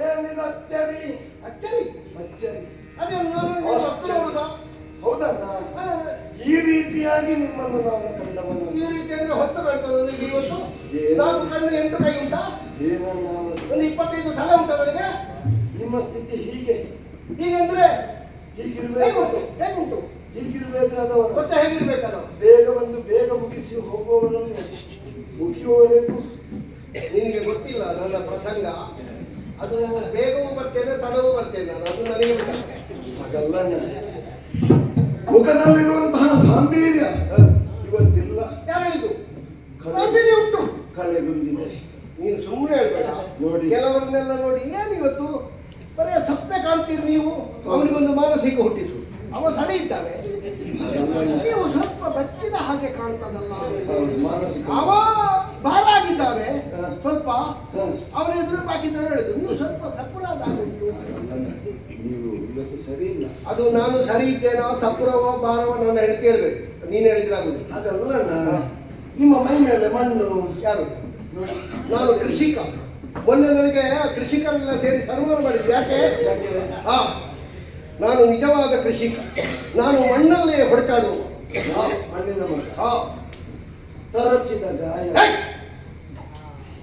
J: ಏನಿದು ಅಚ್ಚರಿ
E: ಅಚ್ಚರಿ
J: ಅಚ್ಚರಿ
E: ಅದೇ ನಾನು ಸತ್ತವನಾ?
J: ಹೌದಣ್ಣ ಈ ರೀತಿಯಾಗಿ ನಿಮ್ಮನ್ನು ನಾನು ಕಂಡವನು
E: ಈ ರೀತಿ ಅಂದ್ರೆ ಹೊತ್ತು ಕಾಣ್ತದೆ ಇವತ್ತು
J: ಏನು?
E: 4 ಕಣ್ಣು 8 ಕೈ ಉಂಟಾ?
J: ಏನಣ್ಣ
E: ಒಂದು 25 ತಲೆ ಉಂಟಾ ನನಗೆ?
J: ನಿಮ್ಮ ಸ್ಥಿತಿ ಹೀಗೆ
E: ಹೀಗಂದ್ರೆ
J: ಹೀಗಿರ್ಬೇಕು
E: ಹೇಗುಂಟು?
J: ಹೀಗಿರ್ಬೇಕಾದವರು
E: ಮತ್ತೆ ಹೇಗಿರ್ಬೇಕಲ್ಲ?
J: ಬೇಗ ಬಂದು ಬೇಗ ಮುಗಿಸಿ ಹೋಗುವವರನ್ನು ಮುಗಿಯುವವರೆಗೂ
E: ನಿನಗೆ ಗೊತ್ತಿಲ್ಲ ನನ್ನ ಪ್ರಸಂಗ. ಅದು ಬೇಗವೂ ಬರ್ತೇನೆ ತಡವೂ ಬರ್ತೇನೆ ನಾನು, ಅದು ನನಗೆ ಗೊತ್ತಿಲ್ಲ.
J: ಹಾಗಲ್ಲ ಮುಖದಲ್ಲಿರುವಂತಹ ಗಾಂಭೀರ್ಯ ಇವತ್ತಿಲ್ಲ.
E: ಯಾರು ಇದು ಗಾಂಭೀರ್ಯ ಉಂಟು
J: ಕಳೆಗುಂದಿದೆ.
E: ನೀನು ಸುಮ್ಮನೆ ಹೇಳ್ಬೇಡ.
J: ನೋಡಿ.
E: ಕೆಲವರನ್ನೆಲ್ಲ ನೋಡಿ ಏನು ಇವತ್ತು ಬರೇ ಸಪ್ಪೆ ಕಾಣ್ತೀರಿ ನೀವು. ಅವನಿಗೊಂದು ಮಾನಸಿಕ ಹುಟ್ಟಿತು, ಅವ ಸರಿ ಇದ್ದಾನೆ, ನೀವು ಸ್ವಲ್ಪ ಬಚ್ಚಿದ ಹಾಗೆ ಕಾಣ್ತದಲ್ಲ.
J: ಮಾನಸಿಕ
E: ಅವ ಭಾರ ಆಗಿದ್ದಾನೆ ಸ್ವಲ್ಪ, ಅವನ ಎದುರು ಬಾಕಿದ್ದವರು ಹೇಳಿದ್ರು ನೀವು ಸ್ವಲ್ಪ ಸಪುರಾದ ಉಂಟು.
J: ನೀವು ಇವತ್ತು ಸರಿ ಇಲ್ಲ.
E: ಅದು ನಾನು ಸರಿ ಇದ್ದೇನೋ ಸಪುರವೋ ಭಾರವೋ ನನ್ನ ಹೆಂಡತಿ ಹೇಳ್ಬೇಕು, ನೀನು ಹೇಳಿದ್ರೆ ಆಗುದು.
J: ಅದಲ್ಲಣ್ಣ ನಿಮ್ಮ ಮೈ ಮೇಲೆ ಮಣ್ಣು
E: ಯಾರು? ನಾನು ಕೃಷಿಕ. ಮೊನ್ನೆ ನನಗೆ ಕೃಷಿಕರೆಲ್ಲ ಸೇರಿ ಸನ್ಮಾನ ಮಾಡಿದ್ರು. ಯಾಕೆ? ಹಾ, ನಾನು ನಿಜವಾದ ಕೃಷಿಕ. ನಾನು ಮಣ್ಣಲ್ಲೇ ಹೊಡೆತಾಡುವ.
J: ಮಣ್ಣಿನ ಮಗ
E: ಹಾ,
J: ತರಚಿದ ಗಾಯ.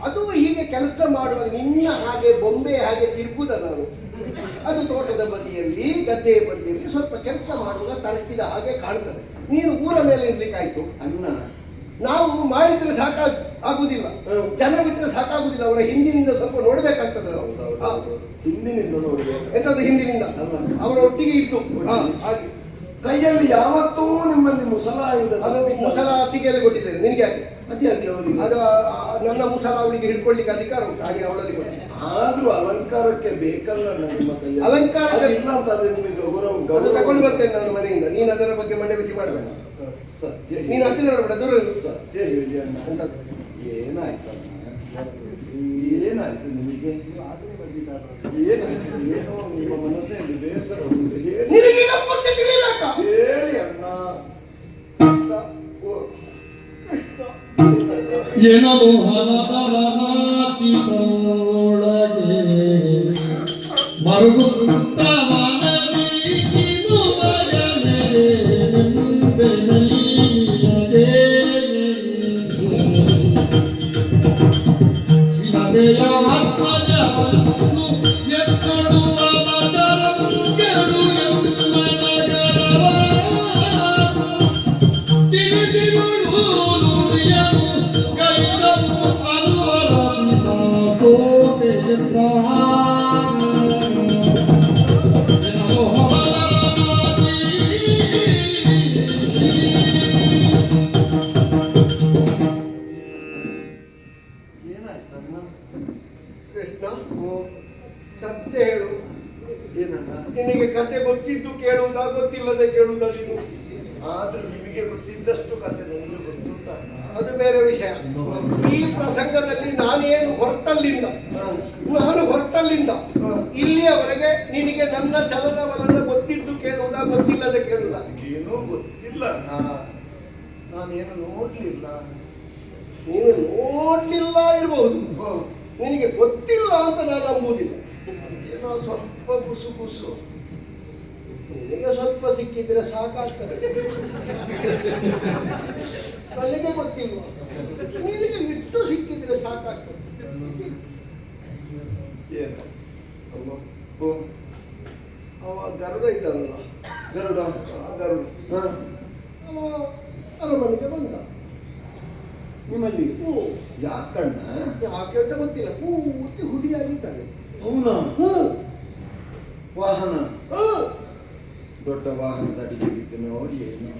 E: ಅದು ಹೀಗೆ ಕೆಲಸ ಮಾಡುವ ನಿನ್ನ ಹಾಗೆ ಬೊಂಬೆ ಹಾಗೆ ತಿರುಗುದ ನಾನು. ಅದು ತೋಟದ ಬದಿಯಲ್ಲಿ ಗದ್ದೆಯ ಬದಿಯಲ್ಲಿ ಸ್ವಲ್ಪ ಕೆಲಸ ಮಾಡುವಾಗ ತರಚಿದ ಹಾಗೆ ಕಾಣ್ತದೆ. ನೀನು ಊರ ಮೇಲೆ ಇರ್ಲಿಕ್ಕಾಯ್ತು.
J: ಅಣ್ಣ
E: ನಾವು ಮಾಡಿದ್ರೆ ಆಗುದಿಲ್ಲ, ಜನ ಬಿಟ್ಟರೆ ಸಾಕಾಗುದಿಲ್ಲ. ಅವರ ಹಿಂದಿನಿಂದ ಸ್ವಲ್ಪ ನೋಡ್ಬೇಕಾಗ್ತದೆ ನಾವು.
J: ಹಿಂದಿನಿಂದ ನೋಡ್ಬೇಕು.
E: ಎಂತದ್ದು ಹಿಂದಿನಿಂದ? ಅವರ ಒಟ್ಟಿಗೆ ಇದ್ದು ಹಾಗೆ
J: ಕೈಯಲ್ಲಿ ಯಾವತ್ತೂ ನಿಮ್ಮಲ್ಲಿ ಮುಸಲಾಯುಧ.
E: ಅದು ಮುಸಲ ಅತ್ತಿಗೆಯಲ್ಲಿ ಕೊಟ್ಟಿದ್ದೇನೆ. ನಿನಗೆ ಯಾಕೆ?
J: ಅದ್ಯಾಕೆ ಅವರಿಗೆ?
E: ಅದು ನನ್ನ ಮುಸಲ ಅವಳಿಗೆ ಹಿಡ್ಕೊಳ್ಳಿಕ್ಕೆ ಅಧಿಕಾರ ಉಂಟು, ಹಾಗೆ ಅವಳಲ್ಲಿ ಕೊಡಿ.
J: ಆದ್ರೂ ಅಲಂಕಾರಕ್ಕೆ ಬೇಕಲ್ಲ ನಿಮ್ಮ ಕೈಯಲ್ಲಿ.
E: ಅಲಂಕಾರ
J: ಇಲ್ಲ ಅಂತ ಅದೇ ನಿಮಗೆ
E: ಅದು ತಗೊಂಡು ಬರ್ತೇನೆ ನಾನು ಮನೆಯಿಂದ. ನೀನು ಅದರ ಬಗ್ಗೆ ಮಂಡೆ ಬಿಸಿ ಮಾಡಬೇಡ.
J: ಸತ್ಯ
E: ನೀನು ಹತ್ತಿರ ಬರಬೇಡ, ದೂರ ಇರು.
J: ಸತ್ಯ ಹೇಳಿ ಅಣ್ಣ.
E: ಎಂತದ್ದು?
J: ಏನಾಯ್ತಣ್ಣ? ಏನಾಯ್ತು ನಿಮಗೆ? ಏನಾಯ್ತು? ಏನೋ ನಿಮ್ಮ ಮನಸ್ಸಲ್ಲಿ ಬೇಸರ ಉಂಟು.
E: ನಿನಗೆ ಈಗ ಮುಂದೆ ತಿಳಿಬೇಕಾ?
J: ಹೇಳಿ ಅಣ್ಣ.
A: ಏನದು ಹಲದೊಳಗೆ ಮರುಗುತ್ತ ಮನದಿ ನೀನು ಮಗನಿಗೆ ನಿಂಬೆನೀನಿಯದೆ ವಿನದೆಯ ಆತ್ಮಜವನ್ನು ಎತ್ತೊಡುವ ಮದರಂ ಕೆಡು ಎಂಬ ನಗರವ ತಿರುಗಿರುಳು ನುಡಿಯನು ಗೈರವು ಅನುವರದಿದ
B: ಕೇಳುವುದಾ ಗೊತ್ತಿಲ್ಲದೆ ಕೇಳುವುದಾ ನೀನು?
J: ಆದ್ರೂ ನಿಮಗೆ ಗೊತ್ತಿದ್ದಷ್ಟು ಕತೆ ನನಗೆ ಗೊತ್ತುಂಟ.
B: ಅದು ಬೇರೆ ವಿಷಯ. ಈ ಪ್ರಸಂಗದಲ್ಲಿ ನಾನೇನು ಹೊರಟಲ್ಲಿಂದ ಇಲ್ಲಿಯವರೆಗೆ ನಿನಗೆ ನನ್ನ ಚಲನವಲನ ಗೊತ್ತಿದ್ದು ಕೇಳುವುದಾ ಗೊತ್ತಿಲ್ಲದೆ ಕೇಳುವುದಾ?
J: ಏನೂ ಗೊತ್ತಿಲ್ಲ. ನಾನೇನು ನೋಡ್ಲಿಲ್ಲ.
B: ನೀನು ನೋಡ್ಲಿಲ್ಲ ಇರಬಹುದು, ನಿನಗೆ ಗೊತ್ತಿಲ್ಲ ಅಂತ ನಾನು ನಂಬುವುದಿಲ್ಲ.
J: ಏನೋ ಸ್ವಲ್ಪ ಗುಸು ಗುಸು.
B: ನಿನಗೆ ಸ್ವಲ್ಪ ಸಿಕ್ಕಿದ್ರೆ ಸಾಕಾಗ್ತದೆ. ನನಗೆ ಗೊತ್ತಿಲ್ವ, ನಿನಗೆ ಇಟ್ಟು ಸಿಕ್ಕಿದ್ರೆ ಸಾಕಾಗ್ತದೆ.
J: ಏನು
B: ಅವ ಗರುಡ ಇದ್ದಾನಲ್ಲ,
J: ಗರುಡ
B: ಅವ ಅರಮನೆಗೆ ಬಂದ
J: ನಿಮ್ಮಲ್ಲಿ. ಯಾಕಣ್ಣ?
B: ಯಾಕೆ ಅಂತ ಗೊತ್ತಿಲ್ಲ, ಪೂರ್ತಿ ಹುಡಿಯಾಗಿದ್ದಾನೆ.
J: ಅವನ ವಾಹನ ದೊಡ್ಡ ವಾಹನದ ಅಡಿಗೆ ಬಿದ್ದನೋ ಏನೋ.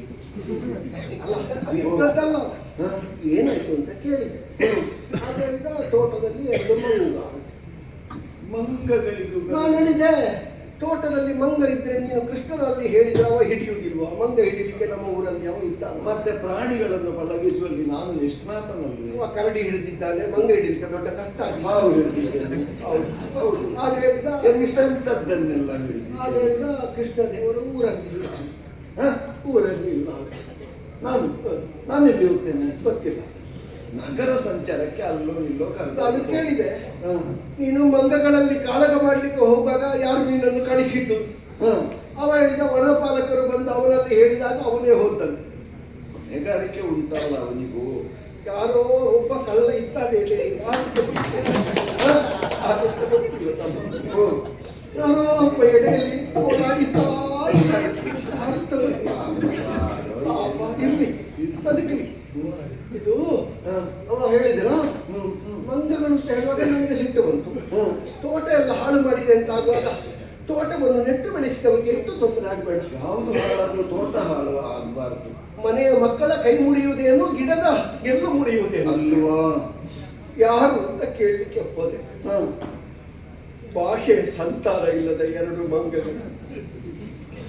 B: ಅಲ್ಲ, ಏನಾಯ್ತು ಅಂತ ಕೇಳಿದೆ. ಹೇಳಿದ ತೋಟದಲ್ಲಿ 2
J: ಮಂಗಗಳಿಗೂ
B: ನಾನು ಹೇಳಿದೆ, ತೋಟದಲ್ಲಿ ಮಂಗ ಇದ್ರೆ ನೀನು ಕೃಷ್ಣನಲ್ಲಿ ಹೇಳಿದ್ರೆ ಅವ ಹಿಡಿಯುವುದಿಲ್ವಾ? ಮಂಗ ಹಿಡಿಲಿಕ್ಕೆ ನಮ್ಮ ಊರಲ್ಲಿ ಅವ ಇದ್ದಾನೆ.
J: ಮತ್ತೆ ಪ್ರಾಣಿಗಳನ್ನು ಪಳಗಿಸುವಲ್ಲಿ ನಾನು ನಿಷ್ಣಾತನಲ್ವೇ?
B: ಅವ ಕರಡಿ ಹಿಡಿದಿದ್ದಾನೆ, ಮಂಗ ಹಿಡಿಲಿಕ್ಕೆ ದೊಡ್ಡ ಕಷ್ಟ ಆಗಿದೆ.
J: ಹಾವು ಹಿಡಿದಿದ್ದೇನೆ.
B: ಹೌದು. ಆಗ ಹೇಳಿದ
J: ಎಂಥದ್ದನ್ನೆಲ್ಲ ಹಿಡಿದಿದ್ದೆ.
B: ಆಗ ಹೇಳಿದ ಕೃಷ್ಣ ದೇವರು ಊರಲ್ಲಿ ಇಲ್ಲ
J: ನಾನೆಲ್ಲಿ ಹೋಗ್ತೇನೆ
B: ಗೊತ್ತಿಲ್ಲ.
J: ನಗರ ಸಂಚಾರಕ್ಕೆ ಅಲ್ಲೋ ಇಲ್ಲೋ
B: ನಾನು ಕೇಳಿದೆ, ನೀನು ಮಂಗಗಳಲ್ಲಿ ಕಾಳಗ ಮಾಡ್ಲಿಕ್ಕೆ ಹೋಗುವಾಗ ಯಾರು ನಿನ್ನನ್ನು ಕಳಿಸಿದ್ದು? ಅವ ಹೇಳಿದ ವನಪಾಲಕರು ಬಂದು ಅವನಲ್ಲಿ ಹೇಳಿದಾಗ ಅವನೇ ಹೋಗ್ತಾನೆ.
J: ಹೊಣೆಗಾರಿಕೆ ಉಂಟಲ್ಲ ಅವನಿಗೂ.
B: ಯಾರೋ ಒಬ್ಬ ಕಳ್ಳ ಇದ್ದಾನೆ, ಯಾರೋ ಒಬ್ಬ ಎಡೆಯಲ್ಲಿ ಓಡಾಡಿಸ್ತಾ ಇದ್ದಾನೆ. ಇರ್ಲಿ ಬದುಕಲಿ. ಇದು ಅವ ಹೇಳಿದ್ರ ಮಂಗಗಳು ಅಂತ ಹೇಳುವಾಗ ನನಗೆ ಸಿಟ್ಟು ಬಂತು. ತೋಟ ಎಲ್ಲ ಹಾಳು ಮಾಡಿದೆ ಅಂತ ಆಗುವಾಗ ತೋಟವನ್ನು ನೆಟ್ಟು ಬೆಳೆಸಿದವರಿಗೆ ಎಷ್ಟು ತೊಂದರೆ ಆಗಬೇಡ.
J: ಯಾವುದು ಹಾಳಾದ್ರೂ ತೋಟ ಹಾಳು ಆಗಬಾರದು.
B: ಮನೆಯ ಮಕ್ಕಳ ಕೈ ಮುರಿಯುವುದೇನು, ಗಿಡದ ಗೆಲ್ಲು ಮುರಿಯುವುದೇನು
J: ಅಲ್ವಾ?
B: ಯಾರು ಅಂತ ಕೇಳಲಿಕ್ಕೆ ಹೋದೆ. ಭಾಷೆ ಸಂತಾನ ಇಲ್ಲದ 2 ಮಂಗಗಳು.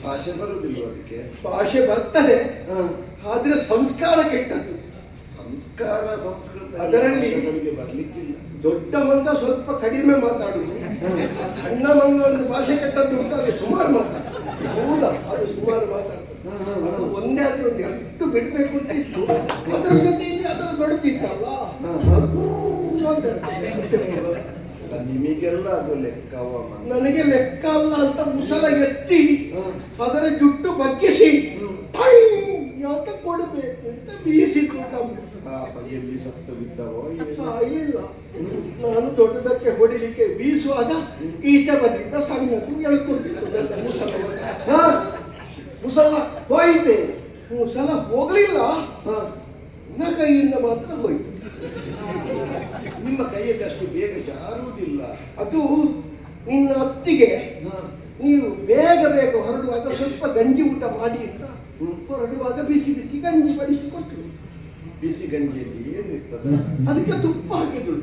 J: ಭಾಷೆ ಬರುವುದಿಲ್ಲ ಅದಕ್ಕೆ?
B: ಭಾಷೆ ಬರ್ತದೆ, ಆದ್ರೆ ಸಂಸ್ಕಾರ ಕೆಟ್ಟದ್ದು.
J: ಸಂಸ್ಕಾರ ಸಂಸ್ಕೃತ
B: ಅದರಲ್ಲಿ
J: ಬರ್ಲಿಕ್ಕಿಲ್ಲ.
B: ದೊಡ್ಡ ಮಂಗ ಸ್ವಲ್ಪ ಕಡಿಮೆ ಮಾತಾಡುದು, ಸಣ್ಣ ಮಂಗ ಒಂದು ಭಾಷೆ ಕೆಟ್ಟದ್ದು ಉಂಟು, ಅದು ಸುಮಾರು ಮಾತಾಡ್ತದೆ. ಹೌದಾ? ಅದು ಸುಮಾರು ಮಾತಾಡ್ತದೆ. ಅದು ಒಂದೇ ಆದ್ರೂ ಒಂದು ಎಷ್ಟು ಬಿಡ್ಬೇಕು ಅಂತ ಇತ್ತು. ಅದರ ಜೊತೆಯಲ್ಲಿ ಅದರ ದೊಡ್ಡದಿತ್ತಲ್ಲ,
J: ನಿಮಗೆಲ್ಲ ಅದು ಲೆಕ್ಕವ.
B: ನನಗೆ ಲೆಕ್ಕ ಅಲ್ಲ ಅಂತ ಮುಸಲ ಎತ್ತಿ ಅದರ ಜುಟ್ಟು ಬಗ್ಗಿಸಿ ಯಾಕೆ ಕೊಡಬೇಕು ಅಂತ ಬೀಸಿತು.
J: ಎಲ್ಲಿ ಸತ್ತು ಬಿದ್ದವೋ
B: ಇಲ್ಲ, ನಾನು ದೊಡ್ಡದಕ್ಕೆ ಹೊಡಿಲಿಕ್ಕೆ ಬೀಸುವಾಗ ಈಚೆ ಬದಿಯಿಂದ ಸಣ್ಣದು ಎಳ್ಕೊಂಡಿತ್ತು
J: ಮುಸಲ ಹೋಯಿತೆ.
B: ಮುಸಲ ಹೋಗ್ಲಿಲ್ಲ, ನನ್ನ ಕೈಯಿಂದ ಮಾತ್ರ ಹೋಯ್ತು.
J: ನಿಮ್ಮ ಕೈಯಲ್ಲಿ ಅಷ್ಟು ಬೇಗ ಜಾರುವುದಿಲ್ಲ.
B: ಅದು ನಿನ್ನ ಅತ್ತಿಗೆ ನೀವು ಬೇಗ ಬೇಗ ಹೊರಡುವಾಗ ಸ್ವಲ್ಪ ಗಂಜಿ ಊಟ ಮಾಡಿ ಅಂತ ಹೊರಡುವಾಗ ಬಿಸಿ ಬಿಸಿ ಗಂಜಿ ಬಡಿಸಿಕೊಟ್ರು.
J: ಬಿಸಿ ಗಂಜಿಯಲ್ಲಿ ಏನಿರ್ತದೆ?
B: ಅದಕ್ಕೆ ತುಪ್ಪ ಹಾಕಿದ್ರು.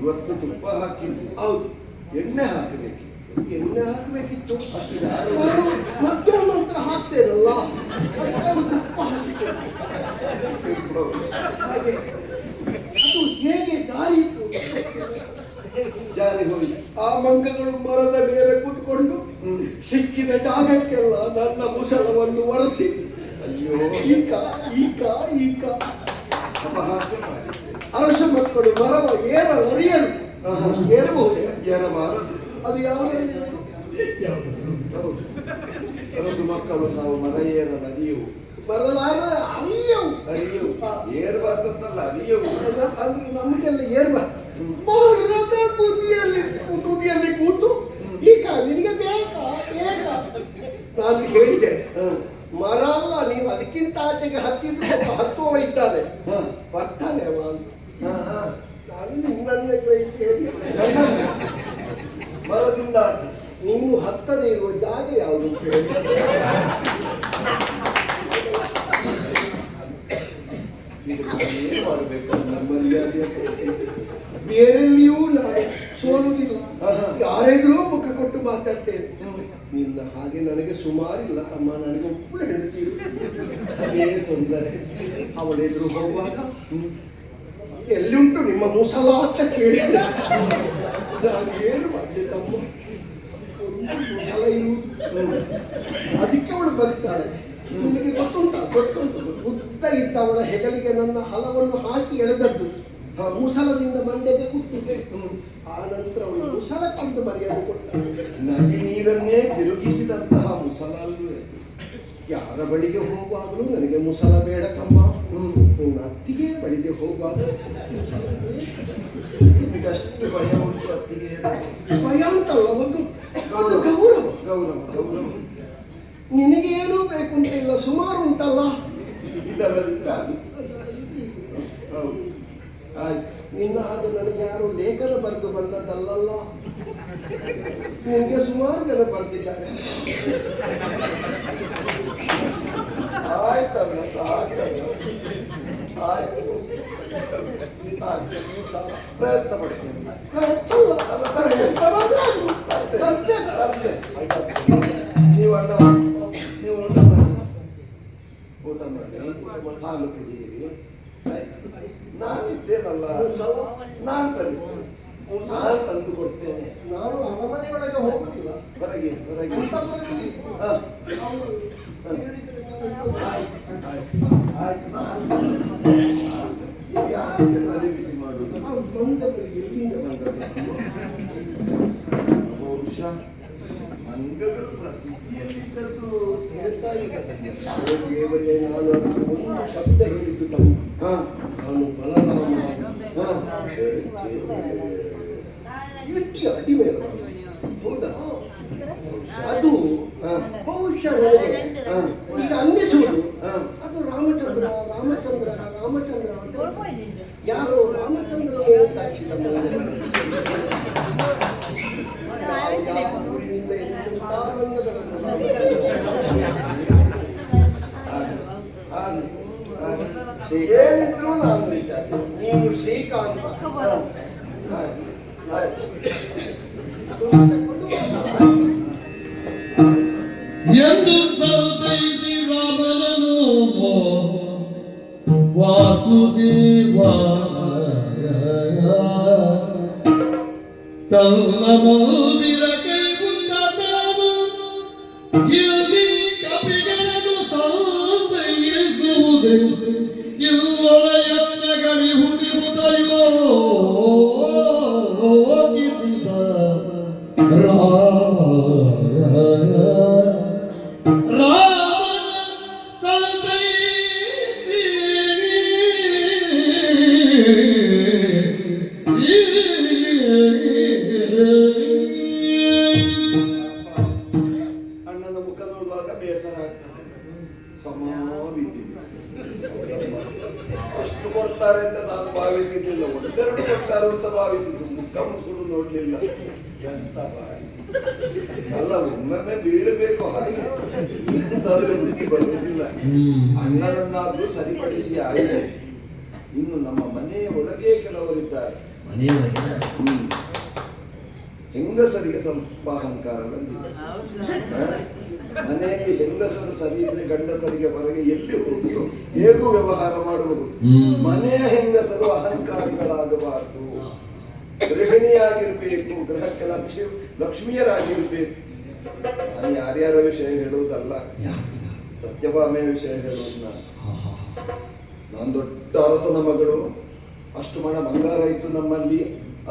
J: ಇವತ್ತು ತುಪ್ಪ ಹಾಕಿದ್ರು.
B: ಹೌದು,
J: ಎಣ್ಣೆ ಹಾಕಬೇಕಿತ್ತು.
B: ಎಣ್ಣೆ ಹಾಕಬೇಕಿತ್ತು.
J: ಅಷ್ಟು
B: ನಾನು ಮಧ್ಯಾಹ್ನ ನಂತರ ಹಾಕ್ತೇನಲ್ಲ, ತುಪ್ಪ ಹಾಕಿತ್ತು. ಹಾಗೆ ಅದು ಹೇಗೆ
J: ಜಾರಿ ಹೋಗಿ
B: ಆ ಮಂಗಗಳು ಮರದ ಮೇಲೆ ಕೂತ್ಕೊಂಡು ಸಿಕ್ಕಿದ ಜಾಗಕ್ಕೆಲ್ಲ ನನ್ನ ಮುಸಲವನ್ನು ಒರೆಸಿ
J: ಅಯ್ಯೋ
B: ಈಕ ಈಕ ಈಕ
J: ಅಪಹಾಸ್ಯ ಮಾಡಿದ್ದೆ.
B: ಅರಸ ಮಕ್ಕಳು ಮರವ ಏರಲರಿಯರು ಏರಬಹುದೇ?
J: ಏರಬಾರದು.
B: ಅದು ಯಾವ
J: ಅರಸು ಮಕ್ಕಳು ನಾವು ಮರ ಏರಲು ಅರಿಯವು.
B: ಬರಲಾರ ಅರಿಯವು.
J: ಅರಿಯವು ಏರ್ಬಾರ್ದಂತಲ್ಲ, ಅರಿಯವು.
B: ಅಂದ್ರೆ ನಮಗೆಲ್ಲ ಏರ್ಬಾರ್ದು. ಮರದ ತುದಿಯಲ್ಲಿ ಕೂತು ಈಕ ನಿನಗೆ ಬೇಕಾ ಬೇಕಾ? ನಾನು ಹೇಳಿದೆ, ಮರ ಅಲ್ಲ, ನೀವು ಅದಕ್ಕಿಂತ ಆಚೆಗೆ ಹತ್ತಿದ್ರೆ ಹತ್ತುವ ಇದ್ದಾನೆ, ಬರ್ತಾನೆ ಅವ ಅಂತ. ನಾನು ನಿನ್ನನ್ನೇ ಗ್ರಹಿಸಿ
J: ಮರದಿಂದ ಆಚೆ
B: ನೀವು ಹತ್ತದೇ ಇರುವ ಜಾಗ ಯಾವುದು ಅಂತ ಹೇಳಿ.
J: ಏನು ಮಾಡಬೇಕು? ನಮ್ಮಲ್ಲಿ
B: ಬೇರೆಲ್ಲಿಯೂ ನಾನು ಸೋಲುವುದಿಲ್ಲ. ಯಾರಿದ್ರೂ ಮುಖ ಕೊಟ್ಟು ಮಾತಾಡ್ತೇನೆ. ನಿನ್ನ ಹಾಗೆ ನನಗೆ ನನಗೆ ಸುಮಾರಿಲ್ಲ ತಮ್ಮ, ನನಗೆ ಒಬ್ಬಳು ಹೆಂಡತಿ, ಅದೇ ತೊಂದರೆ. ಅವಳೆದುರು ಹೋಗುವಾಗ ಎಲ್ಲಿಂಟು ನಿಮ್ಮ ಮುಸಲ ಅಂತ ಕೇಳಿದ್ರೆ ನಾನು ಏನು ಮಾಡಿದೆ ತಮ್ಮ, ಒಂದು ಮುಸಲ ಇರುವುದು. ಅದಕ್ಕೆ ಅವಳು ಬಗ್ತಾಳೆ. ನಿನಗೆ ಗೊತ್ತುಂಟು ಉದ್ದ ಇದ್ದ ಅವಳ ಹೆಗಲಿಗೆ ನನ್ನ ಹಲವನ್ನು ಹಾಕಿ ಎಳೆದದ್ದು, ಮುಸಲದಿಂದ ಮಂಡೆಗೆ ಕುಟ್ಟಿತು. ಆ ನಂತರ ಅವಳು ಮುಸಲಕ್ಕೊಂದು ಮರ್ಯಾದೆ ಕೊಡ್ತಾಳೆ.
J: ನದಿ ನೀರನ್ನೇ ತಿರುಗಿಸಿದಂತಹ ಮುಸಲ ಅಲ್ವೇ?
B: ಯಾರ ಬಳಿಗೆ ಹೋಗುವಾಗಲೂ ನನಗೆ ಮುಸಲ ಬೇಡ ತಮ್ಮ, ನಿನ್ನ ಅತ್ತಿಗೆ ಬಳಿಗೆ ಹೋಗುವಾಗ
J: ನಿಮಗಷ್ಟು ಭಯ ಉಂಟು ಅತ್ತಿಗೆ?
B: ಭಯ ಅಂತಲ್ಲ, ಒಂದು ಗೌರವ.
J: ಗೌರವ ಗೌರವ
B: ನಿನಗೇನೂ ಬೇಕು ಅಂತ ಇಲ್ಲ, ಸುಮಾರು ಉಂಟಲ್ಲ.
J: ಇದಲ್ಲದಿದ್ರೆ ಅದು ಹೌದು.
B: ಆಯ್ತು, ನಿನ್ನ ಹಾಗೆ ನನಗೆ ಯಾರು ಲೇಖನ ಬರೆದು ಬಂದದ್ದಲ್ಲ, ನಿನಗೆ ಸುಮಾರು ಜನ ಬರ್ತಿದ್ದಾರೆ.
J: ಆಯ್ತಲ್ಲ ಸಾಕಲ್ಲ, ಆಯ್ತು ಪ್ರಯತ್ನ ಪಡ್ತೇನೆ. ನೀವು ಊಟ ಮಾಡಿ, ಊಟ ಮಾಡಿ, ಹಾಲು ಕುಡಿಯಿರಿ. ನಾನಿದ್ದೇನಲ್ಲ, ನಾನು ತರಿಸ್ತೇನೆ, ನಾನು ತಂದು ಕೊಡ್ತೇನೆ.
B: ನಾನು ಅರಮನೆಯೊಳಗೆ ಹೋಗುದಿಲ್ಲ,
J: ಹೊರಗೆ ಹೊರಗೆ ಯಾಕೆ ಬಿಸಿ ಮಾಡುದು? ಬಹುಶಃ ಅಂಗಗಳು ಪ್ರಸಿದ್ಧಿಯಲ್ಲಿದ್ದದ್ದು ಹೇಳ್ತಾ ಈಗ
B: ದೇವರೇ, ನಾನು ಒಂದು ಶಬ್ದ ಹೇಳಿದ್ದು ತಮ್ಮ, ನಾನು ಬಲರಾಮ ಇಟ್ಟಿ ಅಡಿಮೆ. ಹೌದಾ? ಅದು ಬಹುಶಃ ನನಗೆ ಈಗ ಅನ್ನಿಸುವುದು ಅದು ರಾಮಚಂದ್ರ ರಾಮಚಂದ್ರ ರಾಮಚಂದ್ರ ಅಂತ ಯಾರೋ ರಾಮಚಂದ್ರ ತರಿಸಿದ ಊರಿನಿಂದ ಎಂತೆಂಥ ರಂಗಗಳನ್ನು
J: ಏನಿದ್ರು ನಾನು ವಿಚಾರ.
B: ನೀನು ಶ್ರೀಕಾಂತ.
A: ಎಂದು ಸೌತೈತಿ ರಾಮನನು ವಾಸುದೇವ ತನ್ನ ಮಂದಿರ ಕೈಗುಂಡನು ಇಲ್ಲಿ ಕಪಿಗಳನ್ನು ಸಂತೈಸುವುದೇ ಇಲ್ಲೊಳ ಯತ್ನಗಳಿಹುದಿರುವುದಯೋ ರಾಮ
J: ಅಣ್ಣನ ಮುಖ ನೋಡುವಾಗ ಬೇಸರ ಆಗ್ತದೆ. ಅಷ್ಟು ಕೊಡ್ತಾರೆ ಅಂತ ನಾನು ಭಾವಿಸಿರ್ಲಿಲ್ಲ, ಒಂದೆರಡು ಕೊಡ್ತಾರೆ ಅಂತ ಭಾವಿಸಿದ್ದು, ಮುಖ ಮುಸುಡು ನೋಡ್ಲಿಲ್ಲ. ಎಂತ ಭಾವಿಸಿ ಅಲ್ಲ, ಒಮ್ಮೊಮ್ಮೆ ಬೀಳಬೇಕು, ಹಾಗೆ ಎಂತಾದ್ರೂ ಬುದ್ಧಿ ಬರುವುದಿಲ್ಲ. ಅಣ್ಣನನ್ನಾದ್ರೂ ಸರಿಪಡಿಸಿ ಆಗಿದೆ. ಇನ್ನು ನಮ್ಮ ಮನೆಯ ಒಳಗೆ ಕೆಲವರಿದ್ದಾರೆ. ಹೆಂಗಸರಿಗೆ ಸ್ವಲ್ಪ ಅಹಂಕಾರ ಬಂದಿದೆ. ಮನೆಯಲ್ಲಿ ಹೆಂಗಸರು ಸರಿ ಇದ್ರೆ ಗಂಡಸರಿಗೆ ಹೊರಗೆ ಎಲ್ಲಿ ಹೋಗುವುದು, ಹೇಗೂ ವ್ಯವಹಾರ ಮಾಡುವುದು. ಮನೆಯ ಹೆಂಗಸರು ಅಹಂಕಾರಿಗಳಾಗಬಾರದು, ಗೃಹಿಣಿಯಾಗಿರ್ಬೇಕು, ಗೃಹಕ್ಕೆ ಲಕ್ಷ್ಮಿಯರಾಗಿರ್ಬೇಕು. ನಾನು ಯಾರ್ಯಾರ ವಿಷಯ ಹೇಳುವುದಲ್ಲ, ಸತ್ಯಭಾಮೆಯ ವಿಷಯ ಹೇಳುವುದು. ನಾನು ದೊಡ್ಡ ಅರಸನ ಮಗಳು, ಅಷ್ಟು ಮಣ ಬಂಗಾರ ಇತ್ತು ನಮ್ಮಲ್ಲಿ,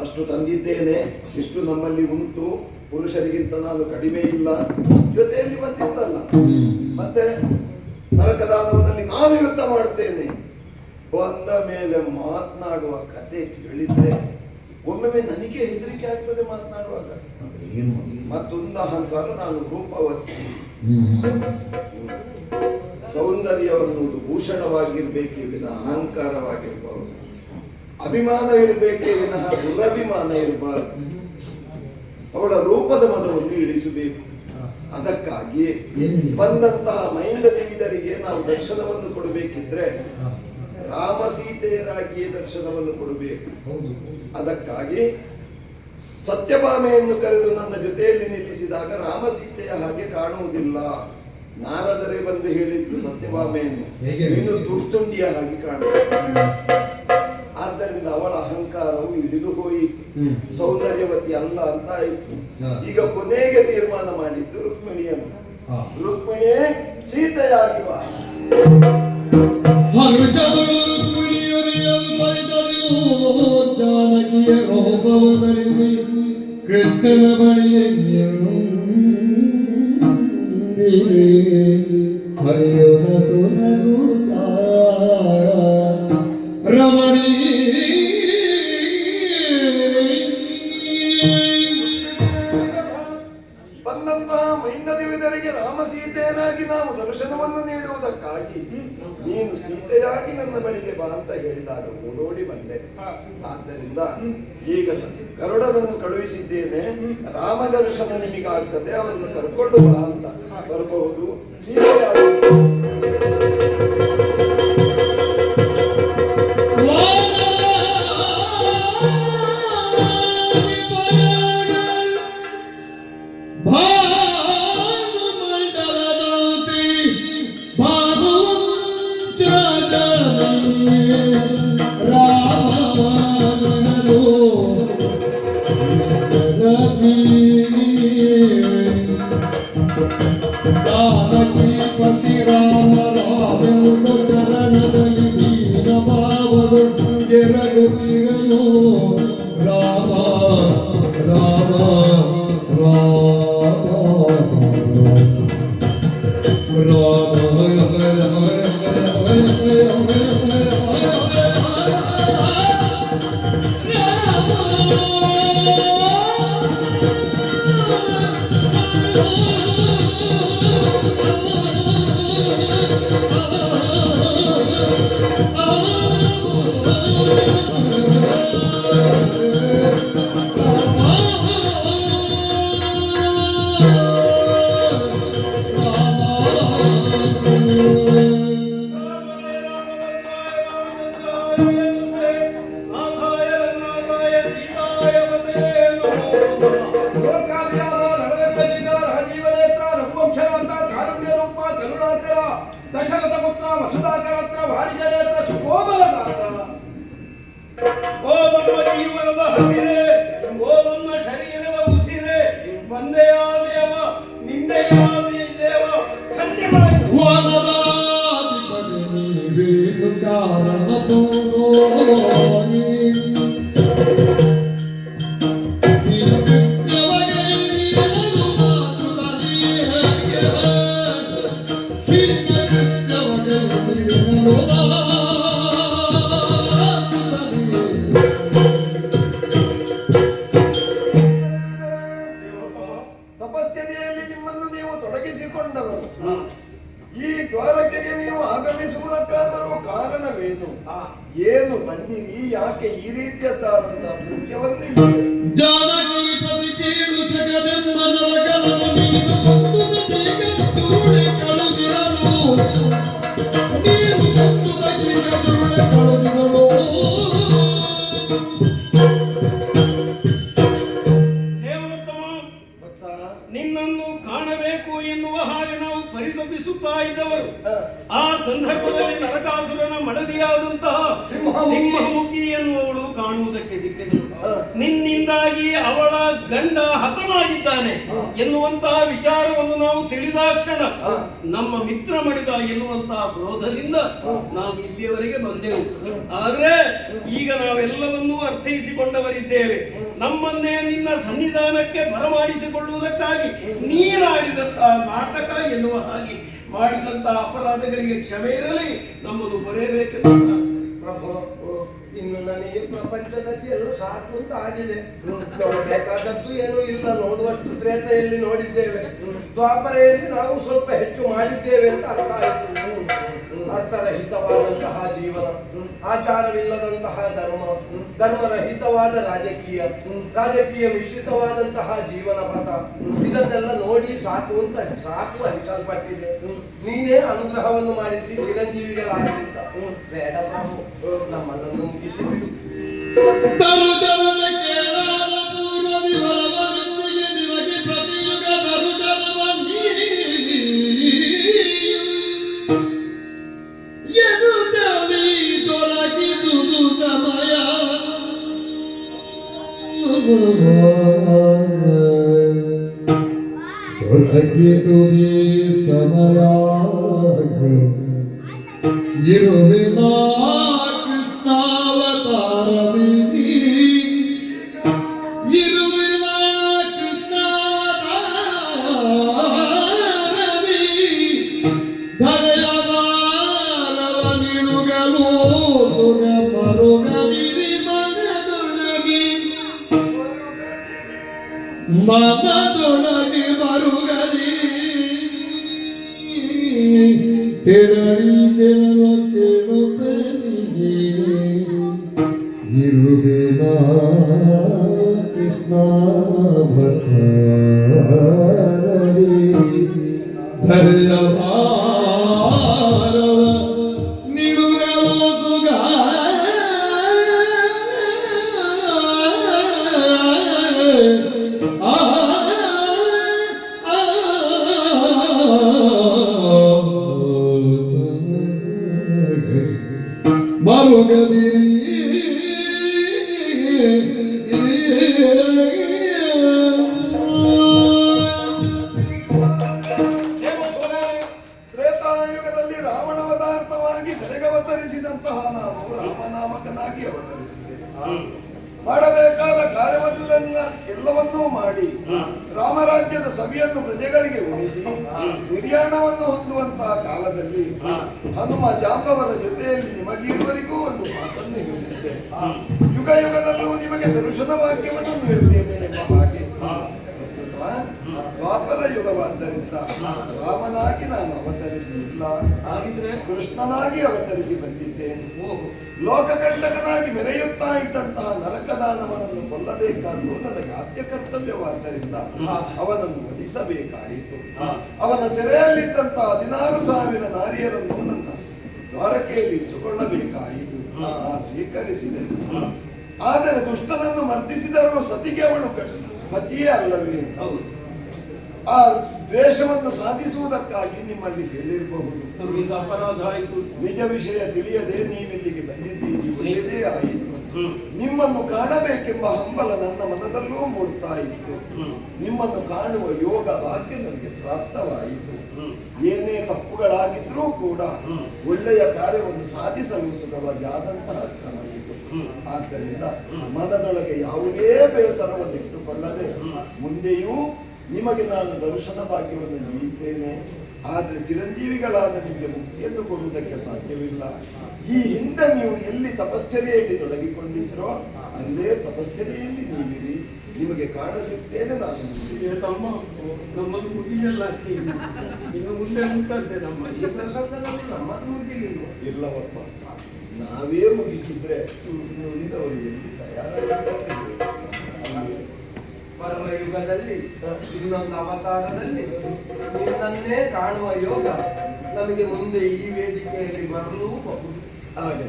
J: ಅಷ್ಟು ತಂದಿದ್ದೇನೆ, ಇಷ್ಟು ನಮ್ಮಲ್ಲಿ ಉಂಟು, ಪುರುಷರಿಗಿಂತ ನಾನು ಕಡಿಮೆ ಇಲ್ಲ, ಜೊತೆಯಲ್ಲಿ ಬಂದಿದ್ದಲ್ಲ. ಮತ್ತೆ ನರಕದಾನವದಲ್ಲಿ ನಾನು ಯುದ್ಧ ಮಾಡ್ತೇನೆ ಬಂದ ಮೇಲೆ ಮಾತನಾಡುವ ಕತೆ ಕೇಳಿದ್ರೆ ಒಮ್ಮೊಮ್ಮೆ ನನಗೆ ಹೆದರಿಕೆ ಆಗ್ತದೆ ಮಾತನಾಡುವಾಗ. ಮತ್ತೊಂದು ಅಹಂಕಾರ, ನಾನು ರೂಪವತಿ, ಸೌಂದರ್ಯವನ್ನುವುದು ಭೂಷಣವಾಗಿರ್ಬೇಕೇ ವಿನ ಅಹಂಕಾರವಾಗಿರ್ಬಾರದು, ಅಭಿಮಾನ ಇರಬೇಕೇ ವಿನಃ ದುರಭಿಮಾನ ಇರಬಾರದು. ಅವಳ ರೂಪದ ಮದವನ್ನು ಇಳಿಸಬೇಕು. ಅದಕ್ಕಾಗಿ ಬಂದಂತಹ ಮೈಂದ ದೇವಿದರಿಗೆ ನಾವು ದರ್ಶನವನ್ನು ಕೊಡಬೇಕಿದ್ರೆ ರಾಮ ಸೀತೆಯರಾಗಿಯೇ ದರ್ಶನವನ್ನು ಕೊಡಬೇಕು. ಅದಕ್ಕಾಗಿ ಸತ್ಯಭಾಮೆಯನ್ನು ಕರೆದು ನನ್ನ ಜೊತೆಯಲ್ಲಿ ನಿಲ್ಲಿಸಿದಾಗ ರಾಮಸೀತೆಯ ಹಾಗೆ ಕಾಣುವುದಿಲ್ಲ. ನಾರದರೆ ಬಂದು ಹೇಳಿದ್ರು ಸತ್ಯಭಾಮೆಯನ್ನು, ನೀನು ದುರ್ತುಂಡಿಯ ಹಾಗೆ ಕಾಣುವುದು. ಆದ್ದರಿಂದ ಅವಳ ಅಹಂಕಾರವು ಇಳಿದು ಹೋಯಿತು, ಸೌಂದರ್ಯವತಿ ಅಲ್ಲ ಅಂತ ಆಯಿತು. ಈಗ ಕೊನೆಗೆ ತೀರ್ಮಾನ ಮಾಡಿದ್ದು ರುಕ್ಮಿಣಿಯನ್ನು. ರುಕ್ಮಿಣಿಯೇ ಸೀತೆಯಾಗಿ ಬಾ.
A: ಹರುಷದಳು ರುಕ್ಮಿಣಿಯರಿಯಲು ಜಾನಕಿಯ ರೂಪವ ಧರಿಸಿ ಕೃಷ್ಣನ ಬಳಿಯಲ್ಲಿ ಹರಿಯೋಣ ಸುನಗುತ್ತ ರಮಣಿ
J: ಬಂದಂತಹ ಮೈಂದದೇವರಿಗೆ ರಾಮಸೀತೆಯರಾಗಿ ನಾವು ದರ್ಶನವನ್ನು ನೀಡುವುದಕ್ಕಾಗಿ ನೀನು ಸೀತೆಯಾಗಿ ನನ್ನ ಬಳಿಗೆ ಬಾ ಅಂತ ಹೇಳಿದಾಗ ಓಡೋಡಿ ಬಂದೆ. ಆದ್ದರಿಂದ ಈಗ ಗರುಡನನ್ನು ಕಳುಹಿಸಿದ್ದೇನೆ, ರಾಮ ದರ್ಶನ ನಿಮಗಾಗ್ತದೆ, ಅವರನ್ನು ಕರ್ಕೊಂಡು ಬಾ ಅಂತ. ಬರಬಹುದು ಸೀತೆಯಾಗಿ.
A: ಪತಿ ರಾಮ ರಾಮೆಂದು ಚರಣದಲ್ಲಿ ದೀನ ಭಾವದೊಟ್ಟು ಜರಗುತ್ತಿಗನು ರಾಮ ರಾಮ
G: ದಶರಥ ಪುತ್ರ ವಸುಧಾಕರತ್ರ ವಾರಿಜನೇತ್ರ ಸುಕೋಮಲ ಗಾತ್ರ. ಓ ನಮ್ಮ ಜೀವನದ ಹಸಿರೆ, ಓ ನಮ್ಮ ಶರೀರದ ಉಸಿರೆ, ಒಂದೆಯ ದೇವ ನಿಂದೆಯ ದೇವ ಕನ್ಯವಾಯಿತು.
J: ತಪಸ್ಥಿತಿಯಲ್ಲಿ ನಿಮ್ಮನ್ನು ನೀವು ತೊಡಗಿಸಿಕೊಂಡವರು. ಈ ದ್ವಾರಕೆಗೆ ನೀವು ಆಗಮಿಸುವುದಕ್ಕಾದರೂ ಕಾರಣವೇನು? ಏನು ಬಂದಿರಿ? ಯಾಕೆ ಈ ರೀತಿಯದ್ದಾದಂತಹ ಮುಖ್ಯವನ್ನೇ
A: ಜಾನಕಿ ಕೇಳು ಸಗದೆಂಬ ನರಕಲನ ನೀನು ಬಂದುದ ತುರುಳೆ ಕಳುದಿರಲು ನೀನು ಬಂದುದ ತುರುಳೆ ಕಳುದಿರಲು.
I: ನಿನ್ನನ್ನು ಕಾಣಬೇಕು ಎನ್ನುವ ಹಾಗೆ ನಾವು ಪರಿತಪಿಸುತ್ತಾ ಇದ್ದವರು. ಆ ಸಂದರ್ಭದಲ್ಲಿ ನರಕಾಸುರನ ಮಡದಿಯಾದಂತಹ ಸಿಂಹಮುಖಿ ಎನ್ನುವವಳು ಕಾಣುವುದಕ್ಕೆ ಸಿಕ್ಕಿದಳು. ನಿನ್ನಿಂದಾಗಿ ಅವಳ ಗಂಡ ಹತನಾಗಿದ್ದಾನೆ ಎನ್ನುವಂತಹ ವಿಚಾರವನ್ನು ನಾವು ತಿಳಿದಾಕ್ಷಣ ನಮ್ಮ ಮಿತ್ರ ಮಡಿದ ಎನ್ನುವಂತಹ ಕ್ರೋಧದಿಂದ ನಾವು ಇಲ್ಲಿಯವರೆಗೆ ಬಂದೆವು. ಆದ್ರೆ ಈಗ ನಾವೆಲ್ಲವನ್ನೂ ಅರ್ಥೈಸಿಕೊಂಡವರಿದ್ದೇವೆ. ನಮ್ಮನ್ನೇ ನಿನ್ನ ಸನ್ನಿಧಾನಕ್ಕೆ ಬರಮಾಡಿಸಿಕೊಳ್ಳುವುದಕ್ಕಾಗಿ ನೀನಾಡಿದಂತಹ ನಾಟಕ ಎನ್ನುವ ಹಾಗೆ ಮಾಡಿದಂತಹ ಅಪರಾಧಗಳಿಗೆ ಕ್ಷಮೆ ಇರಲಿ, ನಮ್ಮದು ಬರೆಯಬೇಕೆಂದು.
B: ಪ್ರಭು, ಇನ್ನು ನನಗೆ ಪ್ರಪಂಚದಲ್ಲಿ ಎಲ್ಲ ಸಾಕು ಅಂತ ಆಗಿದೆ. ನೋಡಬೇಕಾದದ್ದು ಏನೂ ಇಲ್ಲ, ನೋಡುವಷ್ಟು ತ್ರೇತೆಯಲ್ಲಿ ನೋಡಿದ್ದೇವೆ. ದ್ವಾಪರೆಯಲ್ಲಿ ನಾವು ಸ್ವಲ್ಪ ಹೆಚ್ಚು ಮಾಡಿದ್ದೇವೆ ಅಂತ ಅರ್ಥ ಆಯಿತು. ಅರ್ಥರಹಿತವಾದಂತಹ ಜೀವನ, ಆಚಾರವಿಲ್ಲದಂತಹ ಧರ್ಮ, ಧರ್ಮರಹಿತವಾದ ರಾಜಕೀಯ, ರಾಜಕೀಯ ಮಿಶ್ರಿತವಾದಂತಹ ಜೀವನ ಪಥ, ಇದನ್ನೆಲ್ಲ ನೋಡಿ ಸಾಕು ಅನಿಸಲ್ಪಟ್ಟಿದೆ. ನೀನೇ ಅನುಗ್ರಹವನ್ನು ಮಾಡಿದ್ರಿ ಚಿರಂಜೀವಿಗಳಾಗಿದ್ದ. ಬೇಡ ಪ್ರಭು, ನಮ್ಮನ್ನು ಮುಗಿಸಿಬಿಡು.
A: ತರುಜನದ ಕೇಳಾದ ಪೂರ್ವ ಸಮಯ ಇರುವಿನ ಕೃಷ್ಣಾವತಾರದಿ ಇರುವಿನ ಕೃಷ್ಣಾವತಾರದಿ ಧರೆಯವಾರವ ನಿಳುಗಲು ಸುಗ ಮರುಗದಿರಿ ಮನದೊಳಗೆ ಮರುಗದಿ ತೆರಳಿದೆನು ಕೇಳುತ್ತೇನೆ ಇರುವೆನ ಕೃಷ್ಣ ಭಕ್ತರೇ ಧರೆಯವಾರವ ನಿಡುಗಲು ಸುಗ ಮರುಗದಿರಿ
J: ತ್ರೇತಾಯುಗದಲ್ಲಿ ರಾವಣ ಪದಾರ್ಥವಾಗಿ ಧರೆಗವತರಿಸಿದಂತಹ ನಾನು ರಾಮನಾಮಕನಾಗಿ ಅವತರಿಸಿದೆ. ಮಾಡಬೇಕಾದ ಎಲ್ಲವನ್ನೂ ಮಾಡಿ ರಾಮರಾಜ್ಯದ ಸಭೆಯನ್ನು ಪ್ರಜೆಗಳಿಗೆ ಉಣಿಸಿ ನಿರ್ಯಾಣವನ್ನು ಹೊಂದುವಂತಹ ಕಾಲದಲ್ಲಿ ಹನುಮ ಜಾಂಬವರ ಜೊತೆಯಲ್ಲಿ ನಿಮಗೀರುವರಿಗೂ ಒಂದು ಮಾತನ್ನು ಹೇಳಿದ್ದೆ. ಯುಗ ಯುಗದಲ್ಲೂ ನಿಮಗೆ ದರ್ಶನ ವಾಕ್ಯವನ್ನು ನೀಡುತ್ತೇನೆ ಎಂಬ ಹಾಗೆ ಪ್ರಸ್ತುತ ದ್ವಾಪರ ಯುಗವಾದ್ದರಿಂದ ರಾಮನಾಗಿ ನಾನು ಅವತರಿಸಲಿಲ್ಲ, ಕೃಷ್ಣನಾಗಿ ಅವತರಿಸಿ ಬಂದಿದ್ದೇನೆ. ಲೋಕಕಂಟಕನಾಗಿ ಮೆರೆಯುತ್ತಾ ಇದ್ದಂತಹ ನರಕದಾನವನನ್ನು ಕೊಲ್ಲಬೇಕಾದ್ದು ನನಗೆ ಆದ್ಯ ಕರ್ತವ್ಯವಾದ್ದರಿಂದ ಅವನನ್ನು ವಧಿಸಬೇಕಾಯಿತು. ಅವನ ಸೆರೆಯಲ್ಲಿದ್ದಂತಹ 16,000 ನಾರಿಯರನ್ನು ನನ್ನ ದ್ವಾರಕೆಯಲ್ಲಿ ಇಟ್ಟುಕೊಳ್ಳಬೇಕಾಯಿತು. ನಾ ಸ್ವೀಕರಿಸಿದೆ. ಆದರೆ ದುಷ್ಟನನ್ನು ಮರ್ದಿಸಿದರೂ ಸತಿಗೆ ಅವಳು ಪತಿಯೇ ಅಲ್ಲವೇ? ಆ ದ್ವೇಷವನ್ನು ಸಾಧಿಸುವುದಕ್ಕಾಗಿ ನಿಮ್ಮಲ್ಲಿ ಹೇಳಿರಬಹುದು.
I: ಅಪರಾಧ ಆಯಿತು.
J: ನಿಜ ವಿಷಯ ತಿಳಿಯದೆ ನೀವಿಲ್ಲಿಗೆ ಬಂದಿದ್ದೀರಿ, ಒಳ್ಳೆಯದೇ ಆಯಿತು. ನಿಮ್ಮನ್ನು ಕಾಣಬೇಕೆಂಬ ಹಂಬಲ ನನ್ನ ಮನದಲ್ಲೂ ಮೂಡ್ತಾ ಇತ್ತು. ನಿಮ್ಮನ್ನು ಕಾಣುವ ಯೋಗ ಭಾಗ್ಯ ನನಗೆ ಪ್ರಾಪ್ತವಾಯಿತು. ಏನೇ ತಪ್ಪುಗಳಾಗಿದ್ರೂ ಕೂಡ ಒಳ್ಳೆಯ ಕಾರ್ಯವನ್ನು ಸಾಧಿಸಲು ಸುಖವಾಗಿ ಆದಂತಹ ಕ್ರಮ ಇದು. ಆದ್ದರಿಂದ ಮನದೊಳಗೆ ಯಾವುದೇ ಬೇಸರವನ್ನು ಇಟ್ಟುಕೊಳ್ಳದೆ ಮುಂದೆಯೂ ನಿಮಗೆ ನಾನು ದರ್ಶನ ಭಾಗ್ಯವನ್ನು ನೀಡಿದ್ದೇನೆ. ಆದರೆ ಚಿರಂಜೀವಿಗಳಾದ ನಿಮಗೆ ಮುಕ್ತಿಯನ್ನು ಕೊಡುವುದಕ್ಕೆ ಸಾಧ್ಯವಿಲ್ಲ. ಈ ಹಿಂದೆ ನೀವು ಎಲ್ಲಿ ತಪಶ್ಚರ್ಯೆಯಲ್ಲಿ ತೊಡಗಿಕೊಂಡಿದ್ರೋ ಅಲ್ಲೇ ತಪಶ್ಚರ್ಯೆಯಲ್ಲಿ ನೀವಿರಿ. ನಿಮಗೆ ಕಾಣಿಸುತ್ತೇನೆ ನಾನು.
I: ತಮ್ಮ ನಮ್ಮನ್ನು ಮುಗಿಯಲ್ಲ, ಇನ್ನು ಮುಂದೆ ಮುಟ್ಟಂತೆ ನಮ್ಮ ಈ ಪ್ರಸಂಗದಲ್ಲಿ ನಮ್ಮನ್ನು ಮುಗಿಲಿಲ್ಲ.
J: ಇಲ್ಲವಪ್ಪ, ನಾವೇ ಮುಗಿಸಿದ್ರೆ ಉಳಿದವರು ಎಲ್ಲಿ ತಯಾರಾಗಿ
B: ಬರುವ ಯುಗದಲ್ಲಿ ಇನ್ನೊಂದು ಅವತಾರದಲ್ಲಿ ನಿನ್ನನ್ನೇ ಕಾಣುವ ಯೋಗ ನನಗೆ ಮುಂದೆ ಈ ವೇದಿಕೆಯಲ್ಲಿ ಬರಲೂ ಹಾಗೆ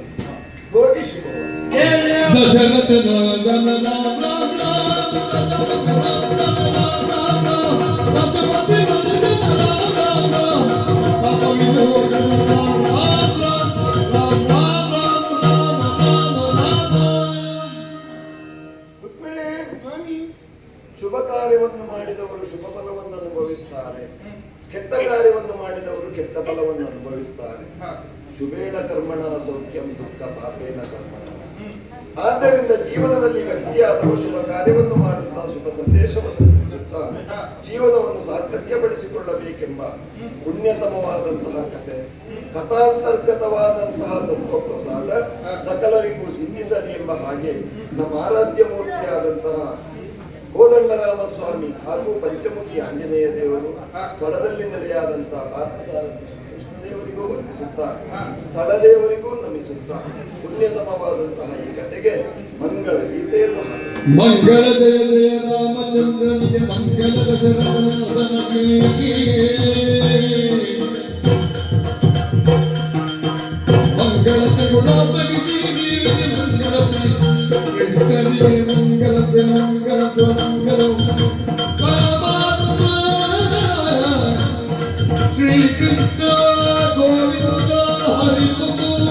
B: ಘೋಷಿಸುವ
A: ದಶರಥ
J: ಶುಭ ಕಾರ್ಯವನ್ನು ಮಾಡಿದವರು ಶುಭ ಫಲವನ್ನು ಅನುಭವಿಸ್ತಾರೆ, ಕೆಟ್ಟ ಕಾರ್ಯವನ್ನು ಮಾಡಿದವರು ಕೆಟ್ಟ ಫಲವನ್ನು ಅನುಭವಿಸ್ತಾರೆ. ಶುಭೇಣ ಕರ್ಮಣ ಸೌಖ್ಯಂ, ದುಃಖ ಪಾಪೇನ ಕರ್ಮಣ. ಆದ್ದರಿಂದ ಜೀವನದಲ್ಲಿ ವ್ಯಕ್ತಿಯಾದವರು ಶುಭ ಕಾರ್ಯವನ್ನು ಮಾಡುತ್ತಾ ಶುಭ ಸಂದೇಶವನ್ನು ತಿಳಿಸುತ್ತಾ ಜೀವನವನ್ನು ಸಾರ್ಥಕ್ಯಪಡಿಸಿಕೊಳ್ಳಬೇಕೆಂಬ ಪುಣ್ಯತಮವಾದಂತಹ ಕಥೆ, ಕಥಾಂತರ್ಗತವಾದಂತಹ ತತ್ವಪ್ರಸಾದ ಸಕಲರಿಗೂ ಸಿದ್ಧಿಸಲಿ ಎಂಬ ಹಾಗೆ ನಮ್ಮ ಆರಾಧ್ಯ ಮೂರ್ತಿಯಾದಂತಹ ಕೋದಂಡರಾಮ ಸ್ವಾಮಿ ಹಾಗೂ ಪಂಚಮುಖಿ ಆಂಜನೇಯ ದೇವರು ಸ್ಥಳದಲ್ಲಿ ನೆಲೆಯಾದಂತಹ ಕೃಷ್ಣದೇವರಿಗೂ ವಂದಿಸುತ್ತಾ ಸ್ಥಳ ದೇವರಿಗೂ ನಮಿಸುತ್ತಾ ಪುಣ್ಯತಮವಾದಂತಹ ಈ ಕಥೆಗೆ ಮಂಗಳ ಗೀತೆಯನ್ನು
A: ಮಂಗಳ ಜಯ ಜಯ ರಾಮಚಂದ್ರನಿಗೆ ಮಂಗಳ ದಶರಥನಿಗೆ ಮಂಗಳ ಗುಣಾಪನಿಗೆ ಮಂಗಳ ಕೃಷ್ಣನಿಗೆ ಮಂಗಳ ಮಂಗಳ ಮಂಗಳ ಪರಮಾತ್ಮ ಶ್ರೀಕೃಷ್ಣ ಗೋವಿಂದ ಹರಿ ಮಂಗಳ